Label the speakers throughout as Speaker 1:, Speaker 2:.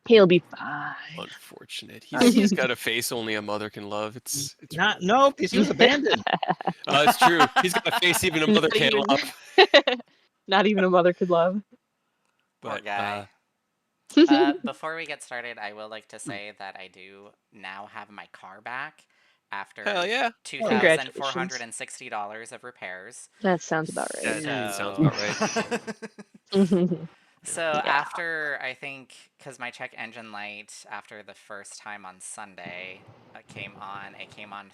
Speaker 1: He'll be fine.
Speaker 2: Unfortunate. He's got a face only a mother can love. It's
Speaker 3: Not no, because he was abandoned.
Speaker 2: it's true. He's got a face even a mother can't love.
Speaker 1: Not even a mother could love.
Speaker 4: Poor
Speaker 2: But
Speaker 4: guy. Before we get started, I will like to say that I do now have my car back after
Speaker 2: hell yeah.
Speaker 4: $2,460 of repairs.
Speaker 1: That sounds about right.
Speaker 2: That sounds about right.
Speaker 4: So after, I think, because my check engine light after the first time on Sunday it came on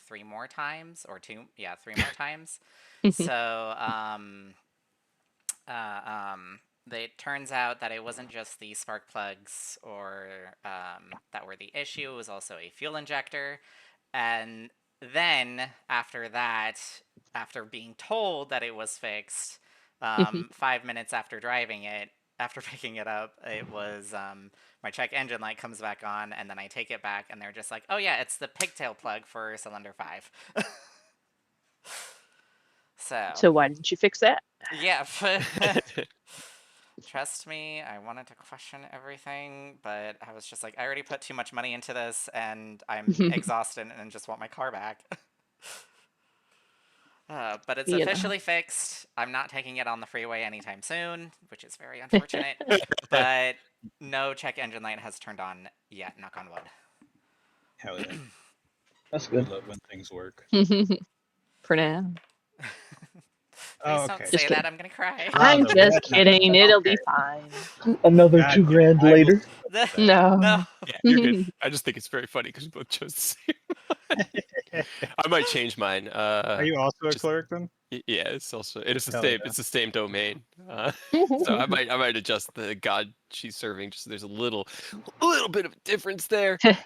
Speaker 4: 3 more times, or 3 more times. So it turns out that it wasn't just the spark plugs or that were the issue. It was also a fuel injector. And then after that, after being told that it was fixed, 5 minutes after driving it, after picking it up, it was my check engine light comes back on, and then I take it back, and they're just like, "Oh yeah, it's the pigtail plug for cylinder 5."
Speaker 1: So why didn't you fix that?
Speaker 4: Yeah. Trust me, I wanted to question everything, but I was just like, I already put too much money into this, and I'm exhausted and just want my car back. But it's officially fixed. I'm not taking it on the freeway anytime soon, which is very unfortunate. But no check engine light has turned on yet, knock on wood.
Speaker 3: Hell yeah.
Speaker 5: That's good.
Speaker 3: I love when things work.
Speaker 1: For now.
Speaker 4: Please don't say that, I'm gonna cry.
Speaker 1: I'm just kidding, it'll be fine.
Speaker 5: Another $2,000 later.
Speaker 1: No.
Speaker 4: No.
Speaker 2: Yeah, you're good. I just think it's very funny because we both chose the same one. I might change mine.
Speaker 3: Are you also a cleric then?
Speaker 2: Yeah, it is the same.
Speaker 3: Yeah.
Speaker 2: It's the same domain. So I might adjust the god she's serving just so there's a little bit of a difference there.
Speaker 5: It's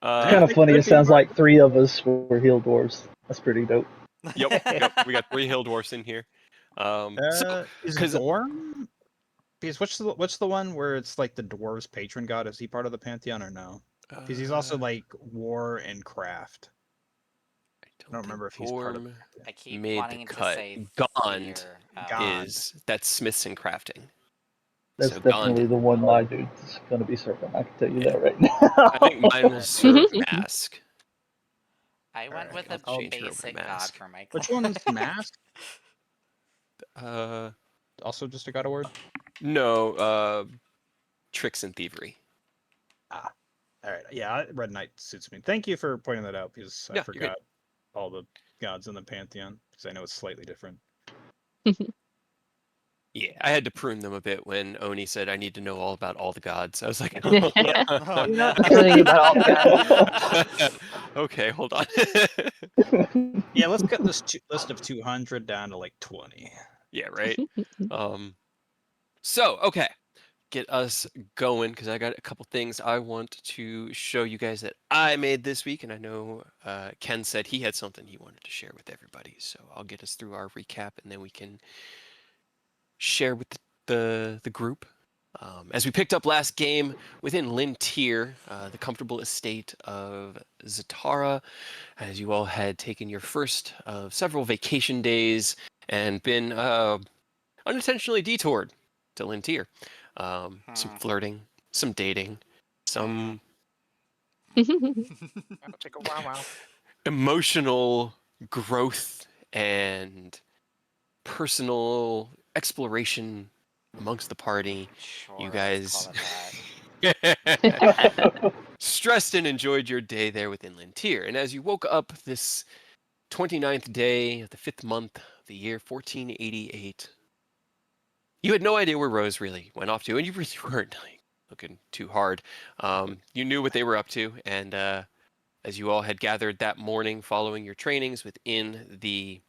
Speaker 5: kind of funny. It sounds like 3 of us were hill dwarves. That's pretty dope.
Speaker 2: Yep. We got 3 hill dwarfs in here.
Speaker 3: Is Dorm? Because what's the one where it's like the dwarves' patron god? Is he part of the pantheon or no? Because he's also like war and craft. I don't remember if he's part of.
Speaker 4: I keep
Speaker 2: made
Speaker 4: wanting
Speaker 2: the
Speaker 4: to
Speaker 2: cut.
Speaker 4: say
Speaker 2: Gond that's smiths and crafting.
Speaker 5: That's
Speaker 2: so
Speaker 5: definitely the one my dude's going to be serving. I can tell you that right now.
Speaker 2: I think mine will serve mask.
Speaker 4: I went with a basic god for my class.
Speaker 3: Which one's mask?
Speaker 2: Uh,
Speaker 3: Also just a god award?
Speaker 2: No, tricks and thievery.
Speaker 3: Ah, all right. Yeah, Red Knight suits me. Thank you for pointing that out because I forgot all the gods in the pantheon because I know it's slightly different.
Speaker 2: Yeah, I had to prune them a bit when Oni said I need to know all about all the gods. I was like,
Speaker 1: About all the
Speaker 2: gods. Okay, hold on.
Speaker 3: Yeah, let's cut this list of 200 down to like 20.
Speaker 2: Yeah, right. So, okay, get us going because I got a couple things I want to show you guys that I made this week, and I know Ken said he had something he wanted to share with everybody. So I'll get us through our recap, and then we can share with the group. As we picked up last game within Lintier, the comfortable estate of Zatara, as you all had taken your first of several vacation days and been unintentionally detoured to Lintier. Some flirting, some dating, some emotional growth and personal exploration amongst the party.
Speaker 4: Sure,
Speaker 2: you guys
Speaker 4: that.
Speaker 2: stressed and enjoyed your day there with Inland Tier. And as you woke up this 29th day of the 5th month of the year 1488, you had no idea where Rose really went off to, and you really weren't looking too hard. You knew what they were up to, and as you all had gathered that morning following your trainings within the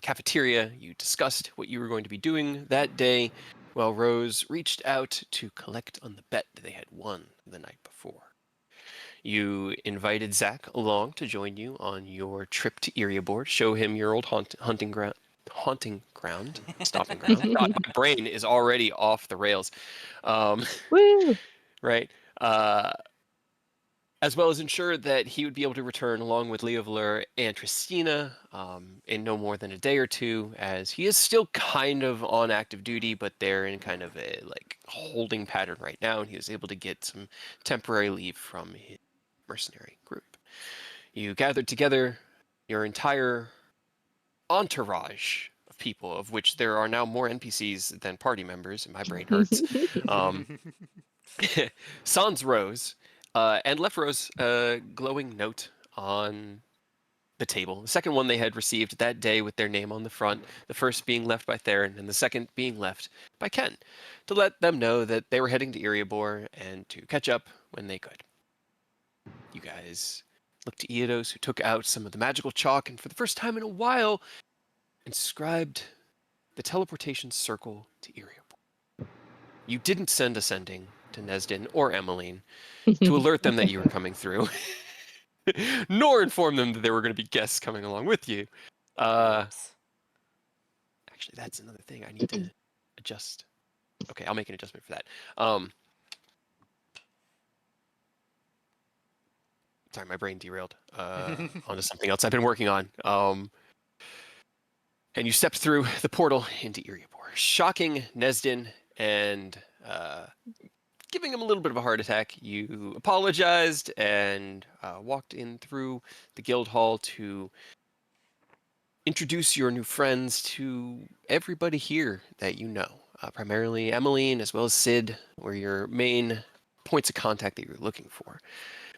Speaker 2: cafeteria, you discussed what you were going to be doing that day, while Rose reached out to collect on the bet that they had won the night before. You invited Zach along to join you on your trip to Eriaboard, show him your old stomping ground. God, my brain is already off the rails.
Speaker 1: Woo!
Speaker 2: Right. as well as ensure that he would be able to return along with Leo Valeur and Tristina in no more than a day or two, as he is still kind of on active duty, but they're in kind of a holding pattern right now, and he was able to get some temporary leave from his mercenary group. You gathered together your entire entourage of people, of which there are now more NPCs than party members, and my brain hurts. Sans Rose, and left Rose a glowing note on the table. The second one they had received that day with their name on the front, the first being left by Theron, and the second being left by Ken, to let them know that they were heading to Erebor and to catch up when they could. You guys looked to Eodos, who took out some of the magical chalk, and for the first time in a while, inscribed the teleportation circle to Erebor. You didn't send a sending to Nesdin or Emmeline to alert them that you were coming through, nor inform them that there were going to be guests coming along with you.
Speaker 4: Oops.
Speaker 2: Actually, that's another thing I need to adjust. Okay, I'll make an adjustment for that. Sorry, my brain derailed onto something else I've been working on. And you stepped through the portal into Erebor, shocking Nesdin and giving him a little bit of a heart attack. You apologized and walked in through the guild hall to introduce your new friends to everybody here that you know. Primarily Emmeline as well as Sid were your main points of contact that you were looking for.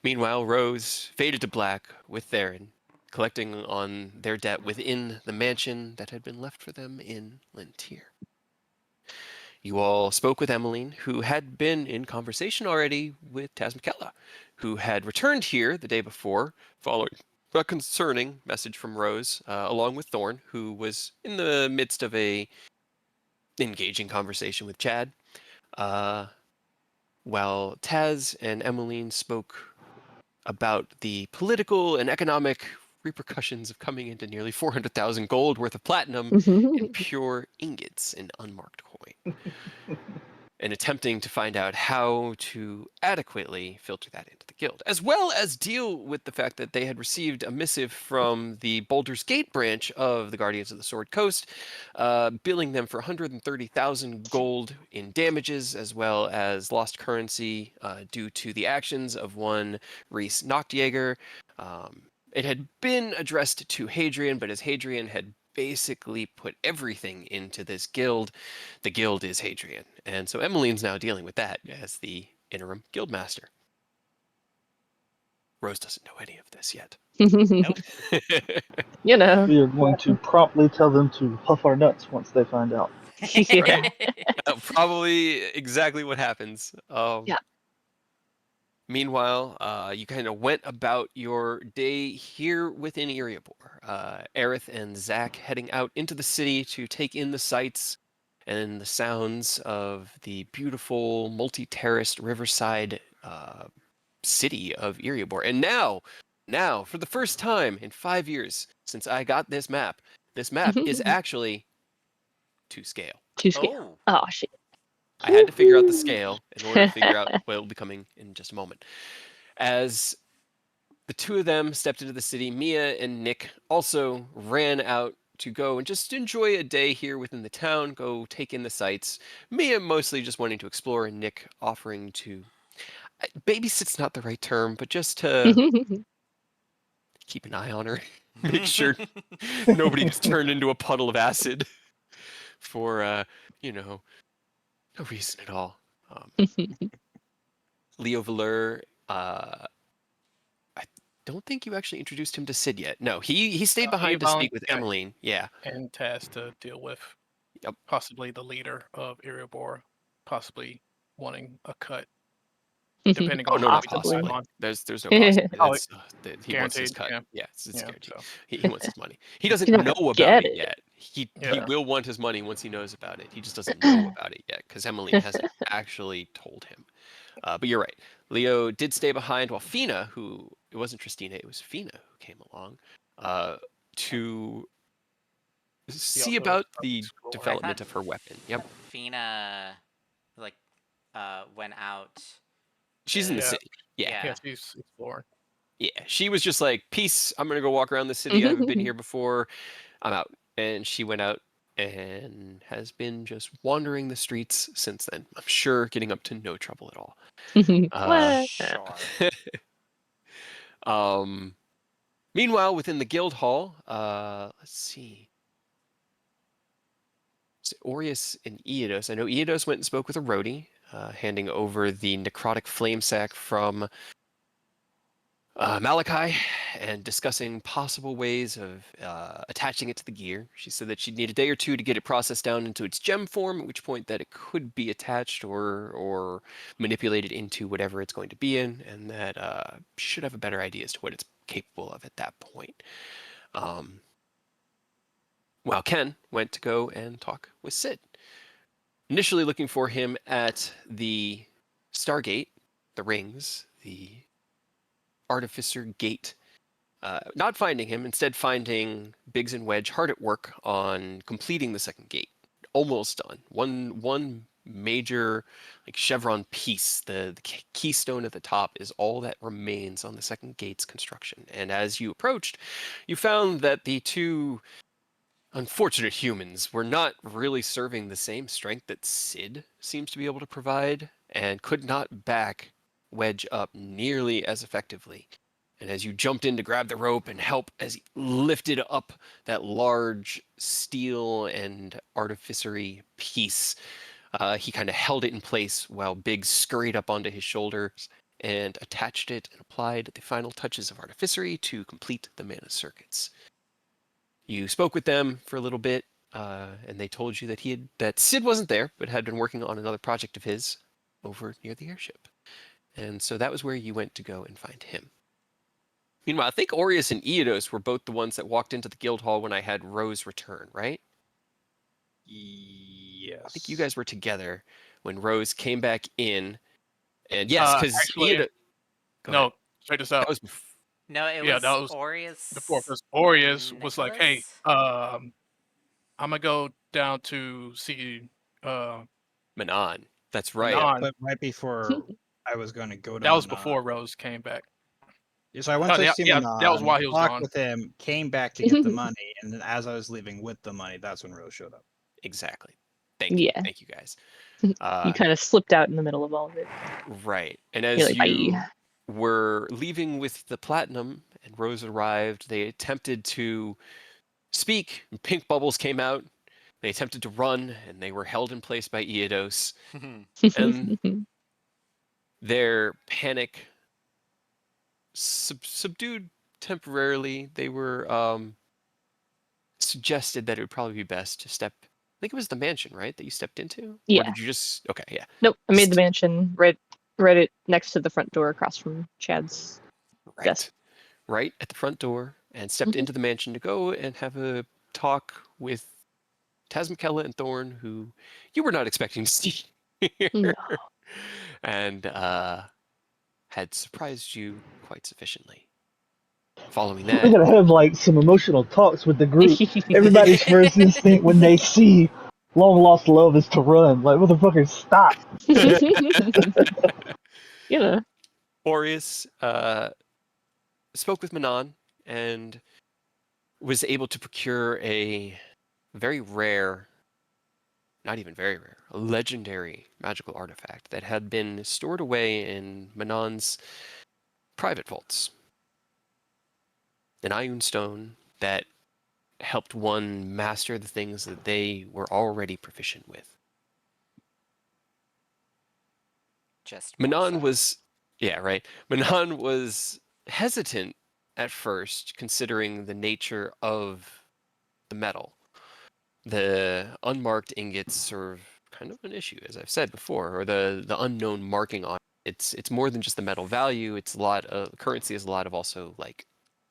Speaker 2: Meanwhile, Rose faded to black with Theron, collecting on their debt within the mansion that had been left for them in Lintier. You all spoke with Emmeline, who had been in conversation already with Taz McKella, who had returned here the day before, following a concerning message from Rose, along with Thorn, who was in the midst of a engaging conversation with Chad. While Taz and Emmeline spoke about the political and economic repercussions of coming into nearly 400,000 gold worth of platinum in pure ingots in unmarked coin, and attempting to find out how to adequately filter that into the guild, as well as deal with the fact that they had received a missive from the Baldur's Gate branch of the Guardians of the Sword Coast, billing them for 130,000 gold in damages, as well as lost currency due to the actions of one Reese Nachtjager. It had been addressed to Hadrian, but as Hadrian had basically put everything into this guild, the guild is Hadrian. And so Emmeline's now dealing with that as the interim guild master. Rose doesn't know any of this yet.
Speaker 1: You know.
Speaker 5: We are going to promptly tell them to huff our nuts once they find out.
Speaker 1: Yeah.
Speaker 2: Probably exactly what happens.
Speaker 1: Yeah.
Speaker 2: Meanwhile, you kind of went about your day here within Erebor. Aerith and Zach heading out into the city to take in the sights and the sounds of the beautiful multi-terraced riverside city of Erebor. And now, for the first time in 5 years since I got this map is actually to scale.
Speaker 1: To scale.
Speaker 4: Oh.
Speaker 1: Oh shit.
Speaker 2: I had to figure out the scale in order to figure out what will be coming in just a moment. As the two of them stepped into the city, Mia and Nick also ran out to go and just enjoy a day here within the town, go take in the sights. Mia mostly just wanting to explore, and Nick offering to babysit's not the right term, but just to keep an eye on her, make sure nobody gets turned into a puddle of acid for no reason at all. Leo Valeur, I don't think you actually introduced him to Sid yet. No, he stayed behind to speak with Emmeline. Yeah.
Speaker 6: And tasked to deal with possibly the leader of Erebor, possibly wanting a cut, depending on
Speaker 2: no,
Speaker 6: how
Speaker 2: not
Speaker 6: we
Speaker 2: possibly.
Speaker 6: decide on.
Speaker 2: There's no possibility.
Speaker 6: Oh,
Speaker 2: That's, he wants his cut.
Speaker 6: yeah.
Speaker 2: Yeah, it's
Speaker 6: Yeah,
Speaker 2: guaranteed.
Speaker 6: so.
Speaker 2: He wants his money. He doesn't
Speaker 1: He's not
Speaker 2: know
Speaker 1: gonna
Speaker 2: about
Speaker 1: get
Speaker 2: it
Speaker 1: it.
Speaker 2: yet. He
Speaker 6: Yeah.
Speaker 2: will want his money once he knows about it. He just doesn't know about it yet because Emmeline hasn't actually told him. But you're right. Leo did stay behind while Fina, who it wasn't Tristina, it was Fina who came along to see
Speaker 6: also
Speaker 2: about
Speaker 6: started
Speaker 2: the
Speaker 6: exploring.
Speaker 2: development of her weapon. Yep.
Speaker 4: Fina, went out
Speaker 2: She's in the
Speaker 6: Yeah.
Speaker 2: city. Yeah.
Speaker 6: Yeah, she's exploring.
Speaker 2: Yeah. She was just like, peace. I'm gonna go walk around the city. I haven't been here before. I'm out. And she went out and has been just wandering the streets since then. I'm sure getting up to no trouble at all.
Speaker 1: What?
Speaker 4: Sure.
Speaker 2: Meanwhile, within the guild hall, let's see. So Aureus and Eodos. I know Eodos went and spoke with a roadie, handing over the necrotic flame sack from Malachi and discussing possible ways of attaching it to the gear. She said that she'd need a day or two to get it processed down into its gem form, at which point that it could be attached or manipulated into whatever it's going to be in, and that should have a better idea as to what it's capable of at that point. While Ken went to go and talk with Sid. Initially looking for him at the Stargate, the rings, the Artificer Gate. Not finding him, instead finding Biggs and Wedge hard at work on completing the second gate. Almost done. One major like chevron piece, the keystone at the top, is all that remains on the second gate's construction. And as you approached, you found that the two unfortunate humans were not really serving the same strength that Sid seems to be able to provide, and could not back Wedge up nearly as effectively. And as you jumped in to grab the rope and help as he lifted up that large steel and artificery piece, he kind of held it in place while Biggs scurried up onto his shoulders and attached it and applied the final touches of artificery to complete the mana circuits. You spoke with them for a little bit, and they told you that Sid wasn't there, but had been working on another project of his over near the airship. And so that was where you went to go and find him. Meanwhile, I think Aureus and Eodos were both the ones that walked into the guild hall when I had Rose return, right?
Speaker 3: Yes.
Speaker 2: I think you guys were together when Rose came back in. And yes, because
Speaker 6: actually, no, check this out.
Speaker 2: That was
Speaker 4: No, it
Speaker 6: Yeah,
Speaker 4: was
Speaker 6: that was
Speaker 4: Aureus.
Speaker 6: before, because Aureus was like, "Hey,
Speaker 4: Nicholas?
Speaker 6: I'm gonna go down to see
Speaker 2: Manon. That's right.
Speaker 6: Manon."
Speaker 3: But right before I was going to go to
Speaker 6: That was
Speaker 3: Manon.
Speaker 6: before Rose came back.
Speaker 3: So I went to see Manon,
Speaker 6: that was why he was
Speaker 3: talked
Speaker 6: gone.
Speaker 3: with him, came back to get the money, and then as I was leaving with the money, that's when Rose showed up.
Speaker 2: Exactly. Thank you.
Speaker 1: Yeah.
Speaker 2: Thank you, guys.
Speaker 1: You kind of slipped out in the middle of all of it.
Speaker 2: Right. And as
Speaker 1: You're like,
Speaker 2: you
Speaker 1: bye.
Speaker 2: were leaving with the platinum and Rose arrived, they attempted to speak, and pink bubbles came out. They attempted to run, and they were held in place by Eodos. And their panic subdued temporarily. They were suggested that it would probably be best to step. I think it was the mansion, right, that you stepped into?
Speaker 1: Yeah.
Speaker 2: Or did you just? Okay, yeah.
Speaker 1: Nope, I made the mansion right next to the front door across from Chad's desk.
Speaker 2: Right at the front door, and stepped into the mansion to go and have a talk with Taz McKella and Thorn, who you were not expecting to see here.
Speaker 1: No.
Speaker 2: And had surprised you quite sufficiently. Following
Speaker 5: We're
Speaker 2: that,
Speaker 5: gonna have like some emotional talks with the group. Everybody's first instinct when they see long lost love is to run. Like, motherfuckers, stop.
Speaker 1: You know.
Speaker 2: Aureus spoke with Manon and was able to procure a very rare, not even very rare, a legendary magical artifact that had been stored away in Manon's private vaults. An Ioun stone that helped one master the things that they were already proficient with.
Speaker 4: Just more
Speaker 2: Manon
Speaker 4: so.
Speaker 2: was, yeah, right. Manon was hesitant at first, considering the nature of the metal. The unmarked ingots are kind of an issue, as I've said before, or the unknown marking on it. It's more than just the metal value. It's a lot of currency is a lot of also like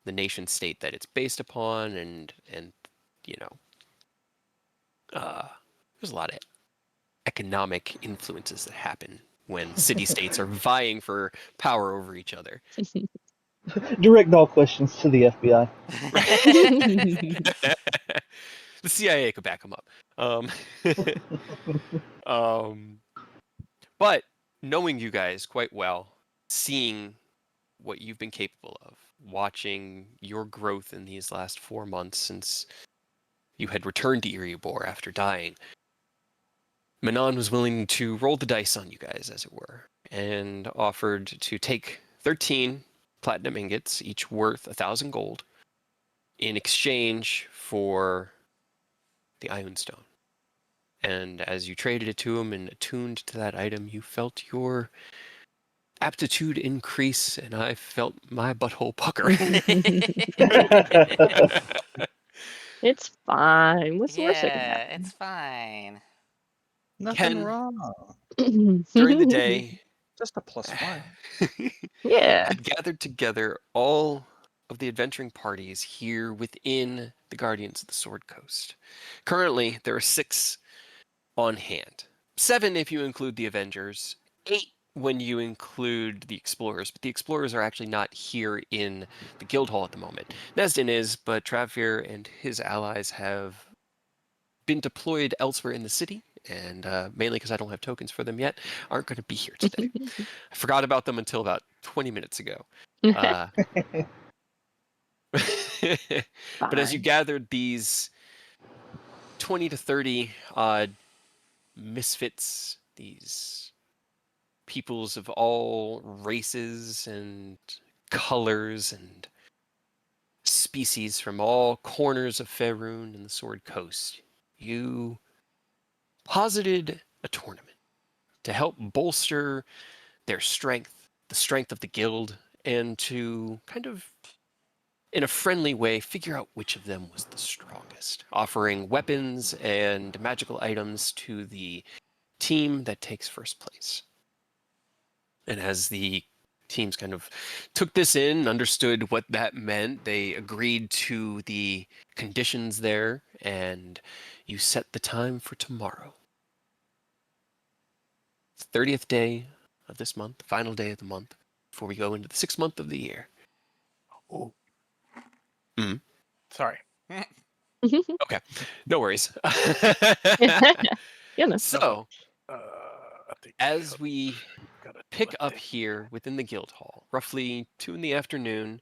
Speaker 2: the nation state that it's based upon, and you know, there's a lot of economic influences that happen when city-states are vying for power over each other.
Speaker 5: Direct all questions to the FBI.
Speaker 2: The CIA could back them up. But knowing you guys quite well, seeing what you've been capable of, watching your growth in these last 4 months since you had returned to Erebor after dying. Manon was willing to roll the dice on you guys, as it were, and offered to take 13 platinum ingots, each worth 1,000 gold, in exchange for the Ion Stone. And as you traded it to him and attuned to that item, you felt your aptitude increase, and I felt my butthole pucker.
Speaker 1: It's fine. What's the worst that can
Speaker 4: Yeah,
Speaker 1: happen?
Speaker 4: it's fine.
Speaker 3: Nothing
Speaker 2: Ken,
Speaker 3: wrong.
Speaker 2: during the day,
Speaker 3: Just a +1.
Speaker 1: Yeah.
Speaker 2: had gathered together all of the adventuring parties here within the Guardians of the Sword Coast. Currently, there are 6 on hand. 7 if you include the Avengers, 8 when you include the Explorers, but the Explorers are actually not here in the Guild Hall at the moment. Nesden is, but Travir and his allies have been deployed elsewhere in the city, and mainly because I don't have tokens for them yet, aren't going to be here today. I forgot about them until about 20 minutes ago. But as you
Speaker 1: Fine.
Speaker 2: gathered these 20 to 30 odd misfits, these peoples of all races and colors and species from all corners of Faerun and the Sword Coast, you posited a tournament to help bolster their strength, the strength of the guild, and to kind of, in a friendly way, figure out which of them was the strongest, offering weapons and magical items to the team that takes first place. And as the teams kind of took this in, understood what that meant, they agreed to the conditions there, and you set the time for tomorrow. It's the 30th day of this month, the final day of the month, before we go into the 6th month of the year.
Speaker 6: Oh,
Speaker 2: Mhm.
Speaker 6: sorry.
Speaker 2: Okay, no worries.
Speaker 1: You know.
Speaker 2: So,
Speaker 6: I think
Speaker 2: as we
Speaker 6: gotta do
Speaker 2: pick
Speaker 6: a
Speaker 2: up
Speaker 6: thing.
Speaker 2: here within the guild hall, roughly 2 in the afternoon,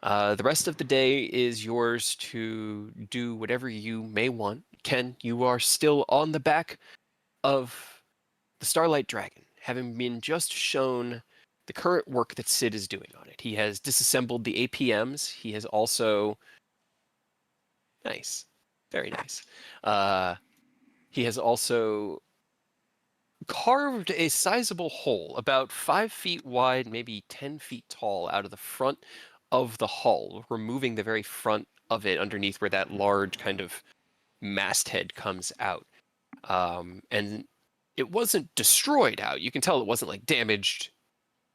Speaker 2: the rest of the day is yours to do whatever you may want. Ken, you are still on the back of the Starlight Dragon, having been just shown the current work that Sid is doing on it. He has disassembled the APMs. He has also... Nice. Very nice. He has also carved a sizable hole, about 5 feet wide, maybe 10 feet tall, out of the front of the hull, removing the very front of it underneath where that large kind of masthead comes out. And it wasn't destroyed out. You can tell it wasn't like damaged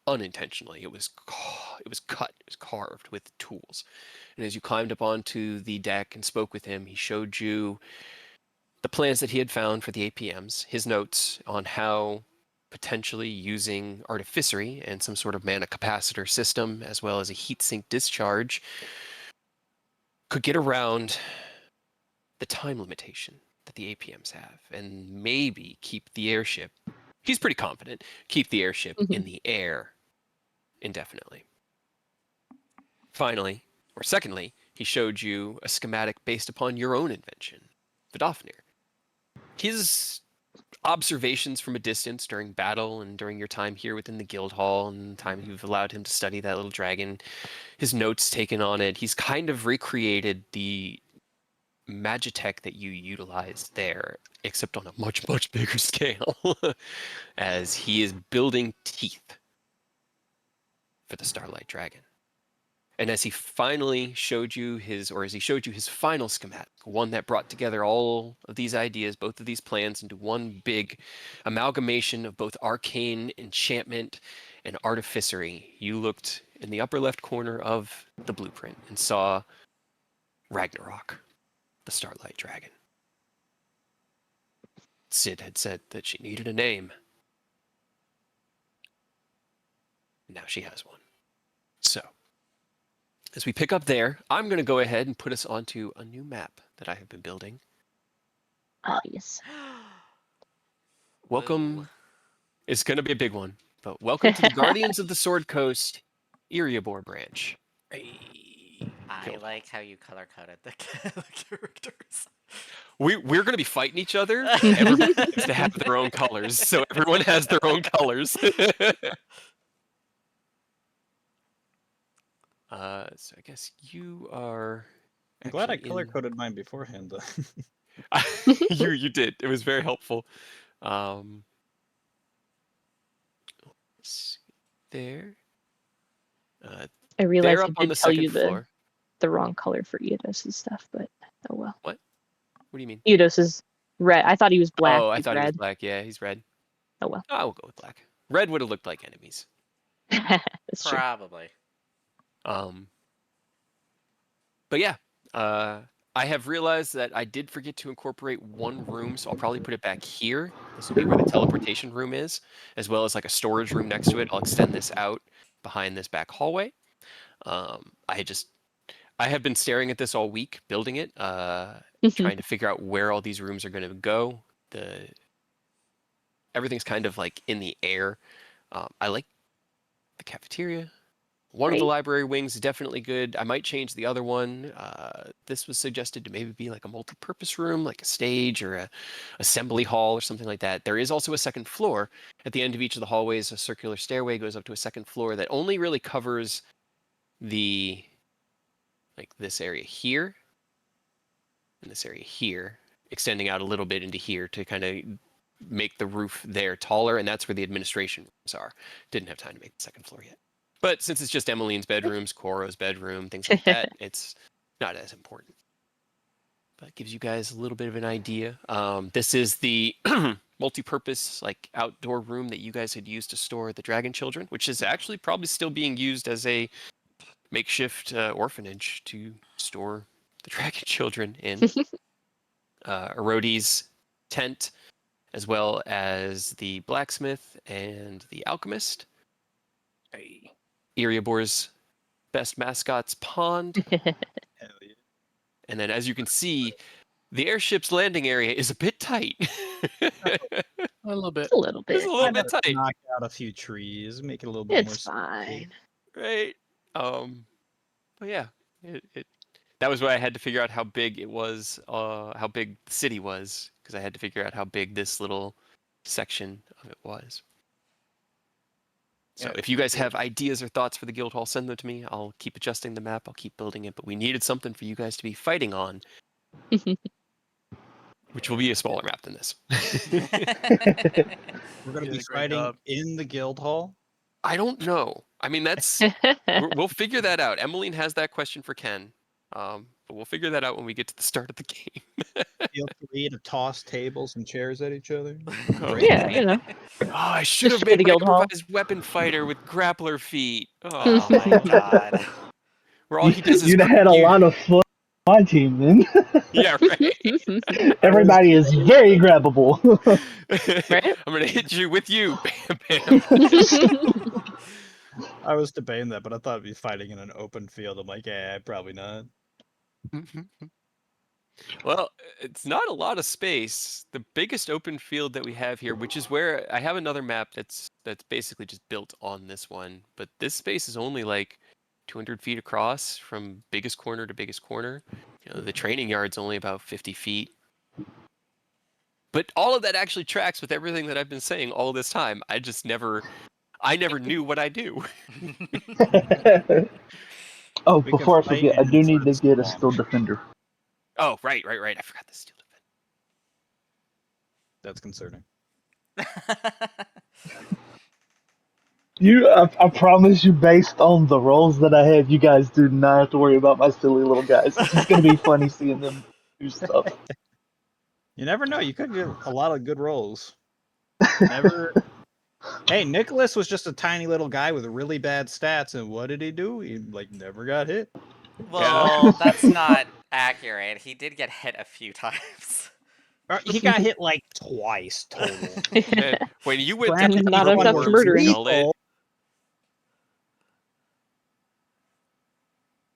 Speaker 2: unintentionally. It was cut. It was carved with tools. And as you climbed up onto the deck and spoke with him, he showed you the plans that he had found for the APMs, his notes on how potentially using artificery and some sort of mana capacitor system, as well as a heatsink discharge, could get around the time limitation that the APMs have, and maybe keep the airship, he's pretty confident, keep the airship in the air indefinitely. Finally, or secondly, he showed you a schematic based upon your own invention, Vidofnir. His observations from a distance during battle and during your time here within the guild hall and the time you've allowed him to study that little dragon, his notes taken on it, he's kind of recreated the magitech that you utilized there, except on a much, much bigger scale, as he is building teeth for the Starlight Dragon. And as he finally showed you his final schematic, one that brought together all of these ideas, both of these plans, into one big amalgamation of both arcane enchantment and artificery, you looked in the upper left corner of the blueprint and saw Ragnarok, the Starlight Dragon. Sid had said that she needed a name. Now she has one. So, as we pick up there, I'm going to go ahead and put us onto a new map that I have been building.
Speaker 1: Oh, yes.
Speaker 2: Welcome.
Speaker 4: Woo.
Speaker 2: It's going to be a big one. But welcome to the Guardians of the Sword Coast, Eriabor branch.
Speaker 4: I like how you color-coded the characters.
Speaker 2: We're going to be fighting each other. Everybody needs to have their own colors, so everyone has their own colors. So I guess you are.
Speaker 3: I'm glad I
Speaker 2: actually
Speaker 3: color coded mine beforehand, though.
Speaker 2: you did. It was very helpful. There.
Speaker 1: I realized
Speaker 2: They're
Speaker 1: I
Speaker 2: up on
Speaker 1: did
Speaker 2: the
Speaker 1: tell
Speaker 2: second
Speaker 1: you
Speaker 2: floor.
Speaker 1: the wrong color for Eodos's stuff, but oh well.
Speaker 2: What? What do you mean?
Speaker 1: Eodos is red. I thought he was black.
Speaker 2: Oh, I
Speaker 1: He's
Speaker 2: thought he was
Speaker 1: red.
Speaker 2: black. Yeah, he's red.
Speaker 1: Oh well.
Speaker 2: I will go with black. Red would have looked like enemies.
Speaker 1: That's true.
Speaker 4: Probably.
Speaker 2: But yeah, I have realized that I did forget to incorporate one room, so I'll probably put it back here. This will be where the teleportation room is, as well as like a storage room next to it. I'll extend this out behind this back hallway. I have been staring at this all week, building it, trying to figure out where all these rooms are going to go. Everything's kind of like in the air. I like the cafeteria. One of the library wings is definitely good. I might change the other one. This was suggested to maybe be like a multi-purpose room, like a stage or a assembly hall or something like that. There is also a second floor. At the end of each of the hallways, a circular stairway goes up to a second floor that only really covers this area here and this area here, extending out a little bit into here to kind of make the roof there taller, and that's where the administration rooms are. Didn't have time to make the second floor yet. But since it's just Emmeline's bedrooms, Koro's bedroom, things like that, it's not as important. But it gives you guys a little bit of an idea. This is the multi-purpose like outdoor room that you guys had used to store the dragon children, which is actually probably still being used as a makeshift orphanage to store the dragon children in. Erodi's tent, as well as the blacksmith and the alchemist. Eriabor's best mascot's pond.
Speaker 3: Hell yeah.
Speaker 2: And then as you can see, the airship's landing area is a bit tight.
Speaker 6: A little bit.
Speaker 1: It's a little bit.
Speaker 2: It's a little bit tight.
Speaker 3: Knock out a few trees, make it a little bit more.
Speaker 1: It's fine.
Speaker 2: Right. But yeah, that was why I had to figure out how big it was, how big the city was, because I had to figure out how big this little section of it was. So
Speaker 3: Yeah,
Speaker 2: if you guys have ideas or thoughts for the guild hall, send them to me. I'll keep adjusting the map. I'll keep building it. But we needed something for you guys to be fighting on, which will be a smaller map than this.
Speaker 3: We're going to
Speaker 6: You
Speaker 3: be
Speaker 6: did a great
Speaker 3: fighting
Speaker 6: job.
Speaker 3: in the guild hall.
Speaker 2: I don't know. I mean, we'll figure that out. Emmeline has that question for Ken. But we'll figure that out when we get to the start of the game.
Speaker 3: Feel free to toss tables and chairs at each other.
Speaker 2: Oh,
Speaker 1: Yeah, you know.
Speaker 2: Oh, I should have
Speaker 1: Destroy
Speaker 2: made
Speaker 1: the
Speaker 2: my
Speaker 1: guild hall.
Speaker 2: improvised weapon fighter with grappler feet.
Speaker 4: Oh
Speaker 2: Oh,
Speaker 4: my god.
Speaker 2: where all he does is
Speaker 5: You'd have had a lot of fun on my team then.
Speaker 2: Yeah, right.
Speaker 5: Everybody is very grabbable.
Speaker 1: Right?
Speaker 2: I'm gonna hit you with you. Bam, bam.
Speaker 3: I was debating that, but I thought it'd be fighting in an open field. I'm like, yeah, probably not.
Speaker 2: Well, it's not a lot of space. The biggest open field that we have here, which is where I have another map that's basically just built on this one, but this space is only like 200 feet across from biggest corner to biggest corner. You know, the training yard's only about 50 feet. But all of that actually tracks with everything that I've been saying all this time. I never knew what I do.
Speaker 5: Oh,
Speaker 3: We can
Speaker 5: before I
Speaker 3: fight
Speaker 5: forget, I
Speaker 3: in
Speaker 5: do
Speaker 3: sort
Speaker 5: need
Speaker 3: of
Speaker 5: to get a
Speaker 3: swamp.
Speaker 5: steel defender.
Speaker 2: Oh, right. I forgot the steel defense.
Speaker 3: That's concerning.
Speaker 5: I promise you, based on the roles that I have, you guys do not have to worry about my silly little guys. It's just gonna be funny seeing them do stuff.
Speaker 3: You never know. You could get a lot of good rolls. Never. Hey, Nicholas was just a tiny little guy with really bad stats, and what did he do? He never got hit.
Speaker 4: Well, that's not accurate. He did get hit a few times.
Speaker 3: He got hit like twice total.
Speaker 2: And when you went
Speaker 3: Granted,
Speaker 2: to
Speaker 1: not
Speaker 3: each
Speaker 1: enough
Speaker 3: one
Speaker 1: for
Speaker 3: was
Speaker 1: murdering.
Speaker 3: lethal,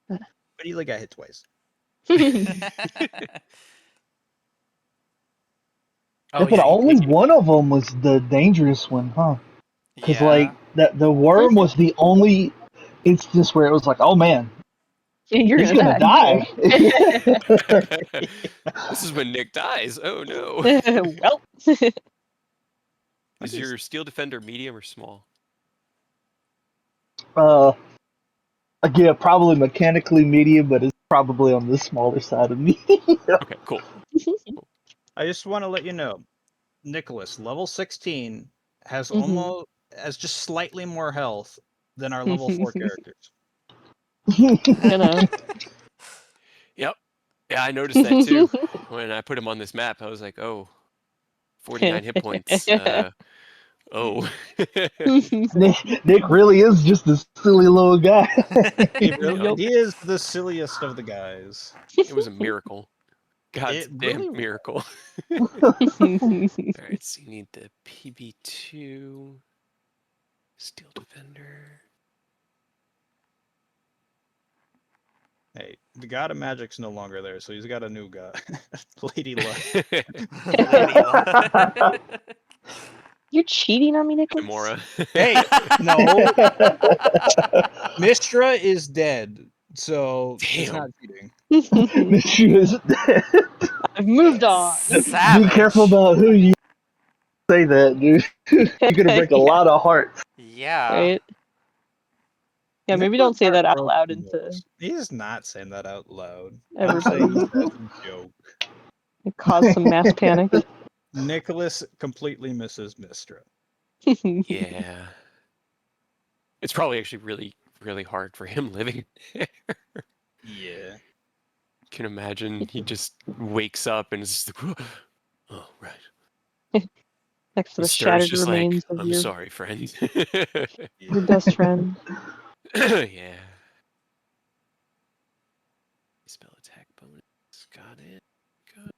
Speaker 3: but he got hit twice.
Speaker 6: Oh,
Speaker 5: but
Speaker 6: yeah,
Speaker 5: only one of them was the dangerous one, huh? Because
Speaker 4: Yeah.
Speaker 5: like the worm was the only instance where it was like, oh man,
Speaker 1: You're
Speaker 5: he's
Speaker 1: gonna
Speaker 5: gonna die.
Speaker 2: This is when Nick dies. Oh no.
Speaker 1: Well,
Speaker 2: Is your steel defender medium or small?
Speaker 5: Again, probably mechanically medium, but it's probably on the smaller side of medium.
Speaker 2: Okay, cool.
Speaker 3: I just want to let you know, Nicholas, level 16 has just slightly more health than our level 4 characters.
Speaker 1: gonna.
Speaker 2: Yep. Yeah, I noticed that too. When I put him on this map, I was like, oh, 49 hit points. Oh.
Speaker 5: Nick really is just a silly little guy.
Speaker 3: He
Speaker 2: Yup.
Speaker 3: is the silliest of the guys.
Speaker 2: It was a miracle. God's
Speaker 3: It
Speaker 2: damn
Speaker 3: really
Speaker 2: miracle. Alright, so you need the PB2. Steel Defender.
Speaker 3: Hey, the god of magic's no longer there, so he's got a new god. Lady Luck.
Speaker 4: Lady Luck.
Speaker 1: You're cheating on me, Nicholas.
Speaker 2: Kimura.
Speaker 3: Hey, no. Mistra is dead, so it's
Speaker 2: Damn.
Speaker 3: not cheating.
Speaker 5: She is dead.
Speaker 1: I've moved on.
Speaker 4: Savage.
Speaker 5: Be careful about who you say that, dude. You're gonna break a lot of hearts.
Speaker 4: Yeah.
Speaker 1: Right? Yeah, maybe
Speaker 3: Nicholas
Speaker 1: don't say that out
Speaker 3: broke
Speaker 1: loud
Speaker 3: the
Speaker 1: into
Speaker 3: rules. He's not saying that out loud. I'm
Speaker 1: everybody.
Speaker 3: saying it as a joke.
Speaker 1: Cause some mass panic.
Speaker 3: Nicholas completely misses Mistra.
Speaker 2: Yeah. It's probably actually really, really hard for him living there.
Speaker 3: Yeah.
Speaker 2: Can imagine he just wakes up and is just like, oh, right.
Speaker 1: Next to the
Speaker 2: Star's
Speaker 1: shattered
Speaker 2: just
Speaker 1: remains
Speaker 2: like,
Speaker 1: of
Speaker 2: I'm
Speaker 1: your
Speaker 2: sorry, friend.
Speaker 1: your best friend.
Speaker 2: Yeah. Spell attack bonus. Got it. Got it.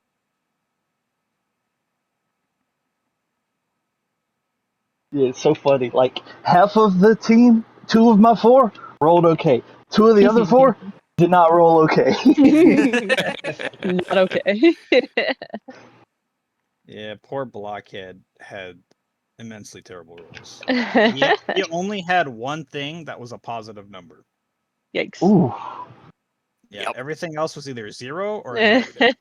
Speaker 5: Yeah, it's so funny. Like half of the team, 2 of my 4 rolled okay. 2 of the other 4 did not roll okay.
Speaker 1: Not okay.
Speaker 3: Yeah, poor Blockhead had immensely terrible rolls. He only had one thing that was a positive number.
Speaker 1: Yikes.
Speaker 5: Ooh.
Speaker 3: Yeah,
Speaker 2: Yep.
Speaker 3: everything else was either 0 or a negative.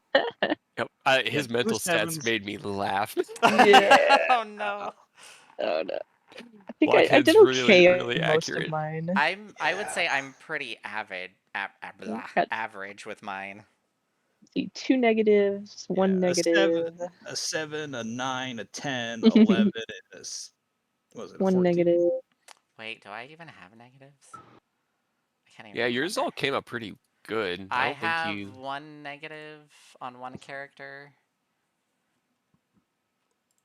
Speaker 2: Yep. His
Speaker 3: two
Speaker 2: mental stats
Speaker 3: sevens.
Speaker 2: made me laugh.
Speaker 1: Yeah.
Speaker 4: Oh no.
Speaker 1: Oh no. I think I
Speaker 2: Blockhead's
Speaker 1: did
Speaker 2: really,
Speaker 1: okay
Speaker 2: really
Speaker 1: on most
Speaker 2: accurate.
Speaker 1: of mine.
Speaker 4: I would say I'm pretty
Speaker 1: Got
Speaker 4: average with mine.
Speaker 1: see 2 negatives, 1
Speaker 3: Yeah,
Speaker 1: negative,
Speaker 3: a 7, a 9, a 10, 11, and what was it, a
Speaker 1: 1
Speaker 3: 14?
Speaker 1: negative.
Speaker 4: Wait, do I even have negatives? I can't even
Speaker 2: Yeah, yours all
Speaker 4: remember.
Speaker 2: came up pretty good. I
Speaker 4: I
Speaker 2: don't think
Speaker 4: have
Speaker 2: you.
Speaker 4: 1 negative on 1 character.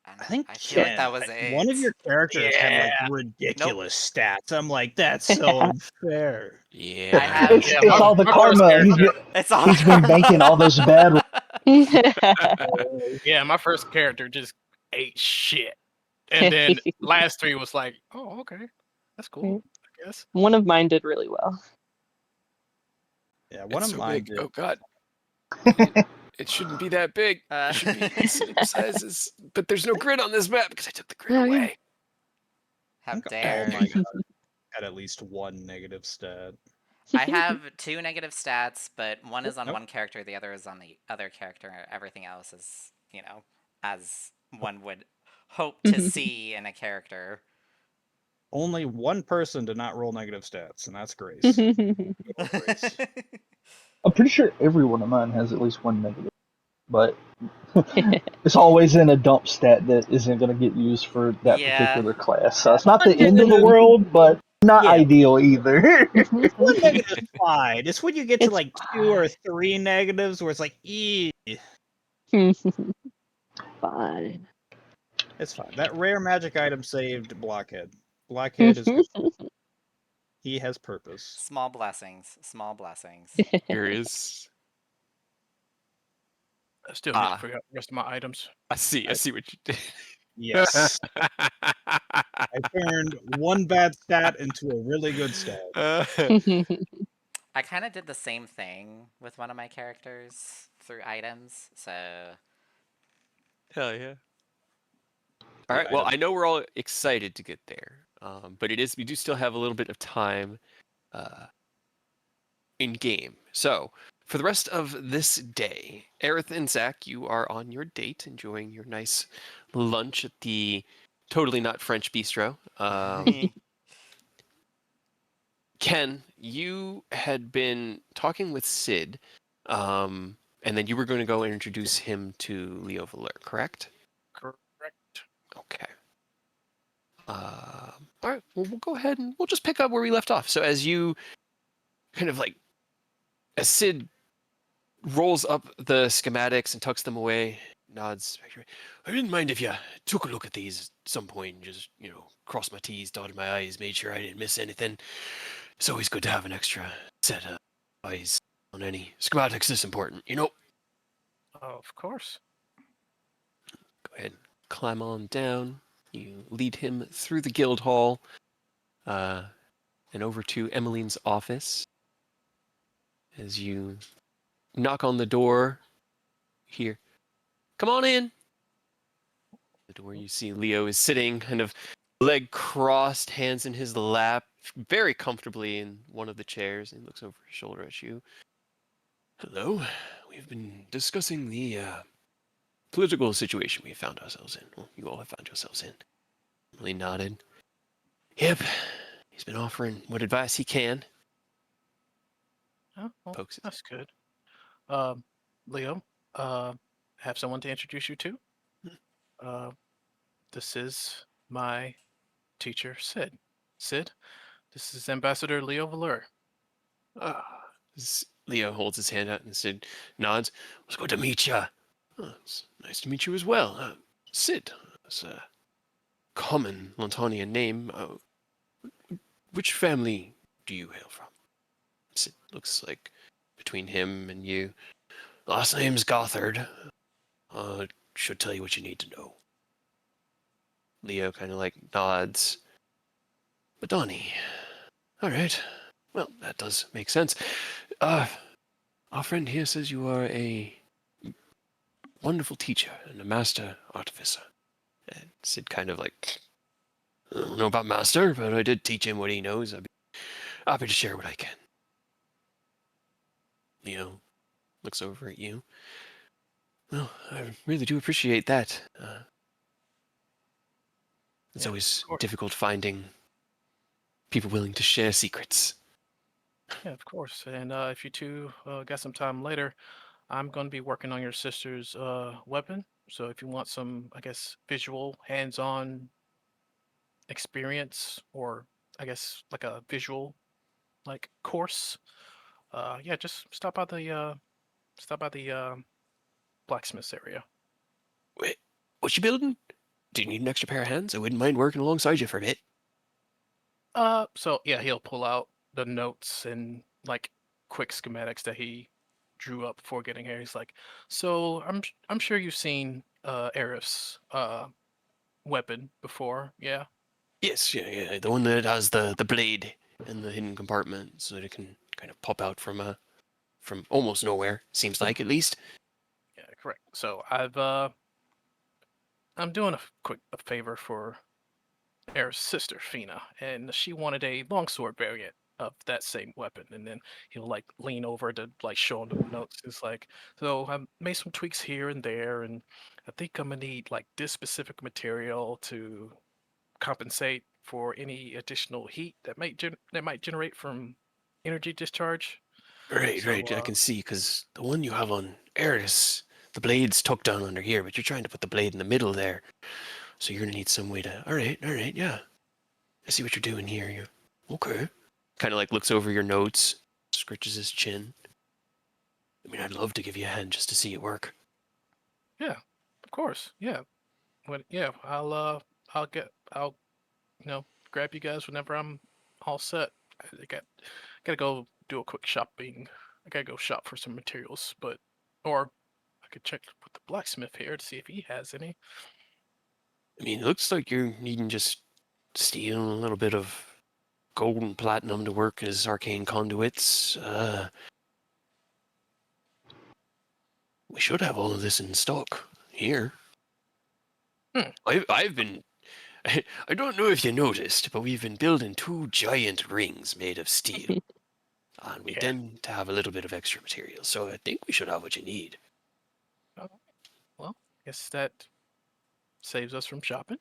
Speaker 4: And
Speaker 3: I think
Speaker 4: I feel like
Speaker 3: Ken,
Speaker 4: that was it.
Speaker 3: one of your characters had like
Speaker 6: Yeah.
Speaker 3: ridiculous stats. I'm like, that's so unfair.
Speaker 2: Yeah.
Speaker 4: I have
Speaker 6: Yeah,
Speaker 5: It's all the
Speaker 6: my first
Speaker 5: karma.
Speaker 6: character.
Speaker 4: it's all
Speaker 5: He's been banking all those bad.
Speaker 6: Yeah, my first character just ate shit, and then last 3 was like, oh, okay, that's cool, I guess.
Speaker 1: One of mine did really well.
Speaker 3: Yeah, one
Speaker 2: It's
Speaker 3: of
Speaker 2: so
Speaker 3: mine
Speaker 2: big.
Speaker 3: did.
Speaker 2: Oh god. It shouldn't be that big. It should be the same sizes. But there's no grid on this map because I took the grid
Speaker 1: Oh, yeah.
Speaker 2: away.
Speaker 4: How
Speaker 3: I think
Speaker 4: dare.
Speaker 3: all my guys had at least one negative stat.
Speaker 4: I have 2 negative stats, but one is on
Speaker 3: Nope.
Speaker 4: one character, the other is on the other character. Everything else is, as one would hope to see in a character.
Speaker 3: Only one person did not roll negative stats, and that's Grace. Good old Grace.
Speaker 5: I'm pretty sure every one of mine has at least 1 negative, but it's always in a dump stat that isn't going to get used for that
Speaker 4: Yeah.
Speaker 5: particular class. So it's not the end of the world, but not
Speaker 3: Yeah.
Speaker 5: ideal either.
Speaker 3: One negative is fine. It's when you get to
Speaker 1: It's
Speaker 3: like 2 or 3 negatives where it's like,
Speaker 1: fine.
Speaker 3: it's fine. That rare magic item saved Blockhead. Blockhead is good. He has purpose.
Speaker 4: Small blessings. Small blessings.
Speaker 2: Here is.
Speaker 6: I still need to figure out the rest of my items.
Speaker 2: I see what you did.
Speaker 3: Yes. I turned one bad stat into a really good stat.
Speaker 4: I kind of did the same thing with one of my characters through items, so
Speaker 2: Hell yeah. All right. Well,
Speaker 3: item.
Speaker 2: I know we're all excited to get there, but we do still have a little bit of time in game. So for the rest of this day, Aerith and Zach, you are on your date, enjoying your nice lunch at the totally not French bistro. Ken, you had been talking with Sid, and then you were going to go and introduce him to Leo Valer, correct?
Speaker 6: Correct.
Speaker 2: Okay. All right. Well, we'll go ahead and we'll just pick up where we left off. So as you kind of as Sid rolls up the schematics and tucks them away, nods. I didn't mind if you took a look at these at some point and just, crossed my T's, dotted my I's, made sure I didn't miss anything. It's always good to have an extra set of eyes on any schematics this important,
Speaker 6: Of course.
Speaker 2: Go ahead, climb on down. You lead him through the guild hall and over to Emmeline's office. As you knock on the door, here, come on in. The door, you see Leo is sitting, kind of leg crossed, hands in his lap, very comfortably in one of the chairs, and he looks over his shoulder at you. Hello. We've been discussing the political situation we found ourselves in. Well, you all have found yourselves in. Emily nodded. Yep. He's been offering what advice he can.
Speaker 6: Oh, well,
Speaker 2: Pokes his
Speaker 6: that's good. Leo, have someone to introduce you to. This is my teacher, Sid. Sid, this is Ambassador Leo Valer.
Speaker 2: Leo holds his hand out and Sid nods. It's good to meet you. Oh, it's nice to meet you as well. Sid, it's a common Lontanian name. Which family do you hail from? Sid looks like between him and you. Last name's Gothard. Should tell you what you need to know. Leo kind of nods. Badani. All right. Well, that does make sense. Our friend here says you are a wonderful teacher and a master artificer. And Sid kind of I don't know about master, but I did teach him what he knows. I'd be happy to share what I can. Leo looks over at you. Well, I really do appreciate that. It's always difficult finding people willing to share secrets.
Speaker 6: Yeah, of course. And if you two got some time later, I'm going to be working on your sister's weapon. So if you want some, I guess, visual, hands-on experience, or I guess like a visual course, yeah, just stop by the blacksmith's area.
Speaker 2: Wait, what you building? Do you need an extra pair of hands? I wouldn't mind working alongside you for a bit.
Speaker 6: So yeah, he'll pull out the notes and quick schematics that he drew up before getting here. He's like, so I'm sure you've seen Aerith's weapon before, yeah?
Speaker 2: Yes, yeah. The one that has the blade in the hidden compartment so that it can kind of pop out from almost nowhere, seems like, at least.
Speaker 6: Yeah, correct. So I'm doing a favor for Aerith's sister, Fina, and she wanted a longsword variant of that same weapon. And then he'll lean over to show him the notes. It's so I made some tweaks here and there, and I think I'm gonna need this specific material to compensate for any additional heat that might generate from energy discharge.
Speaker 2: Right,
Speaker 6: So
Speaker 2: right. I can see, because the one you have on Eris, the blade's tucked down under here, but you're trying to put the blade in the middle there. So you're going to need some way to... All right, yeah. I see what you're doing here. Okay. Kind of looks over your notes, scratches his chin. I mean, I'd love to give you a hand just to see it work.
Speaker 6: yeah, of course, yeah. Yeah, I'll grab you guys whenever I'm all set. I gotta go do a quick shopping. I gotta go shop for some materials, or I could check with the blacksmith here to see if he has any.
Speaker 2: I mean, it looks like you're needing just steel and a little bit of gold and platinum to work as arcane conduits. We should have all of this in stock here. I've been. I don't know if you noticed, but we've been building 2 giant rings made of steel. And we
Speaker 6: Yeah.
Speaker 2: tend to have a little bit of extra material, so I think we should have what you need.
Speaker 6: Well, I guess that saves us from shopping.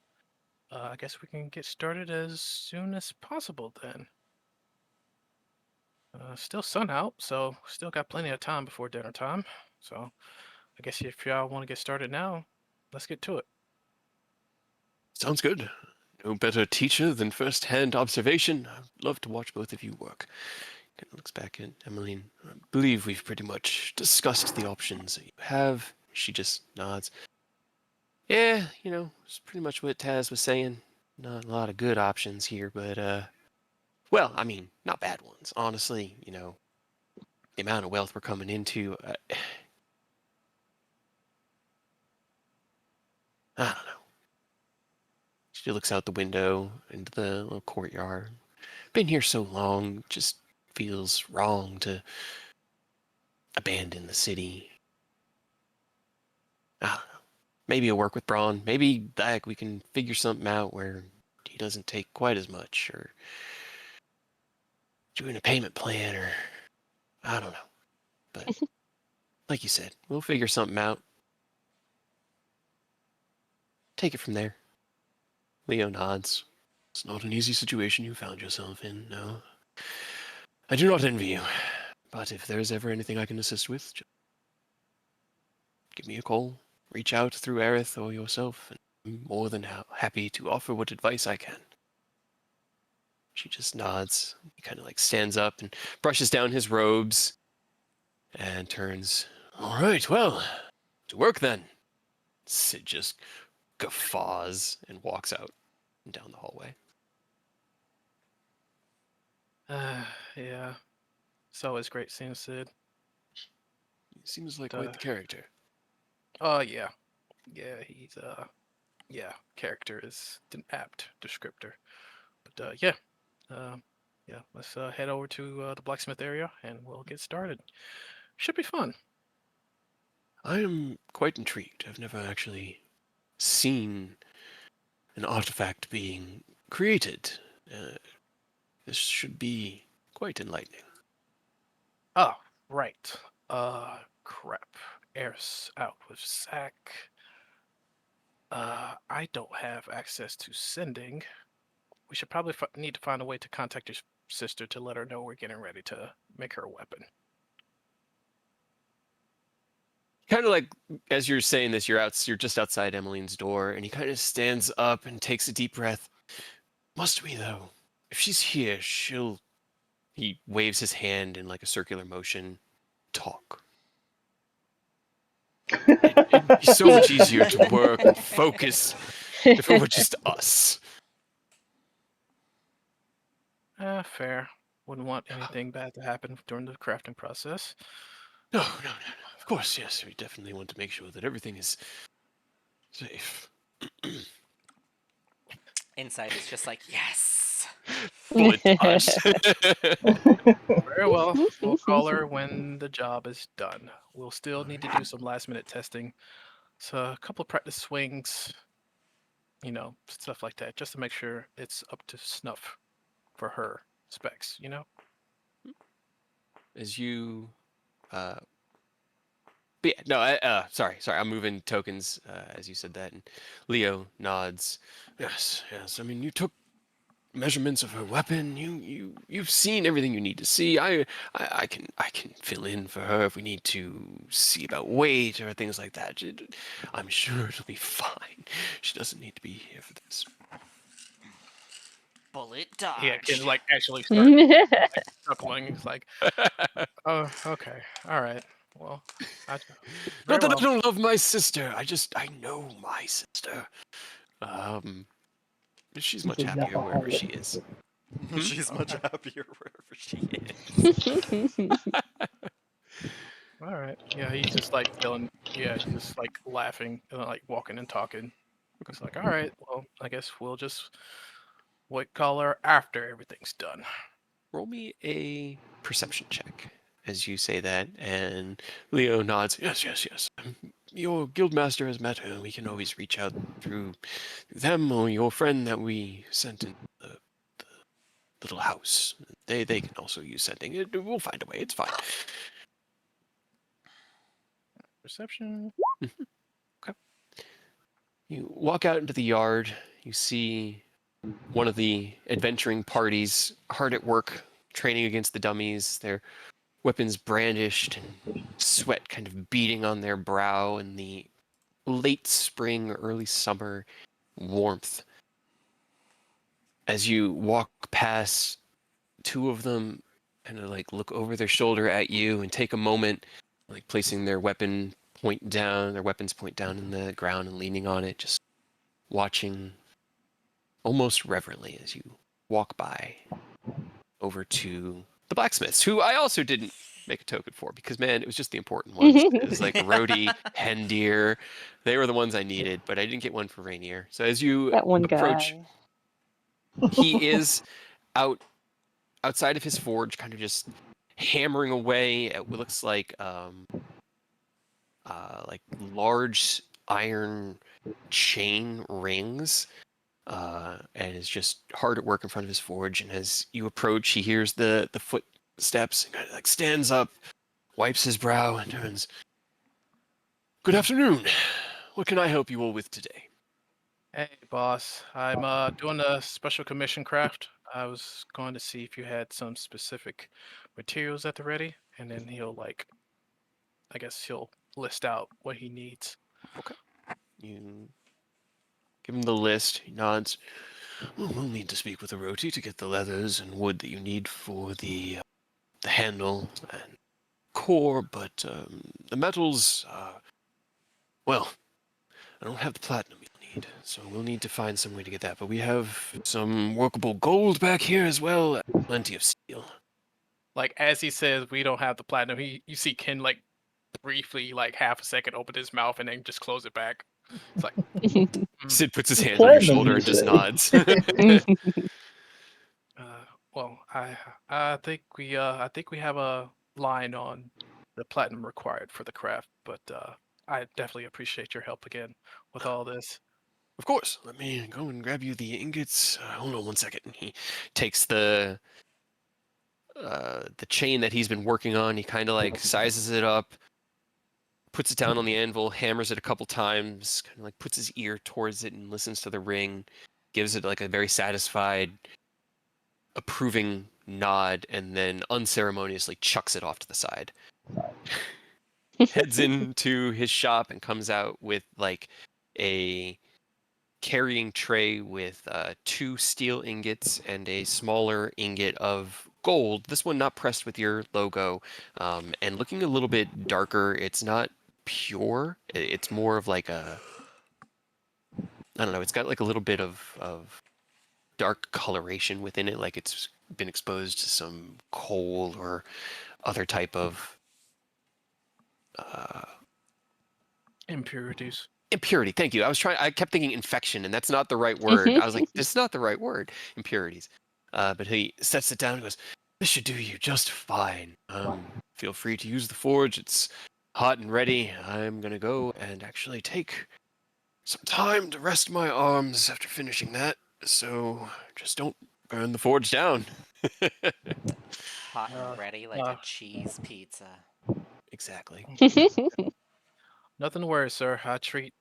Speaker 6: I guess we can get started as soon as possible then. Still sun out, so still got plenty of time before dinner time. So I guess if y'all want to get started now, let's get to it.
Speaker 2: Sounds good. No better teacher than first-hand observation. I'd love to watch both of you work. Kind of looks back at Emmeline. I believe we've pretty much discussed the options that you have. She just nods. Yeah, it's pretty much what Taz was saying. Not a lot of good options here, but, well, I mean, not bad ones. Honestly, the amount of wealth we're coming into, I don't know. She looks out the window into the little courtyard. Been here so long, just feels wrong to abandon the city. I don't know. Maybe I'll work with Braun. Maybe we can figure something out where he doesn't take quite as much, or doing a payment plan, or I don't know. But like you said, we'll figure something out. Take it from there. Leo nods. It's not an easy situation you found yourself in, no. I do not envy you, but if there is ever anything I can assist with, just give me a call. Reach out through Aerith or yourself, and I'm more than happy to offer what advice I can. She just nods. He kind of stands up and brushes down his robes and turns. All right, well, to work then. Sid just guffaws and walks out and down the hallway.
Speaker 6: Yeah. It's always great seeing Sid.
Speaker 2: He seems like quite the character.
Speaker 6: Oh, yeah. Yeah, he's, character is an apt descriptor. But, yeah. Let's head over to the blacksmith area and we'll get started. Should be fun.
Speaker 2: I am quite intrigued. I've never actually seen an artifact being created. This should be quite enlightening.
Speaker 6: Oh, right. Crap. Air's out with Zack. I don't have access to sending. We should probably need to find a way to contact your sister to let her know we're getting ready to make her a weapon.
Speaker 2: Kind of as you're saying this, you're just outside Emmeline's door, and he kind of stands up and takes a deep breath. Must we, though? If she's here, she'll... He waves his hand in a circular motion. Talk. It'd be so much easier to work and focus if it were just us.
Speaker 6: Fair. Wouldn't want anything bad to happen during the crafting process.
Speaker 2: No. Of course, yes. We definitely want to make sure that everything is safe.
Speaker 4: Inside is just like, yes.
Speaker 2: Bullet dodge.
Speaker 6: Very well. We'll call her when the job is done. We'll still need to do some last-minute testing. So a couple of practice swings, stuff like that, just to make sure it's up to snuff for her specs,
Speaker 2: As you... But yeah, no, sorry, I'm moving tokens as you said that, and Leo nods. Yes. I mean, you took measurements of her weapon. You've seen everything you need to see. I can fill in for her if we need to see about weight or things like that. I'm sure it'll be fine. She doesn't need to be here for this.
Speaker 4: Bullet dodge.
Speaker 6: Yeah, can actually start chuckling. It's like, oh, okay, all right. Well,
Speaker 2: Not that I don't love my sister. I know my sister. She's much happier wherever she is.
Speaker 4: She's much happier wherever she is.
Speaker 6: All right. Yeah, he's just feeling. Yeah, he's just laughing and walking and talking. It's like, all right. Well, I guess we'll just call her after everything's done.
Speaker 2: Roll me a perception check as you say that, and Leo nods. Yes. your guildmaster has met her. We can always reach out through them or your friend that we sent in the little house. They can also use sending. We'll find a way. It's fine.
Speaker 6: Perception.
Speaker 2: Okay. You walk out into the yard. You see one of the adventuring parties hard at work, training against the dummies. Their weapons brandished and sweat kind of beading on their brow in the late spring, early summer warmth. As you walk past, two of them kind of like look over their shoulder at you and take a moment, like placing their weapons point down in the ground and leaning on it, just watching almost reverently as you walk by over to the blacksmiths, who I also didn't make a token for because, man, it was just the important ones. It was like Rhodey, Hendir. They were the ones I needed, but I didn't get one for Rainier. So as you
Speaker 1: That one
Speaker 2: approach,
Speaker 1: guy.
Speaker 2: he is outside of his forge, kind of just hammering away at what looks like large iron chain rings, and is just hard at work in front of his forge. And as you approach, he hears the footsteps and kind of like stands up, wipes his brow, and turns. Good afternoon. What can I help you all with today?
Speaker 6: Hey, boss. I'm doing a special commission craft. I was going to see if you had some specific materials at the ready, and then he'll I guess he'll list out what he needs.
Speaker 2: Okay. You give him the list. He nods. Well, we'll need to speak with Aroti to get the leathers and wood that you need for the handle and core, but the metals, well, I don't have the platinum you'll need, so we'll need to find some way to get that. But we have some workable gold back here as well, and plenty of steel.
Speaker 6: Like as he says, we don't have the platinum. You see Ken like briefly, like half a second, open his mouth and then just close it back. It's like
Speaker 2: Sid puts his
Speaker 5: It's
Speaker 2: hand on your
Speaker 5: platinum,
Speaker 2: shoulder
Speaker 5: you
Speaker 2: and just
Speaker 5: say.
Speaker 2: nods.
Speaker 6: well, I think we have a line on the platinum required for the craft, but I definitely appreciate your help again with all this.
Speaker 2: Of course, let me go and grab you the ingots. Hold on one second. He takes the chain that he's been working on. He kind of like sizes it up, puts it down on the anvil, hammers it a couple times, kind of like puts his ear towards it and listens to the ring, gives it like a very satisfied, approving nod, and then unceremoniously chucks it off to the side. Heads into his shop and comes out with like a carrying tray with 2 steel ingots and a smaller ingot of gold. This one not pressed with your logo, and looking a little bit darker. It's not pure. It's more of like a, I don't know. It's got like a little bit of dark coloration within it, like it's been exposed to some coal or other type of
Speaker 6: Impurities.
Speaker 2: impurity. Thank you. I kept thinking infection, and that's not the right word. I was like, this is not the right word. Impurities. But he sets it down and goes, this should do you just fine. Feel free to use the forge. It's hot and ready. I'm going to go and actually take some time to rest my arms after finishing that. So just don't burn the forge down.
Speaker 4: Hot and ready like
Speaker 6: uh,
Speaker 4: a cheese pizza.
Speaker 2: Exactly.
Speaker 6: Nothing to worry, sir. I treat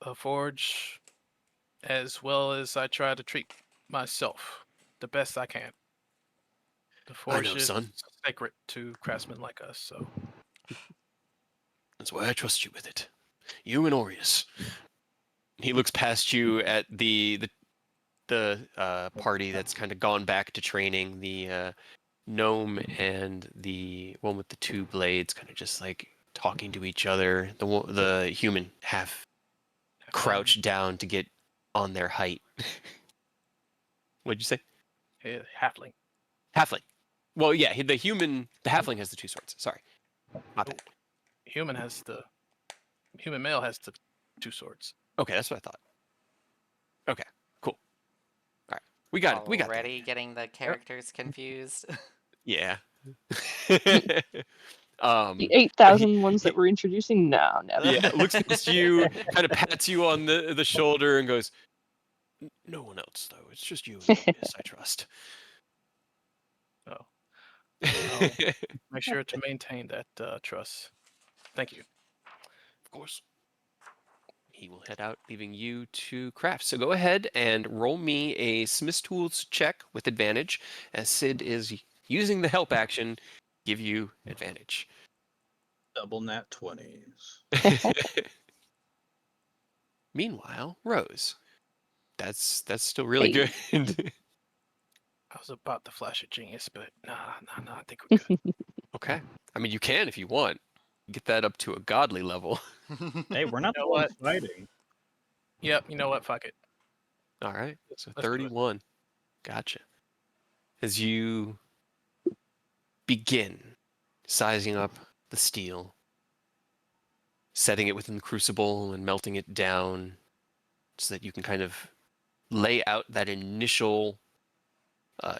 Speaker 6: a forge as well as I try to treat myself the best I can. The
Speaker 2: I
Speaker 6: forge
Speaker 2: know,
Speaker 6: is
Speaker 2: son.
Speaker 6: sacred to craftsmen like us, so.
Speaker 2: That's why I trust you with it. You and Aureus. He looks past you at the party that's kind of gone back to training. The gnome and the one with the 2 blades, kind of just like talking to each other. The human half crouched down to get on their height. What'd you say?
Speaker 6: Halfling.
Speaker 2: Halfling. Well, yeah, the halfling has the 2 swords. Sorry, my bad.
Speaker 6: Human male has the 2 swords.
Speaker 2: Okay, that's what I thought. Okay, cool. All right, we got it. We got that.
Speaker 4: Already getting the characters confused.
Speaker 2: Yeah.
Speaker 1: The 8,000 ones
Speaker 2: he-
Speaker 1: that we're introducing? No, never.
Speaker 2: Yeah, looks next to you, kind of pats you on the shoulder, and goes, "No one else, though. It's just you and me, miss. I trust."
Speaker 6: Oh, I'll make sure to maintain that trust. Thank you.
Speaker 2: Of course. He will head out, leaving you to craft. So go ahead and roll me a Smith's Tools check with advantage, as Sid is using the help action. Give you advantage.
Speaker 3: Double nat 20s.
Speaker 2: Meanwhile, Rose. That's still really
Speaker 1: Hey.
Speaker 2: good.
Speaker 6: I was about to flash a genius, but nah, I think we're good.
Speaker 2: Okay. I mean, you can if you want. Get that up to a godly level.
Speaker 3: Hey, we're not
Speaker 6: You
Speaker 3: the
Speaker 6: know
Speaker 3: ones
Speaker 6: what?
Speaker 3: fighting.
Speaker 6: Yep, you know what? Fuck it.
Speaker 2: All right. So
Speaker 6: Let's do it.
Speaker 2: 31. Gotcha. As you begin sizing up the steel, setting it within the crucible and melting it down so that you can kind of lay out that initial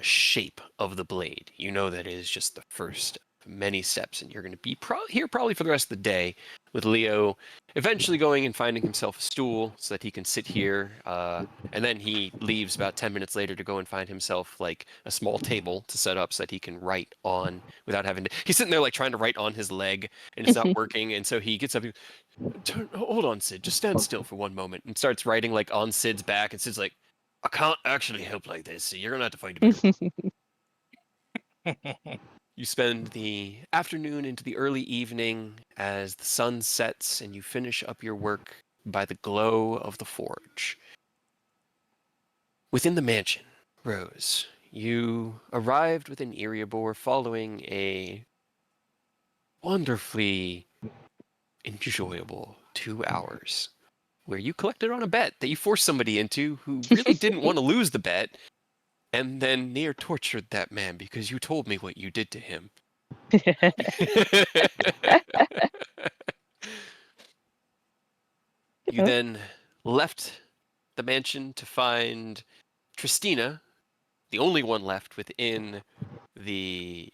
Speaker 2: shape of the blade. You know that it is just the first of many steps, and you're going to be here probably for the rest of the day, with Leo eventually going and finding himself a stool so that he can sit here, and then he leaves about 10 minutes later to go and find himself like a small table to set up so that he can write on without having to. He's sitting there like trying to write on his leg, and it's not working, and so he gets up. Hold on, Sid. Just stand still for one moment, and starts writing like on Sid's back, and Sid's like, "I can't actually help like this. So you're gonna have to find a better one." You spend the afternoon into the early evening as the sun sets, and you finish up your work by the glow of the forge. Within the mansion, Rose, you arrived within Erebor following a wonderfully enjoyable 2 hours where you collected on a bet that you forced somebody into who really didn't want to lose the bet, and then near tortured that man because you told me what you did to him. You then left the mansion to find Tristina, the only one left within the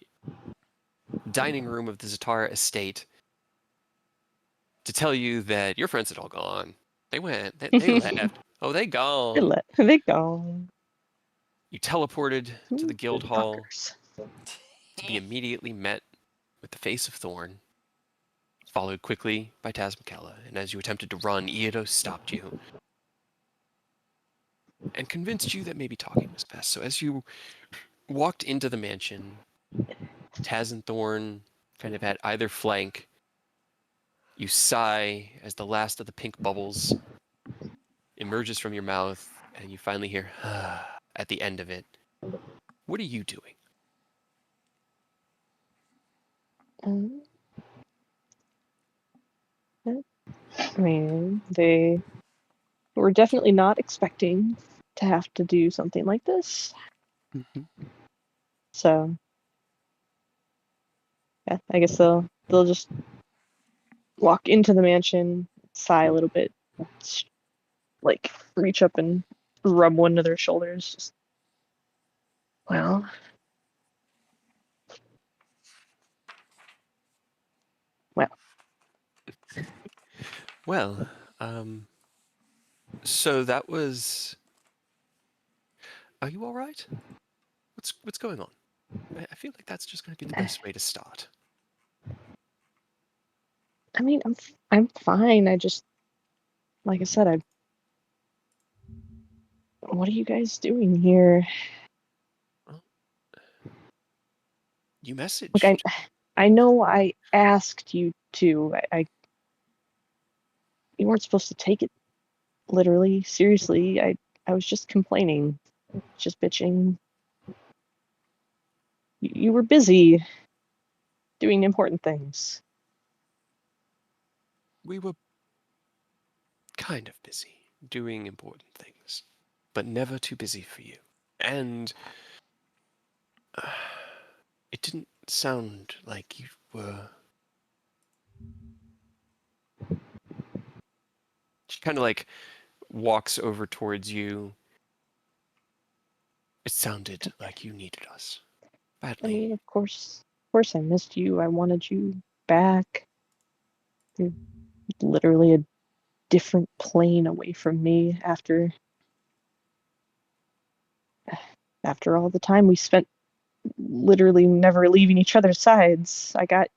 Speaker 2: dining room of the Zatara estate, to tell you that your friends had all gone. They went. They left. Oh, they gone.
Speaker 1: They gone.
Speaker 2: You teleported to the guild hall
Speaker 1: Fuckers.
Speaker 2: to be immediately met with the face of Thorn, followed quickly by Tazmikella, and as you attempted to run, Eodos stopped you and convinced you that maybe talking was best. So as you walked into the mansion, Taz and Thorn kind of at either flank, you sigh as the last of the pink bubbles emerges from your mouth, and you finally hear at the end of it. What are you doing?
Speaker 1: I mean, they were definitely not expecting to have to do something like this. So, yeah, I guess they'll just walk into the mansion, sigh a little bit, like reach up and rub one of their shoulders. Just, well,
Speaker 2: Well, so that was. Are you all right? What's going on? I feel like that's just going to be the best way to start.
Speaker 1: I mean, I'm fine. I just, like I said, what are you guys doing here?
Speaker 2: Well, you messaged.
Speaker 1: Look, I know I asked you to. You weren't supposed to take it literally, seriously. I was just complaining, just bitching. You were busy doing important things.
Speaker 2: We were kind of busy doing important things, but never too busy for you. And it didn't sound like you were. She kind of like walks over towards you. It sounded like you needed us
Speaker 1: I
Speaker 2: badly.
Speaker 1: mean, of course I missed you. I wanted you back. You're literally a different plane away from me after all the time we spent literally never leaving each other's sides. I got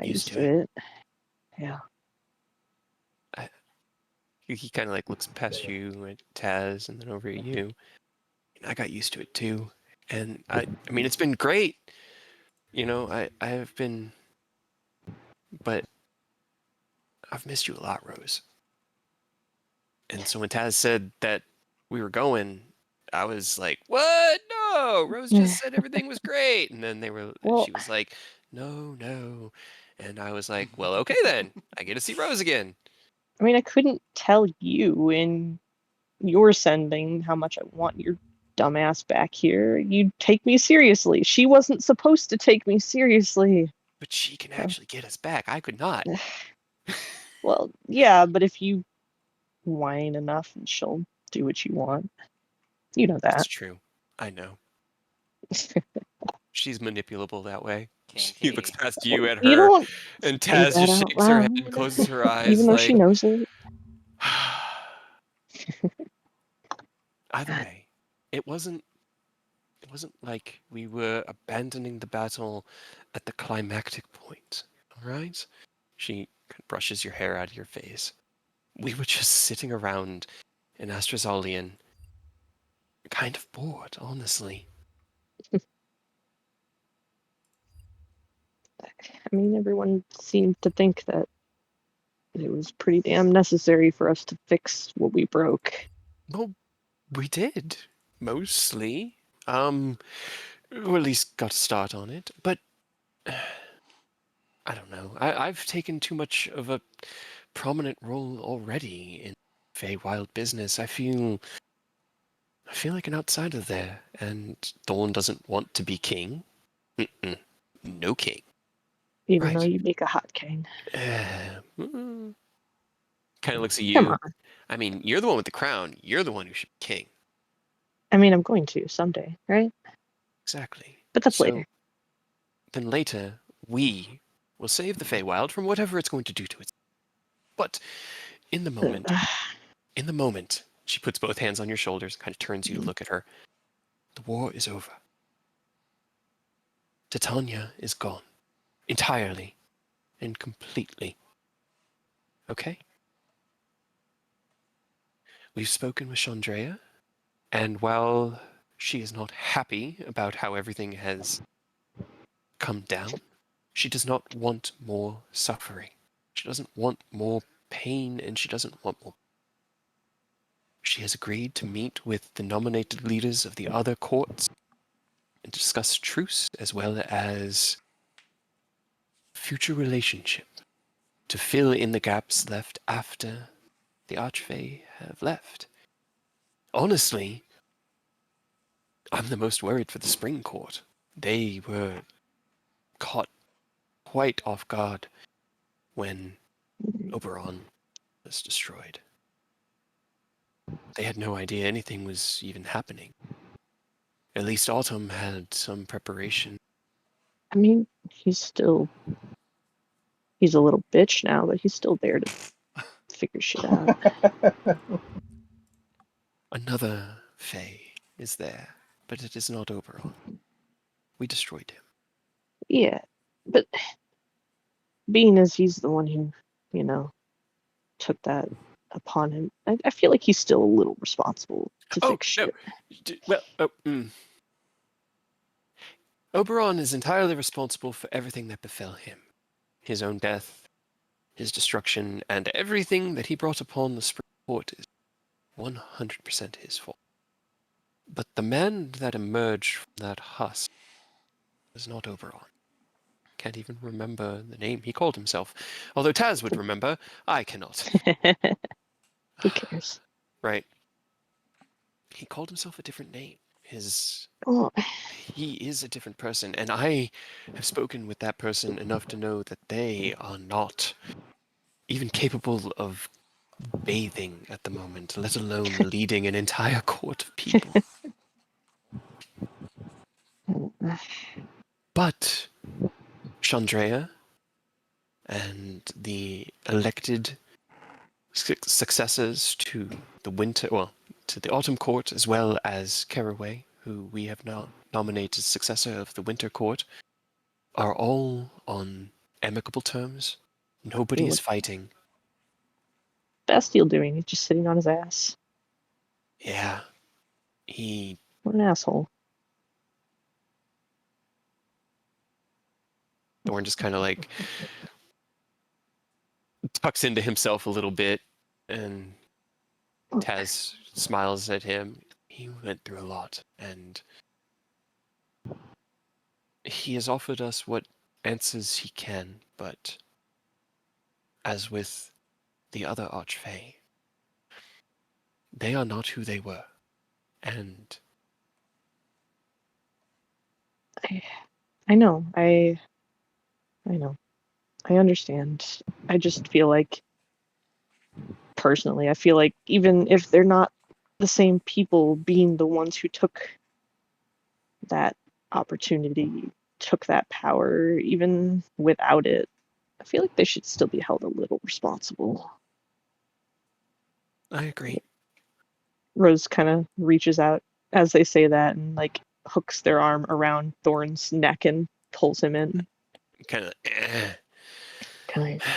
Speaker 1: used to it. Yeah.
Speaker 2: He kind of like looks past you at Taz and then over at you. I got used to it too, and I mean it's been great. You know, I have been, but I've missed you a lot, Rose. And so when Taz said that we were going, I was like, "What? No!" Rose just said everything was great, and then
Speaker 1: Well,
Speaker 2: she was like, "No, no," and I was like, "Well, okay then. I get to see Rose again."
Speaker 1: I mean, I couldn't tell you in your sending how much I want your dumbass back here. You'd take me seriously. She wasn't supposed to take me seriously.
Speaker 2: But she can actually get us back. I could not.
Speaker 1: Well, yeah, but if you whine enough, and she'll do what you want. You know
Speaker 2: That's
Speaker 1: that.
Speaker 2: true. I know. She's manipulable that way. She
Speaker 4: Kinky.
Speaker 2: looks past you at
Speaker 1: You
Speaker 2: her,
Speaker 1: don't
Speaker 2: and
Speaker 1: say
Speaker 2: Taz
Speaker 1: that
Speaker 2: just
Speaker 1: out
Speaker 2: shakes her head,
Speaker 1: loud,
Speaker 2: closes her eyes,
Speaker 1: even though
Speaker 2: like.
Speaker 1: she knows it.
Speaker 2: Either way, it wasn't like we were abandoning the battle at the climactic point. All right? She brushes your hair out of your face. We were just sitting around in Astrozalian, kind of bored, honestly.
Speaker 1: I mean, everyone seemed to think that it was pretty damn necessary for us to fix what we broke.
Speaker 2: Well, we did, mostly. Or at least got a start on it. But I don't know. I've taken too much of a prominent role already in Feywild business. I feel like an outsider there, and Thorn doesn't want to be king. Mm-mm. No king.
Speaker 1: Even though
Speaker 2: Right.
Speaker 1: you make a hot king.
Speaker 2: Kind of looks at
Speaker 1: Come
Speaker 2: you.
Speaker 1: on.
Speaker 2: I mean, you're the one with the crown. You're the one who should be king.
Speaker 1: I mean, I'm going to someday, right?
Speaker 2: Exactly.
Speaker 1: But that's
Speaker 2: So,
Speaker 1: later.
Speaker 2: then later, we will save the Feywild from whatever it's going to do to it. But in the moment, she puts both hands on your shoulders, kind of turns you to look at her. The war is over. Titania is gone. Entirely and completely. Okay? We've spoken with Chandrea, and while she is not happy about how everything has come down, she does not want more suffering. She doesn't want more pain, and she doesn't want more. She has agreed to meet with the nominated leaders of the other courts and discuss truce as well as future relationship to fill in the gaps left after the Archfey have left. Honestly, I'm the most worried for the Spring Court. They were caught quite off guard when Oberon was destroyed. They had no idea anything was even happening. At least Autumn had some preparation.
Speaker 1: I mean, he's a little bitch now, but he's still there to figure shit out.
Speaker 2: Another Fae is there, but it is not Oberon. We destroyed him.
Speaker 1: Yeah, but being as he's the one who, took that upon him, I feel like he's still a little responsible to fix shit.
Speaker 2: Oberon is entirely responsible for everything that befell him. His own death, his destruction, and everything that he brought upon the Spring Court is 100% his fault. But the man that emerged from that husk was not Oberon. Can't even remember the name he called himself. Although Taz would remember, I cannot.
Speaker 1: Who cares?
Speaker 2: Right. He called himself a different name.
Speaker 1: Oh,
Speaker 2: He is a different person, and I have spoken with that person enough to know that they are not even capable of bathing at the moment, let alone leading an entire court of people. But Chandrea and the elected successors to to the Autumn Court, as well as Caraway, who we have now nominated successor of the Winter Court, are all on amicable terms. Nobody is fighting.
Speaker 1: Bastille doing? He's just sitting on his ass.
Speaker 2: Yeah. He...
Speaker 1: What an asshole.
Speaker 2: Thorn just kind of like tucks into himself a little bit, and Taz smiles at him. He went through a lot, and he has offered us what answers he can, but as with the other Archfey, they are not who they were. And
Speaker 1: I know. I know. I understand. I just feel like, personally, I feel like even if they're not the same people being the ones who took that opportunity, took that power, even without it, I feel like they should still be held a little responsible.
Speaker 2: I agree.
Speaker 1: Rose kind of reaches out as they say that and like hooks their arm around Thorn's neck and pulls him in.
Speaker 2: Kind of.
Speaker 1: Kind of.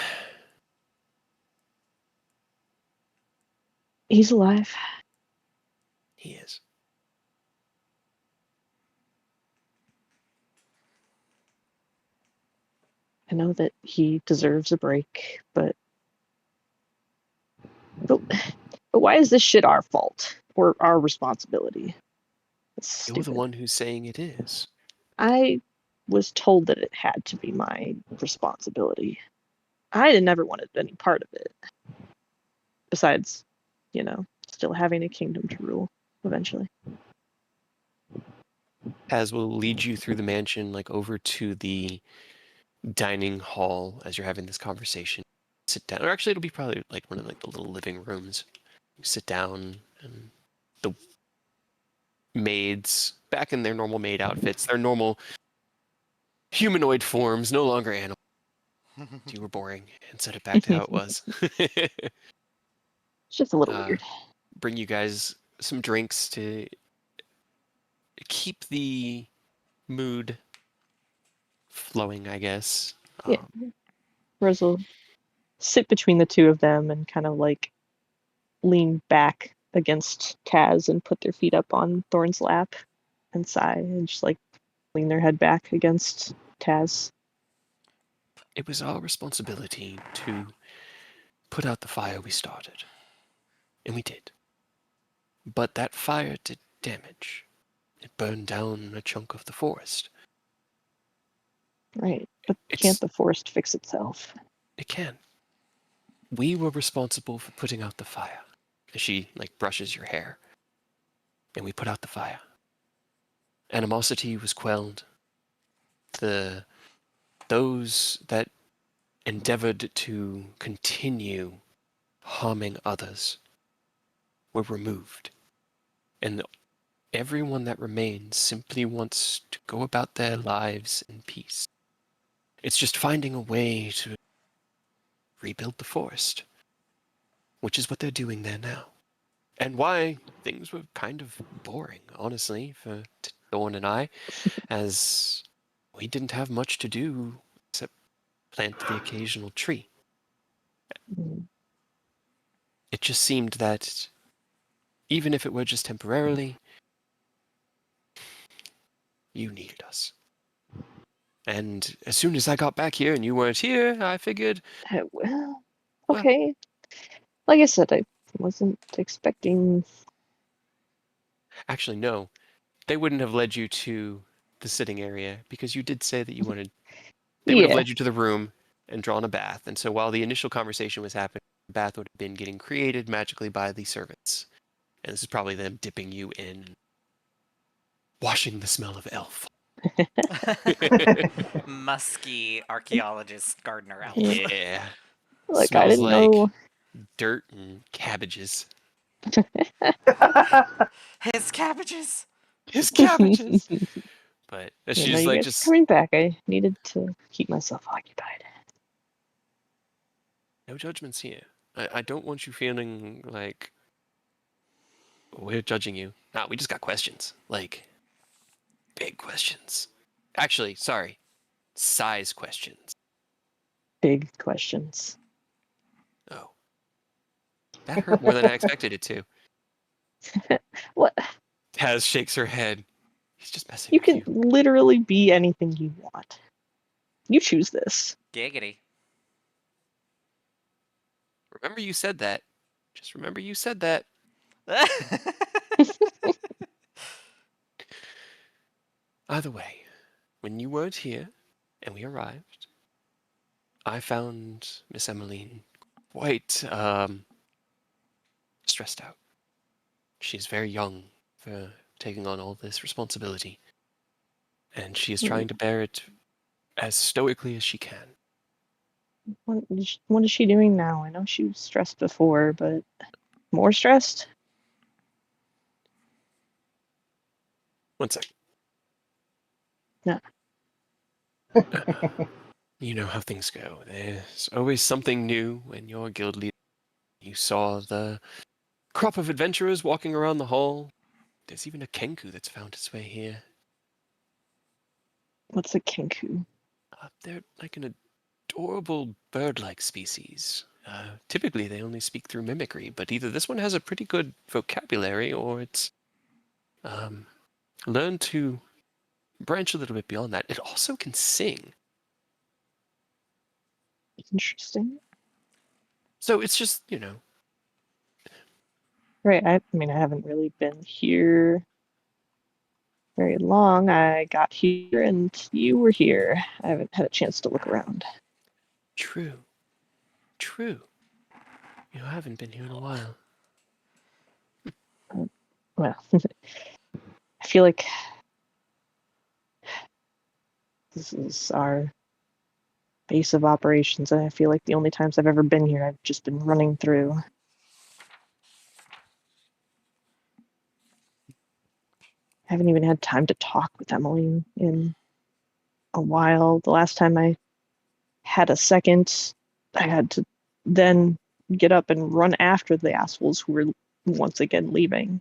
Speaker 1: He's alive.
Speaker 2: He is.
Speaker 1: I know that he deserves a break, but why is this shit our fault or our responsibility? It's
Speaker 2: You're the
Speaker 1: stupid.
Speaker 2: one who's saying it is.
Speaker 1: I was told that it had to be my responsibility. I never wanted any part of it. Besides, still having a kingdom to rule eventually.
Speaker 2: Taz will lead you through the mansion, like over to the dining hall as you're having this conversation. Sit down, or actually, it'll be probably like one of like the little living rooms. You sit down, and the maids, back in their normal maid outfits, their normal humanoid forms, no longer animal. You were boring and set it back to how it was.
Speaker 1: It's just a little weird.
Speaker 2: Bring you guys some drinks to keep the mood flowing, I guess.
Speaker 1: Yeah. Rose will sit between the two of them and kind of like lean back against Taz and put their feet up on Thorn's lap and sigh and just like lean their head back against Taz.
Speaker 2: It was our responsibility to put out the fire we started. And we did. But that fire did damage. It burned down a chunk of the forest.
Speaker 1: Right. But can't the forest fix itself?
Speaker 2: It can. We were responsible for putting out the fire. As she, like, brushes your hair. And we put out the fire. Animosity was quelled. Those that endeavored to continue harming others were removed. And everyone that remains simply wants to go about their lives in peace. It's just finding a way to rebuild the forest, which is what they're doing there now. And why things were kind of boring, honestly, for Thorn and I, as we didn't have much to do except plant the occasional tree. It just seemed that even if it were just temporarily, you needed us. And as soon as I got back here and you weren't here, I figured...
Speaker 1: Well, okay. Like I said, I wasn't expecting...
Speaker 2: Actually, no. They wouldn't have led you to the sitting area, because you did say that you wanted... They would have led you to the room and drawn a bath. And so while the initial conversation was happening, the bath would have been getting created magically by the servants. And this is probably them dipping you in, washing the smell of elf.
Speaker 4: Musky archaeologist gardener elf.
Speaker 2: Yeah.
Speaker 1: Like,
Speaker 2: Smells
Speaker 1: I didn't know.
Speaker 2: Dirt and cabbages.
Speaker 4: His cabbages!
Speaker 2: His cabbages! But
Speaker 1: Yeah,
Speaker 2: she's
Speaker 1: no, you
Speaker 2: like
Speaker 1: guys
Speaker 2: just
Speaker 1: are coming back. I needed to keep myself occupied.
Speaker 2: no judgments here. I don't want you feeling like we're judging you. Nah, we just got questions. Like big questions. Actually, sorry. Size questions.
Speaker 1: Big questions.
Speaker 2: Oh. That hurt more than I expected it to.
Speaker 1: What?
Speaker 2: Taz shakes her head. He's just messing
Speaker 1: You
Speaker 2: with
Speaker 1: can
Speaker 2: you.
Speaker 1: literally be anything you want. You choose this.
Speaker 4: Giggity.
Speaker 2: Remember you said that. Just remember you said that. Either way, when you weren't here and we arrived, I found Miss Emmeline quite stressed out. She's very young for taking on all this responsibility, and she is trying to bear it as stoically as she can.
Speaker 1: What is she doing now? I know she was stressed before, but more stressed?
Speaker 2: One sec.
Speaker 1: No.
Speaker 2: You know how things go. There's always something new when you're guild leader. You saw the crop of adventurers walking around the hall. There's even a kenku that's found its way here.
Speaker 1: What's a kenku?
Speaker 2: They're like an adorable bird-like species. Typically, they only speak through mimicry, but either this one has a pretty good vocabulary, or it's learned to branch a little bit beyond that. It also can sing.
Speaker 1: Interesting.
Speaker 2: So it's just, you know,
Speaker 1: Right. I mean, I haven't really been here very long. I got here and you were here. I haven't had a chance to look around.
Speaker 2: true. True. You haven't been here in a while.
Speaker 1: Well, I feel like this is our base of operations, and I feel like the only times I've ever been here, I've just been running through. I haven't even had time to talk with Emily in a while. The last time I had a second, I had to then get up and run after the assholes who were once again leaving.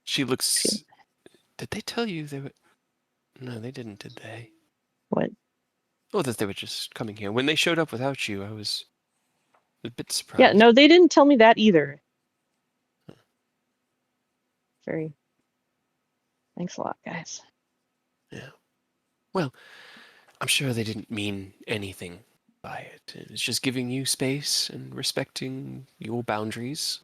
Speaker 2: She looks. Did they tell you they were? No, they didn't, did they?
Speaker 1: What?
Speaker 2: Oh, that they were just coming here. When they showed up without you, I was a bit surprised.
Speaker 1: Yeah, no, they didn't tell me that either. Very. Thanks a lot, guys.
Speaker 2: Yeah. Well, I'm sure they didn't mean anything by it. It's just giving you space and respecting your boundaries.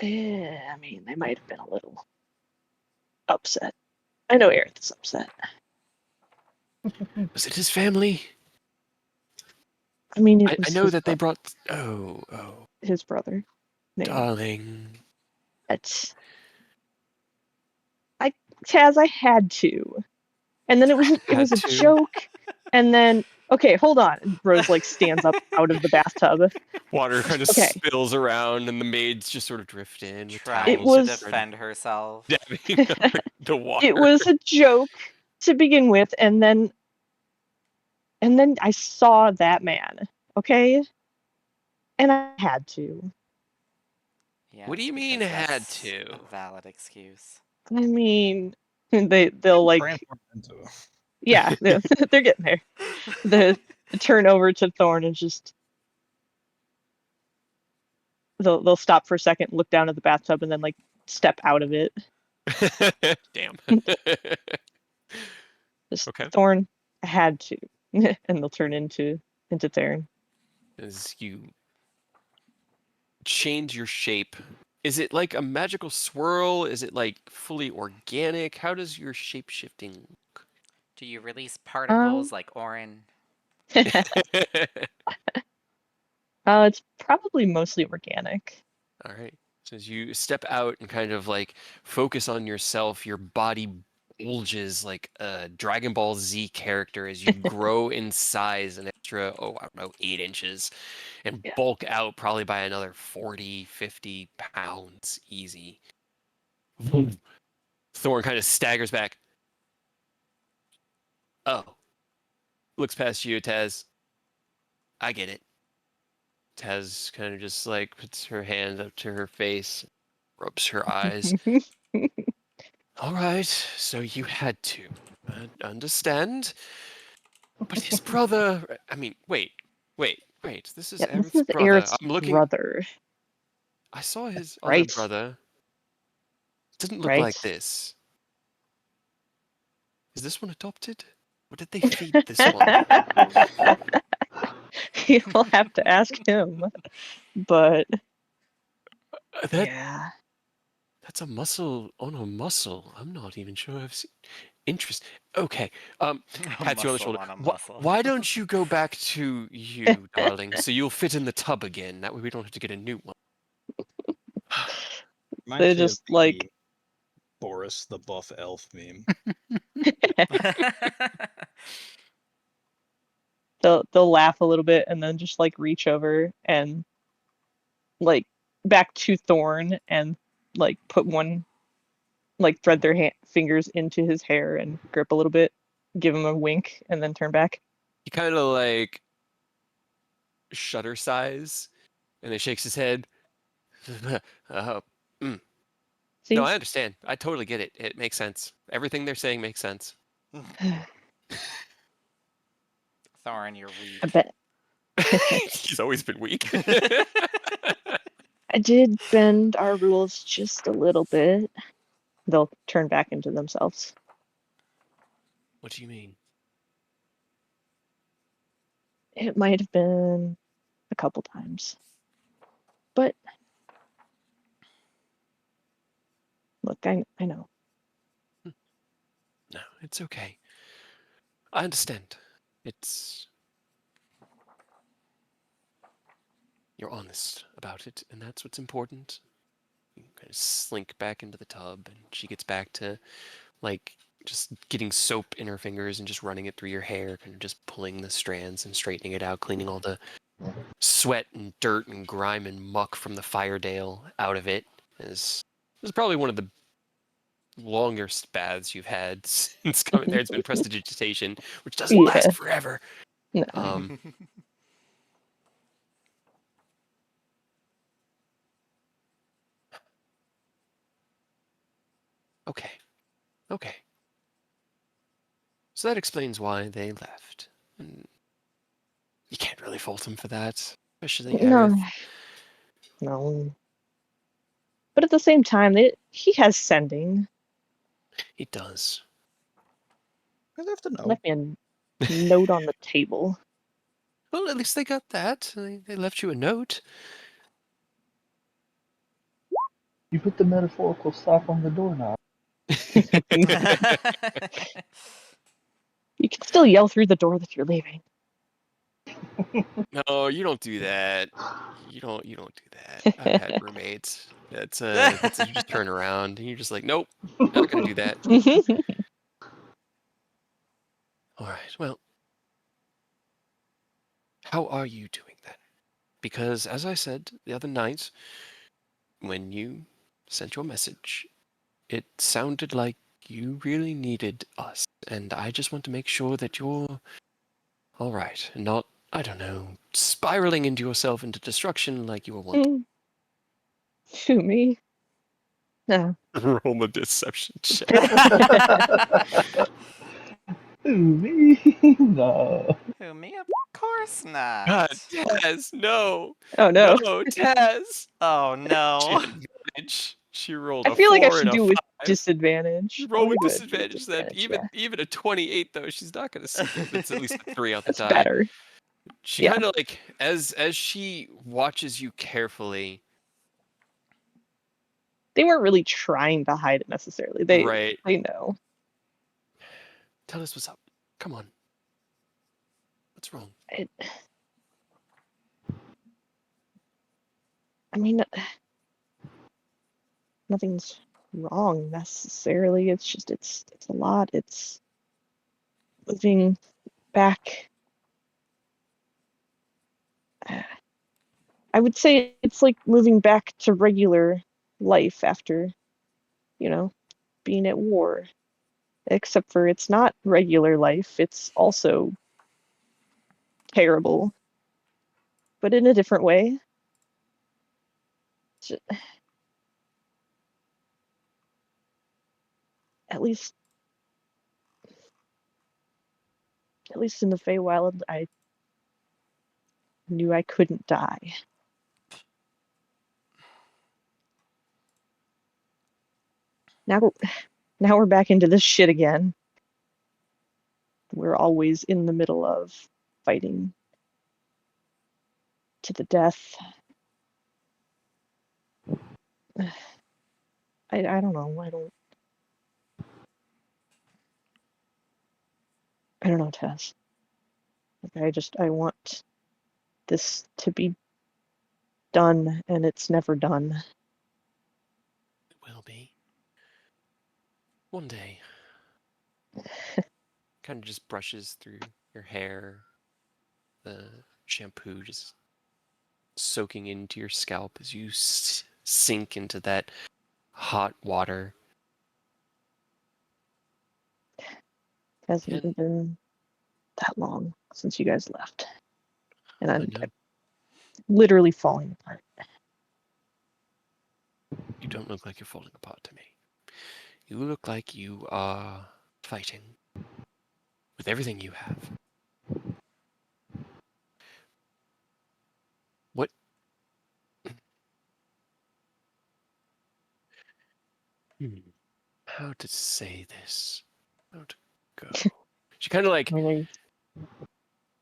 Speaker 1: Yeah, I mean, they might have been a little upset. I know Aerith is upset.
Speaker 2: Was it his family?
Speaker 1: I mean, it
Speaker 2: I
Speaker 1: was
Speaker 2: know that they brought. Oh,
Speaker 1: his brother. Name.
Speaker 2: darling.
Speaker 1: But Taz, I had to. And then it was
Speaker 2: Had
Speaker 1: a
Speaker 2: to.
Speaker 1: joke. And then okay, hold on. And Rose like stands up out of the bathtub.
Speaker 2: Water kind of
Speaker 1: Okay.
Speaker 2: spills around, and the maids just sort of drift in with
Speaker 4: Trying
Speaker 2: towels.
Speaker 4: to
Speaker 1: was-
Speaker 4: defend herself.
Speaker 2: Dabbing the water.
Speaker 1: It was a joke to begin with, and then I saw that man. Okay? And I had to.
Speaker 2: What do you
Speaker 4: Yes,
Speaker 2: mean
Speaker 4: because
Speaker 2: had
Speaker 4: that's
Speaker 2: to?
Speaker 4: a valid excuse.
Speaker 1: I mean, they'll like
Speaker 3: Transform into a-
Speaker 1: yeah, they're getting there. The turn over to Thorn and just they'll stop for a second, look down at the bathtub, and then like step out of it.
Speaker 2: Damn.
Speaker 1: Just
Speaker 2: Okay.
Speaker 1: Thorn, I had to, and they'll turn into Theron.
Speaker 2: As you change your shape, is it like a magical swirl? Is it like fully organic? How does your shape shifting look?
Speaker 4: Do you release particles like Orin?
Speaker 1: It's probably mostly organic.
Speaker 2: All right. So as you step out and kind of like focus on yourself, your body bulges like a Dragon Ball Z character as you grow in size and as extra, I don't know, 8 inches, and
Speaker 1: Yeah.
Speaker 2: bulk out probably by another 40, 50 pounds easy. Thorn kind of staggers back. Oh. Looks past you, Taz. I get it. Taz kind of just like puts her hand up to her face, rubs her eyes. All right, so you had to. Understand? But his brother. I mean, wait. This is
Speaker 1: Yeah, this
Speaker 2: Aerith's
Speaker 1: is
Speaker 2: brother.
Speaker 1: Eric's
Speaker 2: I'm looking.
Speaker 1: brother,
Speaker 2: I saw his other
Speaker 1: right?
Speaker 2: brother. Didn't look like
Speaker 1: Right?
Speaker 2: this. Is this one adopted? What did they feed this one?
Speaker 1: You'll have to ask him. But
Speaker 2: That
Speaker 1: yeah,
Speaker 2: that's a muscle on a muscle. I'm not even sure I've seen. Interest. Okay.
Speaker 4: A
Speaker 2: Pats you on the
Speaker 4: muscle
Speaker 2: shoulder.
Speaker 4: on a muscle.
Speaker 2: Why don't you go back to you, darling, so you'll fit in the tub again? That way we don't have to get a new one.
Speaker 3: Reminds
Speaker 1: they
Speaker 3: me of
Speaker 1: just like
Speaker 3: the Boris the Buff Elf meme.
Speaker 1: they'll laugh a little bit and then just like reach over and like back to Thorn and like put one like thread their fingers into his hair and grip a little bit, give him a wink, and then turn back.
Speaker 2: He kind of like shutter sighs and then shakes his head. uh, mm.
Speaker 1: See,
Speaker 2: No, I understand. I totally get it. It makes sense. Everything they're saying makes sense.
Speaker 4: Thorn, you're weak.
Speaker 1: I bet
Speaker 2: He's always been weak.
Speaker 1: I did bend our rules just a little bit. They'll turn back into themselves.
Speaker 2: What do you mean?
Speaker 1: It might have been a couple times. But look, I know.
Speaker 2: No, it's okay. I understand. You're honest about it, and that's what's important. You kind of slink back into the tub, and she gets back to, like, just getting soap in her fingers and just running it through your hair, kind of just pulling the strands and straightening it out, cleaning all the sweat and dirt and grime and muck from the Firedale out of it. This is probably one of the longest baths you've had since coming there. It's been prestidigitation, which doesn't
Speaker 1: Yeah.
Speaker 2: last forever.
Speaker 1: No.
Speaker 2: Okay. Okay. So that explains why they left. And you can't really fault them for that, especially
Speaker 1: No.
Speaker 2: Aerith.
Speaker 1: No. But at the same time, he has sending.
Speaker 2: He does.
Speaker 3: I have to know.
Speaker 1: Left me a note on the table.
Speaker 2: Well, at least they got that. They left you a note.
Speaker 5: You put the metaphorical stop on the doorknob.
Speaker 1: You can still yell through the door that you're leaving.
Speaker 2: No, you don't do that. You don't do that. I've had roommates. That's you just turn around and you're just like, nope, not gonna do that. All right, well, how are you doing then? Because as I said the other night, when you sent your message, it sounded like you really needed us, and I just want to make sure that you're all right and not, I don't know, spiraling into yourself into destruction like you were once.
Speaker 1: Who, me? No.
Speaker 2: Roll a deception check.
Speaker 5: Ooh, me? No.
Speaker 4: Who, me? Of course not.
Speaker 2: God, Taz, no.
Speaker 1: Oh no.
Speaker 2: No, Taz.
Speaker 4: Oh
Speaker 2: She
Speaker 4: no.
Speaker 2: had advantage. She rolled
Speaker 1: I
Speaker 2: a
Speaker 1: feel like I
Speaker 2: 4
Speaker 1: should
Speaker 2: and a
Speaker 1: do with
Speaker 2: 5.
Speaker 1: disadvantage.
Speaker 2: You roll
Speaker 1: I'll
Speaker 2: with
Speaker 1: do it
Speaker 2: disadvantage then.
Speaker 1: disadvantage,
Speaker 2: Even a 28 though, she's not gonna see it. It's at least a 3 on the
Speaker 1: That's
Speaker 2: die.
Speaker 1: better.
Speaker 2: She
Speaker 1: Yeah.
Speaker 2: kind of like as she watches you carefully.
Speaker 1: They weren't really trying to hide it necessarily. They know.
Speaker 2: Tell us what's up. Come on. What's wrong?
Speaker 1: I mean, nothing's wrong necessarily. It's just it's a lot. It's moving back I would say it's like moving back to regular life after, being at war. Except for it's not regular life, it's also terrible, but in a different way. At least in the Feywild, I knew I couldn't die. Now we're back into this shit again. We're always in the middle of fighting to the death. I don't know. I don't know, Tess. I want this to be done, and it's never done.
Speaker 2: It will be. One day. Kind of just brushes through your hair. The shampoo just soaking into your scalp as you sink into that hot water.
Speaker 1: It hasn't even been that long since you guys left. And I'm literally falling apart.
Speaker 2: You don't look like you're falling apart to me. You look like you are fighting with everything you have. What? How to say this? How to go? She kind of like...
Speaker 1: I mean,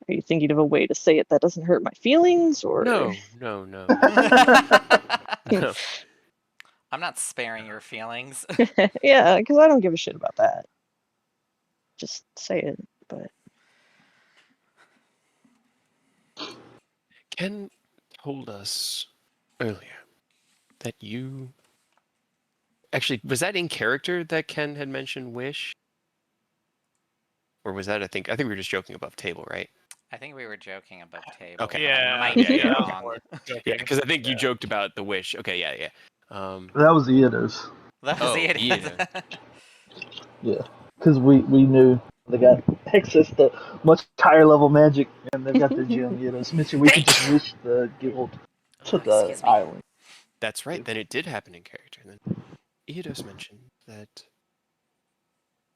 Speaker 1: are you thinking of a way to say it that doesn't hurt my feelings, or?
Speaker 2: No. No.
Speaker 4: I'm not sparing your feelings.
Speaker 1: Yeah, because I don't give a shit about that. Just say it, but...
Speaker 2: Ken told us earlier that you... Actually, was that in character that Ken had mentioned wish? Or was that, I think we were just joking above table, right?
Speaker 4: I think we were joking above table.
Speaker 2: Okay.
Speaker 4: But I might
Speaker 2: Yeah,
Speaker 4: be
Speaker 2: yeah,
Speaker 4: wrong.
Speaker 2: Yeah, because I think you joked about the wish. Okay, yeah.
Speaker 5: That was Eodos.
Speaker 4: That was it.
Speaker 2: Yeah.
Speaker 5: Yeah, because we knew they got access to much higher level magic, and they've got their gem. Eodos mentioned we could just wish the guild to
Speaker 4: Oh,
Speaker 5: the
Speaker 4: excuse me.
Speaker 5: island.
Speaker 2: That's right. Then it did happen in character. And then Eodos mentioned that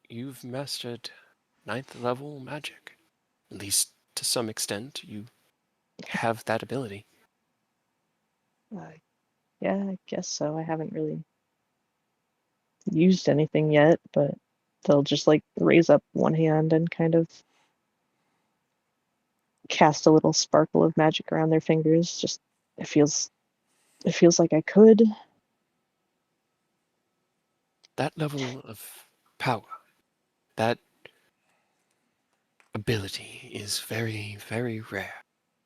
Speaker 2: you've mastered 9th level magic. At least to some extent, you have that ability.
Speaker 1: Yeah, I guess so. I haven't really used anything yet, but they'll just like raise up one hand and kind of cast a little sparkle of magic around their fingers. Just it feels like I could.
Speaker 2: That level of power, that ability is very, very rare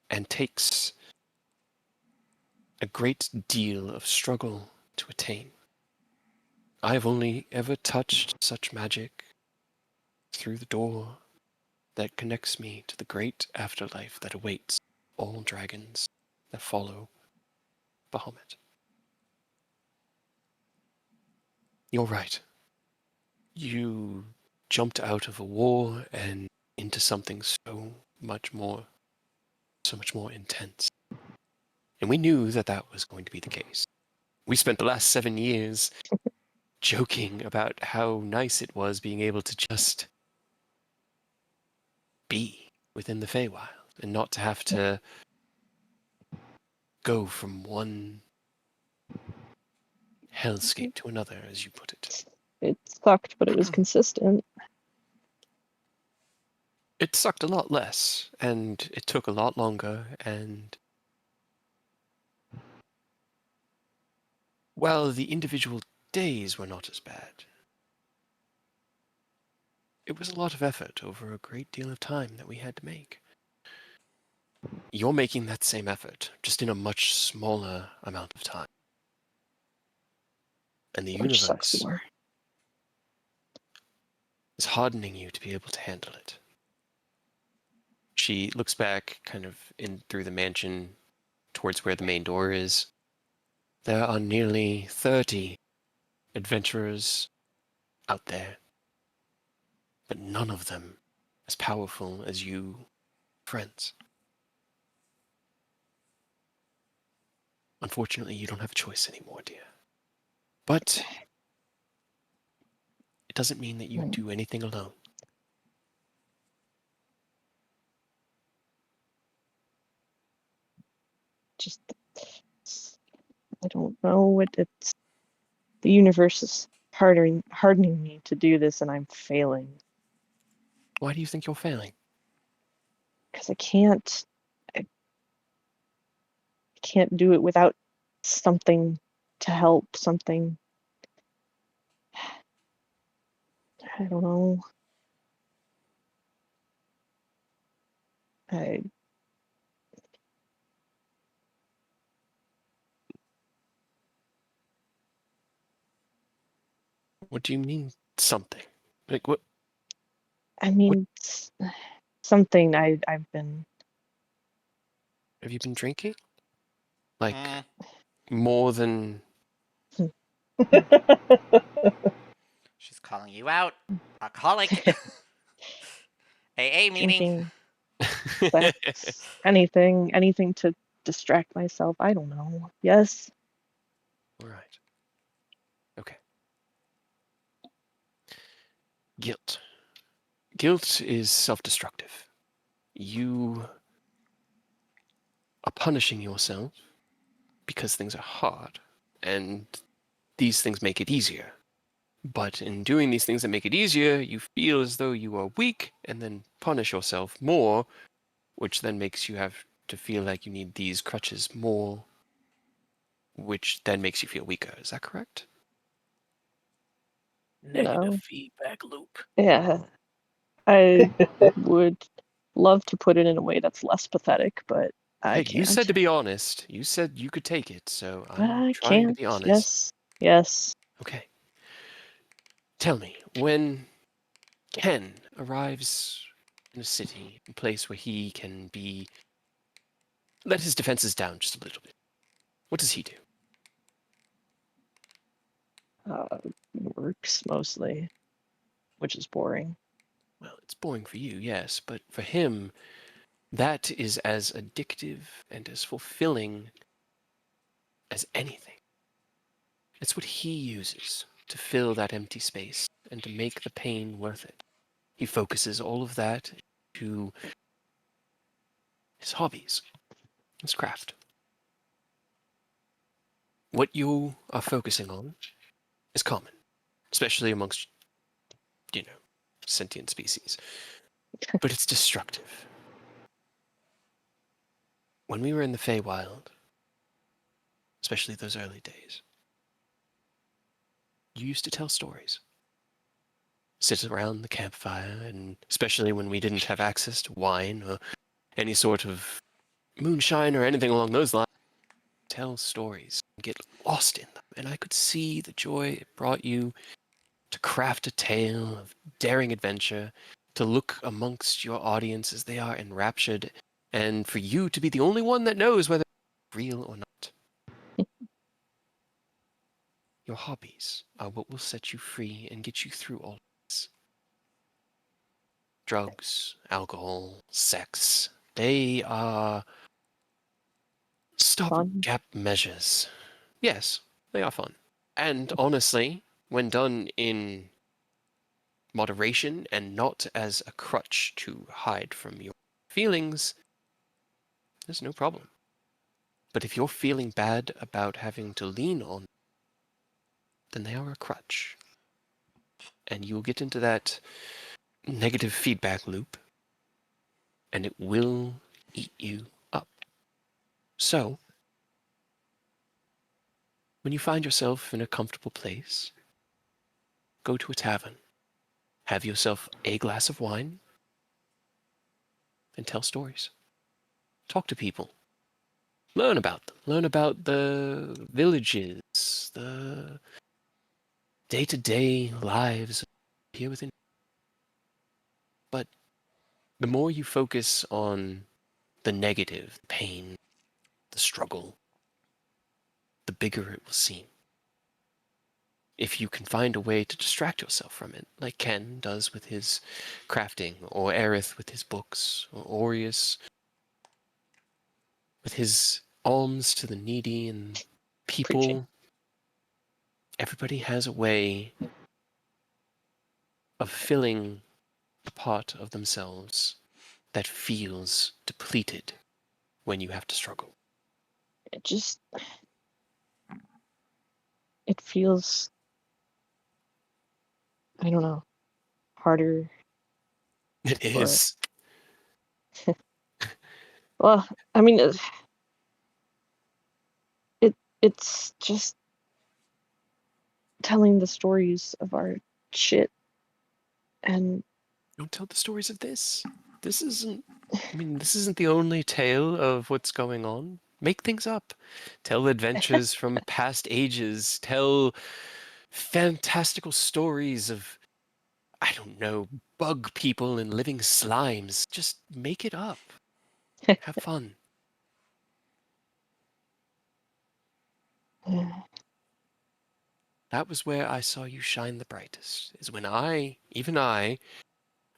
Speaker 2: and takes a great deal of struggle to attain. I have only ever touched such magic through the door that connects me to the great afterlife that awaits all dragons that follow Bahamut. You're right. You jumped out of a war and into something so much more intense. And we knew that that was going to be the case. We spent the last 7 years joking about how nice it was being able to just be within the Feywild and not to have to go from one hellscape to another, as you put it.
Speaker 1: It sucked, but it was consistent.
Speaker 2: It sucked a lot less, and it took a lot longer, and while the individual days were not as bad, it was a lot of effort over a great deal of time that we had to make. You're making that same effort, just in a much smaller amount of time. And the
Speaker 1: Which sucks
Speaker 2: universe
Speaker 1: more.
Speaker 2: is hardening you to be able to handle it. She looks back kind of in through the mansion towards where the main door is. There are nearly 30 adventurers out there, but none of them as powerful as you, friends. Unfortunately, you don't have a choice anymore, dear. But it doesn't mean that you do anything alone.
Speaker 1: Just, I don't know what it's. The universe is hardening me to do this, and I'm failing.
Speaker 2: Why do you think you're failing?
Speaker 1: Because I can't do it without something to help, something. I don't know. I
Speaker 2: What do you mean, something? Like, what?
Speaker 1: I mean, something I've been.
Speaker 2: Have you been drinking? Like,
Speaker 4: Mm,
Speaker 2: more than...
Speaker 4: she's calling you out. Alcoholic. AA meeting.
Speaker 1: Drinking, sex, anything to distract myself. I don't know. Yes.
Speaker 2: All right. Okay. Guilt. Guilt is self-destructive. You are punishing yourself because things are hard, and these things make it easier. But in doing these things that make it easier, you feel as though you are weak, and then punish yourself more, which then makes you have to feel like you need these crutches more, which then makes you feel weaker. Is that correct?
Speaker 6: Negative
Speaker 1: No.
Speaker 6: feedback loop.
Speaker 1: Yeah. I would love to put it in a way that's less pathetic, but I
Speaker 2: Hey, you said
Speaker 1: can't.
Speaker 2: to be honest. You said you could take it, so
Speaker 1: But
Speaker 2: I'm
Speaker 1: I
Speaker 2: trying to
Speaker 1: can't.
Speaker 2: be honest.
Speaker 1: Yes. Yes.
Speaker 2: Okay. Tell me, when Ken arrives in a city, a place where he can be... let his defenses down just a little bit, what does he do?
Speaker 1: Uh, Works mostly, which is boring.
Speaker 2: Well, it's boring for you, yes, but for him, that is as addictive and as fulfilling as anything. It's what he uses to fill that empty space and to make the pain worth it. He focuses all of that to his hobbies, his craft. What you are focusing on is common, especially amongst, sentient species. But it's destructive. When we were in the Feywild, especially those early days, you used to tell stories. Sit around the campfire, and especially when we didn't have access to wine or any sort of moonshine or anything along those lines, tell stories, get lost in them. And I could see the joy it brought you to craft a tale of daring adventure, to look amongst your audience as they are enraptured, and for you to be the only one that knows whether it's real or not. Your hobbies are what will set you free and get you through all this. Drugs, alcohol, sex, they are
Speaker 1: Fun.
Speaker 2: stopgap measures. Yes, they are fun. And honestly, when done in moderation and not as a crutch to hide from your feelings, there's no problem. But if you're feeling bad about having to lean on, then they are a crutch. And you'll get into that negative feedback loop, and it will eat you up. So, when you find yourself in a comfortable place, go to a tavern, have yourself a glass of wine, and tell stories. Talk to people. Learn about them. Learn about the villages, the day-to-day lives here within. But the more you focus on the negative, the pain, the struggle, the bigger it will seem. If you can find a way to distract yourself from it, like Ken does with his crafting, or Aerith with his books, or Aureus with his alms to the needy and
Speaker 1: Preaching.
Speaker 2: people, everybody has a way of filling the part of themselves that feels depleted when you have to struggle.
Speaker 1: It feels, I don't know, harder.
Speaker 2: It is.
Speaker 1: Well, I mean, it's just telling the stories of our shit, and
Speaker 2: Don't tell the stories of this. This isn't the only tale of what's going on. Make things up. Tell adventures from past ages. Tell fantastical stories of, I don't know, bug people and living slimes. Just make it up. Have fun. That was where I saw you shine the brightest. Is when even I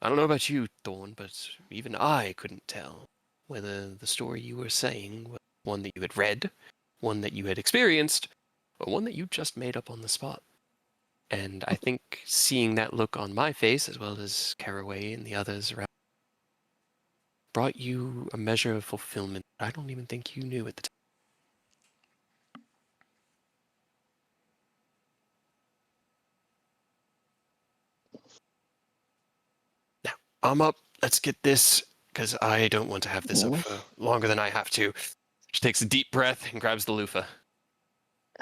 Speaker 2: don't know about you, Thorn, but even I couldn't tell whether the story you were saying was one that you had read, one that you had experienced, or one that you just made up on the spot. And I think seeing that look on my face, as well as Caraway and the others around, brought you a measure of fulfillment I don't even think you knew at the time. Now, I'm up. Let's get this, because I don't want to have this up for longer than I have to. She takes a deep breath and grabs the loofah.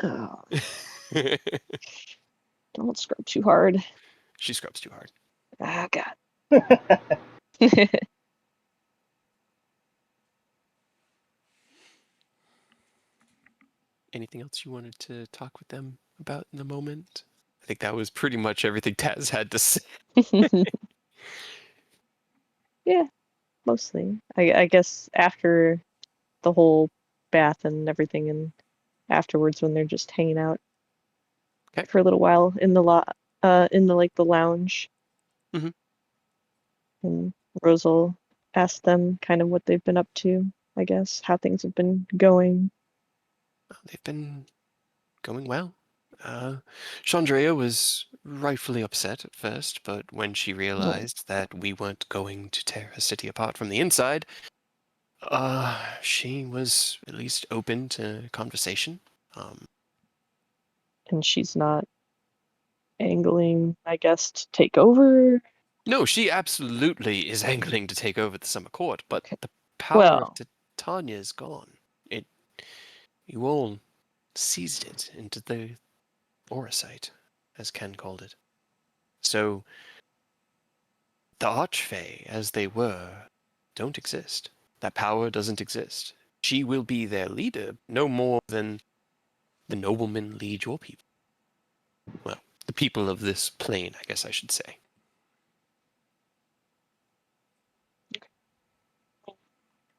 Speaker 1: oh, don't scrub too hard.
Speaker 2: She scrubs too hard.
Speaker 1: Ah, God.
Speaker 2: Anything else you wanted to talk with them about in the moment? I think that was pretty much everything Taz had to say.
Speaker 1: Yeah, mostly. I guess after the whole bath and everything, and afterwards when they're just hanging out
Speaker 2: Okay.
Speaker 1: for a little while in the lounge.
Speaker 2: Mhm.
Speaker 1: And Rose will ask them kind of what they've been up to, I guess, how things have been going.
Speaker 2: They've been going well. Chandrea was rightfully upset at first, but when she realized that we weren't going to tear her city apart from the inside, she was at least open to conversation.
Speaker 1: And she's not angling, I guess, to take over.
Speaker 2: No, she absolutely is angling to take over the Summer Court, but
Speaker 1: Okay.
Speaker 2: the power of
Speaker 1: Well,
Speaker 2: Titania is gone. You all seized it into the Auracite, as Ken called it. So the Archfey, as they were, don't exist. That power doesn't exist. She will be their leader, no more than the noblemen lead your people. Well, the people of this plane, I guess I should say.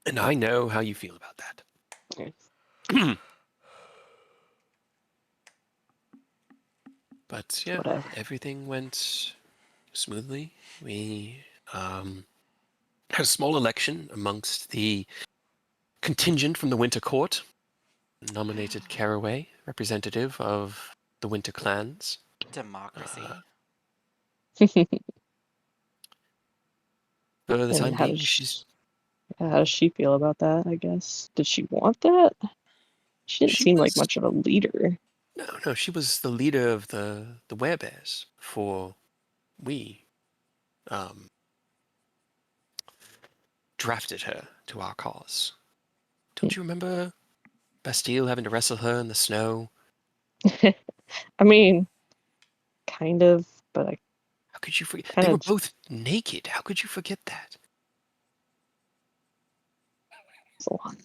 Speaker 2: And I know how you feel about that. But yeah,
Speaker 1: whatever.
Speaker 2: everything went smoothly. We had a small election amongst the contingent from the Winter Court, nominated Caraway, representative of the Winter clans.
Speaker 4: Democracy.
Speaker 2: For the
Speaker 1: And
Speaker 2: time being, she's
Speaker 1: how does she feel about that, I guess? Did she want that? She didn't
Speaker 2: she
Speaker 1: seem like
Speaker 2: was
Speaker 1: much of a leader.
Speaker 2: no, she was the leader of the werebears before we um, drafted her to our cause. Don't you remember Bastille having to wrestle her in the snow?
Speaker 1: I mean, kind of, but I
Speaker 2: How could you forget?
Speaker 1: kind
Speaker 2: They were
Speaker 1: of
Speaker 2: both naked. How could you forget that?
Speaker 1: it's a long,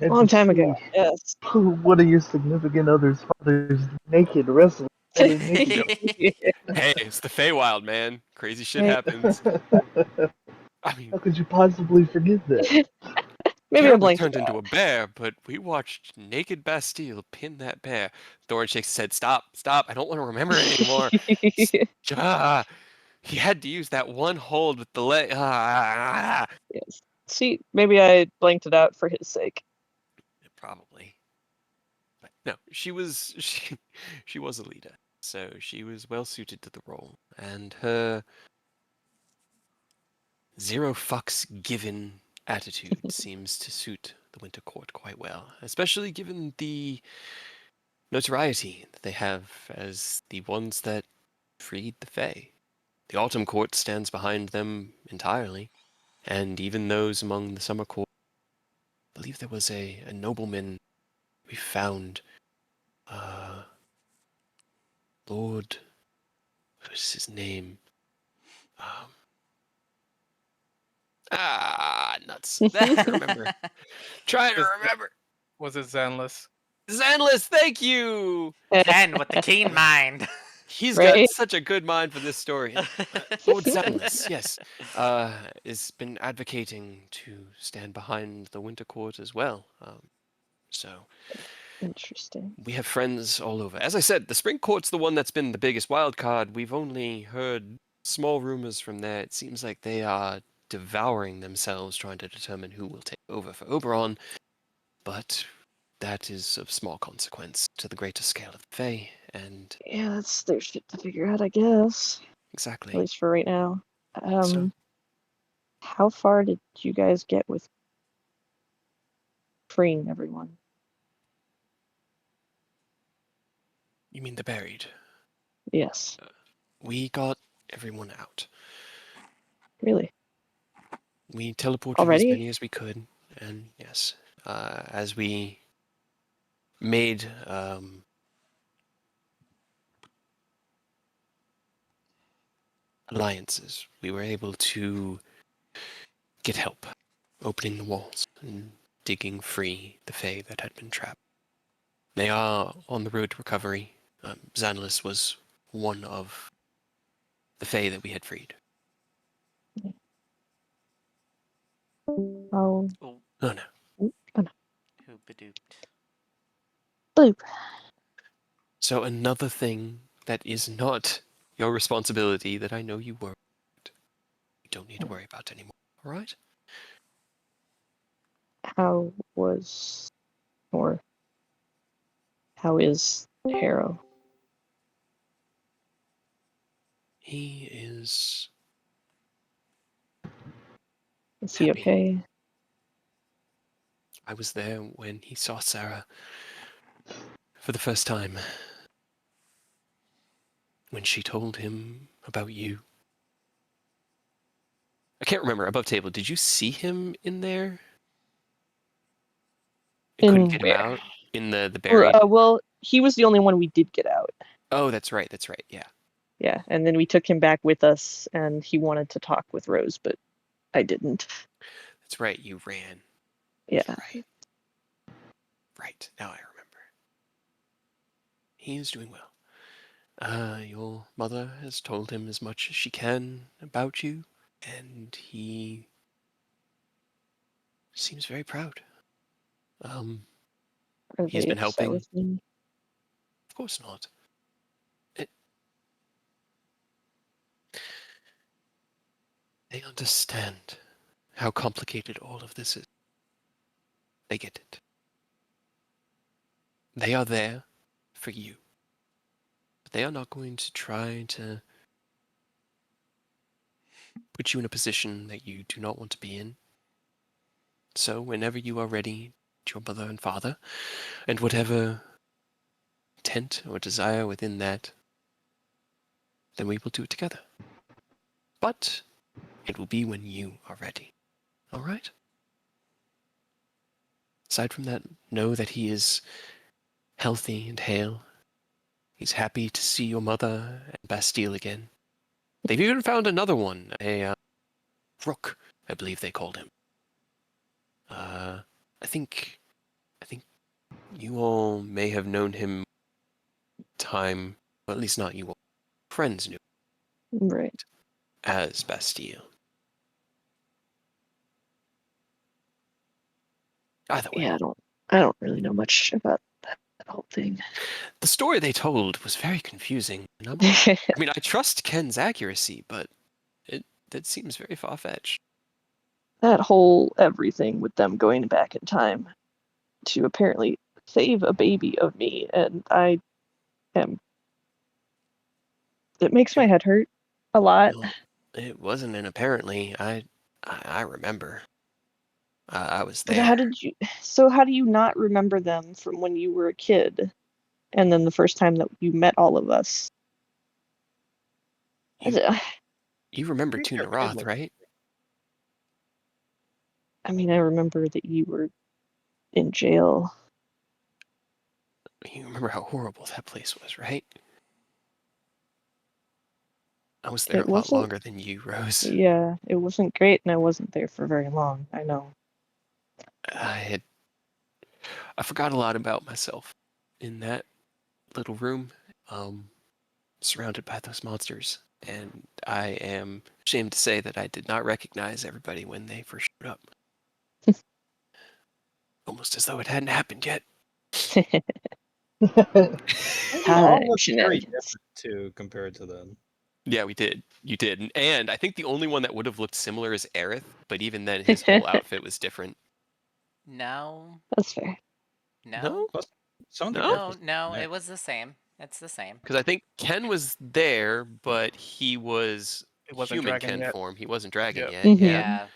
Speaker 5: And
Speaker 1: long
Speaker 5: to
Speaker 1: time
Speaker 5: see
Speaker 1: ago. Yes.
Speaker 5: one of your significant other's fathers naked wrestle other naked.
Speaker 2: Yep. Hey, it's the Feywild, man. Crazy shit happens. I mean,
Speaker 5: How could you possibly forget that?
Speaker 1: Maybe I
Speaker 2: Caribou
Speaker 1: blanked it
Speaker 2: turned into
Speaker 1: out.
Speaker 2: a bear, but we watched naked Bastille pin that bear. Thorin shakes his head. Stop, stop. I don't want to remember it anymore. Ah, he had to use that one hold with the leg.
Speaker 1: Yes. See, maybe I blanked it out for his sake.
Speaker 2: Probably. But no, she was she was a leader, so she was well suited to the role, and her zero fucks given attitude seems to suit the Winter Court quite well, especially given the notoriety that they have as the ones that freed the Fae. The Autumn Court stands behind them entirely, and even those among the Summer Court. I believe there was a nobleman we found, Lord, what was his name? Um, nuts. Trying to remember. Trying to
Speaker 6: Is-
Speaker 2: remember.
Speaker 6: Was it Zenless?
Speaker 2: Zenless, thank you!
Speaker 4: Ken with the keen mind.
Speaker 2: He's got
Speaker 1: Right?
Speaker 2: such a good mind for this story. Lord Zenless, yes, has been advocating to stand behind the Winter Court as well. So
Speaker 1: Interesting.
Speaker 2: we have friends all over. As I said, the Spring Court's the one that's been the biggest wild card. We've only heard small rumors from there. It seems like they are devouring themselves trying to determine who will take over for Oberon, but that is of small consequence to the greater scale of the Fae, and
Speaker 1: Yeah, that's their shit to figure out, I guess. At
Speaker 2: exactly.
Speaker 1: least for right now.
Speaker 2: So,
Speaker 1: How far did you guys get with freeing everyone?
Speaker 2: you mean the buried?
Speaker 1: Yes.
Speaker 2: We got everyone out.
Speaker 1: Really?
Speaker 2: We teleported as
Speaker 1: Already?
Speaker 2: many as we could, and yes, as we made alliances, we were able to get help, opening the walls and digging free the Fae that had been trapped. They are on the road to recovery. Xanilus was one of the Fae that we had freed.
Speaker 1: Oh,
Speaker 4: Ooh,
Speaker 2: Oh no.
Speaker 1: oh no.
Speaker 4: who bedooped.
Speaker 1: Bloop.
Speaker 2: So another thing that is not your responsibility that I know you worry about, you don't need to worry about anymore. All right?
Speaker 1: How was, or how is Harrow?
Speaker 2: He is
Speaker 1: Is he
Speaker 2: happy.
Speaker 1: okay?
Speaker 2: I was there when he saw Sarah for the first time. When she told him about you. I can't remember. Above table, did you see him in there? I couldn't
Speaker 1: In
Speaker 2: get him
Speaker 1: where?
Speaker 2: out in the buried.
Speaker 1: Well, he was the only one we did get out.
Speaker 2: Oh, that's right. That's right. Yeah,
Speaker 1: Yeah, and then we took him back with us, and he wanted to talk with Rose, but I didn't.
Speaker 2: that's right. You ran.
Speaker 1: Yeah.
Speaker 2: That's right. Right. Now I remember. He is doing well. Your mother has told him as much as she can about you, and he seems very proud. Um,
Speaker 1: Are
Speaker 2: he has
Speaker 1: they
Speaker 2: been
Speaker 1: upset
Speaker 2: helping.
Speaker 1: with me?
Speaker 2: Of course not. It, they understand how complicated all of this is. They get it. They are there for you. But they are not going to try to put you in a position that you do not want to be in. So, whenever you are ready, your mother and father, and whatever intent or desire within that, then we will do it together. But it will be when you are ready. All right? Aside from that, know that he is healthy and hale. He's happy to see your mother and Bastille again. They've even found another one, a rook, I believe they called him. I think you all may have known him time, well, at least not you all. Friends knew
Speaker 1: Right.
Speaker 2: as Bastille. Either way,
Speaker 1: Yeah, I don't really know much about that whole thing.
Speaker 2: the story they told was very confusing. And I mean, I trust Ken's accuracy, but that seems very far-fetched.
Speaker 1: That whole everything with them going back in time to apparently save a baby of me, and I am. It makes my head hurt a lot.
Speaker 2: Well, it wasn't an apparently. I remember. I was
Speaker 1: But
Speaker 2: there.
Speaker 1: how do you not remember them from when you were a kid? And then the first time that you met all of us?
Speaker 2: You remember
Speaker 3: Pretty sure
Speaker 2: Tuna
Speaker 3: kid
Speaker 2: Roth,
Speaker 3: looked-
Speaker 2: right?
Speaker 1: I mean, I remember that you were in jail.
Speaker 2: You remember how horrible that place was, right? I was there
Speaker 1: It
Speaker 2: a lot
Speaker 1: wasn't,
Speaker 2: longer than you, Rose.
Speaker 1: yeah, it wasn't great, and I wasn't there for very long. I know.
Speaker 2: I forgot a lot about myself in that little room, surrounded by those monsters. And I am ashamed to say that I did not recognize everybody when they first showed up. Almost as though it hadn't happened yet.
Speaker 3: We all look very
Speaker 1: Shenanigans.
Speaker 3: different too compared to them.
Speaker 2: Yeah, we did. You did. And I think the only one that would have looked similar is Aerith, but even then his whole outfit was different.
Speaker 4: No.
Speaker 1: That's fair.
Speaker 4: No.
Speaker 3: Some of the
Speaker 2: No?
Speaker 3: Earth
Speaker 4: No,
Speaker 3: was
Speaker 4: no,
Speaker 3: neck.
Speaker 4: it was the same. It's the same.
Speaker 2: Because I think Ken was there, but he was
Speaker 6: It wasn't
Speaker 2: human
Speaker 6: dragon
Speaker 2: Ken
Speaker 6: yet.
Speaker 2: form. He wasn't dragon
Speaker 6: Yep.
Speaker 2: yet.
Speaker 1: Mhm.
Speaker 2: Yeah.
Speaker 4: Yeah.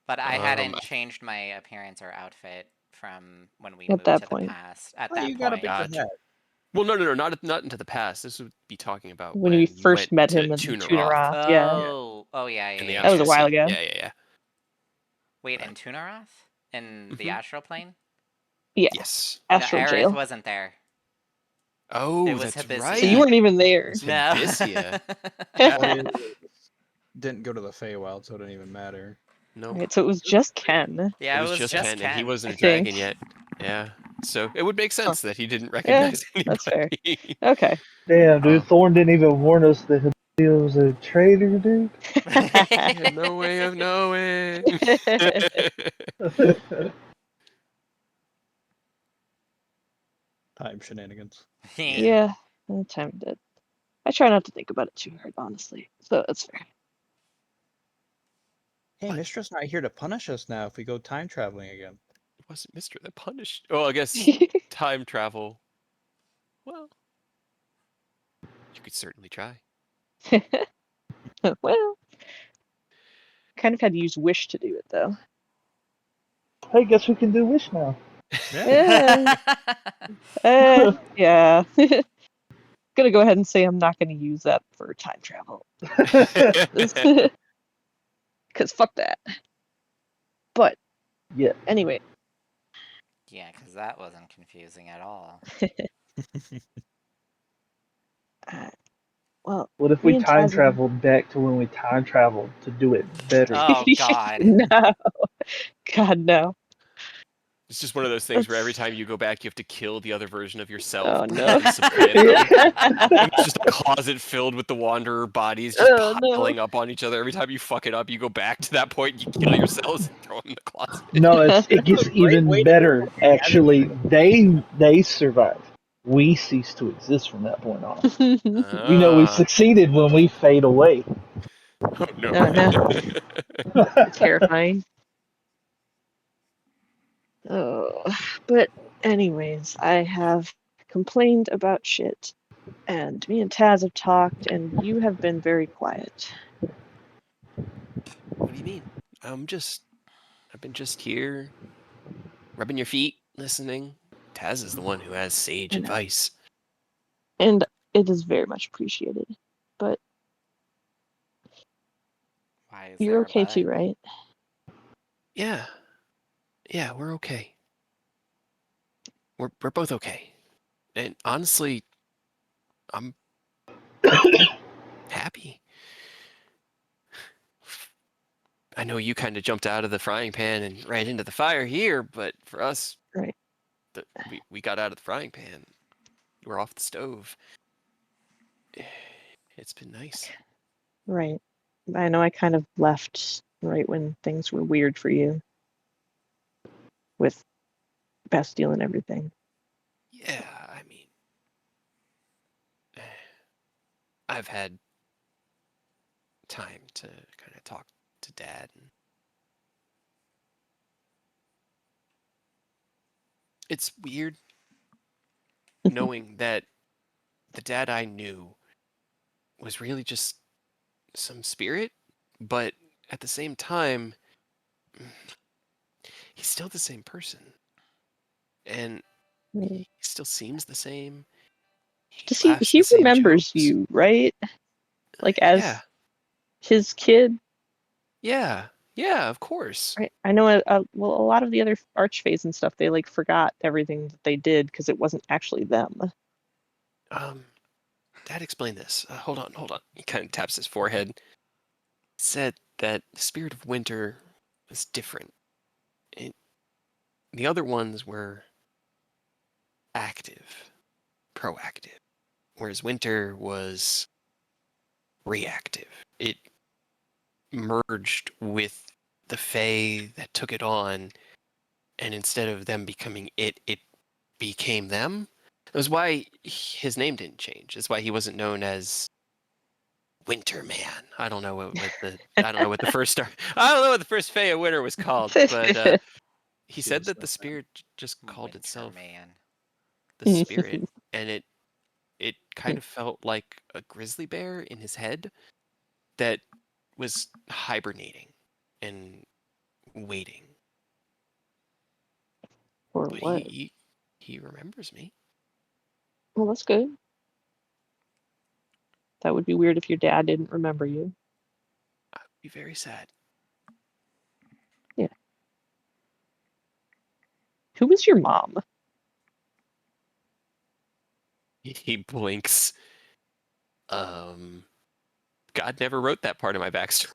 Speaker 4: But I
Speaker 2: Um,
Speaker 4: hadn't changed my appearance or outfit from when we
Speaker 1: At
Speaker 4: moved
Speaker 1: that
Speaker 4: to
Speaker 1: point.
Speaker 4: the past. At
Speaker 3: Oh,
Speaker 4: that
Speaker 3: you got a
Speaker 4: point.
Speaker 3: bigger
Speaker 2: Gotcha.
Speaker 3: head.
Speaker 2: Well, no, not into the past. This would be talking about
Speaker 1: When we
Speaker 2: when you
Speaker 1: first
Speaker 2: went
Speaker 1: met
Speaker 2: to
Speaker 1: him in
Speaker 2: Tuna
Speaker 1: Tuna
Speaker 2: Roth
Speaker 1: Roth, yeah.
Speaker 4: Oh, yeah,
Speaker 2: in the
Speaker 4: yeah,
Speaker 1: That was a
Speaker 2: astral
Speaker 1: while
Speaker 2: sea.
Speaker 1: ago.
Speaker 2: Yeah.
Speaker 4: Wait,
Speaker 2: Right.
Speaker 4: in Tunaroth? In the
Speaker 2: Mhm.
Speaker 4: astral plane?
Speaker 1: Yeah,
Speaker 2: Yes.
Speaker 4: No,
Speaker 1: Astral
Speaker 4: Aerith
Speaker 1: Jail.
Speaker 4: wasn't there.
Speaker 2: Oh,
Speaker 4: It was
Speaker 2: that's
Speaker 4: Hibisia.
Speaker 1: So you
Speaker 2: right.
Speaker 1: weren't even
Speaker 2: It
Speaker 1: there.
Speaker 2: was
Speaker 4: No.
Speaker 2: Hibisia.
Speaker 3: Well, didn't go to the Feywild, so it didn't even matter.
Speaker 2: Nope.
Speaker 1: Right, so it was just Ken,
Speaker 4: Yeah,
Speaker 2: It was just
Speaker 4: just
Speaker 2: Ken, and he
Speaker 4: Ken.
Speaker 2: wasn't
Speaker 1: I
Speaker 2: a dragon
Speaker 1: think.
Speaker 2: yet. Yeah. So it would make
Speaker 1: Huh.
Speaker 2: sense that he didn't
Speaker 1: Yeah,
Speaker 2: recognize
Speaker 1: that's fair.
Speaker 2: anybody.
Speaker 1: Okay.
Speaker 5: Damn, dude, Thorn didn't even warn us that he was a traitor, dude.
Speaker 2: I had no way of knowing.
Speaker 3: Time shenanigans.
Speaker 1: Yeah, that time did. I try not to think about it too hard, honestly. So that's fair.
Speaker 3: Hey,
Speaker 2: What?
Speaker 3: Mistress not here to punish us now if we go time traveling again.
Speaker 2: It wasn't Mr. the Punished. Oh, I guess time travel. Well, you could certainly try.
Speaker 1: Well, kind of had to use wish to do it though.
Speaker 5: Hey, guess who can do wish now?
Speaker 1: Yeah. Yeah. Gonna go ahead and say I'm not gonna use that for time travel. Cause fuck that. But
Speaker 5: Yeah.
Speaker 1: anyway,
Speaker 4: Yeah, because that wasn't confusing at all.
Speaker 1: well,
Speaker 5: What if
Speaker 1: me
Speaker 5: we
Speaker 1: and
Speaker 5: time
Speaker 1: Taz have-
Speaker 5: traveled back to when we time traveled to do it better?
Speaker 4: Oh, God.
Speaker 1: No. God no.
Speaker 2: It's just one of those things where every
Speaker 1: That's-
Speaker 2: time you go back, you have to kill the other version of yourself.
Speaker 1: Oh no.
Speaker 2: to supplant them. And it's just a closet filled with the Wanderer bodies just
Speaker 1: Oh, no.
Speaker 2: piling up on each other. Every time you fuck it up, you go back to that point, you kill yourselves, and throw them in the closet.
Speaker 5: No, it
Speaker 3: That's
Speaker 5: gets
Speaker 3: a great way
Speaker 5: even
Speaker 3: to
Speaker 5: better.
Speaker 3: go about
Speaker 5: Actually, they survive. We cease to exist from that point on. We know we've
Speaker 2: Ah.
Speaker 5: succeeded when we fade away.
Speaker 2: Oh no.
Speaker 1: Oh no. Terrifying. Oh, but anyways, I have complained about shit, and me and Taz have talked, and you have been very quiet.
Speaker 2: What do you mean? I've been just here, rubbing your feet, listening. Taz is the one who has sage
Speaker 1: I know.
Speaker 2: advice.
Speaker 1: And it is very much appreciated. But
Speaker 4: Why is
Speaker 1: you're
Speaker 4: there a
Speaker 1: okay
Speaker 4: but?
Speaker 1: too, right?
Speaker 2: Yeah. Yeah, we're okay. We're both okay. And honestly, I'm happy. I know you kind of jumped out of the frying pan and right into the fire here, but for us,
Speaker 1: Right.
Speaker 2: we got out of the frying pan. We're off the stove. It's been nice.
Speaker 1: Right. I know I kind of left right when things were weird for you with Bastille and everything.
Speaker 2: Yeah, I mean, I've had time to kind of talk to Dad, and it's weird knowing that the dad I knew was really just some spirit, but at the same time, he's still the same person, and
Speaker 1: Mm.
Speaker 2: he still seems the same. He
Speaker 1: Does
Speaker 2: laughs
Speaker 1: he
Speaker 2: the same
Speaker 1: remembers
Speaker 2: jokes.
Speaker 1: you, right? Like
Speaker 2: Yeah,
Speaker 1: as his kid,
Speaker 2: yeah, yeah. Of course.
Speaker 1: right? I know well, a lot of the other archfays and stuff, they like forgot everything that they did because it wasn't actually them.
Speaker 2: Dad explained this. Hold on, hold on. He kind of taps his forehead. Said that the spirit of winter was different. It, the other ones were active, proactive, whereas winter was reactive. It merged with the Fae that took it on, and instead of them becoming it became them. That was why his name didn't change. That's why he wasn't known as Winter Man. I don't know what the first I don't know what the first Fae of Winter was called, but he said
Speaker 3: Feels
Speaker 2: that the
Speaker 3: like that.
Speaker 2: spirit just called
Speaker 4: Winter
Speaker 2: itself
Speaker 4: Man.
Speaker 2: the spirit, and it kind of felt like a grizzly bear in his head that was hibernating and waiting.
Speaker 1: Or
Speaker 2: But
Speaker 1: what?
Speaker 2: he remembers me.
Speaker 1: Well, that's good. That would be weird if your dad didn't remember you.
Speaker 2: I'd be very sad.
Speaker 1: Yeah. Who was your mom?
Speaker 2: He blinks. God never wrote that part of my backstory.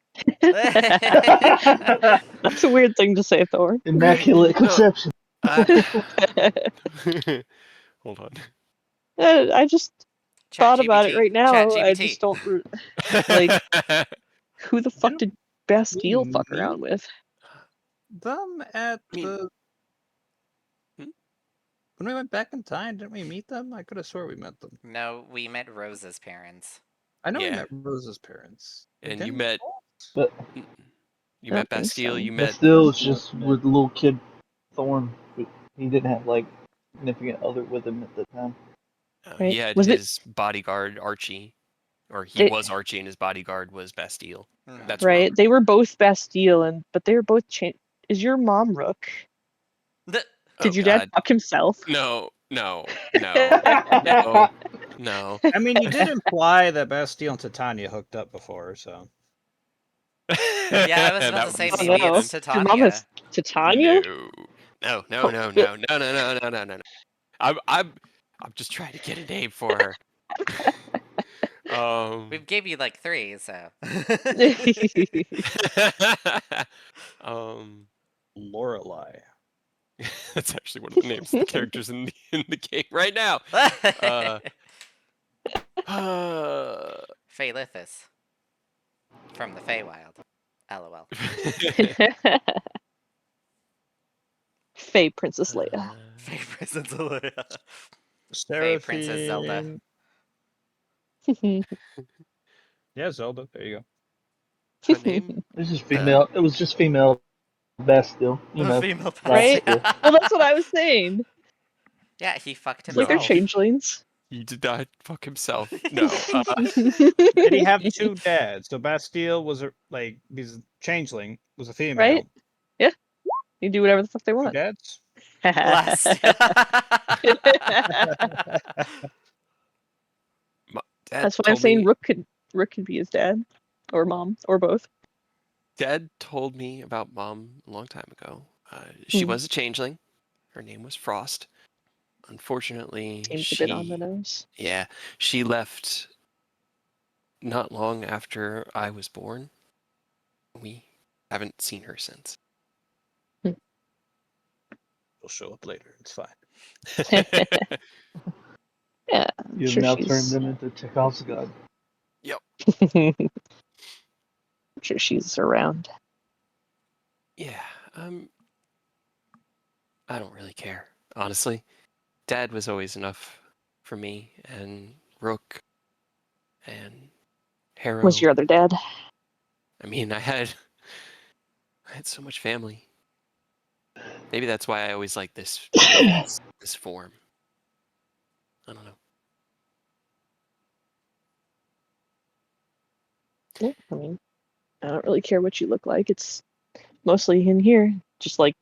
Speaker 1: That's a weird thing to say, Thor.
Speaker 5: Immaculate
Speaker 2: No,
Speaker 5: conception.
Speaker 2: hold on.
Speaker 1: I just thought about it
Speaker 4: ChatGPT.
Speaker 1: right now. I
Speaker 4: ChatGPT.
Speaker 1: just don't like who the fuck
Speaker 3: Didn't
Speaker 1: did Bastille
Speaker 3: we
Speaker 1: fuck
Speaker 3: meet
Speaker 1: around with?
Speaker 3: them at
Speaker 2: I mean,
Speaker 3: the
Speaker 2: hmm?
Speaker 3: when we went back in time? Didn't we meet them? I could have swore we met them.
Speaker 4: No, we met Rose's parents.
Speaker 3: I know we
Speaker 2: Yeah,
Speaker 3: met Rose's parents. We
Speaker 2: and you
Speaker 3: didn't
Speaker 2: met
Speaker 5: But
Speaker 2: you
Speaker 1: I
Speaker 2: met
Speaker 1: don't think
Speaker 2: Bastille.
Speaker 1: so.
Speaker 2: You
Speaker 5: but
Speaker 2: met
Speaker 5: still, it's just with little kid Thorn. He didn't have like significant other with him at the time.
Speaker 2: he
Speaker 1: Right?
Speaker 2: had
Speaker 1: Was it
Speaker 2: his bodyguard Archie, or he
Speaker 1: they,
Speaker 2: was Archie, and his bodyguard was Bastille.
Speaker 4: Mhm.
Speaker 2: That's
Speaker 1: right?
Speaker 2: Rogue.
Speaker 1: They were both Bastille, but they were both Is your mom Rook?
Speaker 4: The-
Speaker 2: Oh
Speaker 1: Did your dad
Speaker 2: God,
Speaker 1: fuck himself?
Speaker 2: no, no, no, no, no.
Speaker 3: I mean, you did imply that Bastille and Titania hooked up before, so
Speaker 4: yeah, I was about
Speaker 2: That
Speaker 4: to
Speaker 2: would be
Speaker 4: say
Speaker 1: Oh
Speaker 4: maybe
Speaker 1: no.
Speaker 2: something.
Speaker 4: it's
Speaker 1: Your mom has
Speaker 4: Titania.
Speaker 1: Titania?
Speaker 2: No, no, no,
Speaker 1: Oh,
Speaker 2: no, no, no, no, no, no, no, no. I'm just trying to get a name for her.
Speaker 4: We
Speaker 2: Um,
Speaker 4: gave you like 3, so.
Speaker 2: um,
Speaker 3: Lorelai.
Speaker 2: that's actually one of the names of the characters in the game right now. Uh,
Speaker 4: Phaelithus from the Feywild. LOL.
Speaker 1: Fae Princess Leia.
Speaker 4: Fey Princess Zelda. Fey Princess Zelda.
Speaker 3: Seraphine. Yeah, Zelda. There you
Speaker 2: her name.
Speaker 5: It was just female. It was just female Bastille. You
Speaker 4: The
Speaker 5: know,
Speaker 4: female
Speaker 1: Right?
Speaker 5: Bastille.
Speaker 4: Bastille.
Speaker 1: Well, that's what I was saying.
Speaker 4: Yeah, he fucked
Speaker 1: It's like they're
Speaker 2: No,
Speaker 4: himself.
Speaker 1: changelings.
Speaker 2: he did not fuck himself. No.
Speaker 3: go. Did he have 2 dads? So Bastille was like he's a changeling, was a
Speaker 1: Right?
Speaker 3: female.
Speaker 1: Yeah. You do whatever the fuck they
Speaker 3: 2
Speaker 1: want.
Speaker 3: dads?
Speaker 4: Last.
Speaker 2: My dad
Speaker 1: That's why I'm
Speaker 2: told
Speaker 1: saying
Speaker 2: me.
Speaker 1: Rook could be his dad. Or mom. Or both.
Speaker 2: Dad told me about Mom a long time ago. She
Speaker 1: Hmm.
Speaker 2: was a changeling. Her name was Frost. Unfortunately,
Speaker 1: Seems a bit on the nose.
Speaker 2: she left not long after I was born. We haven't seen her since.
Speaker 1: Hmm.
Speaker 3: She'll show up later. It's fine.
Speaker 1: Yeah, I'm
Speaker 5: You have
Speaker 1: sure
Speaker 5: now turned
Speaker 1: she's.
Speaker 5: them into Chekhov's god.
Speaker 1: I'm sure she's around.
Speaker 2: Yeah, I don't really care. honestly. Dad was always enough for me, and Rook, and Harrow.
Speaker 1: Was your other dad?
Speaker 2: I mean, I had so much family. Maybe that's why I always like this form. I don't know.
Speaker 1: Yeah, I mean, I don't really care what you look like. It's mostly in here. Just like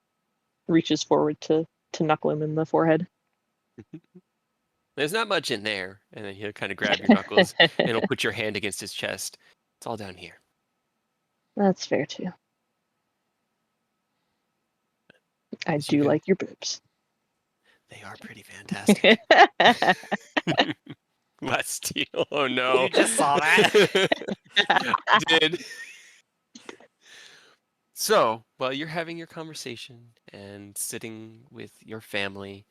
Speaker 1: reaches forward to knuckle him in the forehead.
Speaker 2: There's not much in there, and then he'll kind of grab your knuckles and he'll put your hand against his chest. It's all down here.
Speaker 1: That's fair too. I
Speaker 2: As you
Speaker 1: do
Speaker 2: go.
Speaker 1: like your boobs.
Speaker 2: They are pretty fantastic. Last steal. Oh no.
Speaker 4: You just saw that?
Speaker 2: I did. So, while you're having your conversation and sitting with your family,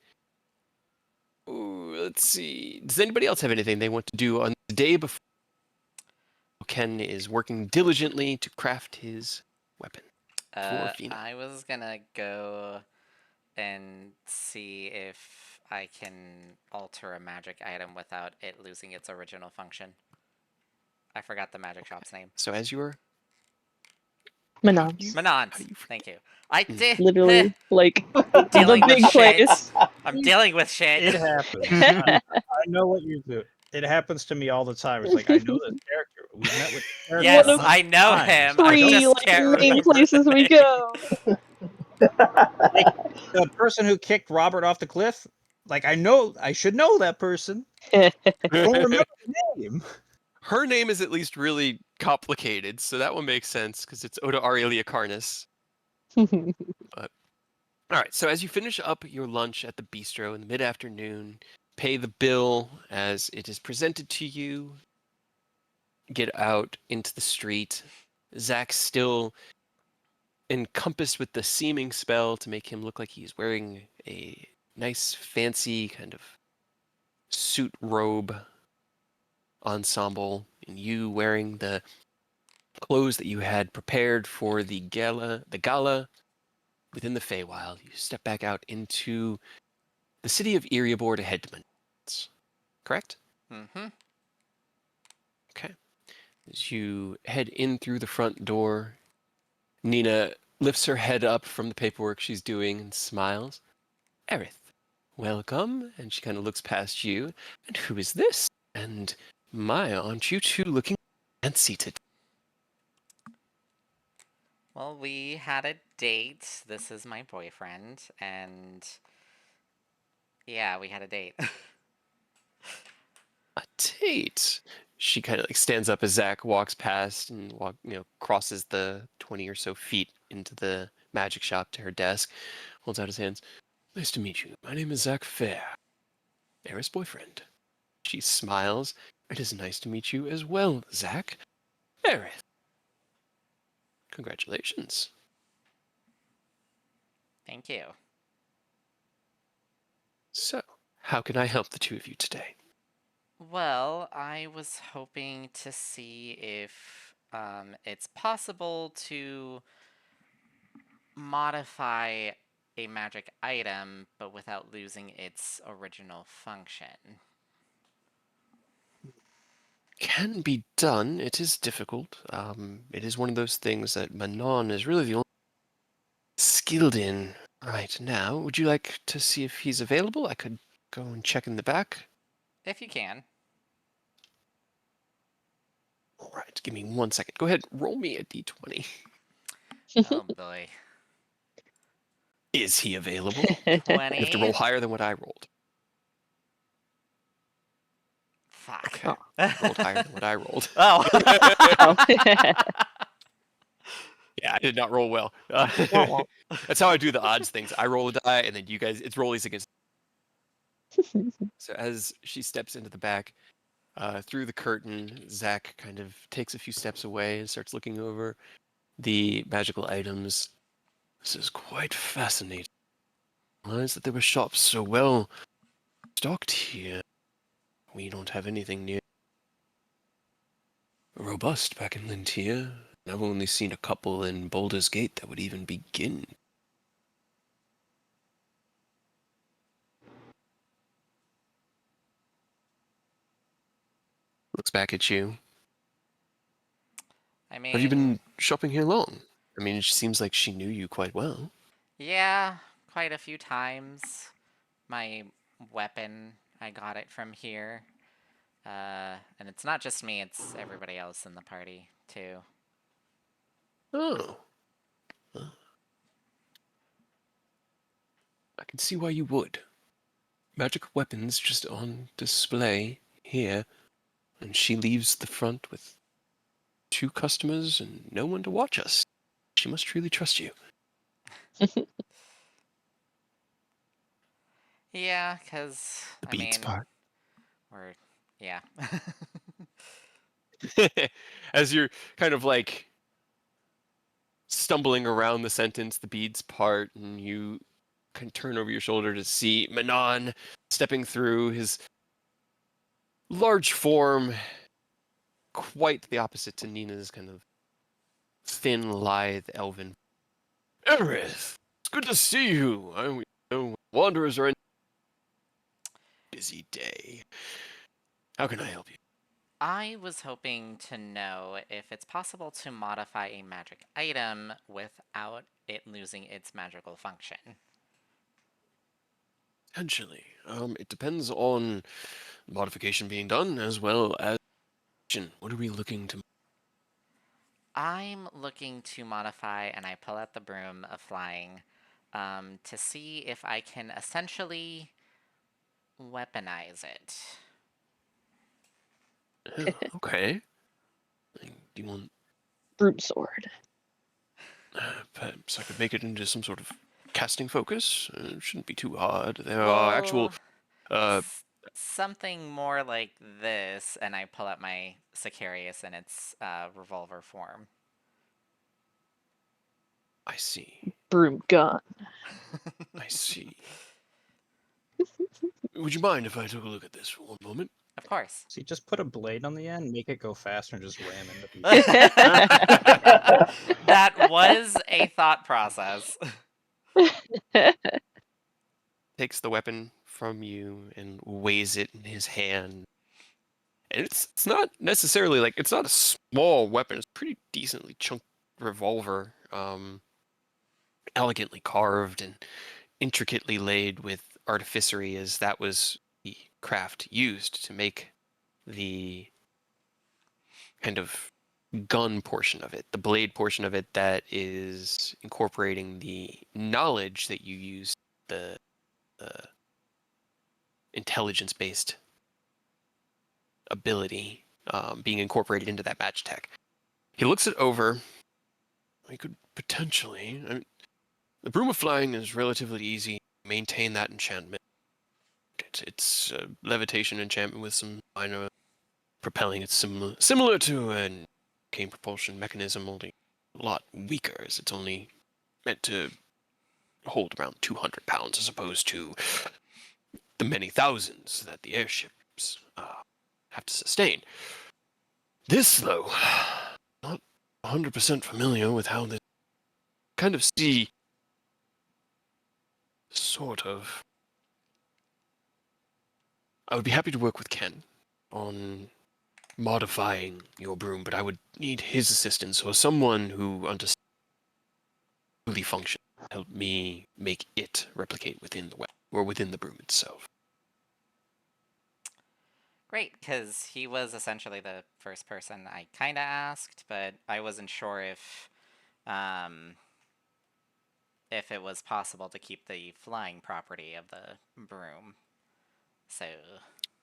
Speaker 2: ooh, let's see. Does anybody else have anything they want to do on the day before Ken is working diligently to craft his weapon for Fina?
Speaker 4: I was gonna go and see if I can alter a magic item without it losing its original function. I forgot the magic shop's name.
Speaker 2: So as you're
Speaker 1: Manons.
Speaker 4: Manons.
Speaker 2: how do you
Speaker 4: Thank you. I did.
Speaker 1: Literally, like
Speaker 4: Dealing
Speaker 1: the
Speaker 4: with
Speaker 1: big
Speaker 4: shit.
Speaker 1: place.
Speaker 4: I'm dealing with shit.
Speaker 3: It happens. I know what you do. It happens to me all the time. It's like I know this character. We've met with this character.
Speaker 4: Yes,
Speaker 1: One of
Speaker 4: I know
Speaker 3: times.
Speaker 4: him. I
Speaker 1: Three
Speaker 4: just
Speaker 1: like
Speaker 4: can't
Speaker 1: main
Speaker 4: remember
Speaker 1: places
Speaker 4: the
Speaker 1: we
Speaker 4: name.
Speaker 1: go.
Speaker 3: Like the person who kicked Robert off the cliff. Like I should know that person. I don't remember the name.
Speaker 2: Her name is at least really complicated, so that one makes sense because it's Oda Aurelia Carnus. All right, so as you finish up your lunch at the bistro in the mid-afternoon, pay the bill as it is presented to you, get out into the street. Zach's still encompassed with the seeming spell to make him look like he's wearing a nice, fancy kind of suit robe ensemble, and you wearing the clothes that you had prepared for the gala within the Feywild. You step back out into the city of Erebor to head to Manons. Correct?
Speaker 4: Mm-hmm.
Speaker 2: Okay. As you head in through the front door, Nina lifts her head up from the paperwork she's doing and smiles. Aerith, welcome. And she kind of looks past you. And who is this? And my, aren't you two looking fancy today?
Speaker 4: Well, we had a date. This is my boyfriend, and yeah, we had a date.
Speaker 2: A date. She kind of like stands up as Zach walks past and crosses the 20 or so feet into the magic shop to her desk, holds out his hands. Nice to meet you. My name is Zach Fair, Aerith's boyfriend. She smiles. It is nice to meet you as well, Zach. Aerith. Congratulations.
Speaker 4: Thank you.
Speaker 2: So, how can I help the two of you today?
Speaker 4: Well, I was hoping to see if it's possible to modify a magic item, but without losing its original function.
Speaker 2: Can be done. It is difficult. It is one of those things that Manon is really the only skilled in right now. Would you like to see if he's available? I could go and check in the back.
Speaker 4: If you can.
Speaker 2: All right, give me 1 second. Go ahead, roll me a d20.
Speaker 4: Oh boy.
Speaker 2: Is he available? You
Speaker 4: 20.
Speaker 2: have to roll higher than what I rolled.
Speaker 4: Fuck.
Speaker 2: Okay. Rolled higher than what I rolled.
Speaker 4: Oh.
Speaker 2: Yeah, I did not roll well. That's how I do the odds things. I roll a die, and then you guys, it's rollies against. So as she steps into the back, through the curtain, Zach kind of takes a few steps away and starts looking over the magical items. This is quite fascinating. I realized that there were shops so well stocked here. We don't have anything near robust back in Lintier. I've only seen a couple in Baldur's Gate that would even begin. looks back at you.
Speaker 4: I
Speaker 2: Have you
Speaker 4: mean,
Speaker 2: been shopping here long? I mean, it seems like she knew you quite well.
Speaker 4: yeah, quite a few times. My weapon, I got it from here. And it's not just me, it's everybody else in the party, too.
Speaker 2: Oh. I can see why you would. Magic weapons just on display here, and she leaves the front with 2 customers and no one to watch us. She must truly trust you.
Speaker 4: Yeah, because,
Speaker 2: The
Speaker 4: I
Speaker 2: beads
Speaker 4: mean,
Speaker 2: part.
Speaker 4: we're, yeah.
Speaker 2: As you're kind of like stumbling around the sentence, the beads part, and you can turn over your shoulder to see Manon stepping through, his large form, quite the opposite to Nina's kind of thin, lithe elven. Aerith, it's good to see you. I know wanderers are in a busy day. How can I help you?
Speaker 4: I was hoping to know if it's possible to modify a magic item without it losing its magical function.
Speaker 2: Potentially. It depends on the modification being done as well as what are we looking to?
Speaker 4: I'm looking to modify, and I pull out the broom of flying to see if I can essentially weaponize it.
Speaker 2: Oh, okay. Do you want?
Speaker 1: Brute sword.
Speaker 2: Perhaps I could make it into some sort of casting focus. It shouldn't be too hard. There are actual.
Speaker 4: Well,
Speaker 2: Uh,
Speaker 4: something more like this, and I pull out my Sicarius in its revolver form.
Speaker 2: I see.
Speaker 1: Broom gun.
Speaker 2: I see. Would you mind if I took a look at this for one moment?
Speaker 4: Of course.
Speaker 3: See, just put a blade on the end, make it go faster, and just ram into people.
Speaker 4: That was a thought process.
Speaker 2: Takes the weapon from you and weighs it in his hand. And it's not necessarily like it's not a small weapon. It's a pretty decently chunked revolver, elegantly carved and intricately laid with artificery, as that was the craft used to make the kind of gun portion of it, the blade portion of it that is incorporating the knowledge that you use, the intelligence-based ability being incorporated into that match tech. He looks it over. I could potentially. I mean, the Broom of Flying is relatively easy. Maintain that enchantment. It's a levitation enchantment with some minor propelling. It's similar to an arcane propulsion mechanism, only a lot weaker, as it's only meant to hold around 200 pounds as opposed to the many thousands that the airships have to sustain. This, though, not 100% familiar with how this kind of see. Sort of. I would be happy to work with Ken on modifying your broom, but I would need his assistance or someone who understands fully function to help me make it replicate within the web or within the broom itself.
Speaker 4: Great, because he was essentially the first person I kind of asked, but I wasn't sure if it was possible to keep the flying property of the broom. So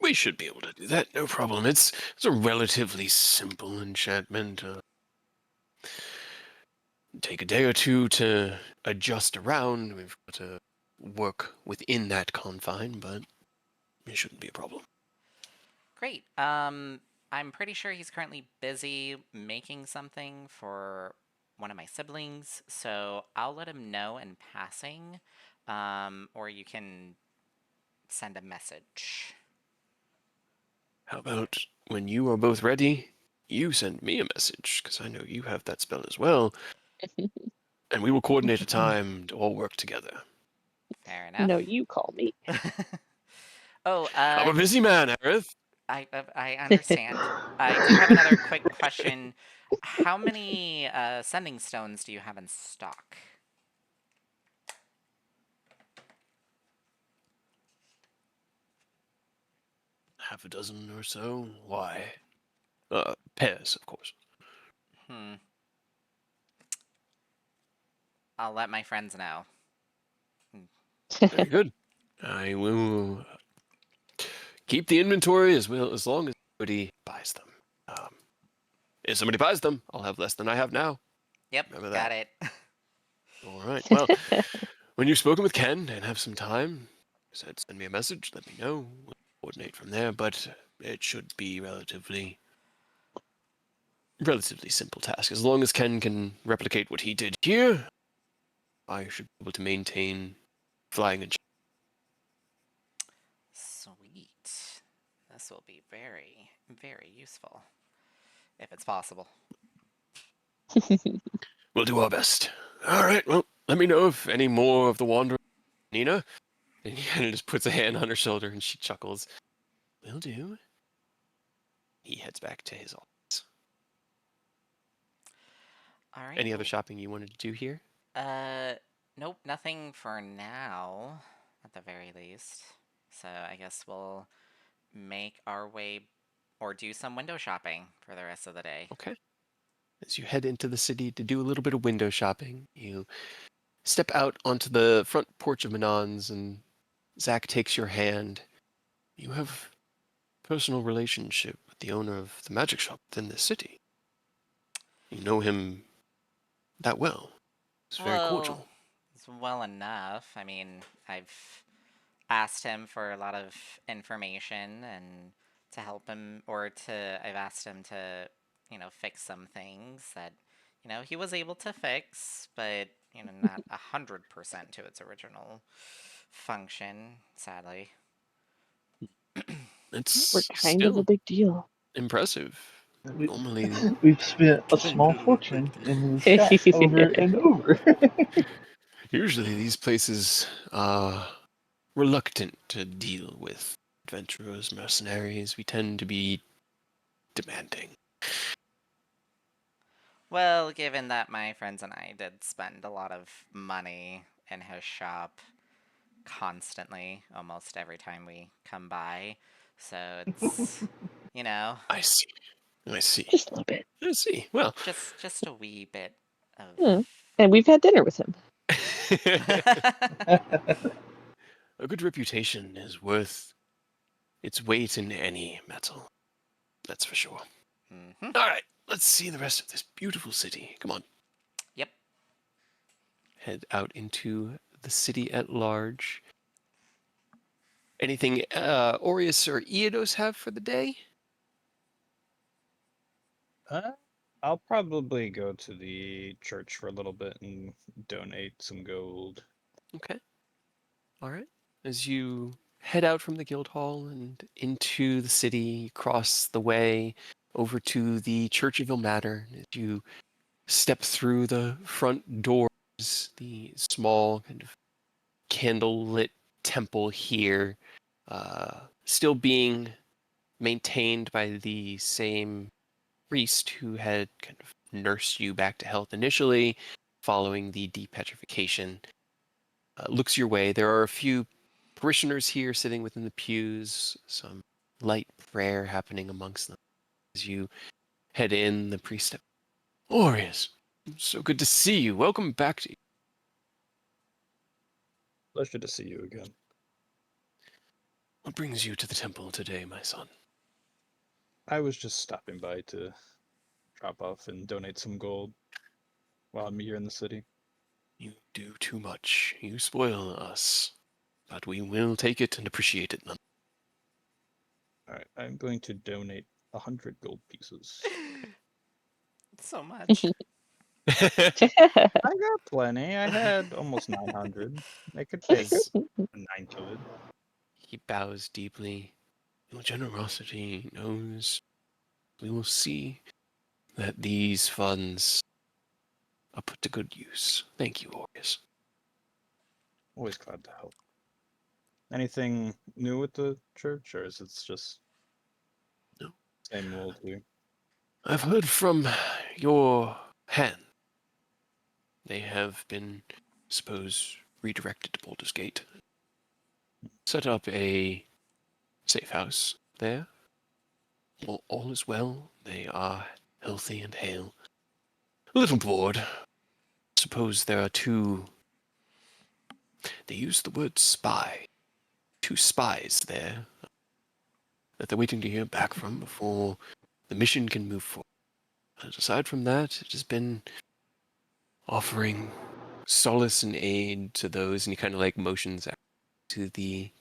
Speaker 2: We should be able to do that, no problem. It's a relatively simple enchantment. Take a day or two to adjust around. We've got to work within that confine, but it shouldn't be a problem.
Speaker 4: great. I'm pretty sure he's currently busy making something for one of my siblings, so I'll let him know in passing, or you can send a message.
Speaker 2: How about when you are both ready, you send me a message, because I know you have that spell as well, and we will coordinate a time to all work together.
Speaker 4: Fair enough.
Speaker 1: No, you call me.
Speaker 4: Oh,
Speaker 2: I'm a busy man, Aerith.
Speaker 4: I understand. I do have another quick question. How many sending stones do you have in stock?
Speaker 2: Half a dozen or so. Why? Pairs, of course.
Speaker 4: Hmm. I'll let my friends know.
Speaker 2: Very good. I will keep the inventory as well as long as somebody buys them. If somebody buys them, I'll have less than I have now.
Speaker 4: Yep,
Speaker 2: Remember
Speaker 4: got
Speaker 2: that.
Speaker 4: it.
Speaker 2: All right. Well, when you've spoken with Ken and have some time, said send me a message. Let me know. We'll coordinate from there. But it should be relatively simple task. As long as Ken can replicate what he did here, I should be able to maintain flying and.
Speaker 4: Sweet. This will be very, very useful. If it's possible.
Speaker 2: We'll do our best. All right. Well, let me know if any more of the Wanderer, Nina. And he kind of just puts a hand on her shoulder and she chuckles. Will do. He heads back to his office.
Speaker 4: All right.
Speaker 2: Any other shopping you wanted to do here?
Speaker 4: Nope, nothing for now, at the very least. So I guess we'll make our way or do some window shopping for the rest of the day.
Speaker 2: Okay. As you head into the city to do a little bit of window shopping, you step out onto the front porch of Manon's and Zach takes your hand. You have a personal relationship with the owner of the magic shop within this city. You know him that well. It's very
Speaker 4: Well,
Speaker 2: cordial.
Speaker 4: it's well enough. I mean, I've asked him for a lot of information and to help him, or I've asked him to, fix some things that, he was able to fix, but, not 100% to its original function, sadly.
Speaker 1: We're
Speaker 2: It's
Speaker 1: kind of a
Speaker 2: still
Speaker 1: big deal.
Speaker 2: impressive.
Speaker 5: We,
Speaker 2: Normally,
Speaker 5: we've spent a small
Speaker 2: kind of a big
Speaker 5: fortune
Speaker 2: deal.
Speaker 5: in his shack over and over.
Speaker 2: Usually these places are reluctant to deal with adventurers, mercenaries. We tend to be demanding.
Speaker 4: Well, given that my friends and I did spend a lot of money in his shop constantly, almost every time we come by, so it's, you know,
Speaker 2: I see. I see.
Speaker 1: Just a little bit.
Speaker 2: I see. Well,
Speaker 4: just a wee bit of.
Speaker 1: And we've had dinner with him.
Speaker 2: a good reputation is worth its weight in any metal. That's for sure.
Speaker 4: Mhm.
Speaker 2: All right, let's see the rest of this beautiful city. Come on.
Speaker 4: Yep.
Speaker 2: Head out into the city at large. Anything Aureus or Eodos have for the day?
Speaker 3: I'll probably go to the church for a little bit and donate some gold.
Speaker 2: Okay. All right. As you head out from the guild hall and into the city, you cross the way over to the Church of Ilmater. As you step through the front doors, the small kind of candle-lit temple here, still being maintained by the same priest who had kind of nursed you back to health initially, following the depetrification. Looks your way. There are a few parishioners here sitting within the pews, some light prayer happening amongst them. As you head in, the priest steps. Aureus, so good to see you. Welcome back to.
Speaker 3: Pleasure to see you again.
Speaker 2: What brings you to the temple today, my son?
Speaker 3: I was just stopping by to drop off and donate some gold while I'm here in the city.
Speaker 2: You do too much. You spoil us. But we will take it and appreciate it none.
Speaker 3: Alright, I'm going to donate 100 gold pieces.
Speaker 4: So much.
Speaker 3: I got plenty. I had almost 900. I could take
Speaker 2: As
Speaker 3: 9 to it.
Speaker 2: he bows deeply, your generosity knows we will see that these funds are put to good use. Thank you, Aureus.
Speaker 3: Always glad to help. Anything new with the church, or is it just Same old here.
Speaker 2: I've heard from your hand. They have been, suppose, redirected to Baldur's Gate. Set up a safe house there. All is well. They are healthy and hale. A little bored. Suppose there are two. They use the word spy. Two spies there that they're waiting to hear back from before the mission can move forward. And aside from that, it has been offering solace and aid to those, and he kind of like motions out to the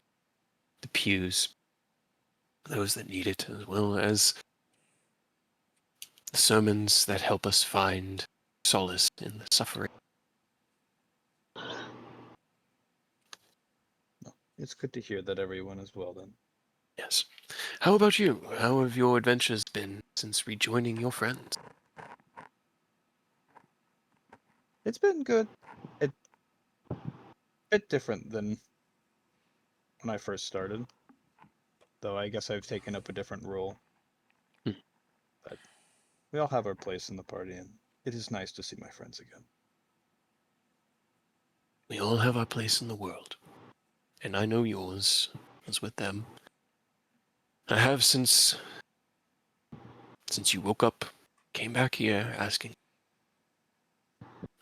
Speaker 2: pews, those that need it, as well as the sermons that help us find solace in the suffering.
Speaker 3: It's good to hear that everyone is well then.
Speaker 2: Yes. How about you? How have your adventures been since rejoining your friends?
Speaker 3: It's been good. It bit different than when I first started. Though I guess I've taken up a different role.
Speaker 2: Hmm.
Speaker 3: But we all have our place in the party, and it is nice to see my friends again.
Speaker 2: We all have our place in the world, and I know yours is with them. I have since you woke up, came back here asking.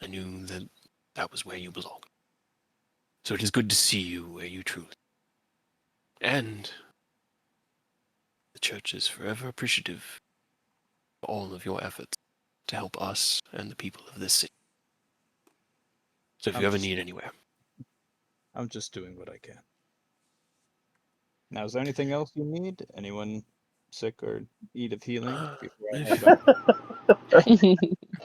Speaker 2: I knew that that was where you belong. So it is good to see you where you truly. And the church is forever appreciative of all of your efforts to help us and the people of this city. So if you ever need anywhere.
Speaker 3: I'm just doing what I can. Now, is there anything else you need? Anyone sick or need of healing before I head
Speaker 2: If
Speaker 3: back?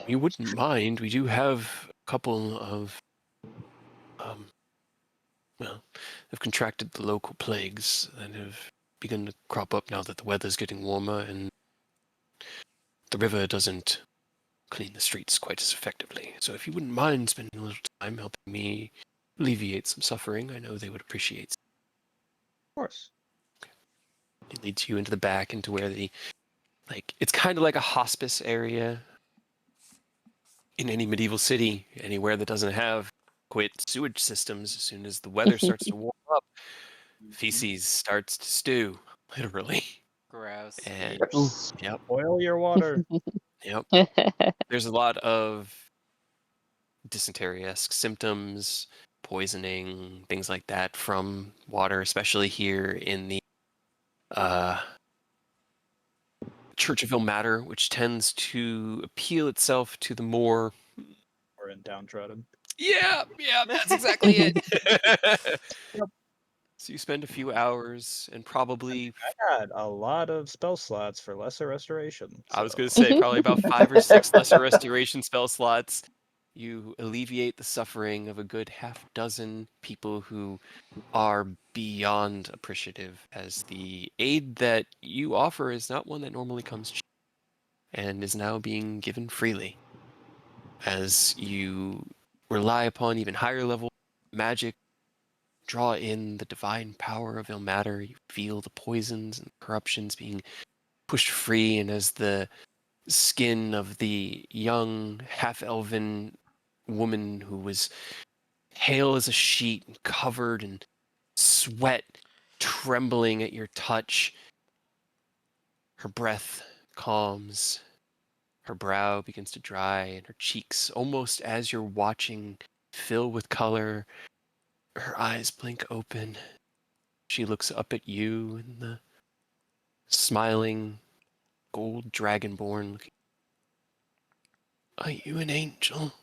Speaker 2: you wouldn't mind, we do have a couple of, well, have contracted the local plagues that have begun to crop up now that the weather's getting warmer and the river doesn't clean the streets quite as effectively. So if you wouldn't mind spending a little time helping me alleviate some suffering, I know they would appreciate it.
Speaker 3: Of course.
Speaker 2: It leads you into the back, into where it's kind of like a hospice area in any medieval city, anywhere that doesn't have quit sewage systems. As soon as the weather starts to warm up, feces starts to stew, literally.
Speaker 4: Gross.
Speaker 2: And yep,
Speaker 3: Boil your water.
Speaker 2: yep. There's a lot of dysentery-esque symptoms, poisoning, things like that from water, especially here in the Church of Ilmater, which tends to appeal itself to the more.
Speaker 3: Or in downtrodden.
Speaker 2: Yeah, that's exactly it.
Speaker 3: Yep.
Speaker 2: So you spend a few hours and probably.
Speaker 3: I had a lot of spell slots for lesser restoration.
Speaker 2: I was going to
Speaker 3: So
Speaker 2: say probably about 5 or 6 lesser restoration spell slots. You alleviate the suffering of a good half dozen people who are beyond appreciative, as the aid that you offer is not one that normally comes cheap and is now being given freely. As you rely upon even higher level magic, draw in the divine power of Ilmater, you feel the poisons and corruptions being pushed free, and as the skin of the young half-elven woman who was pale as a sheet and covered in sweat, trembling at your touch, her breath calms, her brow begins to dry, and her cheeks, almost as you're watching, fill with color. Her eyes blink open. She looks up at you and the smiling gold dragonborn looking. Are you an angel?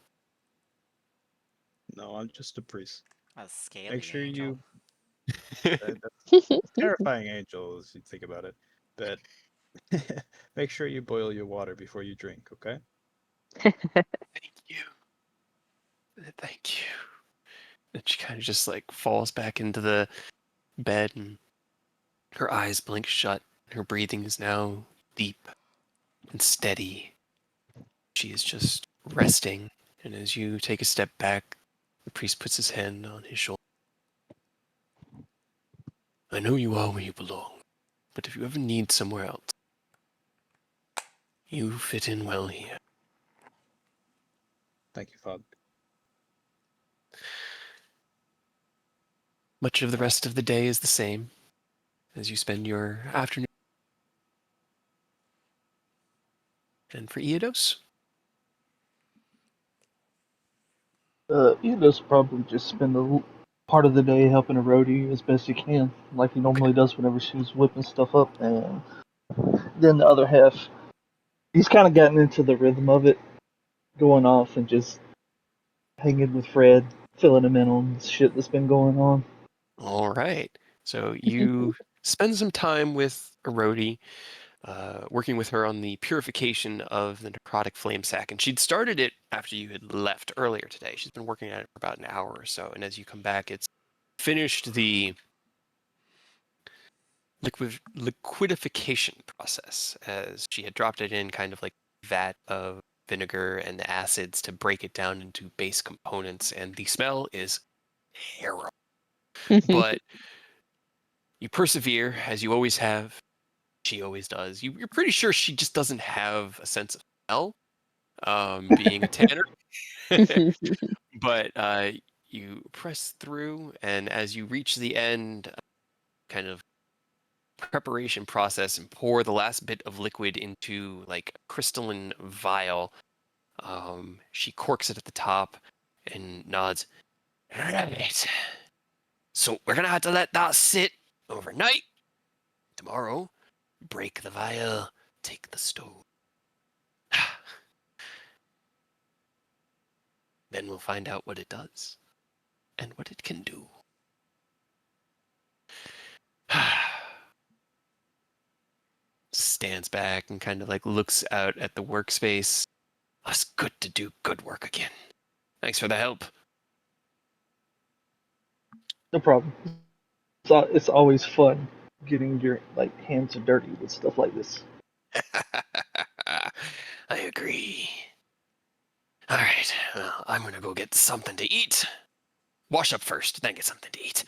Speaker 3: no, I'm just a priest.
Speaker 4: A scaly
Speaker 3: Make sure
Speaker 4: angel.
Speaker 3: that's terrifying angel as you think about it. But make sure you boil your water before you drink, okay?
Speaker 2: Thank you. Thank you. And she kind of just falls back into the bed, and her eyes blink shut. Her breathing is now deep and steady. She is just resting, and as you take a step back, the priest puts his hand on his shoulder. I know you are where you belong, but if you ever need somewhere else, You fit in well here.
Speaker 3: Thank you, Father.
Speaker 2: Much of the rest of the day is the same as you spend your afternoon. And for Eodos?
Speaker 5: You just probably just spend part of the day helping Erodi as best he can, like he normally does whenever she's whipping stuff up, and then the other half, he's kind of gotten into the rhythm of it, going off and just hanging with Fred, filling him in on shit that's been going on.
Speaker 2: All right. So you spend some time with Erodi, working with her on the purification of the necrotic flame sac. And she'd started it after you had left earlier today. She's been working at it for about an hour or so. And as you come back, it's finished the liquidification process, as she had dropped it in kind of like a vat of vinegar and the acids to break it down into base components. And the smell is terrible. But you persevere, as you always have. She always does. You're pretty sure she just doesn't have a sense of smell, being a tanner. But you press through, and as you reach the end, kind of preparation process, and pour the last bit of liquid into like a crystalline vial, she corks it at the top and nods. Right. So we're gonna have to let that sit overnight. Tomorrow, break the vial, take the stone. Then we'll find out what it does and what it can do. Stands back and kind of like looks out at the workspace. It's good to do good work again. Thanks for the help.
Speaker 5: No problem. It's always fun getting your hands dirty with stuff like this.
Speaker 2: I agree. All right, well, I'm gonna go get something to eat. Wash up first, then get something to eat.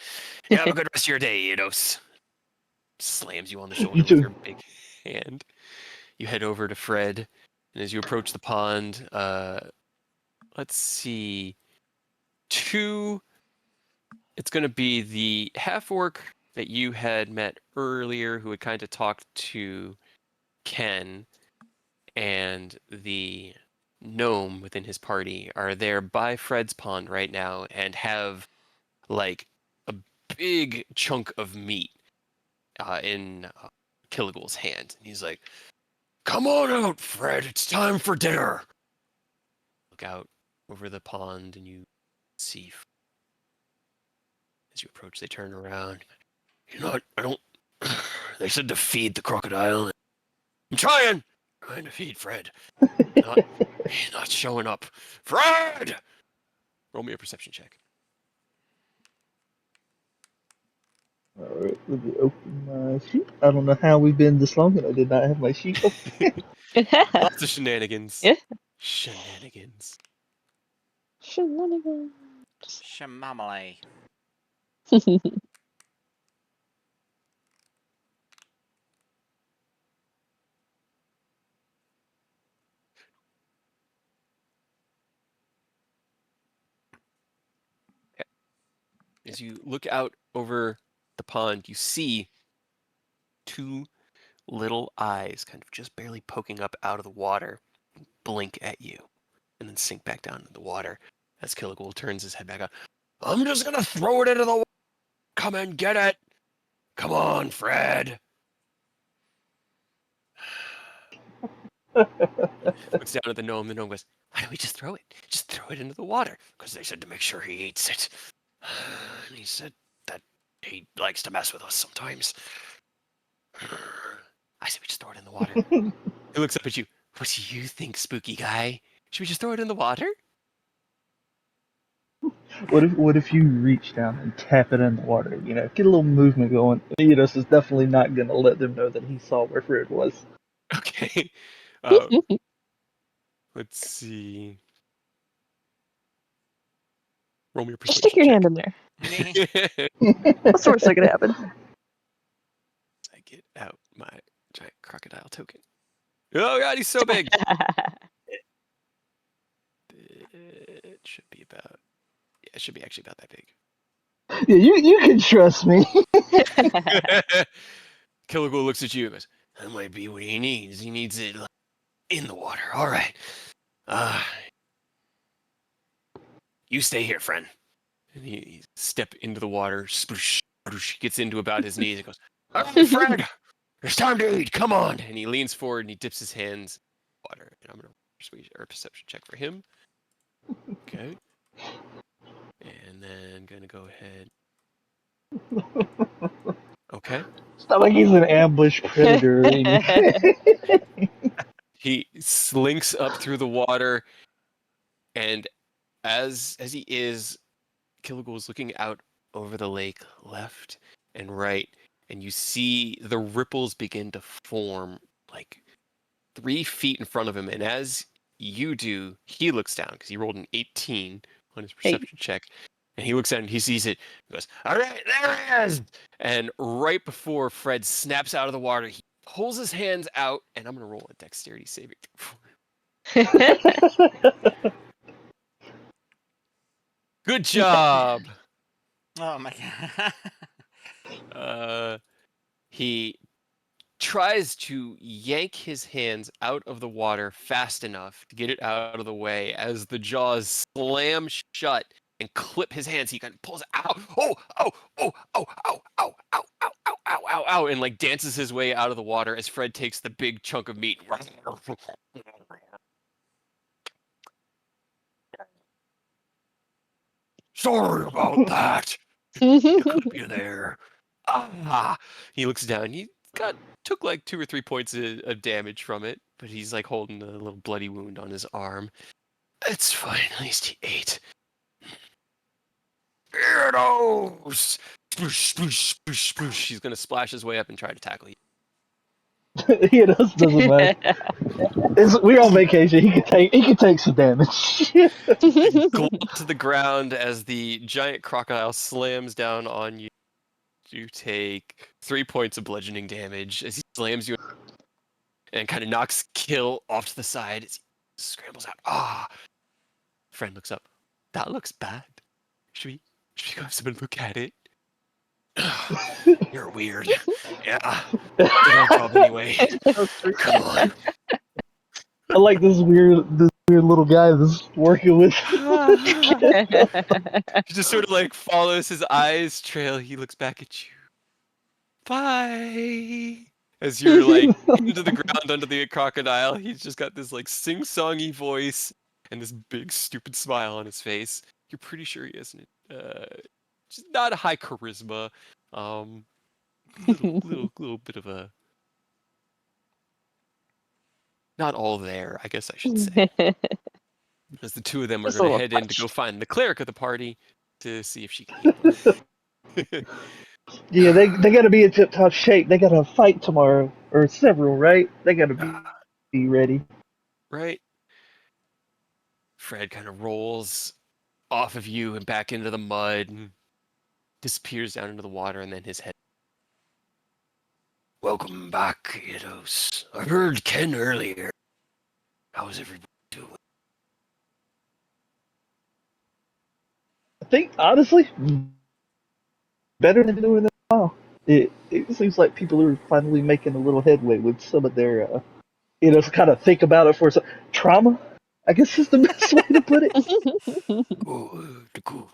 Speaker 2: You have a good rest of your day, Eidos. Slams you on the shoulder
Speaker 5: You
Speaker 2: with
Speaker 5: too.
Speaker 2: her big hand. You head over to Fred, and as you approach the pond, let's see, it's going to be the half-orc that you had met earlier, who had kind of talked to Ken, and the gnome within his party are there by Fred's pond right now and have like a big chunk of meat in Killigul's hand. And he's like, "Come on out, Fred. It's time for dinner." Look out over the pond and you see, as you approach, they turn around. You know what? I don't. They said to feed the crocodile. I'm trying to feed Fred. He's not showing up. Fred! Roll me a perception check.
Speaker 5: Alright, let me open my sheet. I don't know how we've been this long and I did not have my sheet open.
Speaker 2: Lots of shenanigans.
Speaker 1: Yeah.
Speaker 2: Shenanigans.
Speaker 1: Shenanigans.
Speaker 4: Shamamale.
Speaker 2: As you look out over the pond, you see two little eyes kind of just barely poking up out of the water, blink at you, and then sink back down into the water as Killigul turns his head back up. I'm just gonna throw it into the water. Come and get it. Come on, Fred. Looks down at the gnome. The gnome goes, "Why don't we just throw it? Just throw it into the water." Because they said to make sure he eats it. And he said that he likes to mess with us sometimes. I said we just throw it in the water. He looks up at you. What do you think, spooky guy? Should we just throw it in the water?
Speaker 5: What if you reach down and tap it in the water? Get a little movement going. This is definitely not gonna let them know that he saw where Fred was.
Speaker 2: Okay. Let's see. Roll me a
Speaker 1: Just stick
Speaker 2: persuasion
Speaker 1: your
Speaker 2: check.
Speaker 1: hand in there. What's the worst that could happen?
Speaker 2: I get out my giant crocodile token. Oh god, he's so big. It should be about. Yeah, it should be actually about that big.
Speaker 5: Yeah, you can trust me.
Speaker 2: Killigul looks at you and goes, "That might be what he needs. He needs it like, in the water. All right. You stay here, friend." And he step into the water. Sploosh, sploosh, gets into about his knees and goes, "All right, friend. It's time to eat. Come on." And he leans forward and he dips his hands in the water. And I'm gonna perception check for him. Okay. And then gonna go ahead. Okay.
Speaker 5: It's not like he's an ambush predator or anything.
Speaker 2: He slinks up through the water, and as he is, Killigul is looking out over the lake, left and right, and you see the ripples begin to form like 3 feet in front of him. And as you do, he looks down because he rolled an 18 on his perception check. And he looks at it and he sees it. He goes, "All right, there he is." And right before Fred snaps out of the water, he pulls his hands out, and I'm going to roll a dexterity saving throw for him. Good job.
Speaker 4: Oh my god.
Speaker 2: He tries to yank his hands out of the water fast enough to get it out of the way as the jaws slam shut and clip his hands. He kind of pulls out, oh, oh, oh, oh, oh, oh, oh, oh, oh, oh, oh, oh, and like dances his way out of the water as Fred takes the big chunk of meat. Sorry about that. You could be there. Ah, he looks down. He took like 2 or 3 points of damage from it, but he's like holding a little bloody wound on his arm. It's fine. At least he ate. Here it goes. Sploosh, sploosh, sploosh, sploosh. He's gonna splash his way up and try to tackle you.
Speaker 5: Yeah, it doesn't matter. We're on vacation. He can take some damage.
Speaker 2: Glump to the ground as the giant crocodile slams down on you. You take 3 points of bludgeoning damage as he slams you and kind of knocks Kill off to the side as he scrambles out. Ah! Friend looks up. That looks bad. Should we go have someone look at it? You're weird. Yeah. Did our job anyway. Come on.
Speaker 5: I like this weird little guy that's working with.
Speaker 2: He just sort of like follows his eyes trail. He looks back at you. Bye. As you're like into the ground under the crocodile, he's just got this like sing-songy voice and this big stupid smile on his face. You're pretty sure he has just not a high charisma. Little bit of a not all there, I guess I should say. As the two of them are
Speaker 1: Just a
Speaker 2: going to
Speaker 1: little
Speaker 2: head in to go
Speaker 1: touched.
Speaker 2: find the cleric of the party to see if she can heal them.
Speaker 5: Yeah, they got to be in tip-top shape. They got to fight tomorrow, or several, right? They got to be ready.
Speaker 2: Right? Fred kind of rolls off of you and back into the mud and disappears down into the water, and then his head. Welcome back, Eidos. I heard Ken earlier. How's everybody doing?
Speaker 5: I think, honestly, better than doing it now. It seems like people are finally making a little headway with some of their, kind of think about it for some trauma. I guess is the best way to put it.
Speaker 2: Good.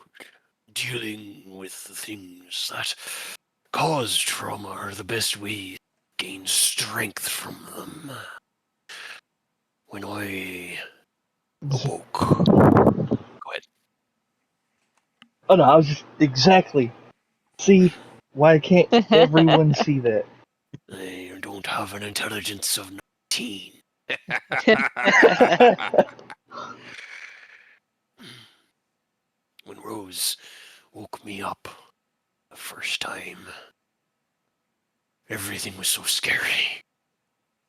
Speaker 2: Dealing with the things that cause trauma are the best ways to gain strength from them. When I awoke. Go ahead.
Speaker 5: Oh no, I was just exactly. See, why can't everyone see that?
Speaker 2: I don't have an intelligence of 19. When Rose woke me up the first time, everything was so scary.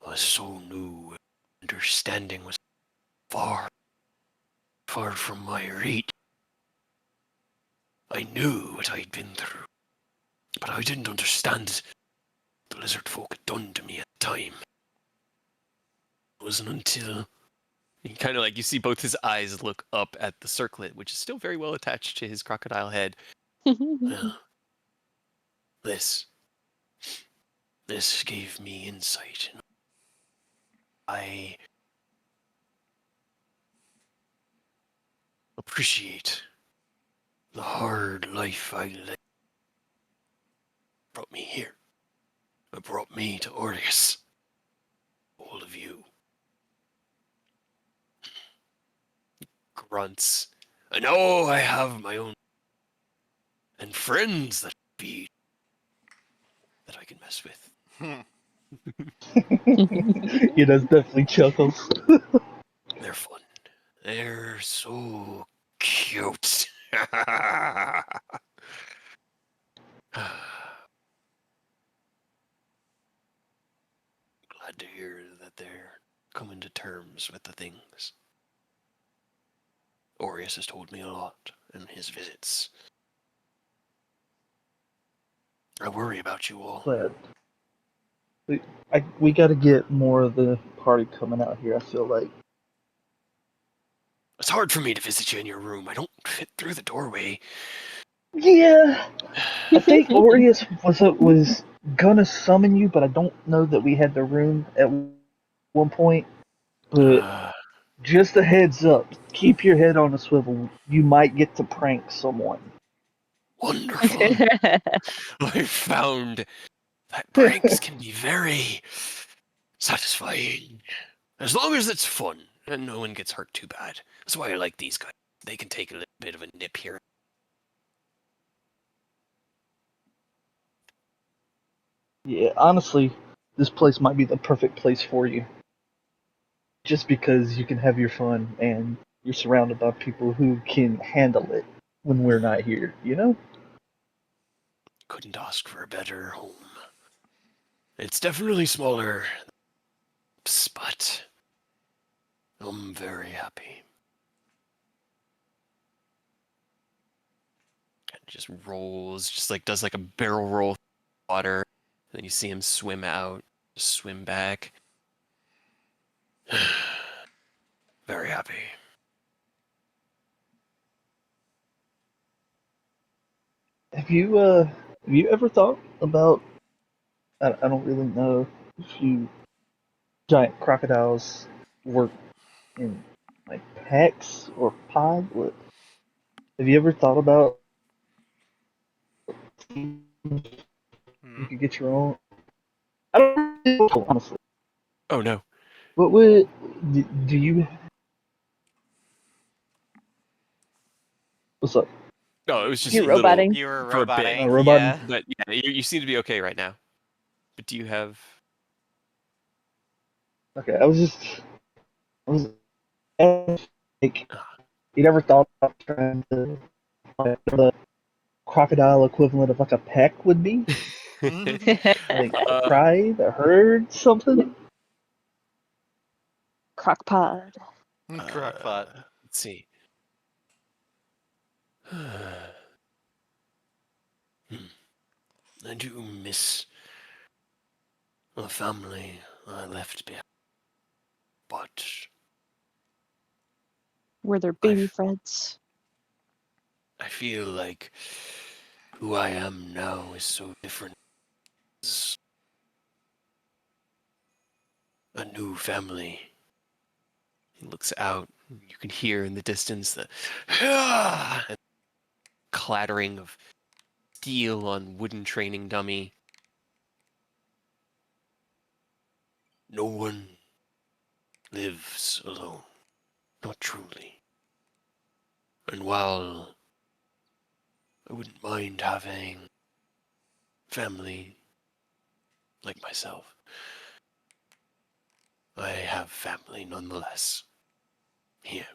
Speaker 2: I was so new. Understanding was far from my reach. I knew what I'd been through, but I didn't understand the lizard folk had done to me at the time. wasn't until you kind of like you see both his eyes look up at the circlet, which is still very well attached to his crocodile head. Well, this gave me insight. I appreciate the hard life I led. Brought me here. It brought me to Aureus. All of you. Grunts. I know I have my own and friends that feed that I can mess with.
Speaker 5: He does definitely chuckles.
Speaker 2: They're fun. They're so cute. Glad to hear that they're coming to terms with the things. Aureus has told me a lot in his visits. I worry about you all.
Speaker 5: But we got to get more of the party coming out here. I feel like.
Speaker 2: It's hard for me to visit you in your room. I don't fit through the doorway.
Speaker 5: Yeah, I think Aureus was gonna summon you, but I don't know that we had the room at one point. But just a heads up, keep your head on a swivel. You might get to prank someone.
Speaker 2: Wonderful. I found that pranks can be very satisfying. As long as it's fun and no one gets hurt too bad. That's why I like these guys. They can take a little bit of a nip here.
Speaker 5: Yeah, honestly, this place might be the perfect place for you. Just because you can have your fun and you're surrounded by people who can handle it when we're not here, you know?
Speaker 2: Couldn't ask for a better home. It's definitely smaller, but I'm very happy. And just rolls, just like does like a barrel roll through water. And then you see him swim out, swim back. Very happy.
Speaker 5: Have you ever thought about? I don't really know if you giant crocodiles work in like packs or pod. What have you ever thought about? You could get your own. I don't know, honestly.
Speaker 2: Oh no.
Speaker 5: What would do you? What's up?
Speaker 2: No, it was just
Speaker 1: You're
Speaker 2: a little
Speaker 1: roboting.
Speaker 4: You were
Speaker 2: for a bit.
Speaker 4: roboting,
Speaker 5: robot.
Speaker 4: yeah.
Speaker 2: But yeah, you seem to be okay right now. But do you have?
Speaker 5: Okay, I was like,
Speaker 2: Ah.
Speaker 5: you never thought about trying to find the crocodile equivalent of like a peck would be? Like a
Speaker 2: Uh,
Speaker 5: pride, a herd, something?
Speaker 1: Crockpod.
Speaker 4: Crockpot.
Speaker 2: let's see. I do miss the family I left behind, but
Speaker 1: Were there
Speaker 2: I
Speaker 1: baby Freds?
Speaker 2: feel like who I am now is so different. It's a new family. He looks out. You can hear in the distance the and clattering of steel on wooden training dummy. No one lives alone, not truly. And while I wouldn't mind having family like myself, I have family nonetheless here.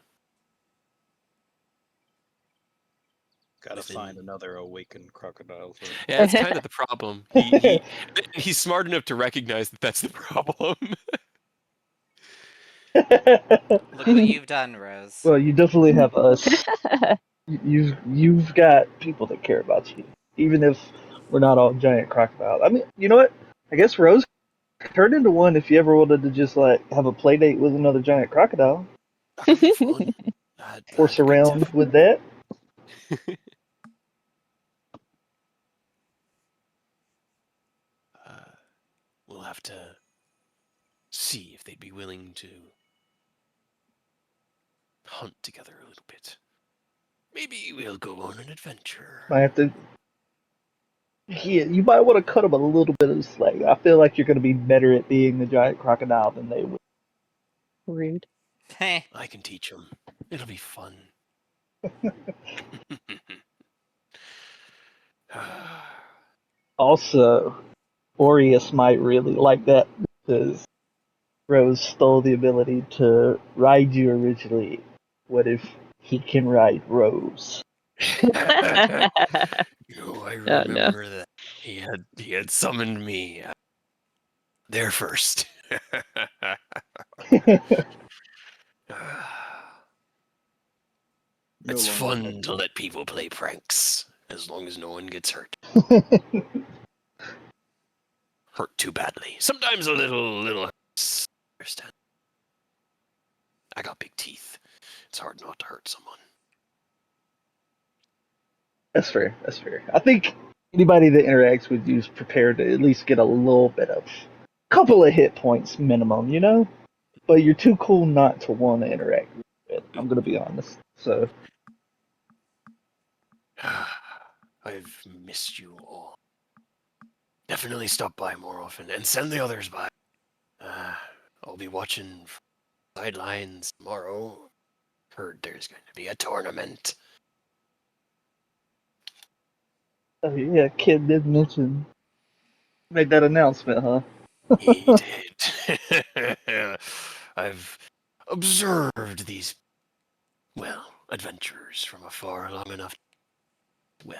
Speaker 3: Gotta
Speaker 2: Within-
Speaker 3: find another awakened crocodile.
Speaker 2: Yeah, that's kind of the problem. He's smart enough to recognize that that's the problem.
Speaker 4: Look what you've done, Rose.
Speaker 5: Well, you definitely have us. You've got people that care about you, even if we're not all giant crocodiles. I mean, you know what? I guess Rose Turn into one if you ever wanted to just like have a play date with another giant crocodile.
Speaker 2: That could be fun.
Speaker 5: Horse
Speaker 2: I'd be
Speaker 5: around with that.
Speaker 2: We'll have to see if they'd be willing to hunt together a little bit. Maybe we'll go on an adventure.
Speaker 5: Might have to. Yeah, you might want to cut them a little bit of the slack. I feel like you're going to be better at being the giant crocodile than they would.
Speaker 1: Rude.
Speaker 2: I can teach them. It'll be fun.
Speaker 5: Also, Aureus might really like that because Rose stole the ability to ride you originally. What if he can ride Rose?
Speaker 2: I
Speaker 1: Oh,
Speaker 2: remember that he had summoned me there first.
Speaker 3: No
Speaker 2: It's
Speaker 3: longer
Speaker 2: fun to let people play pranks as long as no one gets hurt. Hurt too badly. Sometimes a little hurts. Understand? I got big teeth. It's hard not to hurt someone.
Speaker 5: That's fair. That's fair. I think anybody that interacts with you is prepared to at least get a little bit of, couple of hit points minimum, you know. But you're too cool not to want to interact with it. I'm gonna be honest. So
Speaker 2: I've missed you all. Definitely stop by more often and send the others by. I'll be watching sidelines tomorrow. Heard there's going to be a tournament.
Speaker 5: yeah, kid did mention made that announcement, huh?
Speaker 2: He did. I've observed these, adventurers from afar long enough. Well,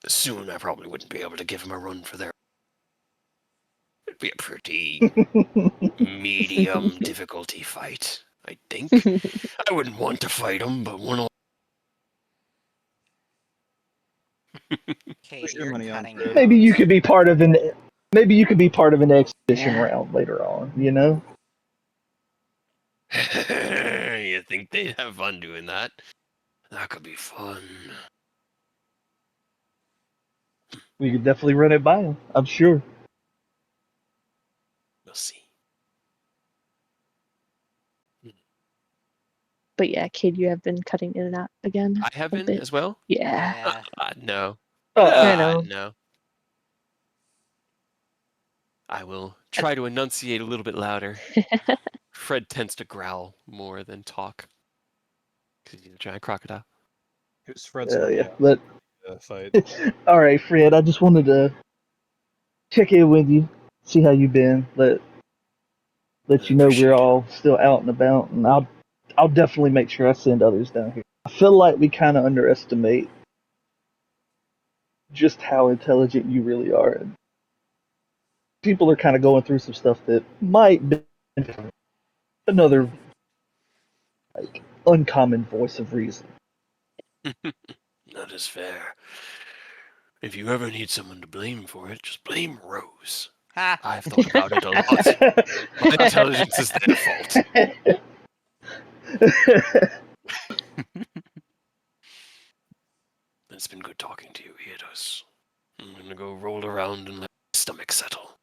Speaker 2: soon I probably wouldn't be able to give them a run for their. It'd be a pretty medium difficulty fight, I think. I wouldn't want to fight them, but one.
Speaker 4: Okay,
Speaker 3: Put your
Speaker 4: you're
Speaker 3: money on
Speaker 4: cutting
Speaker 3: Fred.
Speaker 5: Maybe
Speaker 4: out.
Speaker 5: you could be part of an expedition
Speaker 1: Yeah.
Speaker 5: round later on, you know?
Speaker 2: You think they'd have fun doing that? That could be fun.
Speaker 5: We could definitely run it by him, I'm sure.
Speaker 2: We'll see.
Speaker 1: But yeah, kid, you have been cutting in and out again
Speaker 2: I have
Speaker 1: a
Speaker 2: been
Speaker 1: bit.
Speaker 2: as well?
Speaker 1: Yeah.
Speaker 4: Yeah.
Speaker 2: No.
Speaker 1: I know.
Speaker 2: No. I will try to enunciate a little bit louder. Fred tends to growl more than talk. Because he's a giant crocodile.
Speaker 3: Who's Fred's money
Speaker 5: Yeah,
Speaker 3: out
Speaker 5: but
Speaker 3: fight?
Speaker 5: all right, Fred. I just wanted to check in with you, see how you been. Let
Speaker 2: I
Speaker 5: you know we're
Speaker 2: appreciate it.
Speaker 5: all still out and about, and I'll definitely make sure I send others down here. I feel like we kind of underestimate just how intelligent you really are. And people are kind of going through some stuff that might be another like uncommon voice of reason.
Speaker 2: That is fair. If you ever need someone to blame for it, just blame Rose.
Speaker 4: Ha!
Speaker 2: I've thought about it a lot. My intelligence is their fault. It's been good talking to you, Edos. I'm gonna go roll around and let my stomach settle.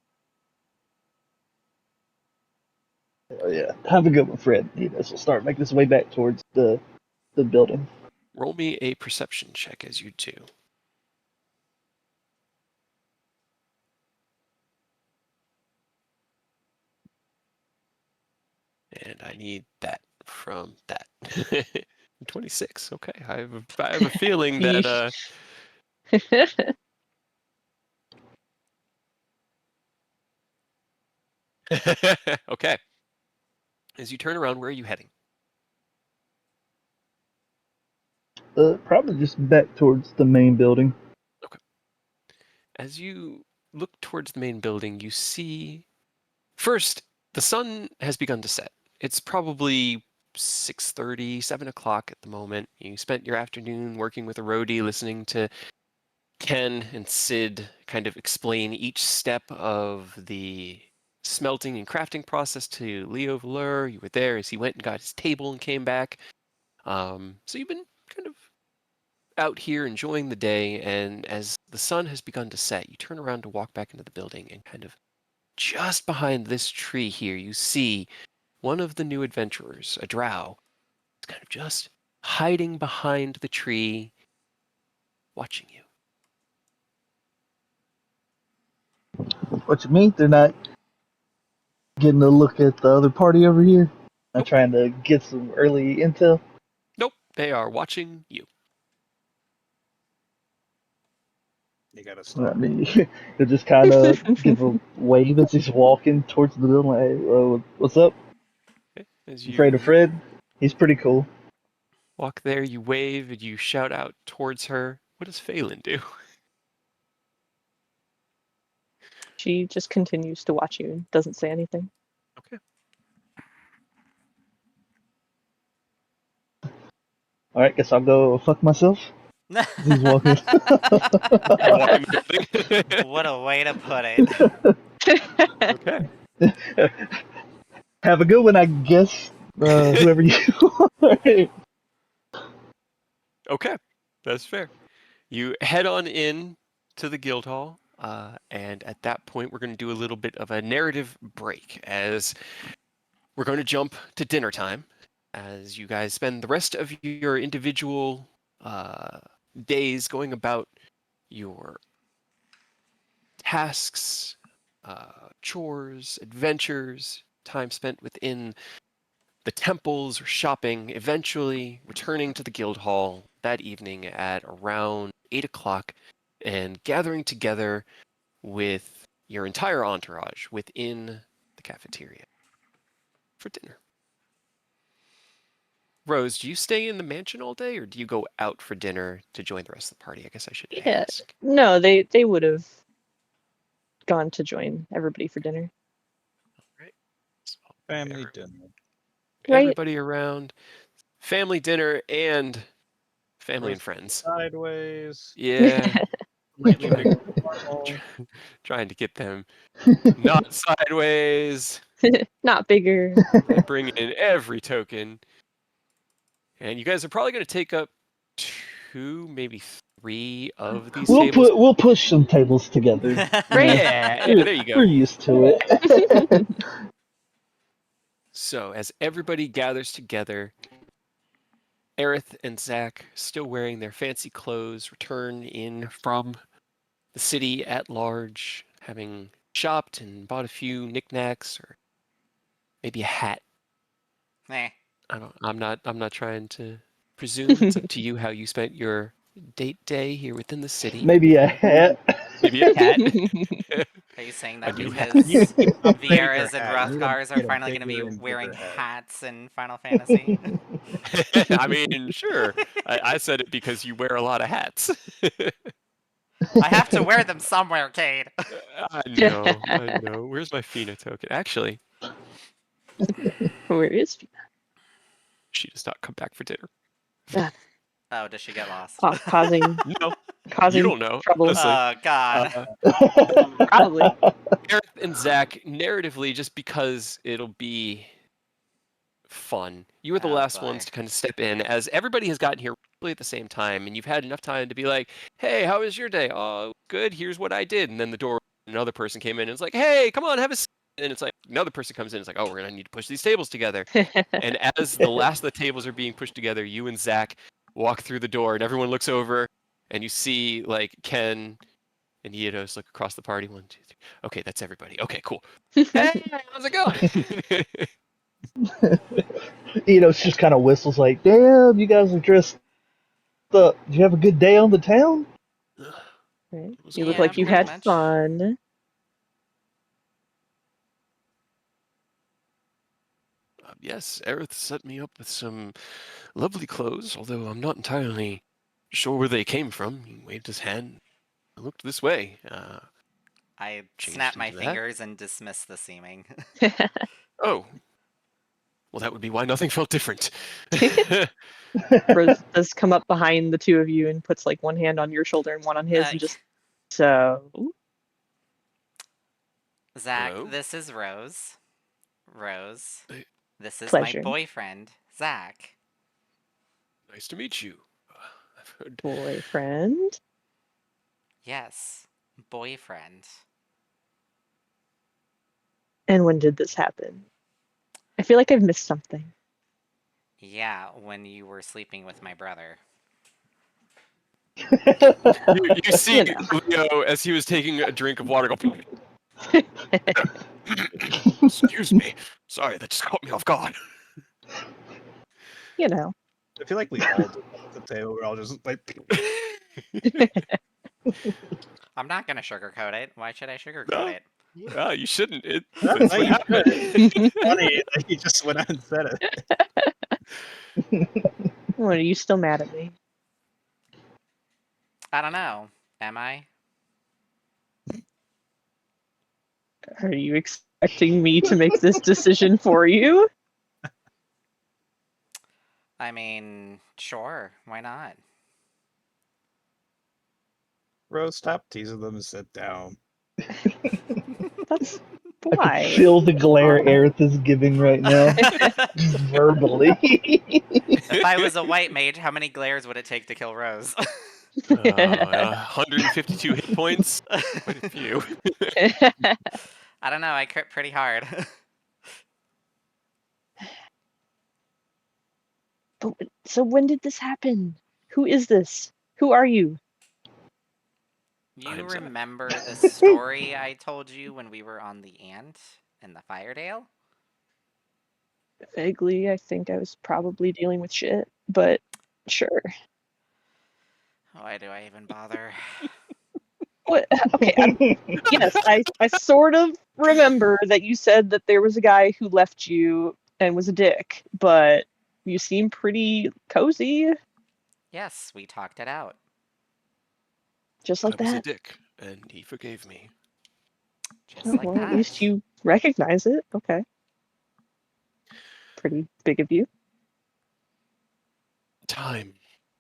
Speaker 5: Oh, yeah. Have a good one, Fred. We'll start making his way back towards the building.
Speaker 2: Roll me a perception check as you two. And I need that from that. 26. Okay. I have a feeling that okay. As you turn around, where are you heading?
Speaker 5: Probably just back towards the main building.
Speaker 2: Okay. As you look towards the main building, you see first the sun has begun to set. It's probably 6:30, 7 o'clock at the moment. You spent your afternoon working with a roadie, listening to Ken and Sid kind of explain each step of the smelting and crafting process to Leo Valeur. You were there as he went and got his table and came back. So you've been kind of out here enjoying the day, and as the sun has begun to set, you turn around to walk back into the building, and kind of just behind this tree here, you see one of the new adventurers, a drow, kind of just hiding behind the tree, watching you.
Speaker 5: What you mean? They're not getting a look at the other party over here? Not
Speaker 2: Nope.
Speaker 5: trying to get some early intel?
Speaker 2: Nope, they are watching you.
Speaker 3: You gotta
Speaker 5: I
Speaker 3: stop.
Speaker 5: mean, he'll just kind of give a wave as he's walking towards the building. Like, hey, what's up?
Speaker 2: Okay? As
Speaker 5: Afraid of
Speaker 2: you
Speaker 5: Fred? He's pretty cool.
Speaker 2: walk there, you wave and you shout out towards her. What does Phelan do?
Speaker 1: She just continues to watch you and doesn't say anything.
Speaker 2: Okay.
Speaker 5: Alright, guess I'll go fuck myself. He's walking.
Speaker 2: You walk in the building.
Speaker 4: What a way to put it.
Speaker 2: Okay.
Speaker 5: Have a good one, I guess. Whoever you are.
Speaker 2: Okay. That's fair. You head on in to the guild hall, and at that point, we're going to do a little bit of a narrative break as we're going to jump to dinner time as you guys spend the rest of your individual days going about your tasks, chores, adventures, time spent within the temples or shopping, eventually returning to the guild hall that evening at around 8 o'clock and gathering together with your entire entourage within the cafeteria for dinner. Rose, do you stay in the mansion all day or do you go out for dinner to join the rest of the party? I guess I should
Speaker 1: Yeah.
Speaker 2: ask.
Speaker 1: No, they would have gone to join everybody for dinner.
Speaker 2: Right. So
Speaker 3: Family dinner.
Speaker 1: Right?
Speaker 2: everybody around, family dinner and family and
Speaker 3: Roast
Speaker 2: friends.
Speaker 3: Sideways.
Speaker 2: Yeah,
Speaker 3: Slightly
Speaker 2: trying,
Speaker 3: bigger than normal.
Speaker 2: trying to get them not sideways.
Speaker 1: Not bigger.
Speaker 2: I bring in every token. And you guys are probably going to take up 2, maybe 3 of these tables.
Speaker 5: We'll push some tables together.
Speaker 1: Right?
Speaker 2: Yeah,
Speaker 5: We're,
Speaker 2: there you go.
Speaker 5: we're used to it.
Speaker 2: So as everybody gathers together, Aerith and Zach, still wearing their fancy clothes, return in from the city at large, having shopped and bought a few knickknacks or maybe a hat.
Speaker 4: Eh.
Speaker 2: I'm not trying to presume. It's up to you how you spent your date day here within the city.
Speaker 5: Maybe a hat.
Speaker 2: Maybe a hat.
Speaker 4: Are you saying
Speaker 2: A
Speaker 4: that
Speaker 2: new hat.
Speaker 3: You
Speaker 4: because
Speaker 3: need to upgrade your
Speaker 4: Vieras and
Speaker 3: hat. You need to
Speaker 4: Rothgars are
Speaker 3: get a
Speaker 4: finally going to be
Speaker 3: bigger and
Speaker 4: wearing
Speaker 3: bigger hat.
Speaker 4: hats in Final Fantasy?
Speaker 2: I mean, sure. I said it because you wear a lot of hats.
Speaker 4: I have to wear them somewhere, Cade.
Speaker 2: I know. Where's my Fina token? Actually,
Speaker 1: Where is
Speaker 2: she does not come back for dinner.
Speaker 4: Oh, does she get lost?
Speaker 1: causing
Speaker 2: No, you
Speaker 1: causing
Speaker 2: don't know.
Speaker 1: trouble?
Speaker 2: Honestly.
Speaker 4: Oh, God.
Speaker 1: Probably.
Speaker 2: Aerith and Zach, narratively, just because it'll be fun. You were the
Speaker 4: Oh,
Speaker 2: last
Speaker 4: boy.
Speaker 2: ones to kind of step in as everybody has gotten here really at the same time, and you've had enough time to be like, "Hey, how was your day? Oh, good. Here's what I did." And then the door, another person came in and it's like, "Hey, come on, have a seat." And it's like another person comes in. It's like, "Oh, we're gonna need to push these tables together." And as the last of the tables are being pushed together, you and Zach walk through the door, and everyone looks over, and you see like Ken and Yidos look across the party. 1, 2, 3. Okay, that's everybody. Okay, cool. Hey, how's it going?
Speaker 5: It's just kind of whistles like, damn, you guys are dressed up. Did you have a good day on the town?
Speaker 1: Right?
Speaker 2: It was
Speaker 1: You look
Speaker 2: cool.
Speaker 4: Yeah,
Speaker 1: like you
Speaker 4: pretty
Speaker 1: had
Speaker 4: much.
Speaker 1: fun.
Speaker 2: Yes, Aerith set me up with some lovely clothes, although I'm not entirely sure where they came from. He waved his hand. I looked this way.
Speaker 4: I
Speaker 2: Changed
Speaker 4: snap my
Speaker 2: into that.
Speaker 4: fingers and dismiss the seeming.
Speaker 2: Oh. Well, that would be why nothing felt different.
Speaker 1: Rose does come up behind the two of you and puts like one hand on your shoulder and one on his, and just so.
Speaker 4: Zach,
Speaker 2: Hello?
Speaker 4: this is Rose. Rose,
Speaker 2: Hey.
Speaker 4: this is
Speaker 1: Pleasure.
Speaker 4: my boyfriend, Zach.
Speaker 2: Nice to meet you. I've heard.
Speaker 1: Boyfriend.
Speaker 4: Yes, boyfriend.
Speaker 1: And when did this happen? I feel like I've missed something.
Speaker 4: Yeah, when you were sleeping with my brother.
Speaker 2: You see
Speaker 1: You know.
Speaker 2: Leo as he was taking a drink of water go. Excuse me. Sorry, that just caught me off guard.
Speaker 1: You know.
Speaker 3: I feel like we all do that at the table. We're all just like,
Speaker 4: I'm not gonna sugarcoat it. Why should I sugarcoat
Speaker 2: No.
Speaker 4: it?
Speaker 2: Well, you shouldn't.
Speaker 3: "Huh?
Speaker 2: That's
Speaker 3: No,
Speaker 2: what
Speaker 3: you
Speaker 2: happened.
Speaker 3: should." Funny that he just went out and said it.
Speaker 1: What, are you still mad at me?
Speaker 4: I don't know. Am I?
Speaker 1: Are you expecting me to make this decision for you?
Speaker 4: I mean, sure. Why not?
Speaker 3: Rose, stop teasing them and sit down.
Speaker 1: That's
Speaker 5: I
Speaker 1: why.
Speaker 5: can feel the glare Aerith is giving right now, just verbally.
Speaker 4: If I was a white mage, how many glares would it take to kill Rose?
Speaker 2: 152 hit points. Quite a few.
Speaker 4: I don't know. I crit pretty hard.
Speaker 1: So when did this happen? Who is this? Who are you?
Speaker 4: You
Speaker 2: I'm Zach.
Speaker 4: remember the story I told you when we were on the Ant and the Firedale?
Speaker 1: Vaguely, I think I was probably dealing with shit, but sure.
Speaker 4: Why do I even bother?
Speaker 1: What? Okay, yes, I sort of remember that you said that there was a guy who left you and was a dick, but you seem pretty cozy,
Speaker 4: Yes, we talked it out.
Speaker 1: just
Speaker 2: I
Speaker 1: like
Speaker 2: was a
Speaker 1: that.
Speaker 2: dick, and he forgave me.
Speaker 4: Just
Speaker 1: Oh,
Speaker 4: like
Speaker 1: well,
Speaker 4: that.
Speaker 1: at least you recognize it. Okay. Pretty big of you.
Speaker 2: Time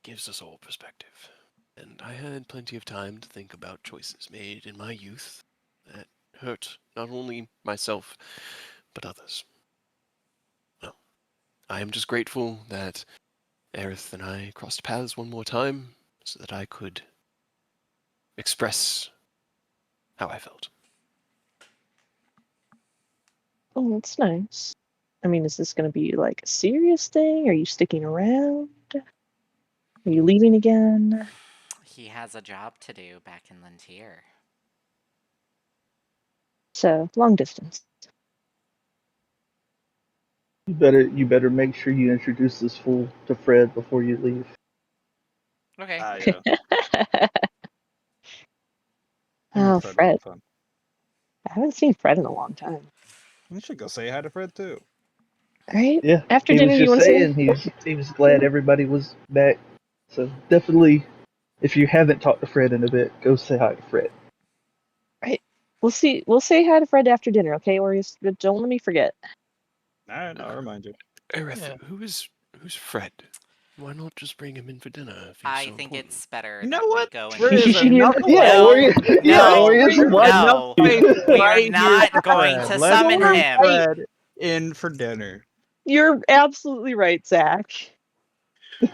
Speaker 2: gives us all perspective, and I had plenty of time to think about choices made in my youth that hurt not only myself, but others. Well, I am just grateful that Aerith and I crossed paths one more time so that I could express how I felt.
Speaker 1: Oh, that's nice. I mean, is this going to be like a serious thing? Are you sticking around? Are you leaving again?
Speaker 4: He has a job to do back in Lintier.
Speaker 1: So, long distance.
Speaker 5: You better make sure you introduce this fool to Fred before you leave.
Speaker 4: Okay.
Speaker 3: Yeah.
Speaker 1: Oh,
Speaker 3: Fred would
Speaker 1: Fred.
Speaker 3: be fun.
Speaker 1: I haven't seen Fred in a long time.
Speaker 3: You should go say hi to Fred too.
Speaker 1: Right?
Speaker 5: Yeah,
Speaker 1: After
Speaker 5: he
Speaker 1: dinner,
Speaker 5: was
Speaker 1: you
Speaker 5: just
Speaker 1: want to
Speaker 5: saying
Speaker 1: say?
Speaker 5: he was glad everybody was back. So definitely, if you haven't talked to Fred in a bit, go say hi to Fred.
Speaker 1: Right. We'll see. We'll say hi to Fred after dinner, okay? Or don't let me forget.
Speaker 3: All right, I'll remind you.
Speaker 2: Aerith,
Speaker 6: Yeah.
Speaker 2: who's Fred? Why not just bring him in for dinner if he's
Speaker 4: I
Speaker 2: so
Speaker 4: think
Speaker 2: important?
Speaker 4: it's better
Speaker 3: You know
Speaker 4: that we
Speaker 3: what?
Speaker 4: go and
Speaker 3: There
Speaker 1: You
Speaker 3: is
Speaker 1: should hear.
Speaker 3: another
Speaker 5: Yeah,
Speaker 4: No,
Speaker 5: Warriors. Yeah,
Speaker 4: no,
Speaker 5: Warriors. Why
Speaker 4: no.
Speaker 3: place
Speaker 4: We are
Speaker 3: right here
Speaker 4: not
Speaker 3: for
Speaker 4: going
Speaker 3: Fred.
Speaker 4: to
Speaker 3: Let's
Speaker 4: summon
Speaker 3: bring
Speaker 4: him.
Speaker 3: Fred in for dinner.
Speaker 1: You're absolutely right, Zach.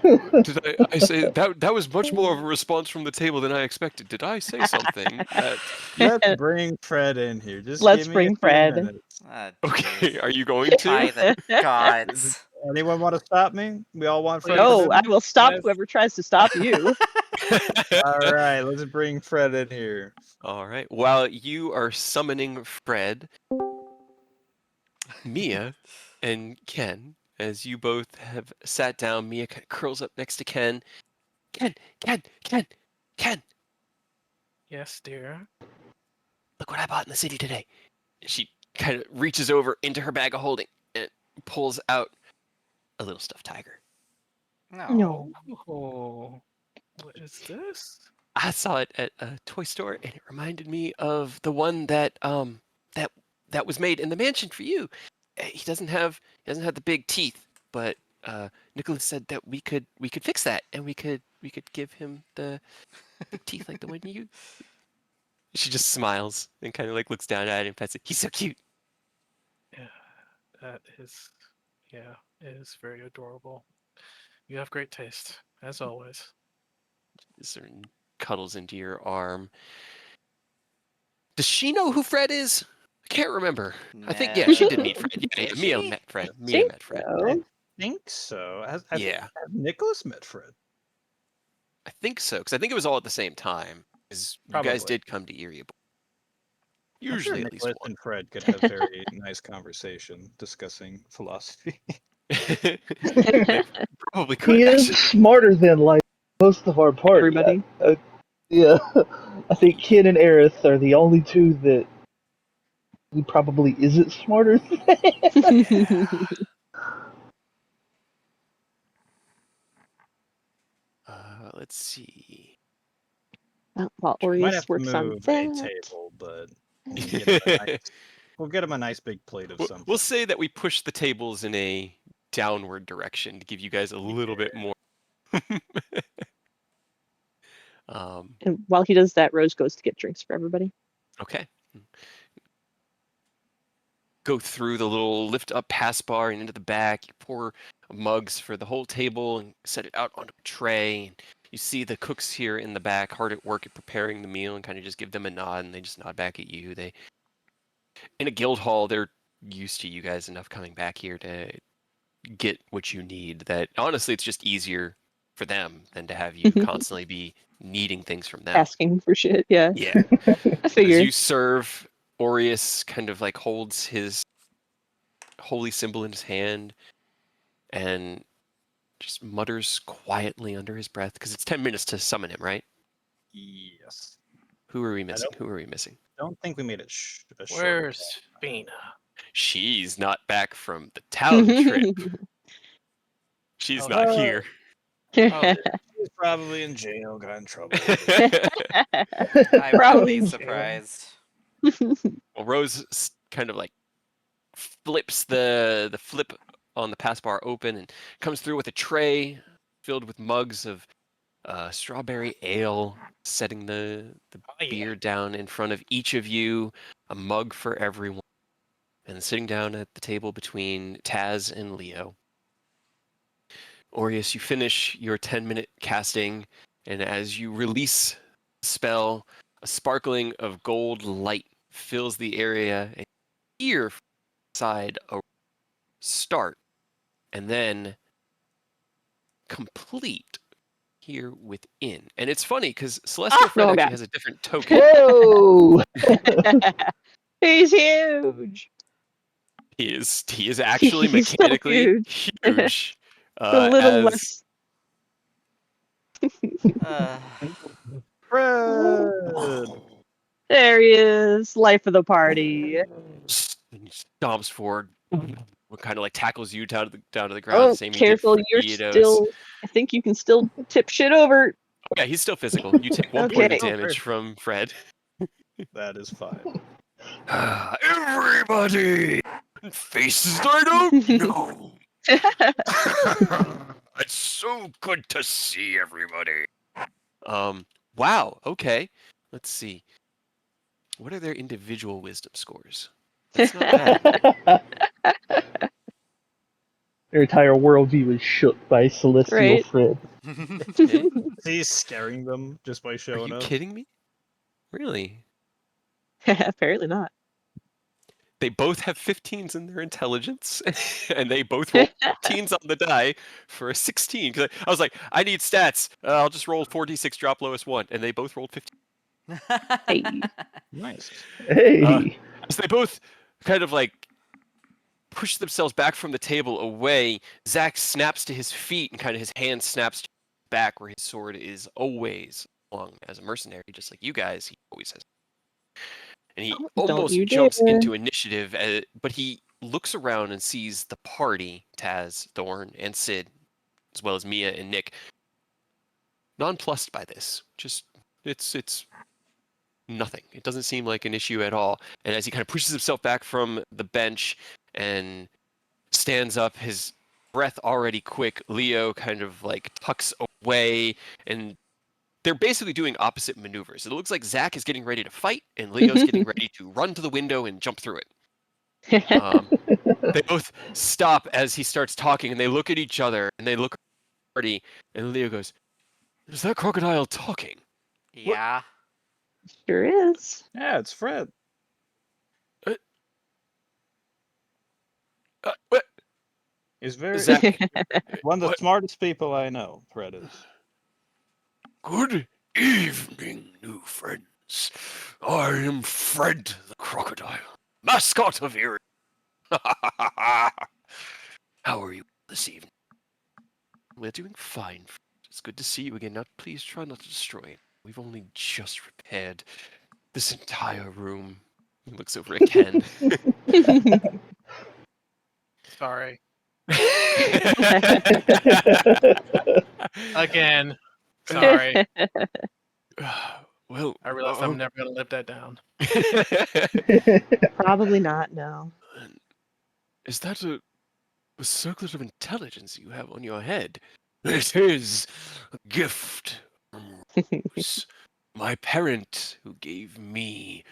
Speaker 2: Did I say that was much more of a response from the table than I expected. Did I say something that
Speaker 3: Let's bring Fred in here. Just
Speaker 1: Let's
Speaker 3: give me a
Speaker 1: bring
Speaker 3: few
Speaker 1: Fred.
Speaker 3: minutes.
Speaker 2: okay,
Speaker 4: Jeez.
Speaker 2: are you going
Speaker 4: By
Speaker 2: to?
Speaker 4: the gods.
Speaker 3: Anyone want to stop me? We all want Fred for
Speaker 1: No, I
Speaker 3: dinner?
Speaker 1: will stop
Speaker 6: Yes.
Speaker 1: whoever tries to stop you.
Speaker 3: All right, let's bring Fred in here.
Speaker 2: All right. While you are summoning Fred, Mia and Ken, as you both have sat down, Mia kind of curls up next to Ken. Ken,
Speaker 6: Yes, dear.
Speaker 2: look what I bought in the city today. She kind of reaches over into her bag of holding and pulls out a little stuffed tiger.
Speaker 4: No.
Speaker 6: Oh, what is this?
Speaker 2: I saw it at a toy store, and it reminded me of the one that was made in the mansion for you. He doesn't have the big teeth, but Nicholas said that we could fix that, and we could give him the teeth like the one you. She just smiles and kind of like looks down at it and pets it. He's so cute.
Speaker 6: Yeah, that is, yeah, it is very adorable. You have great taste, as always.
Speaker 2: Sort of cuddles into your arm. Does she know who Fred is? I can't remember. I think she did meet Fred. Yeah,
Speaker 4: Did
Speaker 2: Mia
Speaker 4: she?
Speaker 2: met Fred.
Speaker 1: I
Speaker 2: Mia
Speaker 1: think
Speaker 2: met Fred.
Speaker 1: so.
Speaker 3: Think so.
Speaker 2: Yeah,
Speaker 3: Has Nicholas met Fred?
Speaker 2: I think so because I think it was all at the same time. Because you guys
Speaker 3: Probably.
Speaker 2: did come to Erie.
Speaker 3: I'm sure
Speaker 2: Usually at least
Speaker 3: Nicholas
Speaker 2: one.
Speaker 3: and Fred could have very nice conversation discussing philosophy.
Speaker 2: They probably
Speaker 5: He
Speaker 2: could
Speaker 5: is
Speaker 2: actually.
Speaker 5: smarter than like most of our party.
Speaker 1: Everybody.
Speaker 5: Yeah, I think Ken and Aerith are the only two that he probably isn't smarter than.
Speaker 2: Yeah. Let's see.
Speaker 1: While
Speaker 3: Might have
Speaker 1: Orius
Speaker 3: to
Speaker 1: works on
Speaker 3: move a
Speaker 1: that.
Speaker 3: table, but we'll get him a nice big plate of something.
Speaker 2: We'll say that we push the tables in a downward direction to give you guys a little bit more.
Speaker 1: And while he does that, Rose goes to get drinks for everybody.
Speaker 2: Okay. Go through the little lift up pass bar and into the back. You pour mugs for the whole table and set it out onto a tray. And you see the cooks here in the back hard at work at preparing the meal and kind of just give them a nod and they just nod back at you. They in a guild hall, they're used to you guys enough coming back here to get what you need that honestly it's just easier for them than to have you constantly be needing things from them.
Speaker 1: Asking for shit, yeah.
Speaker 2: Yeah.
Speaker 1: I
Speaker 2: As
Speaker 1: figured.
Speaker 2: you serve, Aureus kind of like holds his holy symbol in his hand and just mutters quietly under his breath because it's 10 minutes to summon him, right?
Speaker 3: Yes.
Speaker 2: Who are we missing? Who are we missing?
Speaker 3: Don't think we made it a short.
Speaker 6: Where's Fina?
Speaker 2: She's not back from the Talon trip. She's
Speaker 6: Oh,
Speaker 2: not here.
Speaker 6: Oh,
Speaker 3: He's probably in jail, got in trouble.
Speaker 4: I wouldn't
Speaker 1: Probably.
Speaker 4: be surprised.
Speaker 2: Well, Rose kind of like flips the flip on the pass bar open and comes through with a tray filled with mugs of strawberry ale, setting the beer down in front of each of you, a mug for everyone, and sitting down at the table between Taz and Leo. Aureus, you finish your 10-minute casting, and as you release the spell, a sparkling of gold light fills the area, and you hear from inside a start, and then complete here within. And it's funny because Celestial Fred actually has a different token.
Speaker 5: Whoa!
Speaker 1: He's huge.
Speaker 2: He is actually
Speaker 1: He's so
Speaker 2: mechanically huge.
Speaker 1: A little less.
Speaker 3: Fred!
Speaker 1: There he is, life of the party.
Speaker 2: Stomps forward, kind of like tackles you down to the ground.
Speaker 1: Oh,
Speaker 2: the same
Speaker 1: careful! You're still. I think you can still tip shit over.
Speaker 2: Oh, yeah, he's still physical. You take 1 point of
Speaker 1: Okay.
Speaker 2: damage from Fred.
Speaker 3: That is fine.
Speaker 2: Everybody! Faces I don't know. It's so good to see everybody. Wow, okay. Let's see. What are their individual wisdom scores? That's not bad.
Speaker 5: Their entire worldview is shook by Celestial
Speaker 1: Right.
Speaker 5: Fred.
Speaker 2: Okay.
Speaker 3: He's scaring them just by
Speaker 2: Are
Speaker 3: showing
Speaker 2: you
Speaker 3: up.
Speaker 2: kidding me? Really?
Speaker 1: Apparently not.
Speaker 2: They both have 15s in their intelligence, and they both roll 15s on the die for a 16. Because I was like, I need stats. I'll just roll 4d6, drop lowest one, and they both rolled 15.
Speaker 1: Hey.
Speaker 3: Nice.
Speaker 5: Hey!
Speaker 2: So they both kind of like push themselves back from the table away. Zach snaps to his feet, and kind of his hand snaps back where his sword is always long. As a mercenary, just like you guys, he always has. And he almost
Speaker 1: you
Speaker 2: jumps
Speaker 1: dare.
Speaker 2: into initiative, but he looks around and sees the party, Taz, Thorn, and Sid, as well as Mia and Nick, nonplussed by this. Just, it's nothing. It doesn't seem like an issue at all. And as he kind of pushes himself back from the bench and stands up, his breath already quick, Leo kind of like tucks away, and they're basically doing opposite maneuvers. It looks like Zach is getting ready to fight, and Leo's getting ready to run to the window and jump through it. They both stop as he starts talking, and they look at each other, and they look at Marty, and Leo goes, "Is that crocodile talking?"
Speaker 4: Yeah.
Speaker 1: Sure is.
Speaker 3: Yeah, it's Fred.
Speaker 2: What?
Speaker 3: He's very
Speaker 2: Zach,
Speaker 3: one of the
Speaker 2: what?
Speaker 3: smartest people I know. Fred is.
Speaker 2: Good evening, new friends. I am Fred the Crocodile, mascot of Erie. How are you this evening? We're doing fine. It's good to see you again. Now, please try not to destroy it. We've only just repaired this entire room. He looks over at Ken.
Speaker 6: Sorry. Again. Sorry.
Speaker 2: Well,
Speaker 6: I realize I'm never gonna live that down.
Speaker 1: Probably not, no.
Speaker 2: Is that a circlet of intelligence you have on your head? It is a gift from my parent who gave me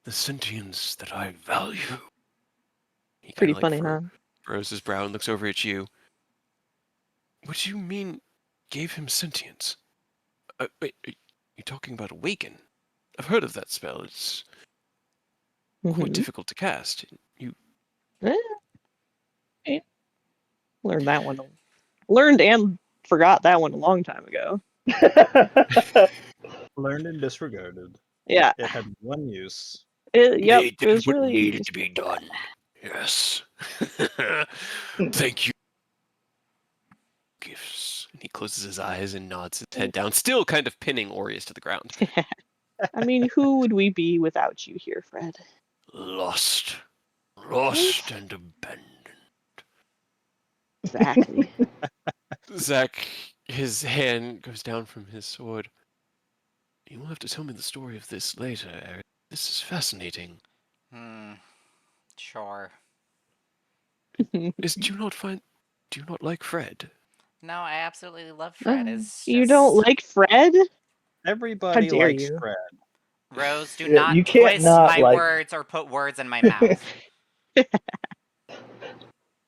Speaker 2: the sentience that I value. He
Speaker 1: Pretty
Speaker 2: kinda,
Speaker 1: funny, huh?
Speaker 2: furrows his brow and looks over at you. What do you mean, gave him sentience? Wait, are you talking about awaken? I've heard of that spell. It's quite
Speaker 1: Mhm.
Speaker 2: difficult to cast. You
Speaker 1: Learned that one. Learned and forgot that one a long time ago.
Speaker 3: Learned and disregarded.
Speaker 1: Yeah.
Speaker 3: It had one use.
Speaker 1: Yep.
Speaker 2: They
Speaker 1: It
Speaker 2: did
Speaker 1: was
Speaker 2: what
Speaker 1: really
Speaker 2: needed to be done. Yes. Thank you. Gifts. And he closes his eyes and nods his head down, still kind of pinning Aureus to the ground.
Speaker 1: I mean, who would we be without you here, Fred?
Speaker 2: Lost and abandoned.
Speaker 1: Exactly.
Speaker 2: Zach, his hand goes down from his sword. You will have to tell me the story of this later, Eric. This is fascinating.
Speaker 4: Sure.
Speaker 2: Do you not like Fred?
Speaker 4: No, I absolutely love Fred. It's
Speaker 1: You don't
Speaker 4: just
Speaker 1: like Fred? How
Speaker 3: Everybody
Speaker 1: dare
Speaker 3: likes
Speaker 1: you?
Speaker 3: Fred.
Speaker 4: Rose, do
Speaker 5: Yeah, you
Speaker 4: not
Speaker 5: can't
Speaker 4: twist
Speaker 5: not
Speaker 4: my
Speaker 5: like.
Speaker 4: words or put words in my mouth.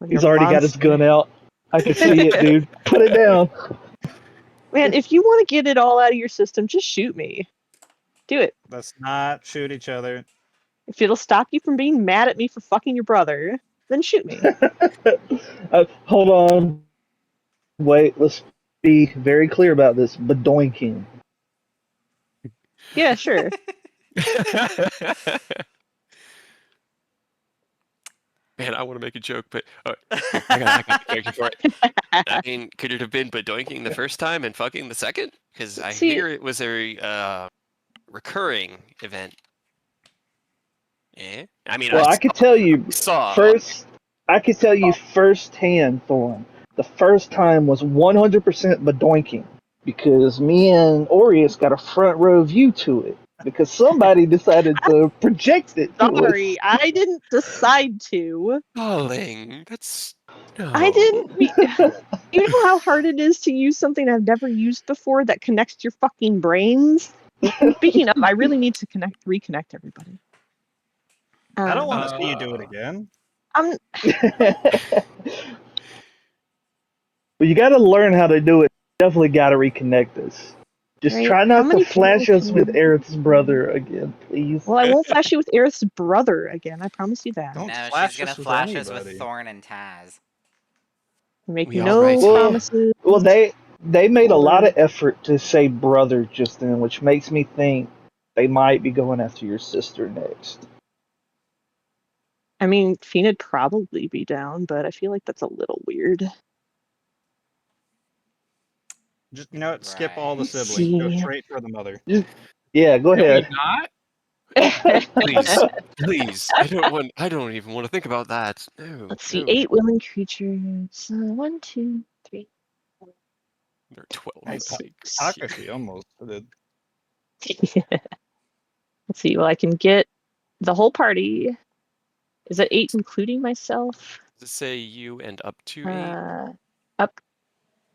Speaker 5: He's already got his gun out. I can see it, dude. Put it down.
Speaker 1: Man, if you want to get it all out of your system, just shoot me. Do it.
Speaker 3: Let's not shoot each other.
Speaker 1: If it'll stop you from being mad at me for fucking your brother, then shoot me.
Speaker 5: Hold on. Wait, let's be very clear about this. Badoinking.
Speaker 1: Yeah, sure.
Speaker 2: Man, I want to make a joke, but I got a character for it. I mean, could it have been badoinking the first time and fucking the second? Because I hear it was a recurring event. Yeah, I mean,
Speaker 5: Well, I could tell you first. I could tell you firsthand, Thorn. The first time was 100% badoinking because me and Aureus got a front row view to it because somebody decided to project it to us.
Speaker 1: Sorry, I didn't decide to.
Speaker 2: Darling, that's no.
Speaker 1: I didn't. You know how hard it is to use something I've never used before that connects to your fucking brains? Speaking of, I really need to reconnect everybody.
Speaker 3: I don't want to see you do it again.
Speaker 5: But you got to learn how to do it. Definitely got to reconnect us. Just
Speaker 1: Right.
Speaker 5: try
Speaker 1: How
Speaker 5: not
Speaker 1: many
Speaker 5: to flash
Speaker 1: people
Speaker 5: us
Speaker 1: can
Speaker 5: with
Speaker 1: you-
Speaker 5: Aerith's brother again, please.
Speaker 1: Well, I won't flash you with Aerith's brother again. I promise you that.
Speaker 3: Don't
Speaker 4: No,
Speaker 3: flash
Speaker 4: she's gonna
Speaker 3: us with
Speaker 4: flash us with
Speaker 3: anybody.
Speaker 4: Thorn and Taz.
Speaker 1: Make
Speaker 2: We are
Speaker 1: no
Speaker 2: right.
Speaker 1: promises.
Speaker 5: Well, they made a lot of
Speaker 1: Or-
Speaker 5: effort to say brother just then, which makes me think they might be going after your sister next.
Speaker 1: I mean, Feena'd probably be down, but I feel like that's a little weird.
Speaker 3: Just skip all the
Speaker 4: Right.
Speaker 3: siblings. Go
Speaker 1: See.
Speaker 3: straight for the mother.
Speaker 5: Yeah, go
Speaker 6: Can we
Speaker 5: ahead.
Speaker 6: not?
Speaker 2: Please. I don't even want to think about that. No.
Speaker 1: Let's see.
Speaker 2: no.
Speaker 1: 8 willing creatures. 1, 2, 3,
Speaker 2: There are 12.
Speaker 3: Hey,
Speaker 1: 6.
Speaker 3: Takashi almost did.
Speaker 1: Let's see. Well, I can get the whole party. Is that 8 including myself?
Speaker 2: Does it say you and up to 8?
Speaker 1: Up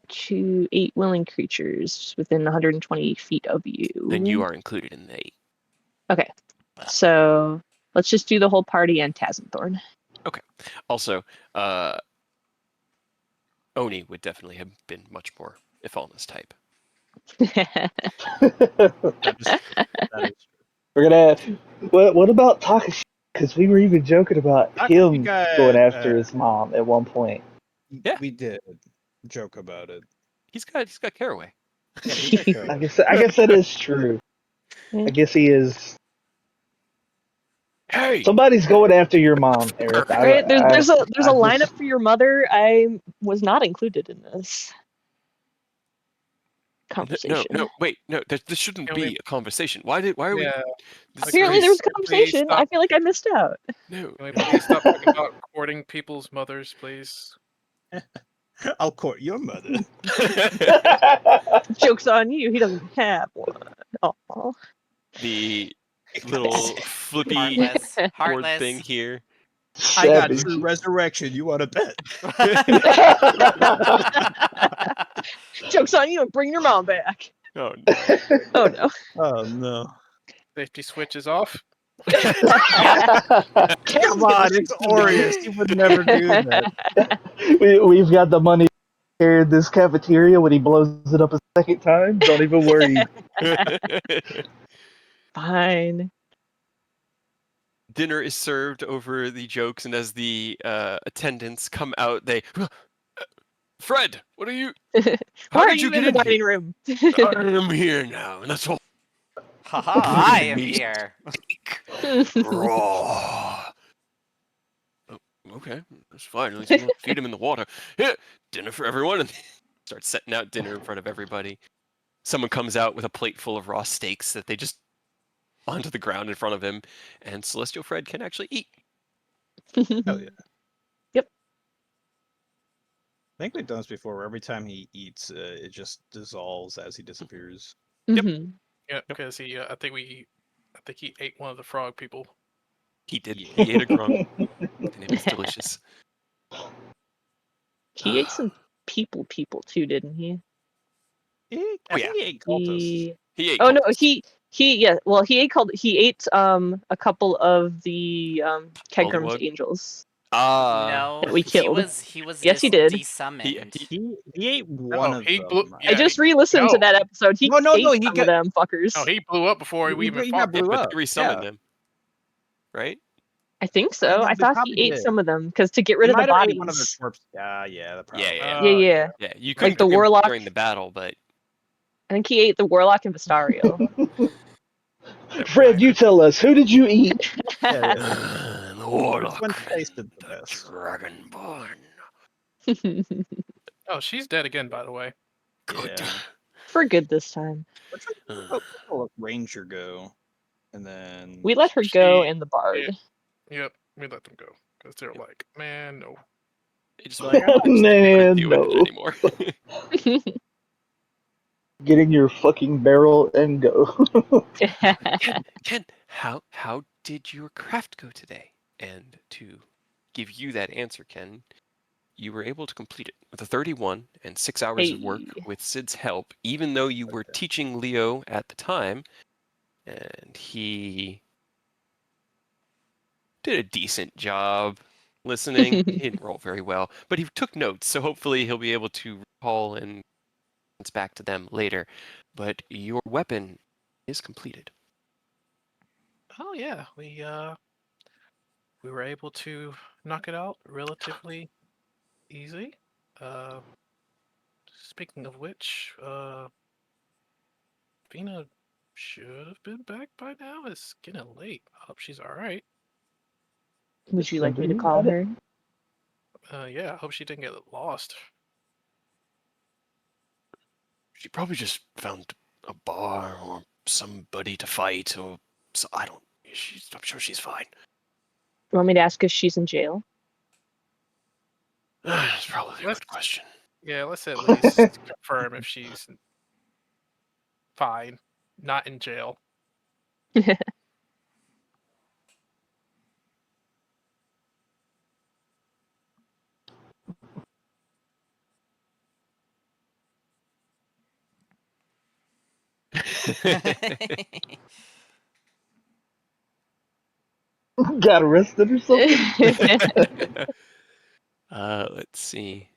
Speaker 1: to 8 willing creatures within 120 feet of you.
Speaker 2: Then you are included in the 8.
Speaker 1: Okay, so let's just do the whole party and Tazanthorn.
Speaker 2: Okay. Also, Oni would definitely have been much more Ifalna's type.
Speaker 3: That is true.
Speaker 5: We're gonna. What about Takashi? Because we were even joking about
Speaker 3: Takashi
Speaker 5: him
Speaker 3: got,
Speaker 5: going after his mom at one point.
Speaker 2: Yeah.
Speaker 3: We did joke about it.
Speaker 2: He's got Caraway.
Speaker 3: Yeah, he got
Speaker 5: I guess that is true. I guess he is.
Speaker 2: Hey!
Speaker 5: Somebody's going after your mom, Eric.
Speaker 1: Right, there's a lineup for your mother. I was not included in this conversation.
Speaker 2: No, wait, no. This shouldn't be a conversation. Why are we?
Speaker 6: Yeah.
Speaker 1: Apparently there was a
Speaker 6: Please
Speaker 1: conversation.
Speaker 6: stop.
Speaker 1: I feel like I missed out.
Speaker 2: No.
Speaker 6: Can we please stop talking about courting people's mothers, please?
Speaker 3: I'll court your mother.
Speaker 1: Joke's on you. He doesn't have one. Oh.
Speaker 2: The little flippy
Speaker 4: Heartless.
Speaker 2: board
Speaker 4: Heartless.
Speaker 2: thing here.
Speaker 3: I got
Speaker 5: Savage.
Speaker 3: true resurrection. You want to bet?
Speaker 1: Joke's on you and bring your mom back.
Speaker 2: Oh,
Speaker 1: Oh no.
Speaker 3: Oh no!
Speaker 6: Safety switch is off.
Speaker 3: Come on, it's Aureus. He would never do that.
Speaker 5: We've got the money here in this cafeteria when he blows it up a second time. Don't even worry.
Speaker 1: Fine.
Speaker 2: Dinner is served over the jokes, and as the attendants come out, they. Fred, what are you?
Speaker 1: Why
Speaker 2: How
Speaker 1: are
Speaker 2: did
Speaker 1: you
Speaker 2: you
Speaker 1: in
Speaker 2: get
Speaker 1: the
Speaker 2: in
Speaker 1: dining
Speaker 2: here?
Speaker 1: room?
Speaker 2: I am here now, and that's all.
Speaker 4: Haha, I am here.
Speaker 2: Raw. Oh, okay, that's fine. At least you won't feed him in the water. Here, dinner for everyone, and start setting out dinner in front of everybody. Someone comes out with a plate full of raw steaks that they just onto the ground in front of him, and Celestial Fred can actually eat.
Speaker 3: Hell yeah!
Speaker 1: Yep.
Speaker 3: I think we've done this before. Where every time he eats, it just dissolves as he disappears.
Speaker 2: Yep.
Speaker 1: Mhm.
Speaker 6: Yeah, because he, I think he ate one of the frog people.
Speaker 2: He did. He ate a grung, and it was delicious.
Speaker 1: He ate some people too, didn't he?
Speaker 2: Oh, yeah.
Speaker 3: He ate cultists.
Speaker 2: He ate.
Speaker 1: Oh no,
Speaker 2: cultists.
Speaker 1: he ate a couple of the Kegram's
Speaker 2: Bullywug?
Speaker 1: angels.
Speaker 4: No,
Speaker 1: that we
Speaker 4: he
Speaker 1: killed.
Speaker 4: was
Speaker 1: Yes, he did.
Speaker 4: desummoned.
Speaker 3: He ate one
Speaker 6: No,
Speaker 3: of
Speaker 6: he
Speaker 3: them.
Speaker 6: blew-
Speaker 1: I
Speaker 6: Yeah,
Speaker 1: just re-listened to
Speaker 6: no.
Speaker 1: that episode. He
Speaker 3: No,
Speaker 1: ate
Speaker 3: he
Speaker 1: some
Speaker 3: got-
Speaker 1: of them fuckers.
Speaker 6: No, he blew up before we even fought.
Speaker 3: blew
Speaker 6: him.
Speaker 2: But
Speaker 3: up.
Speaker 2: they resummoned
Speaker 3: Yeah.
Speaker 2: him, right?
Speaker 1: I think
Speaker 3: I
Speaker 1: so.
Speaker 3: know,
Speaker 1: I
Speaker 3: they
Speaker 1: thought
Speaker 3: probably
Speaker 1: he ate
Speaker 3: did.
Speaker 1: some of them because to get
Speaker 3: He
Speaker 1: rid of the
Speaker 3: might have ate one of the
Speaker 1: bodies.
Speaker 3: corpses. Yeah, that probably.
Speaker 2: Yeah.
Speaker 1: Yeah.
Speaker 2: Yeah, you
Speaker 1: Like
Speaker 2: couldn't
Speaker 1: the
Speaker 2: cook him
Speaker 1: warlock.
Speaker 2: during the battle, but
Speaker 1: I think he ate the warlock and Vistario.
Speaker 5: Fred, you tell us, who did you eat?
Speaker 3: Yeah,
Speaker 2: the
Speaker 3: Which
Speaker 2: warlock,
Speaker 3: one tasted the
Speaker 2: the
Speaker 3: best?
Speaker 2: dragonborn.
Speaker 6: Oh, she's dead again, by the way.
Speaker 2: Good.
Speaker 3: Yeah.
Speaker 1: For good this time.
Speaker 3: Which one did the ranger go? And then
Speaker 1: We let her go
Speaker 6: She-
Speaker 1: and the bard.
Speaker 6: Yep, we let them go because they're like, man, no.
Speaker 2: They just
Speaker 3: Like,
Speaker 2: they just couldn't
Speaker 5: Man,
Speaker 2: deal with
Speaker 5: no.
Speaker 2: it anymore.
Speaker 5: Get in your fucking barrel and go.
Speaker 2: Ken, how did your craft go today? And to give you that answer, Ken, you were able to complete it with a 31 and 6 hours of work
Speaker 1: Hey.
Speaker 2: with Sid's help, even though you were teaching Leo at the time, and he did a decent job listening. He didn't roll very well, but he took notes, so hopefully he'll be able to recall and it's back to them later. But your weapon is completed.
Speaker 6: Oh yeah, we were able to knock it out relatively easy. Speaking of which, Vina should have been back by now. It's getting late. I hope she's all right.
Speaker 1: Would you like me to call her?
Speaker 6: Yeah, I hope she didn't get lost.
Speaker 2: She probably just found a bar or somebody to fight, or so, I don't. I'm sure she's fine.
Speaker 1: You want me to ask if she's in jail?
Speaker 2: That's probably a
Speaker 6: Let's-
Speaker 2: good question.
Speaker 6: Yeah, let's at least confirm if she's fine, not in jail.
Speaker 5: Got arrested or something?
Speaker 2: Let's see.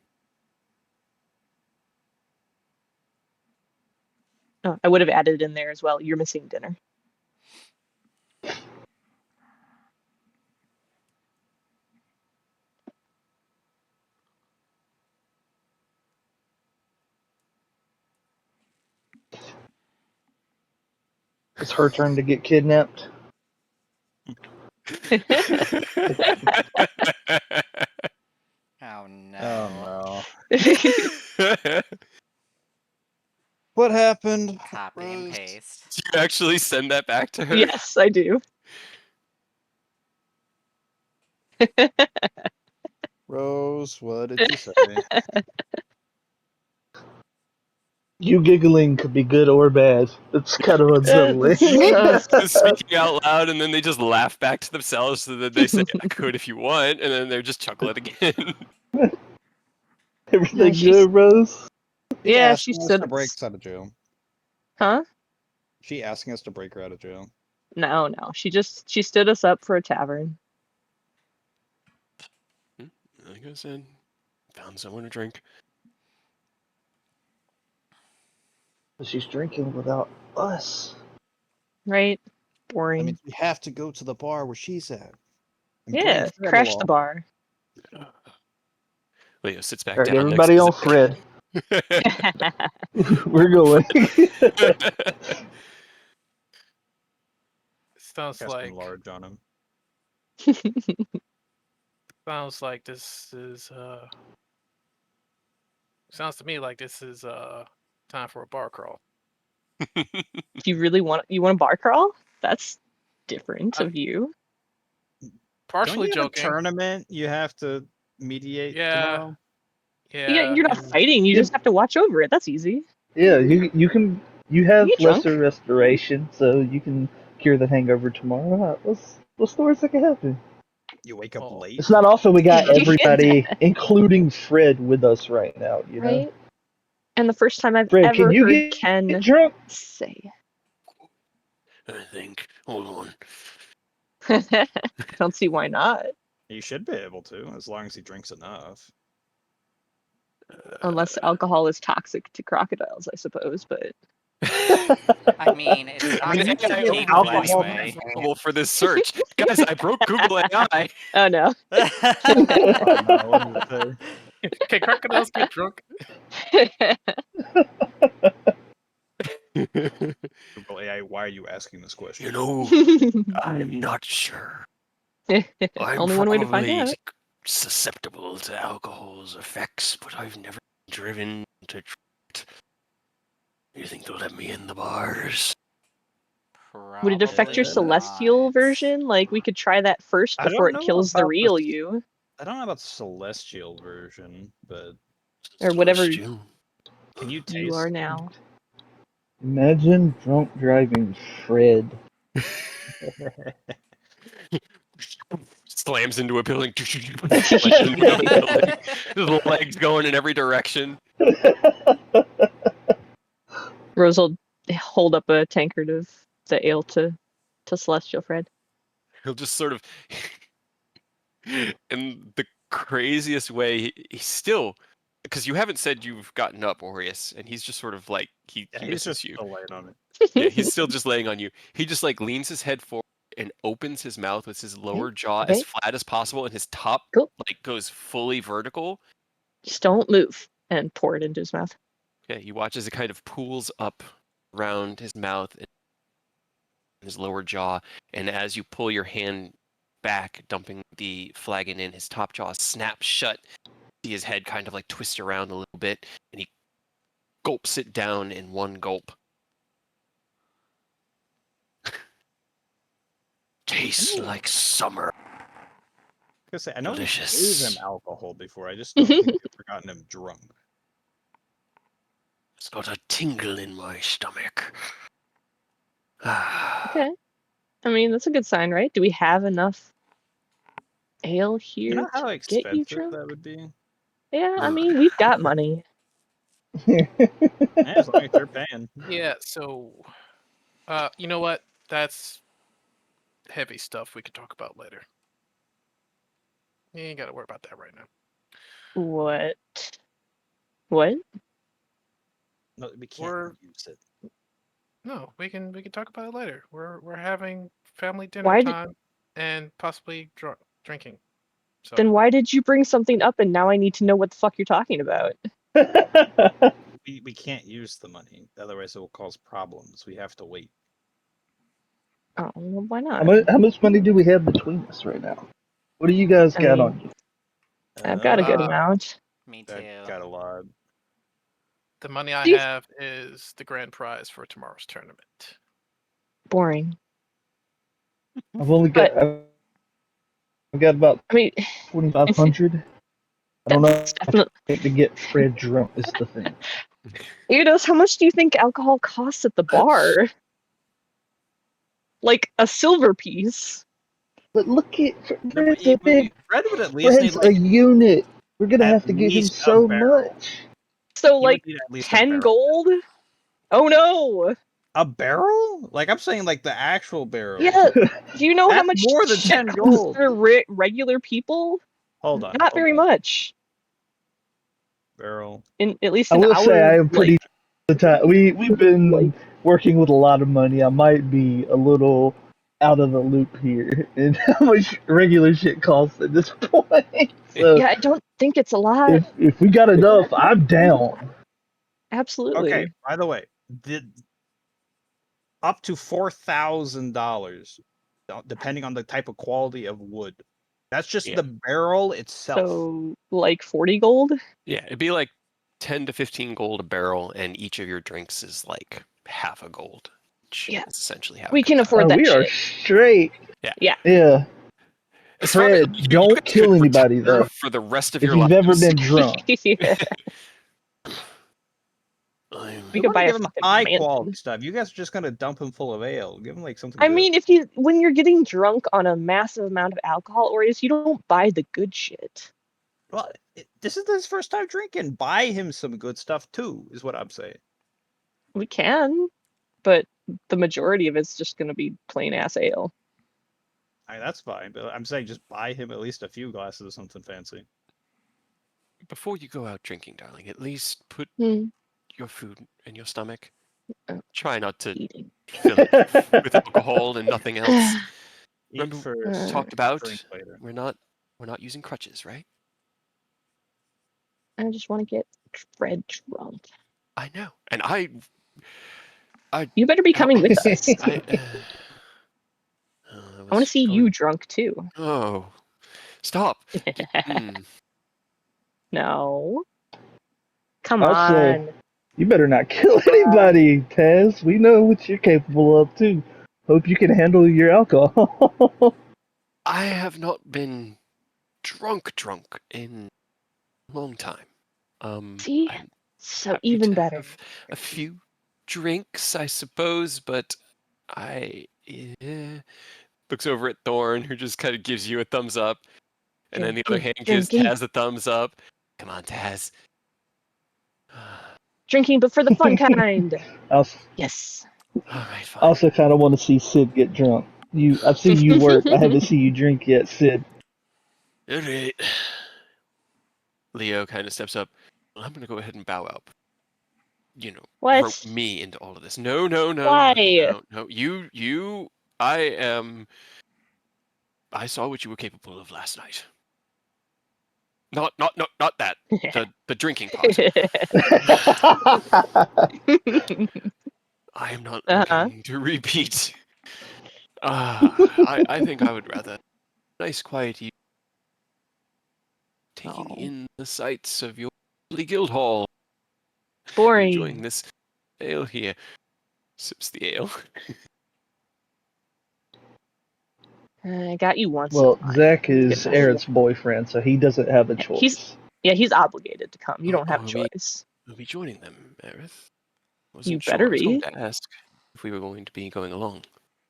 Speaker 1: Oh, I would have added in there as well. You're missing dinner.
Speaker 5: It's her turn to get kidnapped.
Speaker 4: Oh no.
Speaker 3: Oh no. What happened?
Speaker 4: Copy and
Speaker 3: Rose?
Speaker 4: paste.
Speaker 2: Did you actually send that back to her?
Speaker 1: Yes, I do.
Speaker 3: Rose, what did you say?
Speaker 5: You giggling could be good or bad. It's kind of unsettling.
Speaker 2: Just speaking out loud, and then they just laugh back to themselves, so that they say, "I could if you want," and then they're just chuckling again.
Speaker 5: Everything
Speaker 1: she's-
Speaker 5: good, Rose?
Speaker 3: She
Speaker 1: Yeah,
Speaker 3: asking
Speaker 1: she
Speaker 3: us
Speaker 1: said
Speaker 3: to break
Speaker 1: it's-
Speaker 3: us out of jail.
Speaker 1: Huh?
Speaker 3: She asking us to break her out of jail.
Speaker 1: No. She stood us up for a tavern.
Speaker 2: Like I said, found someone to drink.
Speaker 5: She's drinking without us.
Speaker 1: Right?
Speaker 3: That
Speaker 1: Boring.
Speaker 3: means we have to go to the bar where she's at. And bring
Speaker 1: Yeah,
Speaker 3: Fred
Speaker 1: crash
Speaker 3: along.
Speaker 1: the bar.
Speaker 2: Leo sits back
Speaker 5: Alright,
Speaker 2: down.
Speaker 5: everybody
Speaker 2: next
Speaker 5: on
Speaker 2: to
Speaker 5: Fred. We're going.
Speaker 6: Sounds
Speaker 3: Casting
Speaker 6: like
Speaker 3: large on him.
Speaker 6: this is sounds to me like this is time for a bar crawl.
Speaker 1: You really want a bar crawl? That's different
Speaker 6: I-
Speaker 1: of you.
Speaker 6: Partially
Speaker 3: Don't you have
Speaker 6: joking.
Speaker 3: a tournament you have to mediate tomorrow?
Speaker 6: Yeah,
Speaker 1: You're not
Speaker 6: and
Speaker 1: fighting. You
Speaker 5: Yeah.
Speaker 1: just have to watch over it. That's easy.
Speaker 5: Yeah, you have
Speaker 1: get drunk.
Speaker 5: lesser restoration, so you can cure the hangover tomorrow. What's the worst that can happen?
Speaker 3: You wake up
Speaker 6: Oh.
Speaker 3: late.
Speaker 5: It's not also we got everybody, including Fred, with us right now. You know,
Speaker 1: Right? And the first time I've
Speaker 5: Fred,
Speaker 1: ever
Speaker 5: can you
Speaker 1: heard
Speaker 5: get
Speaker 1: Ken
Speaker 5: drunk?
Speaker 1: say,
Speaker 2: I think. Hold on.
Speaker 1: I don't see why not.
Speaker 3: You should be able to, as long as he drinks enough.
Speaker 1: Unless alcohol is toxic to crocodiles, I suppose. But
Speaker 4: I mean, it's
Speaker 3: I mean,
Speaker 4: toxic to
Speaker 3: AI
Speaker 4: people
Speaker 3: alcohol-
Speaker 4: anyway.
Speaker 2: Available for this search, guys. I broke Google AI.
Speaker 1: oh no.
Speaker 3: Oh, no, what did it say?
Speaker 6: can crocodiles get drunk?
Speaker 3: Google AI, why are you asking this question?
Speaker 2: You know, I'm not sure. I'm
Speaker 1: Only one way to find
Speaker 2: probably
Speaker 1: out.
Speaker 2: susceptible to alcohol's effects, but I've never been driven to try it. You think they'll let me in the bars?
Speaker 1: Would it affect your
Speaker 3: Probably
Speaker 1: celestial
Speaker 4: not.
Speaker 1: version? Like we could try that first
Speaker 3: I don't
Speaker 1: before it
Speaker 3: know
Speaker 1: kills the
Speaker 3: about
Speaker 1: real
Speaker 3: the-
Speaker 1: you,
Speaker 3: I don't know about the celestial version, but
Speaker 1: or whatever
Speaker 2: Celestial.
Speaker 3: can you taste?
Speaker 1: you are now.
Speaker 5: Imagine drunk driving Fred.
Speaker 2: Slams into a building. Slams into another building. His legs going in every direction.
Speaker 1: Rose will hold up a tankard of the ale to Celestial Fred.
Speaker 2: He'll just sort of, in the craziest way, he's still, because you haven't said you've gotten up, Aureus, and he's just sort of like, he
Speaker 3: Yeah, he's
Speaker 2: misses
Speaker 3: just
Speaker 2: you.
Speaker 3: still laying on it.
Speaker 2: Yeah, he's still just laying on you. He just like leans his head forward and opens his mouth with his lower jaw as
Speaker 1: okay.
Speaker 2: flat as possible, and his top
Speaker 1: Cool.
Speaker 2: like goes fully vertical.
Speaker 1: Just don't move and pour it into his mouth.
Speaker 2: Okay, he watches it kind of pools up around his mouth and his lower jaw, and as you pull your hand back, dumping the flagon in, his top jaw snaps shut. See his head kind of like twist around a little bit, and he gulps it down in one gulp. Tastes like summer.
Speaker 3: I say, I know we gave
Speaker 2: Delicious.
Speaker 3: him alcohol before. I just don't think we've ever gotten him drunk.
Speaker 2: It's got a tingle in my stomach.
Speaker 1: Okay. I mean, that's a good sign, right? Do we have enough ale here
Speaker 3: You know how
Speaker 1: to get you
Speaker 3: expensive
Speaker 1: drunk?
Speaker 3: that would be?
Speaker 1: Yeah, I mean, we've got money.
Speaker 3: Yeah, as long as they're paying.
Speaker 6: Yeah, so You know what? That's heavy stuff we can talk about later. You ain't gotta worry about that right now.
Speaker 1: What? What?
Speaker 3: No, we can't
Speaker 6: We're
Speaker 3: use it.
Speaker 6: no, we can talk about it later. We're having family dinner
Speaker 1: Why did
Speaker 6: time and possibly drinking. So
Speaker 1: then why did you bring something up and now I need to know what the fuck you're talking about?
Speaker 3: We can't use the money, otherwise it will cause problems. We have to wait.
Speaker 1: Oh, well, why
Speaker 5: How
Speaker 1: not?
Speaker 5: much money do we have between us right now? What do you guys
Speaker 1: I
Speaker 5: got
Speaker 1: mean,
Speaker 5: on you?
Speaker 1: I've got a good
Speaker 3: Uh,
Speaker 1: amount.
Speaker 4: Me
Speaker 3: I
Speaker 4: too.
Speaker 3: got a lot.
Speaker 6: the money I
Speaker 1: Do you-
Speaker 6: have is the grand prize for tomorrow's tournament.
Speaker 1: Boring.
Speaker 5: I've only got
Speaker 1: But
Speaker 5: I've got about
Speaker 1: I mean,
Speaker 5: 2,500. I don't know
Speaker 1: that's definitely.
Speaker 5: to get Fred drunk is the thing.
Speaker 1: Eudos, how much do you think alcohol costs at the bar? Like a silver piece.
Speaker 5: But look at
Speaker 3: No, but
Speaker 5: Fred's a big
Speaker 3: Fred would at least need
Speaker 5: Fred's a unit. We're gonna
Speaker 3: at
Speaker 5: have to give him
Speaker 3: least a
Speaker 5: so
Speaker 3: barrel.
Speaker 5: much.
Speaker 1: So
Speaker 3: He would
Speaker 1: like
Speaker 3: need at least a
Speaker 1: 10
Speaker 3: barrel.
Speaker 1: gold? Oh no.
Speaker 3: A barrel? Like I'm saying, like the actual barrel.
Speaker 1: Yeah. Do you know how
Speaker 3: That's
Speaker 1: much
Speaker 3: more than
Speaker 1: shit
Speaker 3: 10
Speaker 1: costs
Speaker 3: gold.
Speaker 1: for regular people?
Speaker 3: Hold on.
Speaker 1: Not very much.
Speaker 3: Barrel.
Speaker 1: In at least
Speaker 5: I
Speaker 1: in
Speaker 5: will say I
Speaker 1: our
Speaker 5: am pretty. The time we've been
Speaker 1: like
Speaker 5: working with a lot of money. I might be a little out of the loop here and how much regular shit costs at this point. So
Speaker 1: yeah, I don't think it's a lot.
Speaker 5: if we got enough, I'm down.
Speaker 1: Absolutely.
Speaker 3: Okay. By the way, up to $4,000, depending on the type of quality of wood. That's just the barrel itself.
Speaker 1: So like 40 gold?
Speaker 2: Yeah, it'd be like 10 to 15 gold a barrel, and each of your drinks is like half a gold.
Speaker 1: Yeah.
Speaker 2: That's essentially how
Speaker 1: We
Speaker 2: it
Speaker 1: can
Speaker 2: comes out.
Speaker 1: afford
Speaker 5: Oh,
Speaker 1: that
Speaker 5: we are
Speaker 1: shit.
Speaker 5: straight.
Speaker 1: Yeah.
Speaker 5: Yeah.
Speaker 2: As far as
Speaker 5: Fred,
Speaker 2: you
Speaker 5: don't
Speaker 2: guys
Speaker 5: kill
Speaker 2: could
Speaker 5: anybody
Speaker 2: retire
Speaker 5: though.
Speaker 2: for the rest of
Speaker 5: If
Speaker 2: your
Speaker 5: you've ever
Speaker 2: lives.
Speaker 5: been drunk.
Speaker 1: Yeah.
Speaker 2: I'm-
Speaker 1: We
Speaker 3: We
Speaker 1: could
Speaker 3: want to
Speaker 1: buy a
Speaker 3: give him
Speaker 1: fucking
Speaker 3: high
Speaker 1: mansion.
Speaker 3: quality stuff. You guys are just gonna dump him full of ale. Give him like something
Speaker 1: I
Speaker 3: good.
Speaker 1: mean, when you're getting drunk on a massive amount of alcohol, or if you don't buy the good shit.
Speaker 3: Well, this is his first time drinking. Buy him some good stuff too, is what I'm saying.
Speaker 1: We can, but the majority of it's just gonna be plain ass ale.
Speaker 3: I mean, that's fine, but I'm saying just buy him at least a few glasses of something fancy.
Speaker 2: Before you go out drinking, darling, at least put your food in your stomach.
Speaker 1: Oh,
Speaker 2: Try not to
Speaker 1: eating.
Speaker 2: fill it with alcohol and nothing else.
Speaker 3: Eat
Speaker 2: Remember
Speaker 3: first,
Speaker 2: talked about
Speaker 3: drink later.
Speaker 2: we're not using crutches, right?
Speaker 1: I just want to get Fred drunk.
Speaker 2: I know, and I
Speaker 1: You better be coming with us.
Speaker 2: I
Speaker 1: I want to see you drunk too.
Speaker 2: Oh, stop!
Speaker 1: No. Come
Speaker 5: Also,
Speaker 1: on.
Speaker 5: you better not kill anybody, Taz. We know what you're capable of too. Hope you can handle your alcohol.
Speaker 2: I have not been drunk in a long time.
Speaker 1: See?
Speaker 2: I'm
Speaker 1: So
Speaker 2: happy
Speaker 1: even
Speaker 2: to
Speaker 1: better.
Speaker 2: have a few drinks, I suppose, but I looks over at Thorn, who just kind of gives you a thumbs up, and then the other hand gives
Speaker 1: Drinking.
Speaker 2: Taz a thumbs up. Come on, Taz.
Speaker 1: Drinking, but for the fun kind. Yes.
Speaker 2: All right, fine.
Speaker 5: I also kind of want to see Sid get drunk. I've seen you work. I haven't seen you drink yet, Sid.
Speaker 2: All right. Leo kind of steps up. Well, I'm gonna go ahead and bow out. You know,
Speaker 1: What?
Speaker 2: rope me into all of this. No.
Speaker 1: Why?
Speaker 2: No. You. I am. I saw what you were capable of last night. Not that. The drinking part. I am not looking to repeat. I think I would rather nice quiet you taking in the sights of your lovely guild hall.
Speaker 1: Boring.
Speaker 2: Enjoying this ale here. Sips the ale.
Speaker 1: I got you once.
Speaker 5: Well,
Speaker 1: in
Speaker 5: Zach
Speaker 1: line.
Speaker 5: is Eric's boyfriend, so he doesn't have a choice.
Speaker 1: He's obligated to come. You don't have a
Speaker 2: Are
Speaker 1: choice.
Speaker 2: We'll be joining them, Aerith.
Speaker 1: You
Speaker 2: Wasn't sure.
Speaker 1: better
Speaker 2: I was going
Speaker 1: be.
Speaker 2: to ask if we were going to be going along.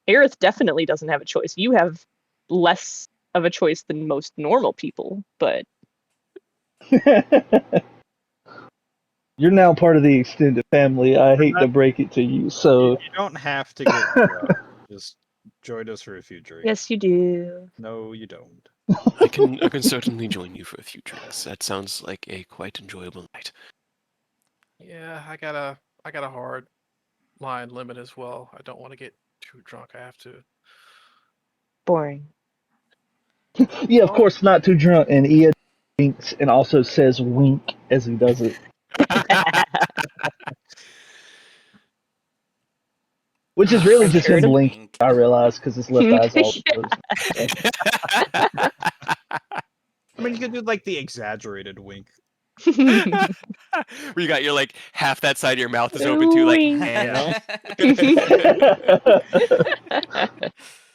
Speaker 1: Aerith definitely doesn't have a choice. You have less of a choice than most normal people, but
Speaker 5: You're now part of the extended family. I hate to break it to you. So
Speaker 3: You don't have to get drunk. Just join us for a few drinks.
Speaker 1: Yes, you do.
Speaker 3: No, you don't.
Speaker 2: I can certainly join you for a few drinks. That sounds like a quite enjoyable night.
Speaker 6: Yeah, I got a hard line limit as well. I don't want to get too drunk. I have to.
Speaker 1: Boring.
Speaker 5: yeah, of course, not too drunk. And Ian winks and also says wink as he does it, which is really just him
Speaker 1: Weird.
Speaker 5: blinking.
Speaker 4: Wink.
Speaker 5: I realize because his left eye's all closed.
Speaker 3: I mean, you could do like the exaggerated wink.
Speaker 2: Where you got your like half that side of your mouth is open too, like
Speaker 1: Wink.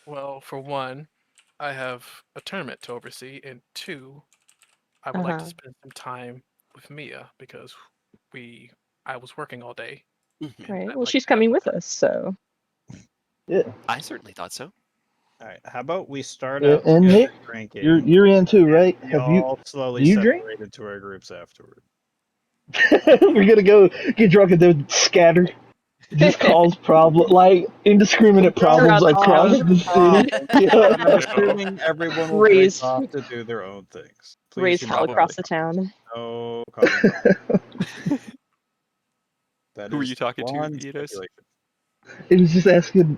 Speaker 6: Well, for one, I have a tournament to oversee, and two, I would like to
Speaker 1: Uh-huh.
Speaker 6: spend some time with Mia because I was working all day.
Speaker 2: Mhm.
Speaker 1: Right.
Speaker 6: I'd
Speaker 1: Well,
Speaker 6: like
Speaker 1: she's
Speaker 6: to have
Speaker 1: coming
Speaker 6: some
Speaker 1: with
Speaker 6: time.
Speaker 1: us, so.
Speaker 5: Yeah,
Speaker 2: I certainly thought so.
Speaker 3: All right, how about we start
Speaker 5: yeah.
Speaker 3: out
Speaker 5: And
Speaker 3: together
Speaker 5: Nick,
Speaker 3: drinking?
Speaker 5: you're in too, right?
Speaker 3: We
Speaker 5: Have you?
Speaker 3: all slowly
Speaker 5: Do you drink?
Speaker 3: separate into our groups afterward.
Speaker 5: We're gonna go get drunk and then scatter. Just cause problem, like indiscriminate problems
Speaker 1: Throughout the
Speaker 5: across
Speaker 1: town.
Speaker 5: the city. Yeah.
Speaker 3: I'm assuming everyone will break
Speaker 1: Raise
Speaker 3: off to do their own things. Please
Speaker 1: raise
Speaker 3: do
Speaker 1: hell
Speaker 3: not
Speaker 1: across
Speaker 3: cause
Speaker 1: the town.
Speaker 3: no causing trouble. That
Speaker 2: Who were
Speaker 3: is
Speaker 2: you talking to,
Speaker 3: one
Speaker 2: Eidos?
Speaker 3: stipulation.
Speaker 5: It was just asking,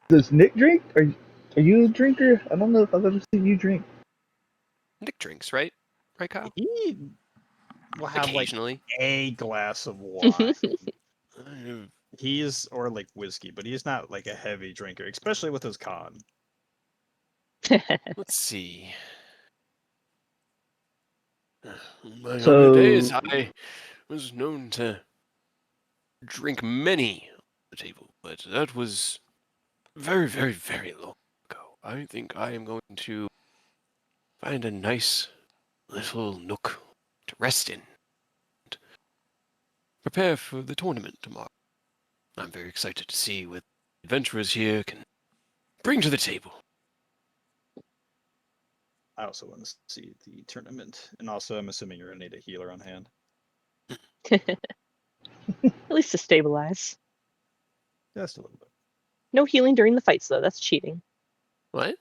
Speaker 5: does Nick drink? Are you a drinker? I don't know if I've ever seen you drink.
Speaker 2: Nick drinks, right? Right, Kyle?
Speaker 3: He will have like
Speaker 2: Occasionally.
Speaker 3: a glass of wine.
Speaker 2: Uh,
Speaker 3: He's or like whiskey, but he's not like a heavy drinker, especially with his con.
Speaker 2: Let's see. In my younger
Speaker 5: So,
Speaker 2: days, I was known to drink many at the table, but that was very, very, very long ago. I think I am going to find a nice little nook to rest in and prepare for the tournament tomorrow. I'm very excited to see what adventurers here can bring to the table.
Speaker 3: I also want to see the tournament, and also I'm assuming you're gonna need a healer on hand.
Speaker 1: At least to stabilize.
Speaker 3: Just a little bit.
Speaker 1: No healing during the fights, though. That's cheating.
Speaker 2: What?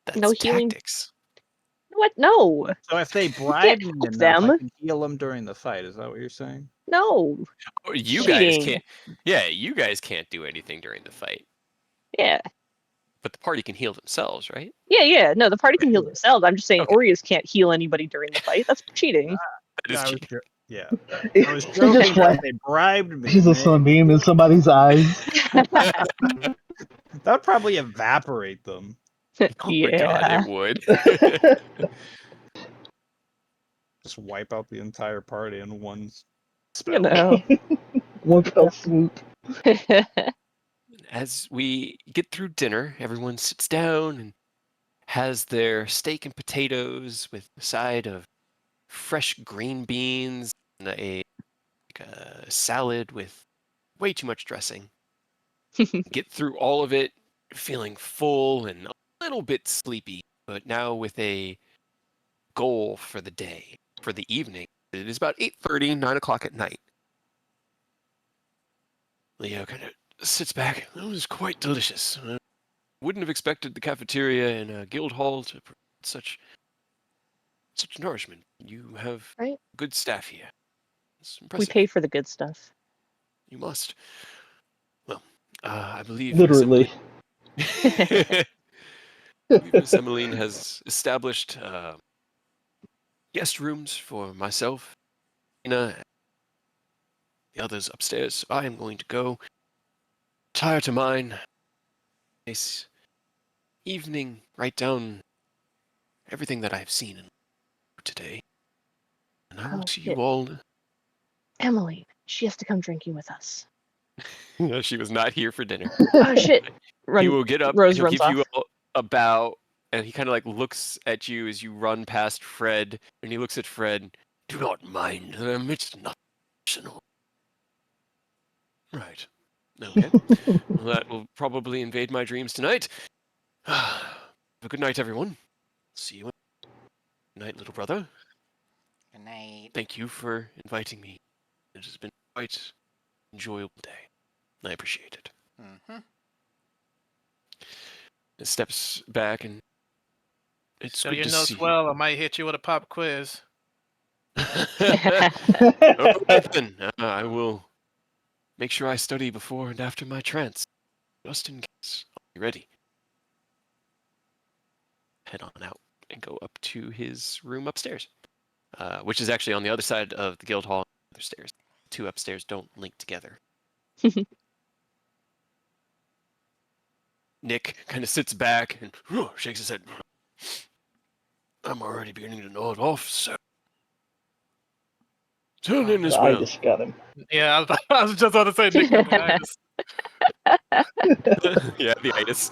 Speaker 2: That's
Speaker 1: No healing.
Speaker 2: tactics.
Speaker 1: What? No.
Speaker 3: So if they
Speaker 1: You
Speaker 3: bribe
Speaker 1: can't
Speaker 3: me
Speaker 1: help
Speaker 3: enough, I
Speaker 1: them.
Speaker 3: can heal them during the fight. Is that what you're saying?
Speaker 1: No.
Speaker 2: Or you guys
Speaker 1: Cheating.
Speaker 2: can't. Yeah, you guys can't do anything during the fight,
Speaker 1: Yeah.
Speaker 2: but the party can heal themselves, right?
Speaker 1: Yeah. No, the party can heal themselves. I'm just saying
Speaker 2: Okay.
Speaker 1: Oreos can't heal anybody during the fight. That's cheating.
Speaker 2: That is
Speaker 3: I was
Speaker 2: cheating.
Speaker 3: yeah.
Speaker 5: it,
Speaker 3: I was
Speaker 5: it
Speaker 3: joking
Speaker 5: just
Speaker 3: that
Speaker 5: flashes
Speaker 3: they bribed me.
Speaker 5: a sunbeam in somebody's eyes.
Speaker 3: That would probably evaporate them.
Speaker 2: Oh my god,
Speaker 1: Yeah.
Speaker 2: it would.
Speaker 3: Just wipe out the entire party in one spell.
Speaker 1: You know.
Speaker 5: One fell swoop.
Speaker 2: As we get through dinner, everyone sits down and has their steak and potatoes with a side of fresh green beans and like a salad with way too much dressing. Get through all of it feeling full and a little bit sleepy, but now with a goal for the day, for the evening. It is about 8:30, 9 o'clock at night. Leo kind of sits back. That was quite delicious. I wouldn't have expected the cafeteria in a guild hall to provide such nourishment. You have
Speaker 1: Right?
Speaker 2: good staff here. It's
Speaker 1: We
Speaker 2: impressive.
Speaker 1: pay for the good stuff.
Speaker 2: You must. Well, I believe
Speaker 5: Literally.
Speaker 2: I believe Miss Emmeline has established guest rooms for myself, Ina, and the others upstairs. So I am going to go retire to mine. Nice evening. Write down everything that I've seen today, and I will
Speaker 1: Oh,
Speaker 2: see
Speaker 1: shit.
Speaker 2: you all.
Speaker 1: Emily, she has to come drinking with us.
Speaker 2: No, she was not here for dinner.
Speaker 1: Oh, shit.
Speaker 2: He will get up.
Speaker 1: Rose
Speaker 2: He'll
Speaker 1: runs
Speaker 2: give you
Speaker 1: off.
Speaker 2: a bow, and he kind of like looks at you as you run past Fred, and he looks at Fred. Do not mind them. It's not personal. Right. Okay. Well, that will probably invade my dreams tonight. Have a good night, everyone. See you. Good night, little brother.
Speaker 4: Good night.
Speaker 2: Thank you for inviting me. It has been quite an enjoyable day. I appreciate it.
Speaker 4: Mm-hmm.
Speaker 2: It steps back and it's
Speaker 6: So
Speaker 2: good
Speaker 6: your
Speaker 2: to
Speaker 6: notes
Speaker 2: see you.
Speaker 6: well. I might hit you with a pop quiz.
Speaker 2: All right then. I will make sure I study before and after my trance, just in case. I'll be ready. Head on out and go up to his room upstairs, which is actually on the other side of the guild hall. Other stairs. Two upstairs don't link together. Nick kind of sits back and shakes his head. I'm already beginning to nod off, so turn in as
Speaker 5: I
Speaker 2: well.
Speaker 5: just got him.
Speaker 6: Yeah, I was just about to say Nick got the itis.
Speaker 2: Yeah, the itis.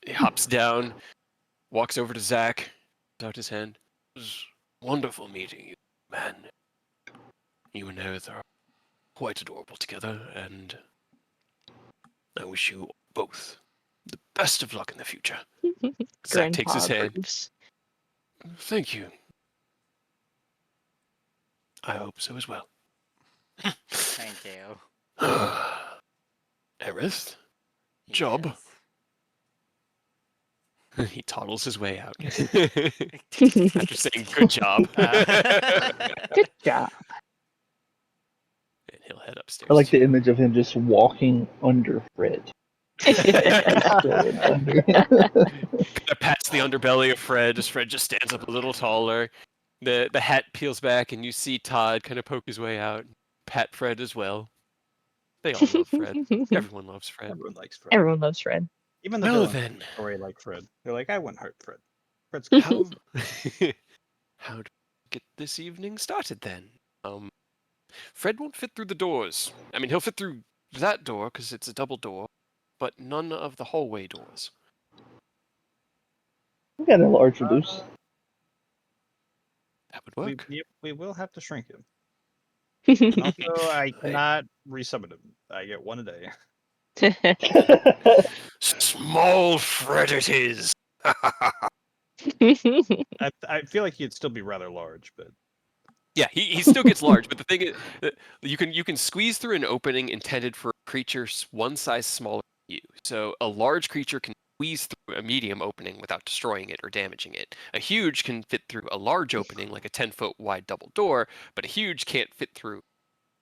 Speaker 2: He hops down, walks over to Zach, puts out his hand. It was wonderful meeting you, man. You and Aerith are quite adorable together, and I wish you both the best of luck in the future. Zach takes
Speaker 1: Grandpa
Speaker 2: his hand.
Speaker 1: approves.
Speaker 2: Thank you. I hope so as well.
Speaker 4: Thank you.
Speaker 2: Aerith, job.
Speaker 4: Yes.
Speaker 2: He toddles his way out after saying good job.
Speaker 1: Good job.
Speaker 2: And he'll head
Speaker 5: I
Speaker 2: upstairs
Speaker 5: like the
Speaker 2: too.
Speaker 5: image of him just walking under Fred. Just going under.
Speaker 2: Kind of pats the underbelly of Fred as Fred just stands up a little taller. The hat peels back and you see Todd kind of poke his way out. Pat Fred as well. They all love Fred. Everyone loves Fred.
Speaker 3: Everyone likes Fred.
Speaker 1: Everyone loves Fred.
Speaker 3: Even the
Speaker 2: Well
Speaker 3: villain
Speaker 2: then,
Speaker 3: story like Fred. They're like, I wouldn't hurt Fred. Fred's good.
Speaker 2: how how do we get this evening started then? Fred won't fit through the doors. I mean, he'll fit through that door because it's a double door, but none of the hallway doors.
Speaker 5: We got a large reduce.
Speaker 2: That would work.
Speaker 3: We will have to shrink him. And also, I cannot resummon him. I get one a day.
Speaker 2: Small Fred it is.
Speaker 3: I feel like he'd still be rather large, but
Speaker 2: Yeah, he still gets large, but the thing is, that you can squeeze through an opening intended for a creature one size smaller than you. So a large creature can squeeze through a medium opening without destroying it or damaging it. A huge can fit through a large opening, like a 10-foot wide double door, but a huge can't fit through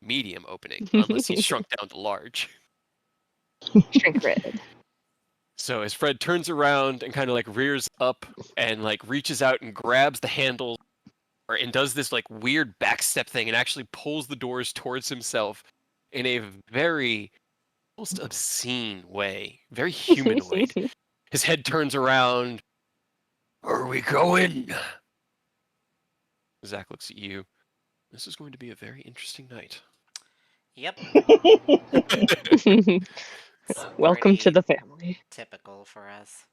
Speaker 2: medium opening unless he's shrunk down to large.
Speaker 1: Shrink Red.
Speaker 2: So as Fred turns around and kind of like rears up and like reaches out and grabs the handle and does this like weird backstep thing and actually pulls the doors towards himself in a very almost obscene way, very humanoid. His head turns around. Are we going? Zach looks at you. This is going to be a very interesting night.
Speaker 4: Yep.
Speaker 1: Welcome to
Speaker 4: Pretty
Speaker 1: the family.
Speaker 4: typical for us.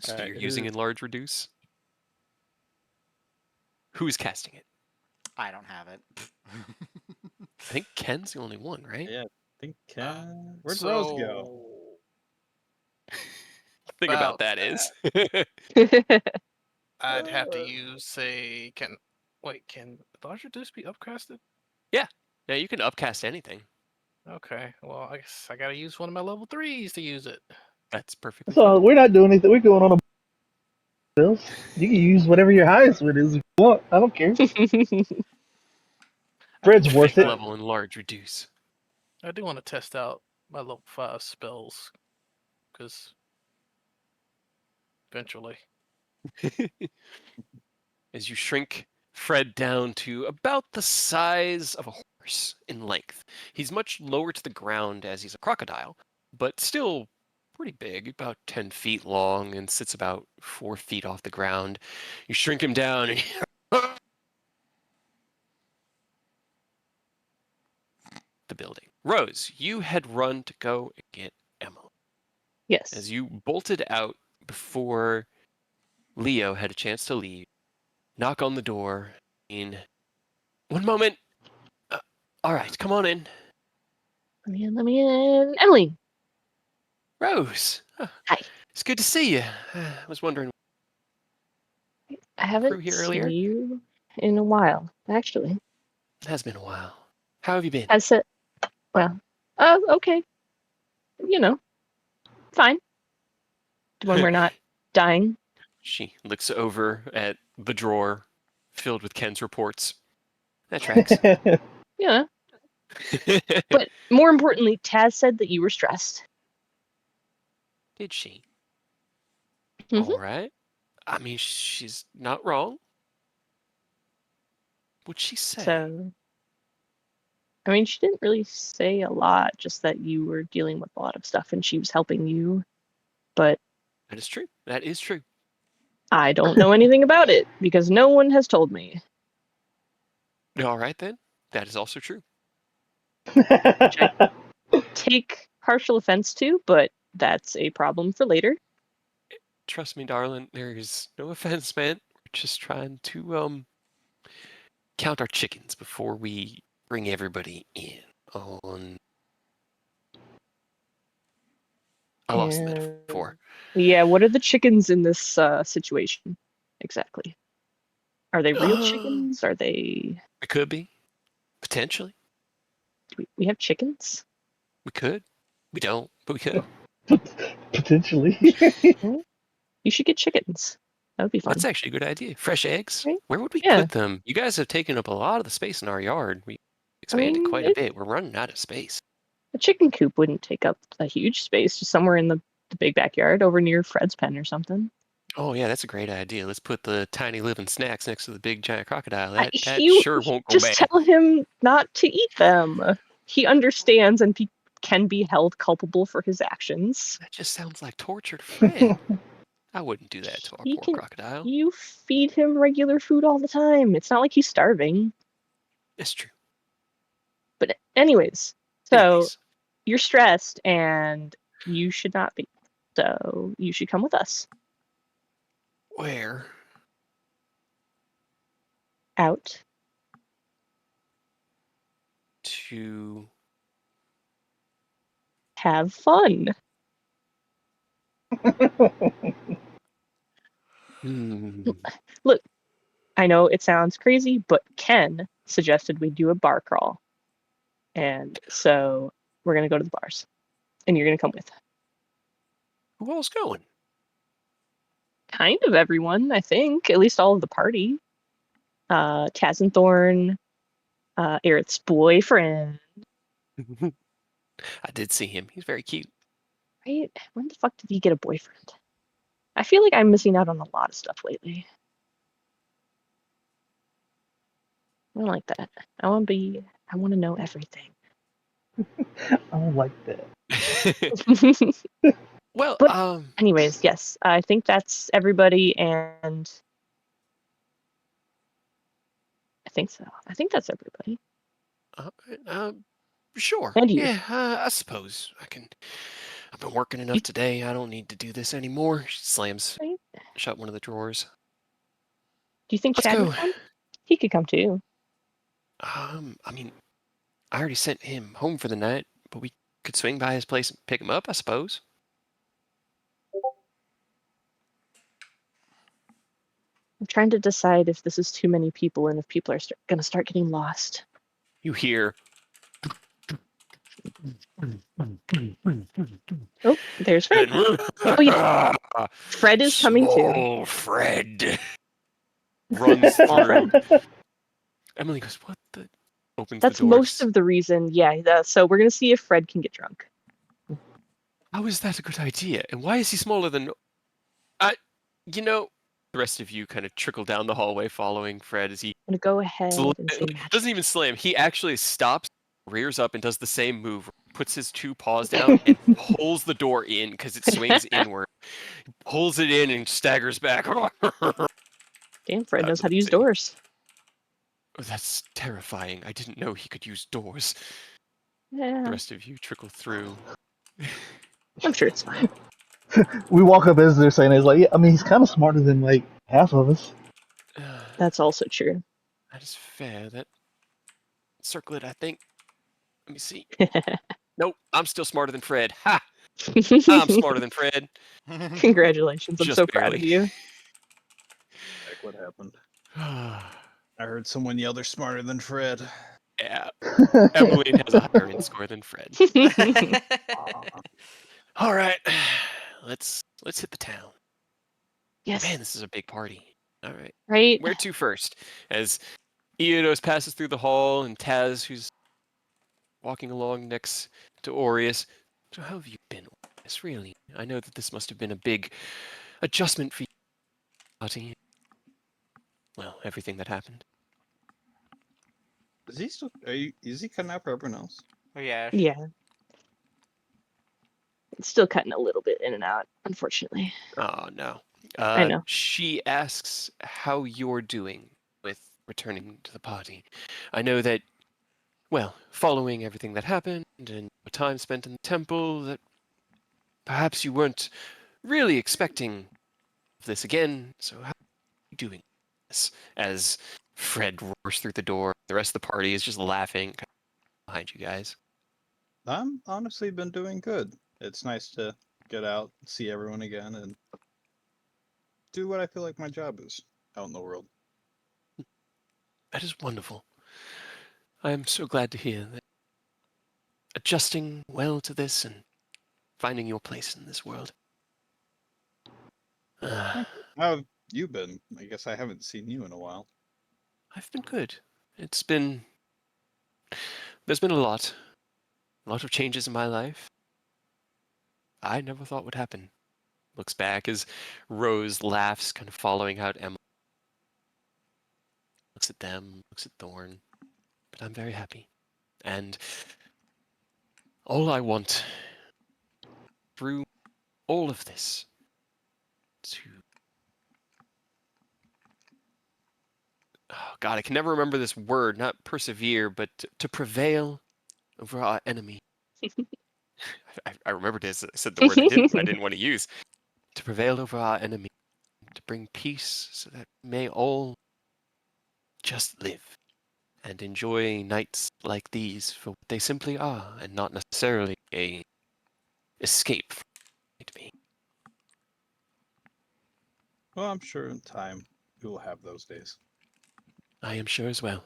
Speaker 2: So you're
Speaker 3: it
Speaker 2: using
Speaker 3: is-
Speaker 2: enlarge reduce? Who's casting it?
Speaker 4: I don't have it.
Speaker 2: I think Ken's the only one, right?
Speaker 3: yeah, I think where'd Rose go?
Speaker 2: The thing about
Speaker 6: About
Speaker 2: that is
Speaker 6: I'd have to use can large reduce be upcasted?
Speaker 2: yeah, you can upcast anything.
Speaker 6: Okay, well I guess I gotta use one of my level 3s to use it.
Speaker 2: That's perfectly
Speaker 5: So
Speaker 2: fine.
Speaker 5: we're not doing anything. We're going on a bills. You can use whatever your highest one is if you want. I don't care. Fred's worth
Speaker 2: Fifth
Speaker 5: it.
Speaker 2: level enlarge reduce.
Speaker 6: I do want to test out my level 5 spells, because eventually.
Speaker 2: As you shrink Fred down to about the size of a horse in length. He's much lower to the ground as he's a crocodile, but still pretty big, about 10 feet long, and sits about 4 feet off the ground. You shrink him down and the building. Rose, you had run to go and get Emily.
Speaker 1: Yes.
Speaker 2: As you bolted out before Leo had a chance to leave, knock on the door. In one moment. All right, come on in.
Speaker 1: Let me in. Emily.
Speaker 2: Rose.
Speaker 1: Hi.
Speaker 2: It's good to see you. I was wondering.
Speaker 1: I haven't
Speaker 2: crew here
Speaker 1: seen
Speaker 2: earlier?
Speaker 1: you in a while, actually.
Speaker 2: It has been a while. How have you been?
Speaker 1: Has it? Well, okay. You know, fine. When we're not dying.
Speaker 2: She looks over at the drawer filled with Ken's reports. That tracks.
Speaker 1: Yeah. But more importantly, Taz said that you were stressed.
Speaker 2: Did she?
Speaker 1: Mhm.
Speaker 2: All right. I mean, she's not wrong. What'd she say?
Speaker 1: So, I mean, she didn't really say a lot, just that you were dealing with a lot of stuff and she was helping you. But
Speaker 2: That is true. That is true.
Speaker 1: I don't know anything about it because no one has told me.
Speaker 2: All right, then. That is also true.
Speaker 1: Take partial offense to, but that's a problem for later.
Speaker 2: Trust me, darling. There is no offense meant. We're just trying to count our chickens before we bring everybody in. On. I lost the metaphor.
Speaker 1: Yeah, what are the chickens in this situation exactly? Are they real chickens? Are they?
Speaker 2: It could be. Potentially.
Speaker 1: We have chickens?
Speaker 2: We could. We don't, but we could.
Speaker 5: Potentially.
Speaker 1: You should get chickens. That would be fun.
Speaker 2: That's actually a good idea. Fresh eggs.
Speaker 1: Right?
Speaker 2: Where would we
Speaker 1: Yeah.
Speaker 2: put them? You guys have taken up a lot of the space in our yard. We expanded quite a bit. We're running out of space.
Speaker 1: A chicken coop wouldn't take up a huge space, just somewhere in the big backyard over near Fred's pen or something.
Speaker 2: Oh yeah, that's a great idea. Let's put the tiny living snacks next to the big giant crocodile. That
Speaker 1: You
Speaker 2: sure won't go
Speaker 1: just
Speaker 2: bad.
Speaker 1: tell him not to eat them. He understands and can be held culpable for his actions.
Speaker 2: That just sounds like tortured Fred. I wouldn't do that to our poor crocodile.
Speaker 1: You feed him regular food all the time. It's not like he's starving.
Speaker 2: It's true.
Speaker 1: But anyways, so you're stressed and you should not be. So you should come with us.
Speaker 2: Where?
Speaker 1: Out.
Speaker 2: To
Speaker 1: have fun. Look, I know it sounds crazy, but Ken suggested we do a bar crawl. And so we're going to go to the bars. And you're going to come with.
Speaker 2: Who all's going?
Speaker 1: Kind of everyone, I think. At least all of the party. Taz and Thorn, Aerith's boyfriend.
Speaker 2: I did see him. He's very cute.
Speaker 1: Right? When the fuck did he get a boyfriend? I feel like I'm missing out on a lot of stuff lately. I don't like that. I want to know everything.
Speaker 5: I don't like that.
Speaker 2: Well,
Speaker 1: but anyways, yes, I think that's everybody, and I think so. I think that's everybody.
Speaker 2: Sure.
Speaker 1: And you.
Speaker 2: Yeah, I suppose I can. I've been working enough today. I don't need to do this anymore. She slams shut one of the drawers.
Speaker 1: Do you think Chad would come? He could come too.
Speaker 2: I mean, I already sent him home for the night, but we could swing by his place and pick him up, I suppose.
Speaker 1: I'm trying to decide if this is too many people and if people are going to start getting lost.
Speaker 2: You hear.
Speaker 1: Oh, there's Fred. Oh, yeah. Fred is coming too.
Speaker 2: Oh, Fred. Runs through. Emily goes, what the? Opens
Speaker 1: That's
Speaker 2: the doors.
Speaker 1: most of the reason. Yeah. So we're going to see if Fred can get drunk.
Speaker 2: How is that a good idea? And why is he smaller than... the rest of you kind of trickle down the hallway following Fred as he...
Speaker 1: I'm going to go ahead and say magic.
Speaker 2: Doesn't even slam. He actually stops, rears up, and does the same move. Puts his two paws down and pulls the door in because it swings inward. Pulls it in and staggers back.
Speaker 1: Damn, Fred knows how to use doors.
Speaker 2: Oh, that's terrifying. I didn't know he could use doors.
Speaker 1: Yeah.
Speaker 2: The rest of you trickle through.
Speaker 1: I'm sure it's fine.
Speaker 5: We walk up as they're saying it. It's like, yeah, I mean, he's kind of smarter than like half of us.
Speaker 1: That's also true.
Speaker 2: That is fair. That circlet, I think. Let me see. Nope, I'm still smarter than Fred. Ha! I'm smarter than Fred.
Speaker 1: Congratulations. I'm
Speaker 2: Just
Speaker 1: so
Speaker 2: barely.
Speaker 1: proud of you.
Speaker 3: what happened.
Speaker 2: Yeah.
Speaker 3: I heard someone yell they're smarter than Fred.
Speaker 2: Emmeline has a higher int score than Fred. All right, let's hit the town.
Speaker 1: Yes.
Speaker 2: Man, this is a big party. All right,
Speaker 1: Right?
Speaker 2: where to first? As Eodos passes through the hall, and Taz, who's walking along next to Aureus. So how have you been, Aureus? Really? I know that this must have been a big adjustment for you, party. Well, everything that happened.
Speaker 3: Is he still? Is he cutting out for everyone else?
Speaker 4: Yeah.
Speaker 1: Yeah. It's still cutting a little bit in and out, unfortunately.
Speaker 2: Oh, no.
Speaker 1: I know.
Speaker 2: She asks how you're doing with returning to the party. I know that, well, following everything that happened and the time spent in the temple, that perhaps you weren't really expecting this again. So how are you doing this? As Fred roars through the door, the rest of the party is just laughing behind you guys.
Speaker 3: I'm honestly been doing good. It's nice to get out, see everyone again, and do what I feel like my job is out in the world.
Speaker 2: That is wonderful. I am so glad to hear that adjusting well to this and finding your place in this world.
Speaker 3: Thank you. How have you been? I guess I haven't seen you in a while.
Speaker 2: I've been good. There's been a lot of changes in my life. I never thought would happen. Looks back as Rose laughs, kind of following out Emma. Looks at them, looks at Thorn. But I'm very happy. And all I want through all of this to... Oh God, I can never remember this word. Not persevere, but to prevail over our enemy. I remembered it. I said the word I didn't want to use. To prevail over our enemy. To bring peace so that we may all just live and enjoy nights like these for what they simply are, and not necessarily a escape from me.
Speaker 3: Well, I'm sure in time you will have those days.
Speaker 2: I am sure as well.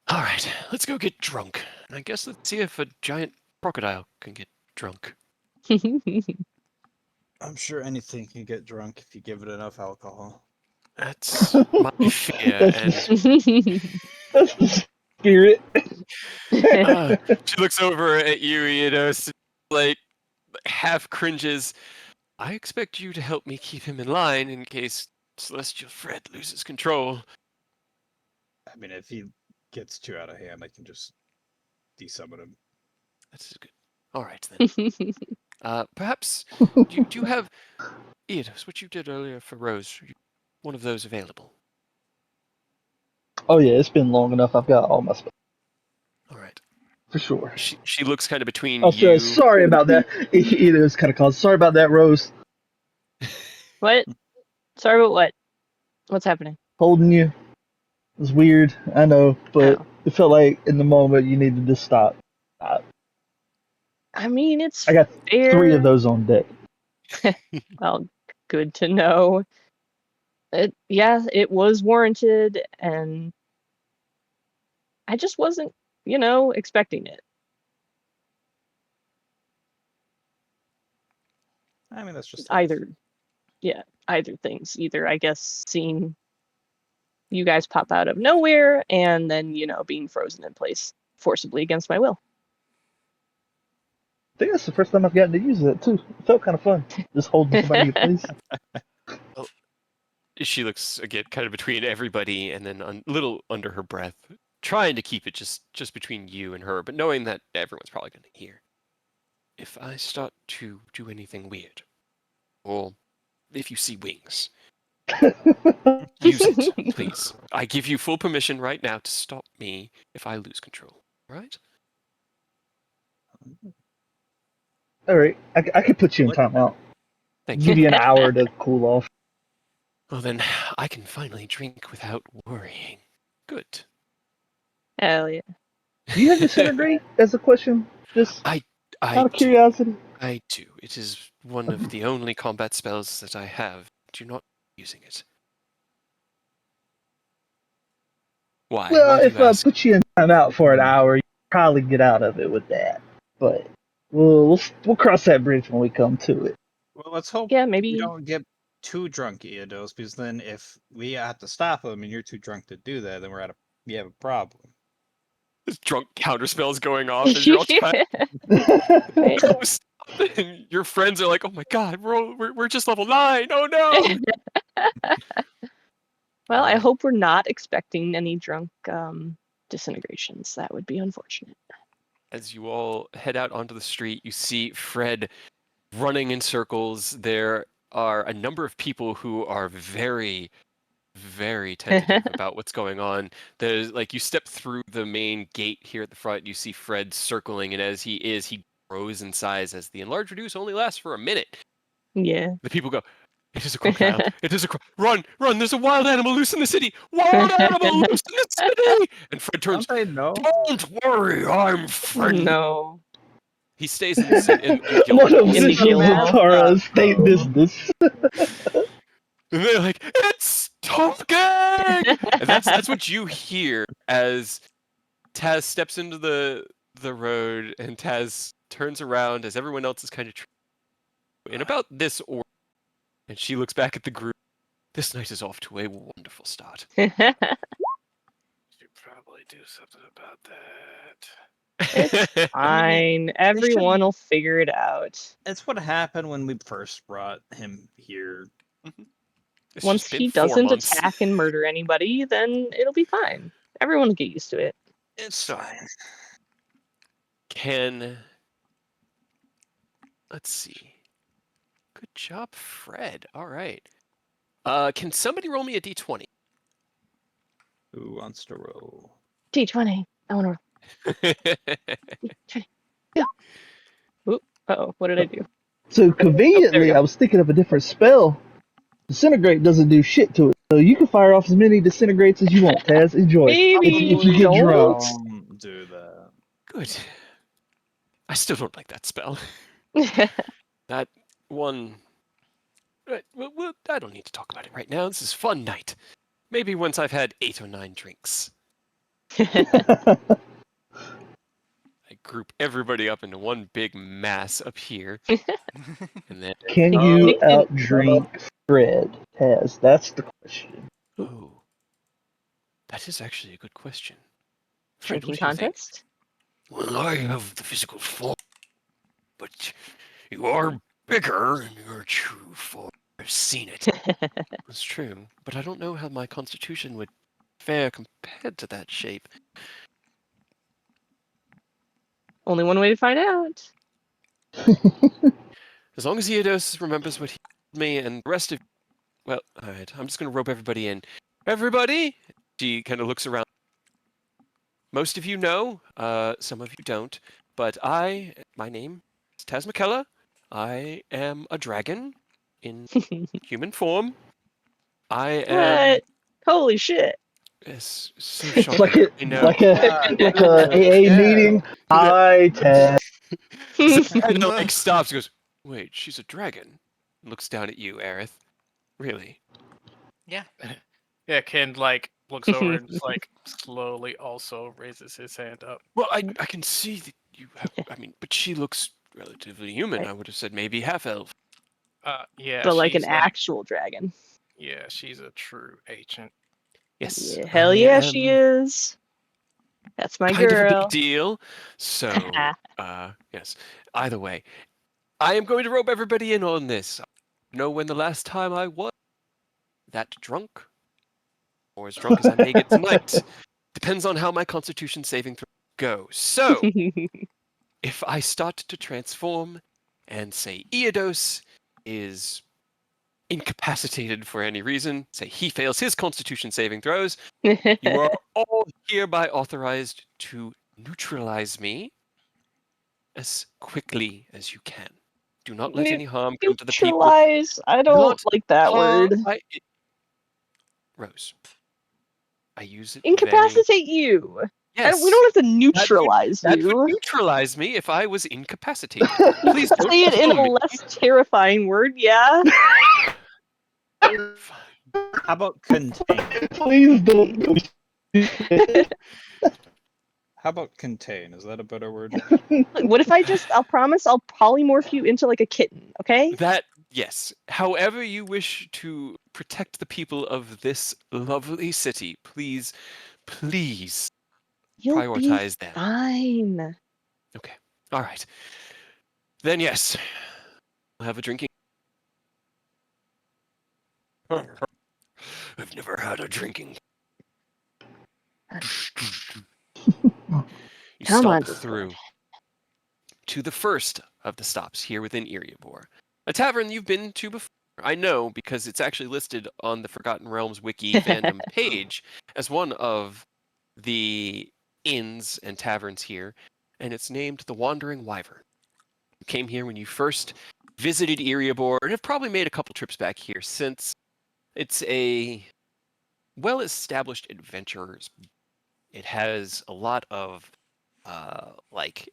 Speaker 2: All right, let's go get drunk. And I guess let's see if a giant crocodile can get drunk.
Speaker 3: I'm sure anything can get drunk if you give it enough alcohol.
Speaker 2: That's my fear.
Speaker 5: That's that's the spirit.
Speaker 2: She looks over at you, like half cringes. I expect you to help me keep him in line in case Celestial Fred loses control.
Speaker 3: I mean, if he gets too out of hand, I can just desummon him.
Speaker 2: That's good. All right then. Perhaps do you have Eodos, what you did earlier for Rose? One of those available.
Speaker 5: Oh yeah, it's been long enough. I've got all my stuff
Speaker 2: All right.
Speaker 5: for sure.
Speaker 2: She looks kind of between
Speaker 5: Oh,
Speaker 2: you.
Speaker 5: sorry about that. It is kind of called. Sorry about that, Rose.
Speaker 1: What? Sorry about what? What's happening?
Speaker 5: Holding you. It was weird. I know, but
Speaker 1: Oh.
Speaker 5: it felt like in the moment you needed to stop.
Speaker 1: I mean, it's
Speaker 5: I got
Speaker 1: fair.
Speaker 5: 3 of those on deck.
Speaker 1: Well, good to know. Yeah, it was warranted, and I just wasn't, expecting it.
Speaker 3: I mean, that's just life.
Speaker 1: Either things. Either, I guess, seeing you guys pop out of nowhere, and then, being frozen in place forcibly against my will.
Speaker 5: I think that's the first time I've gotten to use that too. It felt kind of fun, just holding somebody in place.
Speaker 2: Well, she looks again kind of between everybody and then a little under her breath, trying to keep it just between you and her, but knowing that everyone's probably going to hear. If I start to do anything weird, or if you see wings, use it, please. I give you full permission right now to stop me if I lose control. Right?
Speaker 5: All right, I could put you in
Speaker 3: Like
Speaker 5: timeout.
Speaker 2: Thank
Speaker 5: Give
Speaker 2: you.
Speaker 5: you an hour to cool off.
Speaker 2: Well, then I can finally drink without worrying. Good.
Speaker 1: Hell yeah.
Speaker 5: Do you have disintegrate as a question? Just
Speaker 2: I
Speaker 5: out of
Speaker 2: do.
Speaker 5: curiosity.
Speaker 2: I do. It is one of the only combat spells that I have. Do not using it. Why?
Speaker 5: Well,
Speaker 2: Why do
Speaker 5: if
Speaker 2: you
Speaker 5: I
Speaker 2: ask?
Speaker 5: put you in timeout for an hour, you probably get out of it with that. But we'll cross that bridge when we come to it.
Speaker 3: Well, let's hope
Speaker 1: Yeah,
Speaker 3: we
Speaker 1: maybe.
Speaker 3: don't get too drunk, Eodos, because then if we have to stop him and you're too drunk to do that, then we have a problem.
Speaker 2: This drunk counterspell's going off as you're all trying
Speaker 1: Right.
Speaker 2: to go stop it, and your friends are like, "Oh my god, we're just level 9. Oh no!"
Speaker 1: Well, I hope we're not expecting any drunk disintegrations. That would be unfortunate.
Speaker 2: As you all head out onto the street, you see Fred running in circles. There are a number of people who are very, very tentative about what's going on. There's like you step through the main gate here at the front, you see Fred circling, and as he grows in size as the enlarge reduce only lasts for a minute.
Speaker 1: Yeah.
Speaker 2: The people go, "It is a crocodile! It is a run! Run! There's a wild animal loose in the city! Wild animal loose in the city!" And Fred turns,
Speaker 3: Don't they know?
Speaker 2: "Don't worry, I'm Fred."
Speaker 1: No.
Speaker 2: He stays in the
Speaker 5: One
Speaker 2: Guild
Speaker 5: of
Speaker 2: Hall.
Speaker 1: In the guild hall.
Speaker 5: Zatara's state business.
Speaker 2: And they're like, "It's Tough Gang!" And that's what you hear as Taz steps into the road, and Taz turns around as everyone else is kind of in about this order. And she looks back at the group. This night is off to a wonderful start.
Speaker 6: Should probably do something about that.
Speaker 1: It's fine. Everyone will figure it out.
Speaker 3: It's what happened when we first brought him here.
Speaker 2: It's
Speaker 1: Once
Speaker 2: just been
Speaker 1: he
Speaker 2: 4
Speaker 1: doesn't
Speaker 2: months.
Speaker 1: attack and murder anybody, then it'll be fine. Everyone will get used to it.
Speaker 3: It's fine.
Speaker 2: Let's see. Good job, Fred. All right. Can somebody roll me a d20?
Speaker 3: Who wants to roll?
Speaker 1: D20. I want to. D20. Yeah. Oop. Uh-oh. What did I do?
Speaker 5: So conveniently,
Speaker 1: go.
Speaker 5: I was thinking of a different spell. Disintegrate doesn't do shit to it, so you can fire off as many disintegrates as you want. Taz, enjoy.
Speaker 1: Maybe
Speaker 5: If you get drunk.
Speaker 3: Don't do that.
Speaker 2: Good. I still don't like that spell. That one. Well, I don't need to talk about it right now. This is fun night. Maybe once I've had 8 or 9 drinks. I group everybody up into one big mass up here. And then.
Speaker 5: Can you outdrink Fred, Taz? That's the question.
Speaker 2: Oh. That is actually a good question. Fred,
Speaker 1: Drinking
Speaker 2: what do you think?
Speaker 1: contest?
Speaker 2: Well, I have the physical form, but you are bigger in your true form. I've seen it. It's true, but I don't know how my constitution would fare compared to that shape.
Speaker 1: Only one way to find out.
Speaker 2: As long as Eodos remembers what he told me and the rest of... Well, alright, I'm just going to rope everybody in. Everybody! She kind of looks around. Most of you know, some of you don't, but my name is Taz McKella. I am a dragon in human form. I am...
Speaker 1: What? Holy shit.
Speaker 2: It's so
Speaker 5: It's
Speaker 2: shocking.
Speaker 5: like a AA meeting. Hi, Taz.
Speaker 2: And like stops and goes, "Wait, she's a dragon." And looks down at you, Aerith. Really?
Speaker 4: Yeah.
Speaker 6: Yeah, Ken like looks over and just like slowly also raises his hand up.
Speaker 2: Well, I can see that you have. I mean, but she looks relatively human. I would have said maybe half elf.
Speaker 6: Yeah,
Speaker 1: But like an
Speaker 6: she's
Speaker 1: actual dragon.
Speaker 6: Yeah, she's a true ancient.
Speaker 2: Yes.
Speaker 1: Yeah, hell yeah, she is. That's my
Speaker 2: Kind of a
Speaker 1: girl.
Speaker 2: big deal. So, yes. Either way, I am going to rope everybody in on this. I don't know when the last time I was that drunk, or as drunk as I may get tonight. Depends on how my Constitution saving throw goes. So, if I start to transform and say Eodos is incapacitated for any reason, say he fails his Constitution saving throws, you are all hereby authorized to neutralize me as quickly as you can. Do not let any harm come to the people.
Speaker 1: Neutralize? I don't like that word.
Speaker 2: Rose. I use it
Speaker 1: Incapacitate you.
Speaker 2: Yes.
Speaker 1: We don't have to neutralize
Speaker 2: that
Speaker 1: you.
Speaker 2: would neutralize me if I was incapacitated. Please don't
Speaker 1: Say it in
Speaker 2: kill
Speaker 1: a
Speaker 2: me.
Speaker 1: less terrifying word, yeah?
Speaker 3: How about contain?
Speaker 5: Please don't.
Speaker 3: How about contain? Is that a better word?
Speaker 1: What if I'll promise I'll polymorph you into like a kitten, okay?
Speaker 2: Yes. However you wish to protect the people of this lovely city, please
Speaker 1: You'll be
Speaker 2: prioritize them.
Speaker 1: fine.
Speaker 2: Okay. All right. Then yes, we'll have a drinking. I've never had a drinking. You
Speaker 1: Come on,
Speaker 2: stomp
Speaker 1: Discord.
Speaker 2: through to the first of the stops here within Iriabor, a tavern you've been to before. I know because it's actually listed on the Forgotten Realms wiki fandom page as one of the inns and taverns here, and it's named the Wandering Wyvern. You came here when you first visited Iriabor and have probably made a couple trips back here since it's a well-established adventurer's. It has a lot of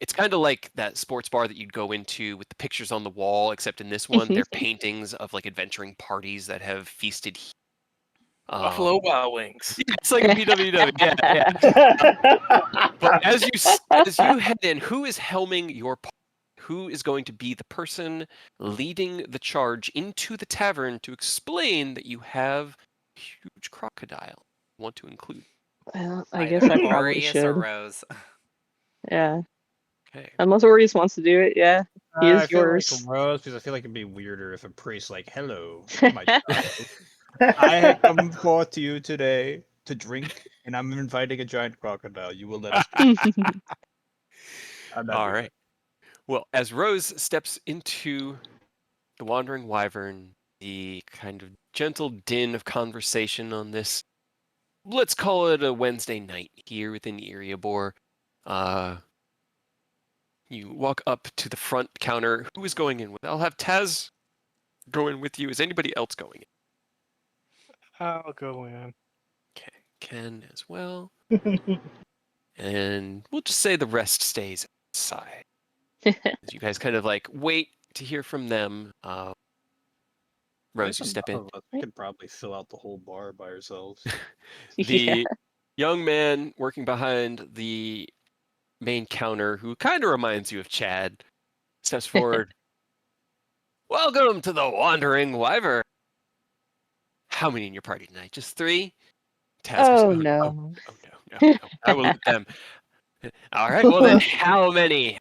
Speaker 2: it's kind of like that sports bar that you'd go into with the pictures on the wall, except in this one they're paintings of like adventuring parties that have feasted.
Speaker 6: Buffalo Wild Wings.
Speaker 2: It's like a BWW. Yeah. But as you head in, who is helming your party? Who is going to be the person leading the charge into the tavern to explain that you have a huge crocodile? You want to include?
Speaker 1: Well, I
Speaker 4: Either
Speaker 1: guess I probably
Speaker 4: Orius or
Speaker 1: should.
Speaker 4: Rose.
Speaker 1: Yeah.
Speaker 2: Okay.
Speaker 1: Unless Orius wants to do it, yeah. He
Speaker 3: I
Speaker 1: is
Speaker 3: feel
Speaker 1: yours.
Speaker 3: like Rose, because I feel like it'd be weirder if a priest like, "Hello, my child. I have come forth to you today to drink, and I'm inviting a giant crocodile. You will let us drink." I'm not
Speaker 2: All
Speaker 3: doing
Speaker 2: right. Well, as Rose steps into the Wandering Wyvern, the kind of gentle din of conversation on this, let's call it a Wednesday night here within Iriabor. You walk up to the front counter. Who is going in with? I'll have Taz go in with you. Is anybody else going in?
Speaker 6: I'll go in.
Speaker 2: Okay, Ken as well. And we'll just say the rest stays outside. As you guys kind of like wait to hear from them. Rose, you
Speaker 3: There's
Speaker 2: step
Speaker 3: enough
Speaker 2: in.
Speaker 3: of us. We could probably fill out the whole bar by ourselves.
Speaker 1: Yeah.
Speaker 2: The young man working behind the main counter, who kind of reminds you of Chad, steps forward. Welcome to the Wandering Wyvern. How many in your party tonight? Just 3? Taz goes,
Speaker 1: Oh
Speaker 2: oh, oh,
Speaker 1: no.
Speaker 2: oh no, no, no. I will let them. All right, well then, how many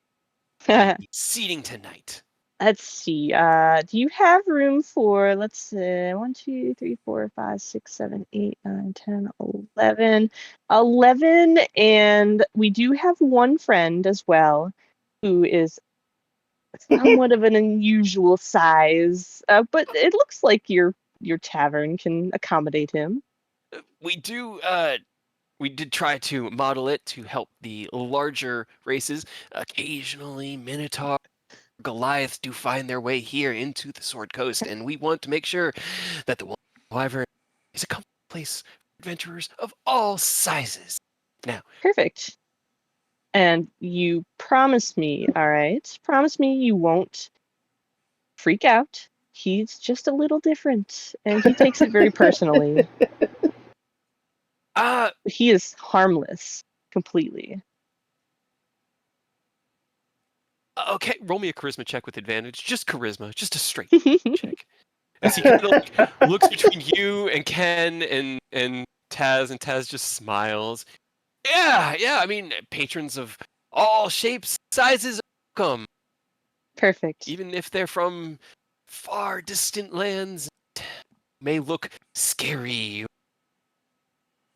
Speaker 2: seating tonight?
Speaker 1: Let's see. Do you have room for, let's see, 1, 2, 3, 4, 5, 6, 7, 8, 9, 10, 11. 11, and we do have one friend as well who is somewhat of an unusual size, but it looks like your tavern can accommodate him.
Speaker 2: We do. We did try to model it to help the larger races. Occasionally, Minotaur, Goliath do find their way here into the Sword Coast, and we want to make sure that the Wyvern is a comfortable place for adventurers of all sizes. Now,
Speaker 1: Perfect. And you promise me, all right? Promise me you won't freak out. He's just a little different, and he takes it very personally. He is harmless completely.
Speaker 2: Okay, roll me a charisma check with advantage. Just charisma, just a straight check. As he kind of like looks between you and Ken and Taz just smiles. Yeah. I mean, patrons of all shapes, sizes, are welcome,
Speaker 1: Perfect.
Speaker 2: even if they're from far distant lands, may look scary.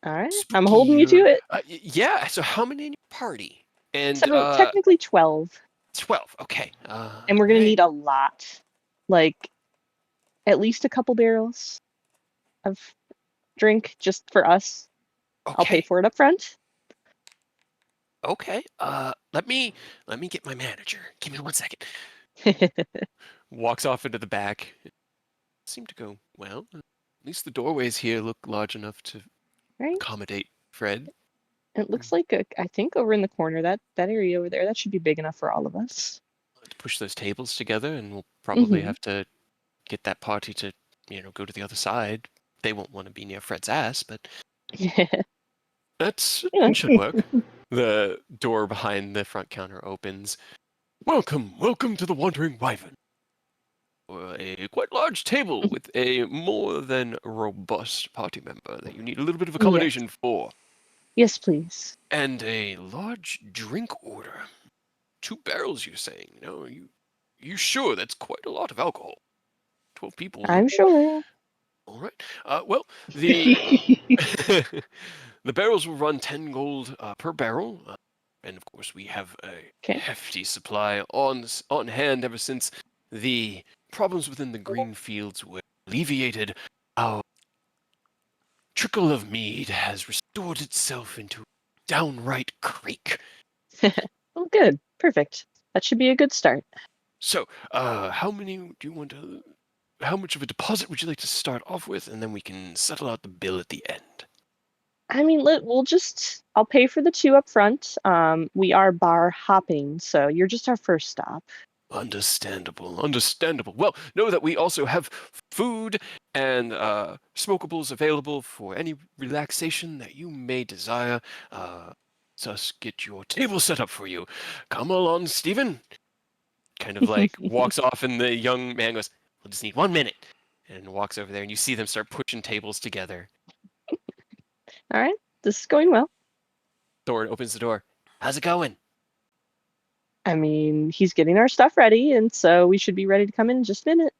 Speaker 1: All right,
Speaker 2: Spooky,
Speaker 1: I'm holding you to it.
Speaker 2: Yeah. So how many in your party? And
Speaker 1: So technically 12,
Speaker 2: 12. Okay.
Speaker 1: and we're gonna
Speaker 2: Right.
Speaker 1: need a lot, like at least a couple barrels of drink just for us.
Speaker 2: Okay.
Speaker 1: I'll pay for it up front.
Speaker 2: Okay. Let me get my manager. Give me 1 second. Walks off into the back. Seemed to go well. At least the doorways here look large enough to
Speaker 1: Right.
Speaker 2: accommodate Fred.
Speaker 1: It looks like I think over in the corner, that area over there, that should be big enough for all of us.
Speaker 2: Let's push those tables together, and we'll probably have to get that party to, go to the other side. They won't want to be near Fred's ass, but That should work. The door behind the front counter opens. Welcome to the Wandering Wyvern. A quite large table with a more than robust party member that you need a little bit of accommodation for.
Speaker 1: Yes, please.
Speaker 2: And a large drink order. 2 barrels, you're saying? You sure that's quite a lot of alcohol? 12 people.
Speaker 1: I'm sure.
Speaker 2: All right. Well, the the barrels will run 10 gold per barrel, and of course we have a
Speaker 1: Okay.
Speaker 2: hefty supply on hand ever since the problems within the green fields were alleviated. Our trickle of mead has restored itself into a downright creek.
Speaker 1: Well, good. Perfect. That should be a good start.
Speaker 2: So, how many do you want to? How much of a deposit would you like to start off with, and then we can settle out the bill at the end?
Speaker 1: I mean, I'll pay for the 2 up front. We are bar hopping, so you're just our first stop.
Speaker 2: Understandable. Well, know that we also have food and smokables available for any relaxation that you may desire. Let's get your table set up for you. Come along, Stephen. Kind of like walks off, and the young man goes, "We'll just need 1 minute," and walks over there, and you see them start pushing tables together.
Speaker 1: All right, this is going well.
Speaker 2: Thorn opens the door. How's it going?
Speaker 1: I mean, he's getting our stuff ready, and so we should be ready to come in just a minute.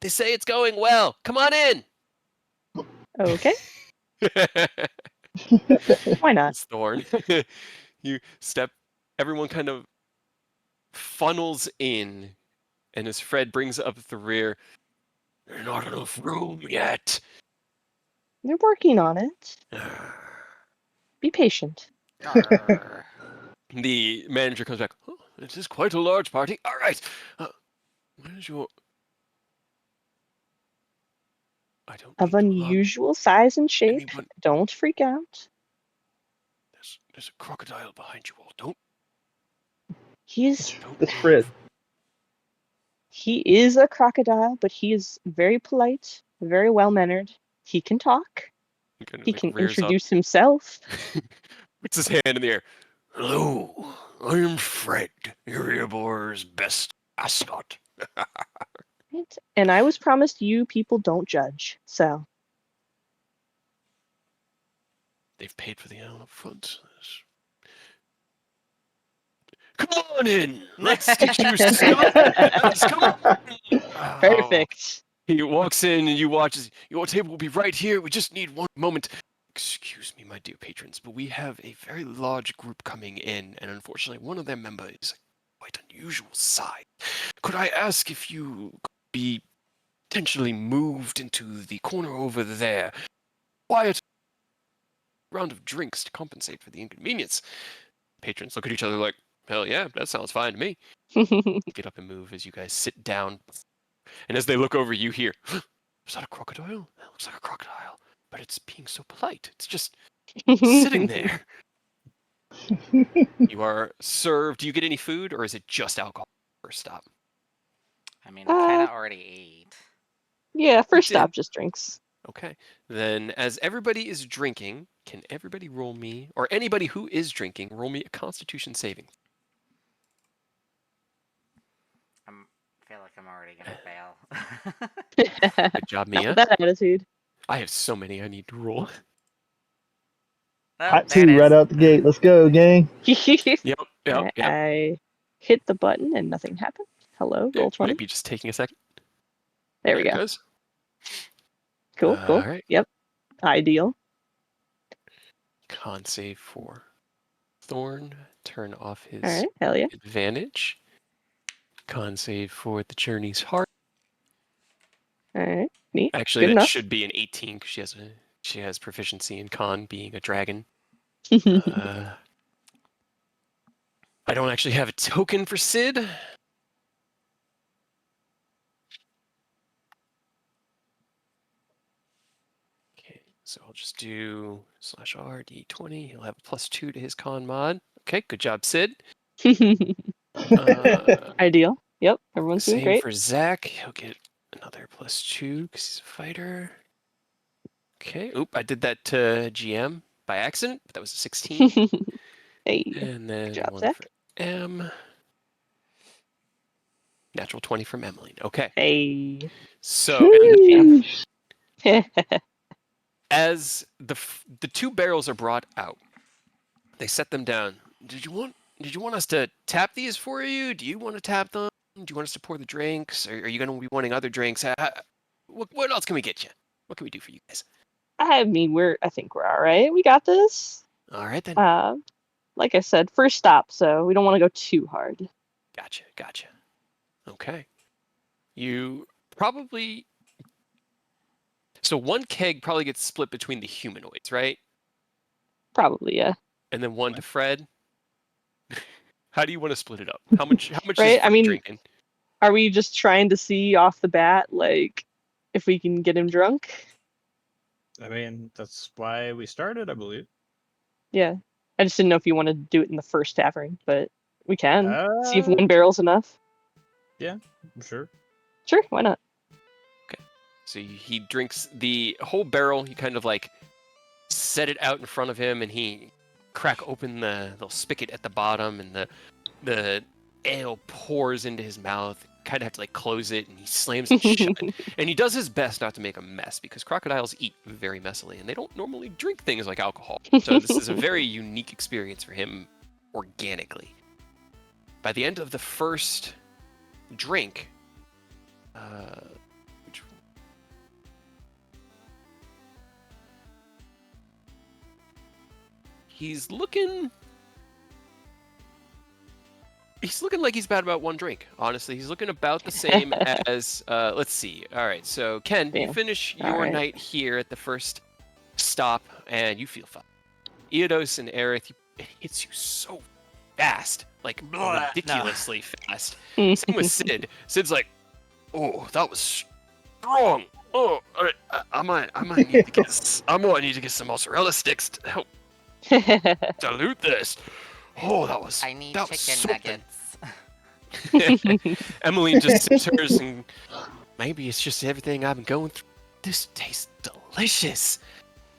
Speaker 2: They say it's going well. Come on in.
Speaker 1: Okay. Why not?
Speaker 2: It's Thorn. You step. Everyone kind of funnels in, and as Fred brings up the rear, there's not enough room yet.
Speaker 1: They're working on it. Be patient.
Speaker 4: Arr.
Speaker 2: The manager comes back. Oh, this is quite a large party. All right. Where's your... I don't
Speaker 1: Of
Speaker 2: mean to alarm
Speaker 1: unusual size and shape.
Speaker 2: anyone.
Speaker 1: Don't freak out.
Speaker 2: There's a crocodile behind you all. Don't
Speaker 1: He's
Speaker 5: That's Fred.
Speaker 1: He is a crocodile, but he is very polite, very well-mannered. He can talk.
Speaker 2: kind of
Speaker 1: He
Speaker 2: like
Speaker 1: can
Speaker 2: rears up.
Speaker 1: introduce himself.
Speaker 2: Puts his hand in the air. Hello, I am Fred, Erebor's best ascot.
Speaker 1: Right? And I was promised you people don't judge. So,
Speaker 2: They've paid for the ale up front. Come on in. Let's get you started. Come on. Oh.
Speaker 1: perfect.
Speaker 2: He walks in and you watch as your table will be right here. We just need 1 moment. Excuse me, my dear patrons, but we have a very large group coming in, and unfortunately one of their members is quite unusual size. Could I ask if you could be potentially moved into the corner over there? Quiet round of drinks to compensate for the inconvenience. Patrons look at each other like, hell yeah, that sounds fine to me. Get up and move as you guys sit down. And as they look over, you hear, is that a crocodile? That looks like a crocodile. But it's being so polite. It's just sitting there. You are served. Do you get any food, or is it just alcohol? First stop.
Speaker 4: I mean, we kind of already ate.
Speaker 1: Yeah, first
Speaker 2: did.
Speaker 1: stop, just drinks.
Speaker 2: Okay. Then, as everybody is drinking, can everybody roll me, or anybody who is drinking, roll me a Constitution saving?
Speaker 4: I feel like I'm already gonna fail.
Speaker 2: Good job,
Speaker 1: Not
Speaker 2: Mia.
Speaker 1: with that attitude.
Speaker 2: I have so many I need to roll.
Speaker 4: Oh,
Speaker 5: Hot
Speaker 4: there it
Speaker 5: 2
Speaker 4: is.
Speaker 5: right out the gate. Let's go, gang.
Speaker 2: Yep.
Speaker 1: I hit the button and nothing happened. Hello, roll
Speaker 2: It
Speaker 1: 20.
Speaker 2: might be just taking a second.
Speaker 1: There we
Speaker 2: it
Speaker 1: go.
Speaker 2: goes.
Speaker 1: Cool.
Speaker 2: All right.
Speaker 1: Yep. Ideal.
Speaker 2: Con save for Thorn. Turn off his
Speaker 1: All right. Hell yeah.
Speaker 2: advantage. Con save for the Journey's Heart.
Speaker 1: All right. Neat.
Speaker 2: Actually,
Speaker 1: Good
Speaker 2: that
Speaker 1: enough.
Speaker 2: should be an 18 because she has proficiency in con, being a dragon. I don't actually have a token for Sid. Okay, so I'll just do /R D20. He'll have a +2 to his con mod. Okay, good job, Sid.
Speaker 1: Ideal. Yep. Everyone's doing
Speaker 2: Same
Speaker 1: great.
Speaker 2: for Zach. He'll get another +2 because he's a fighter. Okay. Oop, I did that to GM. by accident, but that was a 16.
Speaker 1: Hey,
Speaker 2: And then
Speaker 1: job,
Speaker 2: one
Speaker 1: Zach.
Speaker 2: for M. Natural 20 from Emily. Okay.
Speaker 1: Hey.
Speaker 2: So, and
Speaker 5: Sheesh.
Speaker 2: as the two barrels are brought out, they set them down. Did you want us to tap these for you? Do you want to tap them? Do you want us to pour the drinks? Are you going to be wanting other drinks? What else can we get you? What can we do for you guys?
Speaker 1: I mean, I think we're all right. We got this.
Speaker 2: All right then.
Speaker 1: Like I said, first stop, so we don't want to go too hard.
Speaker 2: Gotcha. Okay. You probably... So one keg probably gets split between the humanoids, right?
Speaker 1: Probably, yeah.
Speaker 2: And then one to Fred. How do you want to split it up? How much
Speaker 1: Right?
Speaker 2: is Fred drinking?
Speaker 1: Are we just trying to see off the bat, like, if we can get him drunk?
Speaker 3: I mean, that's why we started, I believe.
Speaker 1: Yeah. I just didn't know if you wanted to do it in the first tavern, but we can. See if
Speaker 3: Uh,
Speaker 1: one barrel's enough.
Speaker 3: Yeah, I'm sure.
Speaker 1: Sure, why not?
Speaker 2: Okay. So he drinks the whole barrel. You kind of like set it out in front of him, and he crack open the little spigot at the bottom, and the ale pours into his mouth. Kind of have to like close it, and he slams it shut. And he does his best not to make a mess because crocodiles eat very messily, and they don't normally drink things like alcohol. So this is a very unique experience for him organically. By the end of the first drink, which he's looking like he's had about one drink. Honestly, he's looking about the same as let's see. All right, so Ken, you
Speaker 1: Damn.
Speaker 2: finish
Speaker 1: All
Speaker 2: your
Speaker 1: right.
Speaker 2: night here at the first stop, and you feel fine. Eodos and Aerith, it hits you so fast, like ridiculously fast. Same with Sid. Sid's like, oh, that was strong. Oh, all right, I might need to get I might need to get some mozzarella sticks to help dilute this. Oh, that was
Speaker 4: I need
Speaker 2: that was
Speaker 4: chicken
Speaker 2: something.
Speaker 4: nuggets.
Speaker 2: Emily just sips hers, and maybe it's just everything I've been going through. This tastes delicious.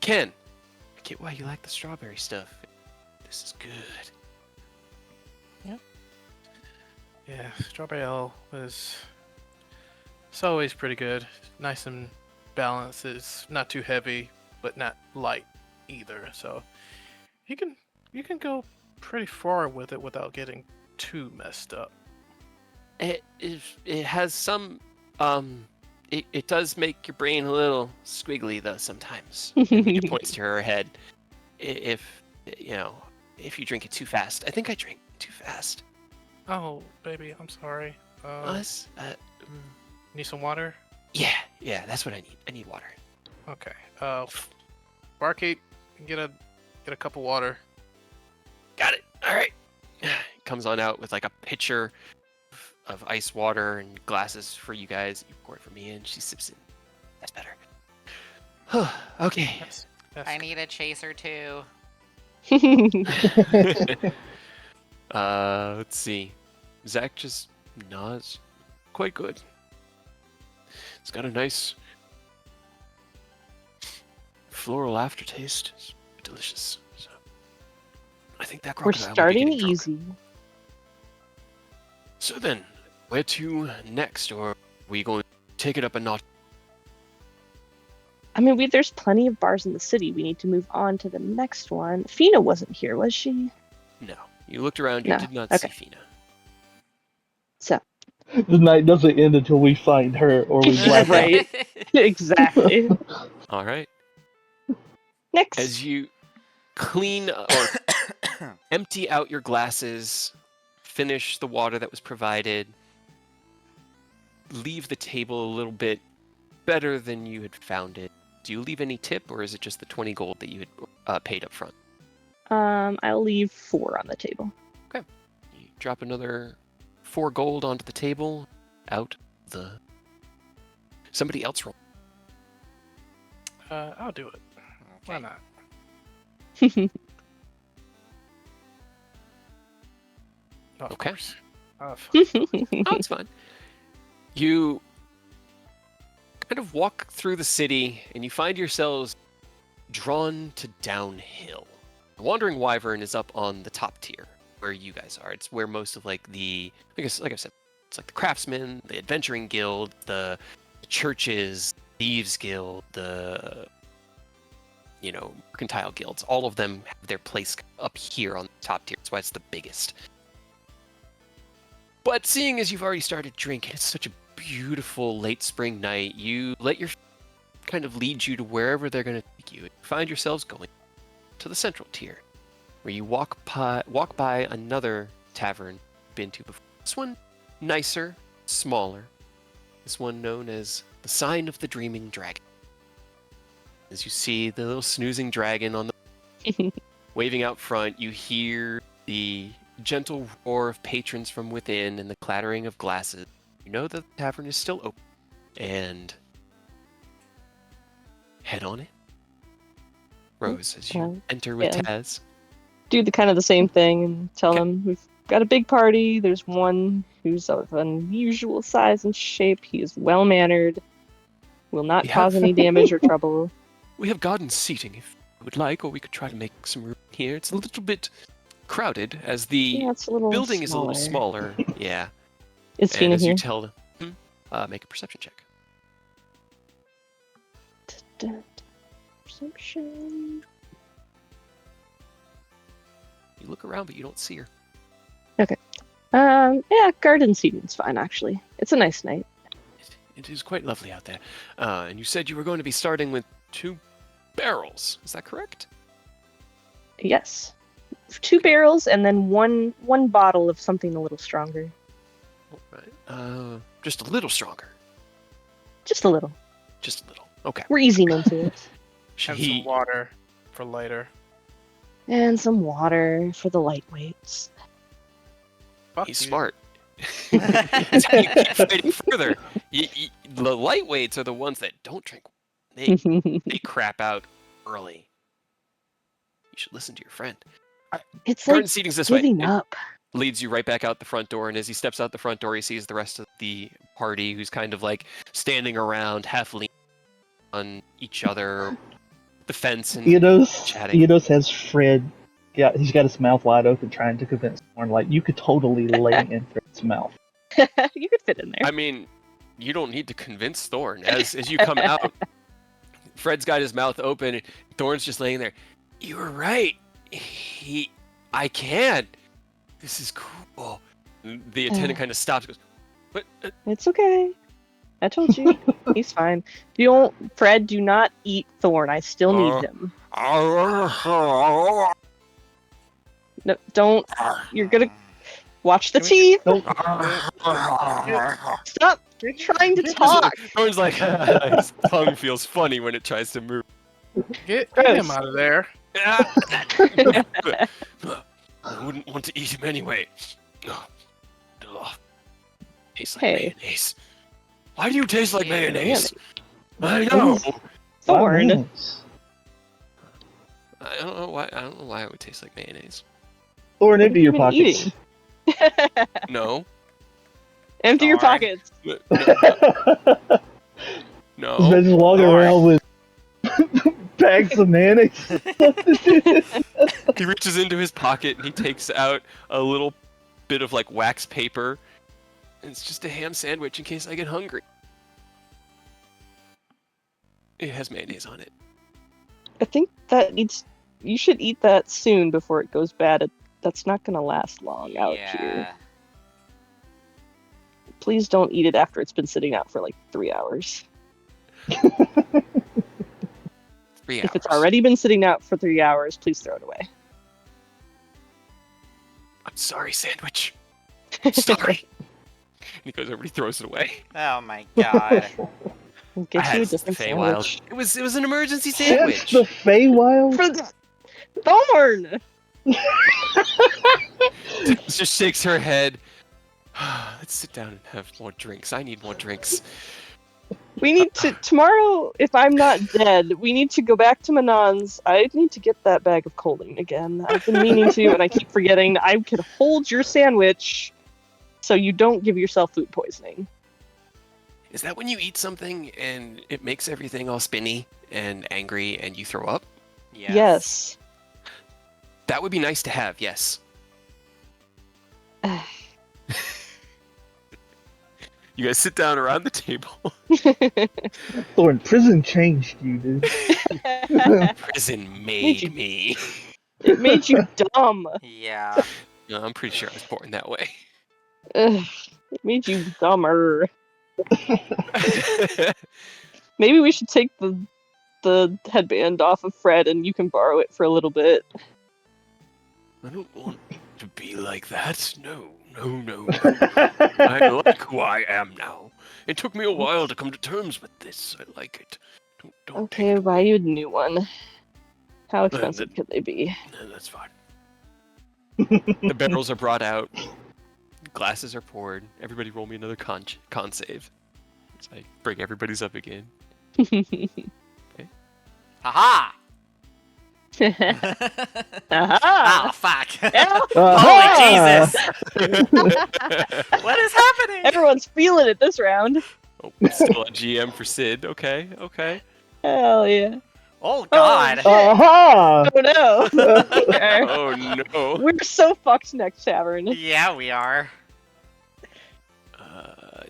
Speaker 2: Ken, I get why you like the strawberry stuff. This is good.
Speaker 6: Yeah, strawberry ale is it's always pretty good. Nice and balanced. It's not too heavy, but not light either. So you can go pretty far with it without getting too messed up.
Speaker 2: It has some it does make your brain a little squiggly though sometimes. She points to her head. If if you drink it too fast. I think I drank too fast.
Speaker 6: Oh, baby, I'm sorry.
Speaker 2: Us?
Speaker 6: Need some water?
Speaker 2: Yeah, that's what I need. I need water.
Speaker 6: Okay. Barkeep, get a cup of water.
Speaker 2: Got it. All right. Comes on out with like a pitcher of ice water and glasses for you guys. You pour it for me, and she sips it. That's better. Okay.
Speaker 6: That's
Speaker 4: I need a chaser too.
Speaker 2: Let's see. Zach just nods. Quite good. It's got a nice floral aftertaste. It's delicious. So I think that
Speaker 1: We're
Speaker 2: crocodile will be
Speaker 1: starting
Speaker 2: getting drunk.
Speaker 1: easy.
Speaker 2: So then, where to next, or are we going to take it up a notch?
Speaker 1: I mean, there's plenty of bars in the city. We need to move on to the next one. Fina wasn't here, was she?
Speaker 2: No. You looked around, you
Speaker 1: No.
Speaker 2: did not
Speaker 1: Okay.
Speaker 2: see Fina.
Speaker 1: So,
Speaker 5: The night doesn't end until we find her or we black out.
Speaker 1: Right. exactly.
Speaker 2: All right.
Speaker 1: Next.
Speaker 2: As you clean or empty out your glasses, finish the water that was provided, leave the table a little bit better than you had found it. Do you leave any tip, or is it just the 20 gold that you had paid up front?
Speaker 1: I'll leave 4 on the table.
Speaker 2: You drop another 4 gold onto the table. Out the... Somebody else roll.
Speaker 6: I'll do it. Why
Speaker 4: Okay.
Speaker 6: not? Of
Speaker 2: Okay.
Speaker 6: course.
Speaker 2: Oh, it's fine. You kind of walk through the city, and you find yourselves drawn to downhill. The Wandering Wyvern is up on the top tier, where you guys are. It's where most of like I guess, like I said, it's like the Craftsmen, the Adventuring Guild, the churches, Thieves Guild, the mercantile guilds. All of them have their place up here on the top tier. That's why it's the biggest. But seeing as you've already started drinking, it's such a beautiful late spring night. You let your kind of lead you to wherever they're going to take you. You find yourselves going to the central tier, where you walk by another tavern you've been to before. This one nicer, smaller. This one known as the Sign of the Dreaming Dragon. As you see the little snoozing dragon on the waving out front, you hear the gentle roar of patrons from within and the clattering of glasses. You know that the tavern is still open. And head on in. Rose, as you enter with Taz.
Speaker 1: Do the same thing and tell them we've got a big party. There's one who's of unusual size and shape. He is well-mannered. Will not cause any damage or trouble.
Speaker 2: We have garden seating if you would like, or we could try to make some room here. It's a little bit crowded as the building is a little smaller. Yeah.
Speaker 1: Is Fina
Speaker 2: as
Speaker 1: here?
Speaker 2: you tell them, make a perception check.
Speaker 1: Perception.
Speaker 2: You look around, but you don't see her.
Speaker 1: Okay. Garden seating's fine, actually. It's a nice night.
Speaker 2: It is quite lovely out there. And you said you were going to be starting with 2 barrels. Is that correct?
Speaker 1: Yes. 2 barrels and then one bottle of something a little stronger.
Speaker 2: All right. Just a little stronger.
Speaker 1: Just a little.
Speaker 2: Just a little. Okay.
Speaker 1: We're easing into it.
Speaker 6: And some water for later.
Speaker 1: And some water for the lightweights.
Speaker 2: He's smart. That's how you keep fighting further. The lightweights are the ones that don't drink. They crap out early. You should listen to your friend.
Speaker 1: It's
Speaker 2: garden
Speaker 1: like
Speaker 2: seating's this
Speaker 1: giving
Speaker 2: way.
Speaker 1: up.
Speaker 2: It leads you right back out the front door, and as he steps out the front door, he sees the rest of the party, who's kind of like standing around, half leaning on each other, the fence, and chatting.
Speaker 5: Eidos has Fred. Yeah, he's got his mouth wide open, trying to convince Thorn. Like, you could totally lay in Fred's mouth.
Speaker 1: You could fit in there.
Speaker 2: I mean, you don't need to convince Thorn. As you come out, Fred's got his mouth open, and Thorn's just laying there. You were right. I can. This is cool. The attendant kind of stops and goes, but...
Speaker 1: It's okay. I told you. He's fine. Fred, do not eat Thorn. I still need him. No, don't. You're gonna... Watch the teeth! Stop trying to talk!
Speaker 2: Thorn's like, his tongue feels funny when it tries to move.
Speaker 6: Get him out of there.
Speaker 2: I wouldn't want to eat him anyway. Tastes like mayonnaise. Why do you taste like mayonnaise? I know.
Speaker 1: Thorn.
Speaker 2: I don't know why it would taste like mayonnaise.
Speaker 5: Thorn, empty your pockets.
Speaker 2: No.
Speaker 1: Empty your pockets.
Speaker 2: No.
Speaker 5: They're just walking around with bags of mayonnaise.
Speaker 2: He reaches into his pocket and he takes out a little bit of like wax paper. And it's just a ham sandwich in case I get hungry. It has mayonnaise on it.
Speaker 1: I think you should eat that soon before it goes bad. That's not gonna last long out here. Please don't eat it after it's been sitting out for like 3 hours.
Speaker 2: 3 hours.
Speaker 1: If it's already been sitting out for 3 hours, please throw it away.
Speaker 2: I'm sorry, sandwich. I'm sorry. And he goes over and he throws it away.
Speaker 4: Oh my god.
Speaker 1: We'll get you a different sandwich.
Speaker 2: It was an emergency sandwich.
Speaker 5: The Feywild?
Speaker 1: Thorn!
Speaker 2: Just shakes her head. Let's sit down and have more drinks. I need more drinks.
Speaker 1: We need to, tomorrow, if I'm not dead, we need to go back to Manon's. I need to get that bag of choline again. I've been meaning to, and I keep forgetting. I could hold your sandwich so you don't give yourself food poisoning.
Speaker 2: Is that when you eat something and it makes everything all spinny and angry and you throw up?
Speaker 1: Yes.
Speaker 2: That would be nice to have, yes. You guys sit down around the table.
Speaker 5: Thorn, prison changed you, dude.
Speaker 2: Prison
Speaker 1: Made you-
Speaker 2: made me.
Speaker 1: It made you dumb.
Speaker 4: Yeah.
Speaker 2: No, I'm pretty sure I was born that way.
Speaker 1: Ugh, it made you dumber. Maybe we should take the headband off of Fred and you can borrow it for a little bit.
Speaker 2: I don't want to be like that. No. I like who I am now. It took me a while to come to terms with this. I like it. Don't
Speaker 1: Okay,
Speaker 2: take
Speaker 1: I'll
Speaker 2: it
Speaker 1: buy
Speaker 2: away.
Speaker 1: you a new one. How expensive could they be?
Speaker 2: No, that's fine. The barrels are brought out. Glasses are poured. Everybody roll me another con save. So I bring everybody's up again.
Speaker 4: Haha!
Speaker 1: Aha!
Speaker 4: Oh, fuck.
Speaker 1: Yeah.
Speaker 4: Holy Jesus! What is happening?
Speaker 1: Everyone's feeling it this round.
Speaker 2: Oh, still a GM for Sid. Okay.
Speaker 1: Hell yeah.
Speaker 4: Oh, God.
Speaker 1: shit.
Speaker 5: Aha!
Speaker 1: Oh no. Okay.
Speaker 2: Oh no.
Speaker 1: We're so fucked next tavern.
Speaker 4: Yeah, we are.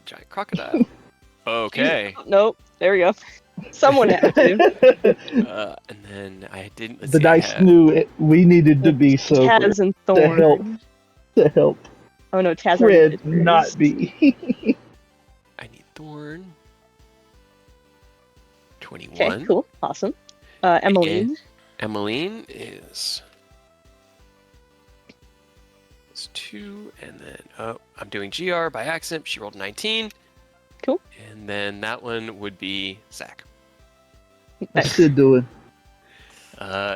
Speaker 2: Giant crocodile. Okay.
Speaker 1: Nope. There we go. Someone had to.
Speaker 2: And then I didn't. Let's
Speaker 5: The
Speaker 2: see, I
Speaker 5: dice
Speaker 2: have-
Speaker 5: knew we needed to be sober
Speaker 1: Taz and
Speaker 5: to help.
Speaker 1: Thorn.
Speaker 5: to help
Speaker 1: Oh no, Taz already
Speaker 5: Fred
Speaker 1: did hers.
Speaker 5: not be.
Speaker 2: I need Thorn. 21.
Speaker 1: Okay, cool. Awesome. Emmeline.
Speaker 2: Emmeline is 2, and then I'm doing GR by accident. She rolled 19.
Speaker 1: Cool.
Speaker 2: And then that one would be Zach.
Speaker 5: What's Sid doing?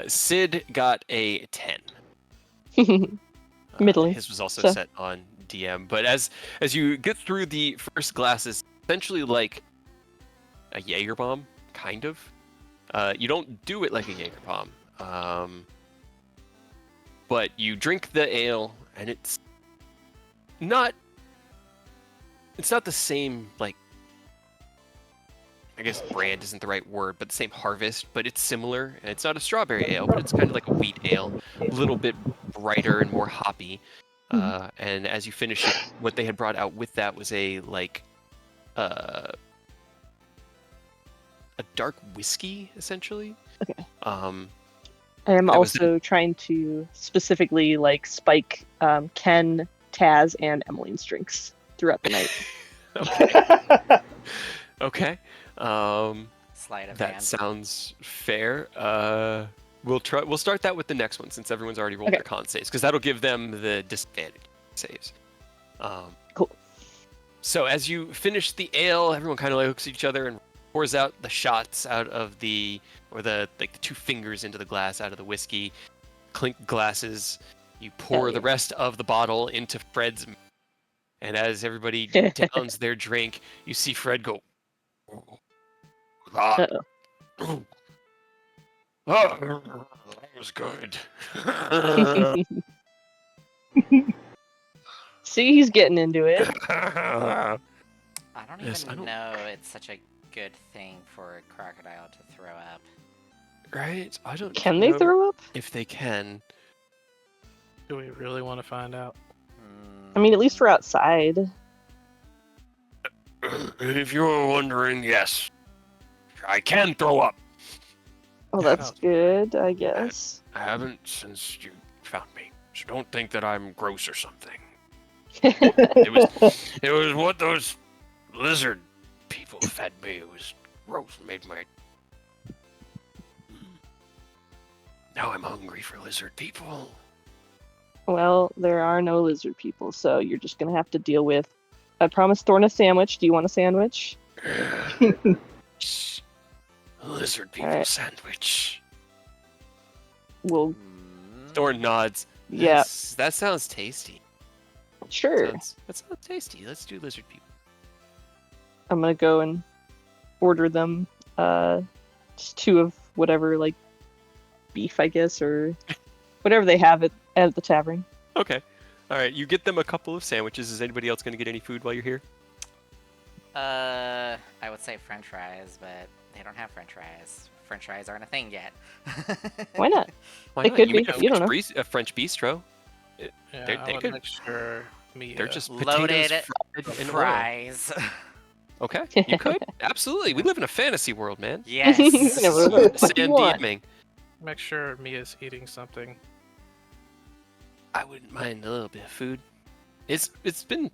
Speaker 2: Sid got a 10.
Speaker 1: Middling.
Speaker 2: His was also
Speaker 1: So-
Speaker 2: set on DM, but as you get through the first glasses, essentially like a Jaeger bomb, kind of. You don't do it like a Jaeger bomb, but you drink the ale, and it's not the same, like, I guess brand isn't the right word, but the same harvest, but it's similar. And it's not a strawberry ale, but it's kind of like a wheat ale, a little bit brighter and more hoppy. And as you finish it, what they had brought out with that was a dark whiskey, essentially.
Speaker 1: Okay.
Speaker 2: I
Speaker 1: I am
Speaker 2: That was
Speaker 1: also trying to specifically like spike Ken, Taz, and Emmeline's drinks throughout the night.
Speaker 2: Okay.
Speaker 4: Sleight of
Speaker 2: That
Speaker 4: hand.
Speaker 2: sounds fair. We'll start that with the next one since everyone's already rolled
Speaker 1: Okay.
Speaker 2: their con saves, because that'll give them the disadvantage saves.
Speaker 1: Cool.
Speaker 2: So as you finish the ale, everyone kind of looks at each other and pours out the shots out of the two fingers into the glass out of the whiskey. Clink glasses. You pour
Speaker 1: Hell
Speaker 2: the
Speaker 1: yeah.
Speaker 2: rest of the bottle into Fred's. And as everybody downs their drink, you see Fred go. Ah,
Speaker 1: Uh-oh.
Speaker 2: that was good.
Speaker 1: See, he's getting into it.
Speaker 4: I don't even
Speaker 2: Yes, I don't-
Speaker 4: know it's such a good thing for a crocodile to throw up.
Speaker 2: Right? I don't
Speaker 1: Can they
Speaker 2: know
Speaker 1: throw up?
Speaker 2: if they can.
Speaker 6: Do we really want to find out?
Speaker 1: I mean, at least we're outside.
Speaker 2: If you were wondering, yes. I can throw up.
Speaker 1: Oh, that's good, I guess.
Speaker 2: I haven't since you found me. So don't think that I'm gross or something. It was what those lizard people fed me. It was gross. Made my. Now I'm hungry for lizard people.
Speaker 1: Well, there are no lizard people, so you're just gonna have to deal with. I promised Thorn a sandwich. Do you want a sandwich?
Speaker 2: Lizard people
Speaker 1: Alright.
Speaker 2: sandwich.
Speaker 1: Well,
Speaker 2: Thorn nods.
Speaker 1: yeah,
Speaker 2: That sounds tasty.
Speaker 1: sure.
Speaker 2: That sounds tasty. Let's do lizard people.
Speaker 1: I'm gonna go and order them just 2 of whatever, like beef, I guess, or whatever they have at the tavern.
Speaker 2: Okay. All right. You get them a couple of sandwiches. Is anybody else going to get any food while you're here?
Speaker 4: I would say French fries, but they don't have French fries. French fries aren't a thing yet.
Speaker 1: Why not?
Speaker 2: Why
Speaker 1: It
Speaker 2: not?
Speaker 1: could
Speaker 2: You
Speaker 1: be.
Speaker 2: made a
Speaker 1: You don't
Speaker 2: a French bistro.
Speaker 6: Yeah, I
Speaker 2: They
Speaker 6: would
Speaker 2: could.
Speaker 6: make sure me.
Speaker 2: They're just
Speaker 4: Loaded
Speaker 2: potatoes fried in oil.
Speaker 4: fries.
Speaker 2: Okay, you could absolutely. We live in a fantasy world, man.
Speaker 4: Yes.
Speaker 1: You can have whatever the fuck you
Speaker 2: Sand
Speaker 1: want.
Speaker 2: DMing.
Speaker 6: make sure Mia's eating something.
Speaker 2: I wouldn't mind a little bit of food. It's been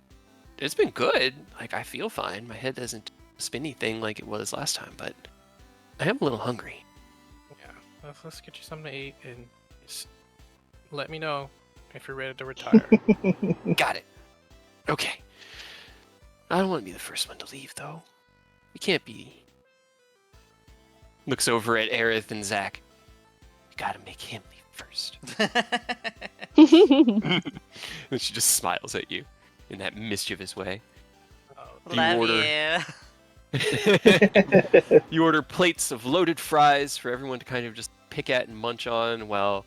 Speaker 2: good. Like I feel fine. My head isn't a spinny thing like it was last time, but I am a little hungry.
Speaker 6: Yeah, let's get you something to eat and just let me know if you're ready to retire.
Speaker 2: Got it. Okay. I don't want to be the first one to leave, though. We can't be. Looks over at Aerith and Zach. We gotta make him leave first. And she just smiles at you in that mischievous way.
Speaker 6: Oh,
Speaker 2: You
Speaker 4: Love
Speaker 2: order-
Speaker 4: you.
Speaker 2: You order plates of loaded fries for everyone to kind of just pick at and munch on while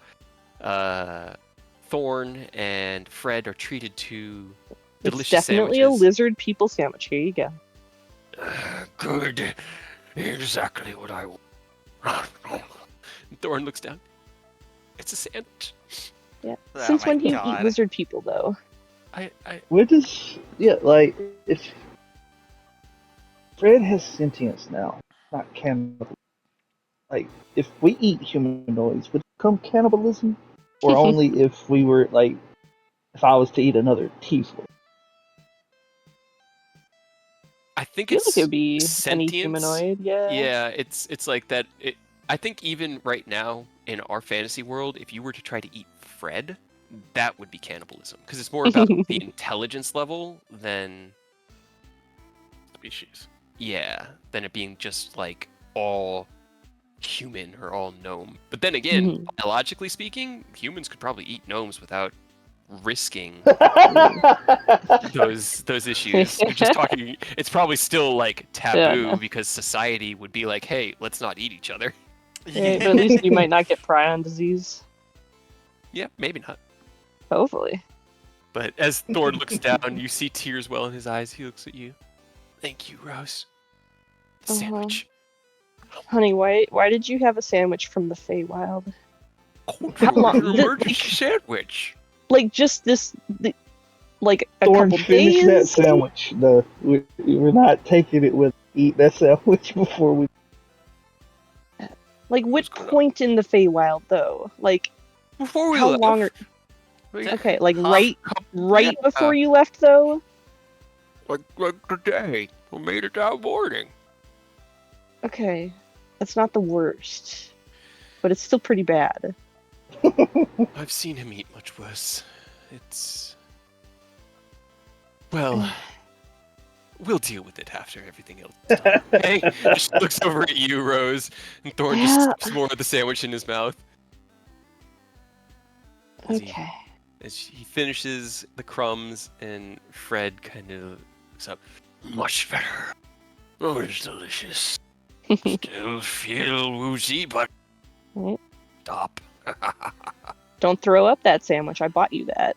Speaker 2: Thorn and Fred are treated to
Speaker 1: It's
Speaker 2: delicious
Speaker 1: definitely
Speaker 2: sandwiches.
Speaker 1: a lizard people sandwich. Here you go.
Speaker 2: Good. Exactly what I want. Thorn looks down. It's a sandwich.
Speaker 1: Yeah.
Speaker 4: Oh
Speaker 1: Since
Speaker 4: my
Speaker 1: when do you
Speaker 4: God.
Speaker 1: eat lizard people, though?
Speaker 5: Where does like if Fred has sentience now, not cannibal. Like if we eat humanoids, would it become cannibalism, or only if we were like if I was to eat another tiefling?
Speaker 2: I think
Speaker 1: I feel
Speaker 2: it's
Speaker 1: like it would be any
Speaker 2: sentience.
Speaker 1: humanoid, yeah.
Speaker 2: Yeah, it's like that. I think even right now in our fantasy world, if you were to try to eat Fred, that would be cannibalism because it's more about the intelligence level than
Speaker 6: species.
Speaker 2: than it being just like all human or all gnome. But then again, biologically speaking, humans could probably eat gnomes without risking those issues. We're just talking. It's probably still like taboo
Speaker 1: Yeah.
Speaker 2: because society would be like, "Hey, let's not eat each other."
Speaker 1: Yeah, but at least you might not get prion disease.
Speaker 2: Yeah, maybe not.
Speaker 1: Hopefully.
Speaker 2: But as Thorn looks down, you see tears well in his eyes. He looks at you. Thank you, Rose. The sandwich.
Speaker 1: Honey, why did you have a sandwich from the Feywild?
Speaker 2: How
Speaker 1: long-
Speaker 2: An emergency sandwich.
Speaker 1: Like just like a
Speaker 5: Thorn,
Speaker 1: couple
Speaker 5: finish
Speaker 1: days?
Speaker 5: that sandwich. We're not taking it with eat that sandwich before we.
Speaker 1: Like which point in the Feywild though? Like
Speaker 2: Before we
Speaker 1: how
Speaker 2: left.
Speaker 1: long? Okay, like right before you left though.
Speaker 2: Like today. We made it out morning.
Speaker 1: Okay, that's not the worst, but it's still pretty bad.
Speaker 2: I've seen him eat much worse. It's... Well, we'll deal with it after everything else is done, okay? Just looks over at you, Rose, and Thorn just
Speaker 1: Yeah.
Speaker 2: stuffs more of the sandwich in his mouth. As
Speaker 1: Okay.
Speaker 2: As he finishes the crumbs, and Fred kind of looks up. Much better. Oh, it's delicious. Still feel woozy, but
Speaker 1: Right.
Speaker 2: stop.
Speaker 1: Don't throw up that sandwich. I bought you that.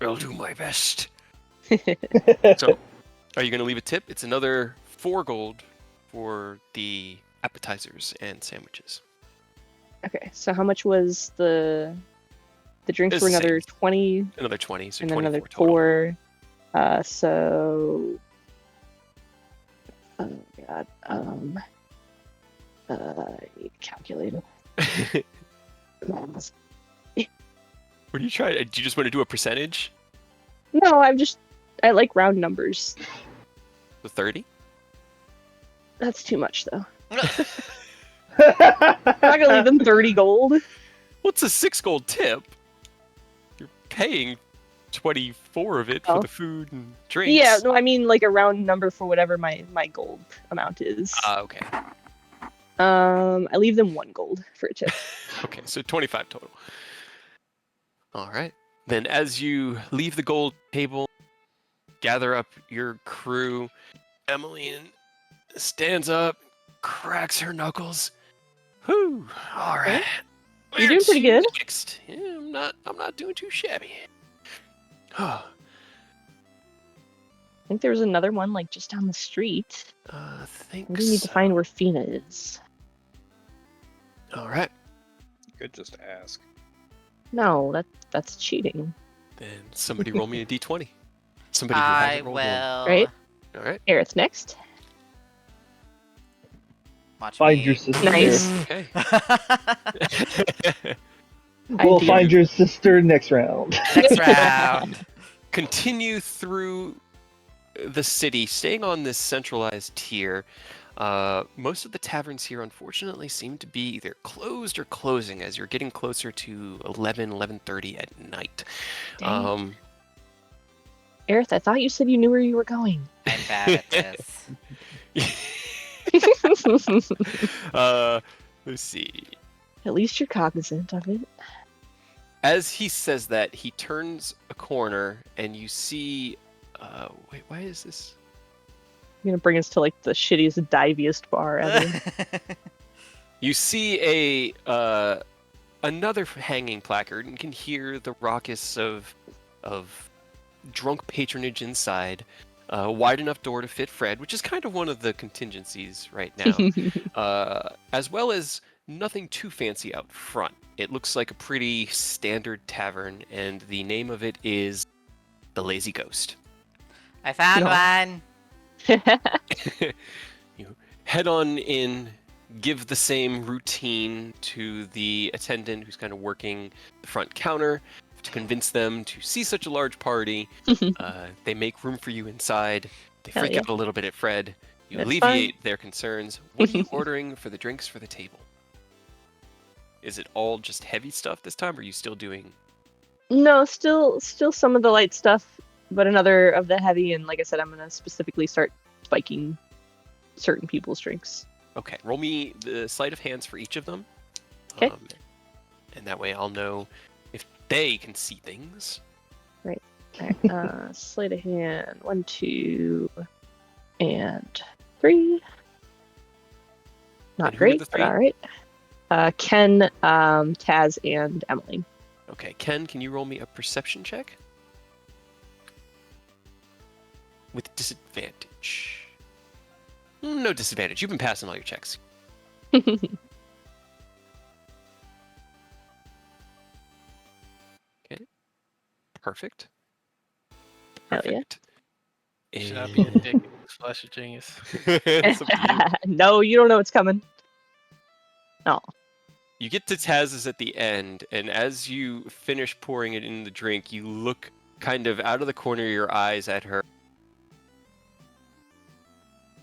Speaker 2: I'll do my best. So, are you going to leave a tip? It's another 4 gold for the appetizers and sandwiches.
Speaker 1: Okay, so how much was the drinks?
Speaker 2: It's
Speaker 1: Were
Speaker 2: the
Speaker 1: another
Speaker 2: same.
Speaker 1: 20,
Speaker 2: Another 20, so
Speaker 1: and then
Speaker 2: 24
Speaker 1: another
Speaker 2: total.
Speaker 1: 4. So oh god, I need a calculator.
Speaker 2: What are you trying? Do you just want to do a percentage?
Speaker 1: No, I like round numbers.
Speaker 2: The 30?
Speaker 1: That's too much though. I'm not gonna leave them 30 gold.
Speaker 2: What's a 6 gold tip? You're paying 24 of it for
Speaker 1: Oh.
Speaker 2: the food and drinks.
Speaker 1: Yeah, no, I mean like a round number for whatever my gold amount is.
Speaker 2: Okay.
Speaker 1: I leave them 1 gold for a tip.
Speaker 2: Okay, so 25 total. All right. Then as you leave the gold table, gather up your crew, Emmeline stands up, cracks her knuckles. Whew. All right.
Speaker 1: You're doing pretty good.
Speaker 2: Next. Yeah, I'm not doing too shabby.
Speaker 1: think there was another one like just down the street.
Speaker 2: Think
Speaker 1: We need to
Speaker 2: so.
Speaker 1: find where Fina is.
Speaker 2: All right.
Speaker 3: You could just ask.
Speaker 1: No, that's cheating.
Speaker 2: Then somebody roll me a d20. Somebody who
Speaker 4: I
Speaker 2: hasn't rolled one.
Speaker 4: will.
Speaker 1: Right?
Speaker 2: All right.
Speaker 1: Aerith next.
Speaker 4: Watch
Speaker 5: Find
Speaker 4: me.
Speaker 5: your sister.
Speaker 1: Nice.
Speaker 2: Okay.
Speaker 5: We'll
Speaker 1: I
Speaker 5: find
Speaker 1: do.
Speaker 5: your sister next round.
Speaker 4: Next round.
Speaker 2: Continue through the city, staying on this centralized tier. Most of the taverns here, unfortunately, seem to be either closed or closing as you're getting closer to 11:30 at night.
Speaker 1: Dang. Aerith, I thought you said you knew where you were going.
Speaker 4: I'm bad at this.
Speaker 2: Let's see.
Speaker 1: At least you're cognizant of it.
Speaker 2: As he says that, he turns a corner and you see. Wait, why is this?
Speaker 1: You're gonna bring us to like the shittiest, diviest bar ever.
Speaker 2: You see a another hanging placard and can hear the raucous of drunk patronage inside. Wide enough door to fit Fred, which is kind of one of the contingencies right now, as well as nothing too fancy out front. It looks like a pretty standard tavern, and the name of it is The Lazy Ghost.
Speaker 4: I found
Speaker 1: No.
Speaker 4: one.
Speaker 2: You head on in, give the same routine to the attendant who's kind of working the front counter to convince them to see such a large party. They make room for you inside. They
Speaker 1: Hell
Speaker 2: freak
Speaker 1: yeah.
Speaker 2: out a little bit at Fred. You
Speaker 1: That's
Speaker 2: alleviate their concerns. What are you ordering for the drinks for the table? Is it all just heavy stuff this time, or are you still doing...
Speaker 1: No, still some of the light stuff, but another of the heavy. And like I said, I'm gonna specifically start spiking certain people's drinks.
Speaker 2: Okay, roll me the sleight of hands for each of them.
Speaker 1: 'Kay.
Speaker 2: And that way I'll know if they can see things.
Speaker 1: Alright, sleight of hand. 1, 2, and 3. Not
Speaker 2: And who are
Speaker 1: great,
Speaker 2: the
Speaker 1: but
Speaker 2: three?
Speaker 1: alright. Ken, Taz, and Emily.
Speaker 2: Okay, Ken, can you roll me a perception check? With disadvantage. No disadvantage. You've been passing all your checks. Okay. Perfect.
Speaker 1: Hell yeah.
Speaker 2: Perfect.
Speaker 6: Should I be a dick in this Flash of Genius?
Speaker 2: It's up to you.
Speaker 1: No, you don't know what's coming. Oh,
Speaker 2: You get to Taz's at the end, and as you finish pouring it in the drink, you look kind of out of the corner of your eyes at her.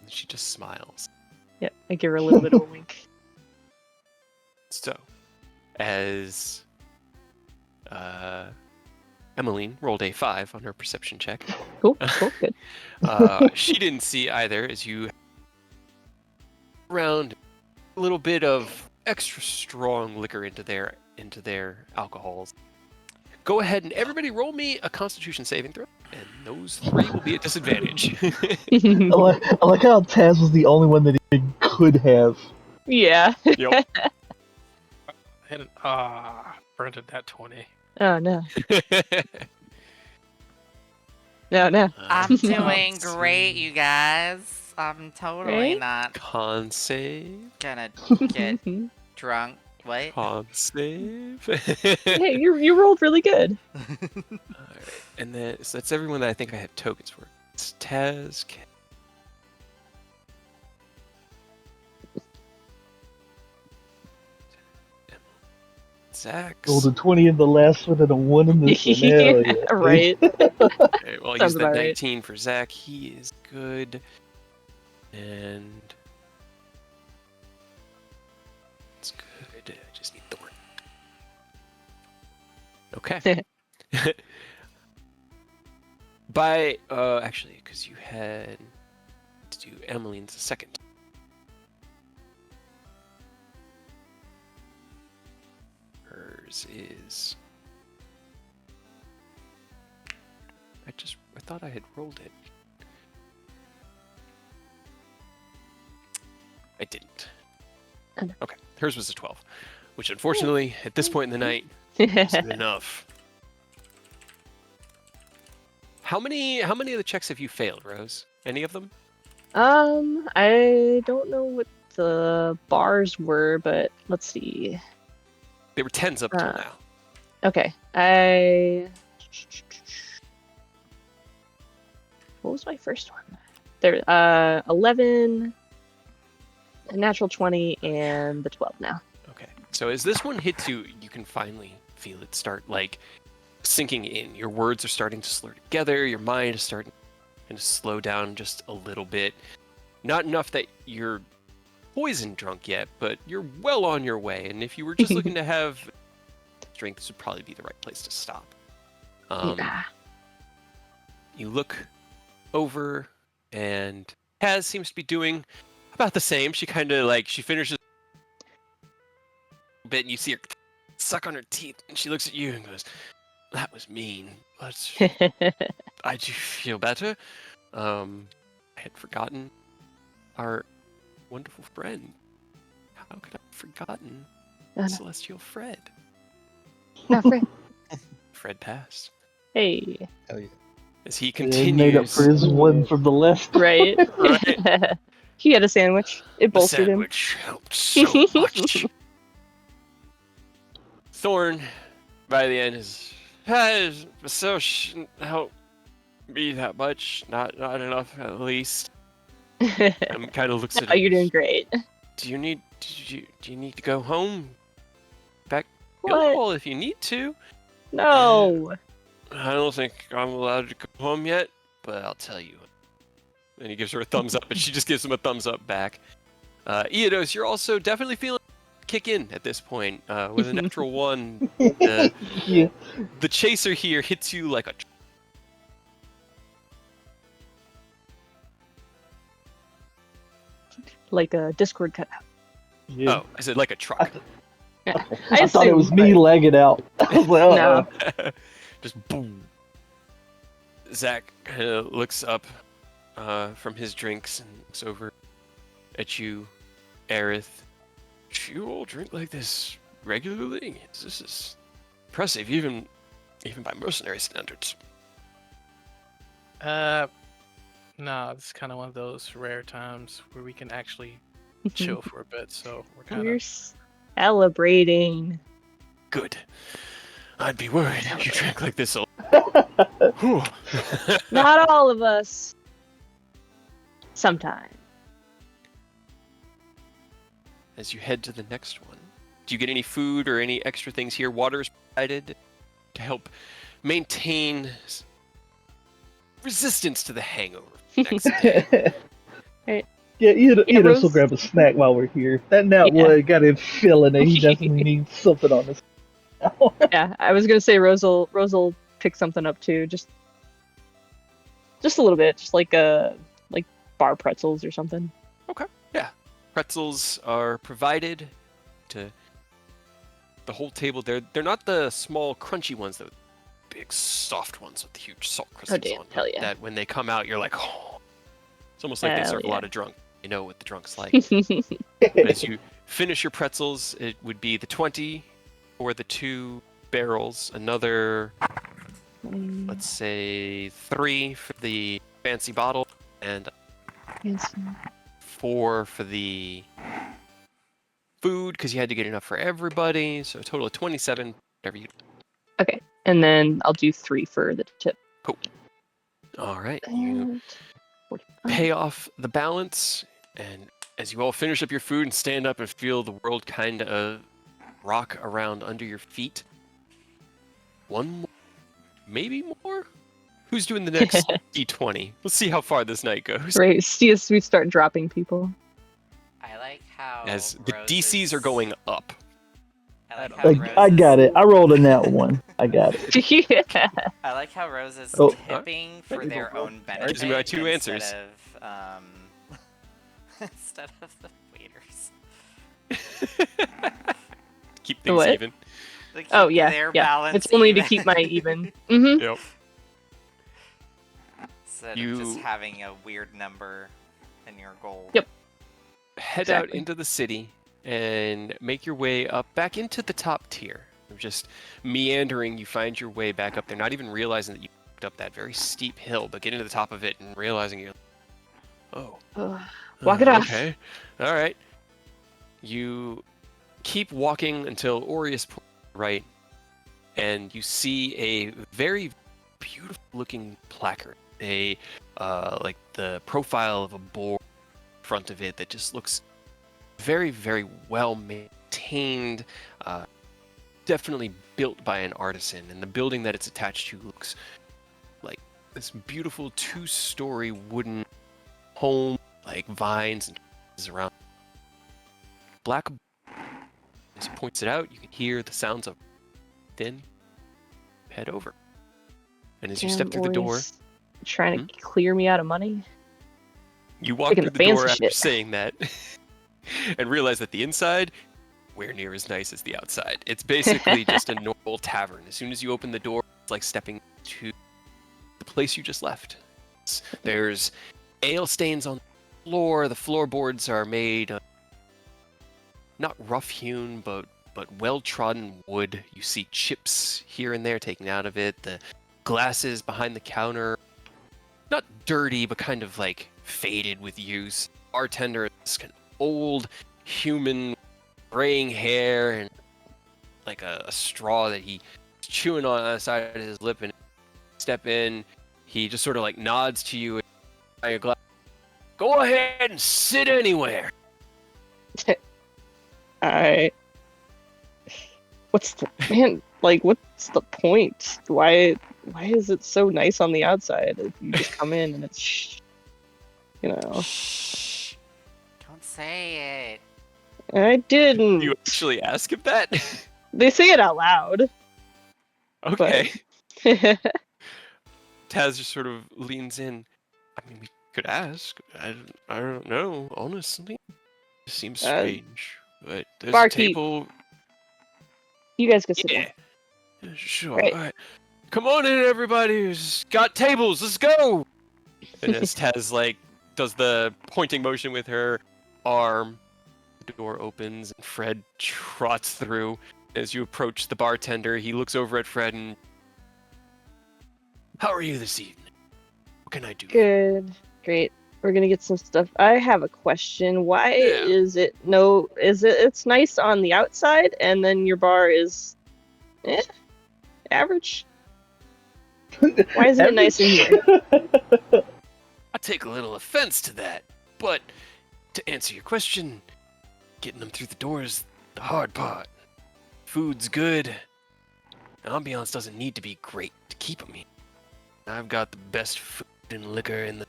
Speaker 2: And she just smiles.
Speaker 1: yeah. I give her a little bit of a wink.
Speaker 2: So, as Emmeline rolled a 5 on her perception check,
Speaker 1: Cool, good.
Speaker 2: she didn't see either. As you around a little bit of extra strong liquor into their alcohols. Go ahead and everybody roll me a Constitution saving throw, and those 3 will be at disadvantage.
Speaker 5: I like how Taz was the only one that he could have.
Speaker 1: Yeah.
Speaker 2: Yep.
Speaker 6: And burned it that 20.
Speaker 1: Oh no. No.
Speaker 4: I'm doing great, you guys. I'm totally
Speaker 1: Right?
Speaker 4: not
Speaker 2: Con save.
Speaker 4: gonna get drunk. What?
Speaker 2: Con save.
Speaker 1: Hey, you rolled really good.
Speaker 2: Alright, and then so that's everyone that I think I had tokens for. It's Taz, Ken. Zach.
Speaker 5: Rolled a 20 in the last one and a 1 in this one. Hell yeah.
Speaker 1: Right.
Speaker 2: Okay, well,
Speaker 1: Sounds
Speaker 2: he's the
Speaker 1: about right.
Speaker 2: 19 for Zach. He is good. And it's good. I just need Thorn. Okay. By actually, because you had to do Emmeline's the second. Hers is. I thought I had rolled it. I didn't.
Speaker 1: Oh, no.
Speaker 2: Okay, hers was a 12, which unfortunately, at this point in the night, isn't enough. How many of the checks have you failed, Rose? Any of them?
Speaker 1: I don't know what the bars were, but let's see.
Speaker 2: They were 10s up till now.
Speaker 1: Okay, what was my first one? There, 11, a natural 20, and the 12 now.
Speaker 2: Okay. So as this one hits you, you can finally feel it start like sinking in. Your words are starting to slur together. Your mind is starting to slow down just a little bit. Not enough that you're poison drunk yet, but you're well on your way. And if you were just looking to have drink, this would probably be the right place to stop.
Speaker 1: Yeah.
Speaker 2: You look over, and Kaz seems to be doing about the same. She kind of like, she finishes a bit, and you see her suck on her teeth, and she looks at you and goes, "That was mean, but I do feel better. I had forgotten our wonderful friend. How could I have forgotten Celestial Fred?"
Speaker 1: No, Fred.
Speaker 2: Fred passed.
Speaker 1: Hey.
Speaker 3: Hell yeah.
Speaker 2: As he
Speaker 5: He made up
Speaker 2: continues,
Speaker 5: for his one from the last.
Speaker 1: Right.
Speaker 2: Right.
Speaker 1: He had a sandwich. It
Speaker 2: the
Speaker 1: bolstered him.
Speaker 2: sandwich helped so much. Thorn, by the end, is so shouldn't help me that much. Not enough, at least. And kind of looks at
Speaker 1: Oh,
Speaker 2: him.
Speaker 1: you're doing great.
Speaker 2: Do you need to go home? Back
Speaker 1: What?
Speaker 2: Hall if you need to.
Speaker 1: No.
Speaker 2: I don't think I'm allowed to go home yet, but I'll tell you. And he gives her a thumbs up, and she just gives him a thumbs up back. Eodos, you're also definitely feeling kick in at this point. With a natural 1,
Speaker 5: Yeah.
Speaker 2: the chaser here hits you like a...
Speaker 1: Like a Discord cutout.
Speaker 5: Yeah.
Speaker 2: Oh, I said like a truck.
Speaker 5: I thought it was me legging out. I was like,
Speaker 1: No.
Speaker 2: Just boom. Zach looks up from his drinks and looks over at you, Aerith. You all drink like this regularly? This is impressive, even by mercenary standards.
Speaker 6: No, it's kind of one of those rare times where we can actually chill for a bit. So we're kind
Speaker 1: We're
Speaker 6: of
Speaker 1: celebrating.
Speaker 2: Good. I'd be worried if you drank like this all.
Speaker 1: Not all of us. Sometime.
Speaker 2: As you head to the next one, do you get any food or any extra things here? Water is provided to help maintain resistance to the hangover next day.
Speaker 1: Right.
Speaker 5: Yeah,
Speaker 1: Yeah,
Speaker 5: Enos
Speaker 1: Rose-
Speaker 5: will grab a snack while we're here. That nut
Speaker 1: Yeah.
Speaker 5: wood got him feeling it. He definitely needs something on his.
Speaker 1: Yeah, I was gonna say Rose will pick something up too, just a little bit, just like bar pretzels or something.
Speaker 2: Okay, yeah. Pretzels are provided to the whole table. They're not the small crunchy ones, the big soft ones with huge salt crystals
Speaker 1: damn,
Speaker 2: on them.
Speaker 1: hell yeah.
Speaker 2: That when they come out, you're like, oh. It's almost like they
Speaker 1: Hell
Speaker 2: serve a
Speaker 1: yeah.
Speaker 2: lot of drunk. You know what the drunk's like. But as you finish your pretzels, it would be the 20 for the 2 barrels, another, let's say, 3 for the fancy bottle, and 4 for the food, because you had to get enough for everybody, so a total of 27, whatever you...
Speaker 1: Okay, and then I'll do 3 for the tip.
Speaker 2: Cool. All right, you
Speaker 1: And 45.
Speaker 2: pay off the balance, and as you all finish up your food and stand up and feel the world kind of rock around under your feet, one more, maybe more? Who's doing the next D20? Let's see how far this night goes.
Speaker 1: Right, see as we start dropping people.
Speaker 4: I like how
Speaker 2: As the
Speaker 4: Rose
Speaker 2: DCs
Speaker 4: is-
Speaker 2: are going up.
Speaker 4: I like how Rose
Speaker 5: I got
Speaker 4: is-
Speaker 5: it. I rolled a nat 1. I got it.
Speaker 1: Yeah.
Speaker 4: I like how Rose is
Speaker 5: Oh.
Speaker 4: tipping for
Speaker 3: Maybe
Speaker 4: their
Speaker 3: we'll
Speaker 4: own
Speaker 3: roll.
Speaker 4: benefit
Speaker 2: Gives me my 2
Speaker 4: instead
Speaker 2: answers.
Speaker 4: of instead of the waiters.
Speaker 2: Keep things
Speaker 1: What?
Speaker 2: even.
Speaker 4: To keep
Speaker 1: Oh yeah,
Speaker 4: their
Speaker 1: yeah.
Speaker 4: balance
Speaker 1: It's only to
Speaker 4: even.
Speaker 1: keep my even. Mm-hmm.
Speaker 2: Yep.
Speaker 4: Instead
Speaker 2: You-
Speaker 4: of just having a weird number in your goal.
Speaker 1: Yep.
Speaker 2: Head out
Speaker 1: Exactly.
Speaker 2: into the city and make your way up back into the top tier. Of just meandering, you find your way back up there, not even realizing that you walked up that very steep hill, but getting to the top of it and realizing you're like, oh,
Speaker 1: Walk it off.
Speaker 2: okay, all right. You keep walking until Aureus points right, and you see a very beautiful looking placard, like the profile of a boar in front of it that just looks very, very well maintained, definitely built by an artisan, and the building that it's attached to looks like this beautiful 2-story wooden home, like vines and trees around. Black, as he points it out, you can hear the sounds of then head over. And as you step through the door,
Speaker 1: trying to clear me out of money.
Speaker 2: you walk
Speaker 1: Taking
Speaker 2: through
Speaker 1: the
Speaker 2: the door
Speaker 1: fancy
Speaker 2: after
Speaker 1: shit.
Speaker 2: saying that and realize that the inside, where near as nice as the outside. It's basically just a normal tavern. As soon as you open the door, it's like stepping to the place you just left. There's ale stains on the floor. The floorboards are made of not rough-hewn, but well-trodden wood. You see chips here and there taken out of it. The glasses behind the counter, not dirty, but kind of like faded with use. Bartender is kind of old human, graying hair and like a straw that he's chewing on the side of his lip. And step in, he just sort of like nods to you. And your glass. Go ahead and sit anywhere.
Speaker 1: Alright. What's the point? Why is it so nice on the outside if you just come in and it's
Speaker 4: Shh. Don't say it.
Speaker 1: I didn't.
Speaker 2: You actually ask him that?
Speaker 1: They say it out loud.
Speaker 2: Okay.
Speaker 1: But...
Speaker 2: Taz just sort of leans in. I mean, we could ask. I don't know, honestly. It seems strange. But there's
Speaker 1: Barkeep.
Speaker 2: a table.
Speaker 1: You guys go sit down.
Speaker 2: Yeah, sure.
Speaker 1: Right.
Speaker 2: All right. Come on in, everybody. Who's got tables? Let's go. And as Taz like does the pointing motion with her arm, the door opens and Fred trots through. As you approach the bartender, he looks over at Fred and, how are you this evening? What can I do?
Speaker 1: Good. Great. We're gonna get some stuff. I have a question. Why is it it's nice on the outside and then your bar is average? Why isn't it nice in here?
Speaker 2: I take a little offense to that, but to answer your question, getting them through the door is the hard part. Food's good. The ambiance doesn't need to be great to keep them here. I've got the best food and liquor in the...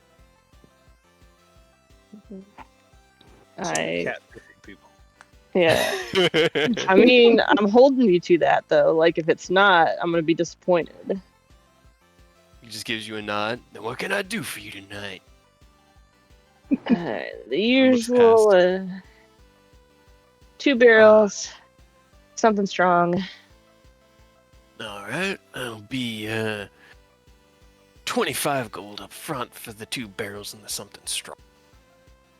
Speaker 3: Cat people.
Speaker 1: Yeah. I mean, I'm holding you to that though. Like if it's not, I'm gonna be disappointed.
Speaker 2: He just gives you a nod. Then what can I do for you tonight?
Speaker 1: The usual 2 barrels, something strong.
Speaker 2: All right, that'll be 25 gold up front for the 2 barrels and the something strong.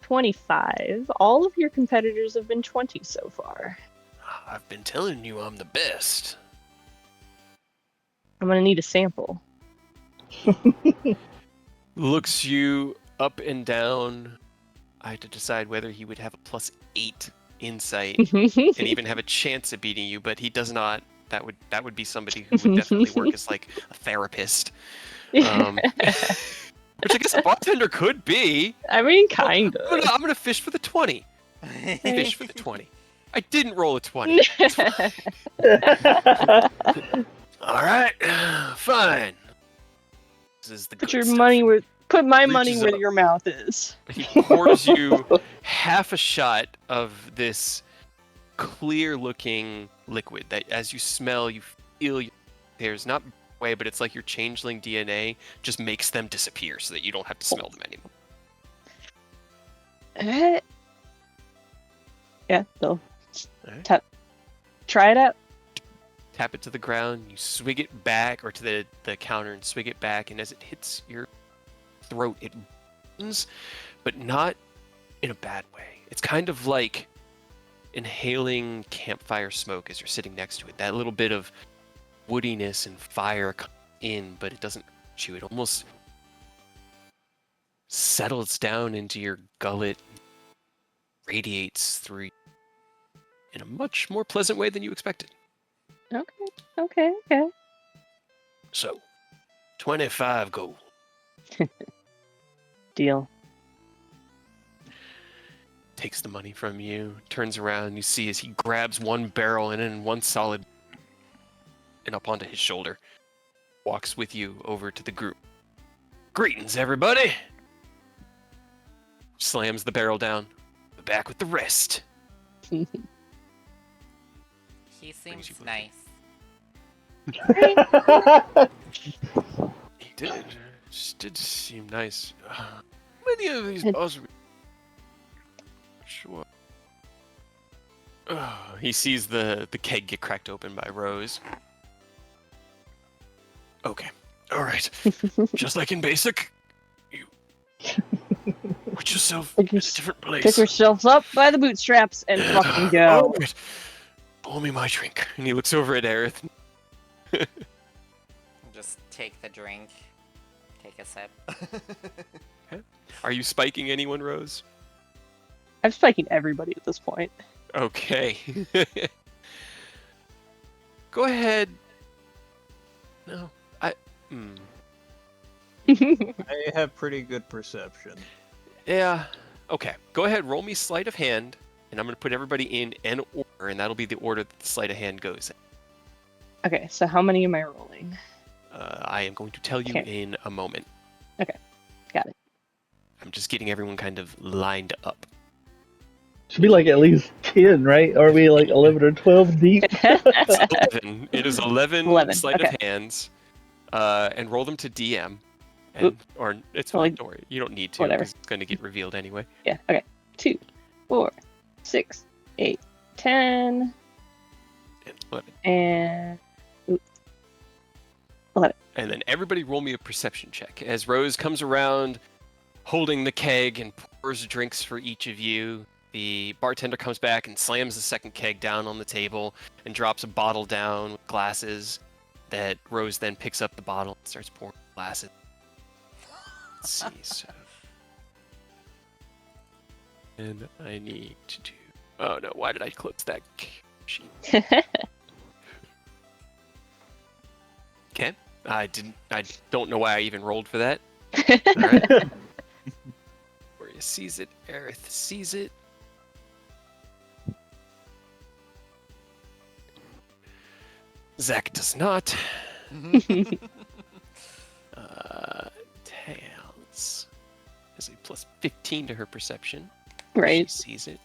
Speaker 1: 25. All of your competitors have been 20 so far.
Speaker 2: I've been telling you I'm the best.
Speaker 1: I'm gonna need a sample.
Speaker 2: Looks you up and down. I had to decide whether he would have a +8 insight and even have a chance at beating you, but he does not. That would be somebody who would definitely work as like a therapist. Which I guess a bartender could be.
Speaker 1: I mean, kind of.
Speaker 2: I'm gonna fish for the 20. Fish for the 20. I didn't roll a 20. All right, fine. This is the
Speaker 1: Put my money
Speaker 2: Reaches
Speaker 1: where
Speaker 2: up.
Speaker 1: your mouth is.
Speaker 2: He pours you half a shot of this clear-looking liquid that, as you smell, you feel there's not way, but it's like your changeling DNA just makes them disappear so that you don't have to smell them anymore.
Speaker 1: Yeah, they'll
Speaker 2: Alright.
Speaker 1: try it out.
Speaker 2: Tap it to the ground, you swig it back, or to the counter and swig it back, and as it hits your throat, it burns, but not in a bad way. It's kind of like inhaling campfire smoke as you're sitting next to it. That little bit of woodiness and fire comes in, but it doesn't at you. It almost settles down into your gullet, radiates through in a much more pleasant way than you expected.
Speaker 1: Okay.
Speaker 2: So, 25 gold.
Speaker 1: Deal.
Speaker 2: Takes the money from you, turns around, and you see as he grabs one barrel and then one solid and up onto his shoulder, walks with you over to the group. Greetings, everybody! Slams the barrel down. Back with the rest.
Speaker 4: He
Speaker 2: Brings
Speaker 4: seems
Speaker 2: you both
Speaker 4: nice.
Speaker 2: He did. Just did seem nice. Many of these bars are... Sure. He sees the keg get cracked open by Rose. Okay. Alright. Just like in basic, you put yourself in a different place.
Speaker 1: Pick yourselves up by the bootstraps and fucking go.
Speaker 2: Alright. Pour me my drink. And he looks over at Aerith.
Speaker 4: Just take the drink. Take a sip.
Speaker 2: Okay. Are you spiking anyone, Rose?
Speaker 1: I'm spiking everybody at this point.
Speaker 2: Okay. Go ahead. No.
Speaker 3: I have pretty good perception.
Speaker 2: Yeah. Okay. Go ahead. Roll me sleight of hand, and I'm going to put everybody in an order, and that'll be the order that the sleight of hand goes in.
Speaker 1: Okay, so how many am I rolling?
Speaker 2: I am going to tell you
Speaker 1: Okay.
Speaker 2: in a moment.
Speaker 1: Okay. Got it.
Speaker 2: I'm just getting everyone kind of lined up.
Speaker 5: Should be like at least 10, right? Or are we like 11 or 12 deep?
Speaker 2: It's 11. It is 11,
Speaker 1: 11,
Speaker 2: sleight
Speaker 1: okay.
Speaker 2: of hands, and roll them to DM. And, or it's
Speaker 1: Well,
Speaker 2: fine. Don't worry. You don't need to
Speaker 1: whatever.
Speaker 2: because it's going to get revealed anyway.
Speaker 1: Yeah, okay. 2, 4, 6, 8, 10,
Speaker 2: And 11.
Speaker 1: and... 11.
Speaker 2: And then everybody roll me a perception check as Rose comes around holding the keg and pours drinks for each of you. The bartender comes back and slams the second keg down on the table and drops a bottle down with glasses that Rose then picks up the bottle and starts pouring glasses. Let's see, so... And I need to do... Oh no, why did I close that sheet? Okay. I don't know why I even rolled for that. Alright. Gloria sees it. Aerith sees it. Zach does not. Tails has a plus 15 to her perception.
Speaker 1: Right.
Speaker 2: She sees it.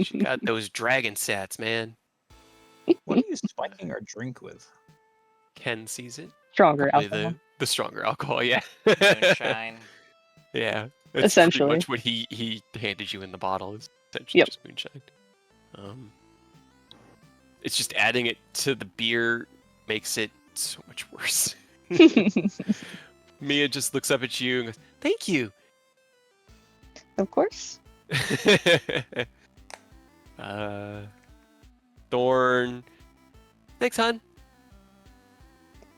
Speaker 2: She got those dragon stats, man.
Speaker 3: What are you spiking our drink with?
Speaker 2: Ken sees it.
Speaker 1: Stronger
Speaker 2: Probably
Speaker 1: alcohol.
Speaker 2: the stronger alcohol, yeah.
Speaker 4: Moonshine.
Speaker 2: Yeah. That's
Speaker 1: Essentially.
Speaker 2: pretty much what he handed you in the bottle. Is essentially
Speaker 1: Yep.
Speaker 2: just moonshine. It's just adding it to the beer makes it so much worse. Mia just looks up at you and goes, "Thank you."
Speaker 1: Of course.
Speaker 2: Thorn. Thanks, hon.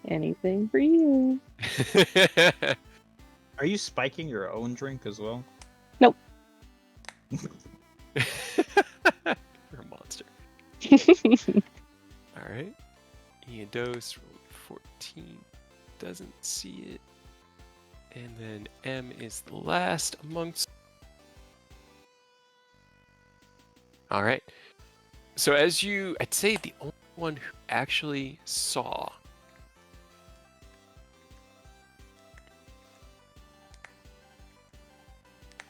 Speaker 1: Anything for you.
Speaker 3: Are you spiking your own drink as well?
Speaker 1: Nope.
Speaker 2: You're a monster. Alright. Eodos rolled 14. Doesn't see it. And then M is the last amongst. Alright. So as you, I'd say the only one who actually saw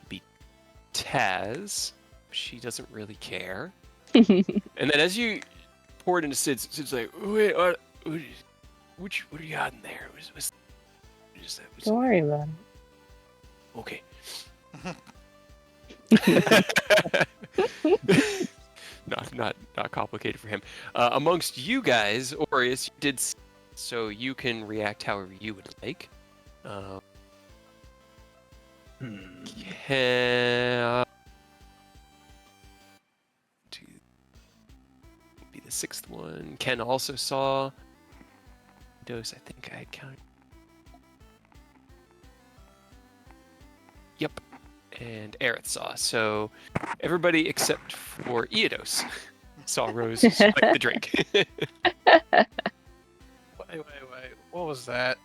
Speaker 2: be Taz. She doesn't really care. And then as you pour it into Sid's like, wait, what do you got in there?
Speaker 1: Don't worry about it.
Speaker 2: Okay. not complicated for him. Amongst you guys, Aureus, you did so you can react however you would like. Can to be the sixth one. Ken also saw. Dose, I think I had counted. and Aerith saw. So everybody except for Eodos saw Rose spike the drink.
Speaker 6: Wait. What was that?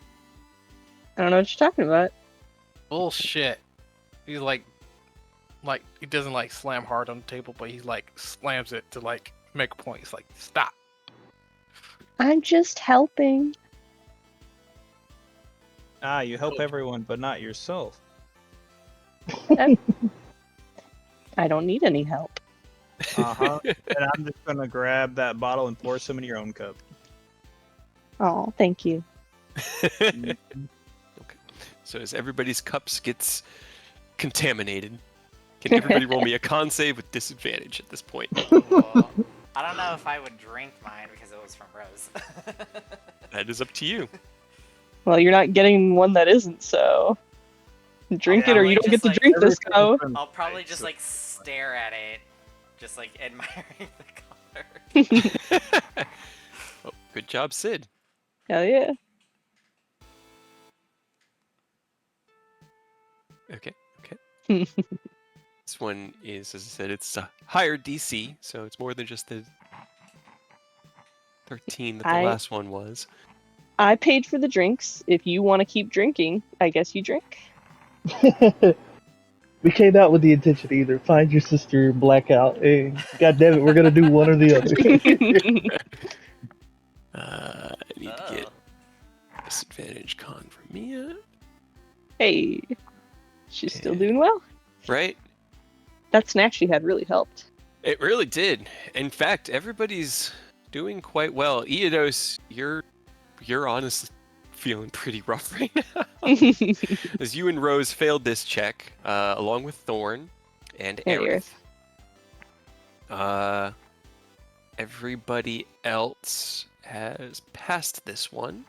Speaker 1: I don't know what you're talking about.
Speaker 6: Bullshit. He's like he doesn't like slam hard on the table, but he like slams it to like make a point. He's like, stop.
Speaker 1: I'm just helping.
Speaker 3: You help everyone, but not yourself.
Speaker 1: I don't need any help.
Speaker 3: And I'm just gonna grab that bottle and pour some in your own cup.
Speaker 1: Oh, thank you.
Speaker 2: Okay. So as everybody's cups gets contaminated, can everybody roll me a con save with disadvantage at this point?
Speaker 4: Cool. I don't know if I would drink mine because it was from Rose.
Speaker 2: That is up to you.
Speaker 1: Well, you're not getting one that isn't, so drink it or you don't get to drink this go.
Speaker 4: I'll probably just like stare at it, just like admiring the color.
Speaker 2: Oh, good job, Sid.
Speaker 1: Hell yeah.
Speaker 2: Okay. This one is, as I said, it's a higher DC, so it's more than just the 13 that the last one was.
Speaker 1: I paid for the drinks. If you want to keep drinking, I guess you drink.
Speaker 5: We came out with the intention to either find your sister, blackout, and God damn it, we're gonna do one or the other.
Speaker 2: I need to get disadvantage con from Mia.
Speaker 1: Hey, she's still doing well.
Speaker 2: Right?
Speaker 1: That snack she had really helped.
Speaker 2: It really did. In fact, everybody's doing quite well. Eodos, you're honestly feeling pretty rough right now. As you and Rose failed this check, along with Thorn and Aerith. Everybody else has passed this one.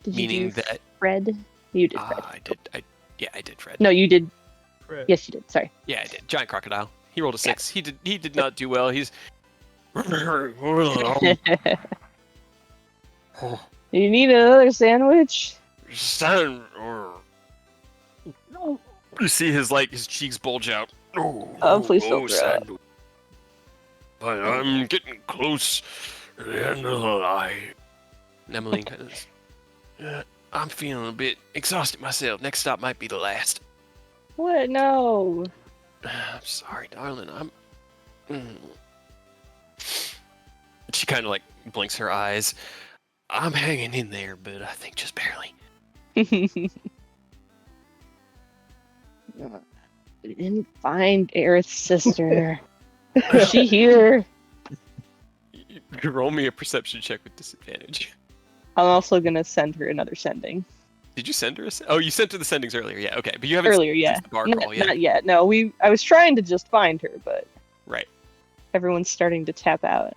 Speaker 1: Did
Speaker 2: meaning
Speaker 1: you do
Speaker 2: that
Speaker 1: Fred? You did Fred.
Speaker 2: I did Fred.
Speaker 1: No, you did.
Speaker 3: Fred.
Speaker 1: Yes, you did. Sorry.
Speaker 2: Yeah, I did. Giant Crocodile. He rolled a 6. He did not do well. He's
Speaker 1: You need another sandwich?
Speaker 2: You see his cheeks bulge out.
Speaker 1: Oh, please don't throw up.
Speaker 2: But I'm getting close to the end of the line. Emmeline kind of I'm feeling a bit exhausted myself. Next stop might be the last.
Speaker 1: What? No.
Speaker 2: I'm sorry, darling. She kind of blinks her eyes. I'm hanging in there, but I think just barely.
Speaker 1: We didn't find Aerith's sister. Is she here?
Speaker 2: You roll me a perception check with disadvantage.
Speaker 1: I'm also gonna send her another sending.
Speaker 2: Did you send her oh, you sent her the sendings earlier, yeah, okay. But you haven't
Speaker 1: earlier, yeah.
Speaker 2: the bar crawl yet.
Speaker 1: Not yet. No, I was trying to just find her, but
Speaker 2: right.
Speaker 1: Everyone's starting to tap out.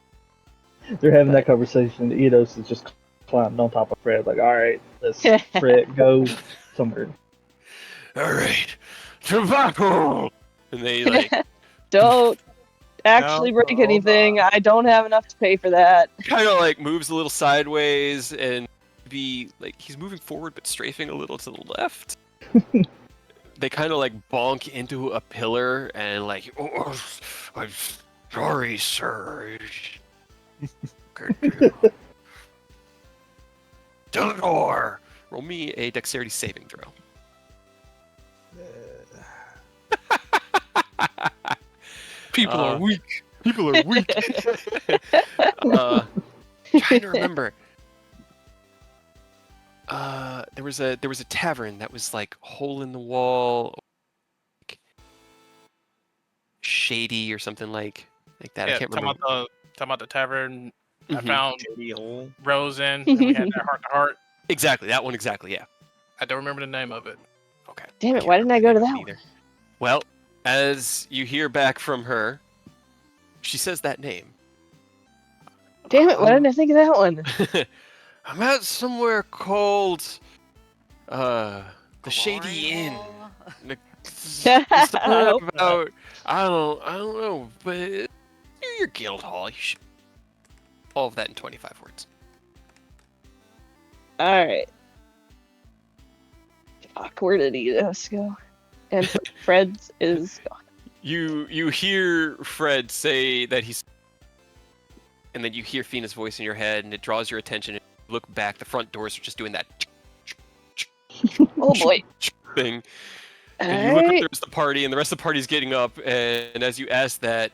Speaker 5: They're having that conversation. Eidos is just climbing on top of Fred, like, all right, let's Fred go somewhere.
Speaker 2: All right, tobacco. And they
Speaker 1: don't actually break anything. I don't have enough to pay for that.
Speaker 2: Kind of moves a little sideways and he's moving forward but strafing a little to the left. They kind of bonk into a pillar and oh, I'm sorry, sir. To the door. Roll me a dexterity saving throw.
Speaker 6: People are weak.
Speaker 2: People are weak. Trying to remember. There was a tavern that was hole in the wall, shady or something like that.
Speaker 6: Yeah,
Speaker 2: I can't remember.
Speaker 6: Talking about the tavern. I
Speaker 2: Mhm.
Speaker 6: found Rose in, and we had that heart to heart.
Speaker 2: Exactly, that one exactly, yeah.
Speaker 6: I don't remember the name of it.
Speaker 2: Okay.
Speaker 1: Damn it, why didn't I go to that one?
Speaker 2: Well, as you hear back from her, she says that name.
Speaker 1: Damn it, why didn't I think of that one?
Speaker 2: I'm at somewhere called the Shady Inn. About I don't know, but near your guild hall. You should all of that in 25 words.
Speaker 1: Alright. Fuck, where did Eidos go? And Fred is gone.
Speaker 2: You hear Fred say that he's, and then you hear Fina's voice in your head, and it draws your attention. And you look back, the front doors are just doing that
Speaker 1: Oh boy.
Speaker 2: thing.
Speaker 1: All
Speaker 2: And you look at
Speaker 1: right.
Speaker 2: the rest of the party, and the rest of the party's getting up. And as you ask that,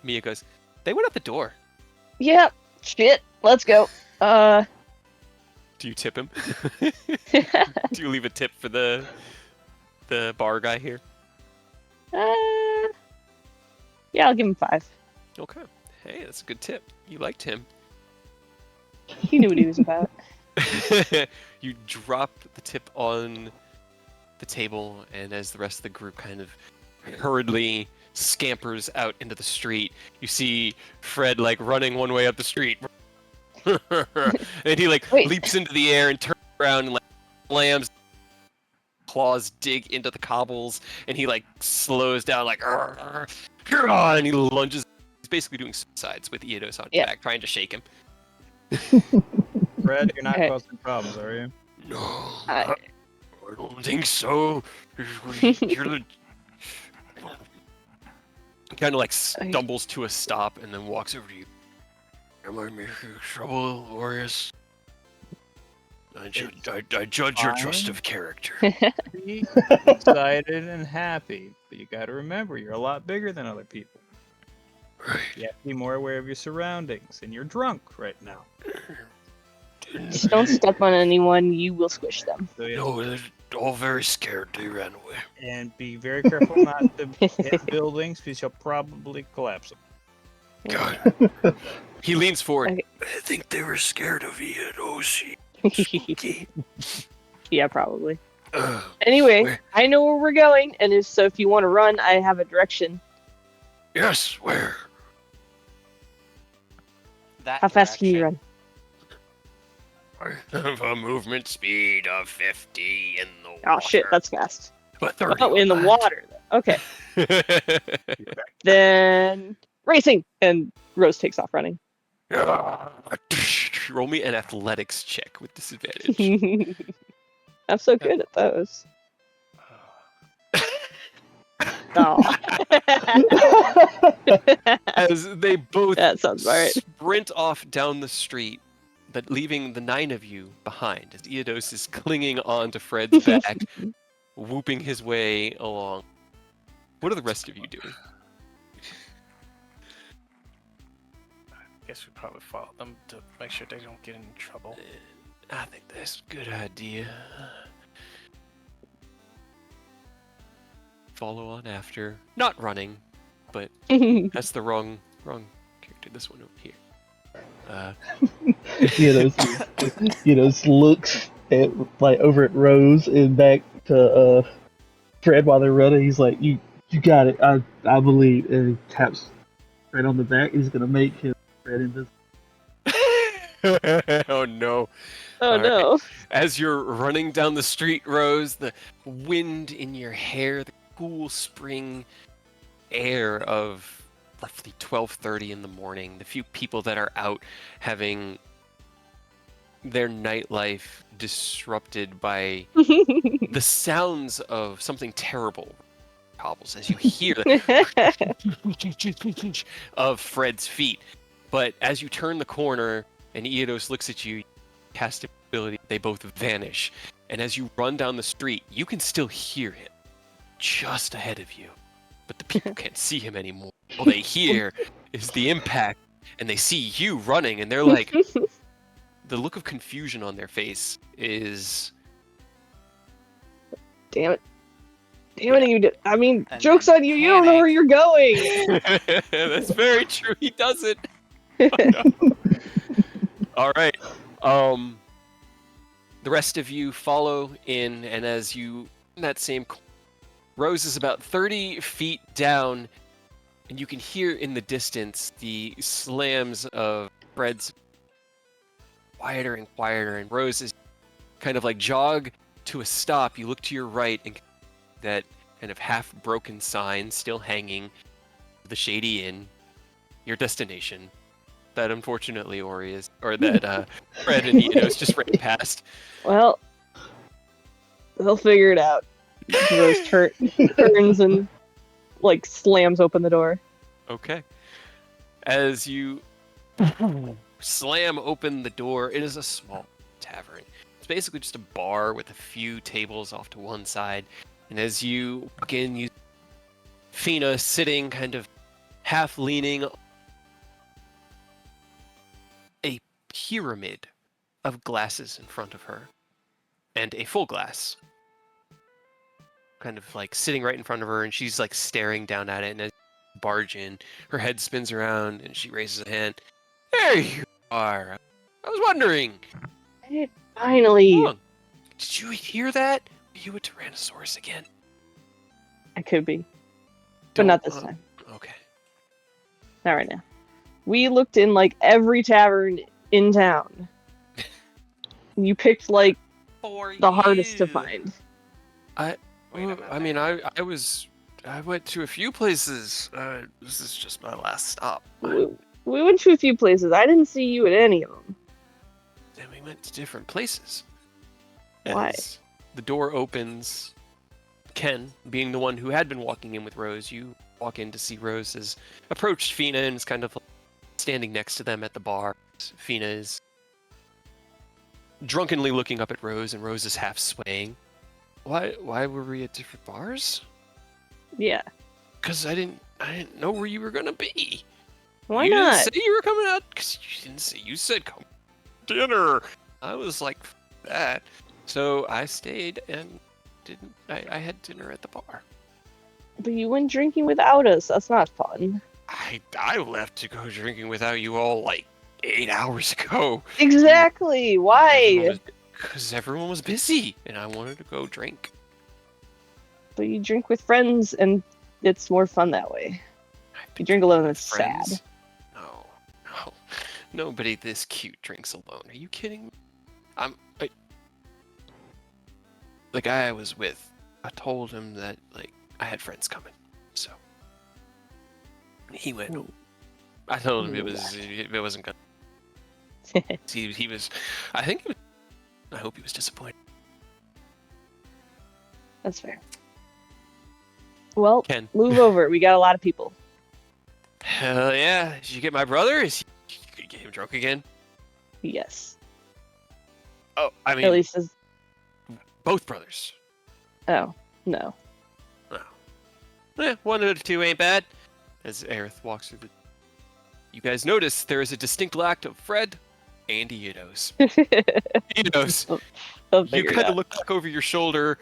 Speaker 2: Mia goes, "They went out the door."
Speaker 1: Yep. Shit. Let's go.
Speaker 2: Do you tip him? Do you leave a tip for the bar guy here?
Speaker 1: Yeah, I'll give him 5.
Speaker 2: Okay. Hey, that's a good tip. You liked him.
Speaker 1: He knew what he was about.
Speaker 2: You drop the tip on the table, and as the rest of the group kind of hurriedly scampers out into the street, you see Fred like running one way up the street. And he like
Speaker 1: Wait.
Speaker 2: leaps into the air and turns around and like slams, claws dig into the cobbles, and he like slows down like and he lunges. He's basically doing suicides with Eidos on his back, trying to shake him.
Speaker 3: Fred, you're not
Speaker 1: Okay.
Speaker 3: causing problems, are you?
Speaker 2: No,
Speaker 1: I-
Speaker 2: I don't think so. You're the... Kind of like stumbles to a stop and then walks over to you. Am I making trouble, Orius? I judge your trust of character.
Speaker 3: Be excited and happy, but you got to remember you're a lot bigger than other people.
Speaker 2: Right.
Speaker 3: You have to be more aware of your surroundings, and you're drunk right now.
Speaker 1: Just don't step on anyone. You will squish them.
Speaker 3: So you
Speaker 2: No, they're all very scared. They ran away.
Speaker 3: and be very careful not to hit buildings because you'll probably collapse them.
Speaker 2: God. He leans forward.
Speaker 1: Okay.
Speaker 2: I think they were scared of Eidos.
Speaker 1: Yeah, probably. Anyway, I know where we're going, and so if you want to run, I have a direction.
Speaker 2: Yes, where?
Speaker 4: That
Speaker 1: How fast can you
Speaker 4: direction.
Speaker 1: run?
Speaker 2: I have a movement speed of 50 in the water.
Speaker 1: Oh shit, that's fast.
Speaker 2: But 30
Speaker 1: Oh, in the
Speaker 2: on
Speaker 1: water. Okay, then racing, and Rose takes off running.
Speaker 2: land. Roll me an athletics check with disadvantage.
Speaker 1: I'm so good at those. Oh.
Speaker 2: As they both
Speaker 1: That sounds about right.
Speaker 2: sprint off down the street, but leaving the 9 of you behind, as Eidos is clinging on to Fred's back, whooping his way along. What are the rest of you doing?
Speaker 6: Guess we probably follow them to make sure they don't get in trouble.
Speaker 2: I think that's a good idea. Follow on after. Not running, but that's the wrong character. This one over here.
Speaker 5: Eidos looks at over at Rose and back to Fred while they're running. He's like, "You got it. I believe." And he taps Fred on the back. He's gonna make him Fred invisible.
Speaker 2: Oh no.
Speaker 1: Oh no.
Speaker 2: As you're running down the street, Rose, the wind in your hair, the cool spring air of roughly 12:30 in the morning, the few people that are out having their nightlife disrupted by the sounds of something terrible cobbles as you hear the of Fred's feet. But as you turn the corner and Eidos looks at you, cast ability, they both vanish. And as you run down the street, you can still hear him just ahead of you. But the people can't see him anymore. All they hear is the impact, and they see you running, and they're like, the look of confusion on their face is...
Speaker 1: Damn it. Damn it, you did. I mean,
Speaker 4: And
Speaker 1: joke's
Speaker 4: then
Speaker 1: on you. You don't know where you're going.
Speaker 2: That's very true. He doesn't. Oh, no. All right. The rest of you follow in, and as you in that same Rose is about 30 feet down, and you can hear in the distance the slams of Fred's quieter and quieter, and Rose is kind of like jog to a stop. You look to your right, and that kind of half-broken sign still hanging, the Shady Inn, your destination. That unfortunately Ori is, or that Fred and Eidos just ran past.
Speaker 1: Well, they'll figure it out. Rose turns and like slams open the door.
Speaker 2: Okay. As you slam open the door, it is a small tavern. It's basically just a bar with a few tables off to one side. And as you walk in, you Fina sitting kind of half leaning a pyramid of glasses in front of her. And a full glass. Kind of like sitting right in front of her, and she's like staring down at it, and as you barge in, her head spins around and she raises a hand. There you are. I was wondering.
Speaker 1: Finally!
Speaker 2: Wrong. Did you hear that? Are you a Tyrannosaurus again?
Speaker 1: I could be. But not this
Speaker 2: Don't-
Speaker 1: time.
Speaker 2: Okay.
Speaker 1: Not right now. We looked in like every tavern in town. You picked like
Speaker 4: For
Speaker 1: the hardest to
Speaker 4: you.
Speaker 1: find.
Speaker 4: Wait a minute.
Speaker 2: I mean, I went to a few places. This is just my last stop.
Speaker 1: We went to a few places. I didn't see you at any of them.
Speaker 2: Then we went to different places.
Speaker 1: Why?
Speaker 2: As the door opens, Ken, being the one who had been walking in with Rose, you walk in to see Rose has approached Fina and is kind of standing next to them at the bar. Fina is drunkenly looking up at Rose, and Rose is half swaying. Why were we at different bars?
Speaker 1: Yeah.
Speaker 2: Because I didn't know where you were gonna be.
Speaker 1: Why
Speaker 2: you
Speaker 1: not?
Speaker 2: didn't say you were coming out. Because you didn't say. You said come to dinner. I was like that. So I stayed and didn't. I had dinner at the bar.
Speaker 1: But you went drinking without us. That's not fun.
Speaker 2: I left to go drinking without you all like 8 hours ago.
Speaker 1: Exactly. Why?
Speaker 2: Because everyone was busy and I wanted to go drink.
Speaker 1: But you drink with friends, and it's more fun that way. You drink alone, it's sad.
Speaker 2: No. Nobody this cute drinks alone. Are you kidding me? The guy I was with, I told him that like I had friends coming, so he went home. I told him it wasn't gonna. he was. I hope he was disappointed.
Speaker 1: That's fair. Well,
Speaker 2: Ken.
Speaker 1: move over. We got a lot of people.
Speaker 2: Hell yeah! Did you get my brother? Is you could get him drunk again?
Speaker 1: Yes.
Speaker 2: Oh, I mean,
Speaker 1: At least as.
Speaker 2: both brothers.
Speaker 1: Oh, no.
Speaker 2: One out of two ain't bad. As Aerith walks through you guys notice there is a distinct lack of Fred and Eidos. Eidos,
Speaker 1: They'll
Speaker 2: you
Speaker 1: figure it
Speaker 2: kind of
Speaker 1: out.
Speaker 2: look back over your shoulder,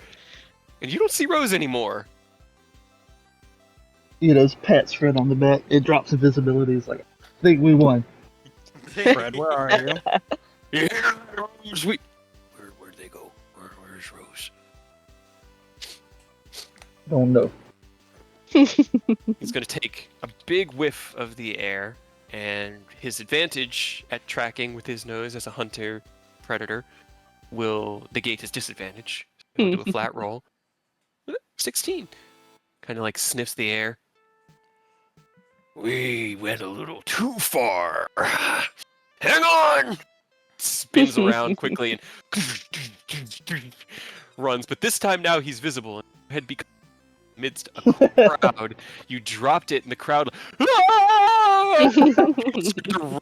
Speaker 2: and you don't see Rose anymore.
Speaker 5: Pats Fred on the back. It drops invisibility. It's like, I think we won.
Speaker 3: Fred, where are you?
Speaker 2: Yeah, sweet. Where'd they go? Where's Rose?
Speaker 5: Don't know.
Speaker 2: He's going to take a big whiff of the air, and his advantage at tracking with his nose as a hunter predator will negate his disadvantage. He'll do a flat roll. 16. Kind of like sniffs the air. We went a little too far. Hang on! Spins around quickly and runs, but this time now he's visible and had become amidst a crowd. You dropped it, and the crowd to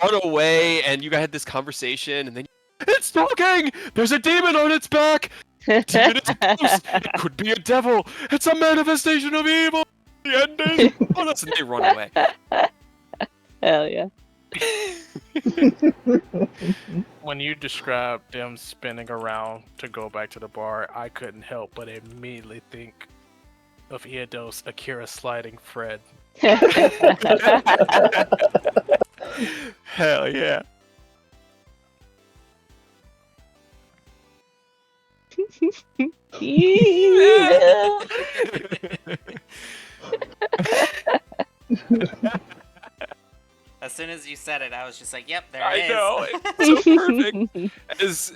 Speaker 2: run away, and you guys had this conversation, and then it's talking. There's a demon on its back. Demon is close. It could be a devil. It's a manifestation of evil. The end is on us, and they run away.
Speaker 1: Hell yeah.
Speaker 6: When you described them spinning around to go back to the bar, I couldn't help but immediately think of Eidos, Akira sliding Fred.
Speaker 2: Hell yeah.
Speaker 1: Yeah.
Speaker 4: As soon as you said it, I was just like, "Yep, there
Speaker 2: I
Speaker 4: it is."
Speaker 2: know, it's so perfect.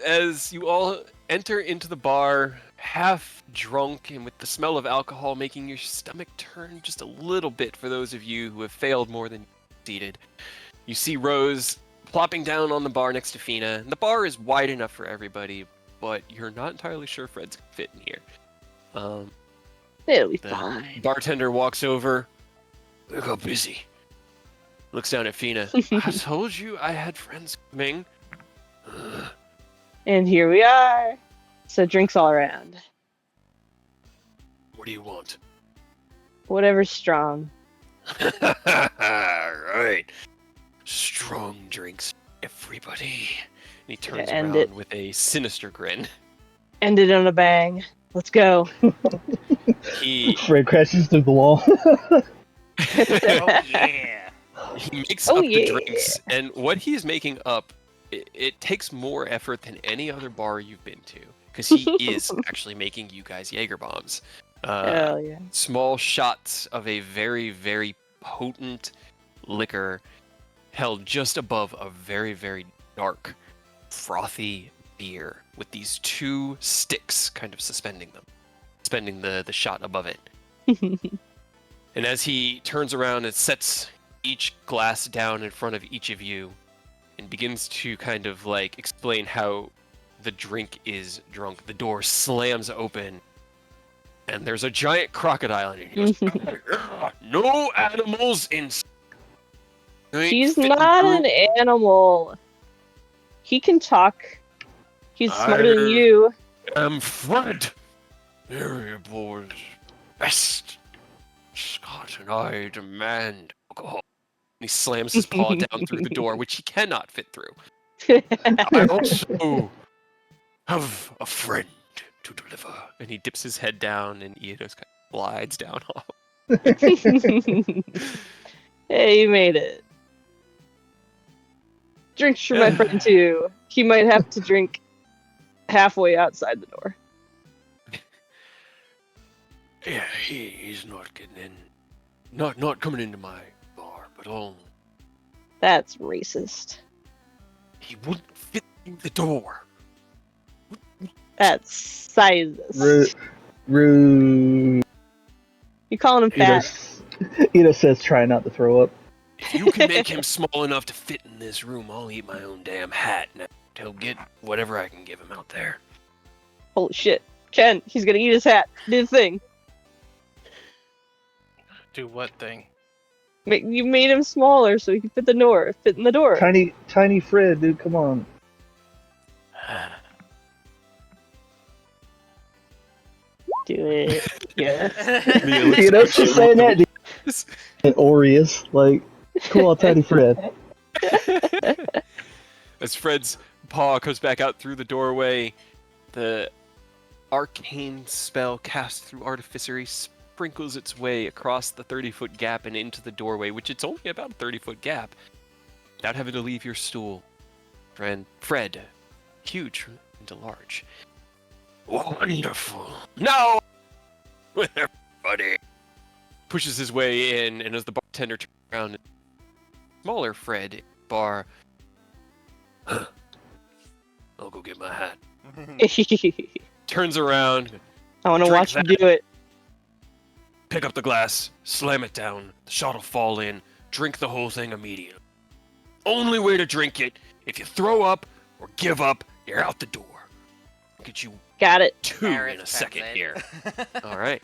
Speaker 2: As you all enter into the bar, half drunk and with the smell of alcohol making your stomach turn just a little bit for those of you who have failed more than succeeded. You see Rose plopping down on the bar next to Fina. And the bar is wide enough for everybody, but you're not entirely sure Fred's fit in here.
Speaker 1: It'll be
Speaker 2: The
Speaker 1: fine.
Speaker 2: bartender walks over. We got busy. Looks down at Fina. I told you I had friends coming.
Speaker 1: And here we are. So drinks all around.
Speaker 2: What do you want?
Speaker 1: Whatever's strong.
Speaker 2: Right. Strong drinks, everybody. And he turns
Speaker 1: End
Speaker 2: around
Speaker 1: it.
Speaker 2: with a sinister grin.
Speaker 1: End it on a bang. Let's go.
Speaker 2: He
Speaker 5: Fred crashes through the wall.
Speaker 4: Oh yeah.
Speaker 2: he makes
Speaker 1: Oh,
Speaker 2: up
Speaker 1: yeah.
Speaker 2: the drinks, and what he's making up, it takes more effort than any other bar you've been to, because he is actually making you guys Jaeger bombs.
Speaker 1: Hell yeah.
Speaker 2: Small shots of a very, very potent liquor held just above a very, very dark, frothy beer with these two sticks kind of suspending the shot above it. And as he turns around and sets each glass down in front of each of you and begins to kind of like explain how the drink is drunk, the door slams open and there's a giant crocodile in it. He goes, no animals inside.
Speaker 1: He's not an animal. He can talk. He's smarter than you.
Speaker 2: I'm Fred, Mary Boy's best. Scott and I demand alcohol. And he slams his paw down through the door, which he cannot fit through. I also have a friend to deliver. And he dips his head down, and Ian just kind of glides down off.
Speaker 1: Hey, you made it. Drinks for my friend too. He might have to drink halfway outside the door.
Speaker 2: Yeah, he's not getting in. Not coming into my bar, but
Speaker 1: That's racist.
Speaker 2: he wouldn't fit through the door.
Speaker 1: That's sizist.
Speaker 5: Rude.
Speaker 1: You calling him fat?
Speaker 5: Ida says try not to throw up.
Speaker 2: If you can make him small enough to fit in this room, I'll eat my own damn hat. Now he'll get whatever I can give him out there.
Speaker 1: Holy shit. Ken, he's gonna eat his hat. Do the thing.
Speaker 6: Do what thing?
Speaker 1: You made him smaller so he could fit in the door.
Speaker 5: Tiny Fred, dude, come on.
Speaker 1: Do it. Yeah.
Speaker 5: You know, she's saying that, dude. And Aureus, like, come on, Tiny Fred.
Speaker 2: As Fred's paw comes back out through the doorway, the arcane spell cast through Artificery sprinkles its way across the 30-foot gap and into the doorway, which it's only about a 30-foot gap, without having to leave your stool. Fred, huge into large. Wonderful. No! With everybody. Pushes his way in, and as the bartender turns around, smaller Fred bar. I'll go get my hat. Turns around,
Speaker 1: I want to
Speaker 2: Drink
Speaker 1: watch him
Speaker 2: that.
Speaker 1: do it.
Speaker 2: pick up the glass, slam it down, the shot will fall in, drink the whole thing immediately. Only way to drink it, if you throw up or give up, you're out the door. I'll get you
Speaker 1: Got it.
Speaker 2: two
Speaker 4: Gareth
Speaker 2: in a second
Speaker 4: translate.
Speaker 2: here. All right.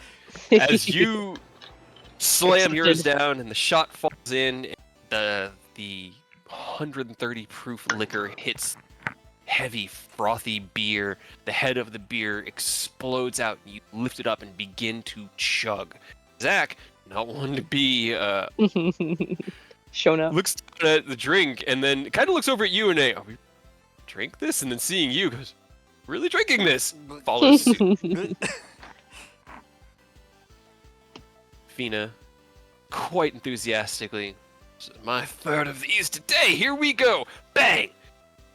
Speaker 2: As you slam yours down and the shot falls in, the 130 proof liquor hits heavy, frothy beer. The head of the beer explodes out, and you lift it up and begin to chug. Zach, not one to be,
Speaker 1: Shown up.
Speaker 2: looks down at the drink and then kind of looks over at you and are we drink this? And then seeing you goes, really drinking this? Follows suit. Fina, quite enthusiastically, "This is my third of these today. Here we go. Bang!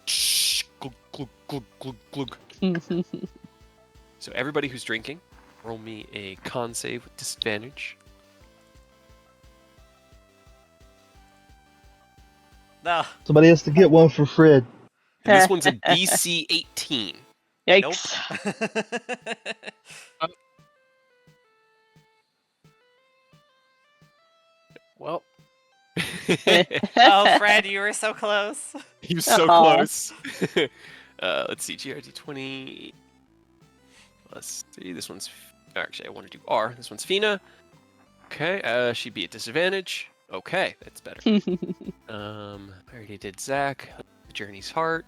Speaker 2: Shh, glug, glug, glug, glug, glug. So everybody who's drinking, roll me a con save with disadvantage.
Speaker 4: No.
Speaker 5: Somebody has to get one for Fred.
Speaker 2: And this one's a DC 18.
Speaker 1: Yikes.
Speaker 4: Nope.
Speaker 6: Well,
Speaker 4: Oh, Fred, you were so close.
Speaker 2: He was so
Speaker 1: Aw.
Speaker 2: close. Let's see, GRD 20. Let's see, this one's Actually, I want to do R. This one's Fina. Okay, she'd be at disadvantage. Okay, that's better. I already did Zach. The Journey's Heart.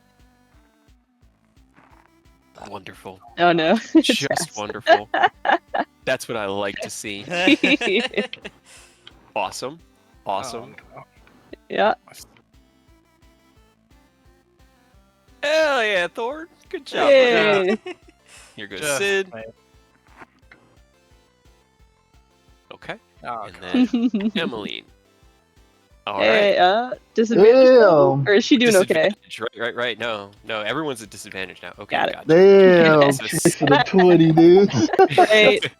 Speaker 2: Wonderful.
Speaker 1: Oh no.
Speaker 2: Just wonderful. That's what I like to see. Awesome. Awesome.
Speaker 1: Yeah.
Speaker 2: Hell yeah, Thor. Good job.
Speaker 1: Yay.
Speaker 2: Here goes
Speaker 6: Just
Speaker 2: Sid.
Speaker 6: like-
Speaker 2: Okay.
Speaker 6: Oh,
Speaker 2: And
Speaker 6: God.
Speaker 2: then Emmeline. All right.
Speaker 1: Hey, disadvantage level?
Speaker 5: Damn.
Speaker 1: Or is she doing okay?
Speaker 2: Disadvantage, right. No, everyone's at disadvantage now. Okay,
Speaker 1: Got it.
Speaker 2: gotcha.
Speaker 5: Damn,
Speaker 2: So
Speaker 5: chasing a 20, dude.
Speaker 1: Right.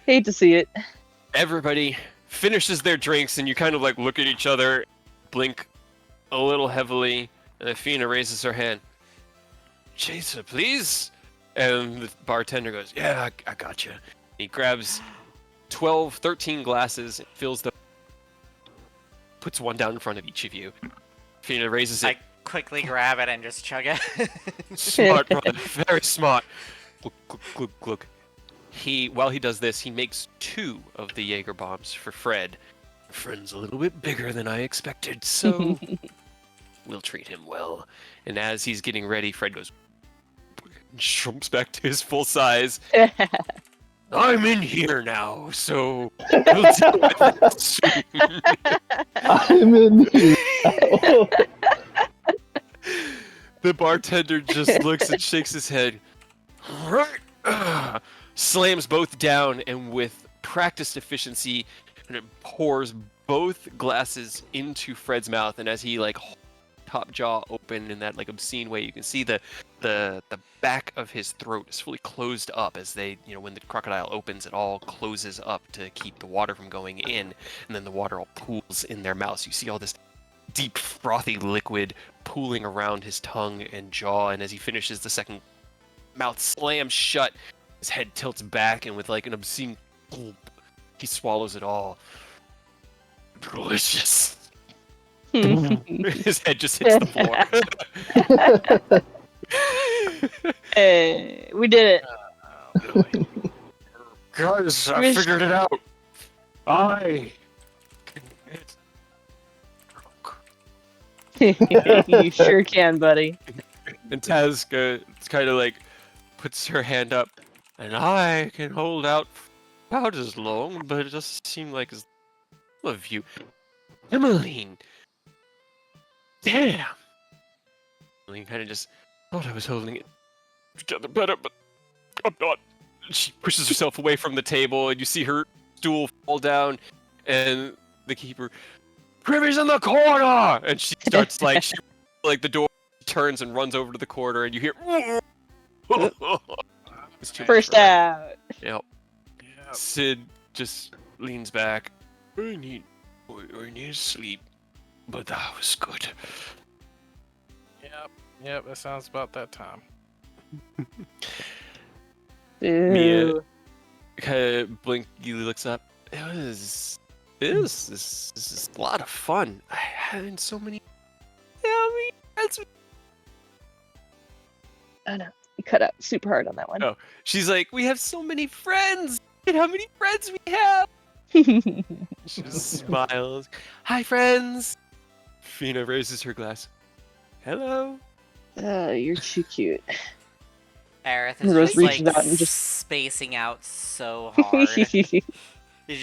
Speaker 1: Hate to see it.
Speaker 2: Everybody finishes their drinks, and you kind of like look at each other, blink a little heavily, and Athena raises her hand. Chaser, please. And the bartender goes, "Yeah, I got you." He grabs 12, 13 glasses, and fills them. Puts one down in front of each of you. Athena raises it.
Speaker 4: I quickly grab it and just chug it.
Speaker 2: Smart brother, very smart. Glug, glug, glug, glug. While he does this, he makes 2 of the Jaeger bombs for Fred. Fred's a little bit bigger than I expected, so we'll treat him well. And as he's getting ready, Fred goes, jumps back to his full size. I'm in here now, so we'll deal with it soon.
Speaker 5: I'm in here.
Speaker 2: The bartender just looks and shakes his head. Right. Slams both down, and with practiced efficiency, it pours both glasses into Fred's mouth. And as he like top jaw open in that like obscene way, you can see the back of his throat is fully closed up. As they, when the crocodile opens, it all closes up to keep the water from going in, and then the water all pools in their mouths. You see all this deep frothy liquid pooling around his tongue and jaw, and as he finishes, the second mouth slams shut, his head tilts back, and with like an obscene gulp, he swallows it all. Delicious. His head just hits the floor.
Speaker 1: Hey, we did
Speaker 2: Guys, I figured it out. I can get drunk.
Speaker 1: it. You sure can, buddy.
Speaker 2: And Taz kind of like puts her hand up, and I can hold out about as long, but it doesn't seem like as of you. Emmeline! Damn! Emmeline kind of just thought I was holding it together better, but I'm not. She pushes herself away from the table, and you see her stool fall down, and the keeper, Privy's in the corner! And she starts like, the door turns and runs over to the corner, and you hear. It's too much
Speaker 1: First
Speaker 2: for her.
Speaker 1: out.
Speaker 2: Yep.
Speaker 6: Yeah.
Speaker 2: Sid just leans back. I need to sleep, but that was good.
Speaker 6: Yep, that sounds about that time.
Speaker 2: Mia
Speaker 1: Ew.
Speaker 2: kind of blinkily looks up. This is a lot of fun. I had so many. Friends.
Speaker 1: Oh no, you cut out super hard on that one.
Speaker 2: Oh. She's like, we have so many friends. And how many friends we have? She just smiles. Hi, friends. Fina raises her glass. Hello.
Speaker 1: You're too cute.
Speaker 4: Aerith is
Speaker 1: Rose
Speaker 4: just
Speaker 1: reaches
Speaker 4: like
Speaker 1: out and just-
Speaker 4: spacing out so hard. He's just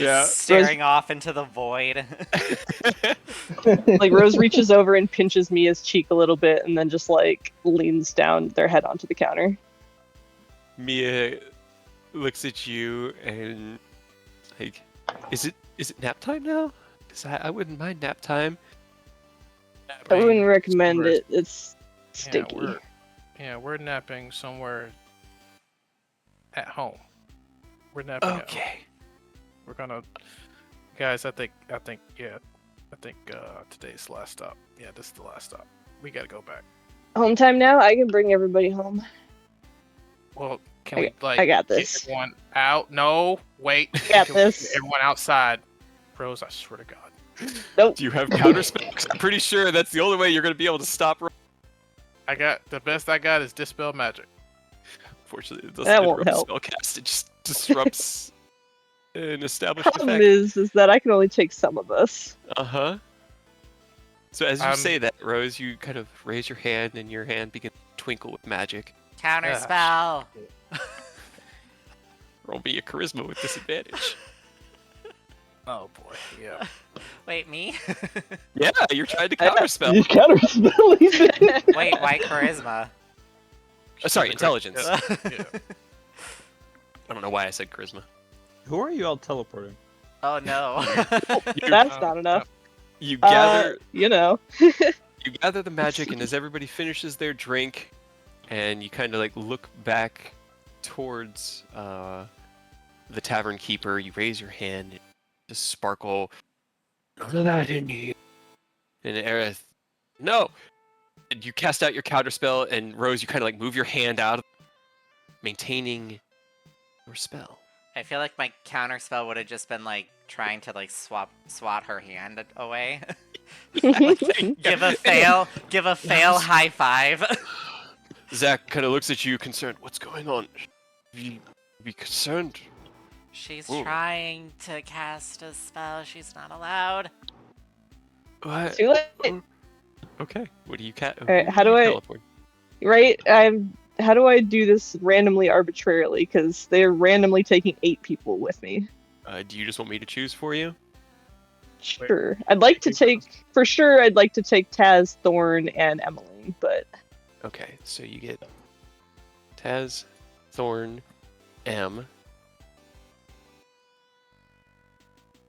Speaker 2: Yeah.
Speaker 4: staring off into the void.
Speaker 1: Like Rose reaches over and pinches Mia's cheek a little bit, and then just like leans down their head onto the counter.
Speaker 2: Mia looks at you and like, is it nap time now? Because I wouldn't mind nap time.
Speaker 1: I wouldn't recommend
Speaker 6: Somewhere-
Speaker 1: it. It's sticky.
Speaker 6: We're napping somewhere at home. We're napping at home.
Speaker 2: Okay.
Speaker 6: We're gonna, guys. I think today's the last stop. Yeah, this is the last stop. We gotta go back.
Speaker 1: Home time now. I can bring everybody home.
Speaker 6: Well, can we like?
Speaker 1: I got
Speaker 6: get
Speaker 1: this.
Speaker 6: everyone out? No, wait.
Speaker 1: Got
Speaker 6: Can we get
Speaker 1: this.
Speaker 6: everyone outside. Rose, I swear to God.
Speaker 1: Nope.
Speaker 2: Do you have counter spells? I'm pretty sure that's the only way you're going to be able to stop.
Speaker 6: I got the best I got is dispel magic.
Speaker 2: Unfortunately, it doesn't
Speaker 1: That won't help.
Speaker 2: spell cast. It just disrupts an established
Speaker 1: Problem
Speaker 2: effect.
Speaker 1: is that I can only take some of us.
Speaker 2: Uh-huh. So as you
Speaker 6: Um,
Speaker 2: say that, Rose, you kind of raise your hand, and your hand begins to twinkle with magic.
Speaker 4: Counterspell.
Speaker 2: Roll me a charisma with disadvantage.
Speaker 6: Oh boy, yeah.
Speaker 4: Wait, me?
Speaker 2: Yeah, you're trying to
Speaker 1: I know.
Speaker 2: counterspell.
Speaker 5: You counterspell.
Speaker 4: Wait, why charisma?
Speaker 2: Sorry,
Speaker 6: She's a great-
Speaker 2: intelligence.
Speaker 6: Yeah.
Speaker 2: I don't know why I said charisma.
Speaker 3: Who are you all teleporting?
Speaker 4: Oh no.
Speaker 1: That's not enough.
Speaker 2: You gather,
Speaker 1: You know.
Speaker 2: you gather the magic, and as everybody finishes their drink, and you kind of like look back towards the tavern keeper, you raise your hand, and just sparkle. None of that in you. And Aerith, no. And you cast out your counterspell, and Rose, you kind of like move your hand out, maintaining your spell.
Speaker 4: I feel like my counterspell would have just been like trying to like swat her hand away. Give a fail high five.
Speaker 2: Zach kind of looks at you, concerned. What's going on? Be concerned.
Speaker 4: She's
Speaker 2: Ooh.
Speaker 4: trying to cast a spell. She's not allowed.
Speaker 2: What?
Speaker 1: Too late.
Speaker 2: Okay. What do you cat?
Speaker 1: Alright, how do I- Right? How do I do this randomly, arbitrarily? Because they're randomly taking 8 people with me.
Speaker 2: Do you just want me to choose for you?
Speaker 1: Sure. I'd like to take, for sure, I'd like to take Taz, Thorn, and Emmeline, but...
Speaker 2: Okay, so you get Taz, Thorn, M.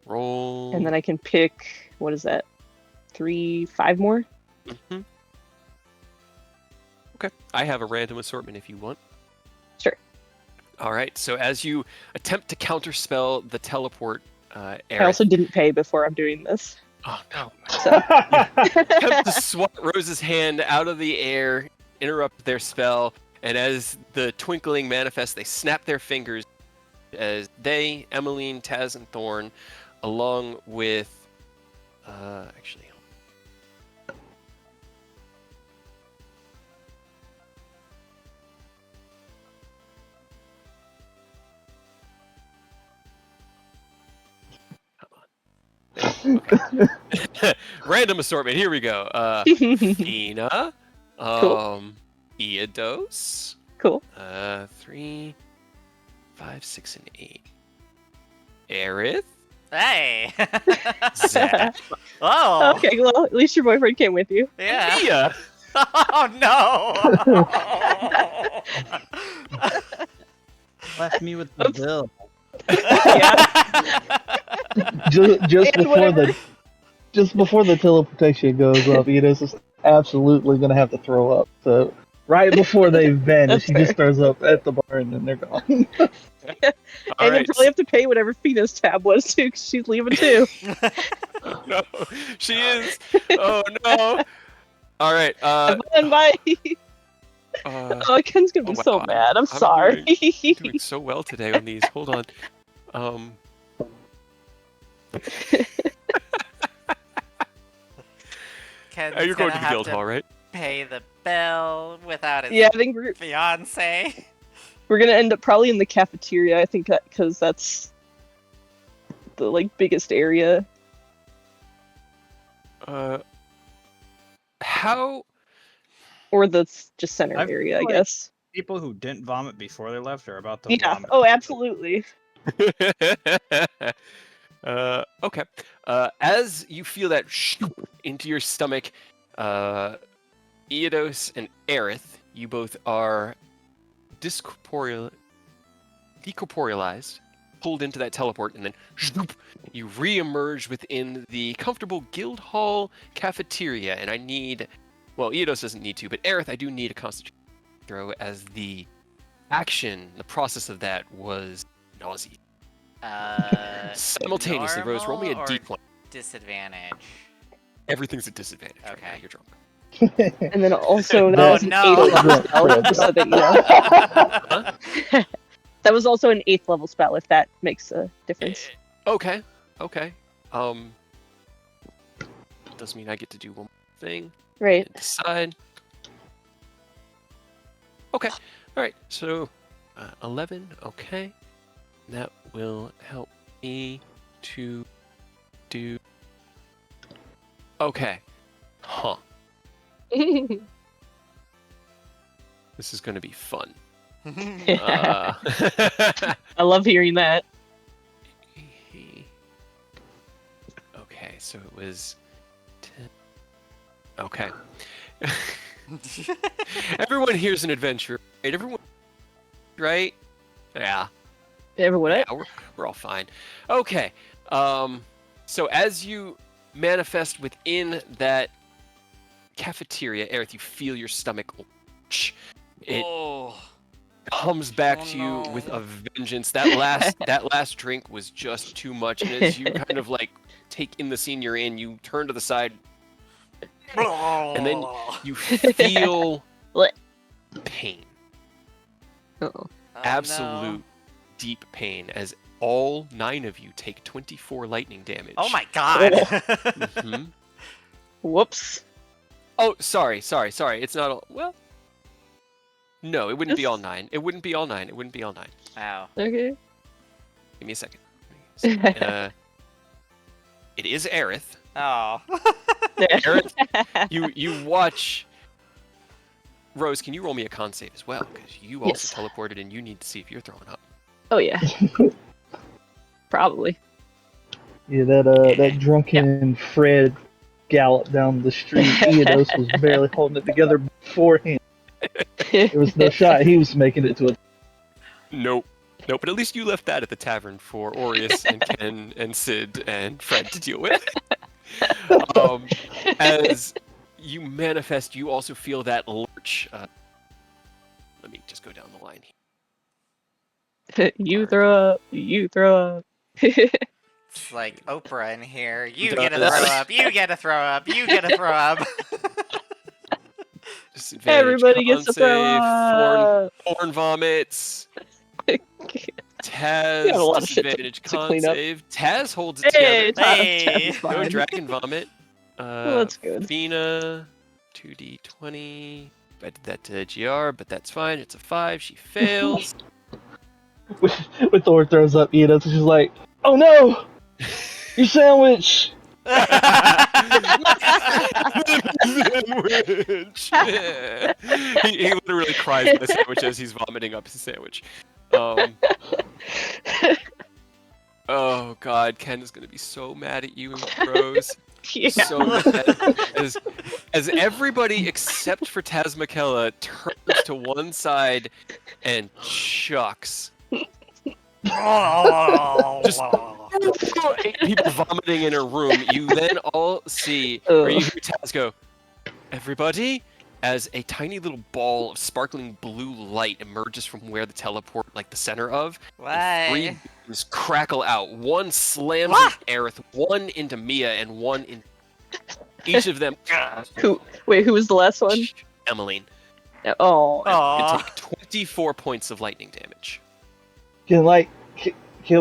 Speaker 2: Roll.
Speaker 1: And then I can pick, what is that? 5 more?
Speaker 2: Mm-hmm. Okay, I have a random assortment if you want.
Speaker 1: Sure.
Speaker 2: All right, so as you attempt to counterspell the teleport,
Speaker 1: I
Speaker 2: Aerith,
Speaker 1: also didn't pay before I'm doing this.
Speaker 2: oh no,
Speaker 1: So,
Speaker 2: attempt to swat Rose's hand out of the air, interrupt their spell, and as the twinkling manifests, they snap their fingers as they, Emmeline, Taz, and Thorn, along with, actually, random assortment. Here we go. Fina,
Speaker 1: Cool.
Speaker 2: Eodos,
Speaker 1: cool.
Speaker 2: 3, 5, 6, and 8. Aerith,
Speaker 4: Hey.
Speaker 2: Zach,
Speaker 4: Oh.
Speaker 1: Okay, well, at least your boyfriend came with you.
Speaker 4: Yeah.
Speaker 2: Mia.
Speaker 4: Oh no.
Speaker 3: Left me with the
Speaker 1: Oops.
Speaker 3: bill.
Speaker 1: Yeah.
Speaker 5: Just before the teleportation goes up, Enos is absolutely gonna have to throw up. So right before they vanish,
Speaker 1: That's
Speaker 5: he just
Speaker 1: fair.
Speaker 5: throws up at the bar and then they're gone.
Speaker 2: All
Speaker 1: And
Speaker 2: right.
Speaker 1: you'll probably have to pay whatever Fina's tab was too, because she's leaving too.
Speaker 2: No, she is. Oh no. All right.
Speaker 1: Have fun, bye. Oh, Ken's gonna be
Speaker 2: wow,
Speaker 1: so mad. I'm sorry.
Speaker 2: doing so well today on these. Hold on.
Speaker 4: Ken's
Speaker 2: You're going to
Speaker 4: gonna
Speaker 2: the
Speaker 4: have
Speaker 2: guild hall, right?
Speaker 4: pay the bill without his
Speaker 1: Yeah, I think
Speaker 4: fiance.
Speaker 1: we're gonna end up probably in the cafeteria. I think because that's the like biggest area.
Speaker 2: How?
Speaker 1: Or the just center
Speaker 3: I feel
Speaker 1: area, I
Speaker 3: like-
Speaker 1: guess.
Speaker 3: People who didn't vomit before they left are about to
Speaker 1: Yeah.
Speaker 3: vomit.
Speaker 1: Oh, absolutely.
Speaker 2: Okay. As you feel that into your stomach, Eodos and Aerith, you both are decorporealized, pulled into that teleport, and then you re-emerge within the comfortable guild hall cafeteria. And I need, well, Eodos doesn't need to, but Aerith, I do need a constitution throw, as the action, the process of that was nausea. Simultaneously, Rose, roll me a
Speaker 4: normal or
Speaker 2: d20.
Speaker 4: disadvantage.
Speaker 2: Everyth's a disadvantage. Right
Speaker 4: Okay.
Speaker 2: now. You're drunk.
Speaker 1: And then also that
Speaker 4: Oh,
Speaker 1: was an
Speaker 4: no.
Speaker 1: 8th level spell, just so that you know. That was also an 8th level spell, if that makes a difference.
Speaker 2: Okay. Does mean I get to do one more thing
Speaker 1: Right.
Speaker 2: and decide. Okay. All right. So, 11. Okay. That will help me to do. Okay. Huh. This is going to be fun.
Speaker 1: I love hearing that.
Speaker 2: Okay, so it was 10. Okay. Everyone here's an adventure, right? Everyone, right? Yeah.
Speaker 1: Everyone,
Speaker 2: Yeah, we're all fine. Okay. So as you manifest within that cafeteria, Aerith, you feel your stomach. It comes back to you with a vengeance. That last drink was just too much, and as you kind of like take in the scene you're in, you turn to the side, and then you feel pain.
Speaker 1: Uh-oh.
Speaker 2: Absolute deep pain as all 9 of you take 24 lightning damage.
Speaker 4: Oh my god!
Speaker 2: Mhm.
Speaker 1: Whoops.
Speaker 2: Oh, sorry. It's not all. Well, no, it wouldn't be all 9. It wouldn't be all 9. It wouldn't be all 9.
Speaker 4: Wow.
Speaker 1: Okay.
Speaker 2: Give me a second. It is Aerith.
Speaker 4: Oh.
Speaker 2: Aerith, you watch. Rose, can you roll me a con save as well? Because you also teleported and you need to see if you're throwing up.
Speaker 1: Oh yeah. Probably.
Speaker 5: Yeah, that drunken Fred galloped down the street. Eodos was barely holding it together beforehand. There was no shot he was making it to a...
Speaker 2: Nope. But at least you left that at the tavern for Aureus and Ken and Sid and Fred to deal with. As you manifest, you also feel that lurch. Let me just go down the line here.
Speaker 1: You throw up.
Speaker 4: It's like Oprah in here. You get to throw up. You get to throw up. You get to throw up.
Speaker 1: Everybody gets to throw up.
Speaker 2: Thorn vomits. Taz,
Speaker 1: got a lot of shit
Speaker 2: disadvantage
Speaker 1: to
Speaker 2: con
Speaker 1: clean up.
Speaker 2: save. Taz holds it together.
Speaker 4: Hey.
Speaker 1: Taz is
Speaker 2: No
Speaker 1: fine.
Speaker 2: dragon vomit.
Speaker 1: Well, that's good.
Speaker 2: Fina, 2d20. I did that to GR, but that's fine. It's a 5. She fails.
Speaker 5: When Thor throws up, Eodos is just like, "Oh no! Your sandwich!"
Speaker 2: Sandwich. He literally cries in the sandwich as he's vomiting up his sandwich. Oh god, Ken is gonna be so mad at you and Rose.
Speaker 1: Yeah.
Speaker 2: So mad. As everybody except for Tazmakella turns to one side and chucks. Just 8 people vomiting in a room. You then all see, or you hear Taz go, "Everybody," as a tiny little ball of sparkling blue light emerges from where the teleport, like the center of. And 3 beams crackle out. One slams into Aerith, one into Mia, and one in each of them.
Speaker 1: Who was the last one?
Speaker 2: Emmeline.
Speaker 1: Oh.
Speaker 2: You take 24 points of lightning damage.
Speaker 5: Can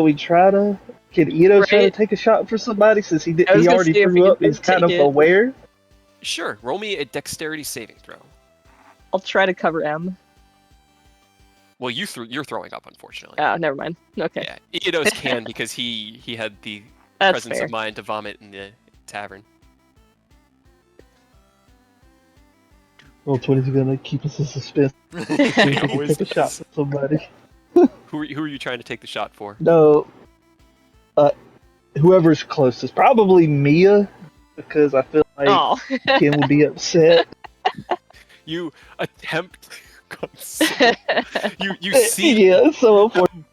Speaker 5: we try to... Can Eodos try to take a shot for somebody since he already threw up? He's kind of aware.
Speaker 2: Sure, roll me a dexterity saving throw.
Speaker 1: I'll try to cover M.
Speaker 2: Well, you're throwing up, unfortunately.
Speaker 1: Oh, never mind. Okay.
Speaker 2: Yeah, Eodos can because he had the
Speaker 1: That's
Speaker 2: presence
Speaker 1: fair.
Speaker 2: of mind to vomit in the tavern.
Speaker 5: Roll 20's gonna keep us in suspense.
Speaker 2: Always
Speaker 5: Take a shot for somebody.
Speaker 2: Who are you trying to take the shot for?
Speaker 5: No. Whoever's closest. Probably Mia, because I feel like Kim would be upset.
Speaker 2: You attempt. You see
Speaker 5: Yeah, so important.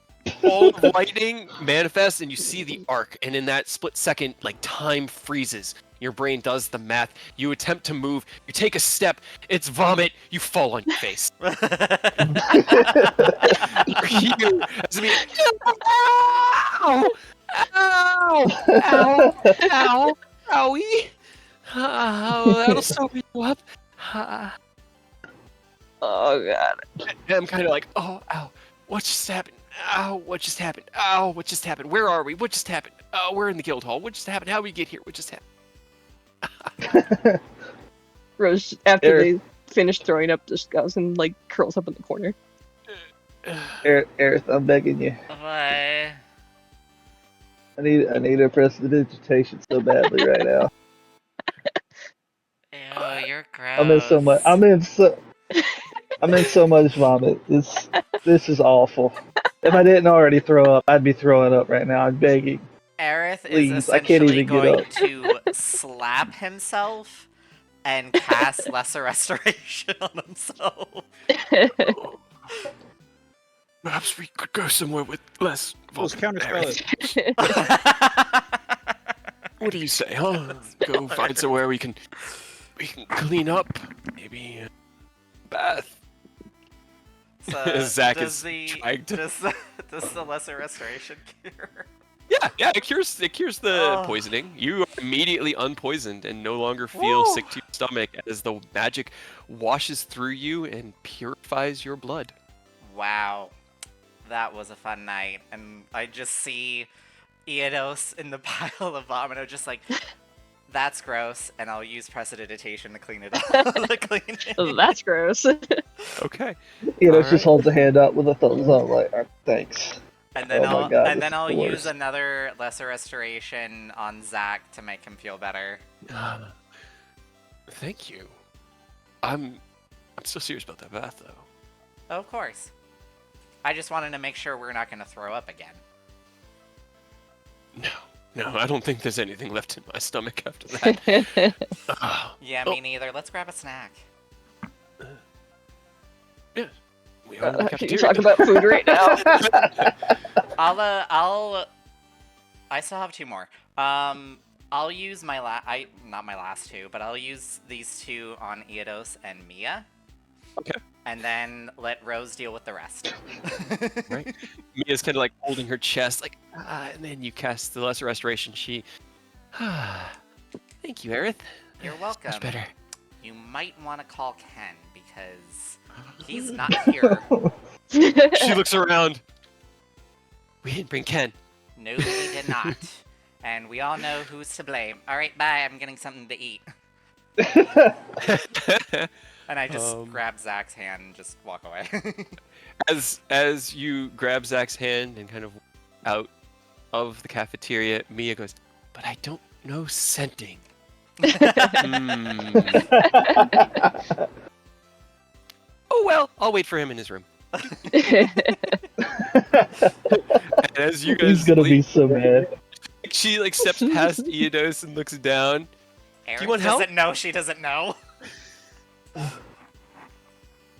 Speaker 2: all of lightning manifest, and you see the arc, and in that split second, like time freezes. Your brain does the math. You attempt to move. You take a step. It's vomit. You fall on your face. You hear as me. Ow! Ow! Ow! Ow! Owie! Oh, that'll soak you up.
Speaker 1: Oh god.
Speaker 2: And I'm kind of like, oh, ow, what just happened? Ow, what just happened? Ow, what just happened? Where are we? What just happened? Oh, we're in the guild hall. What just happened? How did we get here? What just happened?
Speaker 1: Rose, after they finish throwing up, just goes and like curls up in the corner.
Speaker 5: Aerith, I'm begging you.
Speaker 4: What?
Speaker 5: I need to press the digitation so badly right now.
Speaker 4: Ew, you're
Speaker 5: I'm in so much.
Speaker 4: gross.
Speaker 5: I'm in so much vomit. This is awful. If I didn't already throw up, I'd be throwing up right now. I'm begging.
Speaker 4: Aerith is
Speaker 5: Please, I can't
Speaker 4: essentially
Speaker 5: even get
Speaker 4: going
Speaker 5: up.
Speaker 4: to slap himself and cast Lesser Restoration on himself.
Speaker 2: Perhaps we could go somewhere with less
Speaker 3: Let's counterspell it.
Speaker 2: What do you say, huh? Go find somewhere we can clean up. Maybe a bath.
Speaker 4: So,
Speaker 2: Zach
Speaker 4: does
Speaker 2: is trying to.
Speaker 4: does the Lesser Restoration cure?
Speaker 2: Yeah, it cures the
Speaker 4: Oh.
Speaker 2: poisoning. You are immediately unpoisoned and no longer feel
Speaker 4: Woo.
Speaker 2: sick to your stomach as the magic washes through you and purifies your blood.
Speaker 4: Wow, that was a fun night, and I just see Eodos in the pile of vomito, just like, that's gross, and I'll use Prestidigitation to clean it up. to clean it.
Speaker 1: That's gross.
Speaker 2: Okay.
Speaker 5: Just holds a hand up with a thumbs up, like, thanks.
Speaker 4: And then
Speaker 5: Oh my God,
Speaker 4: and
Speaker 5: this
Speaker 4: then
Speaker 5: is
Speaker 4: I'll
Speaker 5: the
Speaker 4: use
Speaker 5: worst.
Speaker 4: another Lesser Restoration on Zach to make him feel better.
Speaker 2: Thank you. I'm so serious about that bath, though.
Speaker 4: Oh, of course. I just wanted to make sure we're not going to throw up again.
Speaker 2: No, I don't think there's anything left in my stomach after that.
Speaker 4: Yeah, me neither. Let's grab a snack.
Speaker 2: Yeah. We are in the
Speaker 1: Can you
Speaker 2: cafeteria.
Speaker 1: talk about food right now?
Speaker 4: I still have two more. I'll use not my last two, but I'll use these two on Eodos and Mia.
Speaker 2: Okay.
Speaker 4: And then let Rose deal with the rest.
Speaker 2: Right. Mia's kind of like holding her chest, like, and then you cast the Lesser Restoration. She, thank you, Aerith.
Speaker 4: You're
Speaker 2: That's
Speaker 4: welcome.
Speaker 2: much better.
Speaker 4: You might want to call Ken because he's not here.
Speaker 2: She looks around. We didn't bring Ken.
Speaker 4: No, we did not. And we all know who's to blame. All right, bye. I'm getting something to eat. And I just grab Zach's hand and just walk away.
Speaker 2: As you grab Zach's hand and kind of out of the cafeteria, Mia goes, "But I don't know scenting." Oh well, I'll wait for him in his room. And as you guys
Speaker 5: He's gonna be
Speaker 2: leave,
Speaker 5: so mad.
Speaker 2: she like steps past Eodos and looks down.
Speaker 4: Eric
Speaker 2: you want help?
Speaker 4: doesn't know she doesn't know.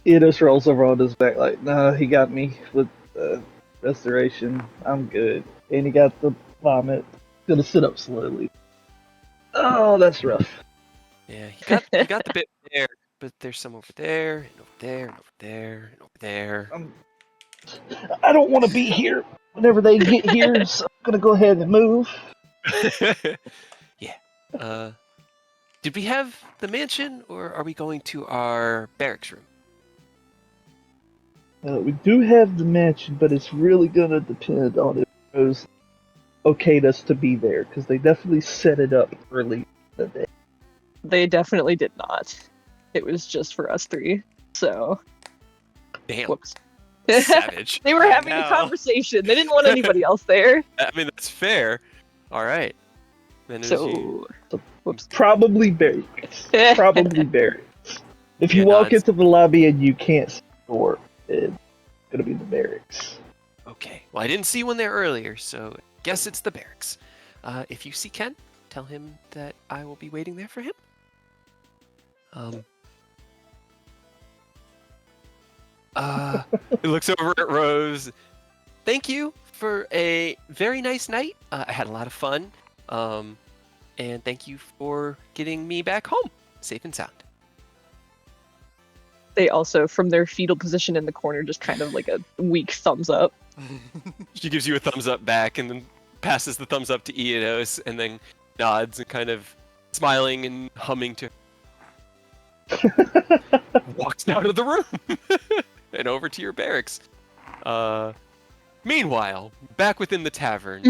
Speaker 5: He just rolls over on his back like, no, he got me with restoration. I'm good. And he got the vomit. Gonna sit up slowly. Oh, that's rough.
Speaker 2: Yeah, he got the bit there, but there's some over there, and over there, and over there, and over there.
Speaker 5: I don't want to be here whenever they get here, so I'm gonna go ahead and move.
Speaker 2: Yeah. Did we have the mansion, or are we going to our barracks room?
Speaker 5: We do have the mansion, but it's really gonna depend on if Rose okayed us to be there, because they definitely set it up early in the day.
Speaker 1: They definitely did not. It was just for us three. So,
Speaker 2: Damn.
Speaker 1: whoops.
Speaker 2: Savage.
Speaker 1: They were having a conversation. They didn't want anybody else there.
Speaker 2: I mean, that's fair. All right. Then
Speaker 1: So, whoops.
Speaker 5: Probably barracks. Probably barracks. If you
Speaker 2: Yeah,
Speaker 5: walk into the lobby and you can't see the door, it's gonna be the barracks.
Speaker 2: Okay. Well, I didn't see one there earlier, so guess it's the barracks. If you see Ken, tell him that I will be waiting there for him. He looks over at Rose. Thank you for a very nice night. I had a lot of fun. And thank you for getting me back home, safe and sound.
Speaker 1: They also, from their fetal position in the corner, just kind of like a weak thumbs up.
Speaker 2: She gives you a thumbs up back and then passes the thumbs up to Eodos and then nods and kind of smiling and humming to walks out of the room and over to your barracks. Meanwhile, back within the tavern,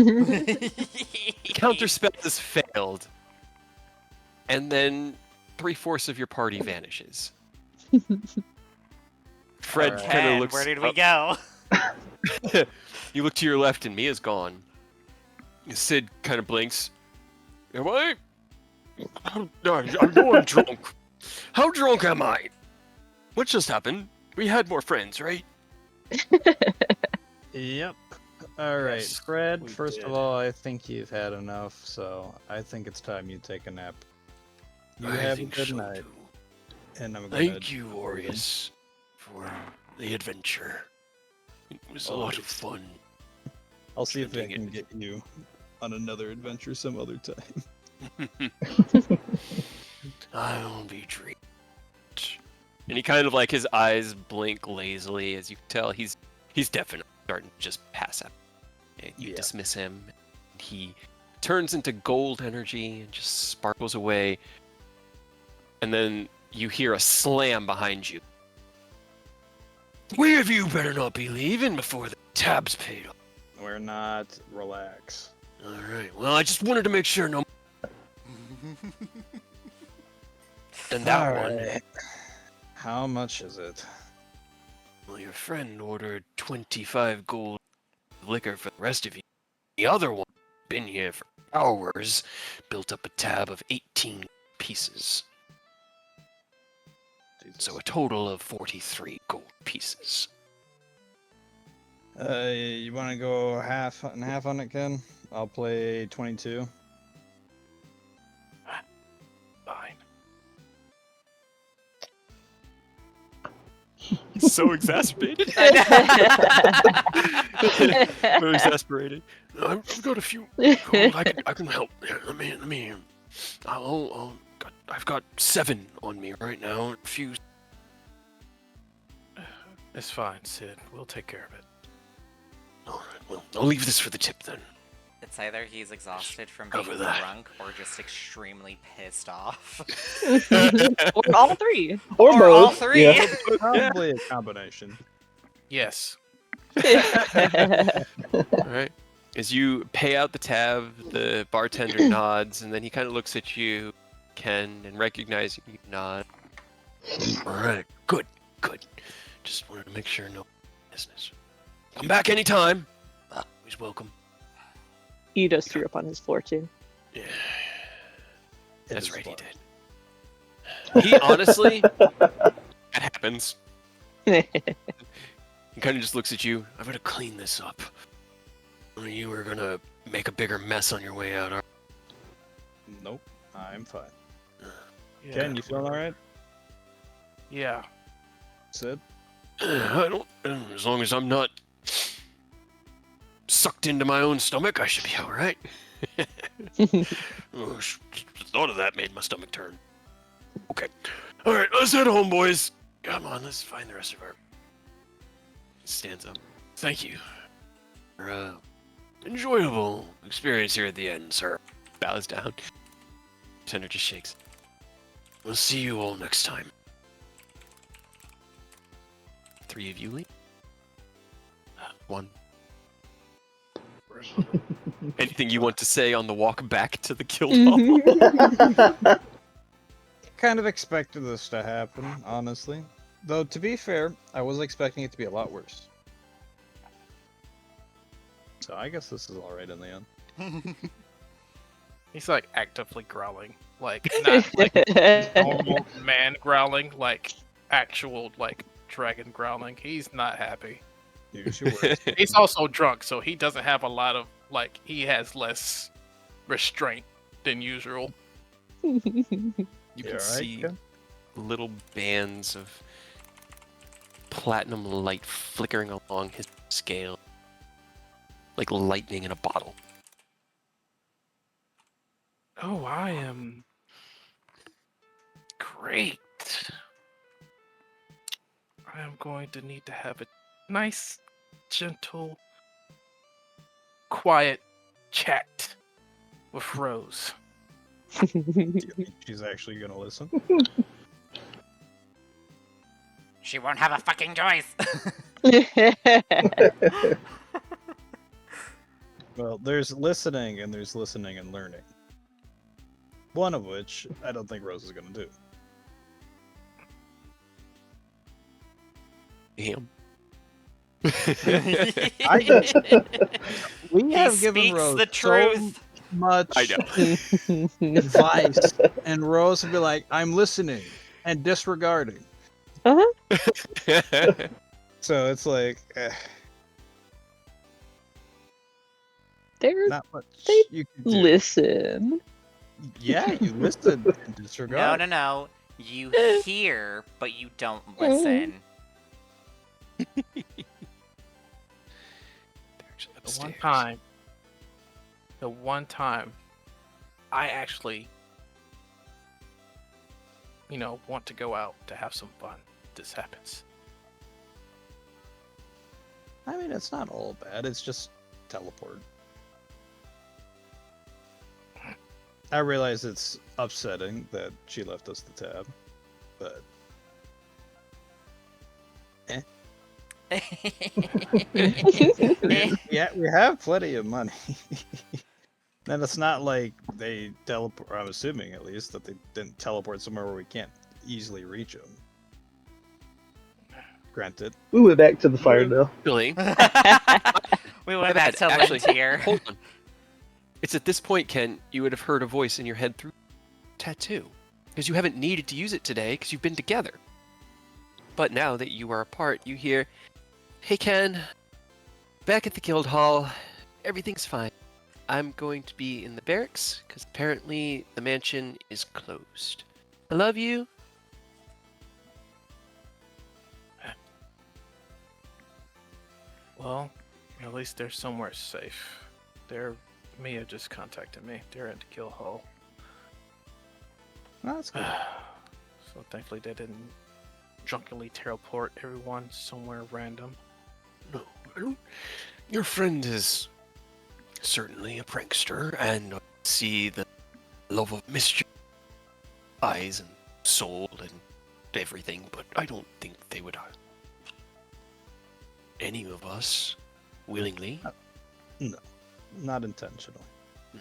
Speaker 2: counterspell has failed, and then 3/4 of your party vanishes. Fred
Speaker 4: Ken,
Speaker 2: kind of looks.
Speaker 4: where did we go?
Speaker 2: You look to your left and Mia's gone. Sid kind of blinks. Am I? I know I'm drunk. How drunk am I? What just happened? We had more friends, right?
Speaker 3: Yep. All right,
Speaker 2: Yes,
Speaker 3: Fred.
Speaker 2: we
Speaker 3: First
Speaker 2: did.
Speaker 3: of all, I think you've had enough, so I think it's time you take a nap. You have a good night,
Speaker 2: Too.
Speaker 3: and I'm gonna.
Speaker 2: Thank you, Aureus, for the adventure. It was a lot of fun.
Speaker 3: I'll see if I
Speaker 2: Dang it.
Speaker 3: can get you on another adventure some other time.
Speaker 2: I'll be treated. And he kind of like his eyes blink lazily, as you can tell he's definitely starting to just pass out. You
Speaker 3: Yeah.
Speaker 2: dismiss him. He turns into gold energy and just sparkles away. And then you hear a slam behind you. We of you better not be leaving before the tab's paid off.
Speaker 3: We're not. Relax.
Speaker 2: All right. Well, I just wanted to make sure no. And that
Speaker 3: All
Speaker 2: one.
Speaker 3: right. How much is it?
Speaker 2: Well, your friend ordered 25 gold liquor for the rest of you. The other one, been here for hours, built up a tab of 18 pieces. So a total of 43 gold pieces.
Speaker 3: You want to go half and half on it, Ken? I'll play 22.
Speaker 6: Fine.
Speaker 2: He's so exacerbated.
Speaker 4: I
Speaker 2: Very exasperated. I've got a few gold. I can help. Here, let me. I've got 7 on me right now. A few.
Speaker 6: It's fine, Sid. We'll take care of it.
Speaker 2: All right. Well, I'll leave this for the tip then.
Speaker 4: It's either he's exhausted from being
Speaker 2: Cover that.
Speaker 4: drunk or just extremely pissed off.
Speaker 1: Or all three.
Speaker 5: Or
Speaker 4: Or
Speaker 5: both.
Speaker 4: all three.
Speaker 5: Yeah.
Speaker 3: Probably a combination.
Speaker 6: Yes.
Speaker 2: All right. As you pay out the tab, the bartender nods, and then he kind of looks at you, Ken, and recognizing you nod. All right. Good. Just wanted to make sure no business. Come back anytime. Always welcome.
Speaker 1: He does threw up on his floor too.
Speaker 2: Yeah.
Speaker 3: It
Speaker 2: That's
Speaker 3: is
Speaker 2: right,
Speaker 3: fun.
Speaker 2: he did. He honestly, that happens. He kind of just looks at you. I'm gonna clean this up. You are gonna make a bigger mess on your way out. Aren't
Speaker 3: Nope. I'm fine.
Speaker 6: Yeah.
Speaker 3: Ken, you feeling all right?
Speaker 6: Yeah.
Speaker 3: Sid?
Speaker 2: I don't. As long as I'm not sucked into my own stomach, I should be all right. Oh, the thought of that made my stomach turn. Okay. All right, let's head home, boys. Come on, let's find the rest of our. Stands up. Thank you. For, enjoyable experience here at the end, sir. Bows down. Tender just shakes. We'll see you all next time. 3 of you leave. 1. Anything you want to say on the walk back to the guild hall?
Speaker 3: Kind of expected this to happen, honestly. Though, to be fair, I was expecting it to be a lot worse. So I guess this is alright in the end.
Speaker 6: He's like actively growling. Like not like normal man growling, like actual like dragon growling. He's not happy.
Speaker 3: Use your words.
Speaker 6: He's also drunk, so he doesn't have a lot of like he has less restraint than usual.
Speaker 2: You
Speaker 3: You
Speaker 2: can
Speaker 3: alright,
Speaker 2: see
Speaker 3: Ken?
Speaker 2: little bands of platinum light flickering along his scale, like lightning in a bottle.
Speaker 6: Oh, I am great. I am going to need to have a nice, gentle, quiet chat with Rose.
Speaker 3: Do you think she's actually gonna listen?
Speaker 4: She won't have a fucking choice.
Speaker 3: Well, there's listening and there's listening and learning. One of which I don't think Rose is gonna do.
Speaker 2: Him.
Speaker 3: We
Speaker 4: He
Speaker 3: have given
Speaker 4: speaks
Speaker 3: Rose
Speaker 4: the
Speaker 3: so
Speaker 4: truth.
Speaker 3: much
Speaker 2: I know.
Speaker 3: advice, and Rose would be like, "I'm listening," and disregarding.
Speaker 1: Uh-huh.
Speaker 3: So it's like,
Speaker 1: They're
Speaker 3: not much
Speaker 1: they
Speaker 3: you can do.
Speaker 1: listen.
Speaker 3: Yeah, you listen and
Speaker 4: No,
Speaker 3: disregard.
Speaker 4: no, no. You hear, but you don't
Speaker 1: Mm.
Speaker 4: listen.
Speaker 2: They're actually upstairs.
Speaker 6: The one time I actually, want to go out to have some fun, this happens.
Speaker 3: I mean, it's not all bad. It's just teleport. I realize it's upsetting that she left us the tab, but we have plenty of money. And it's not like they teleport. I'm assuming, at least, that they didn't teleport somewhere where we can't easily reach them. Granted.
Speaker 5: We went back to the fire now.
Speaker 2: Really?
Speaker 4: We went back to
Speaker 2: Actually,
Speaker 4: Lintier.
Speaker 2: hold on. It's at this point, Ken, you would have heard a voice in your head through tattoo. Because you haven't needed to use it today because you've been together. But now that you are apart, you hear, "Hey Ken, back at the guild hall, everything's fine. I'm going to be in the barracks because apparently the mansion is closed. I love you."
Speaker 6: Well, at least they're somewhere safe. Mia just contacted me. They're at the kill hall.
Speaker 3: No, that's good.
Speaker 6: So thankfully they didn't drunkenly teleport everyone somewhere random.
Speaker 2: No, I don't. Your friend is certainly a prankster, and I see the love of mischief, eyes and soul and everything, but I don't think they would harm any of us willingly.
Speaker 3: No, not intentional.
Speaker 2: No.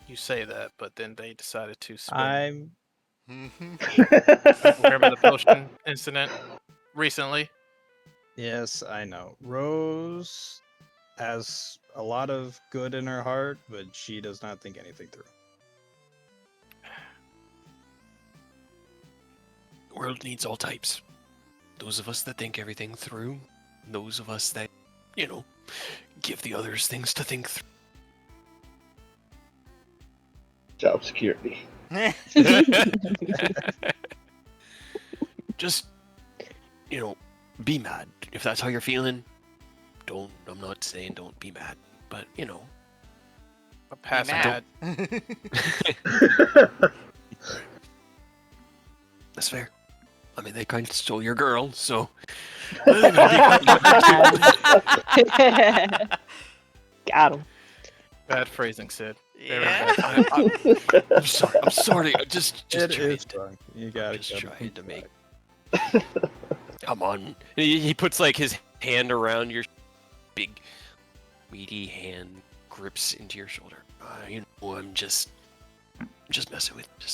Speaker 6: You say that, but then they decided to spend.
Speaker 3: I'm.
Speaker 6: Remember the potion incident recently?
Speaker 3: Yes, I know. Rose has a lot of good in her heart, but she does not think anything through.
Speaker 2: The world needs all types. Those of us that think everything through, those of us that, give the others things to think through.
Speaker 5: Job security.
Speaker 2: Just, be mad. If that's how you're feeling, I'm not saying don't be mad, but,
Speaker 6: A pass mad.
Speaker 2: That's fair. I mean, they kind of stole your girl, so.
Speaker 1: Got him.
Speaker 6: Bad phrasing, Sid.
Speaker 4: Yeah.
Speaker 2: I'm sorry. Just
Speaker 3: It
Speaker 2: trying
Speaker 3: is
Speaker 2: to,
Speaker 3: wrong. You got
Speaker 2: just
Speaker 3: it.
Speaker 2: trying to make. Come on. He puts like his hand around your big, meaty hand, grips into your shoulder. I'm just messing with you.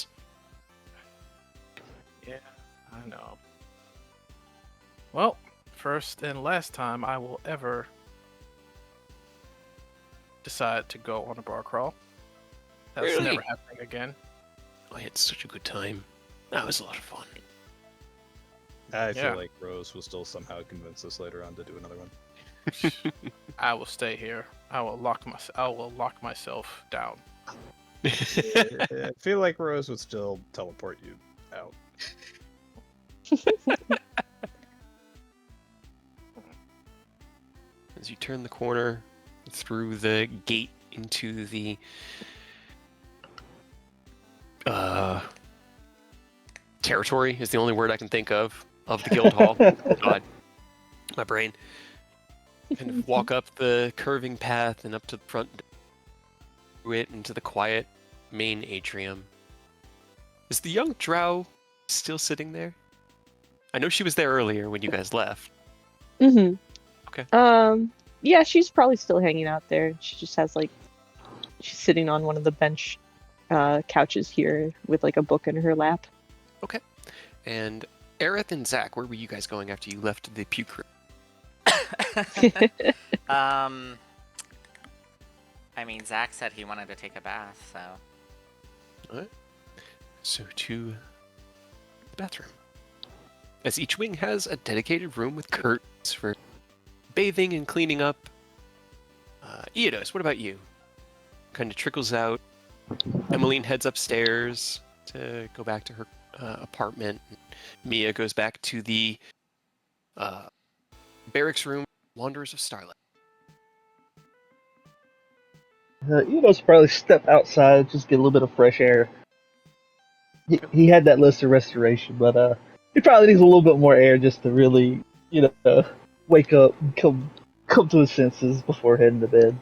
Speaker 6: Yeah, I know. Well, first and last time I will ever decide to go on a bar crawl. That's
Speaker 2: Really?
Speaker 6: never happening again.
Speaker 2: I had such a good time. That was a lot of fun.
Speaker 3: I
Speaker 6: Yeah.
Speaker 3: feel like Rose will still somehow convince us later on to do another one.
Speaker 6: I will stay here. I will lock myself down.
Speaker 3: I feel like Rose would still teleport you out.
Speaker 2: As you turn the corner through the gate into the territory is the only word I can think of the guild hall. God, my brain. Kind of walk up the curving path and up to the front, through it into the quiet main atrium. Is the young drow still sitting there? I know she was there earlier when you guys left.
Speaker 1: Mm-hmm.
Speaker 2: Okay.
Speaker 1: Yeah, she's probably still hanging out there. She just has she's sitting on one of the bench couches here with like a book in her lap.
Speaker 2: And Aerith and Zach, where were you guys going after you left the puke room?
Speaker 4: I mean, Zach said he wanted to take a bath, so.
Speaker 2: Alright. So to the bathroom. As each wing has a dedicated room with curtains for bathing and cleaning up. Eodos, what about you? Kind of trickles out. Emmeline heads upstairs to go back to her apartment. Mia goes back to the barracks room, Wanderers of Starlight.
Speaker 5: Edo's probably step outside, just get a little bit of fresh air. He had that list of restoration, but he probably needs a little bit more air just to really, wake up and come to his senses before heading to bed.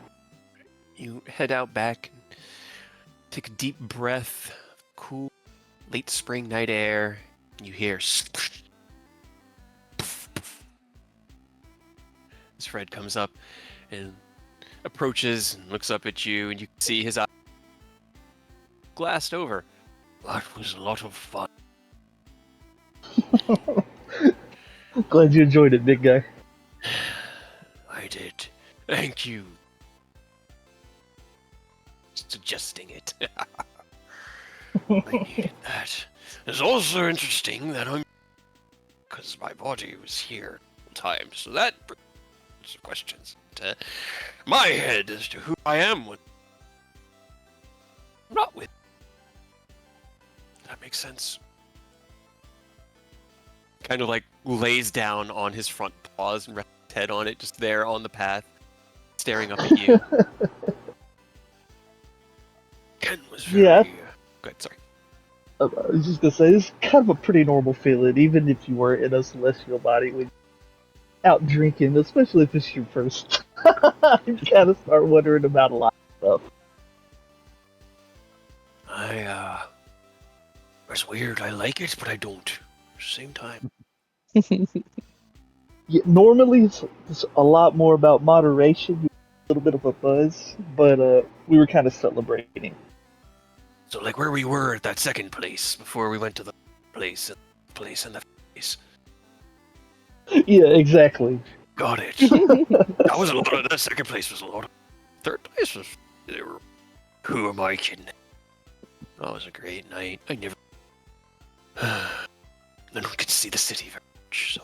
Speaker 2: You head out back, take a deep breath, cool late spring night air, and you hear as Fred comes up and approaches and looks up at you, and you can see his eye glassed over. That was a lot of fun.
Speaker 5: Glad you enjoyed it, big guy.
Speaker 2: I did. Thank you. Suggesting it. I needed that. It's also interesting that because my body was here all the time, so that brings some questions to my head as to who I am when I'm not with. That makes sense. Kind of like lays down on his front paws and rests his head on it, just there on the path, staring up at you. Ken was very...
Speaker 5: Yeah.
Speaker 2: Good, sorry.
Speaker 5: I was just gonna say, this is kind of a pretty normal feeling, even if you were in a celestial body when out drinking, especially if it's your first. You kind of start wondering about a lot of stuff.
Speaker 2: It's weird. I like it, but I don't. At the same time.
Speaker 5: Yeah, normally it's a lot more about moderation, a little bit of a buzz, but we were kind of celebrating.
Speaker 2: So, like where we were at that second place before we went to the place and the place.
Speaker 5: Yeah, exactly.
Speaker 2: Got it. That was a lot of... That second place was a lot of... Third place was... Who am I kidding? That was a great night. I never... Then we could see the city very much, so...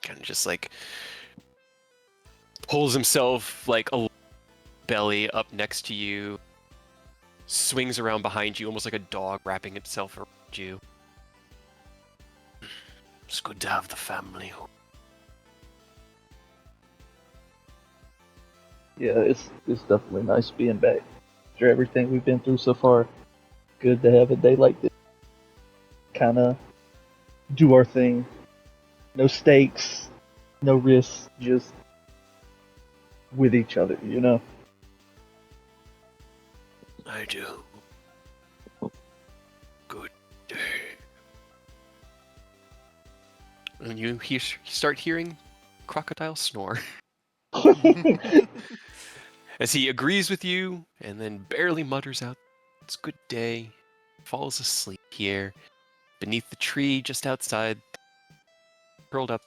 Speaker 2: Kind of just like... Pulls himself like a belly up next to you. Swings around behind you, almost like a dog wrapping itself around you. It's good to have the family home.
Speaker 5: Yeah, it's definitely nice being back after everything we've been through so far. Good to have a day like this. Kind of do our thing. No stakes, no risks, just with each other, you know?
Speaker 2: I do. Good day. And you start hearing Crocodile snore. As he agrees with you, and then barely mutters out, "It's a good day," falls asleep here, beneath the tree just outside, curled up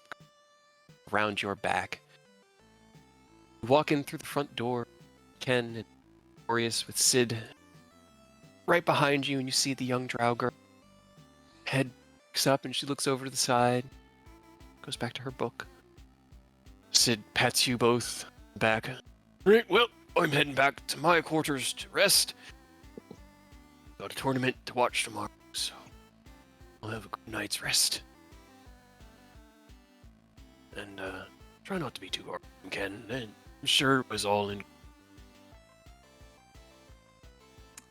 Speaker 2: around your back. You walk in through the front door, Ken and Boreas with Sid right behind you, and you see the young drow girl. Head picks up, and she looks over to the side, goes back to her book. Sid pats you both back. Right, well, I'm heading back to my quarters to rest. Got a tournament to watch tomorrow, so I'll have a good night's rest. And try not to be too hard, Ken. And I'm sure it was all in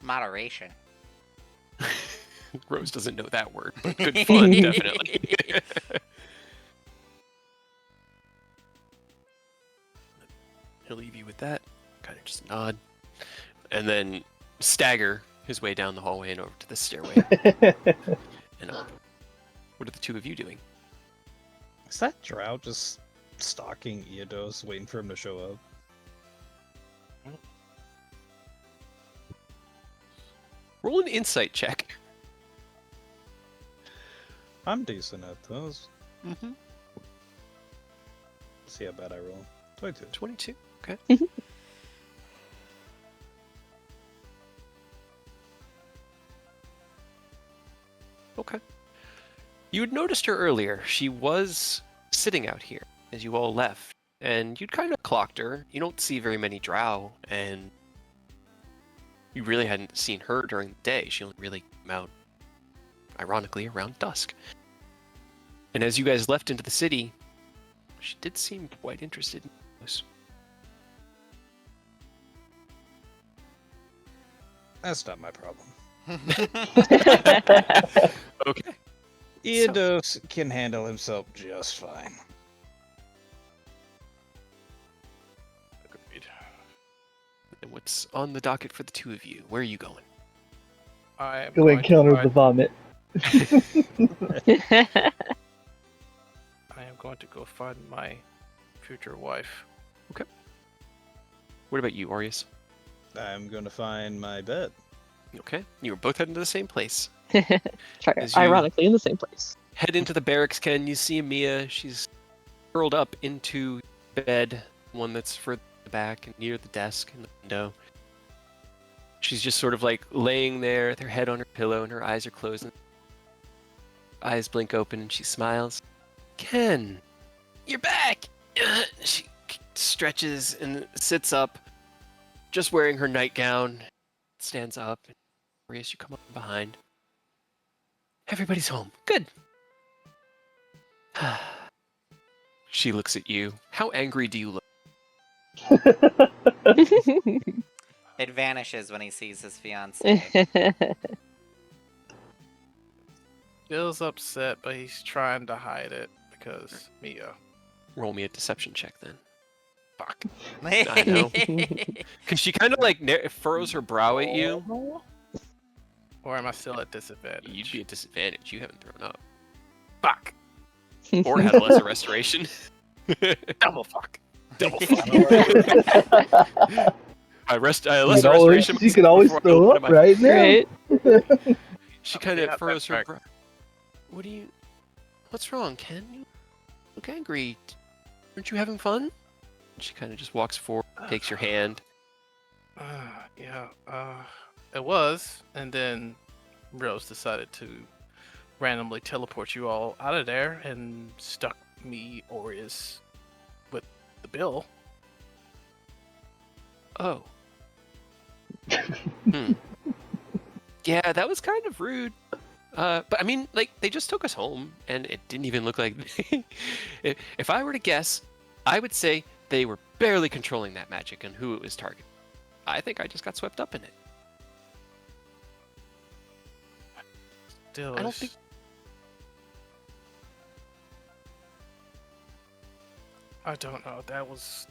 Speaker 4: Moderation.
Speaker 2: Rose doesn't know that word, but good fun, definitely. He'll leave you with that. Kind of just nod. And then stagger his way down the hallway and over to the stairway. And up. What are the two of you doing?
Speaker 3: Is that drow just stalking Eodos, waiting for him to show up?
Speaker 2: Roll an insight check.
Speaker 3: I'm decent at those.
Speaker 2: Mm-hmm.
Speaker 3: See how bad I roll. 22.
Speaker 2: 22. Okay. Okay. You had noticed her earlier. She was sitting out here as you all left, and you'd kind of clocked her. You don't see very many drow, and you really hadn't seen her during the day. She only really came out, ironically, around dusk. And as you guys left into the city, she did seem quite interested in this.
Speaker 3: That's not my problem.
Speaker 2: Okay.
Speaker 3: Eodos can handle himself just fine.
Speaker 2: Agreed. And what's on the docket for the two of you? Where are you going?
Speaker 6: I am
Speaker 5: Go
Speaker 6: going
Speaker 5: encounter
Speaker 6: to
Speaker 5: the vomit.
Speaker 6: I am going to go find my future wife.
Speaker 2: What about you, Aureus?
Speaker 3: I'm going to find my bed.
Speaker 2: Okay. You were both heading to the same place. As you-
Speaker 1: Ironically, in the same place.
Speaker 2: Head into the barracks, Ken. You see Mia. She's curled up into bed, one that's further back and near the desk and the window. She's just sort of like laying there with her head on her pillow and her eyes are closed. And eyes blink open and she smiles. Ken, you're back! She stretches and sits up, just wearing her nightgown. Stands up. Aureus, you come up from behind. Everybody's home. Good. She looks at you. How angry do you look?
Speaker 4: It vanishes when he sees his fiance.
Speaker 6: Bill's upset, but he's trying to hide it because Mia.
Speaker 2: Roll me a deception check then.
Speaker 6: Fuck.
Speaker 2: I know. Because she kind of like furrows her brow at you.
Speaker 6: Or am I still at disadvantage?
Speaker 2: You'd be at disadvantage. You haven't thrown up.
Speaker 6: Fuck.
Speaker 2: Or had a lesser restoration.
Speaker 6: Double fuck.
Speaker 2: Double fuck. I lesser restoration.
Speaker 5: You can always
Speaker 2: before I
Speaker 5: throw
Speaker 2: open
Speaker 5: up
Speaker 2: my-
Speaker 5: right now.
Speaker 1: Right?
Speaker 2: She kind of
Speaker 6: Yeah,
Speaker 2: furrows
Speaker 6: that's
Speaker 2: her
Speaker 6: right.
Speaker 2: brow. What do you... What's wrong, Ken? You look angry. Aren't you having fun? She kind of just walks forward, takes your hand.
Speaker 6: Yeah, it was, and then Rose decided to randomly teleport you all out of there and stuck me, Aureus, with the bill.
Speaker 2: Oh. Yeah, that was kind of rude. But I mean, like, they just took us home, and it didn't even look like... If I were to guess, I would say they were barely controlling that magic and who it was targeting. I think I just got swept up in it.
Speaker 6: Still,
Speaker 2: I don't think...
Speaker 6: I don't know. That was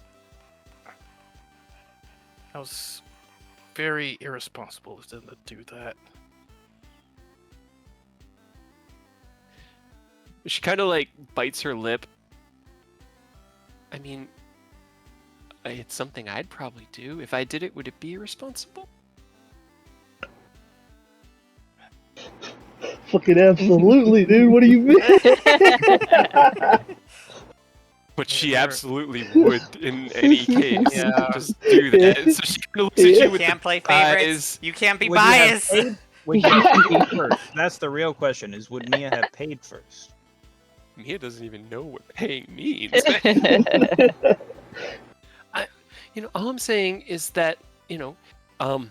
Speaker 6: very irresponsible of them to do that.
Speaker 2: She kind of, like, bites her lip. I mean... It's something I'd probably do. If I did it, would it be irresponsible?
Speaker 5: Fucking absolutely, dude. What do you mean?
Speaker 2: But she
Speaker 6: Sure.
Speaker 2: absolutely would in any case.
Speaker 6: Yeah.
Speaker 2: Just do that. So she kind of looks at
Speaker 5: Yeah.
Speaker 2: you with
Speaker 4: Can't
Speaker 2: the
Speaker 4: play favorites.
Speaker 2: eyes.
Speaker 4: You can't be
Speaker 3: Would you have
Speaker 4: biased.
Speaker 3: paid- Would you have paid first? That's the real question, is would Mia have paid first?
Speaker 2: Mia doesn't even know what paying means. All I'm saying is that, I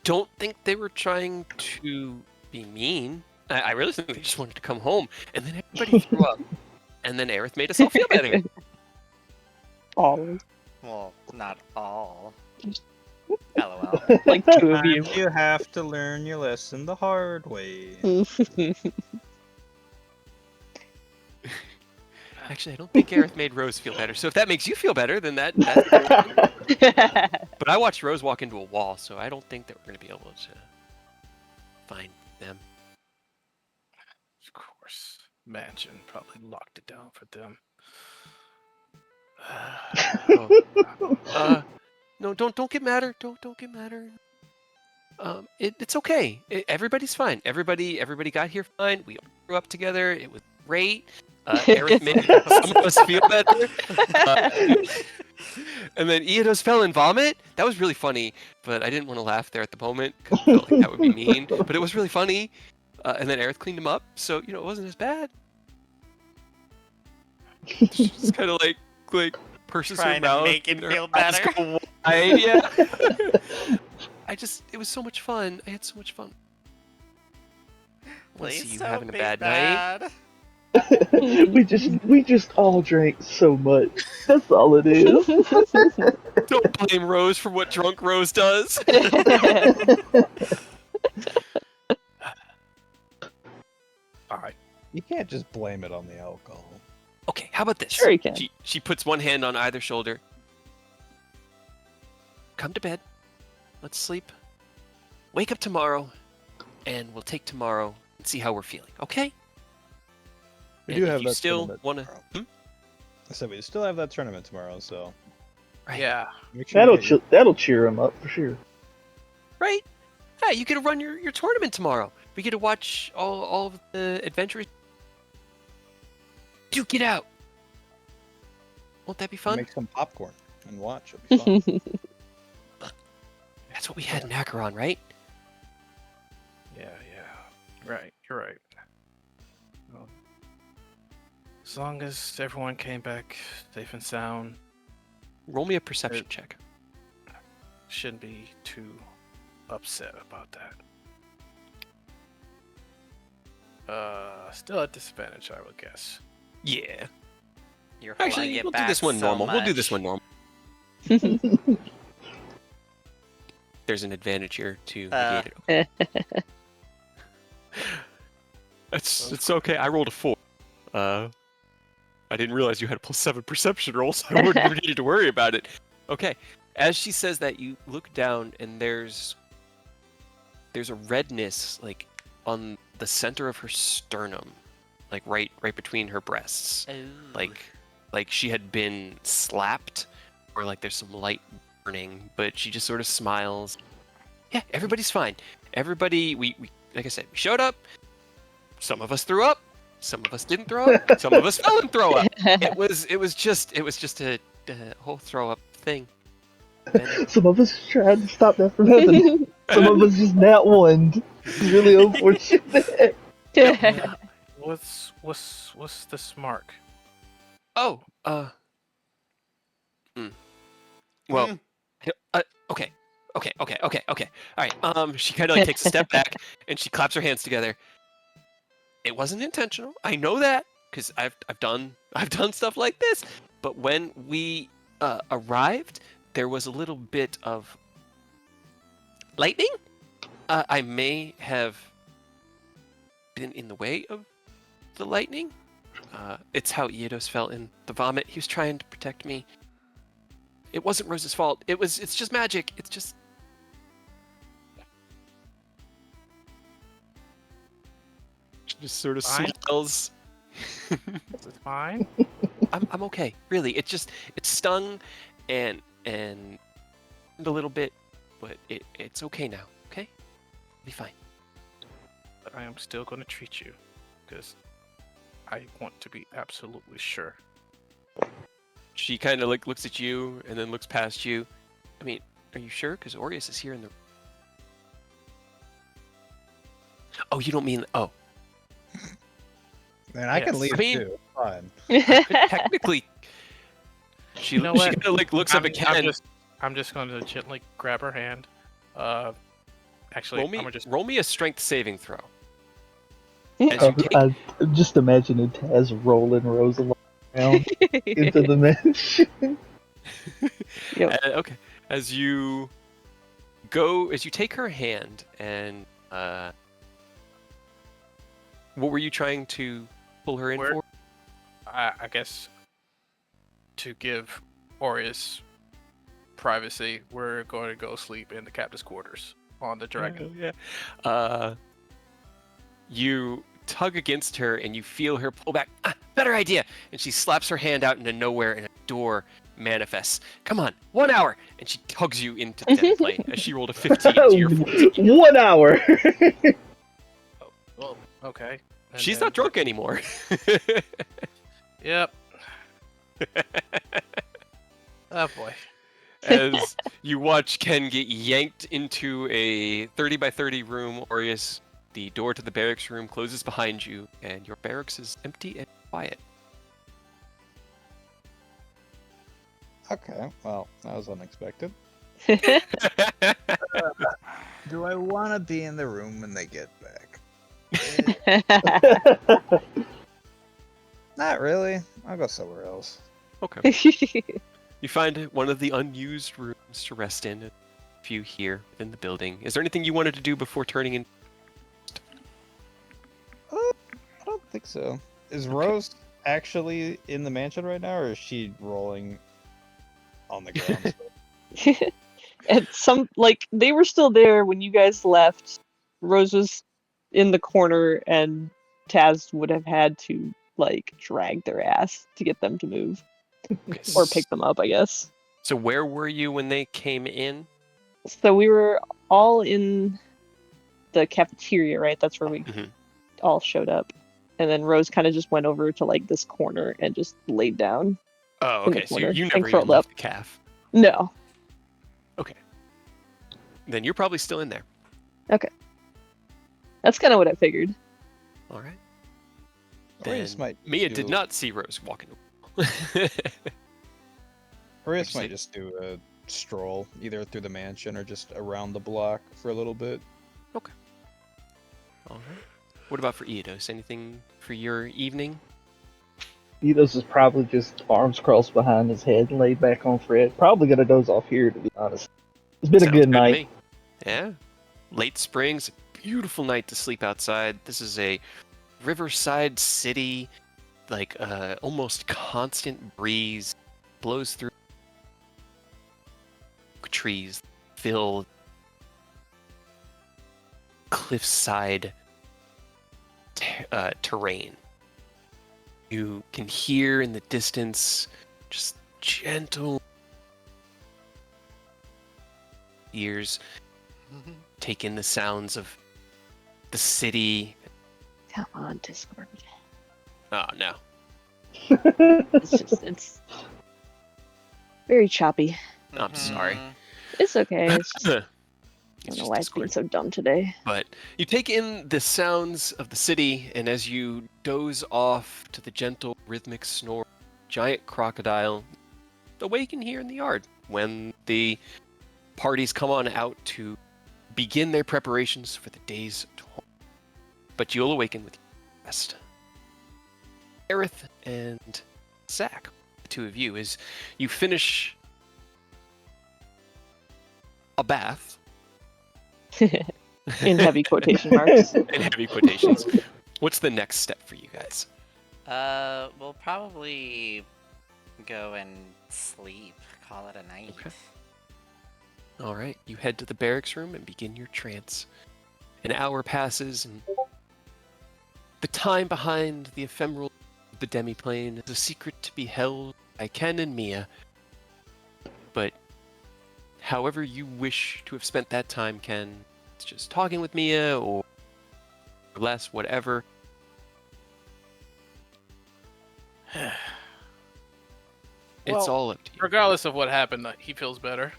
Speaker 2: don't think they were trying to be mean. I really think they just wanted to come home. And then everybody threw up. And then Aerith made us all feel better.
Speaker 1: All
Speaker 4: Well, not all. LOL.
Speaker 1: like two of you.
Speaker 3: You have to learn your lesson the hard way.
Speaker 2: Actually, I don't think Aerith made Rose feel better. So if that makes you feel better, then that's... But I watched Rose walk into a wall, so I don't think that we're going to be able to find them.
Speaker 6: Of course, Mansion probably locked it down for them.
Speaker 2: No, don't get madder. Don't get madder. It's okay. Everybody's fine. Everybody got here fine. We all grew up together. It was great. Aerith made some of us feel better. And then Eodos fell in vomit. That was really funny, but I didn't want to laugh there at the moment because I felt like that would be mean. But it was really funny. And then Aerith cleaned him up, so it wasn't as bad. Just kind of like purses her
Speaker 4: Trying to
Speaker 2: mouth.
Speaker 4: make it
Speaker 2: and her
Speaker 4: feel
Speaker 2: eyes
Speaker 4: better.
Speaker 2: go wide, yeah. It was so much fun. I had so much fun. I want to see you having a bad night.
Speaker 5: we just all drank so much. That's all it is.
Speaker 2: Don't blame Rose for what drunk Rose does.
Speaker 6: All right.
Speaker 3: You can't just blame it on the alcohol.
Speaker 2: Okay, how about this?
Speaker 1: Sure you can.
Speaker 2: She puts one hand on either shoulder. Come to bed. Let's sleep. Wake up tomorrow, and we'll take tomorrow and see how we're feeling. Okay?
Speaker 3: We
Speaker 2: And
Speaker 3: do
Speaker 2: if
Speaker 3: have
Speaker 2: you
Speaker 3: that
Speaker 2: still
Speaker 3: tournament
Speaker 2: want to.
Speaker 3: tomorrow. I said we still have that tournament tomorrow, so
Speaker 2: Right.
Speaker 6: Yeah.
Speaker 3: make sure you get your-
Speaker 5: That'll cheer him up for sure.
Speaker 2: Right? Yeah, you get to run your tournament tomorrow. We get to watch all of the adventures. Duke it out. Won't that be fun?
Speaker 3: make some popcorn and watch. It'll be fun.
Speaker 2: That's what we had in Acheron, right?
Speaker 6: Yeah. Right. You're right. Well, as long as everyone came back safe and sound,
Speaker 2: Roll me a perception check.
Speaker 6: shouldn't be too upset about that. Still at disadvantage, I would guess.
Speaker 2: Yeah.
Speaker 4: You're holding
Speaker 2: Actually,
Speaker 4: it
Speaker 2: we'll do
Speaker 4: back
Speaker 2: this one
Speaker 4: so
Speaker 2: normal. We'll do this
Speaker 4: much.
Speaker 2: one normal. There's an advantage here to negate it. It's okay. I rolled a 4. I didn't realize you had a +7 perception roll, so I wouldn't have needed to worry about it. Okay. As she says that, you look down, and there's a redness like on the center of her sternum, like right between her breasts,
Speaker 4: Ooh.
Speaker 2: like she had been slapped, or like there's some light burning, but she just sort of smiles. Yeah, everybody's fine. Everybody, we like I said, we showed up. Some of us threw up. Some of us didn't throw up. Some of us fell and throw up. It was just a whole throw up thing. And
Speaker 5: Some of us tried to stop that from happening. Some of us just nat one. It's really unfortunate.
Speaker 6: What's this mark?
Speaker 2: oh, well, okay. All right. She kind of like takes a step back and she claps her hands together. It wasn't intentional. I know that because I've done stuff like this. But when we arrived, there was a little bit of lightning. I may have been in the way of the lightning. It's how Eodos fell in the vomit. He was trying to protect me. It wasn't Rose's fault. It's just magic. It's just. She just sort of
Speaker 6: Fine.
Speaker 2: smiles.
Speaker 6: Is it fine?
Speaker 2: I'm okay. Really, it stung and a little bit, but it's okay now. Okay, be fine.
Speaker 6: But I am still going to treat you, because I want to be absolutely sure.
Speaker 2: She kind of like looks at you and then looks past you. I mean, are you sure? Because Aureus is here in the. Oh, you don't mean. Oh,
Speaker 3: Man, I can
Speaker 6: Yes.
Speaker 3: leave
Speaker 2: I mean-
Speaker 3: too. Fine.
Speaker 2: technically. She
Speaker 6: You know
Speaker 2: she
Speaker 6: what?
Speaker 2: kind of like looks up at Ken.
Speaker 6: I'm just going to gently grab her hand. Actually,
Speaker 2: Roll
Speaker 6: I'm
Speaker 2: me
Speaker 6: gonna just.
Speaker 2: roll me a strength saving throw. As you take,
Speaker 5: I just imagining Taz rolling Rose along into the mansion.
Speaker 1: Yep.
Speaker 2: okay, as you take her hand and what were you trying to pull her in
Speaker 6: Where-
Speaker 2: for?
Speaker 6: I guess to give Aureus privacy, we're going to go sleep in the captain's quarters on the dragon.
Speaker 2: Yeah. You tug against her and you feel her pull back. Better idea! And she slaps her hand out into nowhere and a door manifests. Come on, 1 hour! And she tugs you into dead play as she rolled a 15 to your 14.
Speaker 5: 1 hour.
Speaker 6: Well, okay. And
Speaker 2: She's
Speaker 6: then-
Speaker 2: not drunk anymore.
Speaker 6: Yep. Oh boy.
Speaker 2: As you watch Ken get yanked into a 30 by 30 room, Orius, the door to the barracks room closes behind you, and your barracks is empty and quiet.
Speaker 3: Okay, well, that was unexpected. Do I want to be in the room when they get back? Not really. I'll go somewhere else.
Speaker 2: Okay. You find one of the unused rooms to rest in. A few here within the building. Is there anything you wanted to do before turning in?
Speaker 3: I don't think so. Is Rose actually in the mansion right now, or is she rolling on the ground?
Speaker 1: And they were still there when you guys left. Rose was in the corner, and Taz would have had to drag their ass to get them to move or pick them up, I guess.
Speaker 2: So where were you when they came in?
Speaker 1: So we were all in the cafeteria, right? That's where we
Speaker 2: Mhm.
Speaker 1: all showed up. And then Rose kind of just went over to this corner and just laid down.
Speaker 2: Oh,
Speaker 1: In the
Speaker 2: okay. So
Speaker 1: corner
Speaker 2: you
Speaker 1: and
Speaker 2: never even
Speaker 1: curled
Speaker 2: left
Speaker 1: up.
Speaker 2: the calf.
Speaker 1: No.
Speaker 2: Okay. Then you're probably still in there.
Speaker 1: That's kind of what I figured.
Speaker 2: All right.
Speaker 3: Orius
Speaker 2: Then
Speaker 3: might
Speaker 2: Mia
Speaker 3: do-
Speaker 2: did not see Rose walking.
Speaker 3: Orius
Speaker 2: say?
Speaker 3: might just do a stroll, either through the mansion or just around the block for a little bit.
Speaker 2: All right. What about for Eidos? Anything for your evening?
Speaker 5: Eidos is probably just arms crossed behind his head and laid back on Fred. Probably gonna doze off here, to be honest. It's been
Speaker 2: Sounds
Speaker 5: a good
Speaker 2: to
Speaker 5: night.
Speaker 2: me. Yeah. Late springs, beautiful night to sleep outside. This is a riverside city, almost constant breeze blows through trees, filled cliffside terrain. You can hear in the distance just gentle ears take in the sounds of the city.
Speaker 1: Come on, Discord.
Speaker 2: Oh no.
Speaker 1: It's very choppy.
Speaker 2: I'm sorry.
Speaker 1: It's okay. It's just, I
Speaker 2: It's
Speaker 1: don't know
Speaker 2: just
Speaker 1: why it's being
Speaker 2: Discord.
Speaker 1: so dumb today.
Speaker 2: But you take in the sounds of the city, and as you doze off to the gentle rhythmic snore, giant crocodile awaken here in the yard when the parties come on out to begin their preparations for the day's tour. But you'll awaken with rest. Aerith and Zach, the two of you, as you finish a bath.
Speaker 1: In heavy quotation marks.
Speaker 2: In heavy quotations. What's the next step for you guys?
Speaker 4: We'll probably go and sleep. Call it a night.
Speaker 2: Okay. All right, you head to the barracks room and begin your trance. An hour passes, and the time behind the ephemeral of the demiplane is a secret to be held by Ken and Mia. But however you wish to have spent that time, Ken, it's just talking with Mia or less, whatever. It's
Speaker 6: Well,
Speaker 2: all up to you.
Speaker 6: Regardless of what happened, he feels better.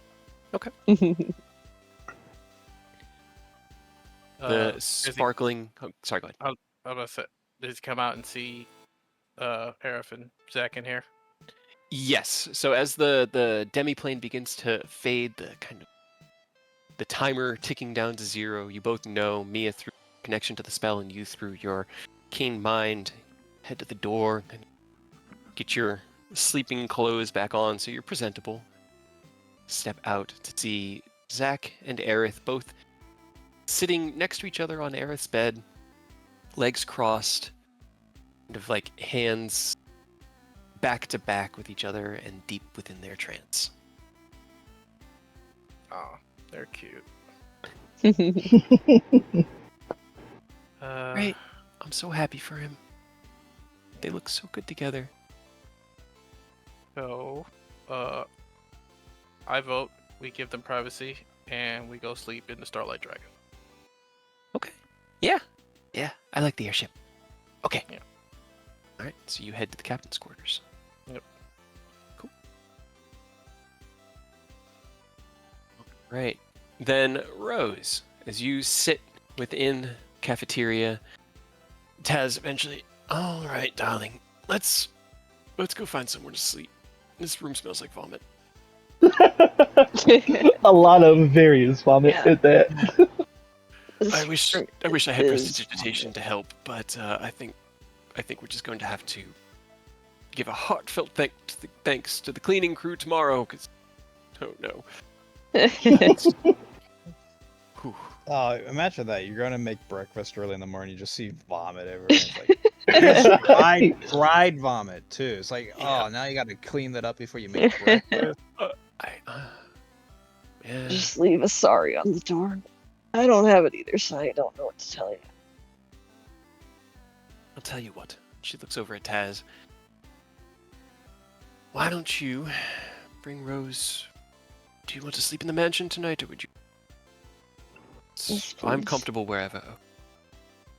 Speaker 2: The
Speaker 6: Is he-
Speaker 2: sparkling. Oh, sorry, go ahead.
Speaker 6: I'm about to say, does he come out and see Aerith and Zach in here?
Speaker 2: Yes. So as the demiplane begins to fade, the timer ticking down to 0, you both know, Mia through connection to the spell and you through your keen mind, head to the door and get your sleeping clothes back on so you're presentable. Step out to see Zach and Aerith both sitting next to each other on Aerith's bed, legs crossed, kind of hands back to back with each other and deep within their trance.
Speaker 6: Oh, they're cute.
Speaker 2: Right? I'm so happy for him. They look so good together.
Speaker 6: So, I vote we give them privacy and we go sleep in the Starlight Dragon.
Speaker 2: Okay. Yeah. Yeah. I like the airship. Okay.
Speaker 6: Yeah.
Speaker 2: All right. So you head to the captain's quarters.
Speaker 6: Yep.
Speaker 2: Cool. Right. Then Rose, as you sit within cafeteria, Taz eventually. All right, darling. Let's go find somewhere to sleep. This room smells like vomit.
Speaker 5: A lot of various vomit
Speaker 1: Yeah.
Speaker 5: at that.
Speaker 2: I wish I had prestidigitation to help, but I think we're just going to have to give a heartfelt thanks to the cleaning crew tomorrow. Cause oh no. Whew.
Speaker 3: Oh, imagine that. You're gonna make breakfast early in the morning, you just see vomit everywhere. It's like dried vomit too. It's like,
Speaker 2: Yeah.
Speaker 3: oh, now you gotta clean that up before you make breakfast.
Speaker 2: Yeah.
Speaker 1: Just leave a sorry on the door. I don't have it either, so I don't know what to tell you.
Speaker 2: I'll tell you what. She looks over at Taz. Why don't you bring Rose? Do you want to sleep in the mansion tonight, or would you?
Speaker 1: Yes,
Speaker 2: I'm
Speaker 1: please.
Speaker 2: comfortable wherever.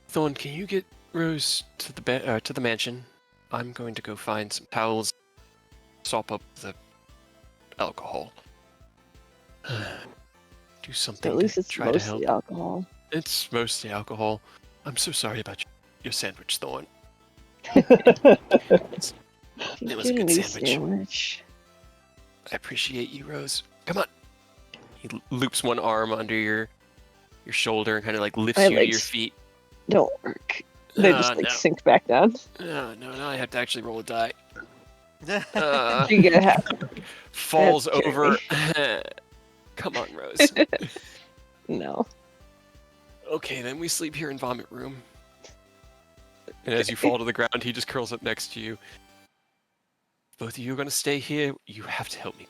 Speaker 2: Thorn, can you get Rose to the mansion? I'm going to go find some towels, sop up the alcohol. Do something
Speaker 1: At least
Speaker 2: to
Speaker 1: it's
Speaker 2: try to help.
Speaker 1: mostly alcohol.
Speaker 2: It's mostly alcohol. I'm so sorry about your sandwich, Thorn. It was a good sandwich. I appreciate you, Rose. Come on. He loops one arm under your shoulder and kind of like lifts
Speaker 1: My
Speaker 2: you to your
Speaker 1: legs
Speaker 2: feet.
Speaker 1: don't work. They just like sink back down.
Speaker 2: No, now I have to actually roll a die.
Speaker 1: You get a half.
Speaker 2: Falls
Speaker 1: That's
Speaker 2: over. Come on, Rose.
Speaker 1: No.
Speaker 2: Okay, then we sleep here in vomit room. And as you fall to the ground, he just curls up next to you. Both of you are going to stay here. You have to help me.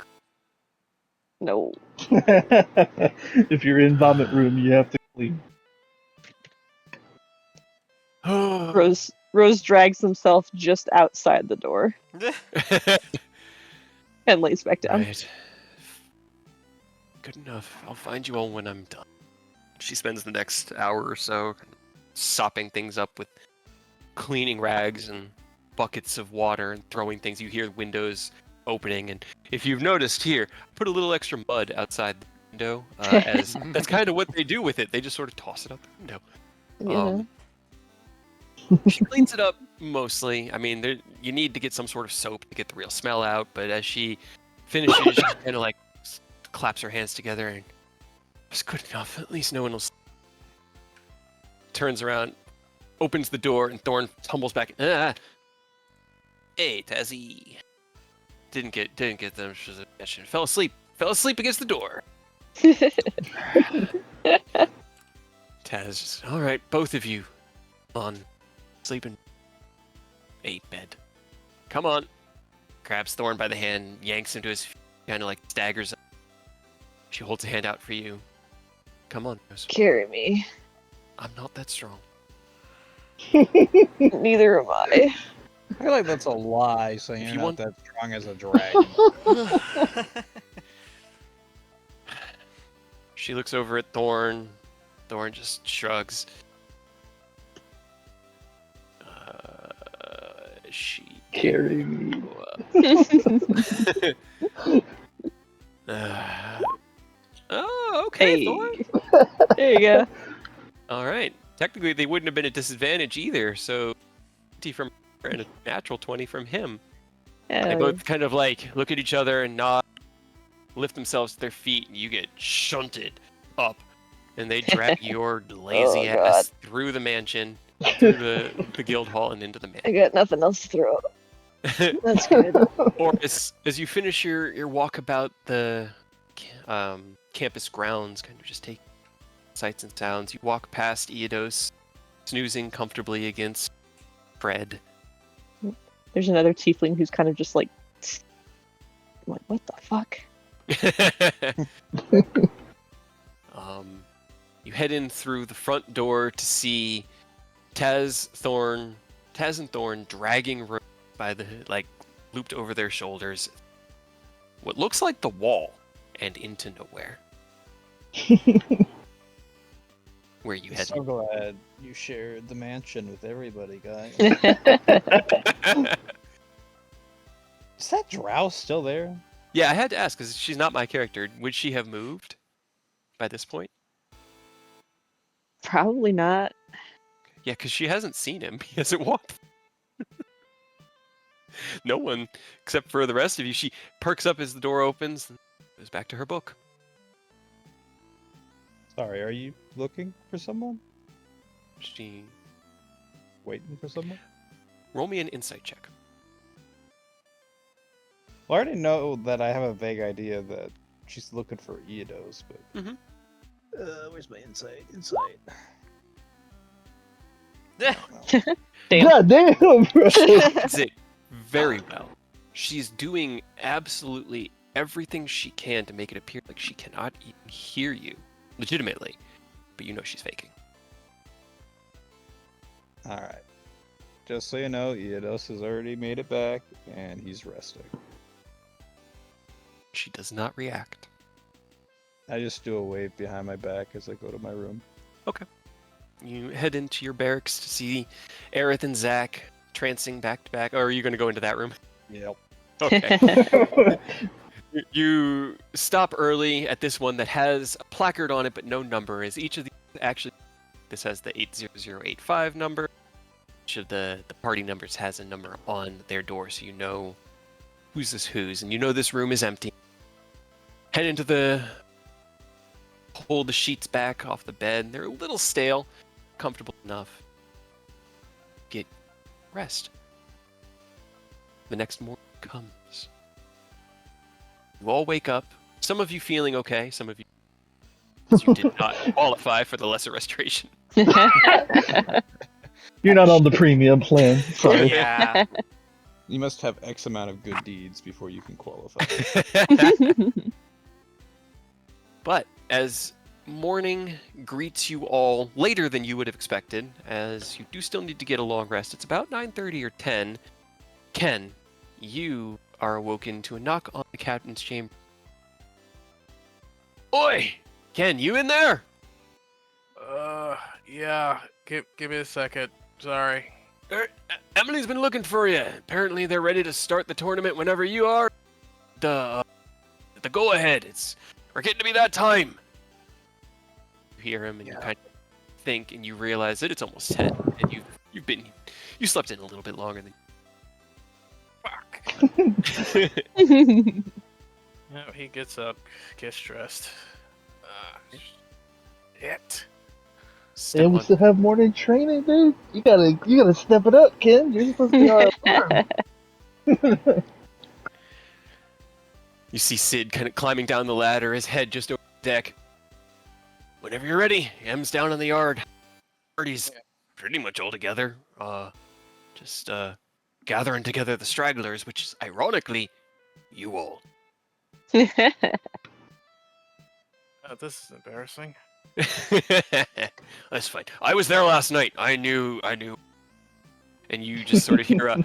Speaker 1: No.
Speaker 5: If you're in vomit room, you have to clean.
Speaker 1: Rose drags himself just outside the door and lays back down.
Speaker 2: Right. Good enough. I'll find you all when I'm done. She spends the next hour or so sopping things up with cleaning rags and buckets of water and throwing things. You hear windows opening, and if you've noticed here, put a little extra mud outside the window, as that's kind of what they do with it. They just sort of toss it out the window.
Speaker 1: Yeah.
Speaker 2: She cleans it up mostly. I mean, you need to get some sort of soap to get the real smell out, but as she finishes, she kind of like claps her hands together and it's good enough. At least no one will. Turns around, opens the door, and Thorn tumbles back. Hey, Tazzy. Didn't get them. Fell asleep against the door. Taz just, all right, both of you, on, sleep in 8 bed. Come on. Grabs Thorn by the hand, yanks him to his feet, kind of like staggers up. She holds a hand out for you. Come on, Rose.
Speaker 1: Carry me.
Speaker 2: I'm not that strong.
Speaker 1: Neither am I.
Speaker 3: I feel like that's a lie, saying
Speaker 2: If
Speaker 3: you're
Speaker 2: you
Speaker 3: not
Speaker 2: want-
Speaker 3: that strong as a dragon.
Speaker 2: She looks over at Thorn. Thorn just shrugs. She
Speaker 5: Carry me.
Speaker 2: Oh, okay,
Speaker 1: Hey.
Speaker 2: Thorn.
Speaker 1: There you go.
Speaker 2: All right. Technically, they wouldn't have been at disadvantage either. So, 20 from her and a natural 20 from him. They both kind of like look at each other and nod, lift themselves to their feet, and you get shunted up, and they drag your lazy
Speaker 1: Oh,
Speaker 2: ass through the mansion, through the guild hall, and into the
Speaker 1: I
Speaker 2: mansion.
Speaker 1: got nothing else to throw. That's good.
Speaker 2: Or as you finish your walkabout the campus grounds, kind of just take sights and sounds, you walk past Eodos, snoozing comfortably against Fred.
Speaker 1: There's another tiefling who's kind of just like, I'm like, what the fuck?
Speaker 2: You head in through the front door to see Taz and Thorn dragging Rose by the, like, looped over their shoulders. what looks like the wall and into nowhere. Where you
Speaker 3: I'm
Speaker 2: head?
Speaker 3: so glad you shared the mansion with everybody, guys. Is that drow still there?
Speaker 2: Yeah, I had to ask because she's not my character. Would she have moved by this point?
Speaker 1: Probably not.
Speaker 2: Yeah, because she hasn't seen him. He hasn't walked. No one, except for the rest of you. She perks up as the door opens and goes back to her book.
Speaker 3: Sorry, are you looking for someone?
Speaker 2: She
Speaker 3: Waiting for someone?
Speaker 2: roll me an insight check.
Speaker 3: Well, I already know that I have a vague idea that she's looking for Eodos, but...
Speaker 2: Mhm.
Speaker 3: Where's my insight? Insight.
Speaker 1: Damn.
Speaker 5: God damn, bro.
Speaker 2: Does it very well. She's doing absolutely everything she can to make it appear like she cannot even hear you, legitimately, but you know she's faking.
Speaker 3: Alright. Just so you know, Eodos has already made it back, and he's resting.
Speaker 2: She does not react.
Speaker 3: I just do a wave behind my back as I go to my room.
Speaker 2: You head into your barracks to see Aerith and Zach trancing back to back. Or are you going to go into that room?
Speaker 3: Yep.
Speaker 2: Okay. You stop early at this one that has a placard on it but no number, as each of these actually, this has the 80085 number. Each of the party numbers has a number on their door, so you know who's this who's, and you know this room is empty. Head into the, pull the sheets back off the bed. They're a little stale, comfortable enough. Get rest. The next morning comes. You all wake up. Some of you feeling okay, some of you, because you did not qualify for the lesser restoration.
Speaker 5: You're not on the premium plan. Sorry.
Speaker 4: Yeah.
Speaker 3: You must have X amount of good deeds before you can qualify.
Speaker 2: But as morning greets you all later than you would have expected, as you do still need to get a long rest, it's about 9:30 or 10. Ken, you are awoken to a knock on the captain's chamber. Oi! Ken, you in there?
Speaker 6: Yeah. Give me a second. Sorry.
Speaker 2: Emily's been looking for you. Apparently they're ready to start the tournament whenever you are. The go-ahead. We're getting to be that time. You hear him and you kind of think and you realize that it's almost 10 and you slept in a little bit longer than. Fuck.
Speaker 6: Yeah, he gets up, gets dressed. Shit.
Speaker 5: And we still have morning training, dude. You gotta step it up, Ken. You're supposed to be on farm.
Speaker 2: You see Sid kind of climbing down the ladder, his head just over the deck. Whenever you're ready, M's down in the yard. Party's pretty much all together. Just gathering together the stragglers, which is ironically you all.
Speaker 6: This is embarrassing.
Speaker 2: That's fine. I was there last night. I knew. And you just sort of hear a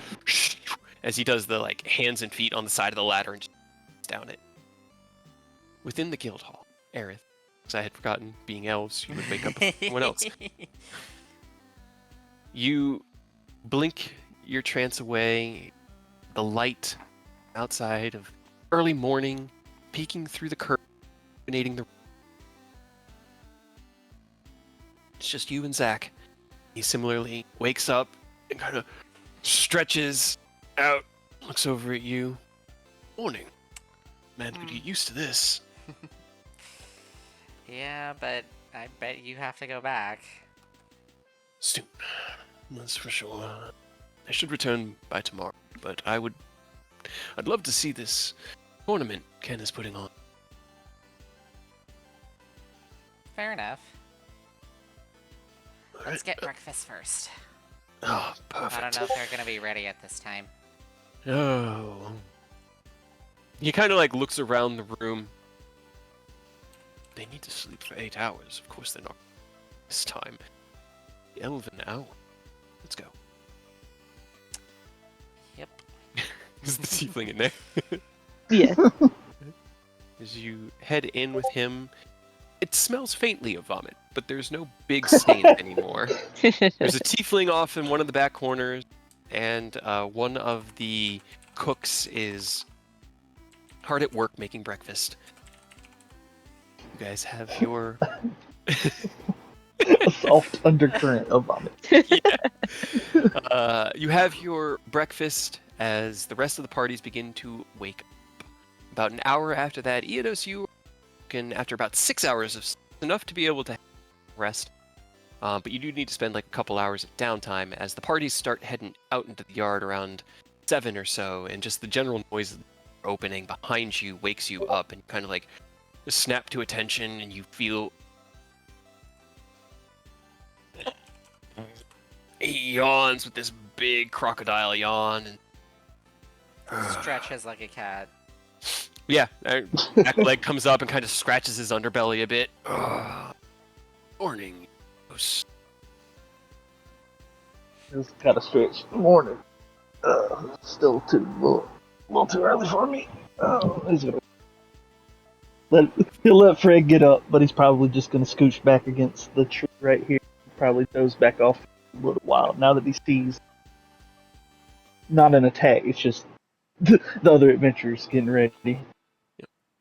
Speaker 2: as he does the like hands and feet on the side of the ladder and just down it. Within the guild hall, Aerith, because I had forgotten, being elves, you would wake up before everyone else. You blink your trance away. The light outside of early morning, peeking through the curtain, illuminating the. It's just you and Zach. He similarly wakes up and kind of stretches out, looks over at you. Morning. Man, could get used to this.
Speaker 4: Yeah, but I bet you have to go back.
Speaker 2: Soon. That's for sure. I should return by tomorrow, but I'd love to see this tournament Ken is putting on.
Speaker 4: Fair enough.
Speaker 2: All
Speaker 4: Let's
Speaker 2: right.
Speaker 4: get breakfast first.
Speaker 2: Oh, perfect.
Speaker 4: I don't know if they're gonna be ready at this time.
Speaker 2: Oh. He kind of like looks around the room. They need to sleep for 8 hours. Of course they're not. This time. The elven hour. Let's go.
Speaker 4: Yep.
Speaker 2: Is the tiefling in there?
Speaker 1: Yeah.
Speaker 2: As you head in with him, it smells faintly of vomit, but there's no big stains anymore. There's a tiefling off in one of the back corners, and one of the cooks is hard at work making breakfast. You guys have your...
Speaker 5: A soft undercurrent of vomit.
Speaker 2: You have your breakfast as the rest of the parties begin to wake up. About an hour after that, Eodos, you can, after about 6 hours of sleep, enough to be able to rest. But you do need to spend like a couple hours of downtime as the parties start heading out into the yard around 7 or so, and just the general noise of the door opening behind you wakes you up, and you kind of like snap to attention, and you feel... He yawns with this big crocodile yawn, and
Speaker 4: Stretches like a cat.
Speaker 2: yeah, back leg comes up and kind of scratches his underbelly a bit. Morning.
Speaker 5: It's kind of stretch. Morning. Still a little too early for me. He's gonna he'll let Fred get up, but he's probably just gonna scooch back against the tree right here. Probably doze back off a little while now that he sees not an attack. It's just the other adventurers getting ready.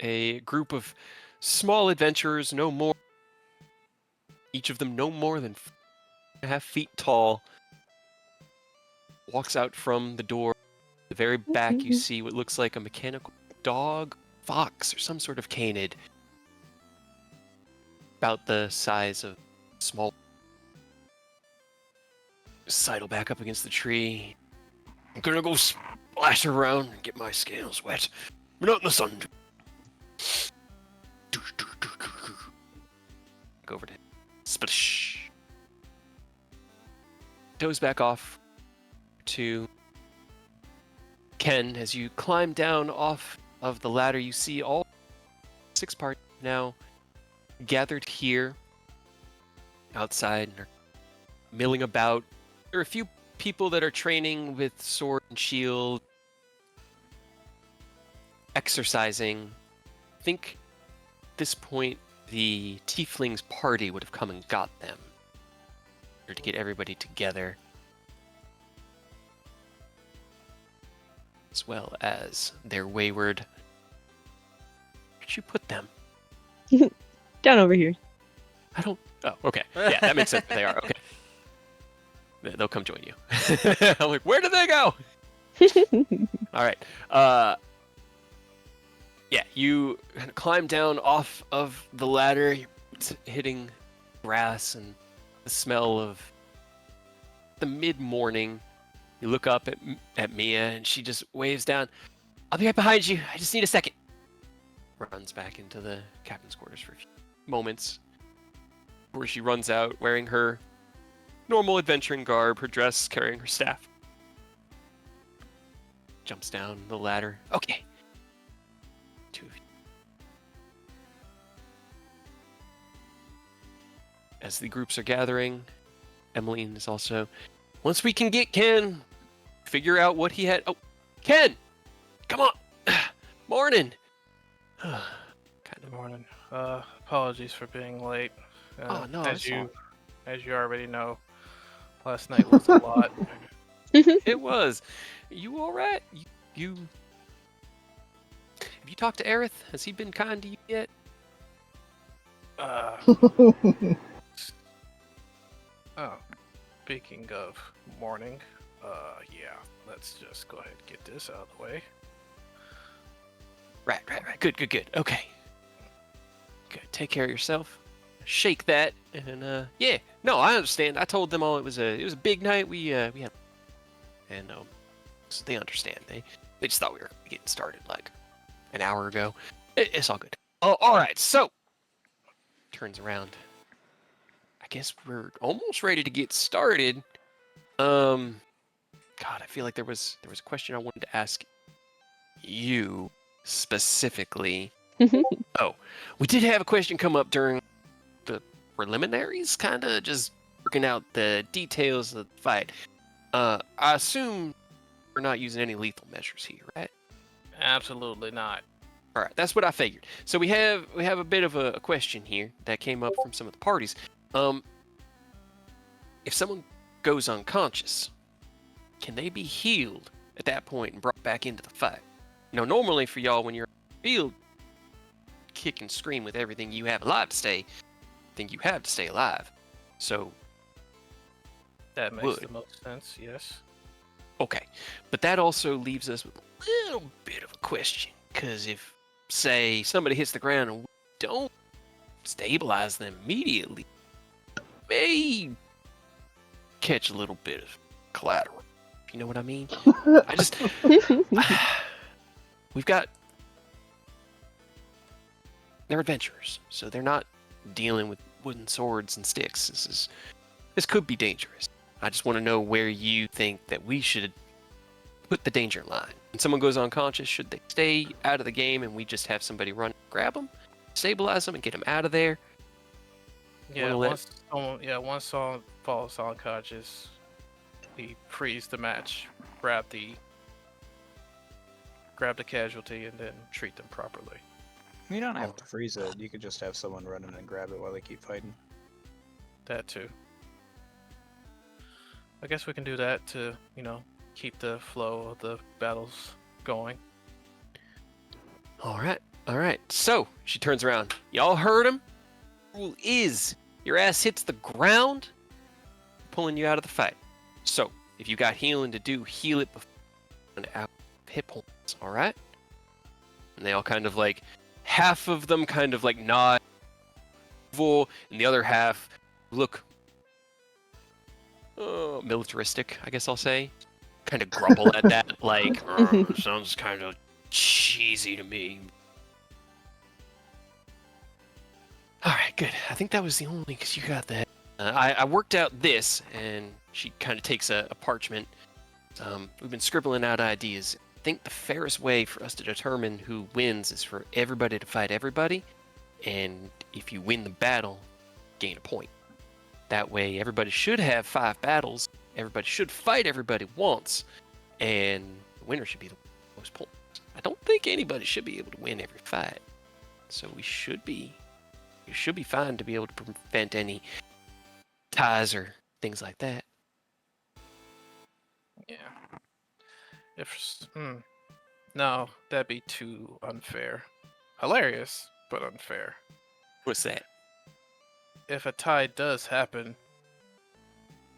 Speaker 2: A group of small adventurers, each of them no more than 4.5 feet tall, walks out from the door. At the very back, you see what looks like a mechanical dog, fox, or some sort of canid, about the size of small. Sidle back up against the tree. I'm gonna go splash around and get my scales wet. We're not in the sun. Go over to him. Splish. Toes back off to Ken. As you climb down off of the ladder, you see all 6 parties now gathered here outside and are milling about. There are a few people that are training with sword and shield, exercising. I think at this point the tieflings party would have come and got them to get everybody together, as well as their wayward... Where'd you put them?
Speaker 1: Down over here.
Speaker 2: I don't... Oh, okay. Yeah, that makes sense. They are. Okay. They'll come join you. I'm like, where did they go? All right. Yeah, you climb down off of the ladder, you're hitting grass and the smell of the mid-morning. You look up at Mia, and she just waves down. I'll be right behind you. I just need a second. Runs back into the captain's quarters for a few moments, where she runs out wearing her normal adventuring garb, her dress, carrying her staff. Jumps down the ladder. Okay. 2 of you. As the groups are gathering, Emmeline is also... Once we can get Ken, figure out what he had... Oh, Ken! Come on! Morning!
Speaker 6: Kind of morning. Apologies for being late.
Speaker 2: Oh, no,
Speaker 6: as you already know, last night was a lot.
Speaker 2: It was. You all right? You... Have you talked to Aerith? Has he been kind to you yet?
Speaker 6: Oh, speaking of morning, yeah, let's just go ahead and get this out of the way.
Speaker 2: Right. Good. Okay. Good. Take care of yourself. Shake that, and yeah. No, I understand. I told them all it was a big night. We had, and so they understand. They just thought we were getting started like an hour ago. It's all good. Oh, all right. So turns around. I guess we're almost ready to get started. God, I feel like there was a question I wanted to ask you specifically. Oh, we did have a question come up during the preliminaries, kind of just working out the details of the fight. I assume we're not using any lethal measures here, right?
Speaker 6: Absolutely not.
Speaker 2: All right, that's what I figured. So we have a bit of a question here that came up from some of the parties. If someone goes unconscious, can they be healed at that point and brought back into the fight? Normally for y'all, when you're on the field, kick and scream with everything you have alive to stay, think you have to stay alive. So
Speaker 6: that makes the most sense. Yes.
Speaker 2: Okay, but that also leaves us with a little bit of a question, because if, say, somebody hits the ground and we don't stabilize them immediately, may catch a little bit of collateral. You know what I mean? We've got, they're adventurers, so they're not dealing with wooden swords and sticks. This could be dangerous. I just want to know where you think that we should put the danger line. When someone goes unconscious, should they stay out of the game and we just have somebody run, grab them, stabilize them, and get them out of there?
Speaker 6: Yeah, once someone falls unconscious, we freeze the match, grab the casualty, and then treat them properly.
Speaker 3: You don't have to freeze it. You could just have someone run in and grab it while they keep fighting.
Speaker 6: That too. I guess we can do that to, keep the flow of the battles going.
Speaker 2: All right. So she turns around. Y'all heard him? Rule is your ass hits the ground, pulling you out of the fight. So if you got healing to do, heal it before and out of hit points. All right. And they all kind of like, half of them kind of like nod, and the other half look militaristic, I guess I'll say. Kind of grumble at that, like, sounds kind of cheesy to me. Alright, good. I think that was the only, because you got that. I worked out this, and she kind of takes a parchment. We've been scribbling out ideas. I think the fairest way for us to determine who wins is for everybody to fight everybody, and if you win the battle, gain a point. That way, everybody should have 5 battles. Everybody should fight everybody once, and the winner should be the most points. I don't think anybody should be able to win every fight, so we should be fine to be able to prevent any ties or things like that.
Speaker 6: Yeah. No, that'd be too unfair. Hilarious, but unfair.
Speaker 2: What's that?
Speaker 6: If a tie does happen,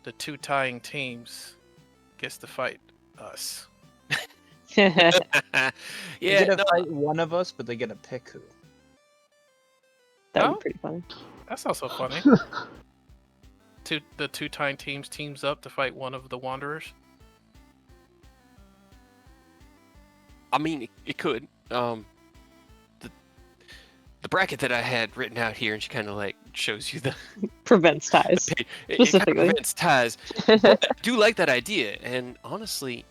Speaker 6: the 2 tying teams gets to fight us.
Speaker 3: They get to fight one of us, but they get to pick who.
Speaker 1: That would be pretty funny.
Speaker 6: That's also funny. The 2 tying teams up to fight one of the Wanderers.
Speaker 2: I mean, it could. The bracket that I had written out here, and she kind of like shows you the
Speaker 1: prevents ties.
Speaker 2: It kind of
Speaker 1: Specifically.
Speaker 2: prevents ties. But I do like that idea, and honestly,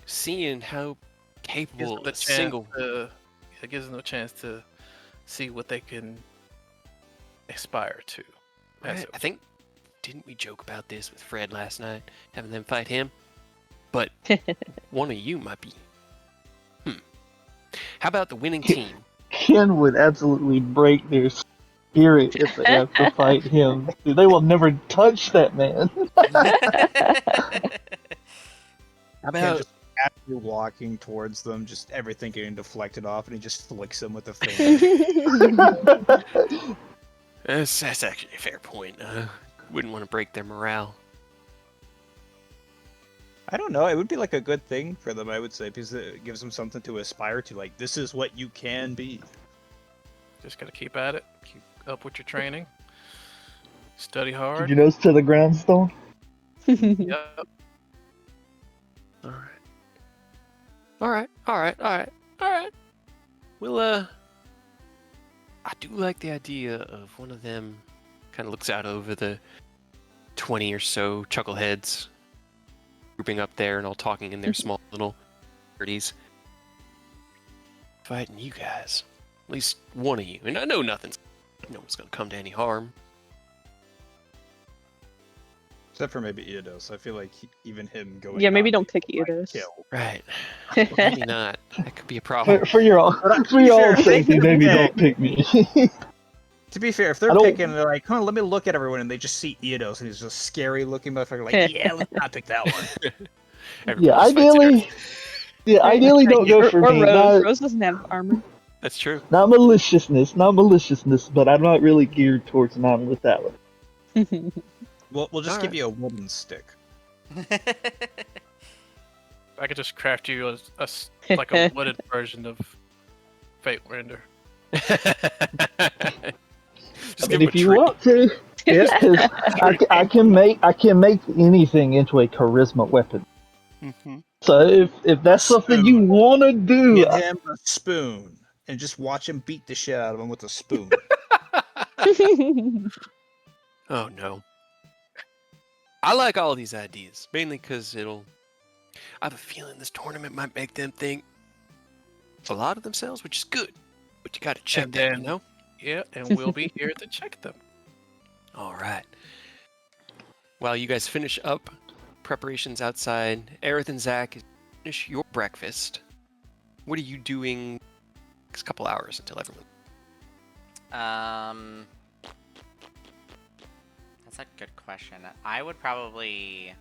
Speaker 2: seeing how capable a single
Speaker 6: it gives them a chance to see what they can aspire to.
Speaker 2: Right. I think, didn't we joke about this with Fred last night, having them fight him? But one of you might be. How about the winning team?
Speaker 5: Ken would absolutely break their spirit if they have to fight him. Dude, they will never touch that man.
Speaker 2: How about
Speaker 3: just as you're walking towards them, just everything getting deflected off, and he just flicks them with a finger.
Speaker 2: That's actually a fair point. Wouldn't want to break their morale.
Speaker 3: I don't know. It would be like a good thing for them, I would say, because it gives them something to aspire to. Like, this is what you can be.
Speaker 6: Just gotta keep at it. Keep up with your training. Study hard.
Speaker 5: Keep your nose to the grindstone.
Speaker 6: Yep.
Speaker 2: All right. Well, I do like the idea of one of them kind of looks out over the 20 or so chuckleheads grouping up there and all talking in their small little parties. Fighting you guys. At least one of you. And I know no one's going to come to any harm.
Speaker 3: Except for maybe Eidos. I feel like even him going.
Speaker 1: Yeah, maybe don't
Speaker 3: non-lethal
Speaker 1: pick
Speaker 3: might
Speaker 1: Eidos.
Speaker 3: kill.
Speaker 2: Right. Well, maybe not. That could be a problem.
Speaker 5: For your own, for your own safety, maybe don't pick me.
Speaker 3: To be fair, if
Speaker 5: I
Speaker 3: they're
Speaker 5: don't-
Speaker 3: picking, they're like, "Come on, let me look at everyone," and they just see Eidos, and he's just scary looking motherfucker. Like, yeah, let's not pick that one.
Speaker 2: Everybody
Speaker 5: Yeah,
Speaker 2: just fights
Speaker 5: ideally, don't go for
Speaker 1: or
Speaker 5: me.
Speaker 1: Rose.
Speaker 5: Not,
Speaker 1: Rose doesn't have armor.
Speaker 2: That's true.
Speaker 5: not maliciousness, but I'm not really geared towards non-lethality.
Speaker 3: We'll just give
Speaker 2: Alright.
Speaker 3: you a wooden stick.
Speaker 6: I could just craft you like a wooden version of Fate Render.
Speaker 2: Just
Speaker 5: I
Speaker 2: give
Speaker 5: mean,
Speaker 2: him
Speaker 5: if
Speaker 2: a
Speaker 5: you
Speaker 2: tree.
Speaker 5: want to, yeah, 'cause I can make anything into a charisma weapon.
Speaker 2: Mm-hmm.
Speaker 5: So if that's something you want to do,
Speaker 3: Give him a spoon and just watch him beat the shit out of him with a spoon.
Speaker 2: Oh no. I like all these ideas, mainly because I have a feeling this tournament might make them think a lot of themselves, which is good. But you gotta check
Speaker 6: And
Speaker 2: that,
Speaker 6: then-
Speaker 2: you know?
Speaker 6: Yeah, and we'll be here to check them.
Speaker 2: Alright. While you guys finish up preparations outside, Aerith and Zach, finish your breakfast. What are you doing next couple hours until everyone?
Speaker 4: That's a good question. I would probably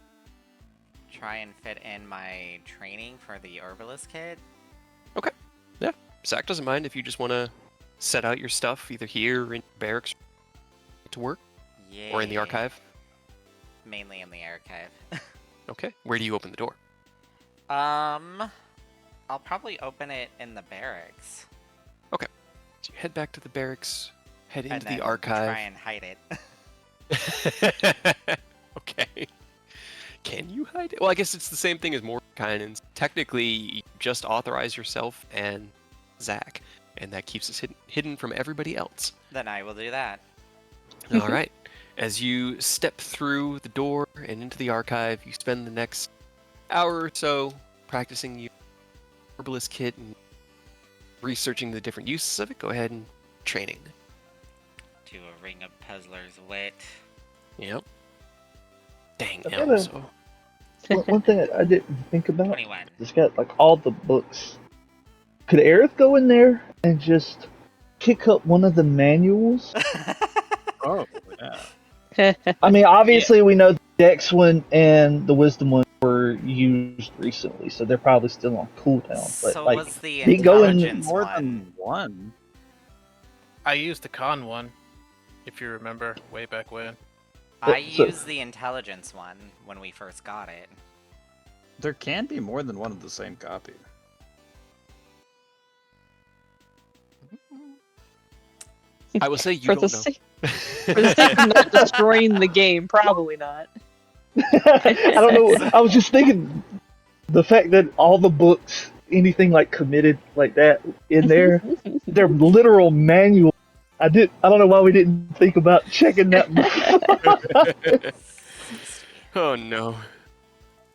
Speaker 4: try and fit in my training for the Herbalist kit.
Speaker 2: Zach doesn't mind if you just want to set out your stuff either here or in barracks to work
Speaker 4: Yeah.
Speaker 2: or in the archive.
Speaker 4: Mainly in the archive.
Speaker 2: Okay. Where do you open the door?
Speaker 4: I'll probably open it in the barracks.
Speaker 2: So you head back to the barracks, head
Speaker 4: And
Speaker 2: into
Speaker 4: then
Speaker 2: the archive.
Speaker 4: try and hide it.
Speaker 2: Okay. Can you hide it? Well, I guess it's the same thing as Mordenkainen's. Technically, you just authorize yourself and Zach, and that keeps us hidden from everybody else.
Speaker 4: Then I will do that.
Speaker 2: All right. As you step through the door and into the archive, you spend the next hour or so practicing your Herbalist kit and researching the different uses of it. Go ahead and training.
Speaker 4: To a ring of puzzler's wit.
Speaker 2: Yep. Dang,
Speaker 5: I gotta-
Speaker 2: Elzo.
Speaker 5: one thing I didn't think about.
Speaker 4: 21.
Speaker 5: It's got like all the books. Could Aerith go in there and just pick up one of the manuals?
Speaker 3: Oh, yeah.
Speaker 5: I mean, obviously we know the Dex one and the Wisdom one were used recently, so they're probably still on cooldown. But
Speaker 4: So
Speaker 5: like,
Speaker 4: was the
Speaker 5: he going
Speaker 4: intelligence
Speaker 3: More
Speaker 4: one.
Speaker 3: than one.
Speaker 6: I used the con one, if you remember, way back when.
Speaker 4: I
Speaker 5: So-
Speaker 4: used the intelligence one when we first got it.
Speaker 3: There can be more than one of the same copy.
Speaker 2: I will say you
Speaker 1: for
Speaker 2: don't
Speaker 1: the
Speaker 2: know.
Speaker 1: sake for the sake of not destroying the game, probably not.
Speaker 5: I don't know. I was just thinking the fact that all the books, anything like committed like that in there, they're literal manual. I don't know why we didn't think about checking that before.
Speaker 2: Oh no.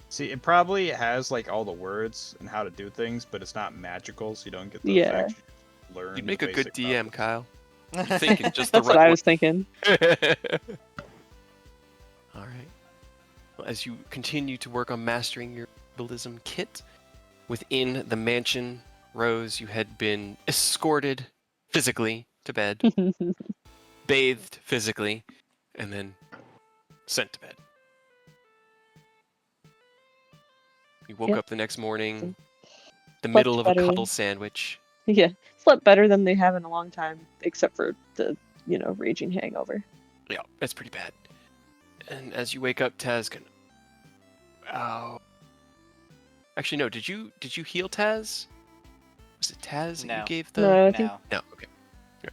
Speaker 3: See, it probably has like all the words and how to do things, but it's not magical, so you don't get the
Speaker 1: Yeah.
Speaker 3: effects. You learn.
Speaker 2: You'd make
Speaker 3: the
Speaker 2: a good
Speaker 3: basic
Speaker 2: DM,
Speaker 3: concepts.
Speaker 2: Kyle. You're thinking just the
Speaker 1: That's
Speaker 2: right
Speaker 1: what I
Speaker 2: way.
Speaker 1: was thinking.
Speaker 2: All right. Well, as you continue to work on mastering your herbalism kit, within the mansion, Rose, you had been escorted physically to bed, bathed physically, and then sent to bed. You woke
Speaker 1: Yep.
Speaker 2: up the next morning, the
Speaker 1: Slept
Speaker 2: middle of a
Speaker 1: better.
Speaker 2: cuddle sandwich.
Speaker 1: Yeah, slept better than they have in a long time, except for the, raging hangover.
Speaker 2: Yeah, that's pretty bad. And as you wake up, Taz can. Oh. Actually, no. Did you heal Taz? Was it Taz that
Speaker 4: No.
Speaker 2: you gave the?
Speaker 1: No, I think
Speaker 4: No.
Speaker 2: No. Okay. Yeah.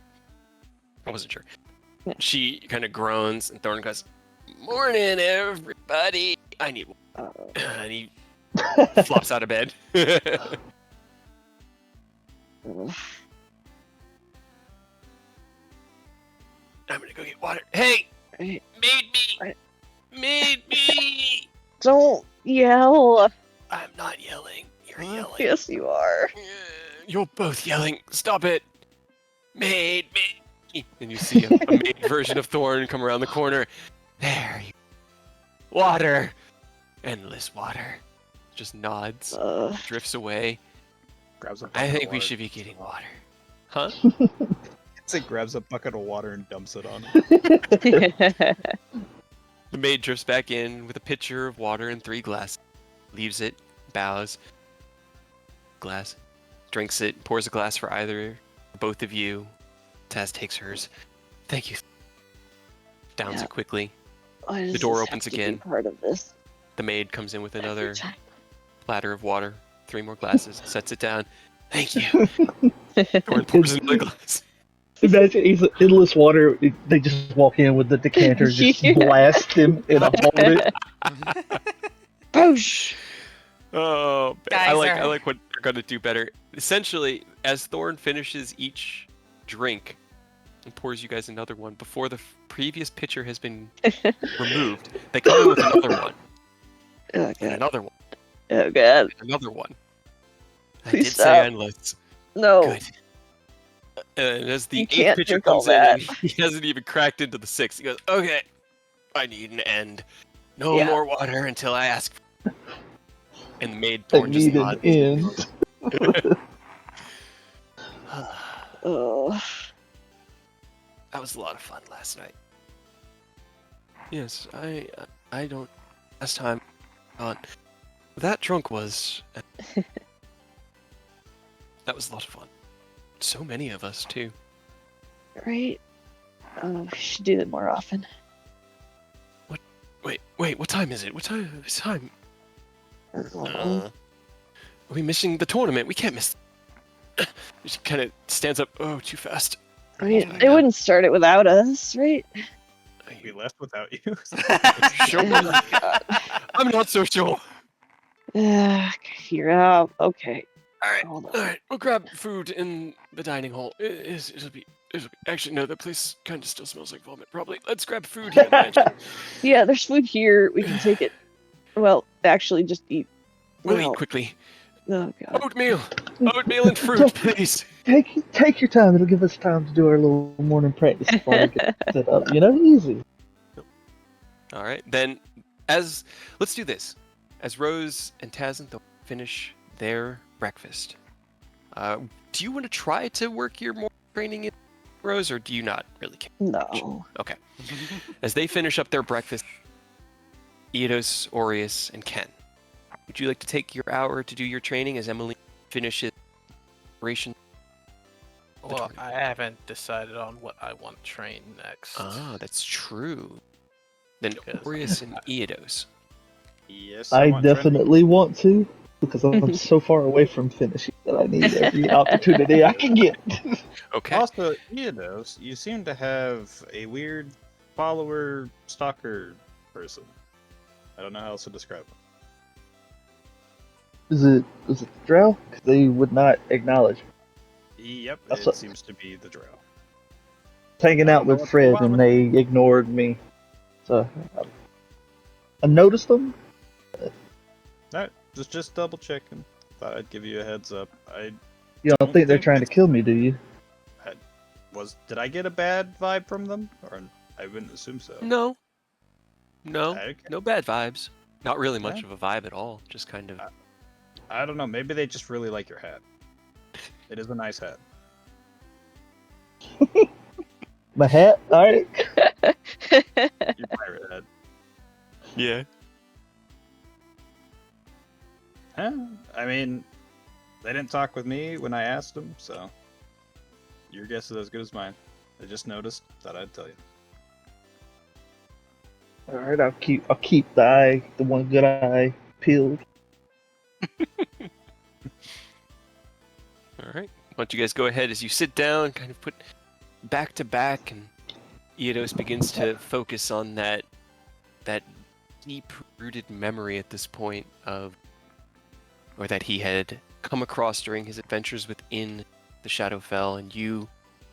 Speaker 2: I wasn't sure.
Speaker 1: Yeah.
Speaker 2: She kind of groans, and Thorn goes, "Morning, everybody. I need." And he flops out of bed. I'm gonna go get water. Hey,
Speaker 1: Hey,
Speaker 2: made me. Made me.
Speaker 1: don't yell.
Speaker 2: I'm not yelling. You're yelling.
Speaker 1: Yes, you are.
Speaker 2: You're both yelling. Stop it. Made me. And you see a maid version of Thorn come around the corner. There you. water, endless water. Just nods, drifts away.
Speaker 3: Grabs a bucket
Speaker 2: I
Speaker 3: of
Speaker 2: think we
Speaker 3: water,
Speaker 2: should be
Speaker 3: dumps it
Speaker 2: getting
Speaker 3: on.
Speaker 2: water. Huh?
Speaker 3: It's like grabs a bucket of water and dumps it on.
Speaker 2: The maid drifts back in with a pitcher of water and 3 glasses. Leaves it, bows. Glass. Drinks it, pours a glass for either, both of you. Taz takes hers. Thank you. Downs
Speaker 1: Yeah.
Speaker 2: it quickly.
Speaker 1: Why does
Speaker 2: The door
Speaker 1: this
Speaker 2: opens
Speaker 1: have to be
Speaker 2: again.
Speaker 1: part of this
Speaker 2: The maid comes in with
Speaker 1: every
Speaker 2: another
Speaker 1: time?
Speaker 2: platter of water, 3 more glasses, sets it down. Thank you. Thorn pours another glass.
Speaker 5: Imagine he's endless water. They just walk in with the decanter, just
Speaker 1: Yeah.
Speaker 5: blast him, and I hold it.
Speaker 1: Boosh!
Speaker 2: Oh, I
Speaker 4: Geyser.
Speaker 2: like what they're gonna do better. Essentially, as Thorn finishes each drink and pours you guys another one before the previous pitcher has been removed, they come in with another one
Speaker 1: Oh
Speaker 2: and
Speaker 1: god.
Speaker 2: another one
Speaker 1: Oh god.
Speaker 2: and another one. I
Speaker 1: Please
Speaker 2: did say
Speaker 1: stop.
Speaker 2: endless.
Speaker 1: No.
Speaker 2: Good. And as the
Speaker 1: You
Speaker 2: 8th
Speaker 1: can't
Speaker 2: pitcher
Speaker 1: drink all
Speaker 2: comes in, and
Speaker 1: that.
Speaker 2: he hasn't even cracked into the 6th. He goes, "Okay, I need an end. No
Speaker 1: Yeah.
Speaker 2: more water until I ask." And the maid
Speaker 5: I
Speaker 2: Thorn just
Speaker 5: need an
Speaker 2: nods.
Speaker 5: end.
Speaker 1: Oh.
Speaker 2: That was a lot of fun last night. Yes, I don't. Last time, that drunk was. That was a lot of fun. So many of us too.
Speaker 1: Right? We should do that more often.
Speaker 2: Wait, what time is it? What time? It's time.
Speaker 1: Oh.
Speaker 2: Are we missing the tournament? We can't miss. She kind of stands up. Oh, too fast.
Speaker 1: I mean, they wouldn't start it without us, right?
Speaker 3: We left without you.
Speaker 2: Sure.
Speaker 1: Oh, God.
Speaker 2: I'm not so sure.
Speaker 1: You're out. Okay.
Speaker 2: All
Speaker 1: Hold on.
Speaker 2: right. We'll grab food in the dining hall. It'll be. Actually, no. That place kind of still smells like vomit. Probably. Let's grab food here in the mansion.
Speaker 1: Yeah, there's food here. We can take it. Well, actually, just eat.
Speaker 2: We'll
Speaker 1: Well,
Speaker 2: eat quickly.
Speaker 1: Oh god.
Speaker 2: Oatmeal and fruit, please.
Speaker 5: Take your time. It'll give us time to do our little morning practice before I get set up. Easy.
Speaker 2: All right. Then, let's do this. As Rose and Taz and Thor finish their breakfast, do you want to try to work your morning training in, Rose, or do you not really care?
Speaker 1: No.
Speaker 2: Okay. As they finish up their breakfast, Eidos, Aureus, and Ken, would you like to take your hour to do your training as Emily finishes operation?
Speaker 6: Well, I haven't decided on what I want to train next.
Speaker 2: Ah, that's true. Then
Speaker 6: Yes.
Speaker 2: Aureus and Eidos.
Speaker 3: Yes,
Speaker 5: I
Speaker 3: want training.
Speaker 5: definitely want to, because I'm so far away from finishing that I need every opportunity I can get.
Speaker 2: Okay.
Speaker 3: Also, Eidos, you seem to have a weird follower stalker person. I don't know how else to describe him.
Speaker 5: Is it the drow? 'Cause they would not acknowledge.
Speaker 3: Yep,
Speaker 5: That's
Speaker 3: it
Speaker 5: what-
Speaker 3: seems to be the drow.
Speaker 5: Hanging
Speaker 3: I
Speaker 5: out
Speaker 3: don't know
Speaker 5: with
Speaker 3: what's
Speaker 5: Fred,
Speaker 3: going on
Speaker 5: and
Speaker 3: with
Speaker 5: they ignored me. So I noticed them.
Speaker 3: Alright, just double checking. Thought I'd give you a heads up.
Speaker 5: You don't think they're trying to kill me, do you?
Speaker 3: Did I get a bad vibe from them? Or I wouldn't assume so.
Speaker 2: No,
Speaker 3: Okay.
Speaker 2: no bad vibes. Not really much
Speaker 3: Yeah.
Speaker 2: of a vibe at all. Just kind of.
Speaker 3: I don't know, maybe they just really like your hat. It is a nice hat.
Speaker 5: My hat? Alright.
Speaker 3: Your pirate hat.
Speaker 2: Yeah.
Speaker 3: Huh? I mean, they didn't talk with me when I asked them, so your guess is as good as mine. I just noticed, thought I'd tell you.
Speaker 5: Alright, I'll keep the one good eye peeled.
Speaker 2: All right. Why don't you guys go ahead as you sit down, kind of put back to back, and Eidos begins to focus on that deep-rooted memory at this point or that he had come across during his adventures within the Shadowfell, and you,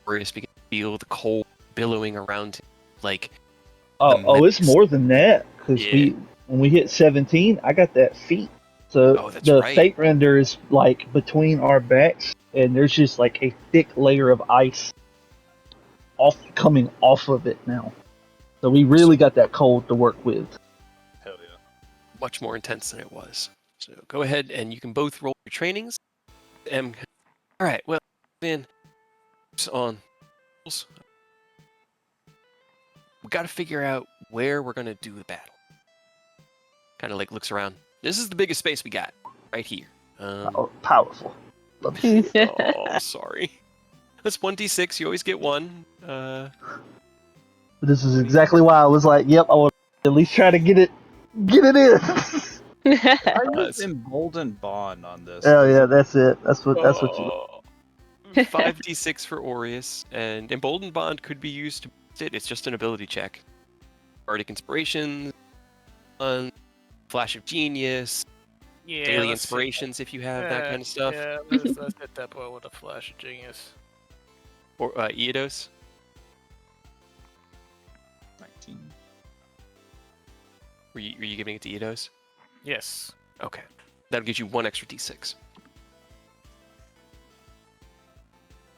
Speaker 2: Aureus, begin to feel the cold billowing around him, like.
Speaker 5: Oh, it's more than that. Because
Speaker 2: Yeah.
Speaker 5: when we hit 17, I got that feat. So
Speaker 2: Oh, that's
Speaker 5: the
Speaker 2: right.
Speaker 5: fate render is like between our backs, and there's just like a thick layer of ice coming off of it now. So we really got that cold to work with.
Speaker 3: Hell
Speaker 2: much more intense than it was. So go ahead and you can both roll your trainings. All right, well, then on we got to figure out where we're going to do the battle. Kind of like looks around. This is the biggest space we got right here.
Speaker 5: Powerful. Love to see it.
Speaker 2: Oh, sorry. That's 1d6. You always get one.
Speaker 5: This is exactly why I was like, yep, I want to at least try to get it in.
Speaker 3: I use Emboldened Bond on this.
Speaker 5: Oh yeah, that's it. That's what you.
Speaker 2: 5d6 for Aureus, and Emboldened Bond could be used to boost it. It's just an ability check. Bardic Inspirations, Flash of Genius, Daily Inspirations if you have that kind of stuff.
Speaker 6: Yeah, let's hit that boy with a Flash of Genius.
Speaker 2: Or Eodos.
Speaker 3: 19.
Speaker 2: Were you giving it to Eodos?
Speaker 6: Yes.
Speaker 2: Okay. That'll get you one extra d6.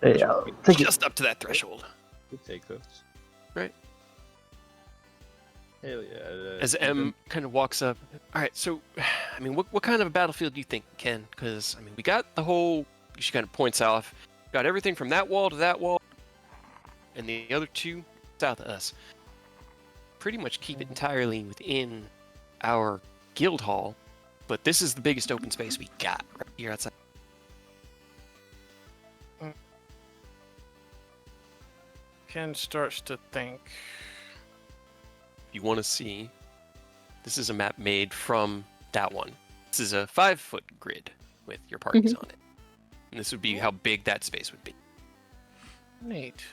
Speaker 5: Hey, take
Speaker 2: Just up to that threshold.
Speaker 3: We take those.
Speaker 2: Right.
Speaker 3: Hell yeah.
Speaker 2: As M kind of walks up. All right, so, I mean, what kind of a battlefield do you think, Ken? Because, I mean, we got the whole, she kind of points off, got everything from that wall to that wall, and the other two south of us. Pretty much keep it entirely within our guild hall, but this is the biggest open space we got right here outside.
Speaker 6: Ken starts to think.
Speaker 2: If you want to see, this is a map made from that one. This is a 5-foot grid with your parties on it. And this would be how big that space would be.
Speaker 6: Neat.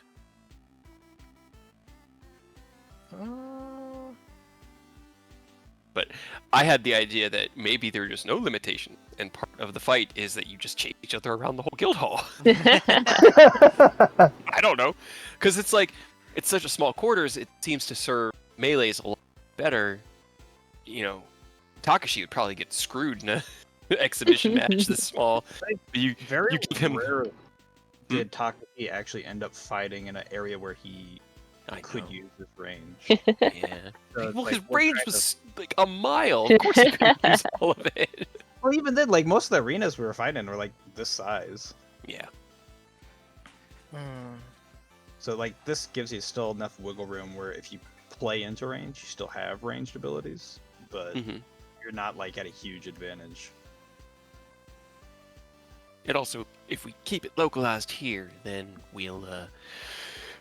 Speaker 2: But I had the idea that maybe there are just no limitation, and part of the fight is that you just chase each other around the whole guild hall. I don't know. Because it's like, it's such a small quarters, it seems to serve melees a lot better. You know, Takashi would probably get screwed in an exhibition match this small.
Speaker 3: Very
Speaker 2: give him...
Speaker 3: rarely did Takashi actually end up fighting in an area where he could use his range.
Speaker 2: Yeah.
Speaker 3: So
Speaker 2: Well,
Speaker 3: like,
Speaker 2: his range was like a mile. Of course he could use all of it.
Speaker 3: Well, even then, like most of the arenas we were fighting were like this size.
Speaker 2: Yeah.
Speaker 3: So like this gives you still enough wiggle room where if you play into range, you still have ranged abilities, but you're not like at a huge advantage.
Speaker 2: It also, if we keep it localized here, then we'll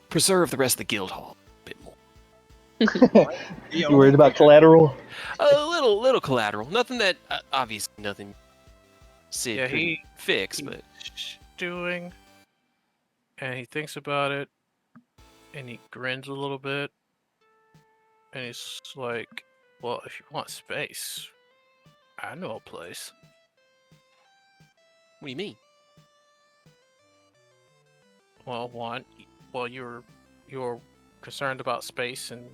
Speaker 2: preserve the rest of the guild hall a bit more.
Speaker 5: You worried about collateral?
Speaker 2: A little collateral. Nothing that, obviously, nothing Sid
Speaker 6: Yeah,
Speaker 2: couldn't fix, but...
Speaker 6: doing, and he thinks about it, and he grins a little bit, and he's like, well, if you want space, I know a place.
Speaker 2: What do you mean?
Speaker 6: Well, you're concerned about space and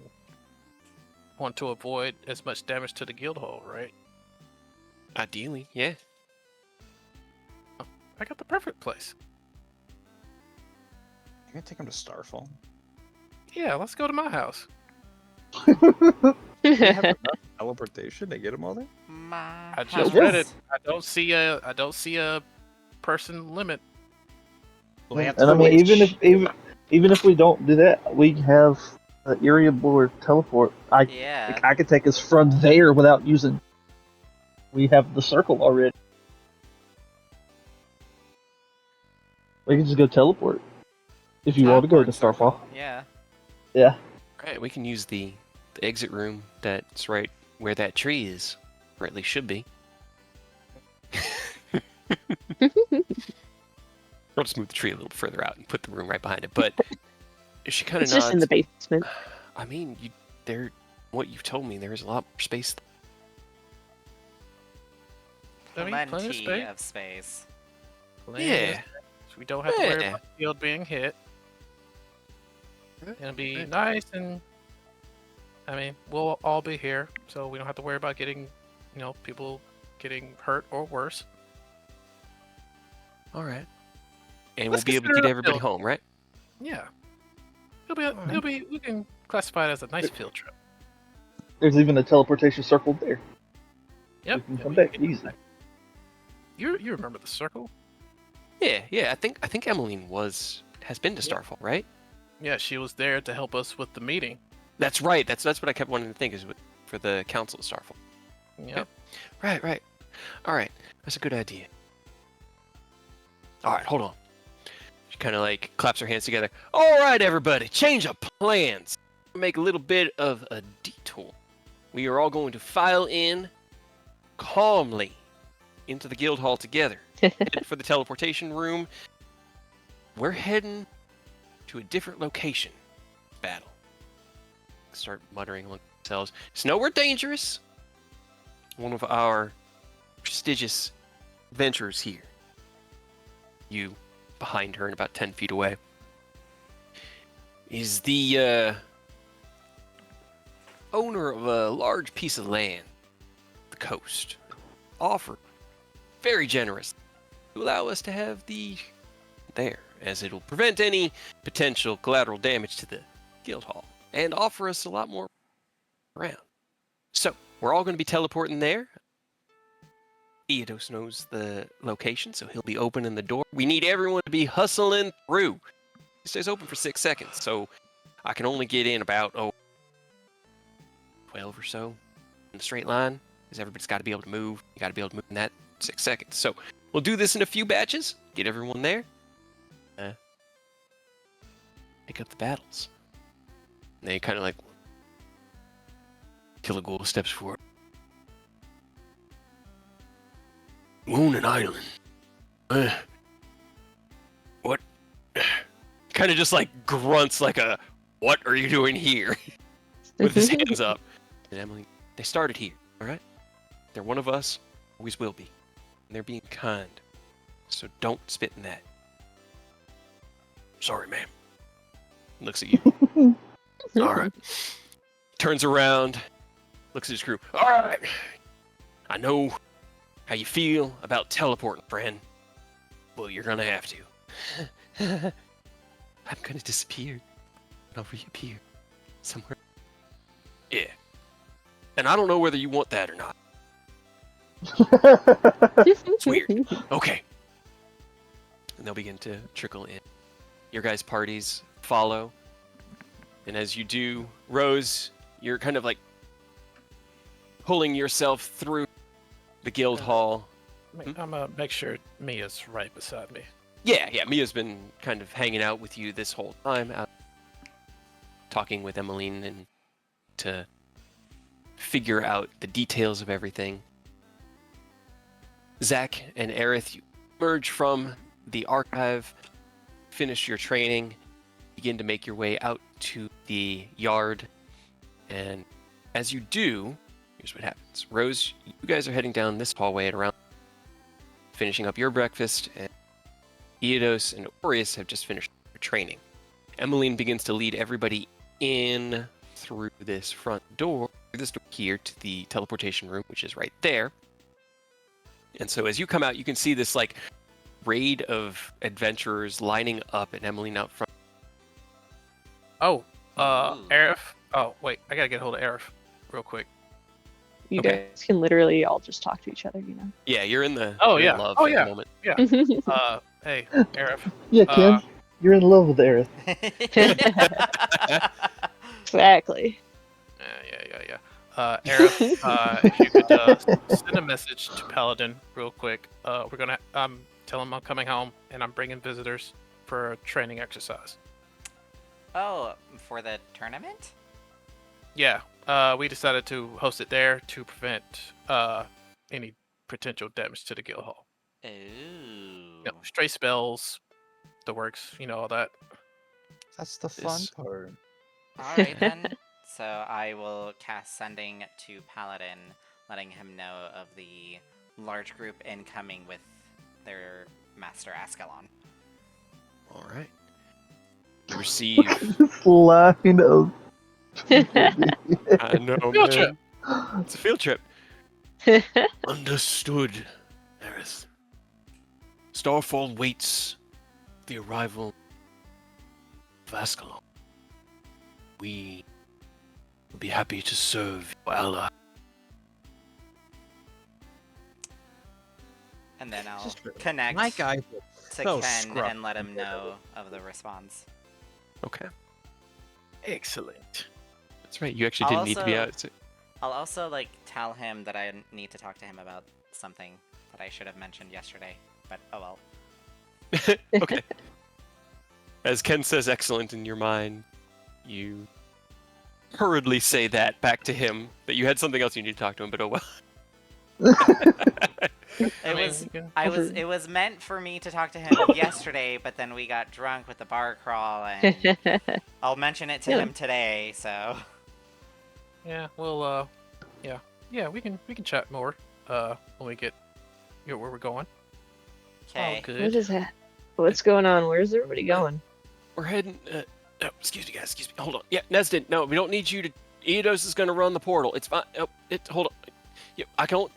Speaker 6: want to avoid as much damage to the guild hall, right?
Speaker 2: Ideally, yeah.
Speaker 6: I got the perfect place.
Speaker 3: You gonna take him to Starfall?
Speaker 6: Yeah, let's go to my house.
Speaker 3: Do you have enough teleportation to get him all there?
Speaker 6: I just read it. I don't see a person limit.
Speaker 3: Well, they have
Speaker 5: And
Speaker 3: to
Speaker 5: I mean,
Speaker 3: switch.
Speaker 5: even if we don't do that, we have an area board teleport. I could take us from there without using. We have the circle already. We can just go teleport if you want to go to Starfall.
Speaker 4: Yeah.
Speaker 5: Yeah.
Speaker 2: Right, we can use the exit room that's right where that tree is, or at least should be. I'll just move the tree a little further out and put the room right behind it. But she kind of
Speaker 1: It's
Speaker 2: nods.
Speaker 1: just in the basement.
Speaker 2: I mean, what you've told me, there is a lot more space.
Speaker 6: I mean, plenty of space.
Speaker 4: Of space.
Speaker 2: Yeah.
Speaker 6: So we don't have to worry about the field being hit. It'll be nice, and I mean, we'll all be here, so we don't have to worry about getting, people getting hurt or worse.
Speaker 2: All right. And
Speaker 6: Let's
Speaker 2: we'll be able to
Speaker 6: consider
Speaker 2: get
Speaker 6: it a
Speaker 2: everybody
Speaker 6: field.
Speaker 2: home, right?
Speaker 6: Yeah. We can classify it as a nice field trip.
Speaker 5: There's even a teleportation circle there.
Speaker 6: Yep.
Speaker 5: We can
Speaker 6: yeah,
Speaker 5: come
Speaker 6: we
Speaker 5: back
Speaker 6: can-
Speaker 5: easy.
Speaker 6: You remember the circle?
Speaker 2: Yeah. I think Emmeline has been to
Speaker 6: Yeah.
Speaker 2: Starfall, right?
Speaker 6: Yeah, she was there to help us with the meeting.
Speaker 2: That's right. That's what I kept wanting to think for the Council of Starfall.
Speaker 6: Yep.
Speaker 2: Right. All right. That's a good idea. All right, hold on. She kind of like claps her hands together. All right, everybody, change of plans. Make a little bit of a detour. We are all going to file in calmly into the guild hall together. Head for the teleportation room. We're heading to a different location. Battle. Start muttering among themselves. It's nowhere dangerous. One of our prestigious adventurers here. You, behind her and about 10 feet away, is the owner of a large piece of land, the coast. Offer, very generous, to allow us to have the there, as it'll prevent any potential collateral damage to the guild hall, and offer us a lot more around. So, we're all going to be teleporting there. Eodos knows the location, so he'll be opening the door. We need everyone to be hustling through. It stays open for 6 seconds, so I can only get in about 12 or so in a straight line, because everybody's got to be able to move. You got to be able to move in that 6 seconds. So we'll do this in a few batches, get everyone there, pick up the battles. And they kind of like, Killighoul steps forward. Moon and Island. What? Kind of just like grunts like a, what are you doing here? With his hands up. And Emily, they started here, all right? They're one of us, always will be. And they're being kind. So don't spit in that. Sorry, ma'am. Looks at you. All right. Turns around, looks at his crew. All right. I know how you feel about teleporting, friend. Well, you're gonna have to. I'm gonna disappear. And I'll reappear somewhere. Yeah. And I don't know whether you want that or not. It's weird. Okay. And they'll begin to trickle in. Your guys' parties follow. And as you do, Rose, you're kind of like pulling yourself through the guild hall.
Speaker 6: I'm gonna make sure Mia's right beside me.
Speaker 2: Yeah, Mia's been kind of hanging out with you this whole time, out talking with Emmeline and to figure out the details of everything. Zach and Aerith, you emerge from the archive, finish your training, begin to make your way out to the yard, and as you do, here's what happens. Rose, you guys are heading down this hallway at around finishing up your breakfast, and Eodos and Aureus have just finished their training. Emmeline begins to lead everybody in through this front door, through this door here to the teleportation room, which is right there. And so as you come out, you can see this like raid of adventurers lining up and Emmeline out front.
Speaker 6: Oh,
Speaker 4: Ooh.
Speaker 6: Aerith. Oh, wait, I gotta get a hold of Aerith real quick.
Speaker 1: You
Speaker 2: Okay.
Speaker 1: guys can literally all just talk to each other, you know.
Speaker 2: Yeah, you're in the
Speaker 6: Oh,
Speaker 2: you're in
Speaker 6: yeah.
Speaker 2: love
Speaker 6: Oh,
Speaker 2: at
Speaker 6: yeah.
Speaker 2: the moment.
Speaker 6: Hey, Aerith.
Speaker 5: Yeah, Ken, you're in love with Aerith.
Speaker 1: Exactly.
Speaker 6: Yeah. Aerith, if you could send a message to Paladin real quick. We're gonna tell him I'm coming home and I'm bringing visitors for a training exercise.
Speaker 4: Oh, for the tournament?
Speaker 6: Yeah, we decided to host it there to prevent any potential damage to the guild hall.
Speaker 4: Ooh.
Speaker 6: You know, stray spells, the works, all that.
Speaker 3: That's the fun
Speaker 2: This-
Speaker 3: part.
Speaker 4: Alright then. So I will cast Sending to Paladin, letting him know of the large group incoming with their master Ascalon.
Speaker 2: All right. You receive.
Speaker 5: This line of
Speaker 2: I know,
Speaker 6: Field trip.
Speaker 2: man. It's a field trip. Understood, Aerith. Starfall waits the arrival of Ascalon. We will be happy to serve your ally.
Speaker 4: And then I'll
Speaker 3: This is true.
Speaker 4: connect
Speaker 3: My guys are
Speaker 4: to
Speaker 3: so
Speaker 4: Ken
Speaker 3: scruffy
Speaker 4: and let him
Speaker 3: compared to
Speaker 4: know of the response.
Speaker 2: Okay.
Speaker 6: Excellent.
Speaker 2: That's right. You actually didn't need to be
Speaker 4: Also-
Speaker 2: out. So...
Speaker 4: I'll also like tell him that I need to talk to him about something that I should have mentioned yesterday. But oh well.
Speaker 2: Okay. As Ken says excellent in your mind, you hurriedly say that back to him, that you had something else you need to talk to him, but oh well.
Speaker 4: It was meant for me to talk to him yesterday, but then we got drunk with the bar crawl, and I'll mention it to
Speaker 1: Yeah.
Speaker 4: him today. So
Speaker 6: Yeah, well, yeah, we can chat more when we get where we're going. All
Speaker 4: okay.
Speaker 1: What
Speaker 6: good.
Speaker 1: is that? What's going on? Where's everybody going?
Speaker 2: We're heading. Oh, excuse me, guys. Excuse me. Hold on. Yeah, Nesden. No, we don't need you to. Eidos is going to run the portal. It's fine. Oh, hold on. Yeah, I can't.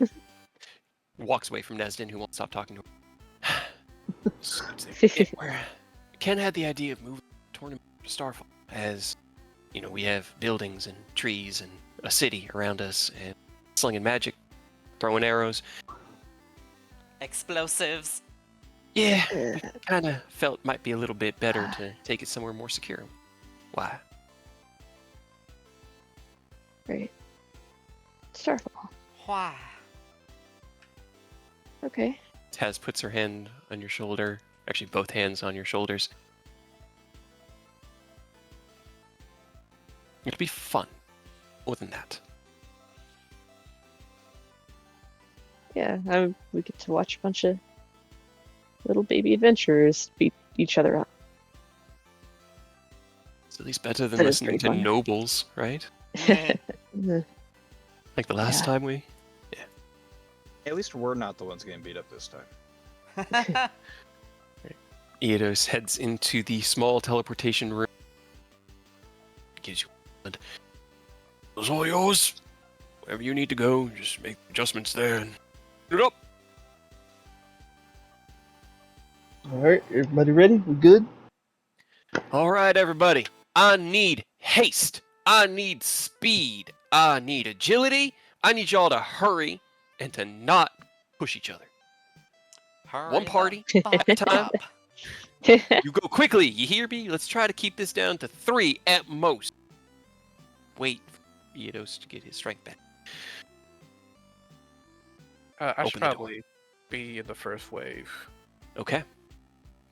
Speaker 2: Walks away from Nesden, who won't stop talking to him. Ken had the idea of moving the tournament to Starfall, as you know, we have buildings and trees and a city around us, and slinging magic, throwing arrows.
Speaker 4: Explosives.
Speaker 2: Yeah, kind of felt might be a little bit better to take it somewhere more secure. Why?
Speaker 1: Right. Starfall.
Speaker 4: Why?
Speaker 1: Okay.
Speaker 2: Taz puts her hand on your shoulder, actually both hands on your shoulders. It'll be fun. More than that.
Speaker 1: Yeah, we get to watch a bunch of little baby adventurers beat each other up.
Speaker 2: It's at least better than
Speaker 1: That is
Speaker 2: listening
Speaker 1: pretty
Speaker 2: to
Speaker 1: fun.
Speaker 2: nobles, right?
Speaker 1: Yeah.
Speaker 2: Like the last
Speaker 1: Yeah.
Speaker 2: time we...
Speaker 3: At least we're not the ones getting beat up this time.
Speaker 2: Eidos heads into the small teleportation room. Gives you and those all yours. Wherever you need to go, just make adjustments there and get it up.
Speaker 5: All right, everybody ready? We good?
Speaker 2: All right, everybody. I need haste. I need speed. I need agility. I need y'all to hurry and to not push each other.
Speaker 4: Hurry
Speaker 2: One
Speaker 4: the
Speaker 2: party
Speaker 4: fuck
Speaker 2: at a time.
Speaker 4: up.
Speaker 2: You go quickly. You hear me? Let's try to keep this down to 3 at most. Wait for Eidos to get his strength back.
Speaker 6: I should
Speaker 2: Open the door.
Speaker 6: probably be in the first wave.
Speaker 2: Okay.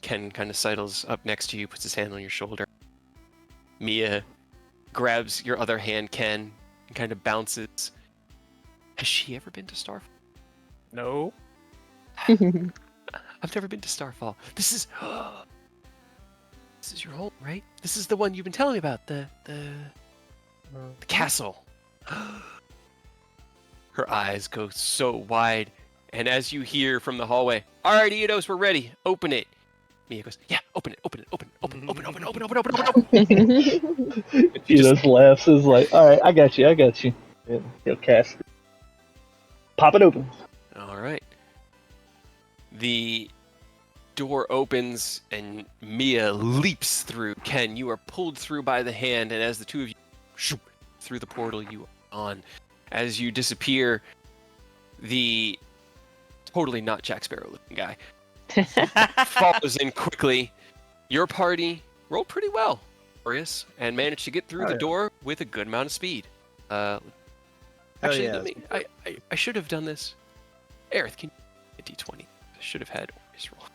Speaker 2: Ken kind of sidles up next to you, puts his hand on your shoulder. Mia grabs your other hand, Ken, and kind of bounces. Has she ever been to Starfall?
Speaker 6: No.
Speaker 2: I've never been to Starfall. This is your home, right? This is the one you've been telling me about, the castle. Her eyes go so wide, and as you hear from the hallway, "All right, Eidos, we're ready. Open it." Mia goes, "Yeah, open it, open it, open it, open, open, open, open, open, open, open, open."
Speaker 5: He just laughs. Is like, all right, I got you. And he'll cast it. Pop it open.
Speaker 2: All right. The door opens and Mia leaps through. Ken, you are pulled through by the hand, and as the two of you shoop, through the portal, you are on. As you disappear, the totally not Jack Sparrow looking guy follows in quickly. Your party rolled pretty well, Boreas, and managed to get through the door with a good amount of speed. Actually,
Speaker 3: yeah.
Speaker 2: let me. I should have done this. Aerith, can you get D20? I should have had Boreas roll.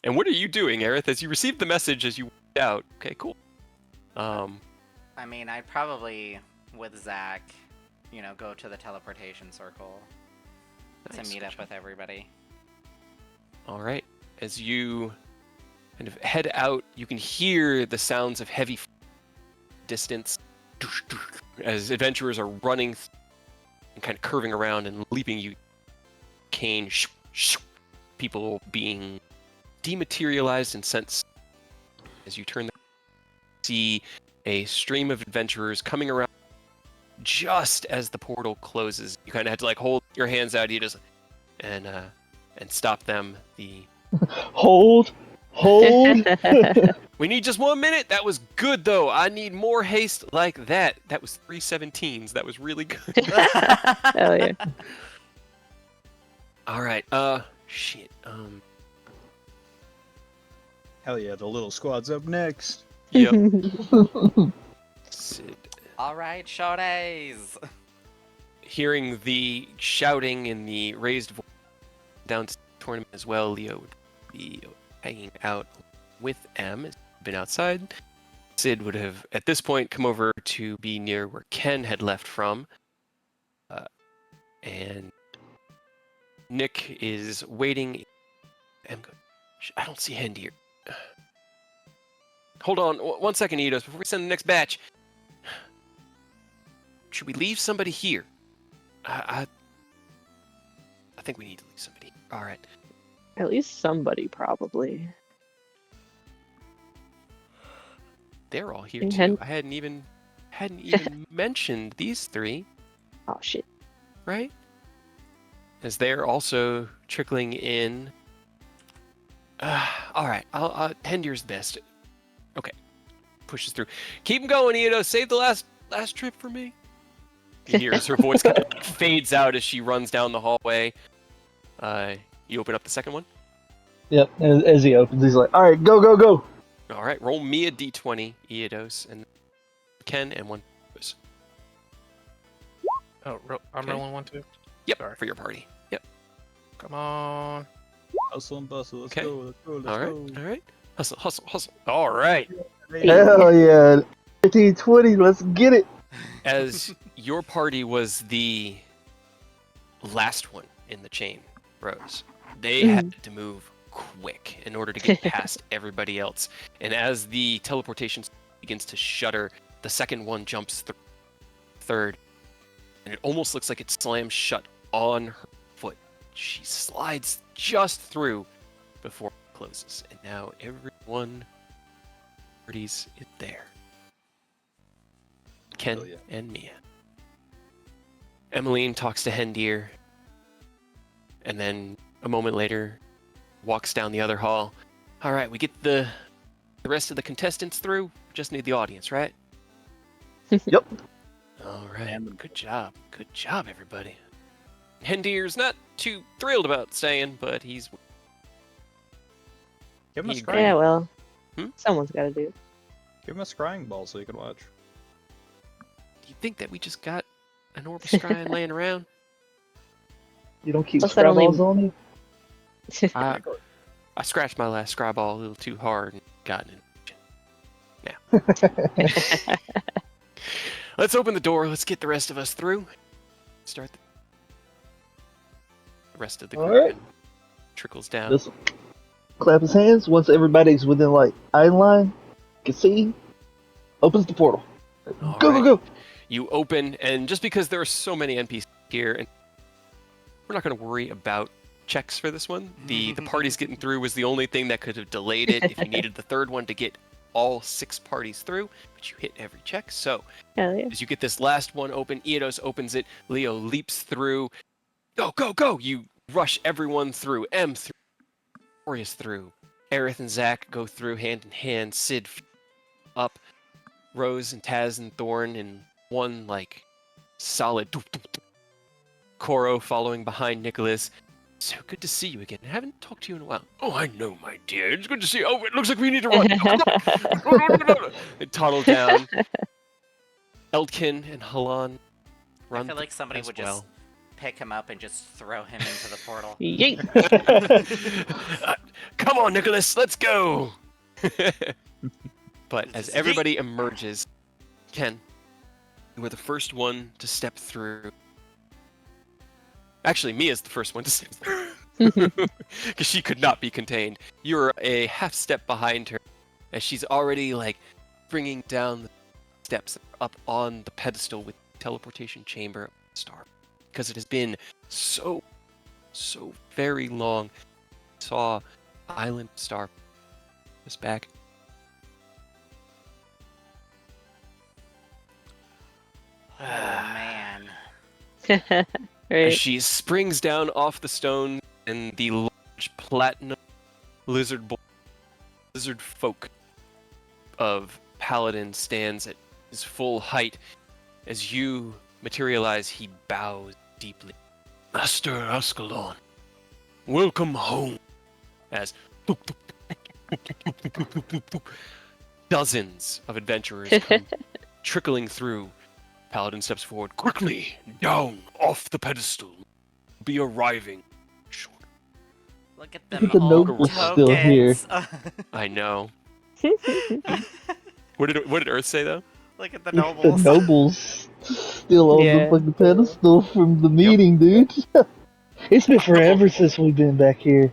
Speaker 2: And what are you doing, Aerith, as you received the message as you went out? Okay, cool.
Speaker 4: I mean, I'd probably, with Zach, go to the teleportation circle to
Speaker 2: Nice.
Speaker 4: meet up with everybody.
Speaker 2: All right. As you kind of head out, you can hear the sounds of heavy distance as adventurers are running and kind of curving around and leaping you. Cane, people being dematerialized and sent. As you turn, see a stream of adventurers coming around just as the portal closes. You kind of had to like hold your hands out, you just and stop them.
Speaker 5: Hold.
Speaker 2: We need just 1 minute. That was good though. I need more haste like that. That was 3 17s. That was really good.
Speaker 1: Hell yeah.
Speaker 2: All right. Shit.
Speaker 3: Hell yeah, the little squad's up next.
Speaker 2: Yep. Sid.
Speaker 4: All right, shorties.
Speaker 2: Hearing the shouting and the raised voice down to the tournament as well, Leo would be hanging out with M. Has been outside. Sid would have, at this point, come over to be near where Ken had left from. And Nick is waiting. I don't see Hendy. Hold on 1 second, Eidos, before we send the next batch. Should we leave somebody here? I think we need to leave somebody. All right.
Speaker 1: At least somebody, probably.
Speaker 2: They're all here
Speaker 1: And
Speaker 2: too.
Speaker 1: Hen-
Speaker 2: I hadn't even mentioned these three,
Speaker 1: Oh shit.
Speaker 2: right? As they're also trickling in. All right. Hendir's best. Okay. Pushes through. Keep him going, Eidos. Save the last trip for me. You hear as her voice kind of fades out as she runs down the hallway. You open up the second one.
Speaker 5: Yep. As he opens, he's like, "All right, go, go, go."
Speaker 2: All right. Roll me a d20, Eidos, and Ken, and one.
Speaker 6: Oh, I'm
Speaker 2: Okay.
Speaker 6: rolling one too.
Speaker 2: Yep.
Speaker 6: Sorry.
Speaker 2: For your party. Yep.
Speaker 6: Come on.
Speaker 3: Hustle and bustle. Let's
Speaker 2: Okay.
Speaker 3: go. Let's go. Let's
Speaker 2: All right.
Speaker 3: go.
Speaker 2: All right. Hustle, hustle, hustle. All right.
Speaker 5: Hell yeah! 15-20. Let's get it.
Speaker 2: As your party was the last one in the chain, Rose, they had to move quick in order to get past everybody else. And as the teleportation begins to shudder, the second one jumps through third, and it almost looks like it slams shut on her foot. She slides just through before it closes, and now everyone parties is there. Ken
Speaker 3: Hell yeah.
Speaker 2: and Mia. Emmeline talks to Hendir, and then a moment later walks down the other hall. All right, we get the rest of the contestants through. Just need the audience, right?
Speaker 5: Yep.
Speaker 2: All right. Good job. Good job, everybody. Hendir's not too thrilled about staying, but he's...
Speaker 3: Give him a
Speaker 2: You-
Speaker 3: scrying.
Speaker 1: Yeah, well,
Speaker 2: Hmm?
Speaker 1: someone's got to do it.
Speaker 3: Give him a scrying ball so you can watch.
Speaker 2: Do you think that we just got an orb scrying laying around?
Speaker 5: You don't keep
Speaker 1: Plus that only-
Speaker 5: scrabbles on you.
Speaker 2: I scratched my last scry ball a little too hard and got an infection. Let's open the door. Let's get the rest of us through. Start the rest of the
Speaker 5: All
Speaker 2: group
Speaker 5: right.
Speaker 2: and trickles down.
Speaker 5: Just clap his hands once everybody's within like eye line. Can see. Opens the portal.
Speaker 2: All
Speaker 5: Go,
Speaker 2: right.
Speaker 5: go, go.
Speaker 2: You open, and just because there are so many NPCs here, and we're not going to worry about checks for this one. The parties getting through was the only thing that could have delayed it if you needed the third one to get all 6 parties through, but you hit every check. So
Speaker 1: Hell yeah.
Speaker 2: as you get this last one open, Eidos opens it, Leo leaps through. Go, go, go! You rush everyone through. M through. Orius through. Aerith and Zach go through hand in hand. Sid up. Rose and Taz and Thorn in one like solid. Koro following behind Nicholas. So good to see you again. I haven't talked to you in a while. Oh, I know, my dear. It's good to see you. Oh, it looks like we need to run. They toddle down. Eldkin and Halan run.
Speaker 4: I feel like somebody
Speaker 2: as
Speaker 4: would
Speaker 2: well.
Speaker 4: just pick him up and just throw him into the portal.
Speaker 1: Yeet.
Speaker 2: Come on, Nicholas, let's go. But as everybody emerges, Ken, you were the first one to step through. Actually, Mia's the first one to step through. Because she could not be contained. You're a half step behind her as she's already like bringing down the steps up on the pedestal with the teleportation chamber star. Because it has been so very long. Saw Island Star this back.
Speaker 4: Oh man.
Speaker 2: As
Speaker 1: Right.
Speaker 2: she springs down off the stone and the large platinum lizard folk of Paladin stands at his full height. As you materialize, he bows deeply. Master Ascalon, welcome home. As dozens of adventurers come trickling through. Paladin steps forward. Quickly, down off the pedestal. Be arriving shortly.
Speaker 4: Look at
Speaker 5: Look
Speaker 4: them
Speaker 5: at the
Speaker 4: old
Speaker 5: nobles still here.
Speaker 4: tokens.
Speaker 2: I know. What did Earth say though?
Speaker 4: Look at the
Speaker 5: The
Speaker 4: nobles.
Speaker 5: nobles still on the
Speaker 1: Yeah.
Speaker 5: fucking pedestal from the meeting, dude. It's been forever since we've been back here.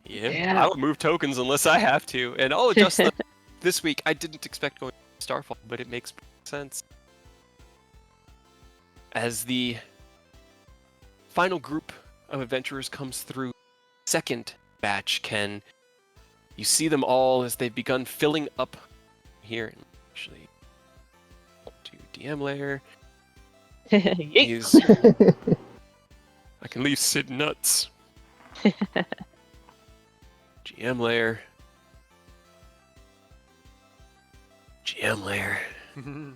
Speaker 2: Yeah.
Speaker 1: Yeah.
Speaker 2: I would move tokens unless I have to, and I'll adjust them. This week I didn't expect going to Starfall, but it makes sense. As the final group of adventurers comes through, second batch, Ken, you see them all as they've begun filling up here. Actually, to DM layer.
Speaker 1: Yeet.
Speaker 2: He's... I can leave Sid nuts. GM layer. GM layer. And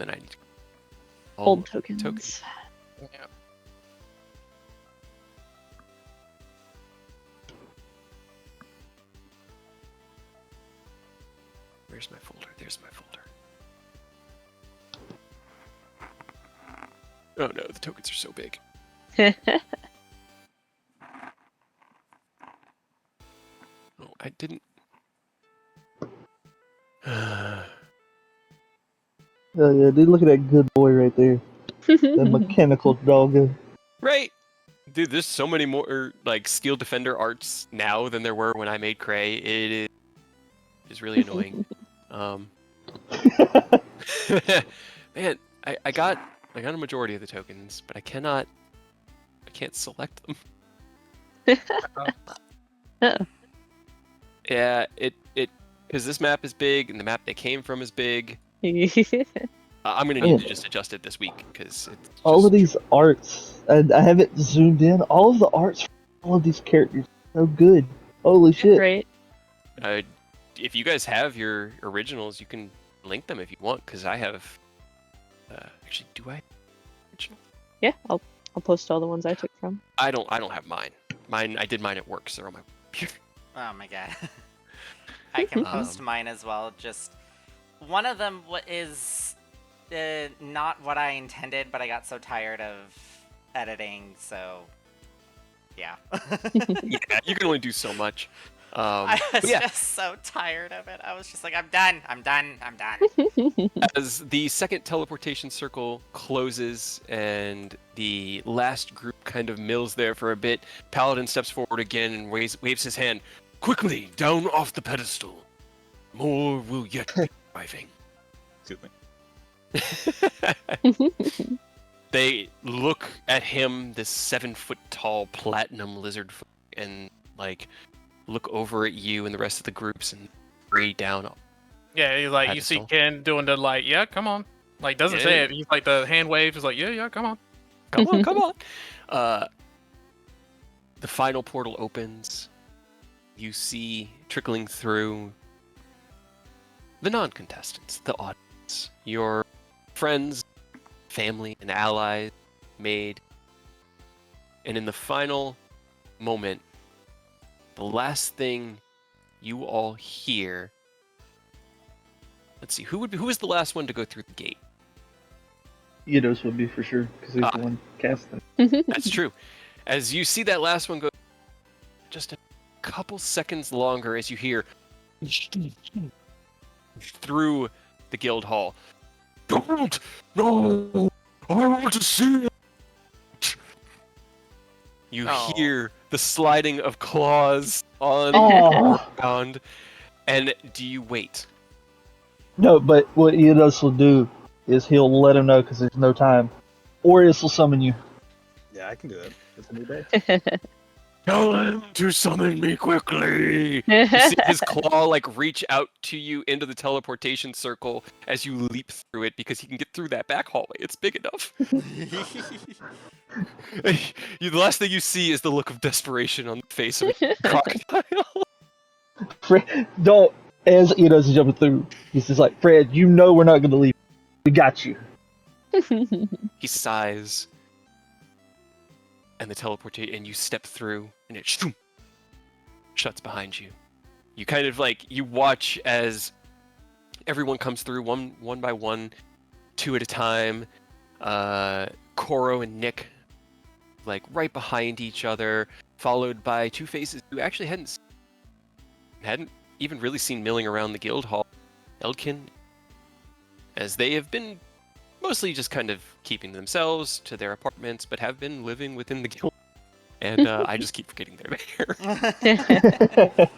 Speaker 2: then I need to
Speaker 1: Old tokens.
Speaker 6: Yeah.
Speaker 2: Where's my folder? There's my folder. Oh no, the tokens are so big. Oh, I didn't.
Speaker 5: Oh yeah, dude, look at that good boy right there. That mechanical doggo.
Speaker 2: Right. Dude, there's so many more like Steel Defender arts now than there were when I made Cray. It is really annoying. Man, I got a majority of the tokens, but I can't select them. Yeah, it because this map is big and the map they came from is big. I'm gonna need to just adjust it this week because it's
Speaker 5: all
Speaker 2: just
Speaker 5: of these arts, and I haven't zoomed in. All of the arts for all of these characters are so good. Holy shit!
Speaker 1: Right.
Speaker 2: If you guys have your originals, you can link them if you want, because I have. Actually, do I? Original?
Speaker 1: Yeah, I'll post all the ones I took from.
Speaker 2: I don't have mine. I did mine at work, so they're on my computer.
Speaker 4: Oh my god. I can post mine as well. Just one of them is not what I intended, but I got so tired of editing, so yeah.
Speaker 2: Yeah, you can only do so much.
Speaker 4: I was just so tired of it. I was just like, I'm done.
Speaker 2: As the second teleportation circle closes and the last group kind of mills there for a bit, Paladin steps forward again and waves his hand. Quickly, down off the pedestal. More will yet be arriving.
Speaker 3: Excuse me.
Speaker 2: They look at him, this 7-foot-tall platinum lizard, and like look over at you and the rest of the groups and breathe down.
Speaker 6: Yeah, he's like, you see Ken doing the like, yeah, come on. Like, doesn't say it. He's like, the hand waves is like, yeah, come on.
Speaker 2: Come on. The final portal opens. You see trickling through the non-contestants, the audience, your friends, family, and allies made. And in the final moment, the last thing you all hear. Let's see, who was the last one to go through the gate?
Speaker 5: Eidos would be for sure, because he's the one casting.
Speaker 2: That's true. As you see that last one go, just a couple seconds longer as you hear through the guild hall. Don't! No! I want to see it! You hear the sliding of claws on the ground, and do you wait?
Speaker 5: No, but what Eidos will do is he'll let him know because there's no time. Or Eidos will summon you.
Speaker 3: Yeah, I can do that. It's a new day.
Speaker 2: Tell him to summon me quickly! You see his claw like reach out to you into the teleportation circle as you leap through it because he can get through that back hallway. It's big enough. The last thing you see is the look of desperation on the face of a crocodile.
Speaker 5: Don't, as Eidos is jumping through, he's just like, Fred, you know we're not going to leave. We got you.
Speaker 2: He sighs. and the teleportation, and you step through, and it shuts behind you. You kind of like, you watch as everyone comes through one by one, two at a time. Koro and Nick, like right behind each other, followed by two faces who actually hadn't even really seen milling around the guild hall. Eldkin, as they have been mostly just kind of keeping themselves to their apartments, but have been living within the guild. And I just keep forgetting they're there.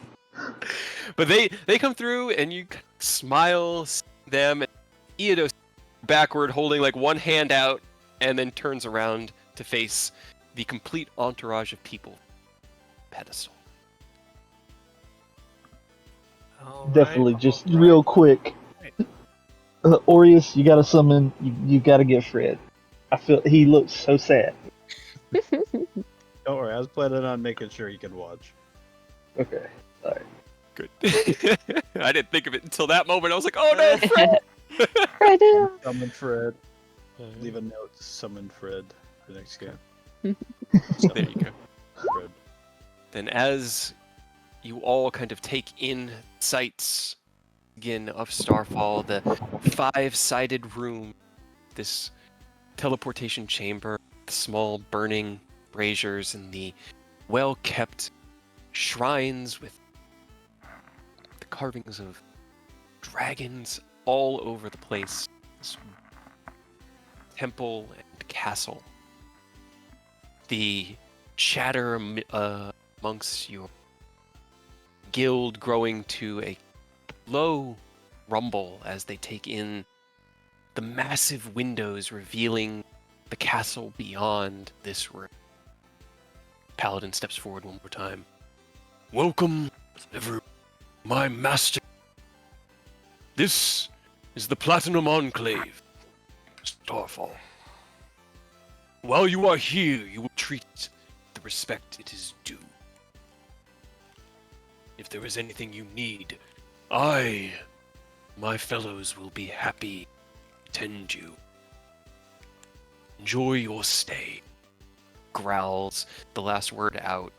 Speaker 2: But they come through, and you smile, see them, and Eodos backward, holding like one hand out, and then turns around to face the complete entourage of people. Pedestal.
Speaker 5: Definitely, just real quick. Aureus, you gotta summon. You gotta get Fred. I feel he looks so sad.
Speaker 3: Don't worry, I was planning on making sure you could watch.
Speaker 5: Okay, all right.
Speaker 2: Good. I didn't think of it until that moment. I was like, oh no, Fred!
Speaker 1: Right now.
Speaker 3: Summon Fred. Leave a note to summon Fred for the next game.
Speaker 2: There you go.
Speaker 3: Fred.
Speaker 2: Then as you all kind of take in sights again of Starfall, the five-sided room, this teleportation chamber, the small burning braziers, and the well-kept shrines with the carvings of dragons all over the place. This temple and castle. The chatter amongst your guild growing to a low rumble as they take in the massive windows revealing the castle beyond this room. Paladin steps forward one more time. Welcome, everyone, my master. This is the Platinum Enclave, Starfall. While you are here, you will treat it the respect it is due. If there is anything you need, my fellows will be happy to tend you. Enjoy your stay. Growls the last word out,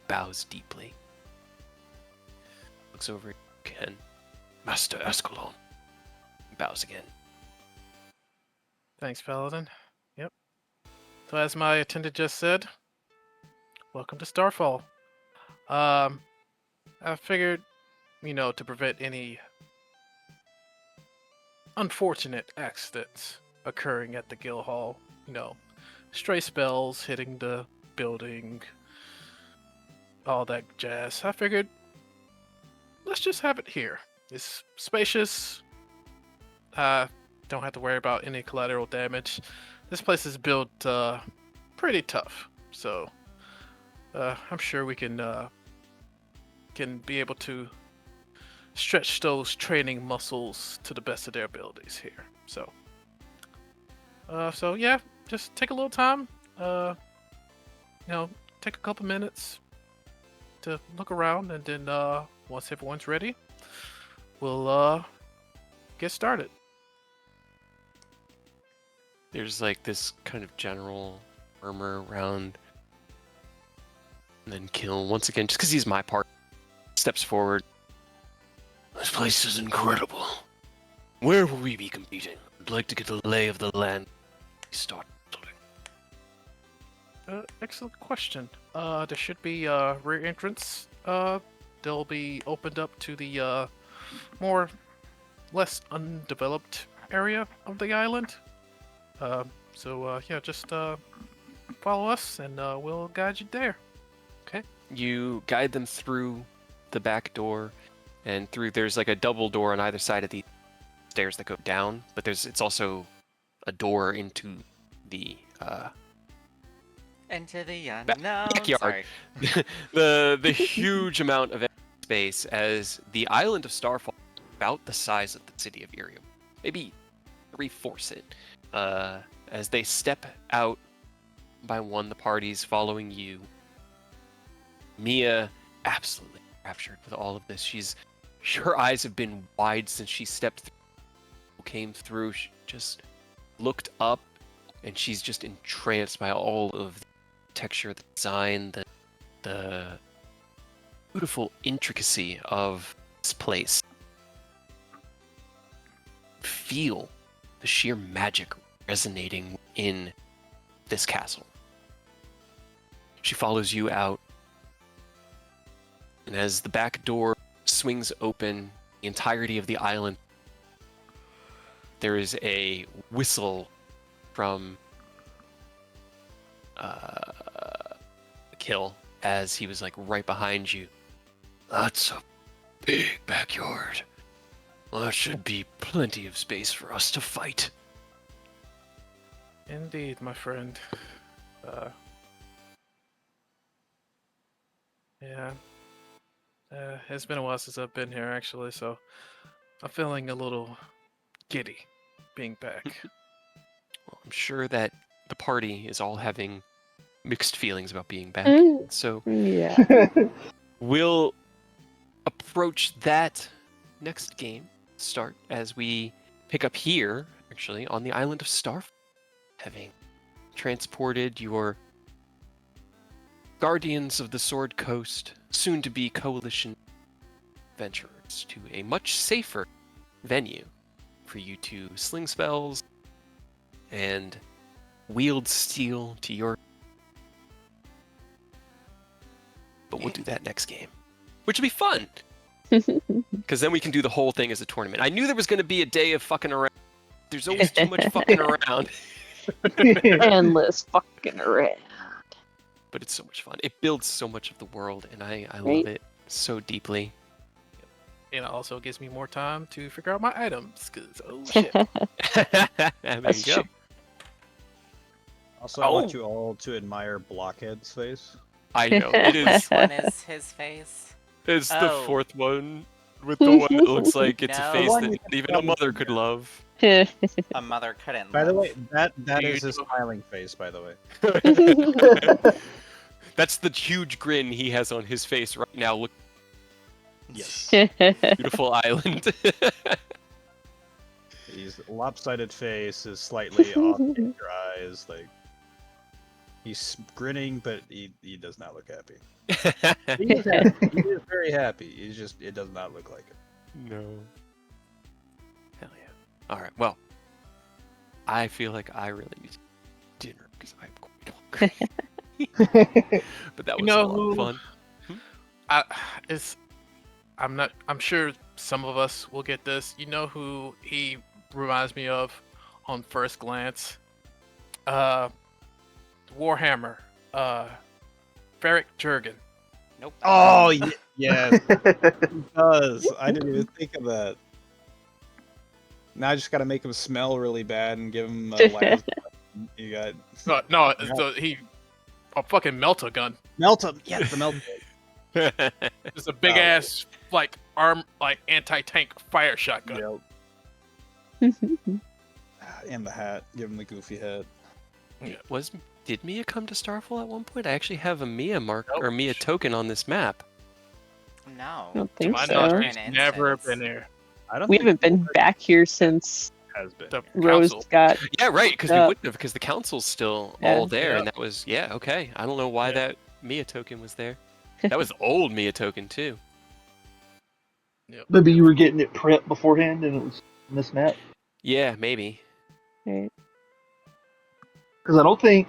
Speaker 2: bows deeply. Looks over again. Master Escalon. Bows again.
Speaker 6: Thanks, Paladin. Yep. So as my attendant just said, welcome to Starfall. I figured, to prevent any unfortunate accidents occurring at the guild hall, stray spells hitting the building, all that jazz. I figured, let's just have it here. It's spacious. Don't have to worry about any collateral damage. This place is built pretty tough, so I'm sure we can be able to stretch those training muscles to the best of their abilities here. So yeah, just take a little time. Take a couple minutes to look around, and then once everyone's ready, we'll get started.
Speaker 2: There's like this kind of general murmur around, and then Kill, once again, just because he's my part, steps forward. This place is incredible. Where will we be competing? I'd like to get a lay of the land. Start building.
Speaker 6: Excellent question. There should be a rear entrance. They'll be opened up to the less undeveloped area of the island. Yeah, just follow us, and we'll guide you there.
Speaker 2: Okay. You guide them through the back door, and there's like a double door on either side of the stairs that go down, but it's also a door into the
Speaker 4: Into the unknown.
Speaker 2: backyard.
Speaker 4: Sorry.
Speaker 2: the huge amount of space, as the island of Starfall is about the size of the city of Irium. Maybe 3/4 it. As they step out by one, the parties following you. Mia, absolutely captured with all of this. Her eyes have been wide since she came through. She just looked up, and she's just entranced by all of the architecture, the design, the beautiful intricacy of this place. Feel the sheer magic resonating in this castle. She follows you out, and as the back door swings open, the entirety of the island, there is a whistle from Kill as he was like right behind you. That's a big backyard. Well, that should be plenty of space for us to fight.
Speaker 6: Indeed, my friend. Yeah. It's been a while since I've been here, actually, so I'm feeling a little giddy being back.
Speaker 2: Well, I'm sure that the party is all having mixed feelings about being back. So
Speaker 1: Yeah.
Speaker 2: we'll approach that next game start as we pick up here, actually, on the island of Starf, having transported your Guardians of the Sword Coast, soon to be Coalition adventurers, to a much safer venue for you to sling spells and wield steel to your. But we'll do that next game, which will be fun. Because then we can do the whole thing as a tournament. I knew there was going to be a day of fucking around. There's always too much fucking around.
Speaker 1: Endless fucking around.
Speaker 2: But it's so much fun. It builds so much of the world, and I
Speaker 1: Right?
Speaker 2: love it so deeply.
Speaker 6: And it also gives me more time to figure out my items, because, oh shit.
Speaker 2: There
Speaker 1: That's
Speaker 2: you go.
Speaker 1: true.
Speaker 3: Also, I want you all to admire Blockhead's face.
Speaker 2: I know. It is.
Speaker 4: Which one is his face?
Speaker 2: It's the
Speaker 4: Oh.
Speaker 2: fourth one with the one that looks like it's
Speaker 4: No.
Speaker 2: a face
Speaker 3: The one
Speaker 2: that
Speaker 3: you
Speaker 2: even a mother could love.
Speaker 4: A mother couldn't.
Speaker 3: By the
Speaker 4: love.
Speaker 3: way, that
Speaker 6: You
Speaker 3: is his
Speaker 6: know-
Speaker 3: smiling face. By the way.
Speaker 2: That's the huge grin he has on his face right now. Look,
Speaker 3: Yes.
Speaker 2: beautiful island.
Speaker 3: He's lopsided face is slightly off in your eyes. Like he's grinning, but he does not look happy. He is happy. He is very happy. He's just it does not look like it.
Speaker 2: No. Hell yeah. All right. Well, I feel like I really need dinner because I'm quite hungry. But that was
Speaker 6: You know
Speaker 2: a lot of
Speaker 6: who-
Speaker 2: fun.
Speaker 6: I'm sure some of us will get this. You know who he reminds me of on first glance? Warhammer. Ferric Jurgen.
Speaker 4: Nope.
Speaker 3: Oh yes, he does. I didn't even think of that. Now I just got to make him smell really bad and give him a last. You got
Speaker 6: No, he a fucking melter gun.
Speaker 3: melt him. Yes, the melt.
Speaker 6: It's a big ass like anti-tank fire shotgun.
Speaker 3: Yep. And the hat. Give him the goofy hat.
Speaker 2: Did Mia come to Starfall at one point? I actually have a Mia mark
Speaker 6: Nope.
Speaker 2: or Mia token on this map.
Speaker 4: No.
Speaker 1: I don't
Speaker 6: To
Speaker 1: think
Speaker 6: my
Speaker 1: so.
Speaker 6: knowledge,
Speaker 4: An
Speaker 6: he's never
Speaker 4: instance.
Speaker 6: been here.
Speaker 3: I don't.
Speaker 1: We
Speaker 3: think
Speaker 1: haven't been back here since
Speaker 3: Has been.
Speaker 6: The
Speaker 1: Rose
Speaker 6: council.
Speaker 1: got.
Speaker 2: Yeah, right. Because we
Speaker 1: Uh,
Speaker 2: wouldn't have, because the council's still
Speaker 1: Yeah.
Speaker 2: all there,
Speaker 6: Yeah.
Speaker 2: and that was okay. I don't know why
Speaker 6: Yeah.
Speaker 2: that Mia token was there. That was old Mia token too.
Speaker 5: Maybe you were getting it prepped beforehand and it was mismatched.
Speaker 2: Yeah, maybe.
Speaker 1: Right.
Speaker 5: Because I don't think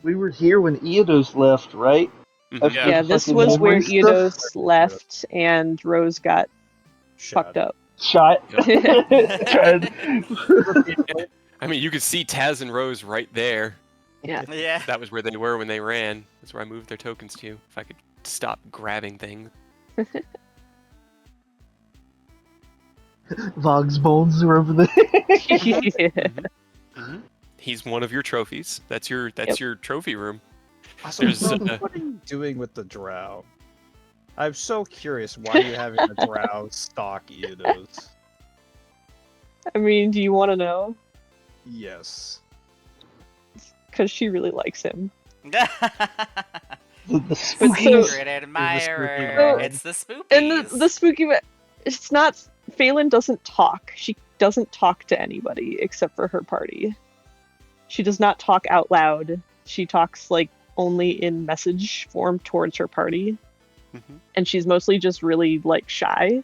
Speaker 5: we were here when Eodos left, right?
Speaker 2: Mhm.
Speaker 5: Of
Speaker 6: Yeah.
Speaker 5: the
Speaker 1: Yeah, this
Speaker 5: fucking
Speaker 1: was where
Speaker 5: memory stuff?
Speaker 1: Eodos left and Rose got fucked up.
Speaker 5: Shot. Tried.
Speaker 2: I mean, you could see Taz and Rose right there.
Speaker 1: Yeah.
Speaker 4: Yeah.
Speaker 2: That was where they were when they ran. That's where I moved their tokens to. If I could stop grabbing things.
Speaker 5: Vogg's bones are over there.
Speaker 2: Mhm. He's one of your trophies. That's your trophy room.
Speaker 3: Also,
Speaker 2: There's,
Speaker 3: what are you doing with the drow? I'm so curious why you're having a drow stalk Eodos.
Speaker 1: I mean, do you want to know?
Speaker 3: Yes.
Speaker 1: Because she really likes him.
Speaker 5: The
Speaker 1: But
Speaker 5: spooky.
Speaker 1: so-
Speaker 4: Secret admirer.
Speaker 1: So-
Speaker 4: It's the spookies.
Speaker 1: And the spooky, it's not. Phelan doesn't talk. She doesn't talk to anybody except for her party. She does not talk out loud. She talks like only in message form towards her party.
Speaker 2: Mm-hmm.
Speaker 1: And she's mostly just really like shy.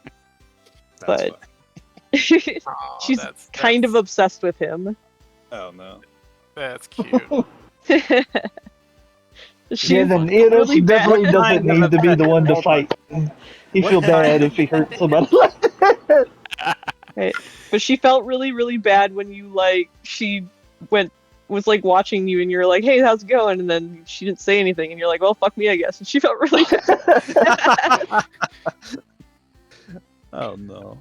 Speaker 3: That's
Speaker 1: But
Speaker 3: fine.
Speaker 6: Aw,
Speaker 1: she's kind of obsessed with him.
Speaker 3: Oh no.
Speaker 6: That's cute.
Speaker 1: She's
Speaker 5: Yeah, then Enos
Speaker 1: really bad.
Speaker 5: definitely doesn't need to be the one to fight. He'd feel bad if he hurt somebody like that.
Speaker 1: Right. But she felt really, really bad when you she was like watching you and you're like, hey, how's it going? And then she didn't say anything and you're like, well, fuck me, I guess. And she felt really bad.
Speaker 3: Oh no.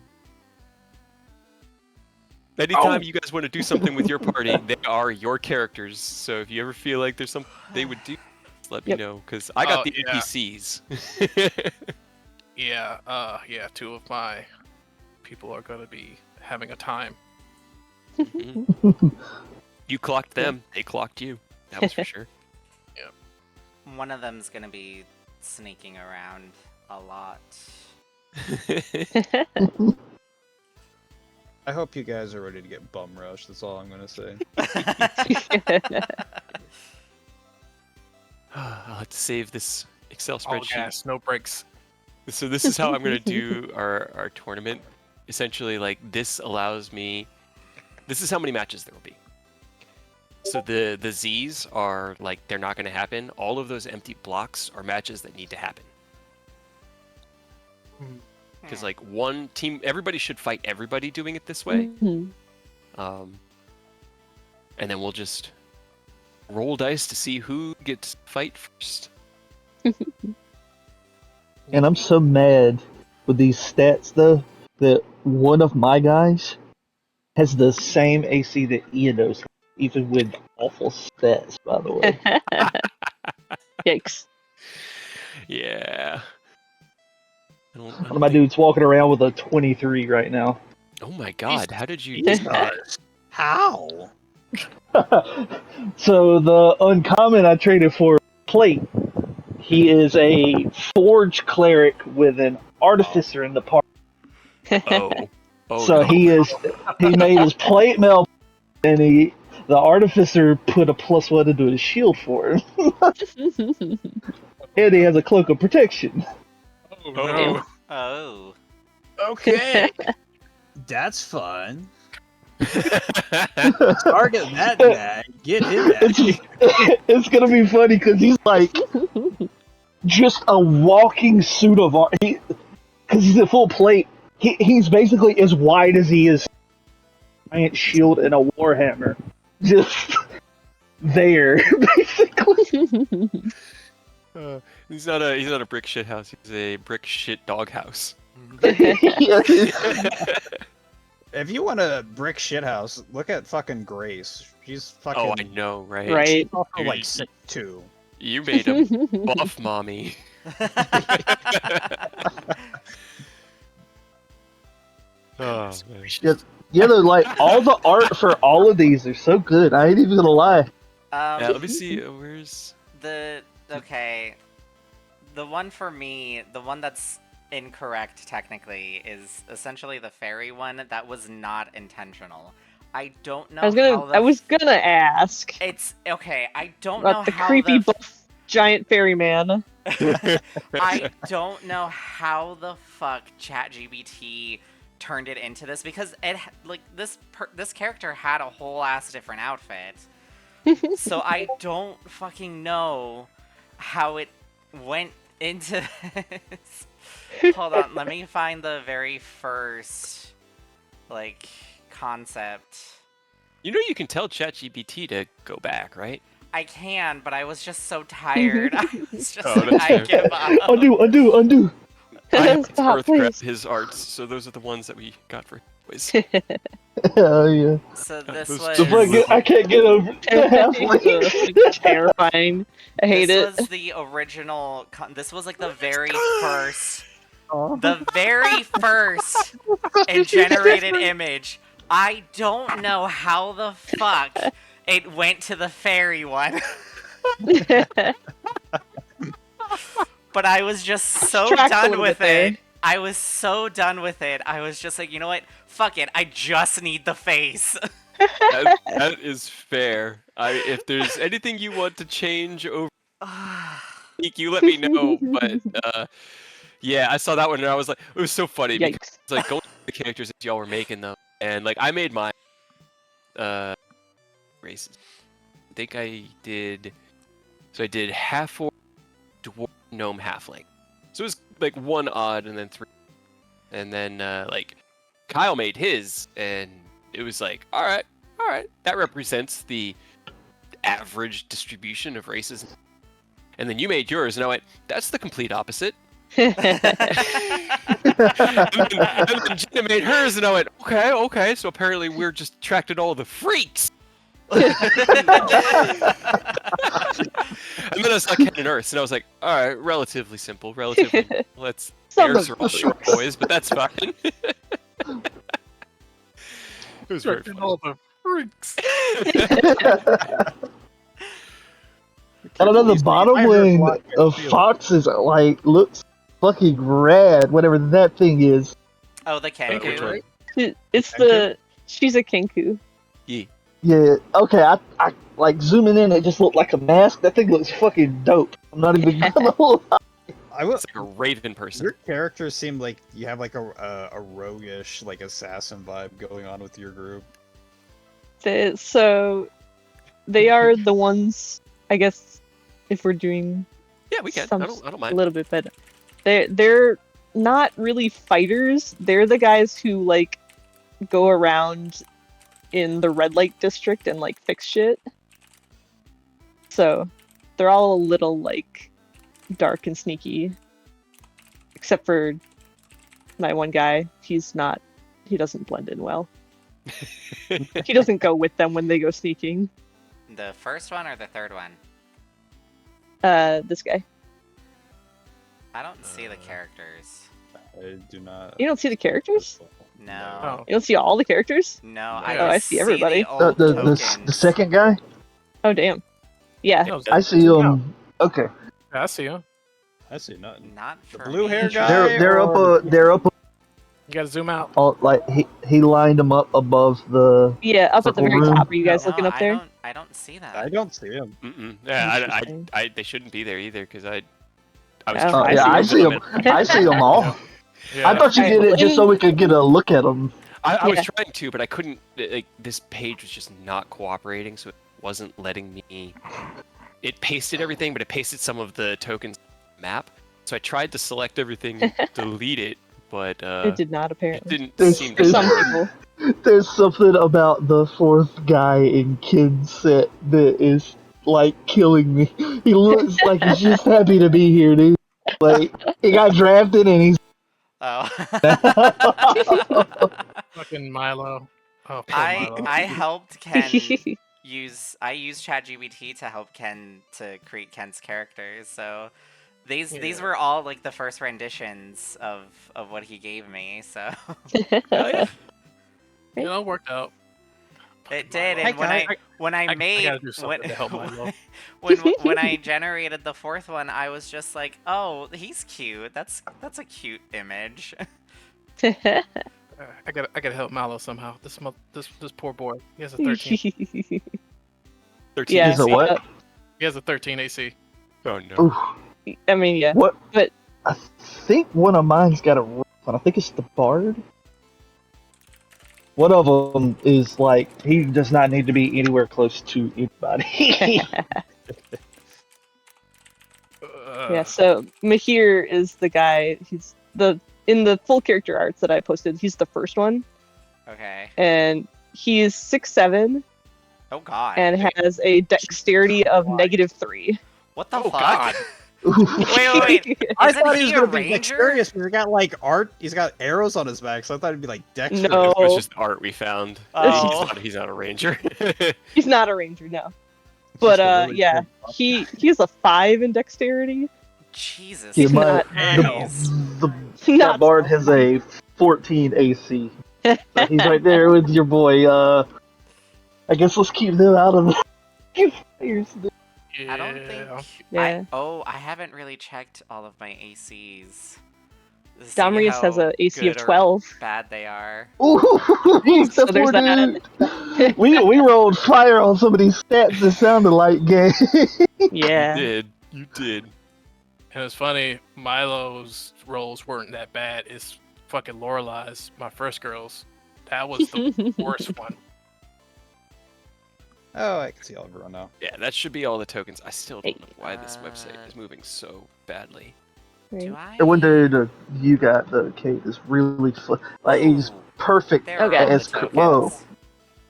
Speaker 2: Anytime you guys want to do something with your party, they are your characters. So if you ever feel like there's something they would do, just let me know, because I got the NPCs.
Speaker 6: Yeah, 2 of my people are gonna be having a time.
Speaker 2: Mm-hmm. You clocked them, they clocked you. That was for sure.
Speaker 4: One of them's gonna be sneaking around a lot.
Speaker 3: I hope you guys are ready to get bum rushed. That's all I'm gonna say.
Speaker 2: I'll have to save this Excel spreadsheet.
Speaker 6: Gas, no breaks.
Speaker 2: So this is how I'm going to do our tournament. Essentially, like, this allows me... This is how many matches there will be. So the Z's are, like, they're not going to happen. All of those empty blocks are matches that need to happen. Because, like, one team... Everybody should fight everybody doing it this way. And then we'll just roll dice to see who gets to fight first.
Speaker 5: And I'm so mad with these stats, though, that one of my guys has the same AC that Eonos has, even with awful stats, by the way.
Speaker 1: Yikes.
Speaker 2: Yeah.
Speaker 5: One of my dudes walking around with a 23 right now.
Speaker 2: Oh my god, how did you do that?
Speaker 3: How?
Speaker 5: So the uncommon I traded for Plate, he is a forge cleric with an artificer in the party.
Speaker 2: Oh. Oh,
Speaker 5: So
Speaker 2: no.
Speaker 5: he made his plate mail, and the artificer put a +1 into his shield for him. And he has a cloak of protection.
Speaker 6: Oh no.
Speaker 4: Oh.
Speaker 3: Okay. That's fun. Target that guy. Get him at you.
Speaker 5: It's gonna be funny because he's like just a walking suit of armor. Because he's a full plate. He's basically as wide as he is. Giant shield and a warhammer, just there, basically.
Speaker 2: He's not a brick shit house. He's a brick shit dog house.
Speaker 3: If you want a brick shithouse, look at fucking Grace. She's fucking.
Speaker 2: Oh, I know, right?
Speaker 1: Right.
Speaker 3: She's also
Speaker 2: Dude,
Speaker 3: like 6'2".
Speaker 2: You made him buff, mommy. Oh, man.
Speaker 5: Yeah, they're like all the art for all of these are so good. I ain't even gonna lie.
Speaker 2: Yeah, let me see. Where's
Speaker 4: Okay. The one for me, the one that's incorrect technically, is essentially the fairy one that was not intentional. I don't know.
Speaker 1: I was gonna ask.
Speaker 4: It's okay. I don't
Speaker 1: about
Speaker 4: know
Speaker 1: the
Speaker 4: how
Speaker 1: creepy buff giant fairy man.
Speaker 4: I don't know how the fuck ChatGPT turned it into this, because it this character had a whole ass different outfit. So I don't fucking know how it went into this. Hold on, let me find the very first concept.
Speaker 2: You know you can tell ChatGPT to go back, right?
Speaker 4: I can, but I was just so tired. I was just
Speaker 2: Oh, that's
Speaker 4: I
Speaker 2: fair.
Speaker 4: give up.
Speaker 5: Undo.
Speaker 2: I have to
Speaker 1: Stop,
Speaker 2: Earth grab
Speaker 1: please.
Speaker 2: his arts, so those are the ones that we got for boys.
Speaker 5: Hell yeah.
Speaker 4: So this
Speaker 2: Those
Speaker 4: was
Speaker 2: two
Speaker 5: I can't get over it.
Speaker 1: Terrifying. I hate
Speaker 4: this
Speaker 1: it.
Speaker 4: was the original. This was like the very first, and generated image. I don't know how the fuck it went to the fairy one. But I was just so
Speaker 1: Tracked a
Speaker 4: done
Speaker 1: little
Speaker 4: with
Speaker 1: bit there.
Speaker 4: it. I was so done with it. I was just like, you know what? Fuck it, I just need the face.
Speaker 2: That is fair. If there's anything you want to change over, you let me know. But yeah, I saw that one and I was like, it was so funny because
Speaker 1: Yikes.
Speaker 2: it's like going through the characters as y'all were making them, and like I made my races. I think I did. So I did half orc, dwarf, gnome, halfling. So it was like 1 odd and then 3, and then like Kyle made his, and it was like, all right, that represents the average distribution of races. And then you made yours, and I went, that's the complete opposite. and then Gina made hers, and I went, okay, so apparently we're just attracting all the freaks. And then I saw Ken and Earth, and I was like, all right, relatively simple, let's
Speaker 1: Some
Speaker 2: Earths
Speaker 1: of
Speaker 2: are all short boys, but that's fine. It was very
Speaker 6: Attracting
Speaker 2: funny.
Speaker 6: all the freaks.
Speaker 5: I don't know, the bottom wing of foxes like looks fucking rad, whatever that thing is.
Speaker 4: Oh, the
Speaker 2: Which
Speaker 4: Kenku.
Speaker 2: one?
Speaker 1: It's she's a Kenku.
Speaker 2: Yeah.
Speaker 5: Yeah, okay, I like zooming in, it just looked like a mask. That thing looks fucking dope. I'm not even gonna lie.
Speaker 2: It's like a raven person.
Speaker 3: Your characters seem like you have like a roguish, like assassin vibe going on with your group.
Speaker 1: So they are the ones, I guess, if we're doing
Speaker 2: Yeah, we can. I don't
Speaker 1: a
Speaker 2: mind.
Speaker 1: little bit better. They're not really fighters. They're the guys who like go around in the red light district and like fix shit. So they're all a little like dark and sneaky. Except for my one guy. He doesn't blend in well. He doesn't go with them when they go sneaking.
Speaker 4: The first one or the third one?
Speaker 1: This guy.
Speaker 4: I don't see the characters.
Speaker 3: I do not.
Speaker 1: You don't see the characters?
Speaker 4: No.
Speaker 6: Oh.
Speaker 1: You don't see all the characters?
Speaker 4: No,
Speaker 6: Yeah.
Speaker 4: I
Speaker 1: Oh, I
Speaker 4: just
Speaker 1: see everybody.
Speaker 4: the old
Speaker 5: The
Speaker 4: tokens.
Speaker 5: second guy?
Speaker 1: Oh damn. Yeah.
Speaker 6: No,
Speaker 5: I see him. Okay.
Speaker 6: I see him.
Speaker 3: I see nothing.
Speaker 4: Not
Speaker 3: The
Speaker 4: for
Speaker 3: blue
Speaker 4: me.
Speaker 3: hair guy?
Speaker 5: They're up
Speaker 6: You gotta zoom out.
Speaker 5: like he lined them up above the
Speaker 1: Yeah, up at the very
Speaker 5: Room.
Speaker 1: top. Are you guys
Speaker 4: No,
Speaker 1: looking up there?
Speaker 4: I don't see that.
Speaker 3: I don't see him.
Speaker 2: Yeah,
Speaker 1: Interesting.
Speaker 2: they shouldn't be there either because I was
Speaker 1: Oh,
Speaker 2: trying
Speaker 5: yeah,
Speaker 2: to
Speaker 5: I see
Speaker 2: remove
Speaker 5: them. I see them all.
Speaker 6: Yeah.
Speaker 5: I thought you did it just so we could get a look at them.
Speaker 2: I was
Speaker 1: Yeah.
Speaker 2: trying to, but I couldn't. Like this page was just not cooperating, so it wasn't letting me. It pasted everything, but it pasted some of the tokens map. So I tried to select everything, and delete it, but
Speaker 1: It did not
Speaker 2: it
Speaker 1: apparently.
Speaker 2: didn't
Speaker 5: There's-
Speaker 2: seem
Speaker 1: For
Speaker 2: to
Speaker 1: some
Speaker 2: work.
Speaker 1: people.
Speaker 5: There's something about the fourth guy in Kid's set that is like killing me. He looks like he's just happy to be here, dude. Like he got drafted and he's
Speaker 4: Oh.
Speaker 6: Fucking Milo. Oh, poor
Speaker 4: I
Speaker 6: Milo.
Speaker 4: I helped Ken used ChatGPT to help Ken to create Ken's characters. So these
Speaker 6: Yeah.
Speaker 4: were all like the first renditions of what he gave me. So
Speaker 2: Yeah.
Speaker 6: You know, it worked out.
Speaker 4: it did.
Speaker 6: Milo.
Speaker 4: And when I
Speaker 6: I
Speaker 4: made
Speaker 6: gotta do something to help Milo.
Speaker 4: when I generated the fourth one, I was just like, oh, he's cute. That's a cute image.
Speaker 6: I gotta help Milo somehow. This poor boy. He has a 13.
Speaker 2: 13
Speaker 1: Yeah.
Speaker 5: He's a what?
Speaker 6: He has a 13 AC.
Speaker 2: Oh no.
Speaker 5: Oof.
Speaker 1: I mean, yeah.
Speaker 5: What?
Speaker 1: But-
Speaker 5: I think one of mine's got a rough one. I think it's the Bard. One of them is like he does not need to be anywhere close to anybody.
Speaker 1: Yeah, so Mahir is the guy. He's in the full character arts that I posted. He's the first one,
Speaker 4: Okay.
Speaker 1: and he is 6'7"
Speaker 4: Oh God.
Speaker 1: and has a dexterity of -3.
Speaker 4: What the
Speaker 2: Oh,
Speaker 4: fuck?
Speaker 2: God.
Speaker 4: Wait.
Speaker 3: I
Speaker 4: Isn't
Speaker 3: thought he was
Speaker 4: he a
Speaker 3: gonna be
Speaker 4: ranger?
Speaker 3: dexterous. He's got like art. He's got arrows on his back, so I thought it'd be like dexterous.
Speaker 1: No.
Speaker 2: It was just art we found.
Speaker 4: Oh.
Speaker 2: He's not a ranger.
Speaker 1: He's not a ranger, no.
Speaker 3: It's
Speaker 1: But
Speaker 3: just a really
Speaker 1: yeah,
Speaker 3: cool
Speaker 1: he has a 5 in dexterity.
Speaker 4: Jesus
Speaker 5: Yeah,
Speaker 1: He's not-
Speaker 4: Christ.
Speaker 5: the
Speaker 1: Not
Speaker 5: that Bard has a 14 AC. So he's right there with your boy. I guess let's keep them out of the fires.
Speaker 6: Yeah.
Speaker 4: I don't think.
Speaker 1: Yeah.
Speaker 4: I haven't really checked all of my ACs. See
Speaker 1: Domrius has
Speaker 4: how
Speaker 1: a AC of
Speaker 4: good or
Speaker 1: 12.
Speaker 4: bad they are.
Speaker 5: Ooh,
Speaker 1: So
Speaker 5: that
Speaker 1: there's
Speaker 5: poor
Speaker 1: that.
Speaker 5: dude. We rolled fire on some of these stats that sounded like gay.
Speaker 1: Yeah.
Speaker 2: You did.
Speaker 6: And it's funny, Milo's roles weren't that bad. It's fucking Lorelai's, my first girl's. That was the worst one.
Speaker 3: Oh, I can see everyone now.
Speaker 2: Yeah, that should be all the tokens. I still don't
Speaker 1: Hey.
Speaker 2: know why this website is moving so badly.
Speaker 4: Do
Speaker 1: Right.
Speaker 4: I?
Speaker 5: The one that you got, the Kate, is really like he's
Speaker 4: Ooh,
Speaker 5: perfect
Speaker 4: there are
Speaker 1: Okay.
Speaker 4: all the
Speaker 5: as
Speaker 4: tokens.
Speaker 5: whoa.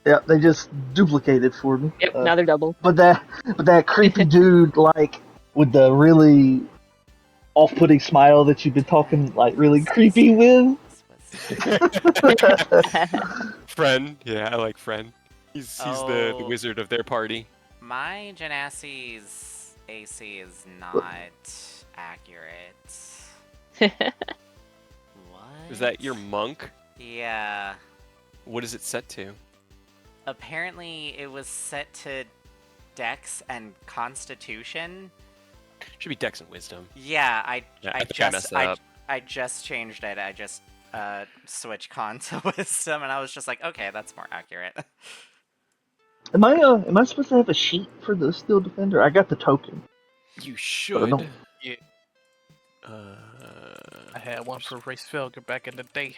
Speaker 5: Yeah, they just duplicated for me.
Speaker 1: Yep, now they're double.
Speaker 5: But that creepy dude, like with the really off-putting smile that you've been talking like really creepy with.
Speaker 2: Friend, yeah, I like Friend. He's the
Speaker 4: Oh.
Speaker 2: wizard of their party.
Speaker 4: My Genassi's AC is not accurate. What?
Speaker 2: Is that your monk?
Speaker 4: Yeah.
Speaker 2: What is it set to?
Speaker 4: Apparently, it was set to Dex and Constitution.
Speaker 2: Should be Dex and Wisdom.
Speaker 4: Yeah,
Speaker 2: I think I messed that up.
Speaker 4: I just changed it. I just switched Con to Wisdom, and I was just like, okay, that's more accurate.
Speaker 5: Am I supposed to have a sheet for the Steel Defender? I got the token.
Speaker 2: You
Speaker 5: But I
Speaker 2: should.
Speaker 5: don't.
Speaker 6: Yeah, I had one for Race Felger back in the day.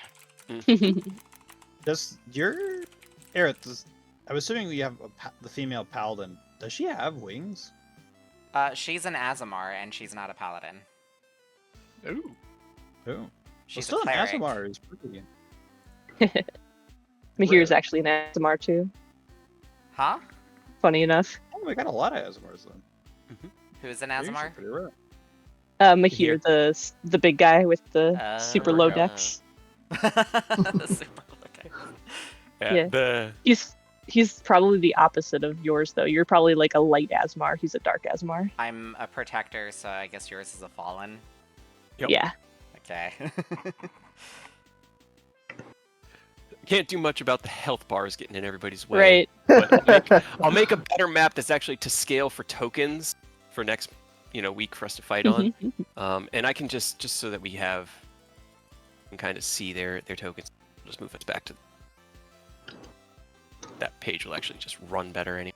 Speaker 3: Does your Eric? I'm assuming you have the female paladin. Does she have wings?
Speaker 4: She's an Azamar, and she's not a paladin.
Speaker 6: Ooh.
Speaker 3: Who?
Speaker 4: She's
Speaker 3: Well,
Speaker 4: a
Speaker 3: still an
Speaker 4: cleric.
Speaker 3: Asimar is pretty.
Speaker 1: Mahir's actually an ASMR too.
Speaker 4: Huh?
Speaker 1: Funny enough.
Speaker 3: Oh, we got a lot of Asimars then.
Speaker 4: Who's an
Speaker 3: They're usually
Speaker 1: Uh,
Speaker 4: Azamar?
Speaker 3: pretty rare.
Speaker 1: Mahir, the big guy with the super low
Speaker 2: workout.
Speaker 1: dex.
Speaker 4: Okay.
Speaker 2: Yeah.
Speaker 1: Yeah. He's probably the opposite of yours though. You're probably like a light Asmar. He's a dark Asmar.
Speaker 4: I'm a protector, so I guess yours is a fallen.
Speaker 2: Yep.
Speaker 1: Yeah.
Speaker 4: Okay.
Speaker 2: Can't do much about the health bars getting in everybody's way.
Speaker 1: Right.
Speaker 2: But I'll make a better map that's actually to scale for tokens for next, week for us to fight on. And I can just so that we can kind of see their tokens. Just move us back to that page. Will actually just run better anyway.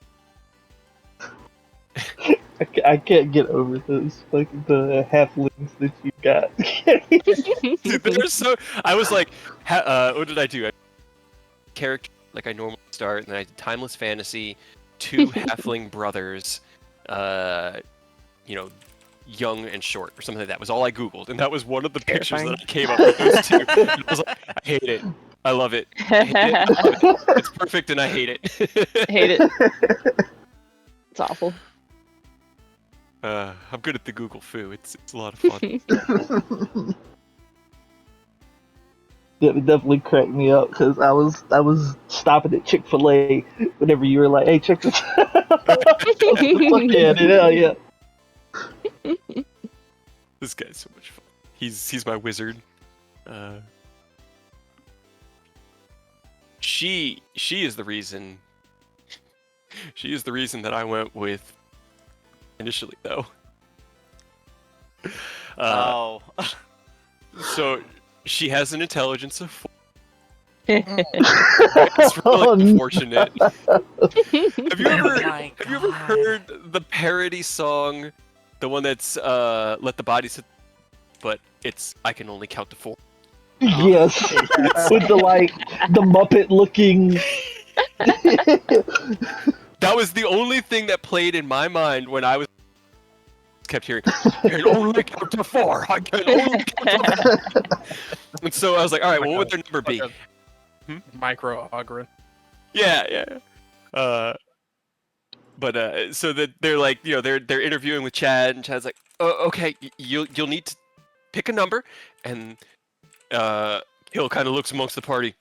Speaker 5: I can't get over those like the halflings that you got.
Speaker 2: Dude, they're so. I was like, what did I do? Character like I normally start, and then I did Timeless Fantasy, 2 halfling brothers, young and short, or something like that. Was all I googled, and that was one of the pictures that I came up with. Those 2. And I was like, I hate it. I love it. I hate it. I love it. It's perfect, and I hate it.
Speaker 1: Hate it. It's awful.
Speaker 2: I'm good at the Google foo. It's a lot of fun.
Speaker 5: That would definitely cracked me up because I was stopping at Chick-fil-A whenever you were like, "Hey, check this out." Fuck yeah, dude, hell yeah.
Speaker 2: This guy's so much fun. He's my wizard. She is the reason. She is the reason that I went with initially, though.
Speaker 4: Oh.
Speaker 2: So she has an intelligence of 4.
Speaker 1: Oh,
Speaker 2: It's really
Speaker 5: Oh, no.
Speaker 2: unfortunate. Have you ever
Speaker 4: my God.
Speaker 2: heard the parody song, the one that's "Let the Body Sit," but it's "I Can Only Count to 4."
Speaker 5: Yes, with the Muppet looking.
Speaker 2: That was the only thing that played in my mind when I kept hearing, "I can only count to 4. I can only count to 4." And so I was like, all right, well, what would their number be?
Speaker 6: Micro Ogren.
Speaker 2: Yeah. So that they're like, they're interviewing with Chad, and Chad's like, "Oh, okay, you'll need to pick a number," and Hill kind of looks amongst the party.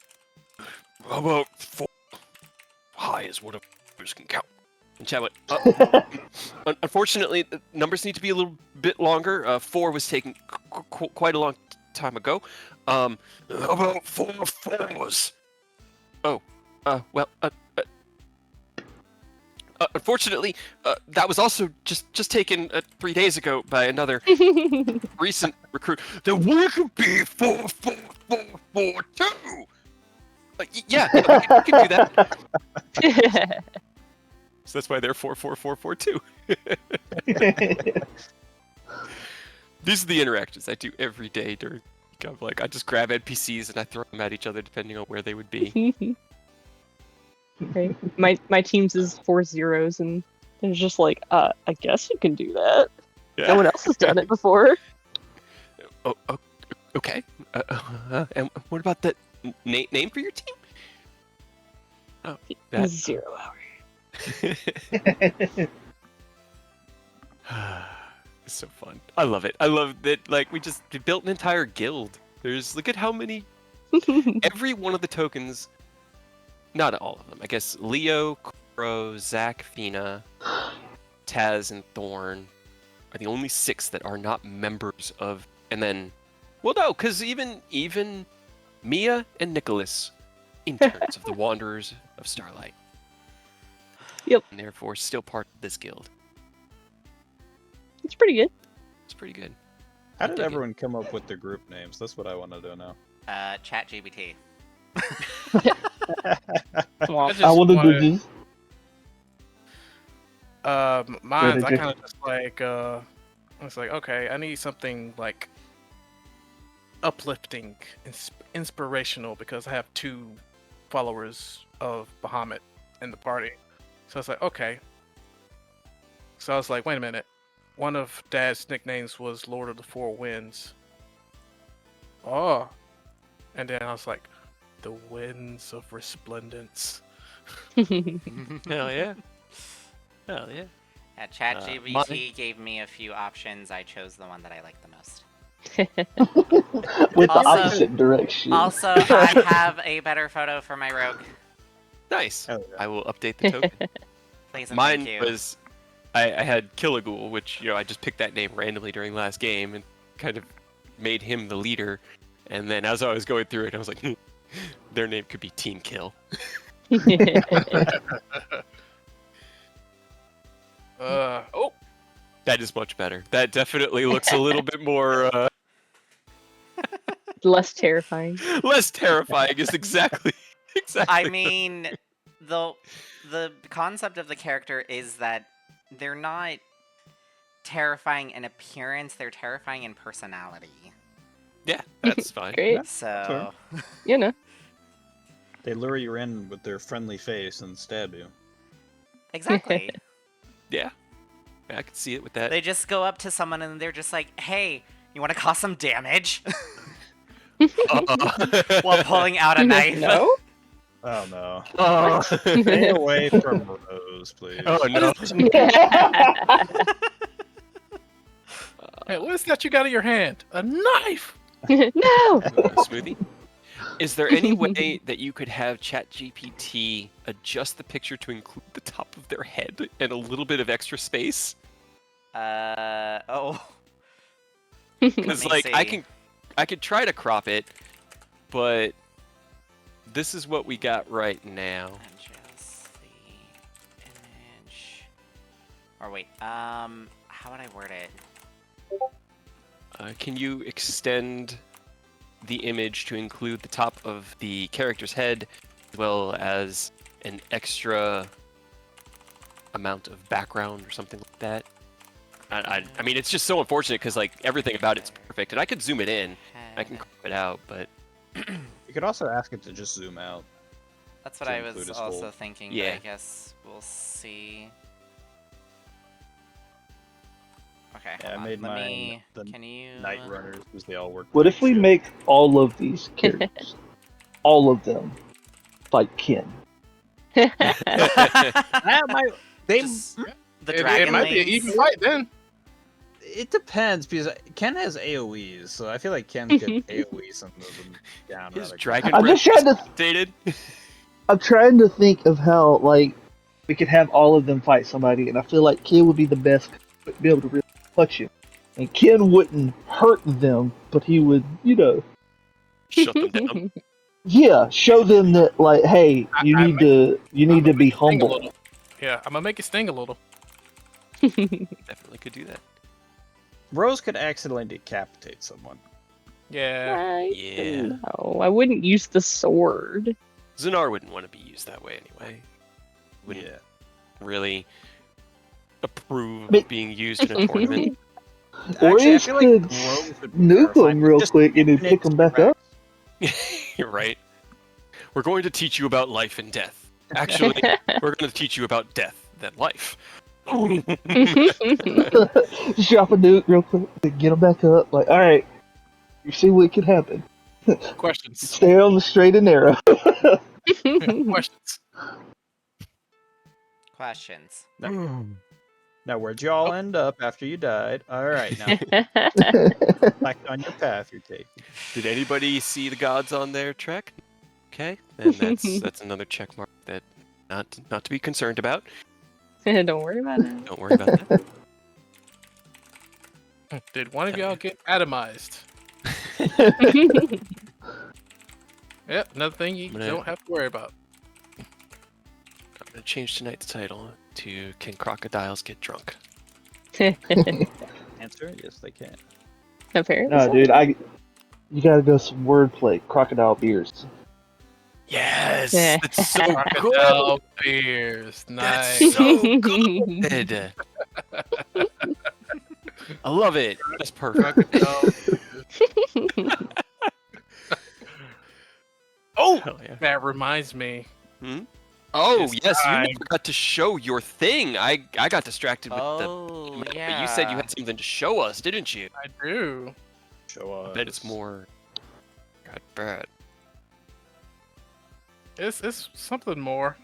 Speaker 2: "How about 4? High is what a can count." And Chad went, "Unfortunately, the numbers need to be a little bit longer. 4 was taken quite a long time ago. How about 4 4s?" "Oh, well, unfortunately, that was also just taken 3 days ago by another recent recruit, then we could be 4-4-4-4-2. Yeah, we can do that. So that's why they're 4-4-4-4-2. These are the interactions I do every day during. Like, I just grab NPCs and I throw them at each other depending on where they would be.
Speaker 1: Right. My team's is 4 zeros, and it's just like, I guess you can do that.
Speaker 2: Yeah.
Speaker 1: No one else has done it before.
Speaker 2: Oh, okay. And what about the name for your team? Oh, that.
Speaker 1: 0 hour.
Speaker 2: It's so fun. I love it. I love that. Like, we built an entire guild. Look at how many. Every one of the tokens. Not all of them. I guess Leo, Crow, Zach, Fina, Taz, and Thorn are the only 6 that are not members of. And then, well, no, because even Mia and Nicholas, interns of the Wanderers of Starlight.
Speaker 1: Yep.
Speaker 2: And therefore, still part of this guild.
Speaker 1: It's pretty good.
Speaker 2: It's pretty good.
Speaker 3: How did everyone come up with their group names? That's what I want to know now.
Speaker 4: ChatGPT.
Speaker 1: Well,
Speaker 5: I want to do this.
Speaker 6: Mine's I kind of just like it's like, okay, I need something like uplifting, inspirational, because I have 2 followers of Bahamut in the party. So I was like, okay. So I was like, wait a minute. One of Dad's nicknames was Lord of the Four Winds. Oh. And then I was like, the Winds of Resplendence.
Speaker 2: Hell yeah. Hell yeah.
Speaker 4: ChatGPT gave me a few options. I chose the one that I liked the most.
Speaker 5: With the
Speaker 4: Also-
Speaker 5: opposite direction.
Speaker 4: Also, I have a better photo for my rogue.
Speaker 2: Nice.
Speaker 3: Oh, yeah.
Speaker 2: I will update the token.
Speaker 4: Please and
Speaker 2: Mine
Speaker 4: thank you.
Speaker 2: was, I had Killighoul, which, I just picked that name randomly during last game and kind of made him the leader. And then as I was going through it, I was like, their name could be Team Kill.
Speaker 6: Oh,
Speaker 2: That is much better. That definitely looks a little bit more,
Speaker 1: Less terrifying.
Speaker 2: less terrifying is exactly.
Speaker 4: I mean, the concept of the character is that they're not terrifying in appearance; they're terrifying in personality.
Speaker 2: Yeah, that's fine.
Speaker 1: Great.
Speaker 4: So,
Speaker 1: You know.
Speaker 3: They lure you in with their friendly face and stab you.
Speaker 4: exactly.
Speaker 2: Yeah. I can see it with that.
Speaker 4: They just go up to someone and they're just like, "Hey, you want to cause some damage?" While pulling out a knife.
Speaker 1: No?
Speaker 3: Oh no.
Speaker 2: Oh.
Speaker 3: Stay away from Rose, please.
Speaker 2: Oh no.
Speaker 6: hey, what is that you got in your hand? A knife!
Speaker 1: No!
Speaker 2: Smoothie. Is there any way that you could have ChatGPT adjust the picture to include the top of their head and a little bit of extra space?
Speaker 4: Oh.
Speaker 2: Because
Speaker 4: me
Speaker 2: like
Speaker 4: see.
Speaker 2: I could try to crop it, but this is what we got right now.
Speaker 4: Adjust the image. Or wait, how would I word it?
Speaker 2: Can you extend the image to include the top of the character's head, as well as an extra amount of background or something like that? I mean, it's just so unfortunate because like everything about it's perfect, and I could zoom it in, I can crop it out, but
Speaker 3: You could also ask it to just zoom out.
Speaker 4: That's what
Speaker 3: to
Speaker 4: I
Speaker 3: include
Speaker 4: was
Speaker 3: his
Speaker 4: also
Speaker 3: full-
Speaker 4: thinking,
Speaker 2: Yeah.
Speaker 4: but I guess we'll see. Okay,
Speaker 3: Yeah, I
Speaker 4: hold on.
Speaker 3: made
Speaker 4: Let
Speaker 3: mine
Speaker 4: me...
Speaker 3: the
Speaker 4: Can you...
Speaker 3: Night Runners because they all work.
Speaker 5: What
Speaker 3: with
Speaker 5: if we
Speaker 3: shit.
Speaker 5: make all of these characters, all of them, fight Ken?
Speaker 3: That might they
Speaker 4: Just the
Speaker 6: It
Speaker 4: dragon
Speaker 6: might be an
Speaker 4: lings.
Speaker 6: even fight then.
Speaker 3: It depends because Ken has AoEs, so I feel like Ken could AoE some of them down.
Speaker 2: his
Speaker 3: rather
Speaker 2: dragon
Speaker 5: I'm
Speaker 2: breath
Speaker 5: just trying
Speaker 2: is
Speaker 5: to-
Speaker 2: updated.
Speaker 5: I'm trying to think of how like we could have all of them fight somebody, and I feel like Ken would be the best to be able to really punch him, and Ken wouldn't hurt them, but he would,
Speaker 2: Shut them down.
Speaker 5: yeah, show them that like, hey, you
Speaker 6: I
Speaker 5: need to
Speaker 6: I'ma
Speaker 5: be
Speaker 6: make it sting a
Speaker 5: humble.
Speaker 6: little. Yeah, I'm gonna make it sting a little.
Speaker 2: Definitely could do that.
Speaker 3: Rose could accidentally decapitate someone.
Speaker 6: Yeah.
Speaker 2: Yeah.
Speaker 1: No, I wouldn't use the sword.
Speaker 2: Zunar wouldn't want to be used that way anyway. Wouldn't
Speaker 3: Yeah.
Speaker 2: really approve
Speaker 5: But-
Speaker 2: of being used in a tournament.
Speaker 3: Actually, I
Speaker 5: Orange
Speaker 3: feel like
Speaker 5: could
Speaker 3: Rose would be
Speaker 5: nuke
Speaker 3: terrifying.
Speaker 5: him real
Speaker 3: Just
Speaker 5: quick and then
Speaker 3: infinite
Speaker 5: pick him back up.
Speaker 3: T-Rex.
Speaker 2: You're right. We're going to teach you about life and death. Actually, we're going to teach you about death than life.
Speaker 5: Just drop a nuke real quick, then get him back up. Like, all right, you see what could happen.
Speaker 6: Questions.
Speaker 5: Stay on the straight and narrow.
Speaker 6: Questions.
Speaker 4: Questions.
Speaker 3: Now, where'd you all end up after you died? All right, now back on your path you're taking.
Speaker 2: Did anybody see the gods on their trek? Okay, then that's another check mark that not to be concerned about.
Speaker 1: Don't worry about it.
Speaker 2: Don't worry about that.
Speaker 6: Did one of y'all get atomized? Yep, another thing you don't have to worry about.
Speaker 2: I'm gonna change tonight's title to "Can Crocodiles Get Drunk?"
Speaker 3: Answer: Yes, they can.
Speaker 1: Apparently.
Speaker 5: No,
Speaker 1: so.
Speaker 5: dude, you gotta go some wordplay. Crocodile beers.
Speaker 2: Yes,
Speaker 1: Yeah.
Speaker 2: that's so good.
Speaker 6: Crocodile beers.
Speaker 2: That's
Speaker 6: Nice.
Speaker 2: so good. I love it. That's perfect.
Speaker 6: Crocodile beers. Oh,
Speaker 2: Hell yeah.
Speaker 6: that reminds me.
Speaker 2: Oh
Speaker 6: It's
Speaker 2: yes, you
Speaker 6: time.
Speaker 2: never got to show your thing. I got distracted with
Speaker 4: Oh,
Speaker 2: the.
Speaker 4: yeah.
Speaker 2: But you said you had something to show us, didn't you?
Speaker 6: I do.
Speaker 3: Show us.
Speaker 2: I bet it's more. God, bad.
Speaker 6: It's something more.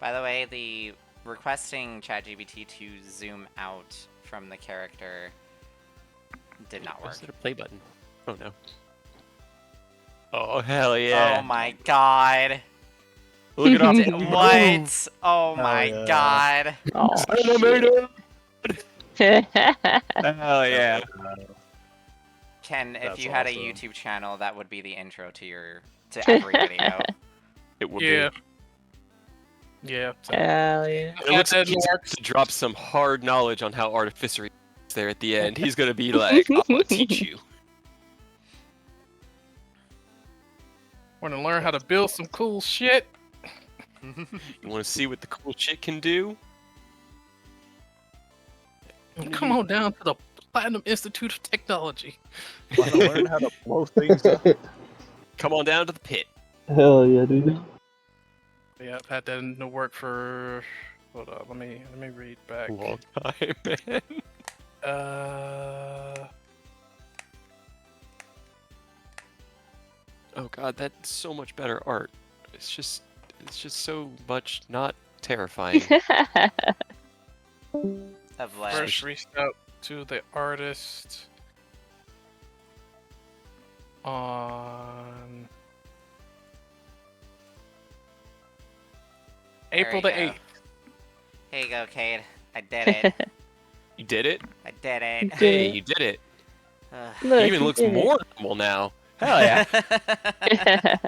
Speaker 4: By the way, the requesting ChatGPT to zoom out from the character did not work.
Speaker 2: Is it a play button? Oh no. Oh hell yeah!
Speaker 4: Oh my god.
Speaker 2: Look it up.
Speaker 4: What? Oh my
Speaker 3: yeah.
Speaker 4: god.
Speaker 1: Oh,
Speaker 2: Animated.
Speaker 1: shit.
Speaker 2: Hell yeah!
Speaker 4: Ken, if
Speaker 3: That's
Speaker 4: you had a
Speaker 3: awesome.
Speaker 4: YouTube channel, that would be the intro to every video.
Speaker 2: It will
Speaker 6: Yeah.
Speaker 2: be.
Speaker 6: Yeah. So
Speaker 1: Hell yeah.
Speaker 2: It looks
Speaker 6: that
Speaker 2: like he's
Speaker 6: works.
Speaker 2: to drop some hard knowledge on how artificery is there at the end. He's gonna be like, "I'm gonna teach you."
Speaker 6: Want to learn how to build some cool shit?
Speaker 2: You want to see what the cool shit can do?
Speaker 6: Come on down to the Platinum Institute of Technology.
Speaker 3: Want to learn how to blow things up?
Speaker 2: Come on down to the pit.
Speaker 5: Hell yeah, dude.
Speaker 6: Yeah, I've had that in the work for. Hold on, let me read back.
Speaker 2: Long time, man. Oh god, that's so much better art. It's just so much not terrifying.
Speaker 4: Of lead.
Speaker 6: First reached out to the artist on April the
Speaker 4: There you
Speaker 6: 8th.
Speaker 4: Here you go, Cade. I did it.
Speaker 2: You did it?
Speaker 4: I did it.
Speaker 2: Hey, you did it.
Speaker 4: Ugh.
Speaker 2: It
Speaker 1: Look,
Speaker 2: even
Speaker 1: you
Speaker 2: looks
Speaker 1: did it.
Speaker 2: more normal now. Hell yeah. I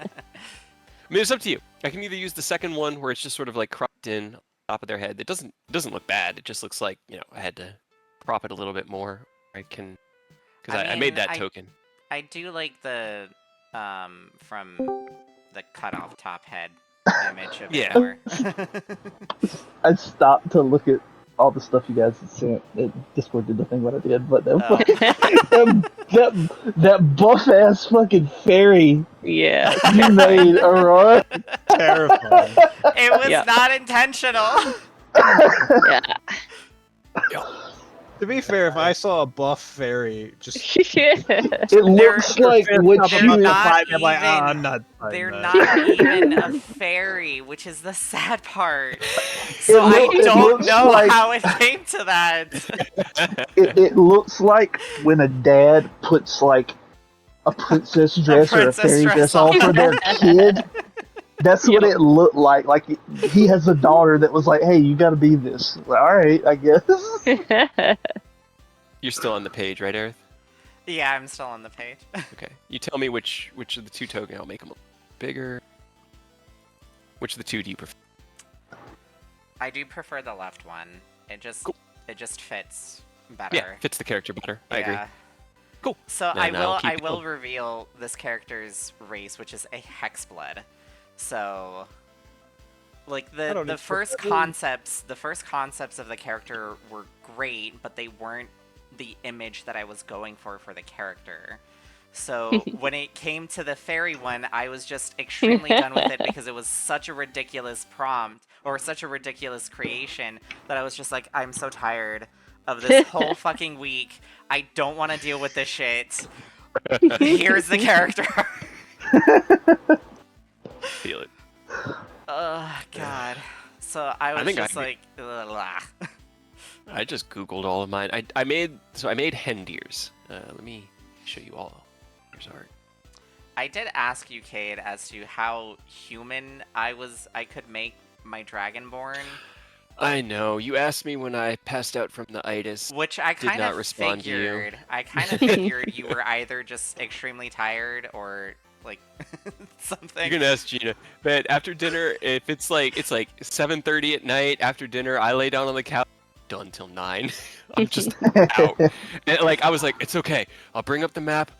Speaker 2: mean, it's up to you. I can either use the second one where it's just sort of like cropped in on top of their head. It doesn't look bad. It just looks like, I had to crop it a little bit more. I can, because I made
Speaker 4: mean,
Speaker 2: that token.
Speaker 4: I do like the from the cut off top head image of
Speaker 2: Yeah.
Speaker 4: it more.
Speaker 5: I stopped to look at all the stuff you guys had sent. Discord did the thing what I did, but
Speaker 4: Oh.
Speaker 5: that buff ass fucking fairy
Speaker 1: Yeah.
Speaker 5: you made, Aurora.
Speaker 3: Terrifying.
Speaker 4: It was
Speaker 1: Yeah.
Speaker 4: not intentional.
Speaker 1: Yeah.
Speaker 3: To be fair, if I saw a buff fairy just
Speaker 5: It looks like what
Speaker 4: they're
Speaker 5: you.
Speaker 4: not
Speaker 3: I'm like,
Speaker 4: even-
Speaker 3: I'm not. fighting
Speaker 4: They're
Speaker 3: that."
Speaker 4: not even a fairy, which is the sad part. So I
Speaker 5: it
Speaker 4: don't
Speaker 5: looks
Speaker 4: know
Speaker 5: like-
Speaker 4: how it came to that.
Speaker 5: It looks like when a dad puts like a princess dress or a
Speaker 4: princess
Speaker 5: fairy
Speaker 4: dress
Speaker 5: dress on
Speaker 4: on.
Speaker 5: for their kid. That's what it looked like. Like he has a daughter that was like, "Hey, you got to be this." Like, all right, I guess.
Speaker 2: You're still on the page, right, Aerith?
Speaker 4: Yeah, I'm still on the page.
Speaker 2: Okay. You tell me which of the two tokens. I'll make them bigger. Which of the two do you prefer?
Speaker 4: I do prefer the left one. It just
Speaker 2: Cool.
Speaker 4: fits better.
Speaker 2: fits the character better. I agree. Cool.
Speaker 4: So
Speaker 2: Then I'll keep
Speaker 4: I
Speaker 2: it
Speaker 4: will
Speaker 2: going.
Speaker 4: reveal this character's race, which is a hexblood. So like
Speaker 3: I don't
Speaker 4: the
Speaker 3: expect
Speaker 4: first
Speaker 3: that.
Speaker 4: concepts of the character were great, but they weren't the image that I was going for the character. So when it came to the fairy one, I was just extremely done with it because it was such a ridiculous prompt or such a ridiculous creation that I was just like, I'm so tired of this whole fucking week. I don't want to deal with this shit. Here's the character.
Speaker 2: Feel it.
Speaker 4: Oh god. So I was
Speaker 2: think
Speaker 4: just
Speaker 2: I-
Speaker 4: like, ugh.
Speaker 2: I just googled all of mine. I made hen deers. Let me show you all. Here's art.
Speaker 4: I did ask you, Cade, as to how human I could make my Dragonborn,
Speaker 2: I know. You asked me when I passed out from the itis.
Speaker 4: which I
Speaker 2: Did
Speaker 4: kind
Speaker 2: not
Speaker 4: of
Speaker 2: respond to you.
Speaker 4: figured. I kind of figured you were either just extremely tired or like something.
Speaker 2: You can ask Gina. But after dinner, if it's like 7:30 at night after dinner, I lay down on the couch. Done till 9. I'm just out. And like I was like, it's okay. I'll bring up the map.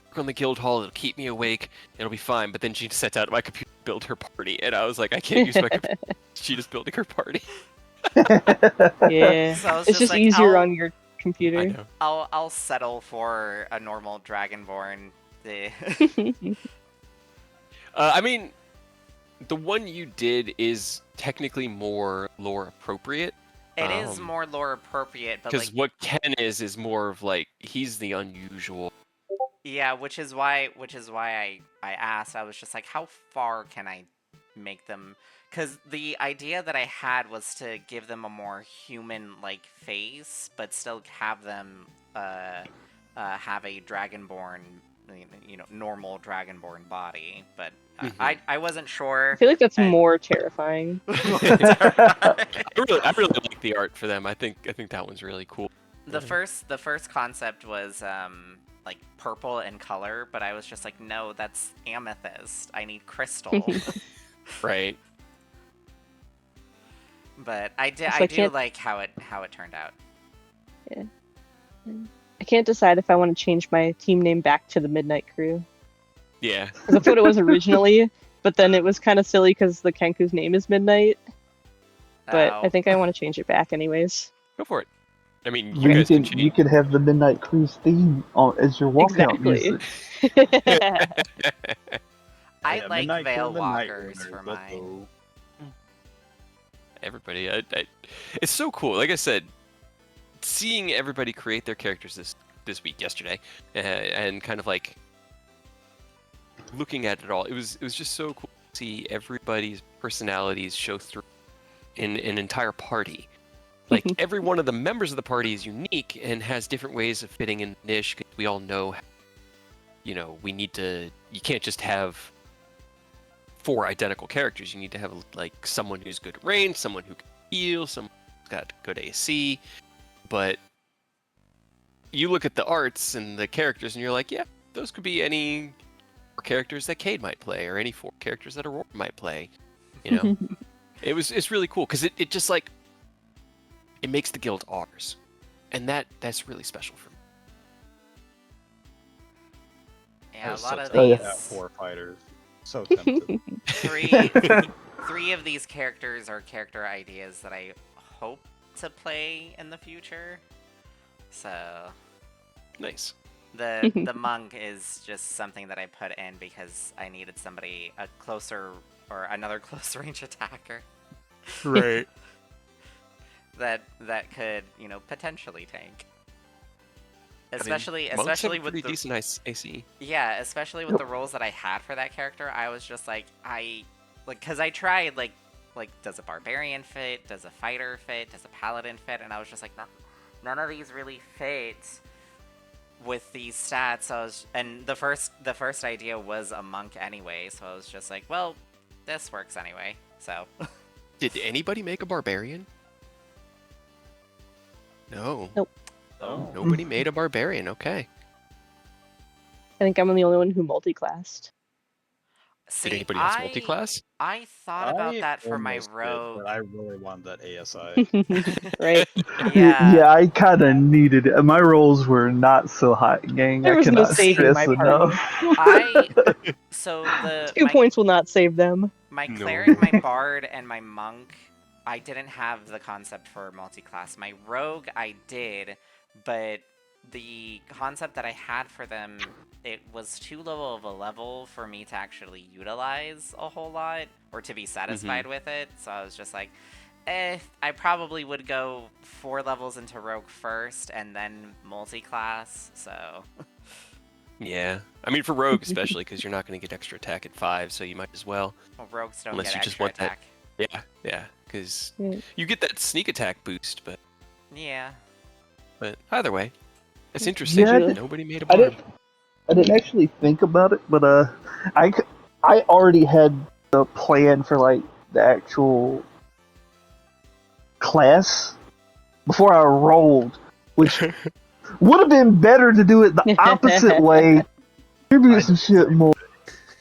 Speaker 2: Work on the guild hall. It'll keep me awake. It'll be fine. But then Gina sat down at my computer, to build her party, and I was like, I can't use my computer. Gina's building her party.
Speaker 1: Yeah.
Speaker 4: So I was
Speaker 1: It's just
Speaker 4: like,
Speaker 1: easier on your computer.
Speaker 2: I know.
Speaker 4: I'll settle for a normal Dragonborn.
Speaker 2: I mean, the one you did is technically more lore appropriate.
Speaker 4: It is more lore appropriate, but
Speaker 2: Because
Speaker 4: like,
Speaker 2: what Ken is more of like he's the unusual.
Speaker 4: yeah, which is why I asked. I was just like, how far can I make them? Because the idea that I had was to give them a more human-like face, but still have them have a Dragonborn, normal Dragonborn body. But I wasn't sure.
Speaker 1: I feel like that's more terrifying.
Speaker 2: I really like the art for them. I think that one's really cool.
Speaker 4: The first concept was like purple in color, but I was just like, no, that's amethyst. I need crystal.
Speaker 2: Right.
Speaker 4: But I do
Speaker 1: can't-
Speaker 4: like how it turned out.
Speaker 1: Yeah. I can't decide if I want to change my team name back to the Midnight Crew.
Speaker 2: Yeah.
Speaker 1: Because that's what it was originally, but then it was kind of silly because the Kenku's name is Midnight. But
Speaker 4: Oh.
Speaker 1: I think I want to change it back anyways.
Speaker 2: Go for it. I mean,
Speaker 5: You
Speaker 2: guys can
Speaker 5: can you could have the Midnight Cruise theme as your walkout
Speaker 1: Exactly.
Speaker 5: music.
Speaker 4: I
Speaker 3: Yeah,
Speaker 4: like
Speaker 3: Midnight
Speaker 4: Veil
Speaker 3: Kill the Night
Speaker 4: Walkers
Speaker 3: Runners,
Speaker 4: for
Speaker 3: let's
Speaker 4: mine.
Speaker 3: go.
Speaker 2: Everybody, it's so cool. Like I said, seeing everybody create their characters this week, yesterday, and kind of like looking at it all, it was just so cool to see everybody's personalities show through in an entire party. Like every one of the members of the party is unique and has different ways of fitting in the niche. 'Cause we all know, we need to. You can't just have 4 identical characters. You need to have like someone who's good at range, someone who can heal, someone who's got good AC. But you look at the arts and the characters, and you're like, yeah, those could be any 4 characters that Cade might play, or any 4 characters that Aurora might play. It's really cool because it just like it makes the guild ours, and that's really special for me.
Speaker 4: Yeah, a
Speaker 3: was
Speaker 4: lot
Speaker 3: so
Speaker 4: of
Speaker 3: tempted
Speaker 4: these
Speaker 3: at 4 fighters. So tempted.
Speaker 4: three of these characters are character ideas that I hope to play in the future. So
Speaker 2: Nice.
Speaker 4: the monk is just something that I put in because I needed another close range attacker
Speaker 2: Right.
Speaker 4: that could potentially tank.
Speaker 2: Monks
Speaker 4: Especially
Speaker 2: have a
Speaker 4: with
Speaker 2: pretty
Speaker 4: the
Speaker 2: decent AC.
Speaker 4: yeah, especially with the roles that I had for that character, I was just like, because I tried like does a barbarian fit, does a fighter fit, does a paladin fit, and I was just like, none of these really fit with these stats. And the first idea was a monk anyway, so I was just like, well, this works anyway. So
Speaker 2: Did anybody make a barbarian? No.
Speaker 1: Nope.
Speaker 3: Oh.
Speaker 2: Nobody made a barbarian. Okay.
Speaker 1: I think I'm the only one who multi-classed.
Speaker 4: See,
Speaker 2: Did anybody else multi-class?
Speaker 4: I thought about
Speaker 3: I
Speaker 4: that for my
Speaker 3: almost did,
Speaker 4: rogue.
Speaker 3: but I really wanted that ASI.
Speaker 1: Right.
Speaker 4: Yeah.
Speaker 5: Yeah, I kind of needed it. My rolls were not so hot, gang.
Speaker 1: There
Speaker 5: I
Speaker 1: was no
Speaker 5: cannot
Speaker 1: saving
Speaker 5: stress
Speaker 1: my party.
Speaker 5: enough.
Speaker 4: I so the
Speaker 1: 2 points will not save them.
Speaker 4: my
Speaker 2: No.
Speaker 4: cleric, my bard, and my monk, I didn't have the concept for multi-class. My rogue, I did, but the concept that I had for them, it was too low of a level for me to actually utilize a whole lot or to be satisfied with it. So I was just like, I probably would go 4 levels into rogue first and then multi-class. So
Speaker 2: Yeah. I mean, for rogue especially, because you're not going to get extra attack at 5, so you might as well.
Speaker 4: well, rogues don't
Speaker 2: Unless
Speaker 4: get
Speaker 2: you just
Speaker 4: extra
Speaker 2: want that-
Speaker 4: attack.
Speaker 2: Yeah, because
Speaker 1: Mm.
Speaker 2: you get that sneak attack boost,
Speaker 4: Yeah.
Speaker 2: but either way, it's interesting.
Speaker 5: Yeah,
Speaker 2: Nobody made a
Speaker 5: I
Speaker 2: barb.
Speaker 5: didn't actually think about it, but I already had the plan for like the actual class before I rolled, which would have been better to do it the opposite way, contribute some shit more.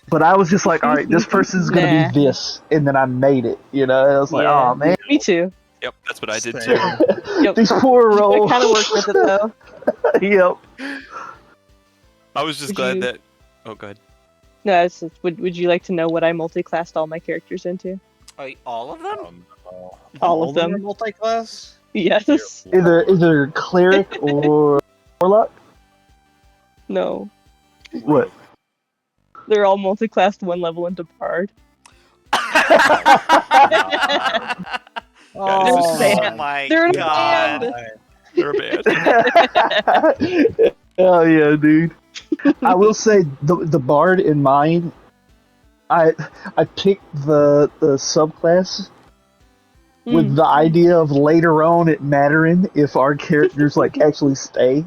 Speaker 5: But I was just like, all right, this person's gonna
Speaker 1: Nah.
Speaker 5: be this, and then I made it. You know, I was like,
Speaker 1: Yeah.
Speaker 5: oh man,
Speaker 1: Me too.
Speaker 2: Yep, that's what I did
Speaker 3: Same.
Speaker 2: too.
Speaker 1: Yep.
Speaker 5: these poor
Speaker 1: I
Speaker 5: rolls.
Speaker 1: kind of worked with it though.
Speaker 5: Yep.
Speaker 2: I was just
Speaker 1: Would
Speaker 2: glad
Speaker 1: you-
Speaker 2: that. Oh, god.
Speaker 1: No, it's just, would you like to know what I multi-classed all my characters into?
Speaker 4: All of them?
Speaker 1: All of them.
Speaker 3: Are multi-class?
Speaker 1: Yes.
Speaker 5: Either cleric or warlock.
Speaker 1: No.
Speaker 5: What?
Speaker 1: They're all multi-classed 1 level into bard.
Speaker 2: That is a
Speaker 4: Oh
Speaker 1: band.
Speaker 4: my
Speaker 1: They're in a
Speaker 4: god.
Speaker 1: band.
Speaker 2: They're bad.
Speaker 5: Hell yeah, dude. I will say the bard in mine, I picked the subclass with the idea of later on it mattering if our characters like actually stay,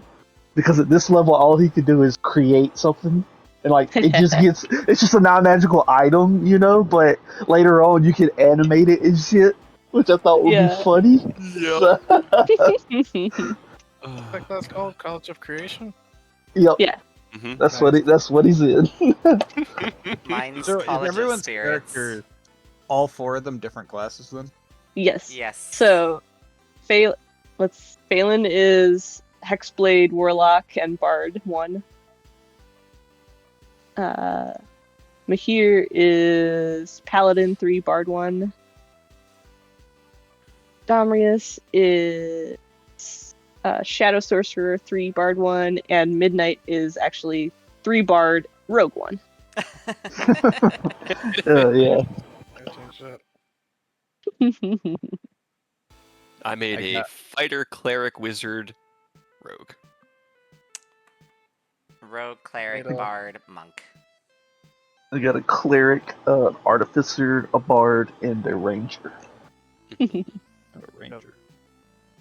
Speaker 5: because at this level all he could do is create something. And like it's just a non-magical item, you know. But later on, you can animate it and shit, which I thought would
Speaker 1: Yeah.
Speaker 5: be funny.
Speaker 2: Yep.
Speaker 6: Like that's called College of Creation.
Speaker 5: Yep.
Speaker 1: Yeah.
Speaker 2: Mhm.
Speaker 5: That's what he's in.
Speaker 4: Mine's
Speaker 3: So is
Speaker 4: College of
Speaker 3: everyone's
Speaker 4: Spirits.
Speaker 3: character, all 4 of them different classes then?
Speaker 1: Yes.
Speaker 4: Yes.
Speaker 1: So, Phelan is Hexblade, Warlock, and Bard 1. Mahir is Paladin 3, Bard 1. Domrius is Shadow Sorcerer 3, Bard 1, and Midnight is actually 3 Bard, Rogue 1.
Speaker 5: Yeah.
Speaker 2: I made
Speaker 3: I
Speaker 2: a
Speaker 3: got-
Speaker 2: fighter, cleric, wizard, rogue.
Speaker 4: Rogue, cleric,
Speaker 6: Right on.
Speaker 4: bard, monk.
Speaker 5: I got a cleric, artificer, a bard, and a ranger.
Speaker 3: A ranger.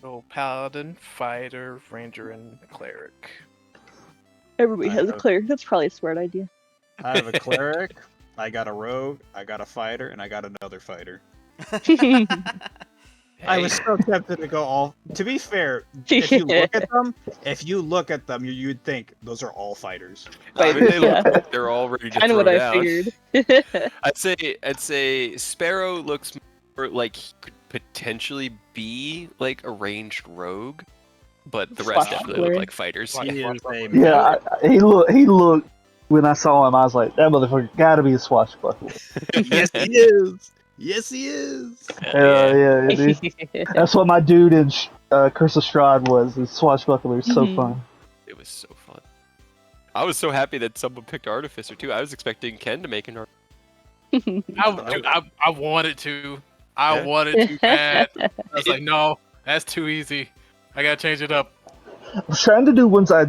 Speaker 6: So paladin, fighter, ranger, and cleric.
Speaker 1: Everybody
Speaker 3: I
Speaker 1: has a
Speaker 3: have-
Speaker 1: cleric. That's probably a smart idea.
Speaker 3: I have a cleric, I got a rogue, I got a fighter, and I got another fighter. I was so tempted to go all. To be fair, if you look at them, you'd think those are all fighters.
Speaker 2: I mean, they look
Speaker 1: Yeah.
Speaker 2: like they're all ready to
Speaker 1: Kind of
Speaker 2: throw
Speaker 1: what I
Speaker 2: down.
Speaker 1: figured.
Speaker 2: I'd say Sparrow looks more like he could potentially be like a ranged rogue, but the rest definitely look
Speaker 1: Swashbuckler.
Speaker 2: like fighters.
Speaker 3: He
Speaker 2: Yeah.
Speaker 3: is a
Speaker 5: Yeah, he looked. When I saw him, I was like, that motherfucker gotta be a swashbuckler.
Speaker 3: Yes, he is. Yes, he is.
Speaker 5: Hell yeah, dude. That's what my dude in Curse of Strahd was. His swashbuckler is so
Speaker 1: Mhm.
Speaker 5: fun.
Speaker 2: It was so fun. I was so happy that someone picked Artificer too. I was expecting Ken to make an
Speaker 6: I wanted to. I
Speaker 2: Yeah.
Speaker 6: wanted to bad. I was like, no, that's too easy. I gotta change it up.
Speaker 5: I was trying to do ones I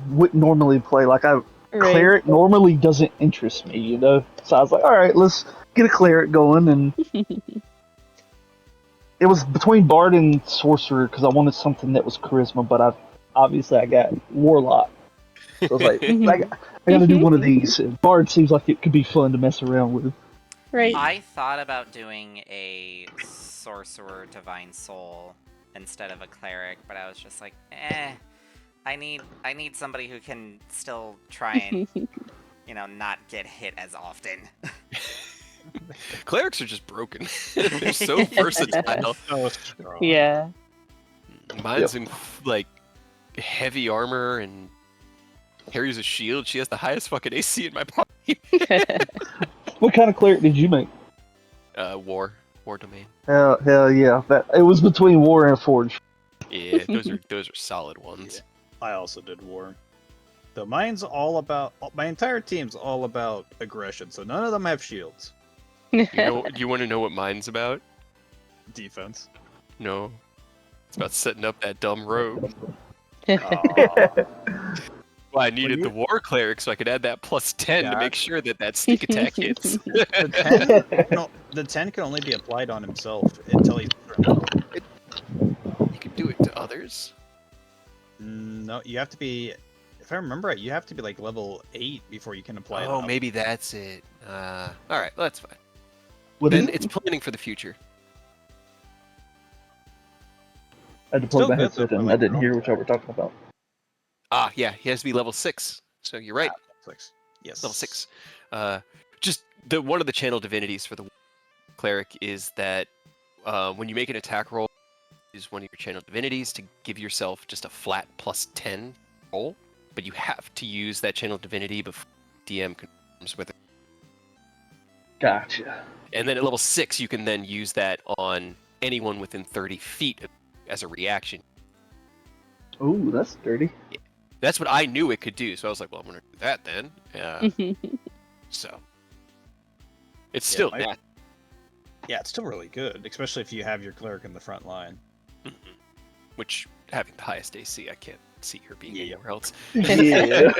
Speaker 5: wouldn't normally play. Like cleric normally doesn't interest me, you know. So I was like, all right, let's get a cleric going, and it was between bard and sorcerer because I wanted something that was charisma, but I got warlock. So I was like, I gotta do one of these. And bard seems like it could be fun to mess around with.
Speaker 1: Right.
Speaker 4: I thought about doing a sorcerer divine soul instead of a cleric, but I was just like, I need somebody who can still try and not get hit as often.
Speaker 2: Clerics are just broken. They're so versatile.
Speaker 3: So strong.
Speaker 1: Yeah.
Speaker 2: Mine's in like heavy armor and carries a shield. She has the highest fucking AC in my party.
Speaker 5: What kind of cleric did you make?
Speaker 2: War domain.
Speaker 5: Hell yeah! It was between War and Forge.
Speaker 2: Yeah, those are solid ones.
Speaker 3: I also did war. Though mine's all about my entire team's all about aggression, so none of them have shields.
Speaker 2: You want to know what mine's about?
Speaker 3: Defense.
Speaker 2: No, it's about setting up that dumb rogue. Well, I needed the war cleric so I could add that +10 to make sure that sneak attack hits.
Speaker 3: The 10 can only be applied on himself until he's
Speaker 2: You can do it to others.
Speaker 3: No, you have to be. If I remember right, you have to be like level 8 before you can apply it.
Speaker 2: Oh, maybe that's it. All right, well, that's fine.
Speaker 5: What
Speaker 2: Then
Speaker 5: is
Speaker 2: it's planning for the future.
Speaker 5: I had to plug
Speaker 3: Still
Speaker 5: my
Speaker 3: good,
Speaker 5: headset
Speaker 3: though,
Speaker 5: in.
Speaker 3: for,
Speaker 5: I
Speaker 3: like,
Speaker 5: didn't hear what y'all were talking about.
Speaker 2: Ah, yeah, he has to be level 6. So you're right.
Speaker 3: 6. Yes.
Speaker 2: Level 6. Just one of the channel divinities for the cleric is that when you make an attack roll, use one of your channel divinities to give yourself just a flat +10 roll, but you have to use that channel divinity before DM confirms with it.
Speaker 5: Gotcha.
Speaker 2: And then at level 6, you can then use that on anyone within 30 feet as a reaction.
Speaker 5: Ooh, that's dirty.
Speaker 2: That's what I knew it could do, so I was like, well, I'm going to do that then. So, it's still that.
Speaker 3: Yeah, it's still really good, especially if you have your cleric in the front line.
Speaker 2: Which, having the highest AC, I can't see her being anywhere else.
Speaker 5: Yeah.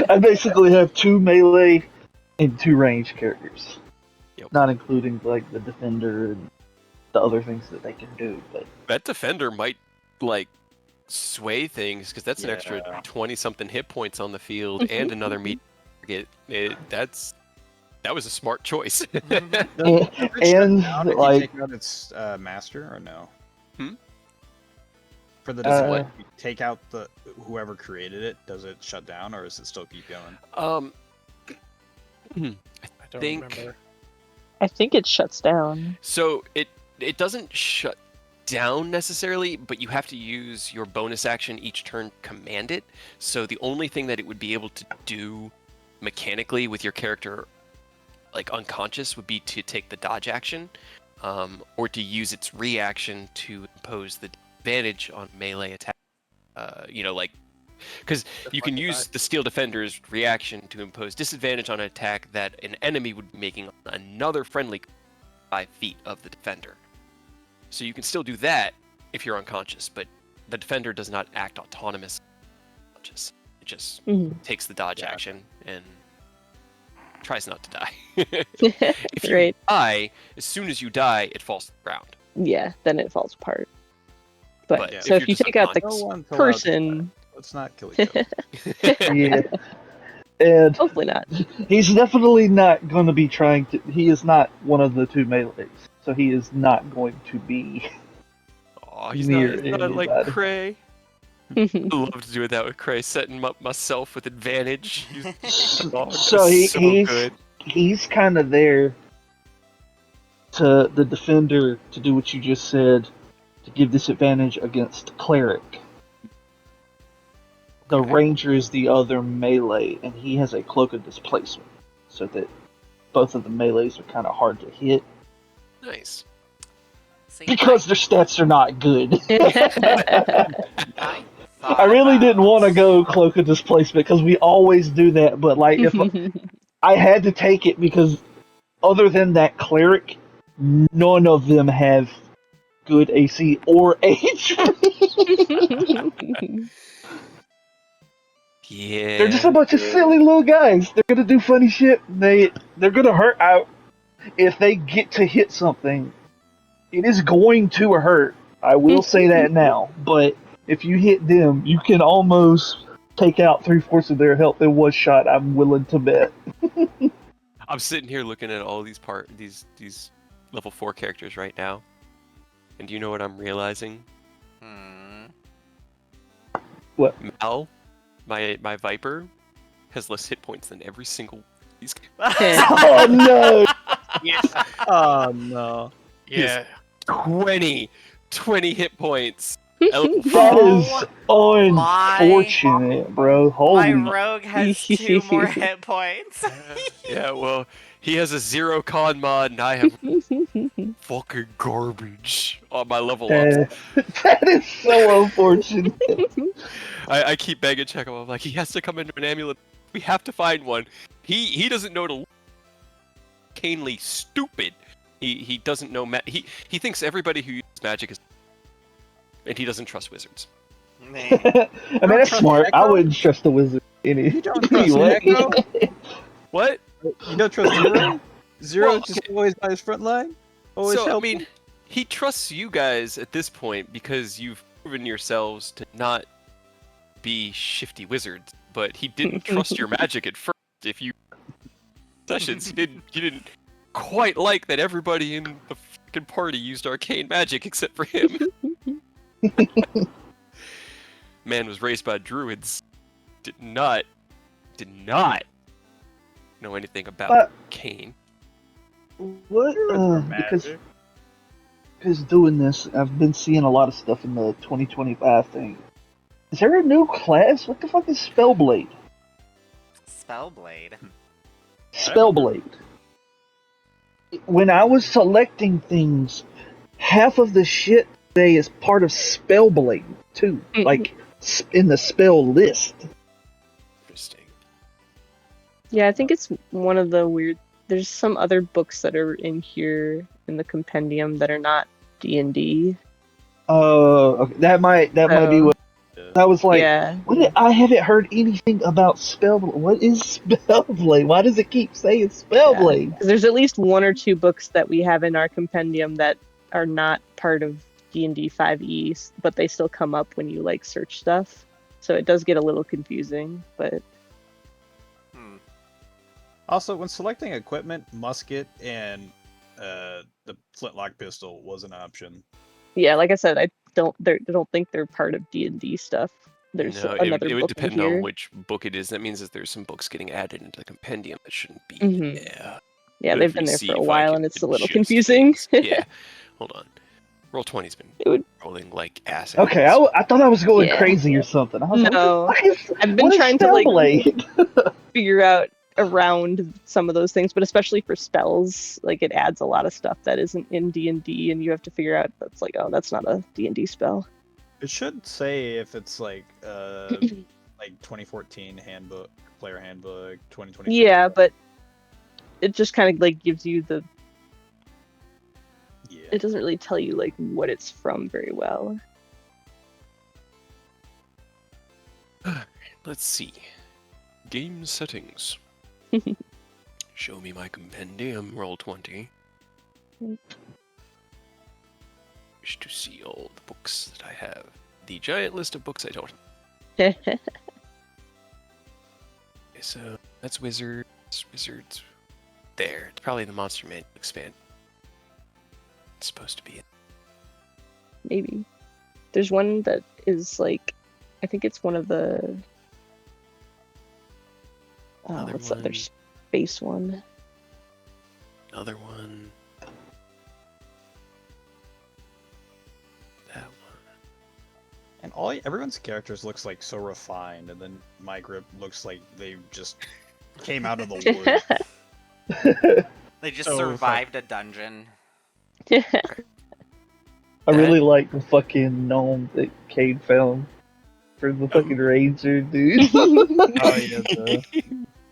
Speaker 5: I basically have 2 melee and 2 range characters.
Speaker 2: Yep.
Speaker 5: Not including like the defender and the other things that they can do, but
Speaker 2: That defender might, like, sway things, because that's an extra 20-something hit points on the field and another meat target. That was a smart choice.
Speaker 5: and
Speaker 3: Did
Speaker 5: like
Speaker 3: you take out its master or no?
Speaker 2: Hmm?
Speaker 3: For the design, you take out the whoever created it. Does it shut down or does it still keep going?
Speaker 6: I don't remember.
Speaker 1: I think it shuts down.
Speaker 2: So it doesn't shut down necessarily, but you have to use your bonus action each turn to command it. So the only thing that it would be able to do mechanically with your character, like unconscious, would be to take the dodge action, or to use its reaction to impose the advantage on melee attack. Because you can use the Steel Defender's reaction to impose disadvantage on an attack that an enemy would be making on another friendly 5 feet of the defender. So you can still do that if you're unconscious, but the defender does not act autonomous. It just takes the dodge action and tries not to die. If you die, as soon as you die, it falls to the ground.
Speaker 1: Yeah, then it falls apart. But
Speaker 2: yeah,
Speaker 1: so if you take out the person,
Speaker 3: let's not kill each other.
Speaker 5: yeah. And
Speaker 1: hopefully not.
Speaker 5: He's definitely not going to be trying to. He is not one of the 2 melees, so he is not going to be.
Speaker 2: Oh, he's
Speaker 5: near
Speaker 2: not like
Speaker 5: anybody.
Speaker 2: Cray. I love to do that with Cray, setting up myself with advantage.
Speaker 5: So he's kind of there to the defender to do what you just said, to give disadvantage against cleric. The ranger is the other melee, and he has a cloak of displacement, so that both of the melees are kind of hard to hit.
Speaker 2: Nice.
Speaker 4: See,
Speaker 5: Because their stats are not good.
Speaker 4: I
Speaker 5: I really didn't want to go cloak of displacement because we always do that, but like if I had to take it because other than that cleric, none of them have good AC or HP.
Speaker 2: Yeah.
Speaker 5: They're just a bunch of silly little guys. They're gonna do funny shit. They're gonna hurt out if they get to hit something. It is going to hurt. I will say that now. But if you hit them, you can almost take out 3/4 of their health in one shot. I'm willing to bet.
Speaker 2: I'm sitting here looking at all these these level 4 characters right now, and do you know what I'm realizing?
Speaker 5: What?
Speaker 2: Mal, my Viper, has less hit points than every single He's
Speaker 5: Oh no!
Speaker 6: Yeah.
Speaker 3: Oh no.
Speaker 6: Yeah.
Speaker 2: 20 hit points.
Speaker 5: That is
Speaker 4: my-
Speaker 5: unfortunate, bro.
Speaker 4: My
Speaker 5: Holy.
Speaker 4: rogue has 2 more hit points.
Speaker 2: Yeah, well, he has a 0 con mod, and I have fucking garbage on my level ups.
Speaker 5: That is so unfortunate.
Speaker 2: I keep begging Chekhov. I'm like, he has to come into an amulet. We have to find one. He doesn't know to canely stupid. He doesn't know he thinks everybody who uses magic is, and he doesn't trust wizards.
Speaker 5: I mean, that's
Speaker 3: trust
Speaker 5: smart. I
Speaker 3: Echo?
Speaker 5: wouldn't trust the wizard
Speaker 3: You don't trust
Speaker 5: anyway.
Speaker 3: Echo?
Speaker 2: What?
Speaker 3: You don't trust Zero? Zero
Speaker 2: Well,
Speaker 3: just always by his front line? Always
Speaker 2: So I
Speaker 3: helping?
Speaker 2: mean, he trusts you guys at this point because you've proven yourselves to not be shifty wizards. But he didn't trust your magic at first. If you sessions, you didn't quite like that everybody in the fucking party used arcane magic except for him. Man was raised by druids. Did not know anything about arcane.
Speaker 5: What? Because doing this, I've been seeing a lot of stuff in the 2025 thing. Is there a new class? What the fuck is Spellblade?
Speaker 4: Spellblade.
Speaker 5: Spellblade. When I was selecting things, half of the shit today is part of Spellblade too, like in the spell list.
Speaker 2: Interesting.
Speaker 1: Yeah, I think it's one of the weird. There's some other books that are in here in the compendium that are not D&D.
Speaker 5: Okay. That might be what. I was like,
Speaker 1: Yeah.
Speaker 5: I haven't heard anything about Spellblade. What is Spellblade? Why does it keep saying Spellblade?
Speaker 1: Because there's at least 1 or 2 books that we have in our compendium that are not part of D&D 5e, but they still come up when you like search stuff. So it does get a little confusing, but
Speaker 3: Also, when selecting equipment, musket and the flintlock pistol was an option.
Speaker 1: yeah, like I said, I don't think they're part of D&D stuff. There's
Speaker 2: No,
Speaker 1: another
Speaker 2: it would
Speaker 1: book
Speaker 2: depend
Speaker 1: in here.
Speaker 2: on which book it is. That means that there's some books getting added into the compendium that shouldn't be
Speaker 1: Mhm.
Speaker 2: there.
Speaker 1: Yeah,
Speaker 2: But
Speaker 1: they've
Speaker 2: if we
Speaker 1: been there
Speaker 2: see
Speaker 1: for a
Speaker 2: if I
Speaker 1: while,
Speaker 2: can
Speaker 1: and it's a little
Speaker 2: adjust
Speaker 1: confusing.
Speaker 2: things- Yeah, hold on. Roll20's been
Speaker 1: It would-
Speaker 2: rolling like acid.
Speaker 5: Okay, I thought I was going
Speaker 1: Yeah.
Speaker 5: crazy or something. I was
Speaker 1: No.
Speaker 5: like,
Speaker 1: I've been
Speaker 5: what is
Speaker 1: trying to like
Speaker 5: Spellblade?
Speaker 1: figure out around some of those things, but especially for spells, like it adds a lot of stuff that isn't in D&D, and you have to figure out that's like, oh, that's not a D&D spell.
Speaker 3: It should say if it's like 2014 handbook, player handbook, 2024.
Speaker 1: Yeah, but it just kind of like gives you the.
Speaker 3: Yeah.
Speaker 1: It doesn't really tell you like what it's from very well.
Speaker 2: Let's see. Game settings. Show me my compendium. Roll20. Wish to see all the books that I have. The giant list of books I don't. Okay, so that's wizards. There. It's probably the Monster Man expand. It's supposed to be it.
Speaker 1: Maybe. There's one that is like, I think it's one of the.
Speaker 2: Another
Speaker 1: What's the other
Speaker 2: one.
Speaker 1: space one?
Speaker 2: Another one. That one.
Speaker 3: And everyone's characters looks like so refined, and then my grip looks like they just came out of the woods.
Speaker 4: They just
Speaker 3: So
Speaker 4: survived a dungeon.
Speaker 5: I really like the fucking gnome that Cade found for the fucking ranger, dude.
Speaker 3: Oh yeah,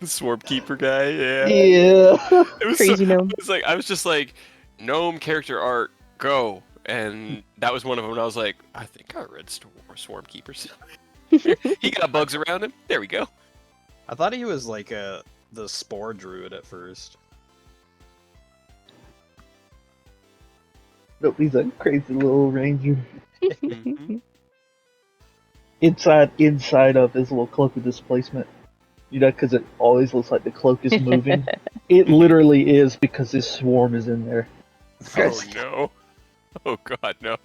Speaker 2: The Swarm Keeper guy, yeah.
Speaker 5: Yeah.
Speaker 2: It was
Speaker 1: Crazy gnome.
Speaker 2: I was just like, gnome character art, go. And that was one of them, and I was like, I think I read Swarm Keepers. He got bugs around him. There we go.
Speaker 3: I thought he was like the spore druid at first.
Speaker 5: Nope, he's a crazy little ranger.
Speaker 2: Mhm.
Speaker 5: Inside of his little cloak of displacement. You know, because it always looks like the cloak is moving. It literally is because his swarm is in there.
Speaker 2: Oh no. Oh god, no.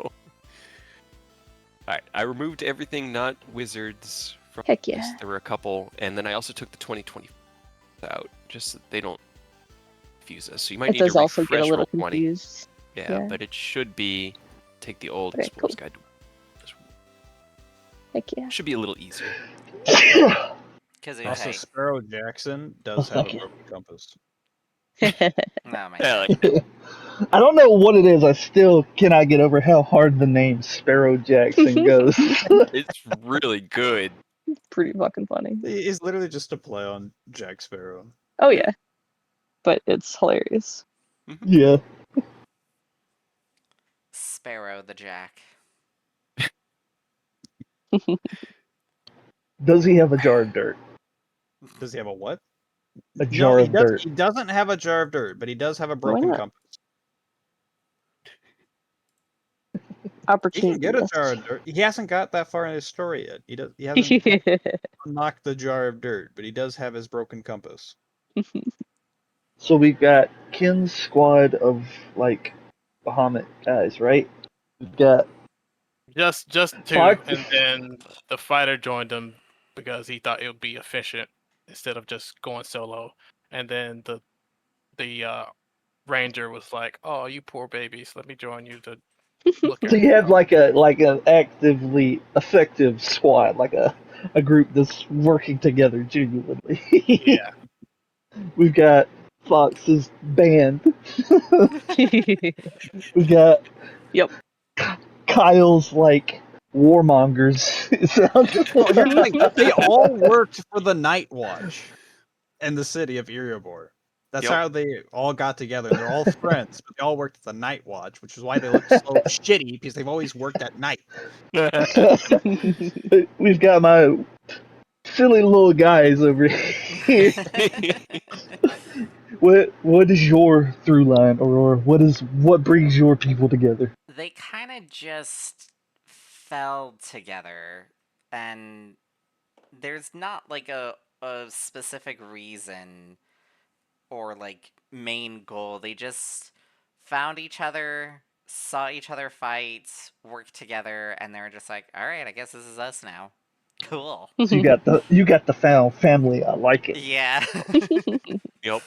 Speaker 2: Alright, I removed everything not wizards from
Speaker 1: Heck
Speaker 2: this.
Speaker 1: yeah.
Speaker 2: There were a couple, and then I also took the 2020 without, just so they don't confuse us. So you might
Speaker 1: It
Speaker 2: need to
Speaker 1: does also get a
Speaker 2: refresh
Speaker 1: little
Speaker 2: roll 20.
Speaker 1: confused.
Speaker 2: Yeah,
Speaker 1: Yeah.
Speaker 2: but it should be take the old
Speaker 1: Okay,
Speaker 2: Explorer's
Speaker 1: cool.
Speaker 2: Guide.
Speaker 1: Heck yeah.
Speaker 2: Should be a little easier.
Speaker 3: Also,
Speaker 4: Kazuke.
Speaker 3: Sparrow Jackson does have a
Speaker 5: thank you.
Speaker 3: broken compass.
Speaker 4: Oh my
Speaker 2: Yeah,
Speaker 4: god.
Speaker 2: like,
Speaker 5: I don't know what it is. I still cannot get over how hard the name Sparrow Jackson goes.
Speaker 2: it's really good.
Speaker 1: Pretty fucking funny.
Speaker 3: He's literally just a play on Jack Sparrow.
Speaker 1: Oh yeah. But it's hilarious.
Speaker 5: Yeah.
Speaker 4: Sparrow the Jack.
Speaker 5: Does he have a jar of dirt?
Speaker 3: Does he have a what?
Speaker 5: A
Speaker 3: No,
Speaker 5: jar
Speaker 3: he
Speaker 5: of
Speaker 3: does.
Speaker 5: dirt.
Speaker 3: He doesn't have a jar of dirt, but he does have a broken
Speaker 1: not?
Speaker 3: compass. He can
Speaker 1: Opportunity.
Speaker 3: get a
Speaker 1: Yes.
Speaker 3: jar of dirt. He hasn't got that far in his story yet. He hasn't unlocked the jar of dirt, but he does have his broken compass.
Speaker 5: So we've got Ken's squad of like Bahamut guys, right? We've got
Speaker 6: Just two,
Speaker 5: Five-
Speaker 6: and then the fighter joined them because he thought it would be efficient instead of just going solo. And then the ranger was like, "Oh, you poor babies, let me join you to look
Speaker 5: so
Speaker 6: at."
Speaker 5: you have like an actively effective squad, like a group that's working together genuinely.
Speaker 6: Yeah,
Speaker 5: We've got Fox's band. We've got
Speaker 1: Yep.
Speaker 5: Kyle's like warmongers. It sounds
Speaker 3: Like, they all worked for the Night Watch in the city of Erebor. That's
Speaker 2: Yep.
Speaker 3: how they all got together. They're all friends, but they all worked at the Night Watch, which is why they look so shitty because they've always worked at night.
Speaker 5: We've got my silly little guys over here. What is your through line, Aurora? What brings your people together?
Speaker 4: They kind of just fell together, and there's not like a specific reason or like main goal. They just found each other, saw each other fight, worked together, and they were just like, all right, I guess this is us now. Cool.
Speaker 5: So you got the found family. I like it.
Speaker 4: Yeah.
Speaker 2: Yep.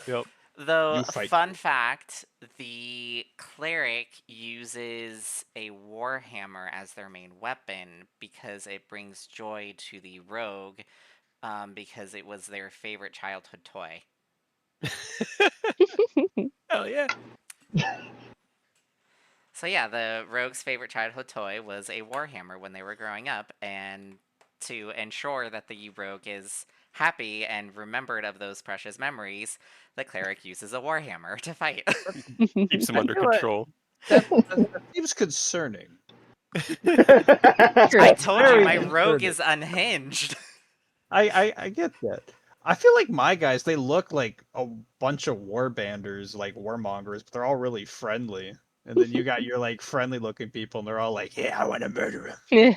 Speaker 4: Though,
Speaker 3: You fight
Speaker 4: fun fact, the cleric uses a warhammer as their main weapon because it brings joy to the rogue, because it was their favorite childhood toy.
Speaker 2: Hell yeah.
Speaker 4: So yeah, the rogue's favorite childhood toy was a warhammer when they were growing up, and to ensure that the rogue is happy and remembered of those precious memories, the cleric uses a warhammer to fight.
Speaker 2: Keeps them under
Speaker 3: feel like-
Speaker 2: control.
Speaker 3: That seems concerning.
Speaker 4: I told you,
Speaker 3: Very
Speaker 4: my rogue
Speaker 3: concerning.
Speaker 4: is unhinged.
Speaker 3: I get that. I feel like my guys, they look like a bunch of warbanders, like warmongers, but they're all really friendly. And then you got your like friendly looking people, and they're all like, "Yeah, I want to murder him."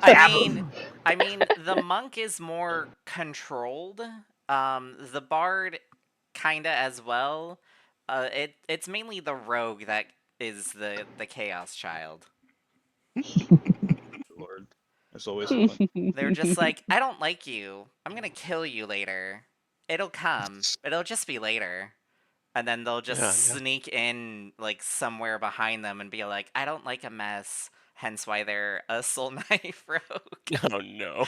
Speaker 4: I mean, the monk is more controlled. The bard, kinda as well. It's mainly the rogue that is the chaos child.
Speaker 3: Lord, there's always one.
Speaker 4: They're just like, I don't like you. I'm gonna kill you later. It'll come. It'll just be later. And then they'll just
Speaker 2: Yeah.
Speaker 4: sneak in like somewhere behind them and be like, I don't like a mess. Hence why they're a soul knife rogue.
Speaker 2: Oh no.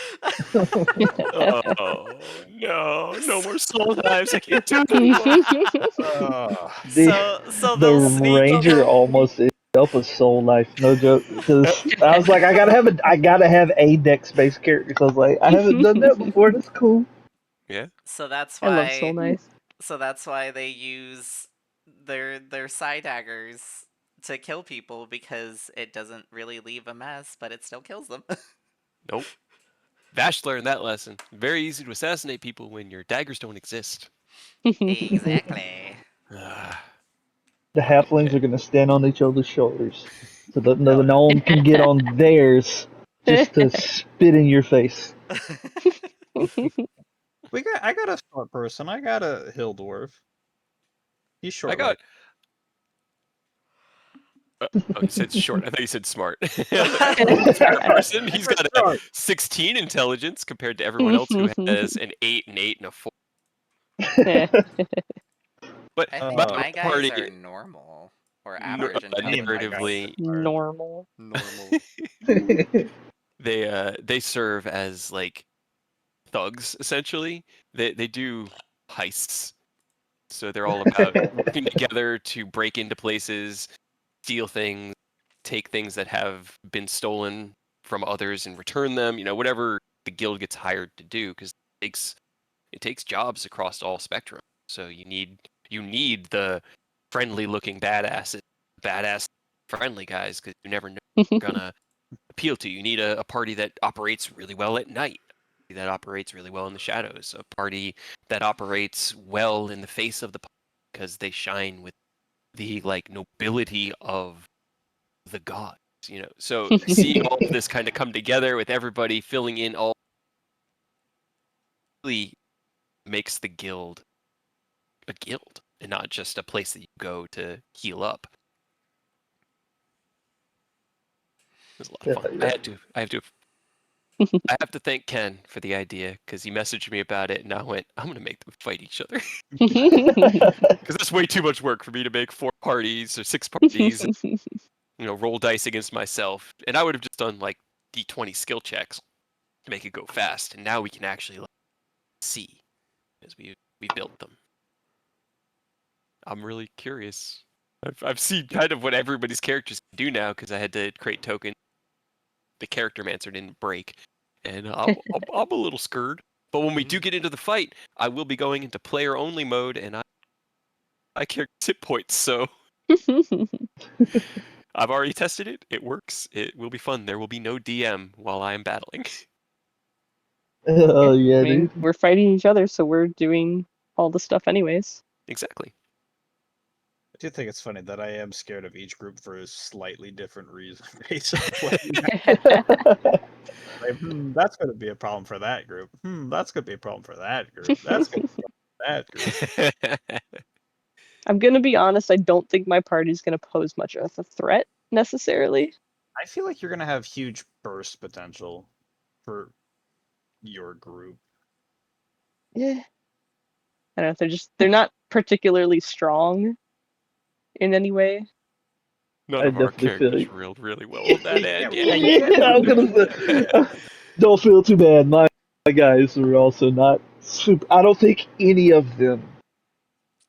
Speaker 2: Oh no. No more soul knives. I can't do it anymore.
Speaker 4: So
Speaker 5: The
Speaker 4: they'll sneak
Speaker 5: ranger
Speaker 4: in.
Speaker 5: almost itself a soul knife, no joke. Because I was like, I gotta have a dex based character. Because I was like, I haven't done that before. That's cool.
Speaker 2: Yeah.
Speaker 4: So that's
Speaker 1: I love Soul
Speaker 4: why.
Speaker 1: Knife.
Speaker 4: So that's why they use their side daggers to kill people, because it doesn't really leave a mess, but it still kills them.
Speaker 2: Nope. Vash learned that lesson. Very easy to assassinate people when your daggers don't exist.
Speaker 4: Exactly.
Speaker 2: Ah,
Speaker 5: The halflings are gonna stand on each other's shoulders, so the
Speaker 3: Yeah.
Speaker 5: gnome can get on theirs just to spit in your face.
Speaker 3: I got a short person. I got a hill dwarf. He's short.
Speaker 2: I got. Oh, you said short. I thought you said smart. Smart person. He's got a 16 intelligence compared to everyone else who has an 8 and 8 and a 4.
Speaker 1: Yeah.
Speaker 2: But
Speaker 4: I think
Speaker 2: my
Speaker 4: my guys
Speaker 2: party
Speaker 4: are normal or average
Speaker 3: Me and my guys
Speaker 4: intelligence.
Speaker 2: narratively,
Speaker 3: are
Speaker 1: Normal.
Speaker 4: Normal.
Speaker 2: they serve as like thugs essentially. They do heists, so they're all about working together to break into places, steal things, take things that have been stolen from others and return them. Whatever the guild gets hired to do, because it takes jobs across all spectrum. So you need the friendly looking badass friendly guys, because you never know who you're gonna appeal to. You need a party that operates really well at night, that operates really well in the shadows, a party that operates well in the face of the because they shine with the like nobility of the gods. So seeing all of this kind of come together with everybody filling in all really makes the guild a guild and not just a place that you go to heal up. It was a lot of fun.
Speaker 5: Yeah.
Speaker 2: I have to thank Ken for the idea, because he messaged me about it and I went, I'm gonna make them fight each other. Because that's way too much work for me to make 4 parties or 6 parties, roll dice against myself. And I would have just done like D20 skill checks to make it go fast. And now we can actually like, see as we built them. I'm really curious. I've seen kind of what everybody's characters do now, because I had to create tokens. The character mancer didn't break, and I'm a little scared. But when we do get into the fight, I will be going into player only mode, and I care hit points, so I've already tested it. It works. It will be fun. There will be no DM while I am battling.
Speaker 5: Oh
Speaker 1: I
Speaker 5: yeah,
Speaker 1: mean,
Speaker 5: dude.
Speaker 1: we're fighting each other, so we're doing all the stuff anyways.
Speaker 2: Exactly.
Speaker 3: I do think it's funny that I am scared of each group for a slightly different reason. Basically, like, that's going to be a problem for that group. That's going to be a problem for that group. That's going to be a problem for that group.
Speaker 1: I'm gonna be honest, I don't think my party's gonna pose much of a threat necessarily.
Speaker 3: I feel like you're going to have huge burst potential for your group.
Speaker 1: Yeah. I don't know, they're not particularly strong in any way.
Speaker 2: None
Speaker 5: I
Speaker 2: of our
Speaker 5: definitely feel
Speaker 2: characters
Speaker 5: you.
Speaker 2: reeled really well on that end.
Speaker 3: Yeah,
Speaker 5: Yeah, I was gonna say, don't feel too bad. My guys are also not super. I don't think any of them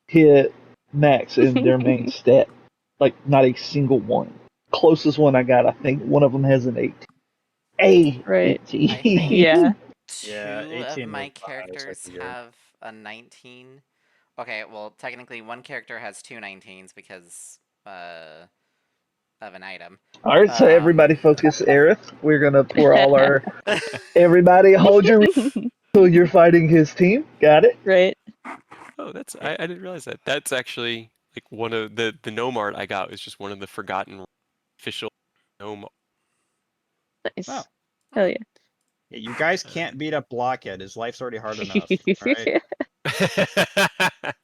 Speaker 5: hit max in their main stat. Like, not a single one. Closest one I got, I think one of them has an 18.
Speaker 1: Right.
Speaker 5: 18.
Speaker 4: I think
Speaker 1: Yeah.
Speaker 3: Yeah,
Speaker 4: two of
Speaker 3: 18 was
Speaker 4: my
Speaker 3: the highest I
Speaker 4: characters
Speaker 3: could get.
Speaker 4: have a 19. Okay, well, technically one character has 2 19s because of an item.
Speaker 5: Alright, so everybody focus, Aerith. We're gonna pour all our. Everybody hold your. So you're fighting his team. Got it?
Speaker 1: Right.
Speaker 2: Oh, I didn't realize that. That's actually like one of the gnome art I got was just one of the forgotten official gnome.
Speaker 1: Nice.
Speaker 3: Oh.
Speaker 1: Hell yeah.
Speaker 3: Yeah, you guys can't beat up Blockhead. His life's already hard enough. All right.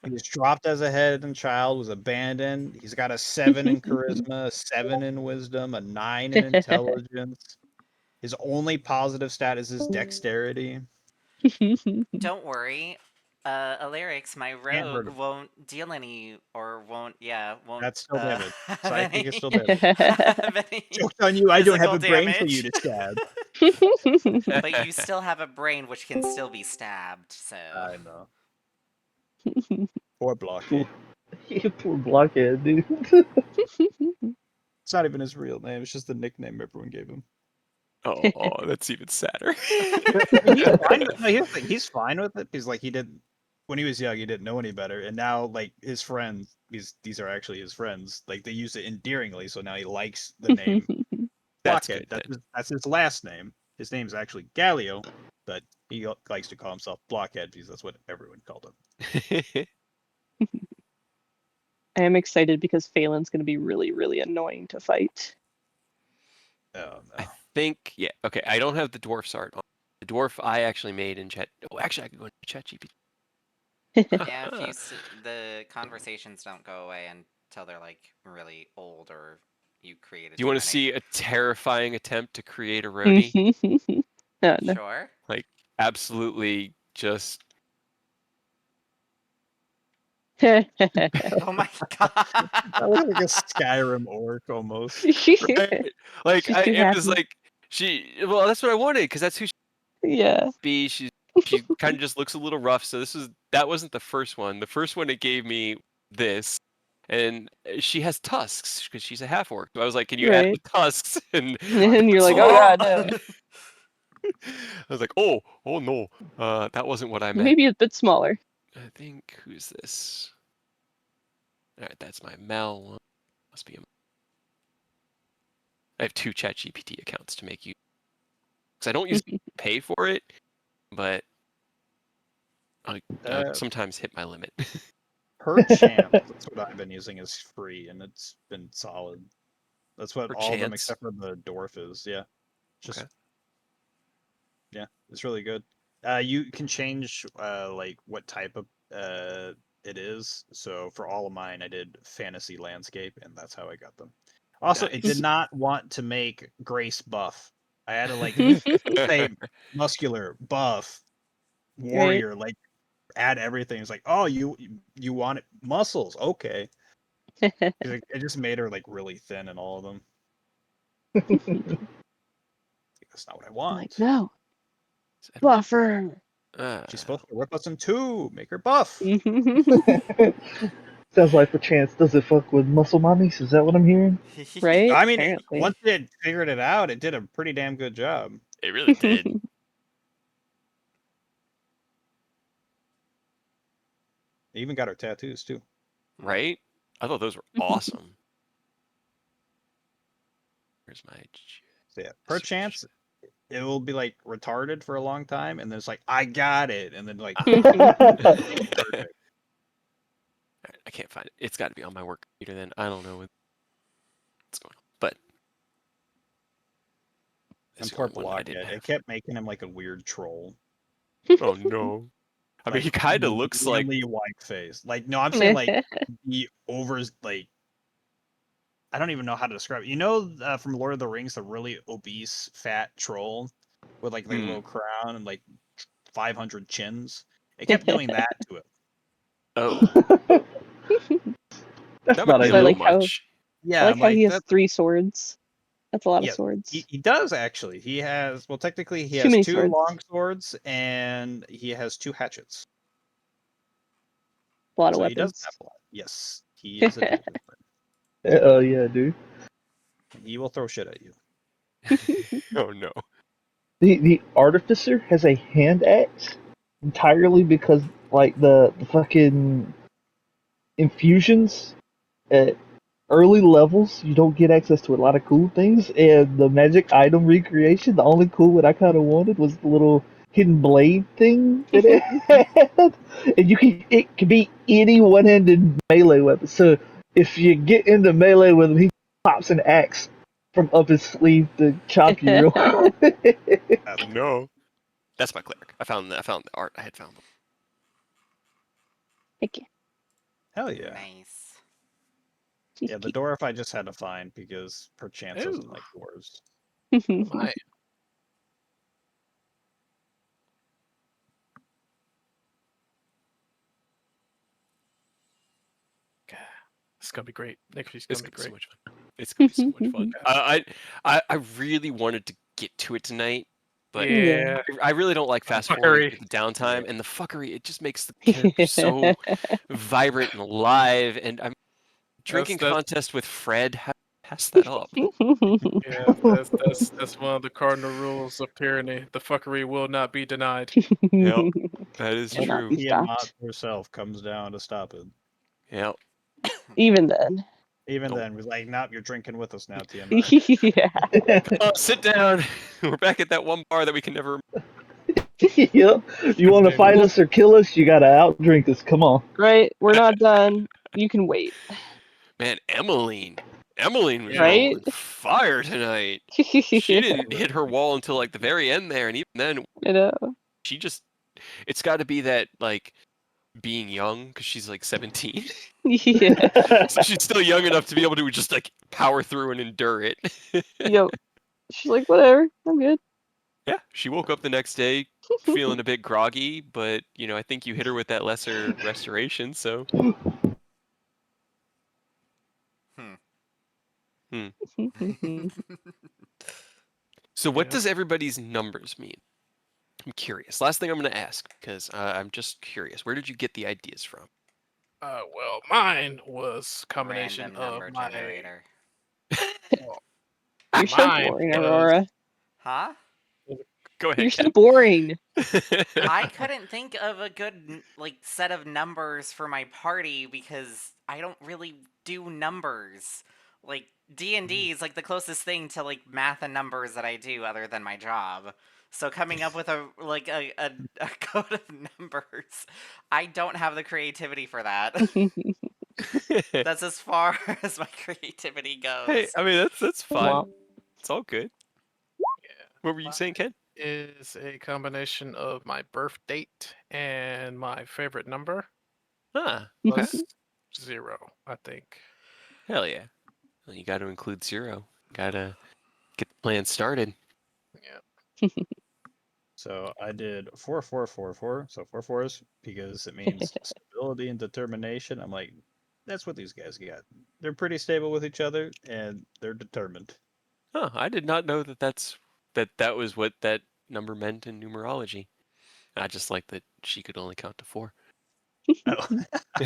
Speaker 3: He was dropped as a head and child, was abandoned. He's got a 7 in charisma, a 7 in wisdom, a 9 in intelligence. His only positive stat is his dexterity.
Speaker 4: Don't worry. Alarix, my
Speaker 3: Can't hurt
Speaker 4: rogue,
Speaker 3: him.
Speaker 4: won't deal any, or won't
Speaker 3: That's still damage.
Speaker 4: have
Speaker 3: Psychic
Speaker 4: any,
Speaker 3: is still damage.
Speaker 4: have any
Speaker 3: Joke's on you, I don't have
Speaker 4: physical
Speaker 3: a brain for you
Speaker 4: damage.
Speaker 3: to stab.
Speaker 4: But you still have a brain which can still be stabbed, so.
Speaker 3: I know. Poor Blockhead.
Speaker 5: Poor blockhead, dude.
Speaker 3: It's not even his real name, it's just the nickname everyone gave him.
Speaker 2: Oh, that's even sadder.
Speaker 3: He's fine with it. He's like, when he was young, he didn't know any better, and now like his friends, these are actually his friends. Like they use it endearingly, so now he likes the name
Speaker 2: That's
Speaker 3: Blockhead.
Speaker 2: good.
Speaker 3: That's his last name. His name's actually Galio, but he likes to call himself Blockhead because that's what everyone called him.
Speaker 1: I am excited because Phelan's gonna be really, really annoying to fight.
Speaker 3: Oh no.
Speaker 2: I think okay. I don't have the dwarf's art. The dwarf I actually made in chat. Oh, actually, I could go into ChatGPT.
Speaker 4: Yeah, the conversations don't go away until they're like really old or you created.
Speaker 2: Do you want to see a terrifying attempt to create a roadie?
Speaker 1: No.
Speaker 4: Sure.
Speaker 2: Like absolutely just
Speaker 4: Oh my god.
Speaker 3: That was like a Skyrim orc almost.
Speaker 2: Right? Like
Speaker 1: She's too
Speaker 2: it was
Speaker 1: happy.
Speaker 2: like well, that's what I wanted because that's who she
Speaker 1: Yeah.
Speaker 2: be. She kind of just looks a little rough. So that wasn't the first one. The first one it gave me this, and she has tusks because she's a half orc. So I was like, can you add
Speaker 1: Right.
Speaker 2: the tusks? And
Speaker 1: And you're like, oh
Speaker 4: Oh.
Speaker 1: god, no.
Speaker 2: I was like, oh no, that wasn't what I meant.
Speaker 1: Maybe a bit smaller.
Speaker 2: I think who's this? All right, that's my Mel one. Must be. I have 2 ChatGPT accounts to make you. Because I don't usually pay for it, but I sometimes hit my limit.
Speaker 3: Perchance, that's what I've been using is free, and it's been solid. That's what all of them
Speaker 2: Perchance?
Speaker 3: except for the dwarf is. Yeah, just
Speaker 2: Okay.
Speaker 3: yeah, it's really good. You can change like what type of it is. So for all of mine, I did fantasy landscape, and that's how I got them. Also, it did
Speaker 2: Nice.
Speaker 3: not want to make Grace buff. I had to like say muscular, buff, warrior, like add everything. It's like, oh, you want it muscles, okay. It just made her like really thin in all of them. That's not what I want.
Speaker 1: Like, no.
Speaker 2: Is that-
Speaker 1: Buffer.
Speaker 3: She's supposed to rip us in two, make her buff.
Speaker 5: Sounds like perchance does it fuck with muscle mommies? Is that what I'm hearing?
Speaker 1: Right?
Speaker 3: I mean,
Speaker 1: Apparently.
Speaker 3: once it figured it out, it did a pretty damn good job.
Speaker 2: It really did.
Speaker 3: They even got her tattoos too.
Speaker 2: Right? I thought those were awesome. Where's my...
Speaker 3: So yeah, perchance it will be like retarded for a long time, and then it's like, I got it, and then like perfect.
Speaker 2: I can't find it. It's got to be on my work computer then. I don't know what's going on. But...
Speaker 3: And
Speaker 2: this
Speaker 3: poor
Speaker 2: one I didn't
Speaker 3: Blockhead, it
Speaker 2: have.
Speaker 3: kept making him like a weird troll.
Speaker 2: Oh no. I mean, he
Speaker 3: Like,
Speaker 2: kind of looks like...
Speaker 3: really white face. Like, no, I'm saying like the like, I don't even know how to describe it. You know, from Lord of the Rings, the really obese, fat troll with like the little crown and like 500 chins. It kept doing that to it.
Speaker 2: Oh,
Speaker 5: That's
Speaker 2: that might
Speaker 5: not
Speaker 2: be a
Speaker 1: So I
Speaker 2: little
Speaker 1: like how
Speaker 2: much.
Speaker 3: Yeah,
Speaker 1: I like how he has
Speaker 3: that,
Speaker 1: 3 swords. That's a lot of
Speaker 3: yeah,
Speaker 1: swords.
Speaker 3: he does actually. He has, well, technically he
Speaker 1: Too
Speaker 3: has
Speaker 1: many
Speaker 3: 2
Speaker 1: swords.
Speaker 3: long swords and he has 2 hatchets.
Speaker 1: A lot of
Speaker 3: So he does
Speaker 1: weapons.
Speaker 3: have a lot. Yes, he is a dude.
Speaker 5: Yeah, dude.
Speaker 3: He will throw shit at you.
Speaker 2: Oh no.
Speaker 5: The artificer has a hand axe entirely because like the fucking infusions at early levels you don't get access to a lot of cool things, and the magic item recreation, the only cool one I kind of wanted was the little hidden blade thing that it had, and it can be any one-handed melee weapon. So if you get into melee with him, he pops an axe from up his sleeve to chop you real quick.
Speaker 2: No. That's my cleric. I found the art. I had found them.
Speaker 1: Heck yeah.
Speaker 3: Hell yeah.
Speaker 4: Nice.
Speaker 3: Yeah, the dwarf I just had to find because perchance doesn't like dwarves.
Speaker 6: My. God, it's gonna be great. Next week's
Speaker 2: It's
Speaker 6: gonna be
Speaker 2: gonna be so
Speaker 6: great.
Speaker 2: much fun. It's gonna be so much fun. I really wanted to get to it tonight, but
Speaker 6: Yeah,
Speaker 2: I really don't like fast forwarding through the downtime, and the fuckery. It just makes the character so vibrant and alive. And I'm drinking
Speaker 6: that's
Speaker 2: contest with Fred. How pass that up?
Speaker 6: yeah, that's one of the cardinal rules of Tyranny. The fuckery will not be denied.
Speaker 2: Yep, that is
Speaker 1: Will not
Speaker 2: true.
Speaker 1: be
Speaker 3: Tiamat
Speaker 1: stopped.
Speaker 3: herself comes down to stop it.
Speaker 2: Yep.
Speaker 1: Even then.
Speaker 3: Even
Speaker 2: Nope.
Speaker 3: then, we're like, nope, you're drinking with us now, Tiamat.
Speaker 1: Yeah.
Speaker 2: Sit down. We're back at that one bar that we can never.
Speaker 5: Yep. You want to fight us or kill us? You gotta outdrink us. Come on.
Speaker 1: Right? We're not done. You can wait.
Speaker 2: Man, Emmeline was
Speaker 1: Right?
Speaker 2: on fire tonight. She didn't hit her wall until like the very end there, and even then,
Speaker 1: I know.
Speaker 2: she just. It's got to be that like being young because she's like 17,
Speaker 1: Yeah.
Speaker 2: so she's still young enough to be able to just like power through and endure it.
Speaker 1: Yep. She's like, whatever. I'm good.
Speaker 2: Yeah, she woke up the next day, feeling a bit groggy, but I think you hit her with that lesser restoration, so. So what does everybody's numbers mean? I'm curious. Last thing I'm going to ask, because I'm just curious. Where did you get the ideas from?
Speaker 6: Well, mine was a combination
Speaker 4: Random
Speaker 6: of
Speaker 4: number
Speaker 6: my.
Speaker 4: generator.
Speaker 6: Well,
Speaker 1: You're so
Speaker 6: mine
Speaker 1: boring,
Speaker 6: was.
Speaker 1: Aurora.
Speaker 4: Huh?
Speaker 2: Go ahead,
Speaker 1: You're so
Speaker 2: Ken.
Speaker 1: boring.
Speaker 4: I couldn't think of a good set of numbers for my party because I don't really do numbers. Like D&D is like the closest thing to like math and numbers that I do other than my job. So coming up with a code of numbers, I don't have the creativity for that. That's as far as my creativity
Speaker 2: Hey,
Speaker 4: goes.
Speaker 2: I mean that's fine.
Speaker 1: Well,
Speaker 2: It's all good.
Speaker 6: Yeah.
Speaker 2: What were you saying, Ken?
Speaker 6: Is a combination of my birth date and my favorite number
Speaker 2: Ah, okay.
Speaker 6: plus 0, I think.
Speaker 2: Hell yeah. Well, you got to include 0. Got to get the plan started.
Speaker 6: Yeah.
Speaker 3: So I did 4 4 4 4. So 4 fours because it means stability and determination. I'm like, that's what these guys got. They're pretty stable with each other and they're determined.
Speaker 2: Huh, I did not know that was what that number meant in numerology. I just like that she could only count to 4.
Speaker 3: Oh.
Speaker 2: I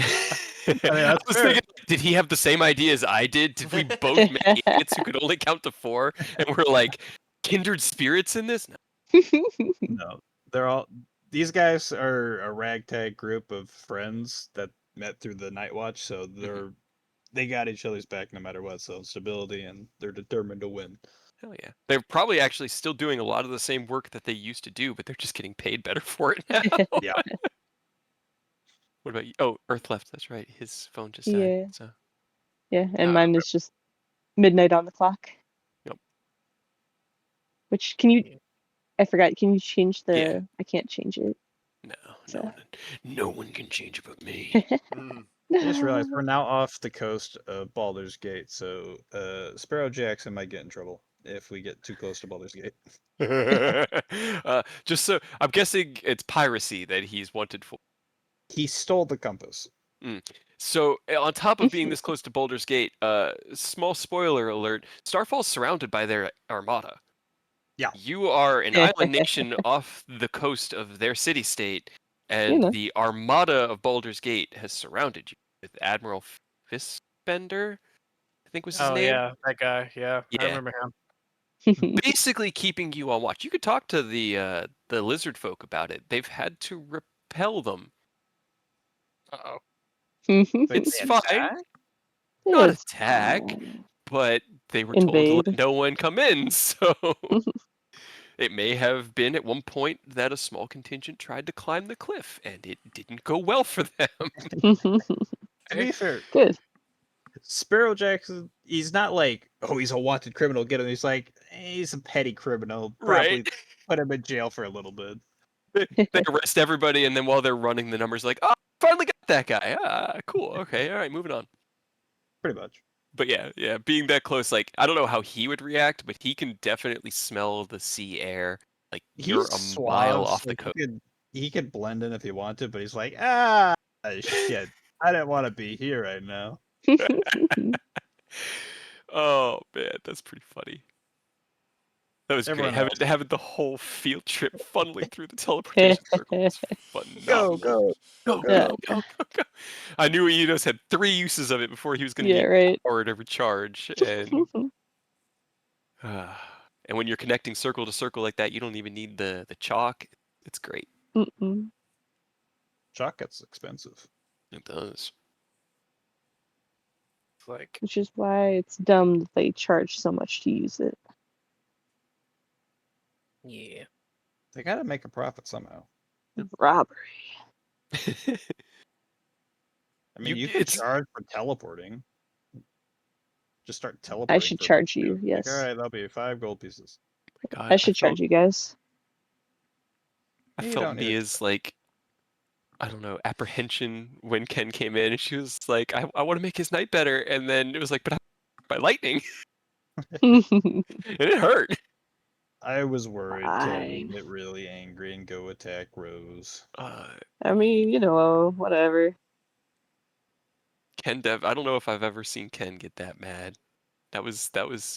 Speaker 3: that's
Speaker 2: was
Speaker 3: fair.
Speaker 2: thinking, did he have the same idea as I did? Did we both make idiots who could only count to 4? And we're like kindred spirits in this? No.
Speaker 3: No, they're all. These guys are a ragtag group of friends that met through the Night Watch, so they got each other's back no matter what. So stability, and they're determined to win.
Speaker 2: Hell yeah. They're probably actually still doing a lot of the same work that they used to do, but they're just getting paid better for it now.
Speaker 3: Yeah.
Speaker 2: What about you? Oh, Earth left. That's right. His phone just died.
Speaker 1: Yeah.
Speaker 2: So.
Speaker 1: Yeah, and mine is just midnight on the clock.
Speaker 2: Yep.
Speaker 1: Which can you?
Speaker 6: Yeah.
Speaker 1: I forgot. Can you change the?
Speaker 2: Yeah.
Speaker 1: I can't change it.
Speaker 2: No,
Speaker 1: So.
Speaker 2: no one can change it but me.
Speaker 3: I just realized we're now off the coast of Baldur's Gate, so Sparrow Jackson might get in trouble if we get too close to Baldur's Gate.
Speaker 2: Just so I'm guessing it's piracy that he's wanted for.
Speaker 3: He stole the compass.
Speaker 2: So on top of being this close to Baldur's Gate, small spoiler alert: Starfall's surrounded by their armada.
Speaker 3: Yeah.
Speaker 2: You are an island nation off the coast of their city-state, and
Speaker 1: know.
Speaker 2: the armada of Baldur's Gate has surrounded you with Admiral Fistbender, I think was his
Speaker 6: Oh
Speaker 2: name.
Speaker 6: yeah, that guy. Yeah, I
Speaker 2: Yeah.
Speaker 6: remember him.
Speaker 2: Basically keeping you on watch. You could talk to the lizard folk about it. They've had to repel them.
Speaker 6: Uh-oh.
Speaker 2: It's fine. Not
Speaker 1: It's
Speaker 2: attack,
Speaker 1: fine.
Speaker 2: but they were told to
Speaker 1: Invade.
Speaker 2: let no one come in, so it may have been at one point that a small contingent tried to climb the cliff, and it didn't go well for them.
Speaker 3: To be fair,
Speaker 1: Good.
Speaker 3: Sparrow Jackson, he's not like, oh, he's a wanted criminal, get him. He's like, he's a petty criminal. Probably
Speaker 2: Right?
Speaker 3: put him in jail for a little bit.
Speaker 2: They arrest everybody, and then while they're running, the numbers like, oh, finally got that guy. Ah, cool. Okay, all right, moving on.
Speaker 3: Pretty much.
Speaker 2: But yeah, being that close, like, I don't know how he would react, but he can definitely smell the sea air. Like, you're
Speaker 3: He's
Speaker 2: a mile
Speaker 3: suave.
Speaker 2: off the
Speaker 3: Like,
Speaker 2: coast.
Speaker 3: he could blend in if he wanted, but he's like, shit. I didn't want to be here right now.
Speaker 2: Oh, man, that's pretty funny. That was
Speaker 3: Everyone
Speaker 2: great.
Speaker 3: else.
Speaker 2: Having the whole field trip funneling through the teleportation circle was phenomenal. Go. I knew Eidos had 3 uses of it before he was going to
Speaker 1: Yeah,
Speaker 2: be
Speaker 1: right.
Speaker 2: empowered every charge. And when you're connecting circle to circle like that, you don't even need the chalk. It's great.
Speaker 1: Mm-mm.
Speaker 3: Chalk gets expensive.
Speaker 2: It does.
Speaker 6: It's like,
Speaker 1: Which is why it's dumb that they charge so much to use it.
Speaker 6: yeah.
Speaker 3: They got to make a profit somehow.
Speaker 1: Robbery.
Speaker 3: I mean, you could charge for teleporting. Just start teleporting.
Speaker 1: I should charge you, yes.
Speaker 3: Like, all right, that'll be 5 gold pieces.
Speaker 2: God,
Speaker 1: I should charge you guys.
Speaker 2: I
Speaker 3: You
Speaker 2: felt
Speaker 3: don't need it.
Speaker 2: Mia's, like, I don't know, apprehension when Ken came in, and she was like, I want to make his night better. And then it was like, but by lightning. And it hurt.
Speaker 3: I was worried Ken
Speaker 1: Fine.
Speaker 3: would get really angry and go attack Rose.
Speaker 1: I mean, whatever.
Speaker 2: Ken Dev. I don't know if I've ever seen Ken get that mad. That was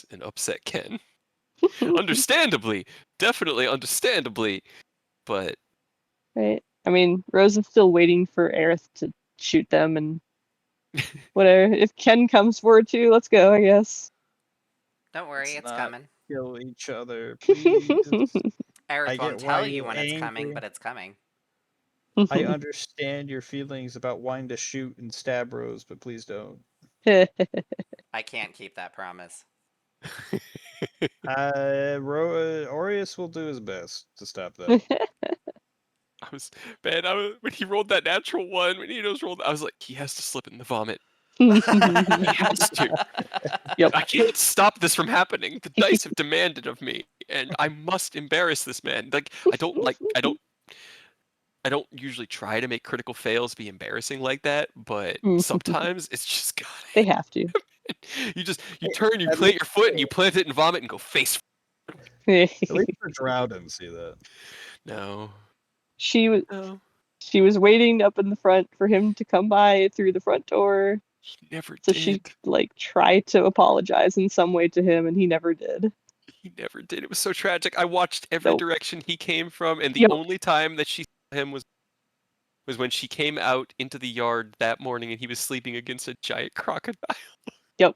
Speaker 2: an upset Ken. Understandably, definitely understandably, but
Speaker 1: Right. I mean, Rose is still waiting for Aerith to shoot them, and whatever. If Ken comes forward too, let's go, I guess.
Speaker 4: Don't worry,
Speaker 3: Let's
Speaker 4: it's
Speaker 3: not
Speaker 4: coming.
Speaker 3: Kill each other, please. I
Speaker 4: Aerith
Speaker 3: get
Speaker 4: won't
Speaker 3: why
Speaker 4: tell you
Speaker 3: you're
Speaker 4: when it's coming,
Speaker 3: angry.
Speaker 4: but it's coming.
Speaker 3: I understand your feelings about wanting to shoot and stab Rose, but please don't.
Speaker 4: I can't keep that promise.
Speaker 3: Aureus will do his best to stop that.
Speaker 2: when he rolled that natural one, when he rolled, I was like, he has to slip in the vomit. He has to.
Speaker 1: Yep.
Speaker 2: I can't stop this from happening. The dice have demanded of me, and I must embarrass this man. Like I don't usually try to make critical fails be embarrassing like that, but sometimes it's just gotta
Speaker 1: They have to.
Speaker 2: you turn, you plant your foot, and you plant it in vomit and go face.
Speaker 3: At least for Drow didn't see that.
Speaker 2: No.
Speaker 1: She was
Speaker 2: No.
Speaker 1: she was waiting up in the front for him to come by through the front door.
Speaker 2: He never
Speaker 1: So
Speaker 2: did.
Speaker 1: she tried to apologize in some way to him, and he never did.
Speaker 2: He never did. It was so tragic. I watched every direction he came from, and the
Speaker 1: Yep.
Speaker 2: only time that she saw him was when she came out into the yard that morning and he was sleeping against a giant crocodile.
Speaker 1: Yep.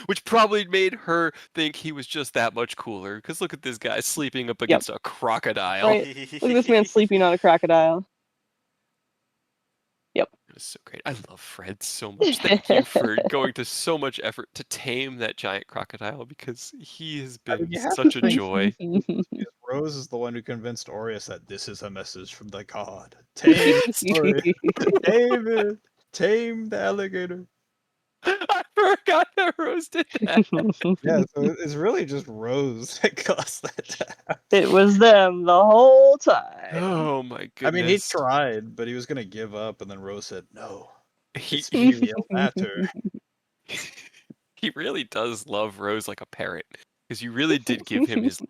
Speaker 2: Which probably made her think he was just that much cooler. Because look at this guy sleeping up against a crocodile.
Speaker 1: Right. Look at this man sleeping on a crocodile. Yep.
Speaker 2: It was so great. I love Fred so much. Thank you for going to so much effort to tame that giant crocodile, because he has been such a joy.
Speaker 3: Rose is the one who convinced Aureus that this is a message from the god. Tame it. Tame the alligator.
Speaker 2: I forgot that Rose did that.
Speaker 3: Yeah, so it's really just Rose that caused that to happen.
Speaker 1: It was them the whole time.
Speaker 2: Oh my goodness.
Speaker 3: I mean, he tried, but he was going to give up, and then Rose said, no.
Speaker 2: He really does love Rose like a parrot, because you really did give him his...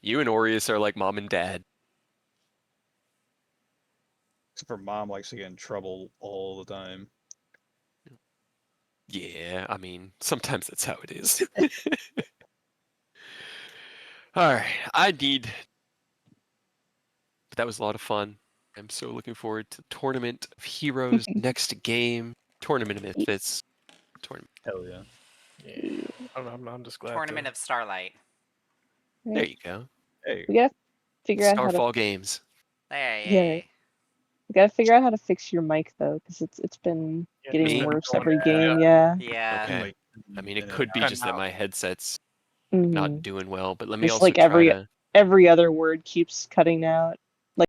Speaker 2: You and Aureus are like mom and dad.
Speaker 3: Except for Mom likes to get in trouble all the time.
Speaker 2: Yeah, I mean, sometimes that's how it is. Alright, but that was a lot of fun. I'm so looking forward to Tournament of Heroes next game. Tournament of Misfits. Tournament.
Speaker 3: Hell yeah.
Speaker 6: Yeah, I'm just glad.
Speaker 4: Tournament of Starlight.
Speaker 2: There you go.
Speaker 3: Hey.
Speaker 1: We gotta figure out how to.
Speaker 2: Starfall Games.
Speaker 4: Hey.
Speaker 1: We gotta figure out how to fix your mic though, because it's been getting worse every game. Yeah.
Speaker 4: Yeah.
Speaker 2: Okay. I mean, it could be just that my headset's not doing well, but let me
Speaker 1: Just
Speaker 2: also
Speaker 1: like
Speaker 2: try to...
Speaker 1: every other word keeps cutting out.